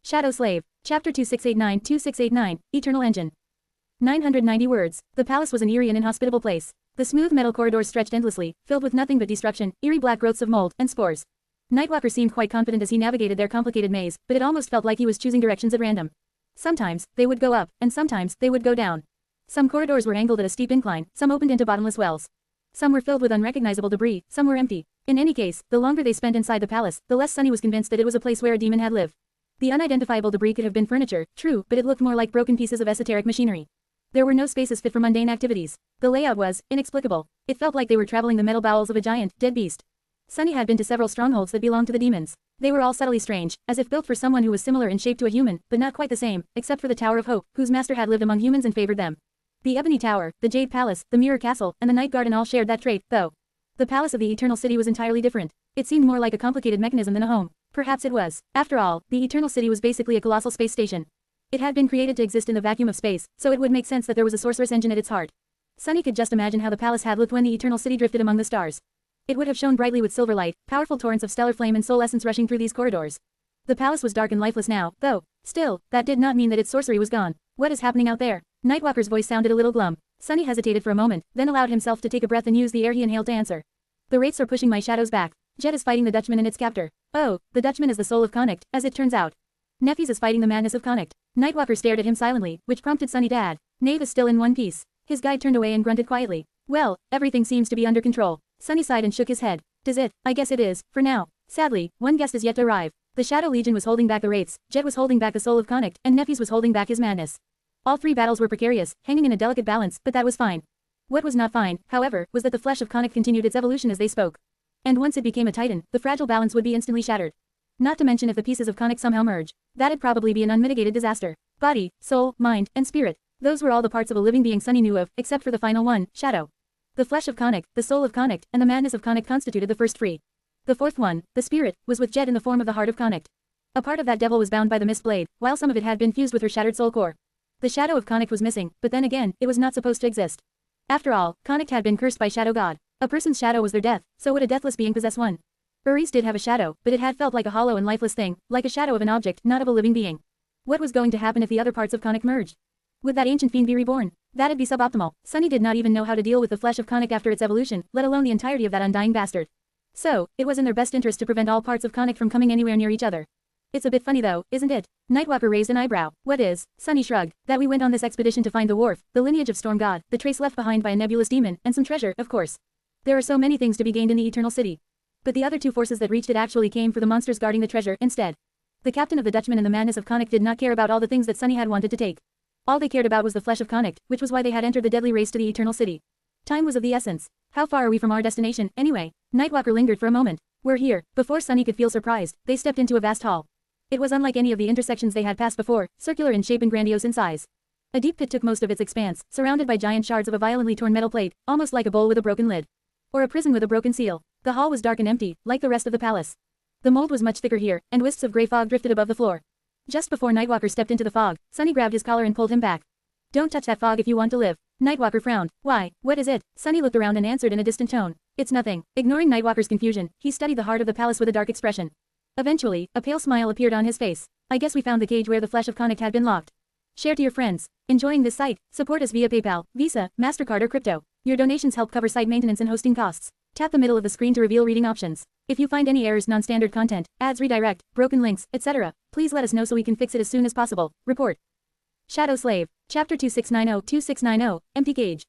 Shadow Slave. Chapter 2689-2689, Eternal Engine. 990 words. The palace was an eerie and inhospitable place. The smooth metal corridors stretched endlessly, filled with nothing but destruction, eerie black growths of mold and spores. Nightwalker seemed quite confident as he navigated their complicated maze, but it almost felt like he was choosing directions at random. Sometimes, they would go up, and sometimes, they would go down. Some corridors were angled at a steep incline, some opened into bottomless wells. Some were filled with unrecognizable debris, some were empty. In any case, the longer they spent inside the palace, the less Sunny was convinced that it was a place where a demon had lived. The unidentifiable debris could have been furniture, true, but it looked more like broken pieces of esoteric machinery. There were no spaces fit for mundane activities. The layout was inexplicable. It felt like they were traveling the metal bowels of a giant, dead beast. Sunny had been to several strongholds that belonged to the demons. They were all subtly strange, as if built for someone who was similar in shape to a human, but not quite the same, except for the Tower of Hope, whose master had lived among humans and favored them. The Ebony Tower, the Jade Palace, the Mirror Castle, and the Night Garden all shared that trait, though. The Palace of the Eternal City was entirely different. It seemed more like a complicated mechanism than a home. Perhaps it was. After all, the Eternal City was basically a colossal space station. It had been created to exist in the vacuum of space, so it would make sense that there was a sorceress engine at its heart. Sunny could just imagine how the palace had looked when the Eternal City drifted among the stars. It would have shone brightly with silver light, powerful torrents of stellar flame and soul essence rushing through these corridors. The palace was dark and lifeless now, though. Still, that did not mean that its sorcery was gone. What is happening out there? Nightwalker's voice sounded a little glum. Sunny hesitated for a moment, then allowed himself to take a breath and use the air he inhaled to answer. The wraiths are pushing my shadows back. Jet is fighting the Dutchman and its captor. Oh, the Dutchman is the soul of Connacht, as it turns out. Nephis is fighting the madness of Connacht. Nightwalker stared at him silently, which prompted Sunny to add. Knave is still in one piece. His guide turned away and grunted quietly. Well, everything seems to be under control. Sunny sighed and shook his head. Does it? I guess it is, for now. Sadly, one guest is yet to arrive. The Shadow Legion was holding back the wraiths, Jet was holding back the soul of Connacht, and Nephews was holding back his madness. All three battles were precarious, hanging in a delicate balance, but that was fine. What was not fine, however, was that the flesh of Connacht continued its evolution as they spoke. And once it became a titan, the fragile balance would be instantly shattered. Not to mention if the pieces of Connacht somehow merge. That'd probably be an unmitigated disaster. Body, soul, mind, and spirit. Those were all the parts of a living being Sunny knew of, except for the final one, Shadow. The flesh of Connacht, the soul of Connacht, and the madness of Connacht constituted the first three. The fourth one, the spirit, was with Jet in the form of the heart of Connacht. A part of that devil was bound by the mist blade, while some of it had been fused with her shattered soul core. The shadow of Connacht was missing, but then again, it was not supposed to exist. After all, Connacht had been cursed by Shadow God. A person's shadow was their death, so would a deathless being possess one? Uri's did have a shadow, but it had felt like a hollow and lifeless thing, like a shadow of an object, not of a living being. What was going to happen if the other parts of Connacht merged? Would that ancient fiend be reborn? That'd be suboptimal. Sunny did not even know how to deal with the flesh of Connacht after its evolution, let alone the entirety of that undying bastard. So, it was in their best interest to prevent all parts of Connacht from coming anywhere near each other. It's a bit funny though, isn't it? Nightwalker raised an eyebrow. What is? Sunny shrugged. That we went on this expedition to find the wharf, the lineage of Storm God, the trace left behind by a nebulous demon, and some treasure, of course. There are so many things to be gained in the Eternal City. But the other two forces that reached it actually came for the monsters guarding the treasure instead. The captain of the Dutchman and the madness of Connacht did not care about all the things that Sunny had wanted to take. All they cared about was the flesh of Connacht, which was why they had entered the deadly race to the Eternal City. Time was of the essence. How far are we from our destination, anyway? Nightwalker lingered for a moment. We're here. Before Sunny could feel surprised, they stepped into a vast hall. It was unlike any of the intersections they had passed before, circular in shape and grandiose in size. A deep pit took most of its expanse, surrounded by giant shards of a violently torn metal plate, almost like a bowl with a broken lid. Or a prison with a broken seal. The hall was dark and empty, like the rest of the palace. The mold was much thicker here, and wisps of grey fog drifted above the floor. Just before Nightwalker stepped into the fog, Sunny grabbed his collar and pulled him back. Don't touch that fog if you want to live. Nightwalker frowned. Why, what is it? Sunny looked around and answered in a distant tone. It's nothing. Ignoring Nightwalker's confusion, he studied the heart of the palace with a dark expression. Eventually, a pale smile appeared on his face. I guess we found the cage where the flesh of Connacht had been locked. Share to your friends. Enjoying this site? Support us via PayPal, Visa, MasterCard or crypto. Your donations help cover site maintenance and hosting costs. Tap the middle of the screen to reveal reading options. If you find any errors, non-standard content, ads redirect, broken links, etc., please let us know so we can fix it as soon as possible. Report. Shadow Slave. Chapter 2690-2690, Empty Cage.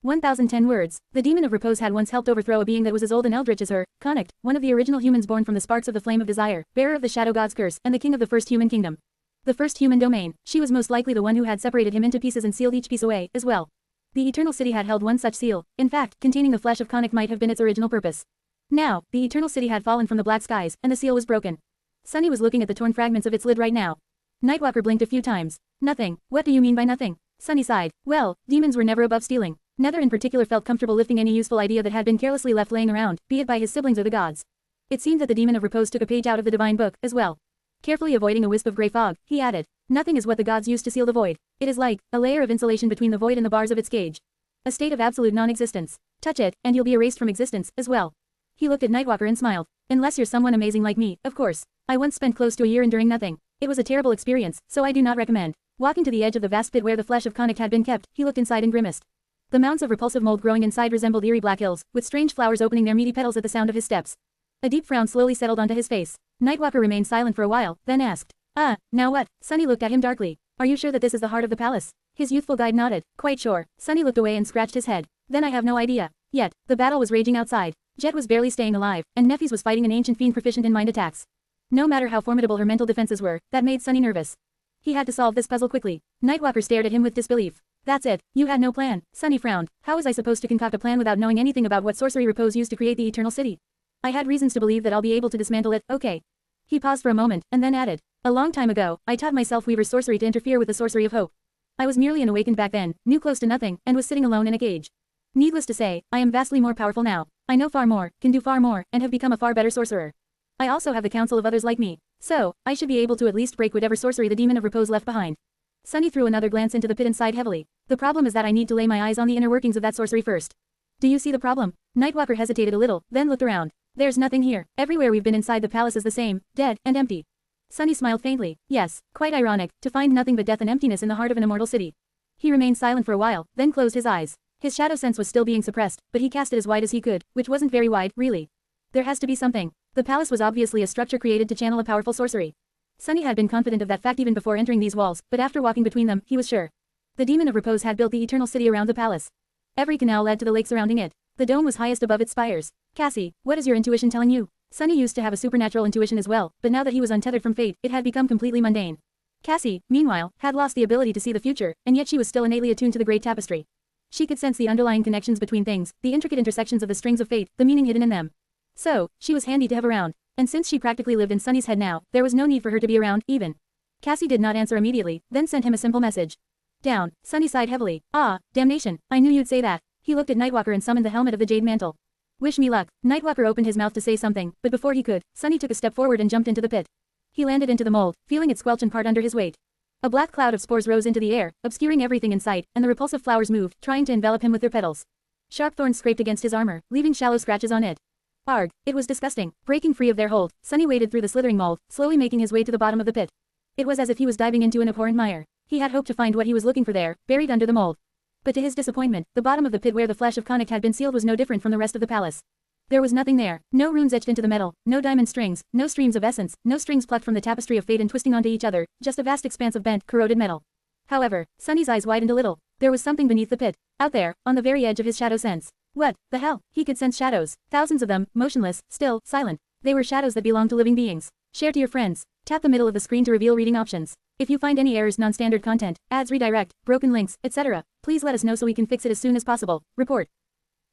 1010 words. The Demon of Repose had once helped overthrow a being that was as old and eldritch as her, Connacht, one of the original humans born from the sparks of the flame of desire, bearer of the Shadow God's curse, and the king of the first human kingdom. The first human domain. She was most likely the one who had separated him into pieces and sealed each piece away, as well. The Eternal City had held one such seal. In fact, containing the flesh of Connacht might have been its original purpose. Now, the Eternal City had fallen from the black skies, and the seal was broken. Sunny was looking at the torn fragments of its lid right now. Nightwalker blinked a few times. Nothing. What do you mean by nothing? Sunny sighed. Well, demons were never above stealing. Nether in particular felt comfortable lifting any useful idea that had been carelessly left laying around, be it by his siblings or the gods. It seemed that the Demon of Repose took a page out of the divine book, as well. Carefully avoiding a wisp of grey fog, he added, nothing is what the gods used to seal the void. It is like a layer of insulation between the void and the bars of its cage. A state of absolute non-existence. Touch it, and you'll be erased from existence, as well. He looked at Nightwalker and smiled. Unless you're someone amazing like me, of course. I once spent close to a year enduring nothing. It was a terrible experience, so I do not recommend. Walking to the edge of the vast pit where the flesh of Connacht had been kept, he looked inside and grimaced. The mounds of repulsive mold growing inside resembled eerie black hills, with strange flowers opening their meaty petals at the sound of his steps. A deep frown slowly settled onto his face. Nightwalker remained silent for a while, then asked, now what? Sunny looked at him darkly. Are you sure that this is the heart of the palace? His youthful guide nodded. Quite sure. Sunny looked away and scratched his head. Then I have no idea. Yet, the battle was raging outside. Jet was barely staying alive, and Nephews was fighting an ancient fiend proficient in mind attacks. No matter how formidable her mental defenses were, that made Sunny nervous. He had to solve this puzzle quickly. Nightwalker stared at him with disbelief. That's it. You had no plan. Sunny frowned. How was I supposed to concoct a plan without knowing anything about what sorcery Repose used to create the Eternal City? I had reasons to believe that I'll be able to dismantle it, okay. He paused for a moment, and then added. A long time ago, I taught myself Weaver's sorcery to interfere with the sorcery of hope. I was merely an awakened back then, knew close to nothing, and was sitting alone in a cage. Needless to say, I am vastly more powerful now. I know far more, can do far more, and have become a far better sorcerer. I also have the counsel of others like me. So, I should be able to at least break whatever sorcery the Demon of Repose left behind. Sunny threw another glance into the pit and sighed heavily. The problem is that I need to lay my eyes on the inner workings of that sorcery first. Do you see the problem? Nightwalker hesitated a little, then looked around. There's nothing here. Everywhere we've been inside the palace is the same, dead and empty. Sunny smiled faintly. Yes, quite ironic, to find nothing but death and emptiness in the heart of an immortal city. He remained silent for a while, then closed his eyes. His shadow sense was still being suppressed, but he cast it as wide as he could, which wasn't very wide, really. There has to be something. The palace was obviously a structure created to channel a powerful sorcery. Sunny had been confident of that fact even before entering these walls, but after walking between them, he was sure. The Demon of Repose had built the Eternal City around the palace. Every canal led to the lake surrounding it. The dome was highest above its spires. Cassie, what is your intuition telling you? Sunny used to have a supernatural intuition as well, but now that he was untethered from fate, it had become completely mundane. Cassie, meanwhile, had lost the ability to see the future, and yet she was still innately attuned to the great tapestry. She could sense the underlying connections between things, the intricate intersections of the strings of fate, the meaning hidden in them. So, she was handy to have around. And since she practically lived in Sunny's head now, there was no need for her to be around, even. Cassie did not answer immediately, then sent him a simple message. Down. Sunny sighed heavily. Ah, damnation, I knew you'd say that. He looked at Nightwalker and summoned the helmet of the Jade Mantle. Wish me luck. Nightwalker opened his mouth to say something, but before he could, Sunny took a step forward and jumped into the pit. He landed into the mold, feeling it squelch and part under his weight. A black cloud of spores rose into the air, obscuring everything in sight, and the repulsive flowers moved, trying to envelop him with their petals. Sharp thorns scraped against his armor, leaving shallow scratches on it. Arg, it was disgusting. Breaking free of their hold, Sunny waded through the slithering mold, slowly making his way to the bottom of the pit. It was as if he was diving into an abhorrent mire. He had hoped to find what he was looking for there, buried under the mold. But to his disappointment, the bottom of the pit where the flesh of Connacht had been sealed was no different from the rest of the palace. There was nothing there, no runes etched into the metal, no diamond strings, no streams of essence, no strings plucked from the tapestry of fate and twisting onto each other, just a vast expanse of bent, corroded metal. However, Sunny's eyes widened a little. There was something beneath the pit. Out there, on the very edge of his shadow sense. What the hell? He could sense shadows. Thousands of them, motionless, still, silent. They were shadows that belonged to living beings. Share to your friends. Tap the middle of the screen to reveal reading options. If you find any errors, non-standard content, ads redirect, broken links, etc., please let us know so we can fix it as soon as possible. Report.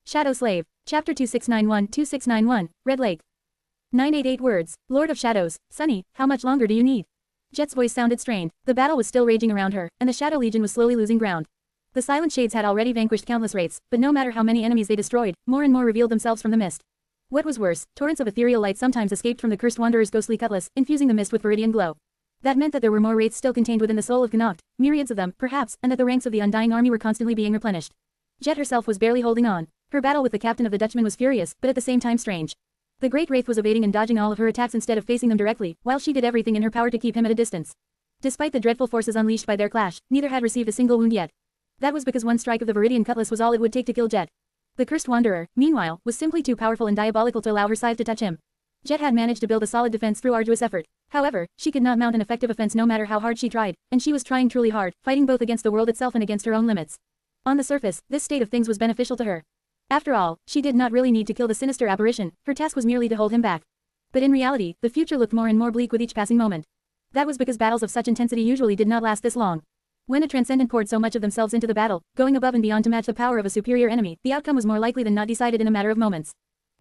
Shadow Slave. Chapter 2691-2691, Red Lake. 988 words. Lord of Shadows. Sunny, how much longer do you need? Jet's voice sounded strained. The battle was still raging around her, and the Shadow Legion was slowly losing ground. The Silent Shades had already vanquished countless wraiths, but no matter how many enemies they destroyed, more and more revealed themselves from the mist. What was worse, torrents of ethereal light sometimes escaped from the Cursed Wanderer's ghostly cutlass, infusing the mist with viridian glow. That meant that there were more wraiths still contained within the soul of Connacht, myriads of them, perhaps, and that the ranks of the Undying Army were constantly being replenished. Jet herself was barely holding on. Her battle with the captain of the Dutchman was furious, but at the same time strange. The Great Wraith was evading and dodging all of her attacks instead of facing them directly, while she did everything in her power to keep him at a distance. Despite the dreadful forces unleashed by their clash, neither had received a single wound yet. That was because one strike of the Viridian Cutlass was all it would take to kill Jet. The Cursed Wanderer, meanwhile, was simply too powerful and diabolical to allow her scythe to touch him. Jet had managed to build a solid defense through arduous effort. However, she could not mount an effective offense no matter how hard she tried, and she was trying truly hard, fighting both against the world itself and against her own limits. On the surface, this state of things was beneficial to her. After all, she did not really need to kill the sinister apparition, her task was merely to hold him back. But in reality, the future looked more and more bleak with each passing moment. That was because battles of such intensity usually did not last this long. When a transcendent poured so much of themselves into the battle, going above and beyond to match the power of a superior enemy, the outcome was more likely than not decided in a matter of moments.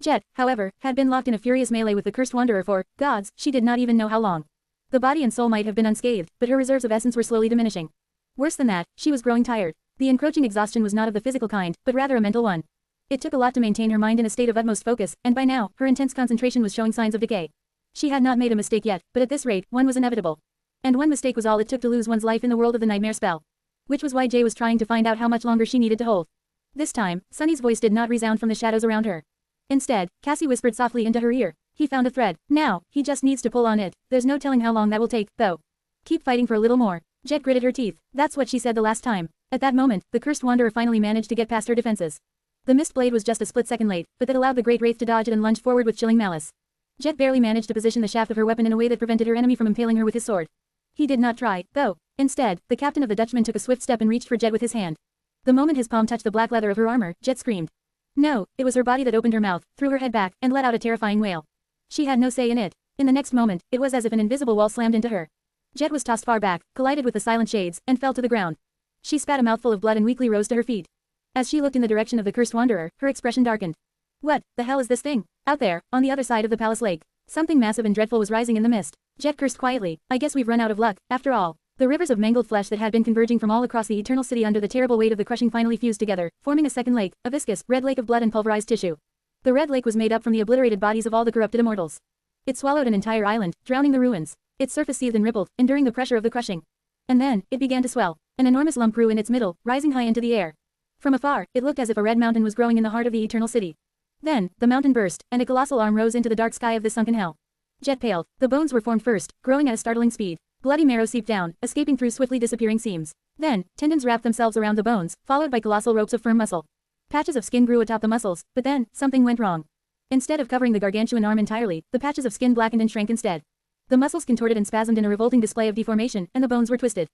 Jet, however, had been locked in a furious melee with the Cursed Wanderer for, gods, she did not even know how long. The body and soul might have been unscathed, but her reserves of essence were slowly diminishing. Worse than that, she was growing tired. The encroaching exhaustion was not of the physical kind, but rather a mental one. It took a lot to maintain her mind in a state of utmost focus, and by now, her intense concentration was showing signs of decay. She had not made a mistake yet, but at this rate, one was inevitable. And one mistake was all it took to lose one's life in the world of the nightmare spell. Which was why Jay was trying to find out how much longer she needed to hold. This time, Sunny's voice did not resound from the shadows around her. Instead, Cassie whispered softly into her ear. He found a thread. Now, he just needs to pull on it. There's no telling how long that will take, though. Keep fighting for a little more. Jet gritted her teeth. That's what she said the last time. At that moment, the Cursed Wanderer finally managed to get past her defenses. The mist blade was just a split second late, but that allowed the Great Wraith to dodge it and lunge forward with chilling malice. Jet barely managed to position the shaft of her weapon in a way that prevented her enemy from impaling her with his sword. He did not try, though. Instead, the captain of the Dutchman took a swift step and reached for Jet with his hand. The moment his palm touched the black leather of her armor, Jet screamed. No, it was her body that opened her mouth, threw her head back, and let out a terrifying wail. She had no say in it. In the next moment, it was as if an invisible wall slammed into her. Jet was tossed far back, collided with the Silent Shades, and fell to the ground. She spat a mouthful of blood and weakly rose to her feet. As she looked in the direction of the Cursed Wanderer, her expression darkened. What the hell is this thing? Out there, on the other side of the palace lake. Something massive and dreadful was rising in the mist. Jet cursed quietly. I guess we've run out of luck, after all. The rivers of mangled flesh that had been converging from all across the Eternal City under the terrible weight of the crushing finally fused together, forming a second lake, a viscous, red lake of blood and pulverized tissue. The red lake was made up from the obliterated bodies of all the corrupted immortals. It swallowed an entire island, drowning the ruins. Its surface seethed and rippled, enduring the pressure of the crushing. And then, it began to swell. An enormous lump grew in its middle, rising high into the air. From afar, it looked as if a red mountain was growing in the heart of the Eternal City. Then, the mountain burst, and a colossal arm rose into the dark sky of this sunken hell. Jet paled. The bones were formed first, growing at a startling speed. Bloody marrow seeped down, escaping through swiftly disappearing seams. Then, tendons wrapped themselves around the bones, followed by colossal ropes of firm muscle. Patches of skin grew atop the muscles, but then, something went wrong. Instead of covering the gargantuan arm entirely, the patches of skin blackened and shrank instead. The muscles contorted and spasmed in a revolting display of deformation, and the bones were twisted.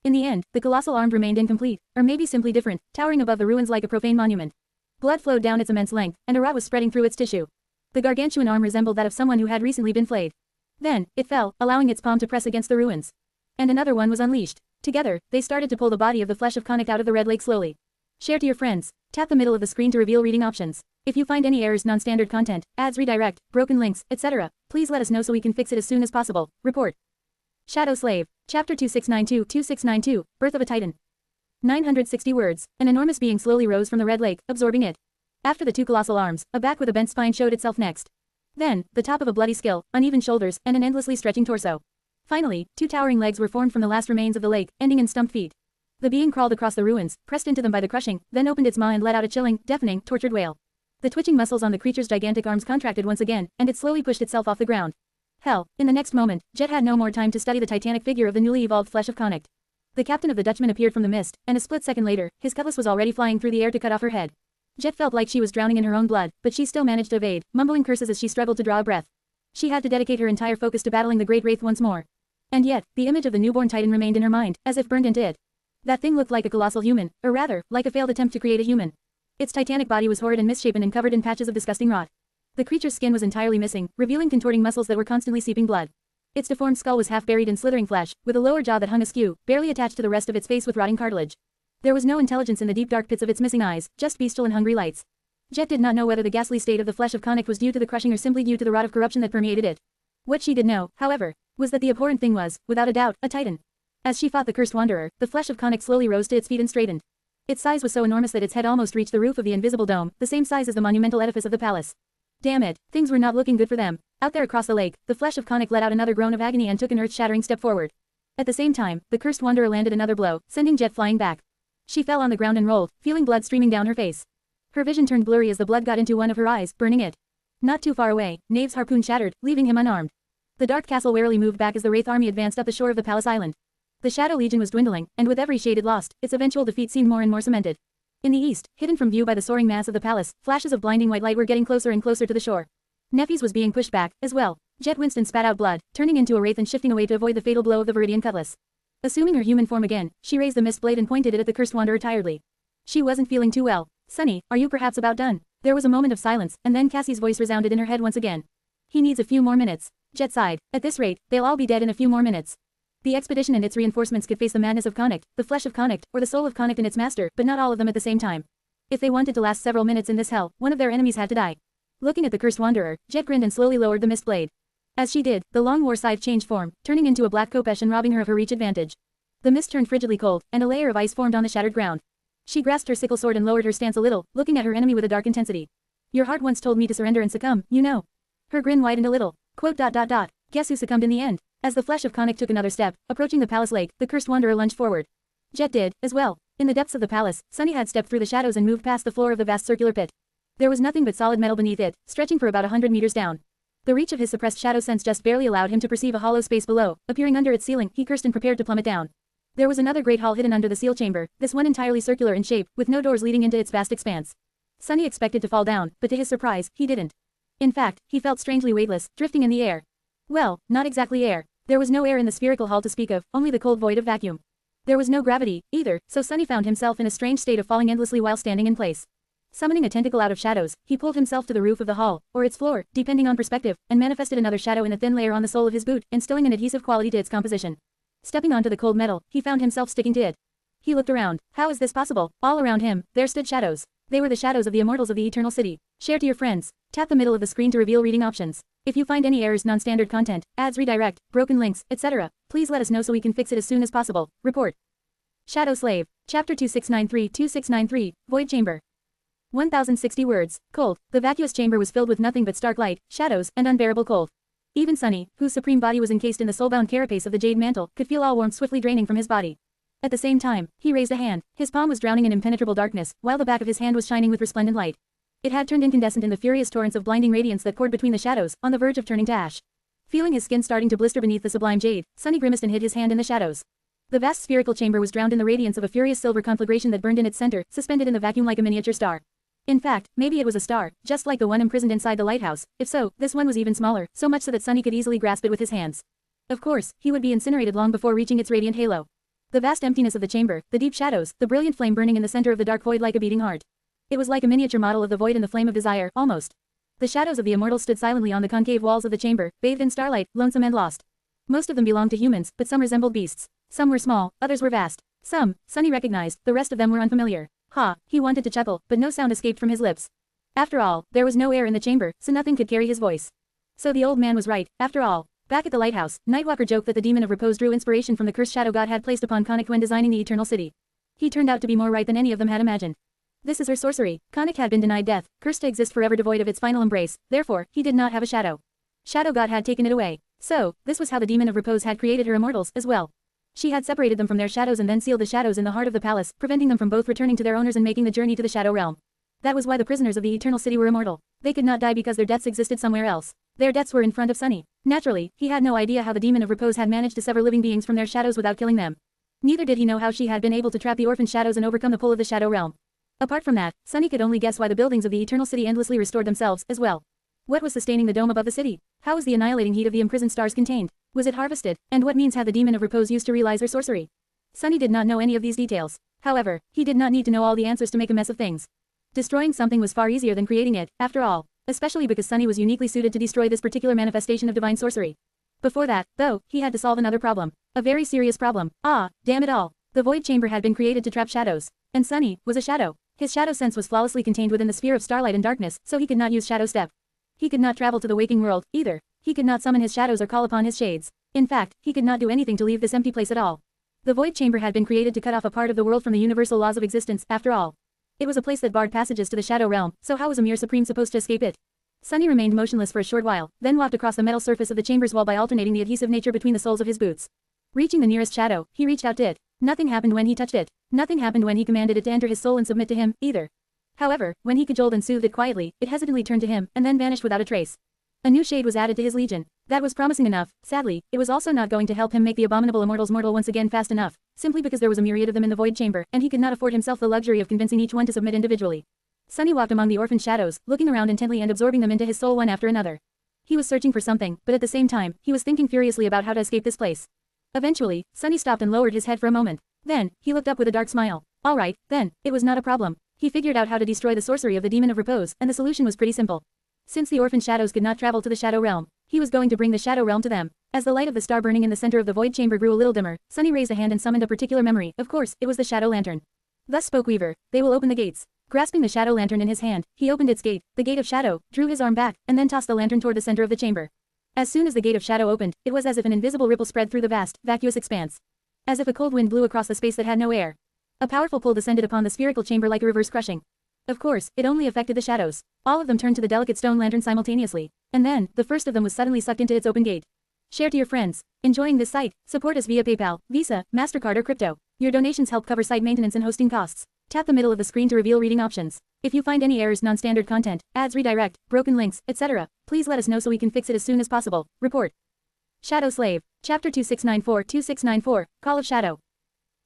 In the end, the colossal arm remained incomplete, or maybe simply different, towering above the ruins like a profane monument. Blood flowed down its immense length, and a rot was spreading through its tissue. The gargantuan arm resembled that of someone who had recently been flayed. Then, it fell, allowing its palm to press against the ruins. And another one was unleashed. Together, they started to pull the body of the flesh of Connacht out of the red lake slowly. Share to your friends. Tap the middle of the screen to reveal reading options. If you find any errors, non-standard content, ads redirect, broken links, etc., please let us know so we can fix it as soon as possible. Report. Shadow Slave. Chapter 2692-2692, Birth of a Titan. 960 words. An enormous being slowly rose from the red lake, absorbing it. After the two colossal arms, a back with a bent spine showed itself next. Then, the top of a bloody skull, uneven shoulders, and an endlessly stretching torso. Finally, two towering legs were formed from the last remains of the lake, ending in stumped feet. The being crawled across the ruins, pressed into them by the crushing, then opened its maw and let out a chilling, deafening, tortured wail. The twitching muscles on the creature's gigantic arms contracted once again, and it slowly pushed itself off the ground. Hell, in the next moment, Jet had no more time to study the titanic figure of the newly evolved flesh of Connacht. The captain of the Dutchman appeared from the mist, and a split second later, his cutlass was already flying through the air to cut off her head. Jet felt like she was drowning in her own blood, but she still managed to evade, mumbling curses as she struggled to draw a breath. She had to dedicate her entire focus to battling the great wraith once more. And yet, the image of the newborn titan remained in her mind, as if burned into it. That thing looked like a colossal human, or rather, like a failed attempt to create a human. Its titanic body was horrid and misshapen and covered in patches of disgusting rot. The creature's skin was entirely missing, revealing contorting muscles that were constantly seeping blood. Its deformed skull was half buried in slithering flesh, with a lower jaw that hung askew, barely attached to the rest of its face with rotting cartilage. There was no intelligence in the deep dark pits of its missing eyes, just bestial and hungry lights. Jet did not know whether the ghastly state of the flesh of Connacht was due to the crushing or simply due to the rot of corruption that permeated it. What she did know, however, was that the abhorrent thing was, without a doubt, a titan. As she fought the cursed wanderer, the flesh of Connacht slowly rose to its feet and straightened. Its size was so enormous that its head almost reached the roof of the invisible dome, the same size as the monumental edifice of the palace. Damn it, things were not looking good for them. Out there across the lake, the flesh of Connacht let out another groan of agony and took an earth-shattering step forward. At the same time, the cursed wanderer landed another blow, sending Jet flying back. She fell on the ground and rolled, feeling blood streaming down her face. Her vision turned blurry as the blood got into one of her eyes, burning it. Not too far away, Knave's harpoon shattered, leaving him unarmed. The dark castle warily moved back as the wraith army advanced up the shore of the palace island. The Shadow Legion was dwindling, and with every shade it lost, its eventual defeat seemed more and more cemented. In the east, hidden from view by the soaring mass of the palace, flashes of blinding white light were getting closer and closer to the shore. Nephis was being pushed back, as well. Jet winced and spat out blood, turning into a wraith and shifting away to avoid the fatal blow of the Viridian cutlass. Assuming her human form again, she raised the mist blade and pointed it at the cursed wanderer tiredly. She wasn't feeling too well. Sonny, are you perhaps about done? There was a moment of silence, and then Cassie's voice resounded in her head once again. He needs a few more minutes. Jet sighed. At this rate, they'll all be dead in a few more minutes. The expedition and its reinforcements could face the madness of Connacht, the flesh of Connacht, or the soul of Connacht and its master, but not all of them at the same time. If they wanted to last several minutes in this hell, one of their enemies had to die. Looking at the cursed wanderer, Jet grinned and slowly lowered the mist blade. As she did, the long war scythe changed form, turning into a black khopesh and robbing her of her reach advantage. The mist turned frigidly cold, and a layer of ice formed on the shattered ground. She grasped her sickle sword and lowered her stance a little, looking at her enemy with a dark intensity. Your heart once told me to surrender and succumb, you know. Her grin widened a little. Guess who succumbed in the end? As the flesh of Connacht took another step, approaching the palace lake, the cursed wanderer lunged forward. Jet did, as well. In the depths of the palace, Sunny had stepped through the shadows and moved past the floor of the vast circular pit. There was nothing but solid metal beneath it, stretching for about 100 meters down. The reach of his suppressed shadow sense just barely allowed him to perceive a hollow space below. Appearing under its ceiling, he cursed and prepared to plummet down. There was another great hall hidden under the seal chamber, this one entirely circular in shape, with no doors leading into its vast expanse. Sunny expected to fall down, but to his surprise, he didn't. In fact, he felt strangely weightless, drifting in the air. Well, not exactly air. There was no air in the spherical hall to speak of, only the cold void of vacuum. There was no gravity, either, so Sunny found himself in a strange state of falling endlessly while standing in place. Summoning a tentacle out of shadows, he pulled himself to the roof of the hall, or its floor, depending on perspective, and manifested another shadow in a thin layer on the sole of his boot, instilling an adhesive quality to its composition. Stepping onto the cold metal, he found himself sticking to it. He looked around. How is this possible? All around him, there stood shadows. They were the shadows of the immortals of the Eternal City. Share to your friends. Tap the middle of the screen to reveal reading options. If you find any errors, non-standard content, ads redirect, broken links, etc., please let us know so we can fix it as soon as possible. Report. Shadow Slave. Chapter 2693-2693, Void Chamber. 1060 words. Cold. The vacuous chamber was filled with nothing but stark light, shadows, and unbearable cold. Even Sunny, whose supreme body was encased in the soulbound carapace of the jade mantle, could feel all warmth swiftly draining from his body. At the same time, he raised a hand. His palm was drowning in impenetrable darkness, while the back of his hand was shining with resplendent light. It had turned incandescent in the furious torrents of blinding radiance that poured between the shadows, on the verge of turning to ash. Feeling his skin starting to blister beneath the sublime jade, Sunny grimaced and hid his hand in the shadows. The vast spherical chamber was drowned in the radiance of a furious silver conflagration that burned in its center, suspended in the vacuum like a miniature star. In fact, maybe it was a star, just like the one imprisoned inside the lighthouse. If so, this one was even smaller, so much so that Sunny could easily grasp it with his hands. Of course, he would be incinerated long before reaching its radiant halo. The vast emptiness of the chamber, the deep shadows, the brilliant flame burning in the center of the dark void like a beating heart. It was like a miniature model of the void and the flame of desire, almost. The shadows of the immortals stood silently on the concave walls of the chamber, bathed in starlight, lonesome and lost. Most of them belonged to humans, but some resembled beasts. Some were small, others were vast. Some, Sunny recognized, the rest of them were unfamiliar. Ha, he wanted to chuckle, but no sound escaped from his lips. After all, there was no air in the chamber, so nothing could carry his voice. So the old man was right, after all. Back at the lighthouse, Nightwalker joked that the demon of repose drew inspiration from the cursed shadow god had placed upon Konnik when designing the eternal city. He turned out to be more right than any of them had imagined. This is her sorcery. Konnik had been denied death, cursed to exist forever devoid of its final embrace, therefore, he did not have a shadow. Shadow god had taken it away. So, this was how the demon of repose had created her immortals, as well. She had separated them from their shadows and then sealed the shadows in the heart of the palace, preventing them from both returning to their owners and making the journey to the shadow realm. That was why the prisoners of the eternal city were immortal. They could not die because their deaths existed somewhere else. Their deaths were in front of Sunny. Naturally, he had no idea how the demon of repose had managed to sever living beings from their shadows without killing them. Neither did he know how she had been able to trap the orphan shadows and overcome the pull of the shadow realm. Apart from that, Sunny could only guess why the buildings of the eternal city endlessly restored themselves, as well. What was sustaining the dome above the city? How was the annihilating heat of the imprisoned stars contained? Was it harvested? And what means had the demon of repose used to realize her sorcery? Sunny did not know any of these details. However, he did not need to know all the answers to make a mess of things. Destroying something was far easier than creating it, after all, especially because Sunny was uniquely suited to destroy this particular manifestation of divine sorcery. Before that, though, he had to solve another problem. A very serious problem. Ah, damn it all. The void chamber had been created to trap shadows. And Sunny was a shadow. His shadow sense was flawlessly contained within the sphere of starlight and darkness, so he could not use shadow step. He could not travel to the waking world, either. He could not summon his shadows or call upon his shades. In fact, he could not do anything to leave this empty place at all. The void chamber had been created to cut off a part of the world from the universal laws of existence, after all. It was a place that barred passages to the shadow realm, so how was a mere supreme supposed to escape it? Sunny remained motionless for a short while, then walked across the metal surface of the chamber's wall by alternating the adhesive nature between the soles of his boots. Reaching the nearest shadow, he reached out to it. Nothing happened when he touched it. Nothing happened when he commanded it to enter his soul and submit to him, either. However, when he cajoled and soothed it quietly, it hesitantly turned to him, and then vanished without a trace. A new shade was added to his legion. That was promising enough. Sadly, it was also not going to help him make the abominable immortals mortal once again fast enough, simply because there was a myriad of them in the void chamber, and he could not afford himself the luxury of convincing each one to submit individually. Sunny walked among the orphan shadows, looking around intently and absorbing them into his soul one after another. He was searching for something, but at the same time, he was thinking furiously about how to escape this place. Eventually, Sunny stopped and lowered his head for a moment. Then, he looked up with a dark smile. Alright, then, it was not a problem. He figured out how to destroy the sorcery of the demon of repose, and the solution was pretty simple. Since the orphan shadows could not travel to the shadow realm, he was going to bring the shadow realm to them. As the light of the star burning in the center of the void chamber grew a little dimmer, Sunny raised a hand and summoned a particular memory. Of course, it was the shadow lantern. Thus spoke Weaver. They will open the gates. Grasping the shadow lantern in his hand, he opened its gate, the gate of shadow, drew his arm back, and then tossed the lantern toward the center of the chamber. As soon as the gate of shadow opened, it was as if an invisible ripple spread through the vast, vacuous expanse. As if a cold wind blew across the space that had no air. A powerful pull descended upon the spherical chamber like a reverse crushing. Of course, it only affected the shadows. All of them turned to the delicate stone lantern simultaneously. And then, the first of them was suddenly sucked into its open gate. Share to your friends. Enjoying this site? Support us via PayPal, Visa, MasterCard or crypto. Your donations help cover site maintenance and hosting costs. Tap the middle of the screen to reveal reading options. If you find any errors, non-standard content, ads redirect, broken links, etc., please let us know so we can fix it as soon as possible. Report. Shadow Slave. Chapter 2694-2694, Call of Shadow.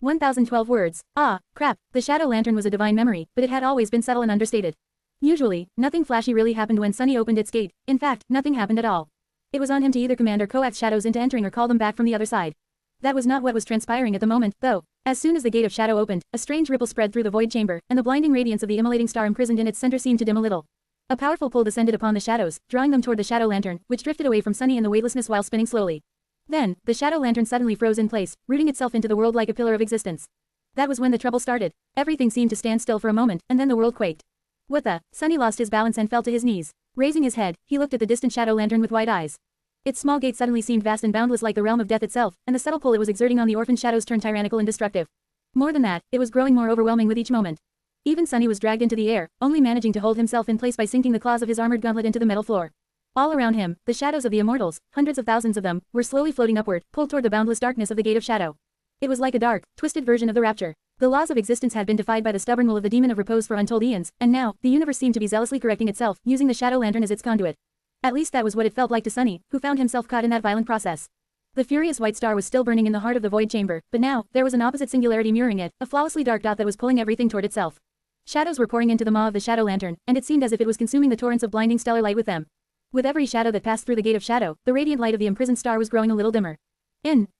1012 words. Ah, crap, the shadow lantern was a divine memory, but it had always been subtle and understated. Usually, nothing flashy really happened when Sunny opened its gate. In fact, nothing happened at all. It was on him to either command or coax shadows into entering or call them back from the other side. That was not what was transpiring at the moment, though. As soon as the gate of shadow opened, a strange ripple spread through the void chamber, and the blinding radiance of the immolating star imprisoned in its center seemed to dim a little. A powerful pull descended upon the shadows, drawing them toward the shadow lantern, which drifted away from Sunny in the weightlessness while spinning slowly. Then, the shadow lantern suddenly froze in place, rooting itself into the world like a pillar of existence. That was when the trouble started. Everything seemed to stand still for a moment, and then the world quaked. What the? Sunny lost his balance and fell to his knees. Raising his head, he looked at the distant shadow lantern with wide eyes. Its small gate suddenly seemed vast and boundless like the realm of death itself, and the subtle pull it was exerting on the orphan shadows turned tyrannical and destructive. More than that, it was growing more overwhelming with each moment. Even Sunny was dragged into the air, only managing to hold himself in place by sinking the claws of his armored gauntlet into the metal floor. All around him, the shadows of the immortals, hundreds of thousands of them, were slowly floating upward, pulled toward the boundless darkness of the gate of shadow. It was like a dark, twisted version of the rapture. The laws of existence had been defied by the stubborn will of the demon of repose for untold eons, and now, the universe seemed to be zealously correcting itself, using the shadow lantern as its conduit. At least that was what it felt like to Sunny, who found himself caught in that violent process. The furious white star was still burning in the heart of the void chamber, but now, there was an opposite singularity mirroring it, a flawlessly dark dot that was pulling everything toward itself. Shadows were pouring into the maw of the shadow lantern, and it seemed as if it was consuming the torrents of blinding stellar light with them. With every shadow that passed through the gate of shadow, the radiant light of the imprisoned star was growing a little dimmer.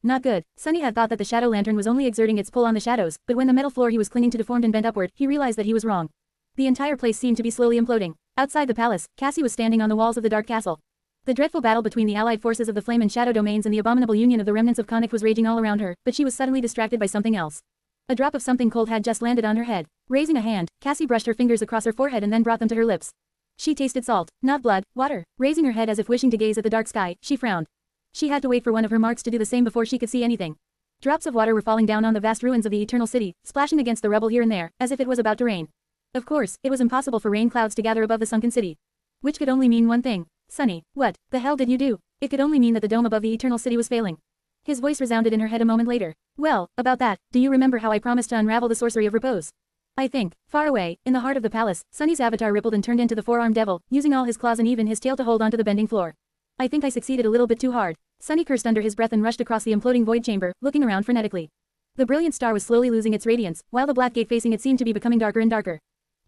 Not good. Sunny had thought that the shadow lantern was only exerting its pull on the shadows, but when the metal floor he was clinging to deformed and bent upward, he realized that he was wrong. The entire place seemed to be slowly imploding. Outside the palace, Cassie was standing on the walls of the dark castle. The dreadful battle between the allied forces of the Flame and Shadow domains and the abominable union of the remnants of Conic was raging all around her, but she was suddenly distracted by something else. A drop of something cold had just landed on her head. Raising a hand, Cassie brushed her fingers across her forehead and then brought them to her lips. She tasted salt, not blood, water. Raising her head as if wishing to gaze at the dark sky, she frowned. She had to wait for one of her marks to do the same before she could see anything. Drops of water were falling down on the vast ruins of the Eternal City, splashing against the rubble here and there, as if it was about to rain. Of course, it was impossible for rain clouds to gather above the sunken city. Which could only mean one thing. Sunny, what the hell did you do? It could only mean that the dome above the Eternal City was failing. His voice resounded in her head a moment later. Well, about that, do you remember how I promised to unravel the sorcery of repose? I think, far away, in the heart of the palace, Sunny's avatar rippled and turned into the four-armed devil, using all his claws and even his tail to hold onto the bending floor. I think I succeeded a little bit too hard. Sunny cursed under his breath and rushed across the imploding void chamber, looking around frenetically. The brilliant star was slowly losing its radiance, while the black gate facing it seemed to be becoming darker and darker.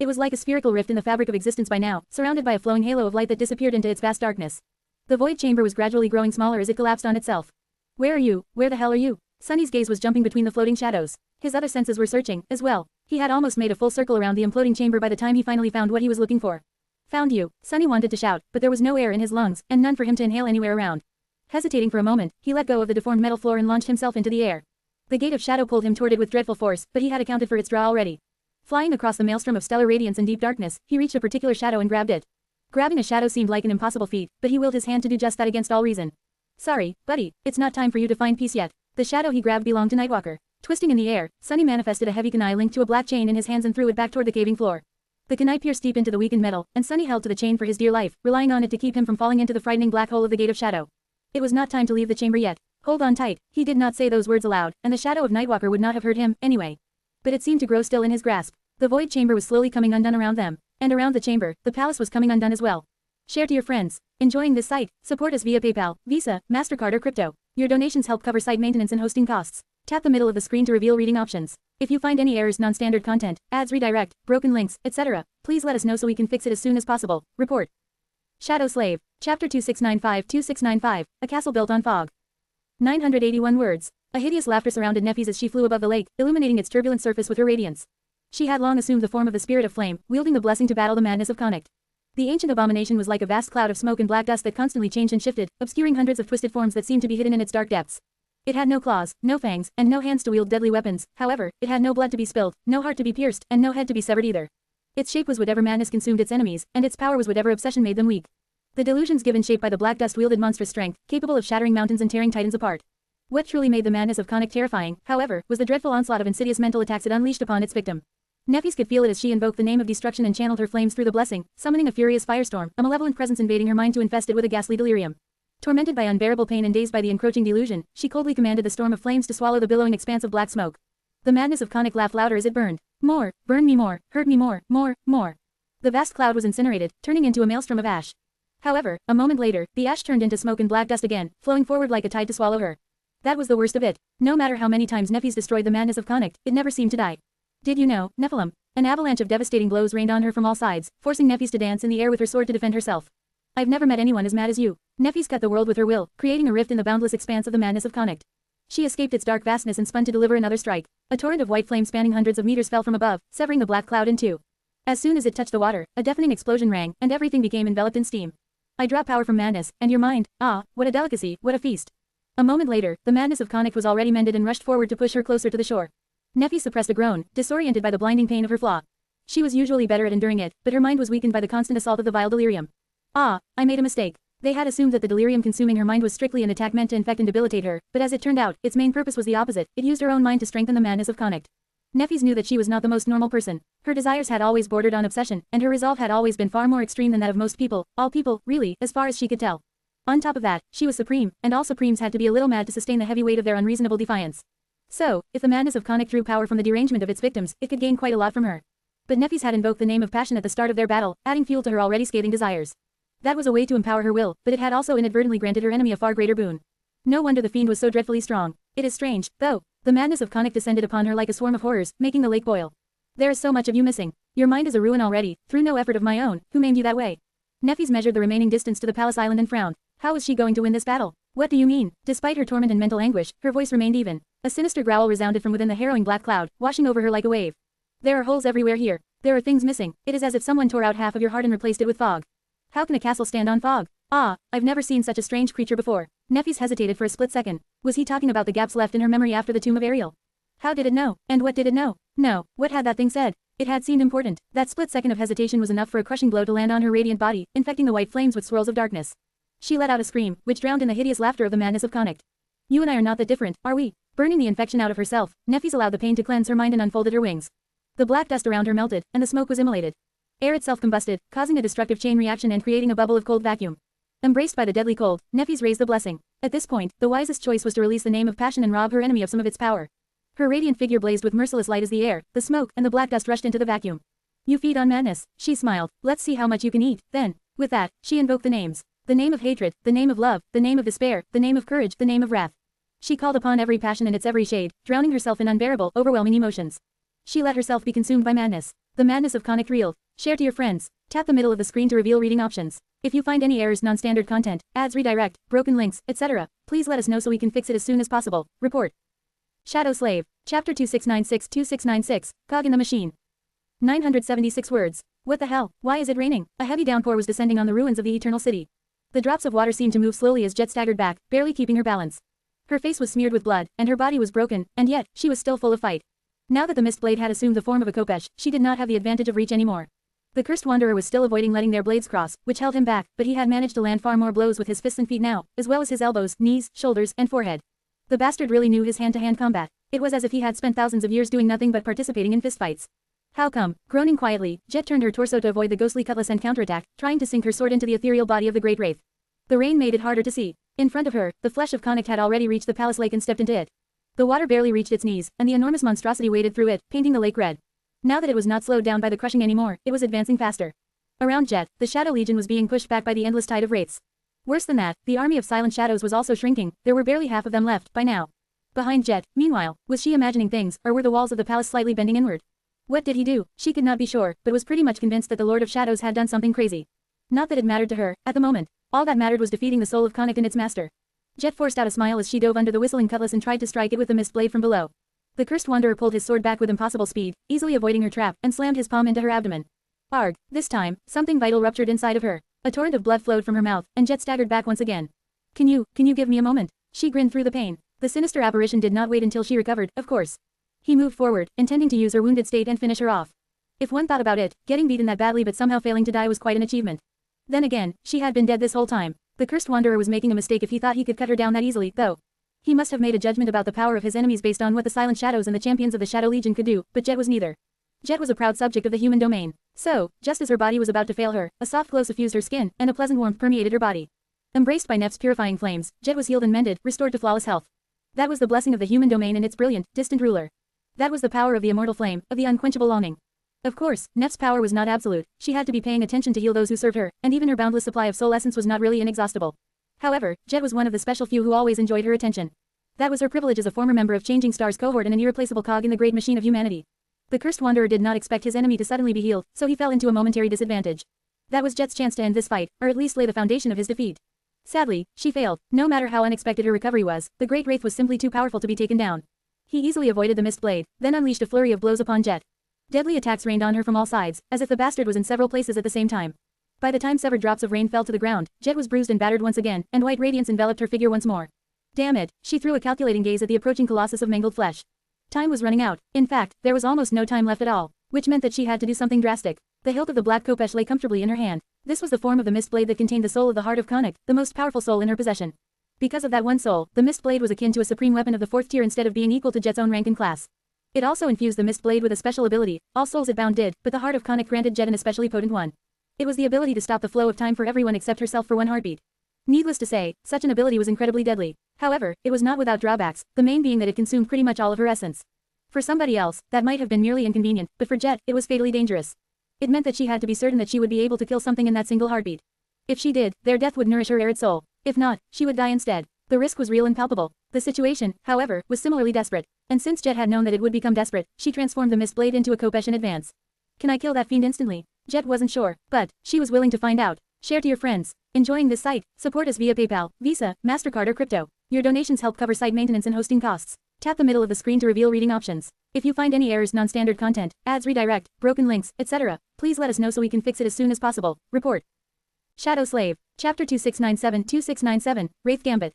It was like a spherical rift in the fabric of existence by now, surrounded by a flowing halo of light that disappeared into its vast darkness. The void chamber was gradually growing smaller as it collapsed on itself. Where are you? Where the hell are you? Sunny's gaze was jumping between the floating shadows. His other senses were searching, as well. He had almost made a full circle around the imploding chamber by the time he finally found what he was looking for. Found you. Sunny wanted to shout, but there was no air in his lungs, and none for him to inhale anywhere around. Hesitating for a moment, he let go of the deformed metal floor and launched himself into the air. The gate of shadow pulled him toward it with dreadful force, but he had accounted for its draw already. Flying across the maelstrom of stellar radiance and deep darkness, he reached a particular shadow and grabbed it. Grabbing a shadow seemed like an impossible feat, but he willed his hand to do just that against all reason. Sorry, buddy, it's not time for you to find peace yet. The shadow he grabbed belonged to Nightwalker. Twisting in the air, Sunny manifested a heavy kunai linked to a black chain in his hands and threw it back toward the caving floor. The kunai pierced deep into the weakened metal, and Sunny held to the chain for his dear life, relying on it to keep him from falling into the frightening black hole of the Gate of Shadow. It was not time to leave the chamber yet. Hold on tight. He did not say those words aloud, and the shadow of Nightwalker would not have hurt him, anyway. But it seemed to grow still in his grasp. The void chamber was slowly coming undone around them, and around the chamber, the palace was coming undone as well. Share to your friends. Enjoying this site? Support us via PayPal, Visa, MasterCard or crypto. Your donations help cover site maintenance and hosting costs. Tap the middle of the screen to reveal reading options. If you find any errors, non-standard content, ads redirect, broken links, etc., please let us know so we can fix it as soon as possible. Report. Shadow Slave. Chapter 2695-2695, a castle built on fog. 981 words. A hideous laughter surrounded Neffis as she flew above the lake, illuminating its turbulent surface with her radiance. She had long assumed the form of the spirit of flame, wielding the blessing to battle the madness of Conic. The ancient abomination was like a vast cloud of smoke and black dust that constantly changed and shifted, obscuring hundreds of twisted forms that seemed to be hidden in its dark depths. It had no claws, no fangs, and no hands to wield deadly weapons. However, it had no blood to be spilled, no heart to be pierced, and no head to be severed either. Its shape was whatever madness consumed its enemies, and its power was whatever obsession made them weak. The delusions given shape by the black dust wielded monstrous strength, capable of shattering mountains and tearing titans apart. What truly made the madness of Conic terrifying, however, was the dreadful onslaught of insidious mental attacks it unleashed upon its victim. Neffis could feel it as she invoked the name of destruction and channeled her flames through the blessing, summoning a furious firestorm, a malevolent presence invading her mind to infest it with a ghastly delirium. Tormented by unbearable pain and dazed by the encroaching delusion, she coldly commanded the storm of flames to swallow the billowing expanse of black smoke. The madness of Conic laughed louder as it burned. More, burn me more, hurt me more, more. The vast cloud was incinerated, turning into a maelstrom of ash. However, a moment later, the ash turned into smoke and black dust again, flowing forward like a tide to swallow her. That was the worst of it. No matter how many times Neffis destroyed the madness of Conic, it never seemed to die. Did you know, Nephilim? An avalanche of devastating blows rained on her from all sides, forcing Neffis to dance in the air with her sword to defend herself. I've never met anyone as mad as you. Neffis cut the world with her will, creating a rift in the boundless expanse of the madness of Conic. She escaped its dark vastness and spun to deliver another strike. A torrent of white flame spanning hundreds of meters fell from above, severing the black cloud in two. As soon as it touched the water, a deafening explosion rang, and everything became enveloped in steam. I draw power from madness, and your mind, ah, what a delicacy, what a feast. A moment later, the madness of Conic was already mended and rushed forward to push her closer to the shore. Neffis suppressed a groan, disoriented by the blinding pain of her flaw. She was usually better at enduring it, but her mind was weakened by the constant assault of the vile delirium. Ah, I made a mistake. They had assumed that the delirium consuming her mind was strictly an attack meant to infect and debilitate her, but as it turned out, its main purpose was the opposite. It used her own mind to strengthen the madness of Conic. Neffis knew that she was not the most normal person. Her desires had always bordered on obsession, and her resolve had always been far more extreme than that of most people, all people, really, as far as she could tell. On top of that, she was supreme, and all supremes had to be a little mad to sustain the heavy weight of their unreasonable defiance. So, if the madness of Conic drew power from the derangement of its victims, it could gain quite a lot from her. But Neffis had invoked the name of passion at the start of their battle, adding fuel to her already scathing desires. That was a way to empower her will, but it had also inadvertently granted her enemy a far greater boon. No wonder the fiend was so dreadfully strong. It is strange, though. The madness of Conic descended upon her like a swarm of horrors, making the lake boil. There is so much of you missing. Your mind is a ruin already, through no effort of my own. Who made you that way? Neffis measured the remaining distance to the palace island and frowned. How was she going to win this battle? What do you mean? Despite her torment and mental anguish, her voice remained even. A sinister growl resounded from within the harrowing black cloud, washing over her like a wave. There are holes everywhere here. There are things missing. It is as if someone tore out half of your heart and replaced it with fog. How can a castle stand on fog? Ah, I've never seen such a strange creature before. Neffys hesitated for a split second. Was he talking about the gaps left in her memory after the tomb of Ariel? How did it know? And what did it know? No, what had that thing said? It had seemed important. That split second of hesitation was enough for a crushing blow to land on her radiant body, infecting the white flames with swirls of darkness. She let out a scream, which drowned in the hideous laughter of the madness of Connacht. You and I are not that different, are we? Burning the infection out of herself, Neffys allowed the pain to cleanse her mind and unfolded her wings. The black dust around her melted, and the smoke was immolated. Air itself combusted, causing a destructive chain reaction and creating a bubble of cold vacuum. Embraced by the deadly cold, Neffys raised the blessing. At this point, the wisest choice was to release the name of passion and rob her enemy of some of its power. Her radiant figure blazed with merciless light as the air, the smoke, and the black dust rushed into the vacuum. You feed on madness, she smiled. Let's see how much you can eat, then. With that, she invoked the names. The name of hatred, the name of love, the name of despair, the name of courage, the name of wrath. She called upon every passion in its every shade, drowning herself in unbearable, overwhelming emotions. She let herself be consumed by madness. The madness of Connacht reeled. Share to your friends. Tap the middle of the screen to reveal reading options. If you find any errors, non-standard content, ads redirect, broken links, etc., please let us know so we can fix it as soon as possible. Report. Shadow Slave. Chapter 2696-2696, Cog in the Machine. 976 words. What the hell? Why is it raining? A heavy downpour was descending on the ruins of the Eternal City. The drops of water seemed to move slowly as Jet staggered back, barely keeping her balance. Her face was smeared with blood, and her body was broken, and yet, she was still full of fight. Now that the mist blade had assumed the form of a khopesh, she did not have the advantage of reach anymore. The cursed wanderer was still avoiding letting their blades cross, which held him back, but he had managed to land far more blows with his fists and feet now, as well as his elbows, knees, shoulders, and forehead. The bastard really knew his hand-to-hand combat. It was as if he had spent thousands of years doing nothing but participating in fistfights. How come? Groaning quietly, Jet turned her torso to avoid the ghostly cutlass and counterattack, trying to sink her sword into the ethereal body of the great wraith. The rain made it harder to see. In front of her, the flesh of Connacht had already reached the palace lake and stepped into it. The water barely reached its knees, and the enormous monstrosity waded through it, painting the lake red. Now that it was not slowed down by the crushing anymore, it was advancing faster. Around Jet, the Shadow Legion was being pushed back by the endless tide of wraiths. Worse than that, the army of silent shadows was also shrinking. There were barely half of them left, by now. Behind Jet, meanwhile, was she imagining things, or were the walls of the palace slightly bending inward? What did he do? She could not be sure, but was pretty much convinced that the Lord of Shadows had done something crazy. Not that it mattered to her, at the moment. All that mattered was defeating the soul of Connacht and its master. Jet forced out a smile as she dove under the whistling cutlass and tried to strike it with the mist blade from below. The cursed wanderer pulled his sword back with impossible speed, easily avoiding her trap, and slammed his palm into her abdomen. Arg! This time, something vital ruptured inside of her. A torrent of blood flowed from her mouth, and Jet staggered back once again. Can you give me a moment? She grinned through the pain. The sinister apparition did not wait until she recovered, of course. He moved forward, intending to use her wounded state and finish her off. If one thought about it, getting beaten that badly but somehow failing to die was quite an achievement. Then again, she had been dead this whole time. The cursed wanderer was making a mistake if he thought he could cut her down that easily, though. He must have made a judgment about the power of his enemies based on what the silent shadows and the champions of the Shadow Legion could do, but Jet was neither. Jet was a proud subject of the human domain. So, just as her body was about to fail her, a soft glow suffused her skin, and a pleasant warmth permeated her body. Embraced by Neff's purifying flames, Jet was healed and mended, restored to flawless health. That was the blessing of the human domain and its brilliant, distant ruler. That was the power of the immortal flame, of the unquenchable longing. Of course, Neff's power was not absolute. She had to be paying attention to heal those who served her, and even her boundless supply of soul essence was not really inexhaustible. However, Jet was one of the special few who always enjoyed her attention. That was her privilege as a former member of Changing Stars cohort and an irreplaceable cog in the great machine of humanity. The cursed wanderer did not expect his enemy to suddenly be healed, so he fell into a momentary disadvantage. That was Jet's chance to end this fight, or at least lay the foundation of his defeat. Sadly, she failed. No matter how unexpected her recovery was, the great wraith was simply too powerful to be taken down. He easily avoided the mist blade, then unleashed a flurry of blows upon Jet. Deadly attacks rained on her from all sides, as if the bastard was in several places at the same time. By the time severed drops of rain fell to the ground, Jet was bruised and battered once again, and white radiance enveloped her figure once more. Damn it, she threw a calculating gaze at the approaching colossus of mangled flesh. Time was running out. In fact, there was almost no time left at all, which meant that she had to do something drastic. The hilt of the black khopesh lay comfortably in her hand. This was the form of the mist blade that contained the soul of the heart of Connacht, the most powerful soul in her possession. Because of that one soul, the mist blade was akin to a supreme weapon of the 4th tier instead of being equal to Jet's own rank and class. It also infused the mist blade with a special ability. All souls it bound did, but the heart of Connacht granted Jet an especially potent one. It was the ability to stop the flow of time for everyone except herself for one heartbeat. Needless to say, such an ability was incredibly deadly. However, it was not without drawbacks, the main being that it consumed pretty much all of her essence. For somebody else, that might have been merely inconvenient, but for Jet, it was fatally dangerous. It meant that she had to be certain that she would be able to kill something in that single heartbeat. If she did, their death would nourish her arid soul. If not, she would die instead. The risk was real and palpable. The situation, however, was similarly desperate. And since Jet had known that it would become desperate, she transformed the mist blade into a khopesh in advance. Can I kill that fiend instantly? Jet wasn't sure, but she was willing to find out. Share to your friends. Enjoying this site? Support us via PayPal, Visa, MasterCard or crypto. Your donations help cover site maintenance and hosting costs. Tap the middle of the screen to reveal reading options. If you find any errors, non-standard content, ads redirect, broken links, etc., please let us know so we can fix it as soon as possible. Report. Shadow Slave. Chapter 2697, Wraith Gambit.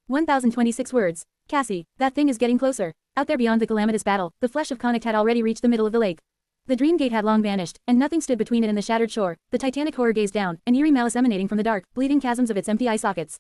1026 words. Cassie, that thing is getting closer. Out there beyond the calamitous battle, the flesh of Connacht had already reached the middle of the lake. The dream gate had long vanished, and nothing stood between it and the shattered shore. The titanic horror gazed down, an eerie malice emanating from the dark, bleeding chasms of its empty eye sockets.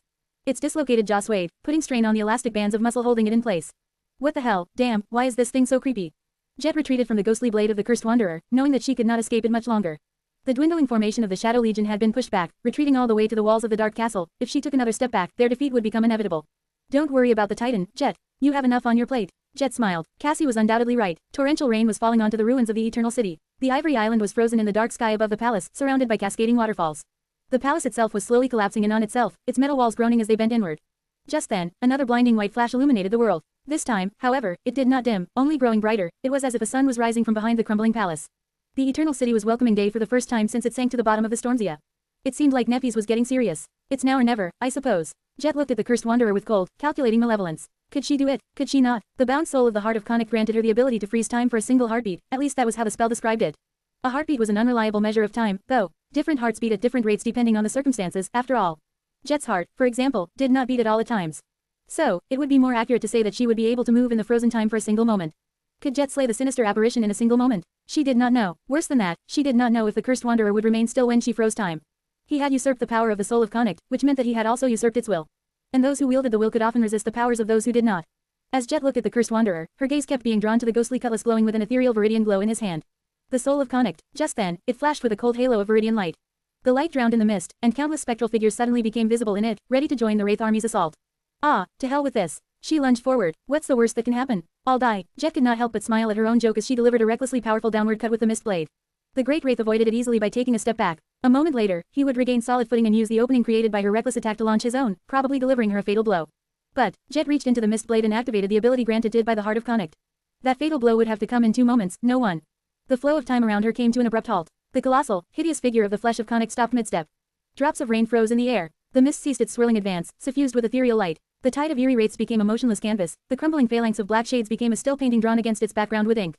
Its dislocated jaw swayed, putting strain on the elastic bands of muscle holding it in place. What the hell, damn, why is this thing so creepy? Jet retreated from the ghostly blade of the cursed wanderer, knowing that she could not escape it much longer. The dwindling formation of the Shadow Legion had been pushed back, retreating all the way to the walls of the dark castle. If she took another step back, their defeat would become inevitable. Don't worry about the Titan, Jet. You have enough on your plate. Jet smiled. Cassie was undoubtedly right. Torrential rain was falling onto the ruins of the Eternal City. The Ivory Island was frozen in the dark sky above the palace, surrounded by cascading waterfalls. The palace itself was slowly collapsing in on itself, its metal walls groaning as they bent inward. Just then, another blinding white flash illuminated the world. This time, however, it did not dim, only growing brighter. It was as if a sun was rising from behind the crumbling palace. The Eternal City was welcoming day for the first time since it sank to the bottom of the Stormzia. It seemed like Nephis was getting serious. It's now or never, I suppose. Jet looked at the cursed wanderer with cold, calculating malevolence. Could she do it? Could she not? The bound soul of the heart of Connacht granted her the ability to freeze time for a single heartbeat, at least that was how the spell described it. A heartbeat was an unreliable measure of time, though. Different hearts beat at different rates depending on the circumstances, after all. Jet's heart, for example, did not beat at all at times. So, it would be more accurate to say that she would be able to move in the frozen time for a single moment. Could Jet slay the sinister apparition in a single moment? She did not know. Worse than that, she did not know if the cursed wanderer would remain still when she froze time. He had usurped the power of the soul of Connacht, which meant that he had also usurped its will. And those who wielded the will could often resist the powers of those who did not. As Jet looked at the cursed wanderer, her gaze kept being drawn to the ghostly cutlass glowing with an ethereal viridian glow in his hand. The soul of Connacht. Just then, it flashed with a cold halo of viridian light. The light drowned in the mist, and countless spectral figures suddenly became visible in it, ready to join the Wraith army's assault. Ah, to hell with this. She lunged forward. What's the worst that can happen? I'll die. Jet could not help but smile at her own joke as she delivered a recklessly powerful downward cut with the mist blade. The great Wraith avoided it easily by taking a step back. A moment later, he would regain solid footing and use the opening created by her reckless attack to launch his own, probably delivering her a fatal blow. But, Jet reached into the mist blade and activated the ability granted by the heart of Connacht. That fatal blow would have to come in 2 moments, no one. The flow of time around her came to an abrupt halt. The colossal, hideous figure of the flesh of Connacht stopped mid-step. Drops of rain froze in the air. The mist ceased its swirling advance, suffused with ethereal light. The tide of eerie wraiths became a motionless canvas. The crumbling phalanx of black shades became a still painting drawn against its background with ink.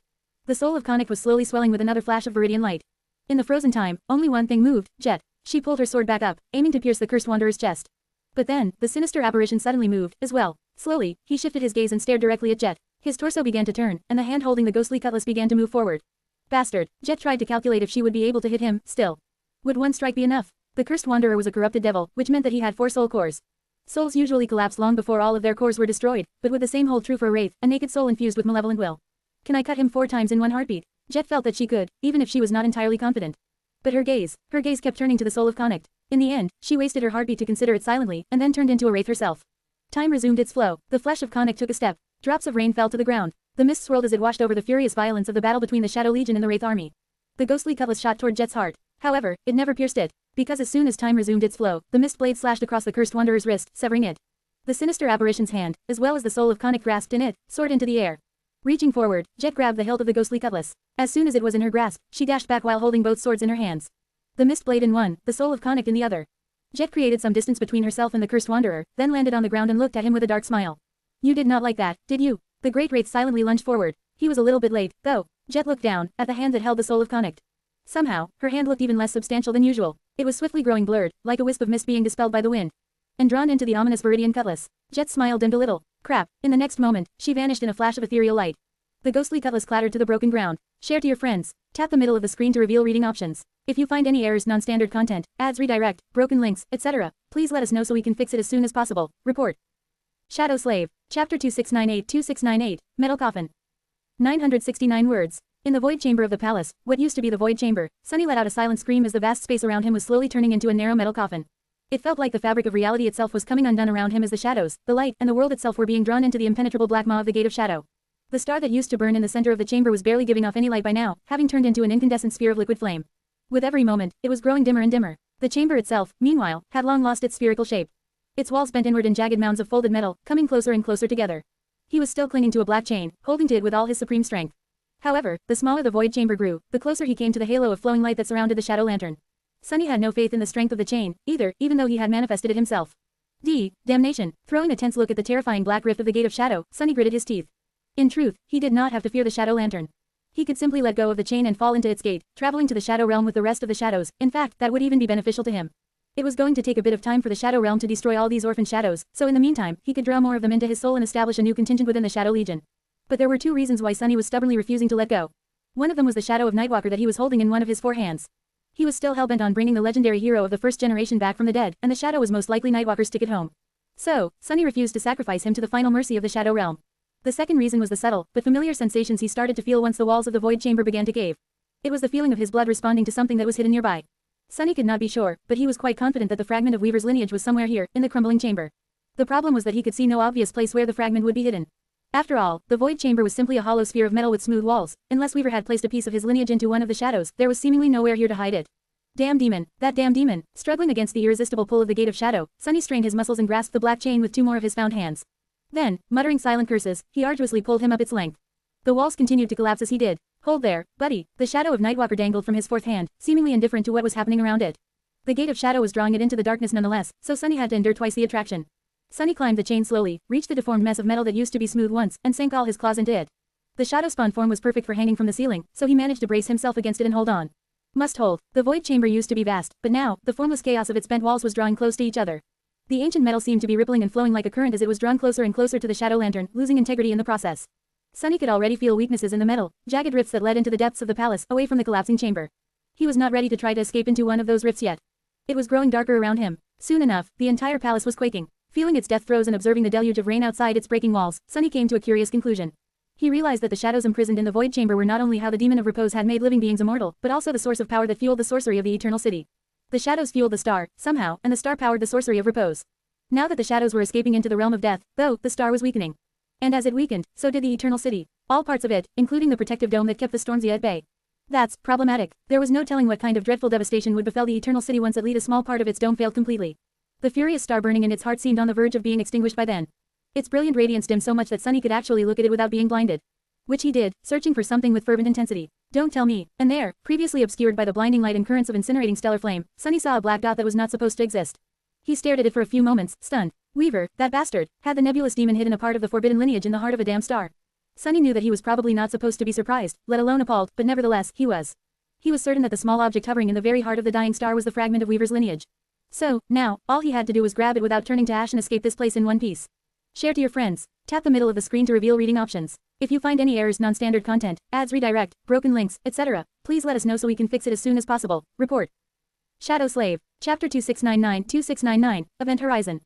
The soul of Connacht was slowly swelling with another flash of viridian light. In the frozen time, only one thing moved, Jet. She pulled her sword back up, aiming to pierce the cursed wanderer's chest. But then, the sinister apparition suddenly moved, as well. Slowly, he shifted his gaze and stared directly at Jet. His torso began to turn, and the hand holding the ghostly cutlass began to move forward. Bastard. Jet tried to calculate if she would be able to hit him, still. Would one strike be enough? The cursed wanderer was a corrupted devil, which meant that he had 4 soul cores. Souls usually collapse long before all of their cores were destroyed, but would the same hold true for a wraith, a naked soul infused with malevolent will? Can I cut him 4 times in one heartbeat? Jet felt that she could, even if she was not entirely confident. But her gaze kept turning to the soul of Connacht. In the end, she wasted her heartbeat to consider it silently, and then turned into a wraith herself. Time resumed its flow. The flesh of Connacht took a step. Drops of rain fell to the ground. The mist swirled as it washed over the furious violence of the battle between the Shadow Legion and the Wraith army. The ghostly cutlass shot toward Jet's heart. However, it never pierced it, because as soon as time resumed its flow, the mist blade slashed across the cursed wanderer's wrist, severing it. The sinister apparition's hand, as well as the soul of Connacht grasped in it, soared into the air. Reaching forward, Jet grabbed the hilt of the ghostly cutlass. As soon as it was in her grasp, she dashed back while holding both swords in her hands. The mist blade in one, the soul of Connacht in the other. Jet created some distance between herself and the cursed wanderer, then landed on the ground and looked at him with a dark smile. You did not like that, did you? The great wraith silently lunged forward. He was a little bit late, though. Jet looked down, at the hand that held the soul of Connacht. Somehow, her hand looked even less substantial than usual. It was swiftly growing blurred, like a wisp of mist being dispelled by the wind. And drawn into the ominous viridian cutlass. Jet's smile dimmed a little. Crap. In the next moment, she vanished in a flash of ethereal light. The ghostly cutlass clattered to the broken ground. Share to your friends. Tap the middle of the screen to reveal reading options. If you find any errors, non-standard content, ads redirect, broken links, etc., please let us know so we can fix it as soon as possible. Report. Shadow Slave. Chapter 2698, Metal Coffin. 969 words. In the void chamber of the palace, what used to be the void chamber, Sunny let out a silent scream as the vast space around him was slowly turning into a narrow metal coffin. It felt like the fabric of reality itself was coming undone around him as the shadows, the light, and the world itself were being drawn into the impenetrable black maw of the Gate of Shadow. The star that used to burn in the center of the chamber was barely giving off any light by now, having turned into an incandescent sphere of liquid flame. With every moment, it was growing dimmer and dimmer. The chamber itself, meanwhile, had long lost its spherical shape. Its walls bent inward in jagged mounds of folded metal, coming closer and closer together. He was still clinging to a black chain, holding to it with all his supreme strength. However, the smaller the void chamber grew, the closer he came to the halo of flowing light that surrounded the shadow lantern. Sunny had no faith in the strength of the chain, either, even though he had manifested it himself. Damnation. Throwing a tense look at the terrifying black rift of the Gate of Shadow, Sunny gritted his teeth. In truth, he did not have to fear the Shadow Lantern. He could simply let go of the chain and fall into its gate, traveling to the Shadow Realm with the rest of the shadows. In fact, that would even be beneficial to him. It was going to take a bit of time for the Shadow Realm to destroy all these orphan shadows, so in the meantime, he could draw more of them into his soul and establish a new contingent within the Shadow Legion. But there were two reasons why Sunny was stubbornly refusing to let go. One of them was the shadow of Nightwalker that he was holding in one of his 4 hands. He was still hellbent on bringing the legendary hero of the first generation back from the dead, and the shadow was most likely Nightwalker's ticket home. So, Sunny refused to sacrifice him to the final mercy of the Shadow Realm. The second reason was the subtle, but familiar sensations he started to feel once the walls of the void chamber began to cave. It was the feeling of his blood responding to something that was hidden nearby. Sunny could not be sure, but he was quite confident that the fragment of Weaver's lineage was somewhere here, in the crumbling chamber. The problem was that he could see no obvious place where the fragment would be hidden. After all, the void chamber was simply a hollow sphere of metal with smooth walls. Unless Weaver had placed a piece of his lineage into one of the shadows, there was seemingly nowhere here to hide it. Damn demon, that damn demon. Struggling against the irresistible pull of the Gate of Shadow, Sunny strained his muscles and grasped the black chain with 2 more of his found hands. Then, muttering silent curses, he arduously pulled him up its length. The walls continued to collapse as he did. Hold there, buddy. The shadow of Nightwalker dangled from his 4th hand, seemingly indifferent to what was happening around it. The Gate of Shadow was drawing it into the darkness nonetheless, so Sunny had to endure twice the attraction. Sunny climbed the chain slowly, reached the deformed mess of metal that used to be smooth once, and sank all his claws into it. The shadow spawn form was perfect for hanging from the ceiling, so he managed to brace himself against it and hold on. Must hold. The void chamber used to be vast, but now, the formless chaos of its bent walls was drawing close to each other. The ancient metal seemed to be rippling and flowing like a current as it was drawn closer and closer to the Shadow Lantern, losing integrity in the process. Sunny could already feel weaknesses in the metal, jagged rifts that led into the depths of the palace, away from the collapsing chamber. He was not ready to try to escape into one of those rifts yet. It was growing darker around him. Soon enough, the entire palace was quaking. Feeling its death throes and observing the deluge of rain outside its breaking walls, Sunny came to a curious conclusion. He realized that the shadows imprisoned in the void chamber were not only how the demon of repose had made living beings immortal, but also the source of power that fueled the sorcery of the eternal city. The shadows fueled the star, somehow, and the star powered the sorcery of repose. Now that the shadows were escaping into the realm of death, though, the star was weakening. And as it weakened, so did the eternal city. All parts of it, including the protective dome that kept the Stormsia at bay. That's problematic. There was no telling what kind of dreadful devastation would befell the eternal city once at least a small part of its dome failed completely. The furious star burning in its heart seemed on the verge of being extinguished by then. Its brilliant radiance dimmed so much that Sunny could actually look at it without being blinded. Which he did, searching for something with fervent intensity. Don't tell me. And there, previously obscured by the blinding light and currents of incinerating stellar flame, Sunny saw a black dot that was not supposed to exist. He stared at it for a few moments, stunned. Weaver, that bastard, had the nebulous demon hidden a part of the forbidden lineage in the heart of a damn star. Sunny knew that he was probably not supposed to be surprised, let alone appalled, but nevertheless, he was. He was certain that the small object hovering in the very heart of the dying star was the fragment of Weaver's lineage. So, now, all he had to do was grab it without turning to ash and escape this place in one piece. Share to your friends. Tap the middle of the screen to reveal reading options. If you find any errors, non-standard content, ads redirect, broken links, etc., please let us know so we can fix it as soon as possible. Report. Shadow Slave. Chapter 2699, Event Horizon.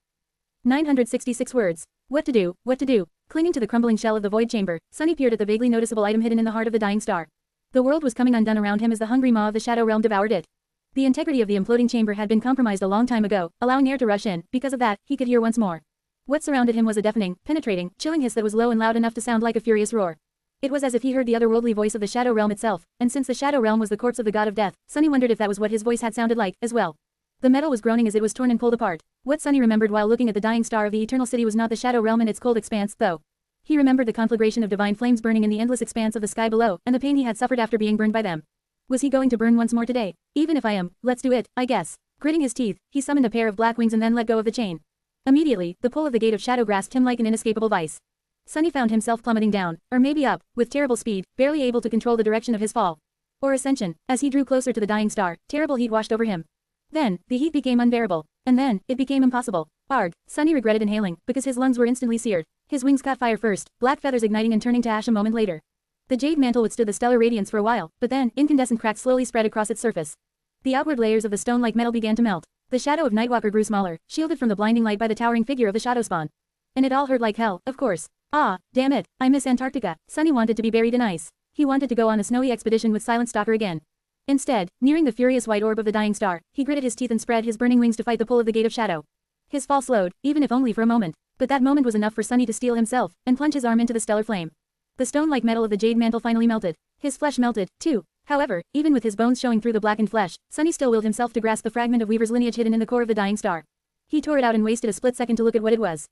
966 words. What to do, what to do. Clinging to the crumbling shell of the void chamber, Sunny peered at the vaguely noticeable item hidden in the heart of the dying star. The world was coming undone around him as the hungry maw of the Shadow Realm devoured it. The integrity of the imploding chamber had been compromised a long time ago, allowing air to rush in. Because of that, he could hear once more. What surrounded him was a deafening, penetrating, chilling hiss that was low and loud enough to sound like a furious roar. It was as if he heard the otherworldly voice of the Shadow Realm itself, and since the Shadow Realm was the corpse of the god of death, Sunny wondered if that was what his voice had sounded like, as well. The metal was groaning as it was torn and pulled apart. What Sunny remembered while looking at the dying star of the Eternal City was not the Shadow Realm and its cold expanse, though. He remembered the conflagration of divine flames burning in the endless expanse of the sky below, and the pain he had suffered after being burned by them. Was he going to burn once more today? Even if I am, let's do it, I guess. Gritting his teeth, he summoned a pair of black wings and then let go of the chain. Immediately, the pull of the Gate of Shadow grasped him like an inescapable vice. Sunny found himself plummeting down, or maybe up, with terrible speed, barely able to control the direction of his fall. Or ascension. As he drew closer to the dying star, terrible heat washed over him. Then, the heat became unbearable. And then, it became impossible. Arg, Sunny regretted inhaling, because his lungs were instantly seared. His wings caught fire first, black feathers igniting and turning to ash a moment later. The jade mantle withstood the stellar radiance for a while, but then, incandescent cracks slowly spread across its surface. The outward layers of the stone-like metal began to melt. The shadow of Nightwalker grew smaller, shielded from the blinding light by the towering figure of the shadow spawn. And it all hurt like hell, of course. Ah, damn it, I miss Antarctica. Sunny wanted to be buried in ice. He wanted to go on a snowy expedition with Silent Stalker again. Instead, nearing the furious white orb of the dying star, he gritted his teeth and spread his burning wings to fight the pull of the Gate of Shadow. His fall slowed, even if only for a moment. But that moment was enough for Sunny to steel himself, and plunge his arm into the stellar flame. The stone-like metal of the jade mantle finally melted. His flesh melted, too. However, even with his bones showing through the blackened flesh, Sunny still willed himself to grasp the fragment of Weaver's lineage hidden in the core of the dying star. He tore it out and wasted a split second to look at what it was.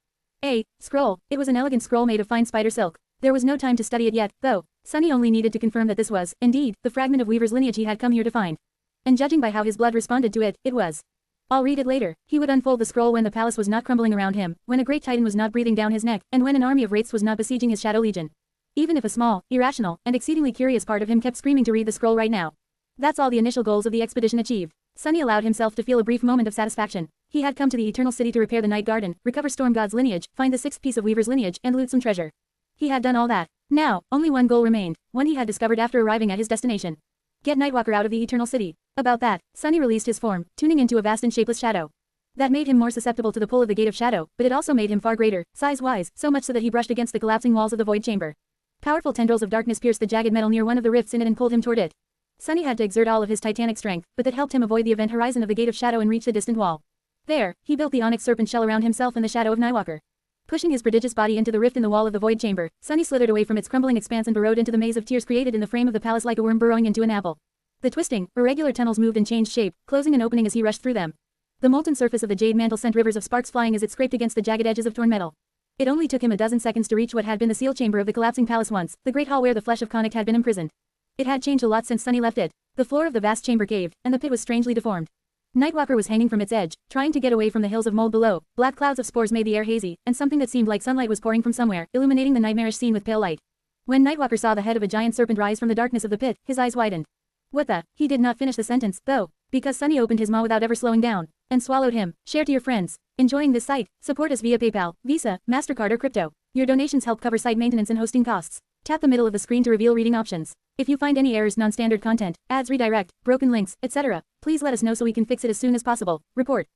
A scroll. It was an elegant scroll made of fine spider silk. There was no time to study it yet, though. Sunny only needed to confirm that this was, indeed, the fragment of Weaver's lineage he had come here to find. and judging by how his blood responded to it, it was. I'll read it later. He would unfold the scroll when the palace was not crumbling around him, when a great titan was not breathing down his neck, and when an army of wraiths was not besieging his shadow legion. Even if a small, irrational, and exceedingly curious part of him kept screaming to read the scroll right now. That's all the initial goals of the expedition achieved. Sunny allowed himself to feel a brief moment of satisfaction. He had come to the Eternal City to repair the Night Garden, recover Storm God's lineage, find the sixth piece of Weaver's lineage, and loot some treasure. He had done all that. Now, only one goal remained, one he had discovered after arriving at his destination. Get Nightwalker out of the Eternal City. About that, Sunny released his form, tuning into a vast and shapeless shadow. That made him more susceptible to the pull of the Gate of Shadow, but it also made him far greater, size-wise, so much so that he brushed against the collapsing walls of the Void Chamber. Powerful tendrils of darkness pierced the jagged metal near one of the rifts in it and pulled him toward it. Sunny had to exert all of his titanic strength, but that helped him avoid the event horizon of the Gate of Shadow and reach the distant wall. There, he built the onyx serpent shell around himself in the shadow of Nightwalker. Pushing his prodigious body into the rift in the wall of the Void Chamber, Sunny slithered away from its crumbling expanse and burrowed into the maze of tears created in the frame of the palace like a worm burrowing into an apple. The twisting, irregular tunnels moved and changed shape, closing and opening as he rushed through them. The molten surface of the jade mantle sent rivers of sparks flying as it scraped against the jagged edges of torn metal. It only took him a dozen seconds to reach what had been the seal chamber of the collapsing palace once, the great hall where the flesh of Connacht had been imprisoned. It had changed a lot since Sunny left it. The floor of the vast chamber caved, and the pit was strangely deformed. Nightwalker was hanging from its edge, trying to get away from the hills of mold below. Black clouds of spores made the air hazy, and something that seemed like sunlight was pouring from somewhere, illuminating the nightmarish scene with pale light. When Nightwalker saw the head of a giant serpent rise from the darkness of the pit, his eyes widened. What the? He did not finish the sentence, though, because Sunny opened his maw without ever slowing down, and swallowed him. Share to your friends. Enjoying this site? Support us via PayPal, Visa, MasterCard or crypto. Your donations help cover site maintenance and hosting costs. Tap the middle of the screen to reveal reading options. If you find any errors, non-standard content, ads redirect, broken links, etc., please let us know so we can fix it as soon as possible. Report.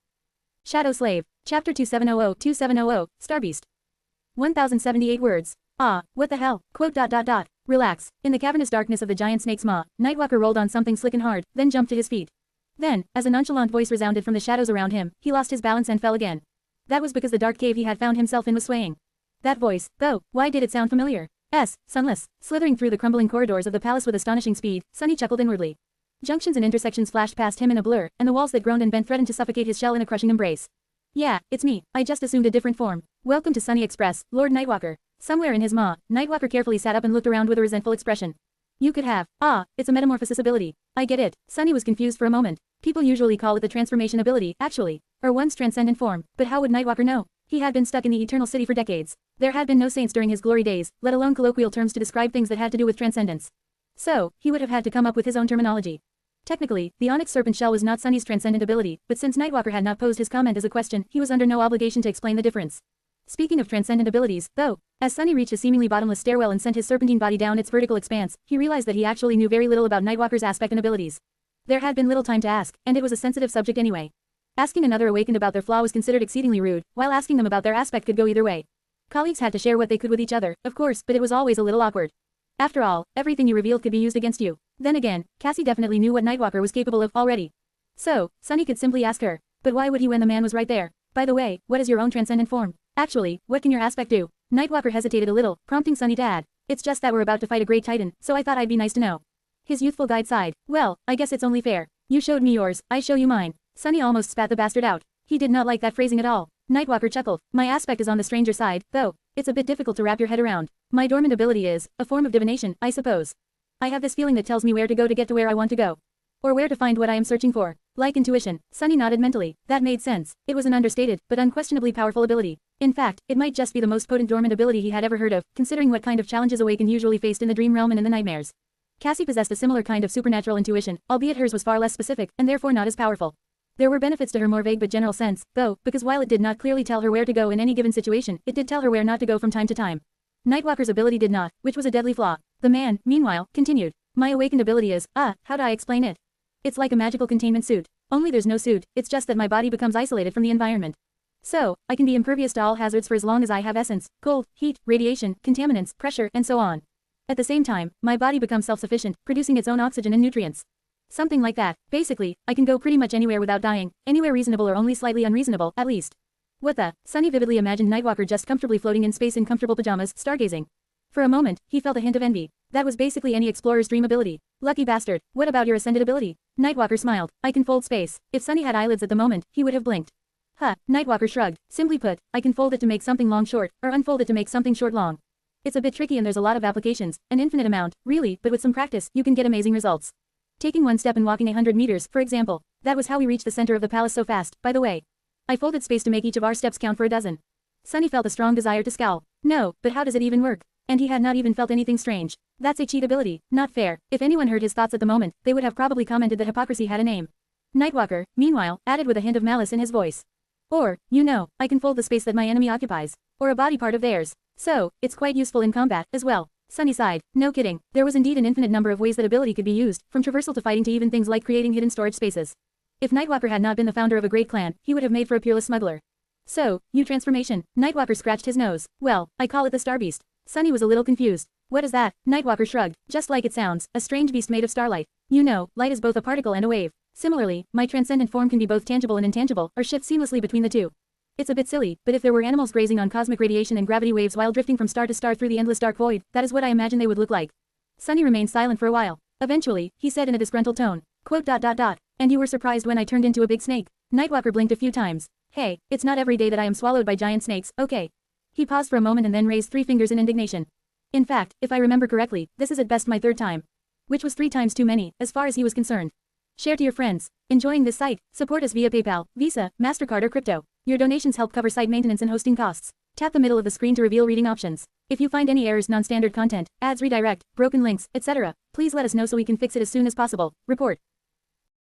Shadow Slave. Chapter 2700-2700, Starbeast. 1078 words. Ah, what the hell? Quote. Relax. In the cavernous darkness of the giant snake's maw, Nightwalker rolled on something slick and hard, then jumped to his feet. Then, as a nonchalant voice resounded from the shadows around him, he lost his balance and fell again. That was because the dark cave he had found himself in was swaying. That voice, though, why did it sound familiar? Sunless. Slithering through the crumbling corridors of the palace with astonishing speed, Sunny chuckled inwardly. Junctions and intersections flashed past him in a blur, and the walls that groaned and bent threatened to suffocate his shell in a crushing embrace. Yeah, it's me. I just assumed a different form. Welcome to Sunny Express, Lord Nightwalker. Somewhere in his maw, Nightwalker carefully sat up and looked around with a resentful expression. You could have. Ah, it's a metamorphosis ability. I get it. Sunny was confused for a moment. People usually call it the transformation ability, actually. Or one's transcendent form. But how would Nightwalker know? He had been stuck in the Eternal City for decades. There had been no saints during his glory days, let alone colloquial terms to describe things that had to do with transcendence. So, he would have had to come up with his own terminology. Technically, the onyx serpent shell was not Sunny's transcendent ability, but since Nightwalker had not posed his comment as a question, he was under no obligation to explain the difference. Speaking of transcendent abilities, though, as Sunny reached a seemingly bottomless stairwell and sent his serpentine body down its vertical expanse, he realized that he actually knew very little about Nightwalker's aspect and abilities. There had been little time to ask, and it was a sensitive subject anyway. Asking another awakened about their flaw was considered exceedingly rude, while asking them about their aspect could go either way. Colleagues had to share what they could with each other, of course, but it was always a little awkward. After all, everything you revealed could be used against you. Then again, Cassie definitely knew what Nightwalker was capable of already. So, Sunny could simply ask her. But why would he when the man was right there? By the way, what is your own transcendent form? Actually, what can your aspect do? Nightwalker hesitated a little, prompting Sunny to add. It's just that we're about to fight a great titan, so I thought I'd be nice to know. His youthful guide sighed. Well, I guess it's only fair. You showed me yours, I show you mine. Sunny almost spat the bastard out. He did not like that phrasing at all. Nightwalker chuckled. My aspect is on the stranger side, though. It's a bit difficult to wrap your head around. My dormant ability is a form of divination, I suppose. I have this feeling that tells me where to go to get to where I want to go. Or where to find what I am searching for. Like intuition. Sunny nodded mentally. That made sense. It was an understated, but unquestionably powerful ability. In fact, it might just be the most potent dormant ability he had ever heard of, considering what kind of challenges Awakened usually faced in the dream realm and in the nightmares. Cassie possessed a similar kind of supernatural intuition, albeit hers was far less specific, and therefore not as powerful. There were benefits to her more vague but general sense, though, because while it did not clearly tell her where to go in any given situation, it did tell her where not to go from time to time. Nightwalker's ability did not, which was a deadly flaw. The man, meanwhile, continued. My awakened ability is, how do I explain it? It's like a magical containment suit. Only there's no suit, it's just that my body becomes isolated from the environment. So, I can be impervious to all hazards for as long as I have essence, cold, heat, radiation, contaminants, pressure, and so on. At the same time, my body becomes self-sufficient, producing its own oxygen and nutrients. Something like that. Basically, I can go pretty much anywhere without dying, anywhere reasonable or only slightly unreasonable, at least. What the? Sunny vividly imagined Nightwalker just comfortably floating in space in comfortable pajamas, stargazing. For a moment, he felt a hint of envy. That was basically any explorer's dream ability. Lucky bastard. What about your ascended ability? Nightwalker smiled. I can fold space. If Sunny had eyelids at the moment, he would have blinked. Nightwalker shrugged. Simply put, I can fold it to make something long short, or unfold it to make something short long. It's a bit tricky and there's a lot of applications, an infinite amount, really, but with some practice, you can get amazing results. Taking one step and walking 100 meters, for example. That was how we reached the center of the palace so fast, by the way. I folded space to make each of our steps count for a dozen. Sunny felt a strong desire to scowl. No, but how does it even work? And he had not even felt anything strange. That's a cheat ability, not fair. If anyone heard his thoughts at the moment, they would have probably commented that hypocrisy had a name. Nightwalker, meanwhile, added with a hint of malice in his voice. Or, you know, I can fold the space that my enemy occupies. Or a body part of theirs. So, it's quite useful in combat, as well. Sunny sighed. No kidding, there was indeed an infinite number of ways that ability could be used, from traversal to fighting to even things like creating hidden storage spaces. If Nightwalker had not been the founder of a great clan, he would have made for a peerless smuggler. So, you transformation. Nightwalker scratched his nose. Well, I call it the Star Beast. Sunny was a little confused. What is that? Nightwalker shrugged. Just like it sounds, a strange beast made of starlight. You know, light is both a particle and a wave. Similarly, my transcendent form can be both tangible and intangible, or shift seamlessly between the two. It's a bit silly, but if there were animals grazing on cosmic radiation and gravity waves while drifting from star to star through the endless dark void, that is what I imagine they would look like. Sunny remained silent for a while. Eventually, he said in a disgruntled tone, quote, and you were surprised when I turned into a big snake. Nightwalker blinked a few times. Hey, it's not every day that I am swallowed by giant snakes, okay. He paused for a moment and then raised 3 fingers in indignation. In fact, if I remember correctly, this is at best my 3rd time. Which was 3 times too many, as far as he was concerned. Share to your friends. Enjoying this site? Support us via PayPal, Visa, MasterCard or crypto. Your donations help cover site maintenance and hosting costs. Tap the middle of the screen to reveal reading options. If you find any errors, non-standard content, ads redirect, broken links, etc., please let us know so we can fix it as soon as possible. Report.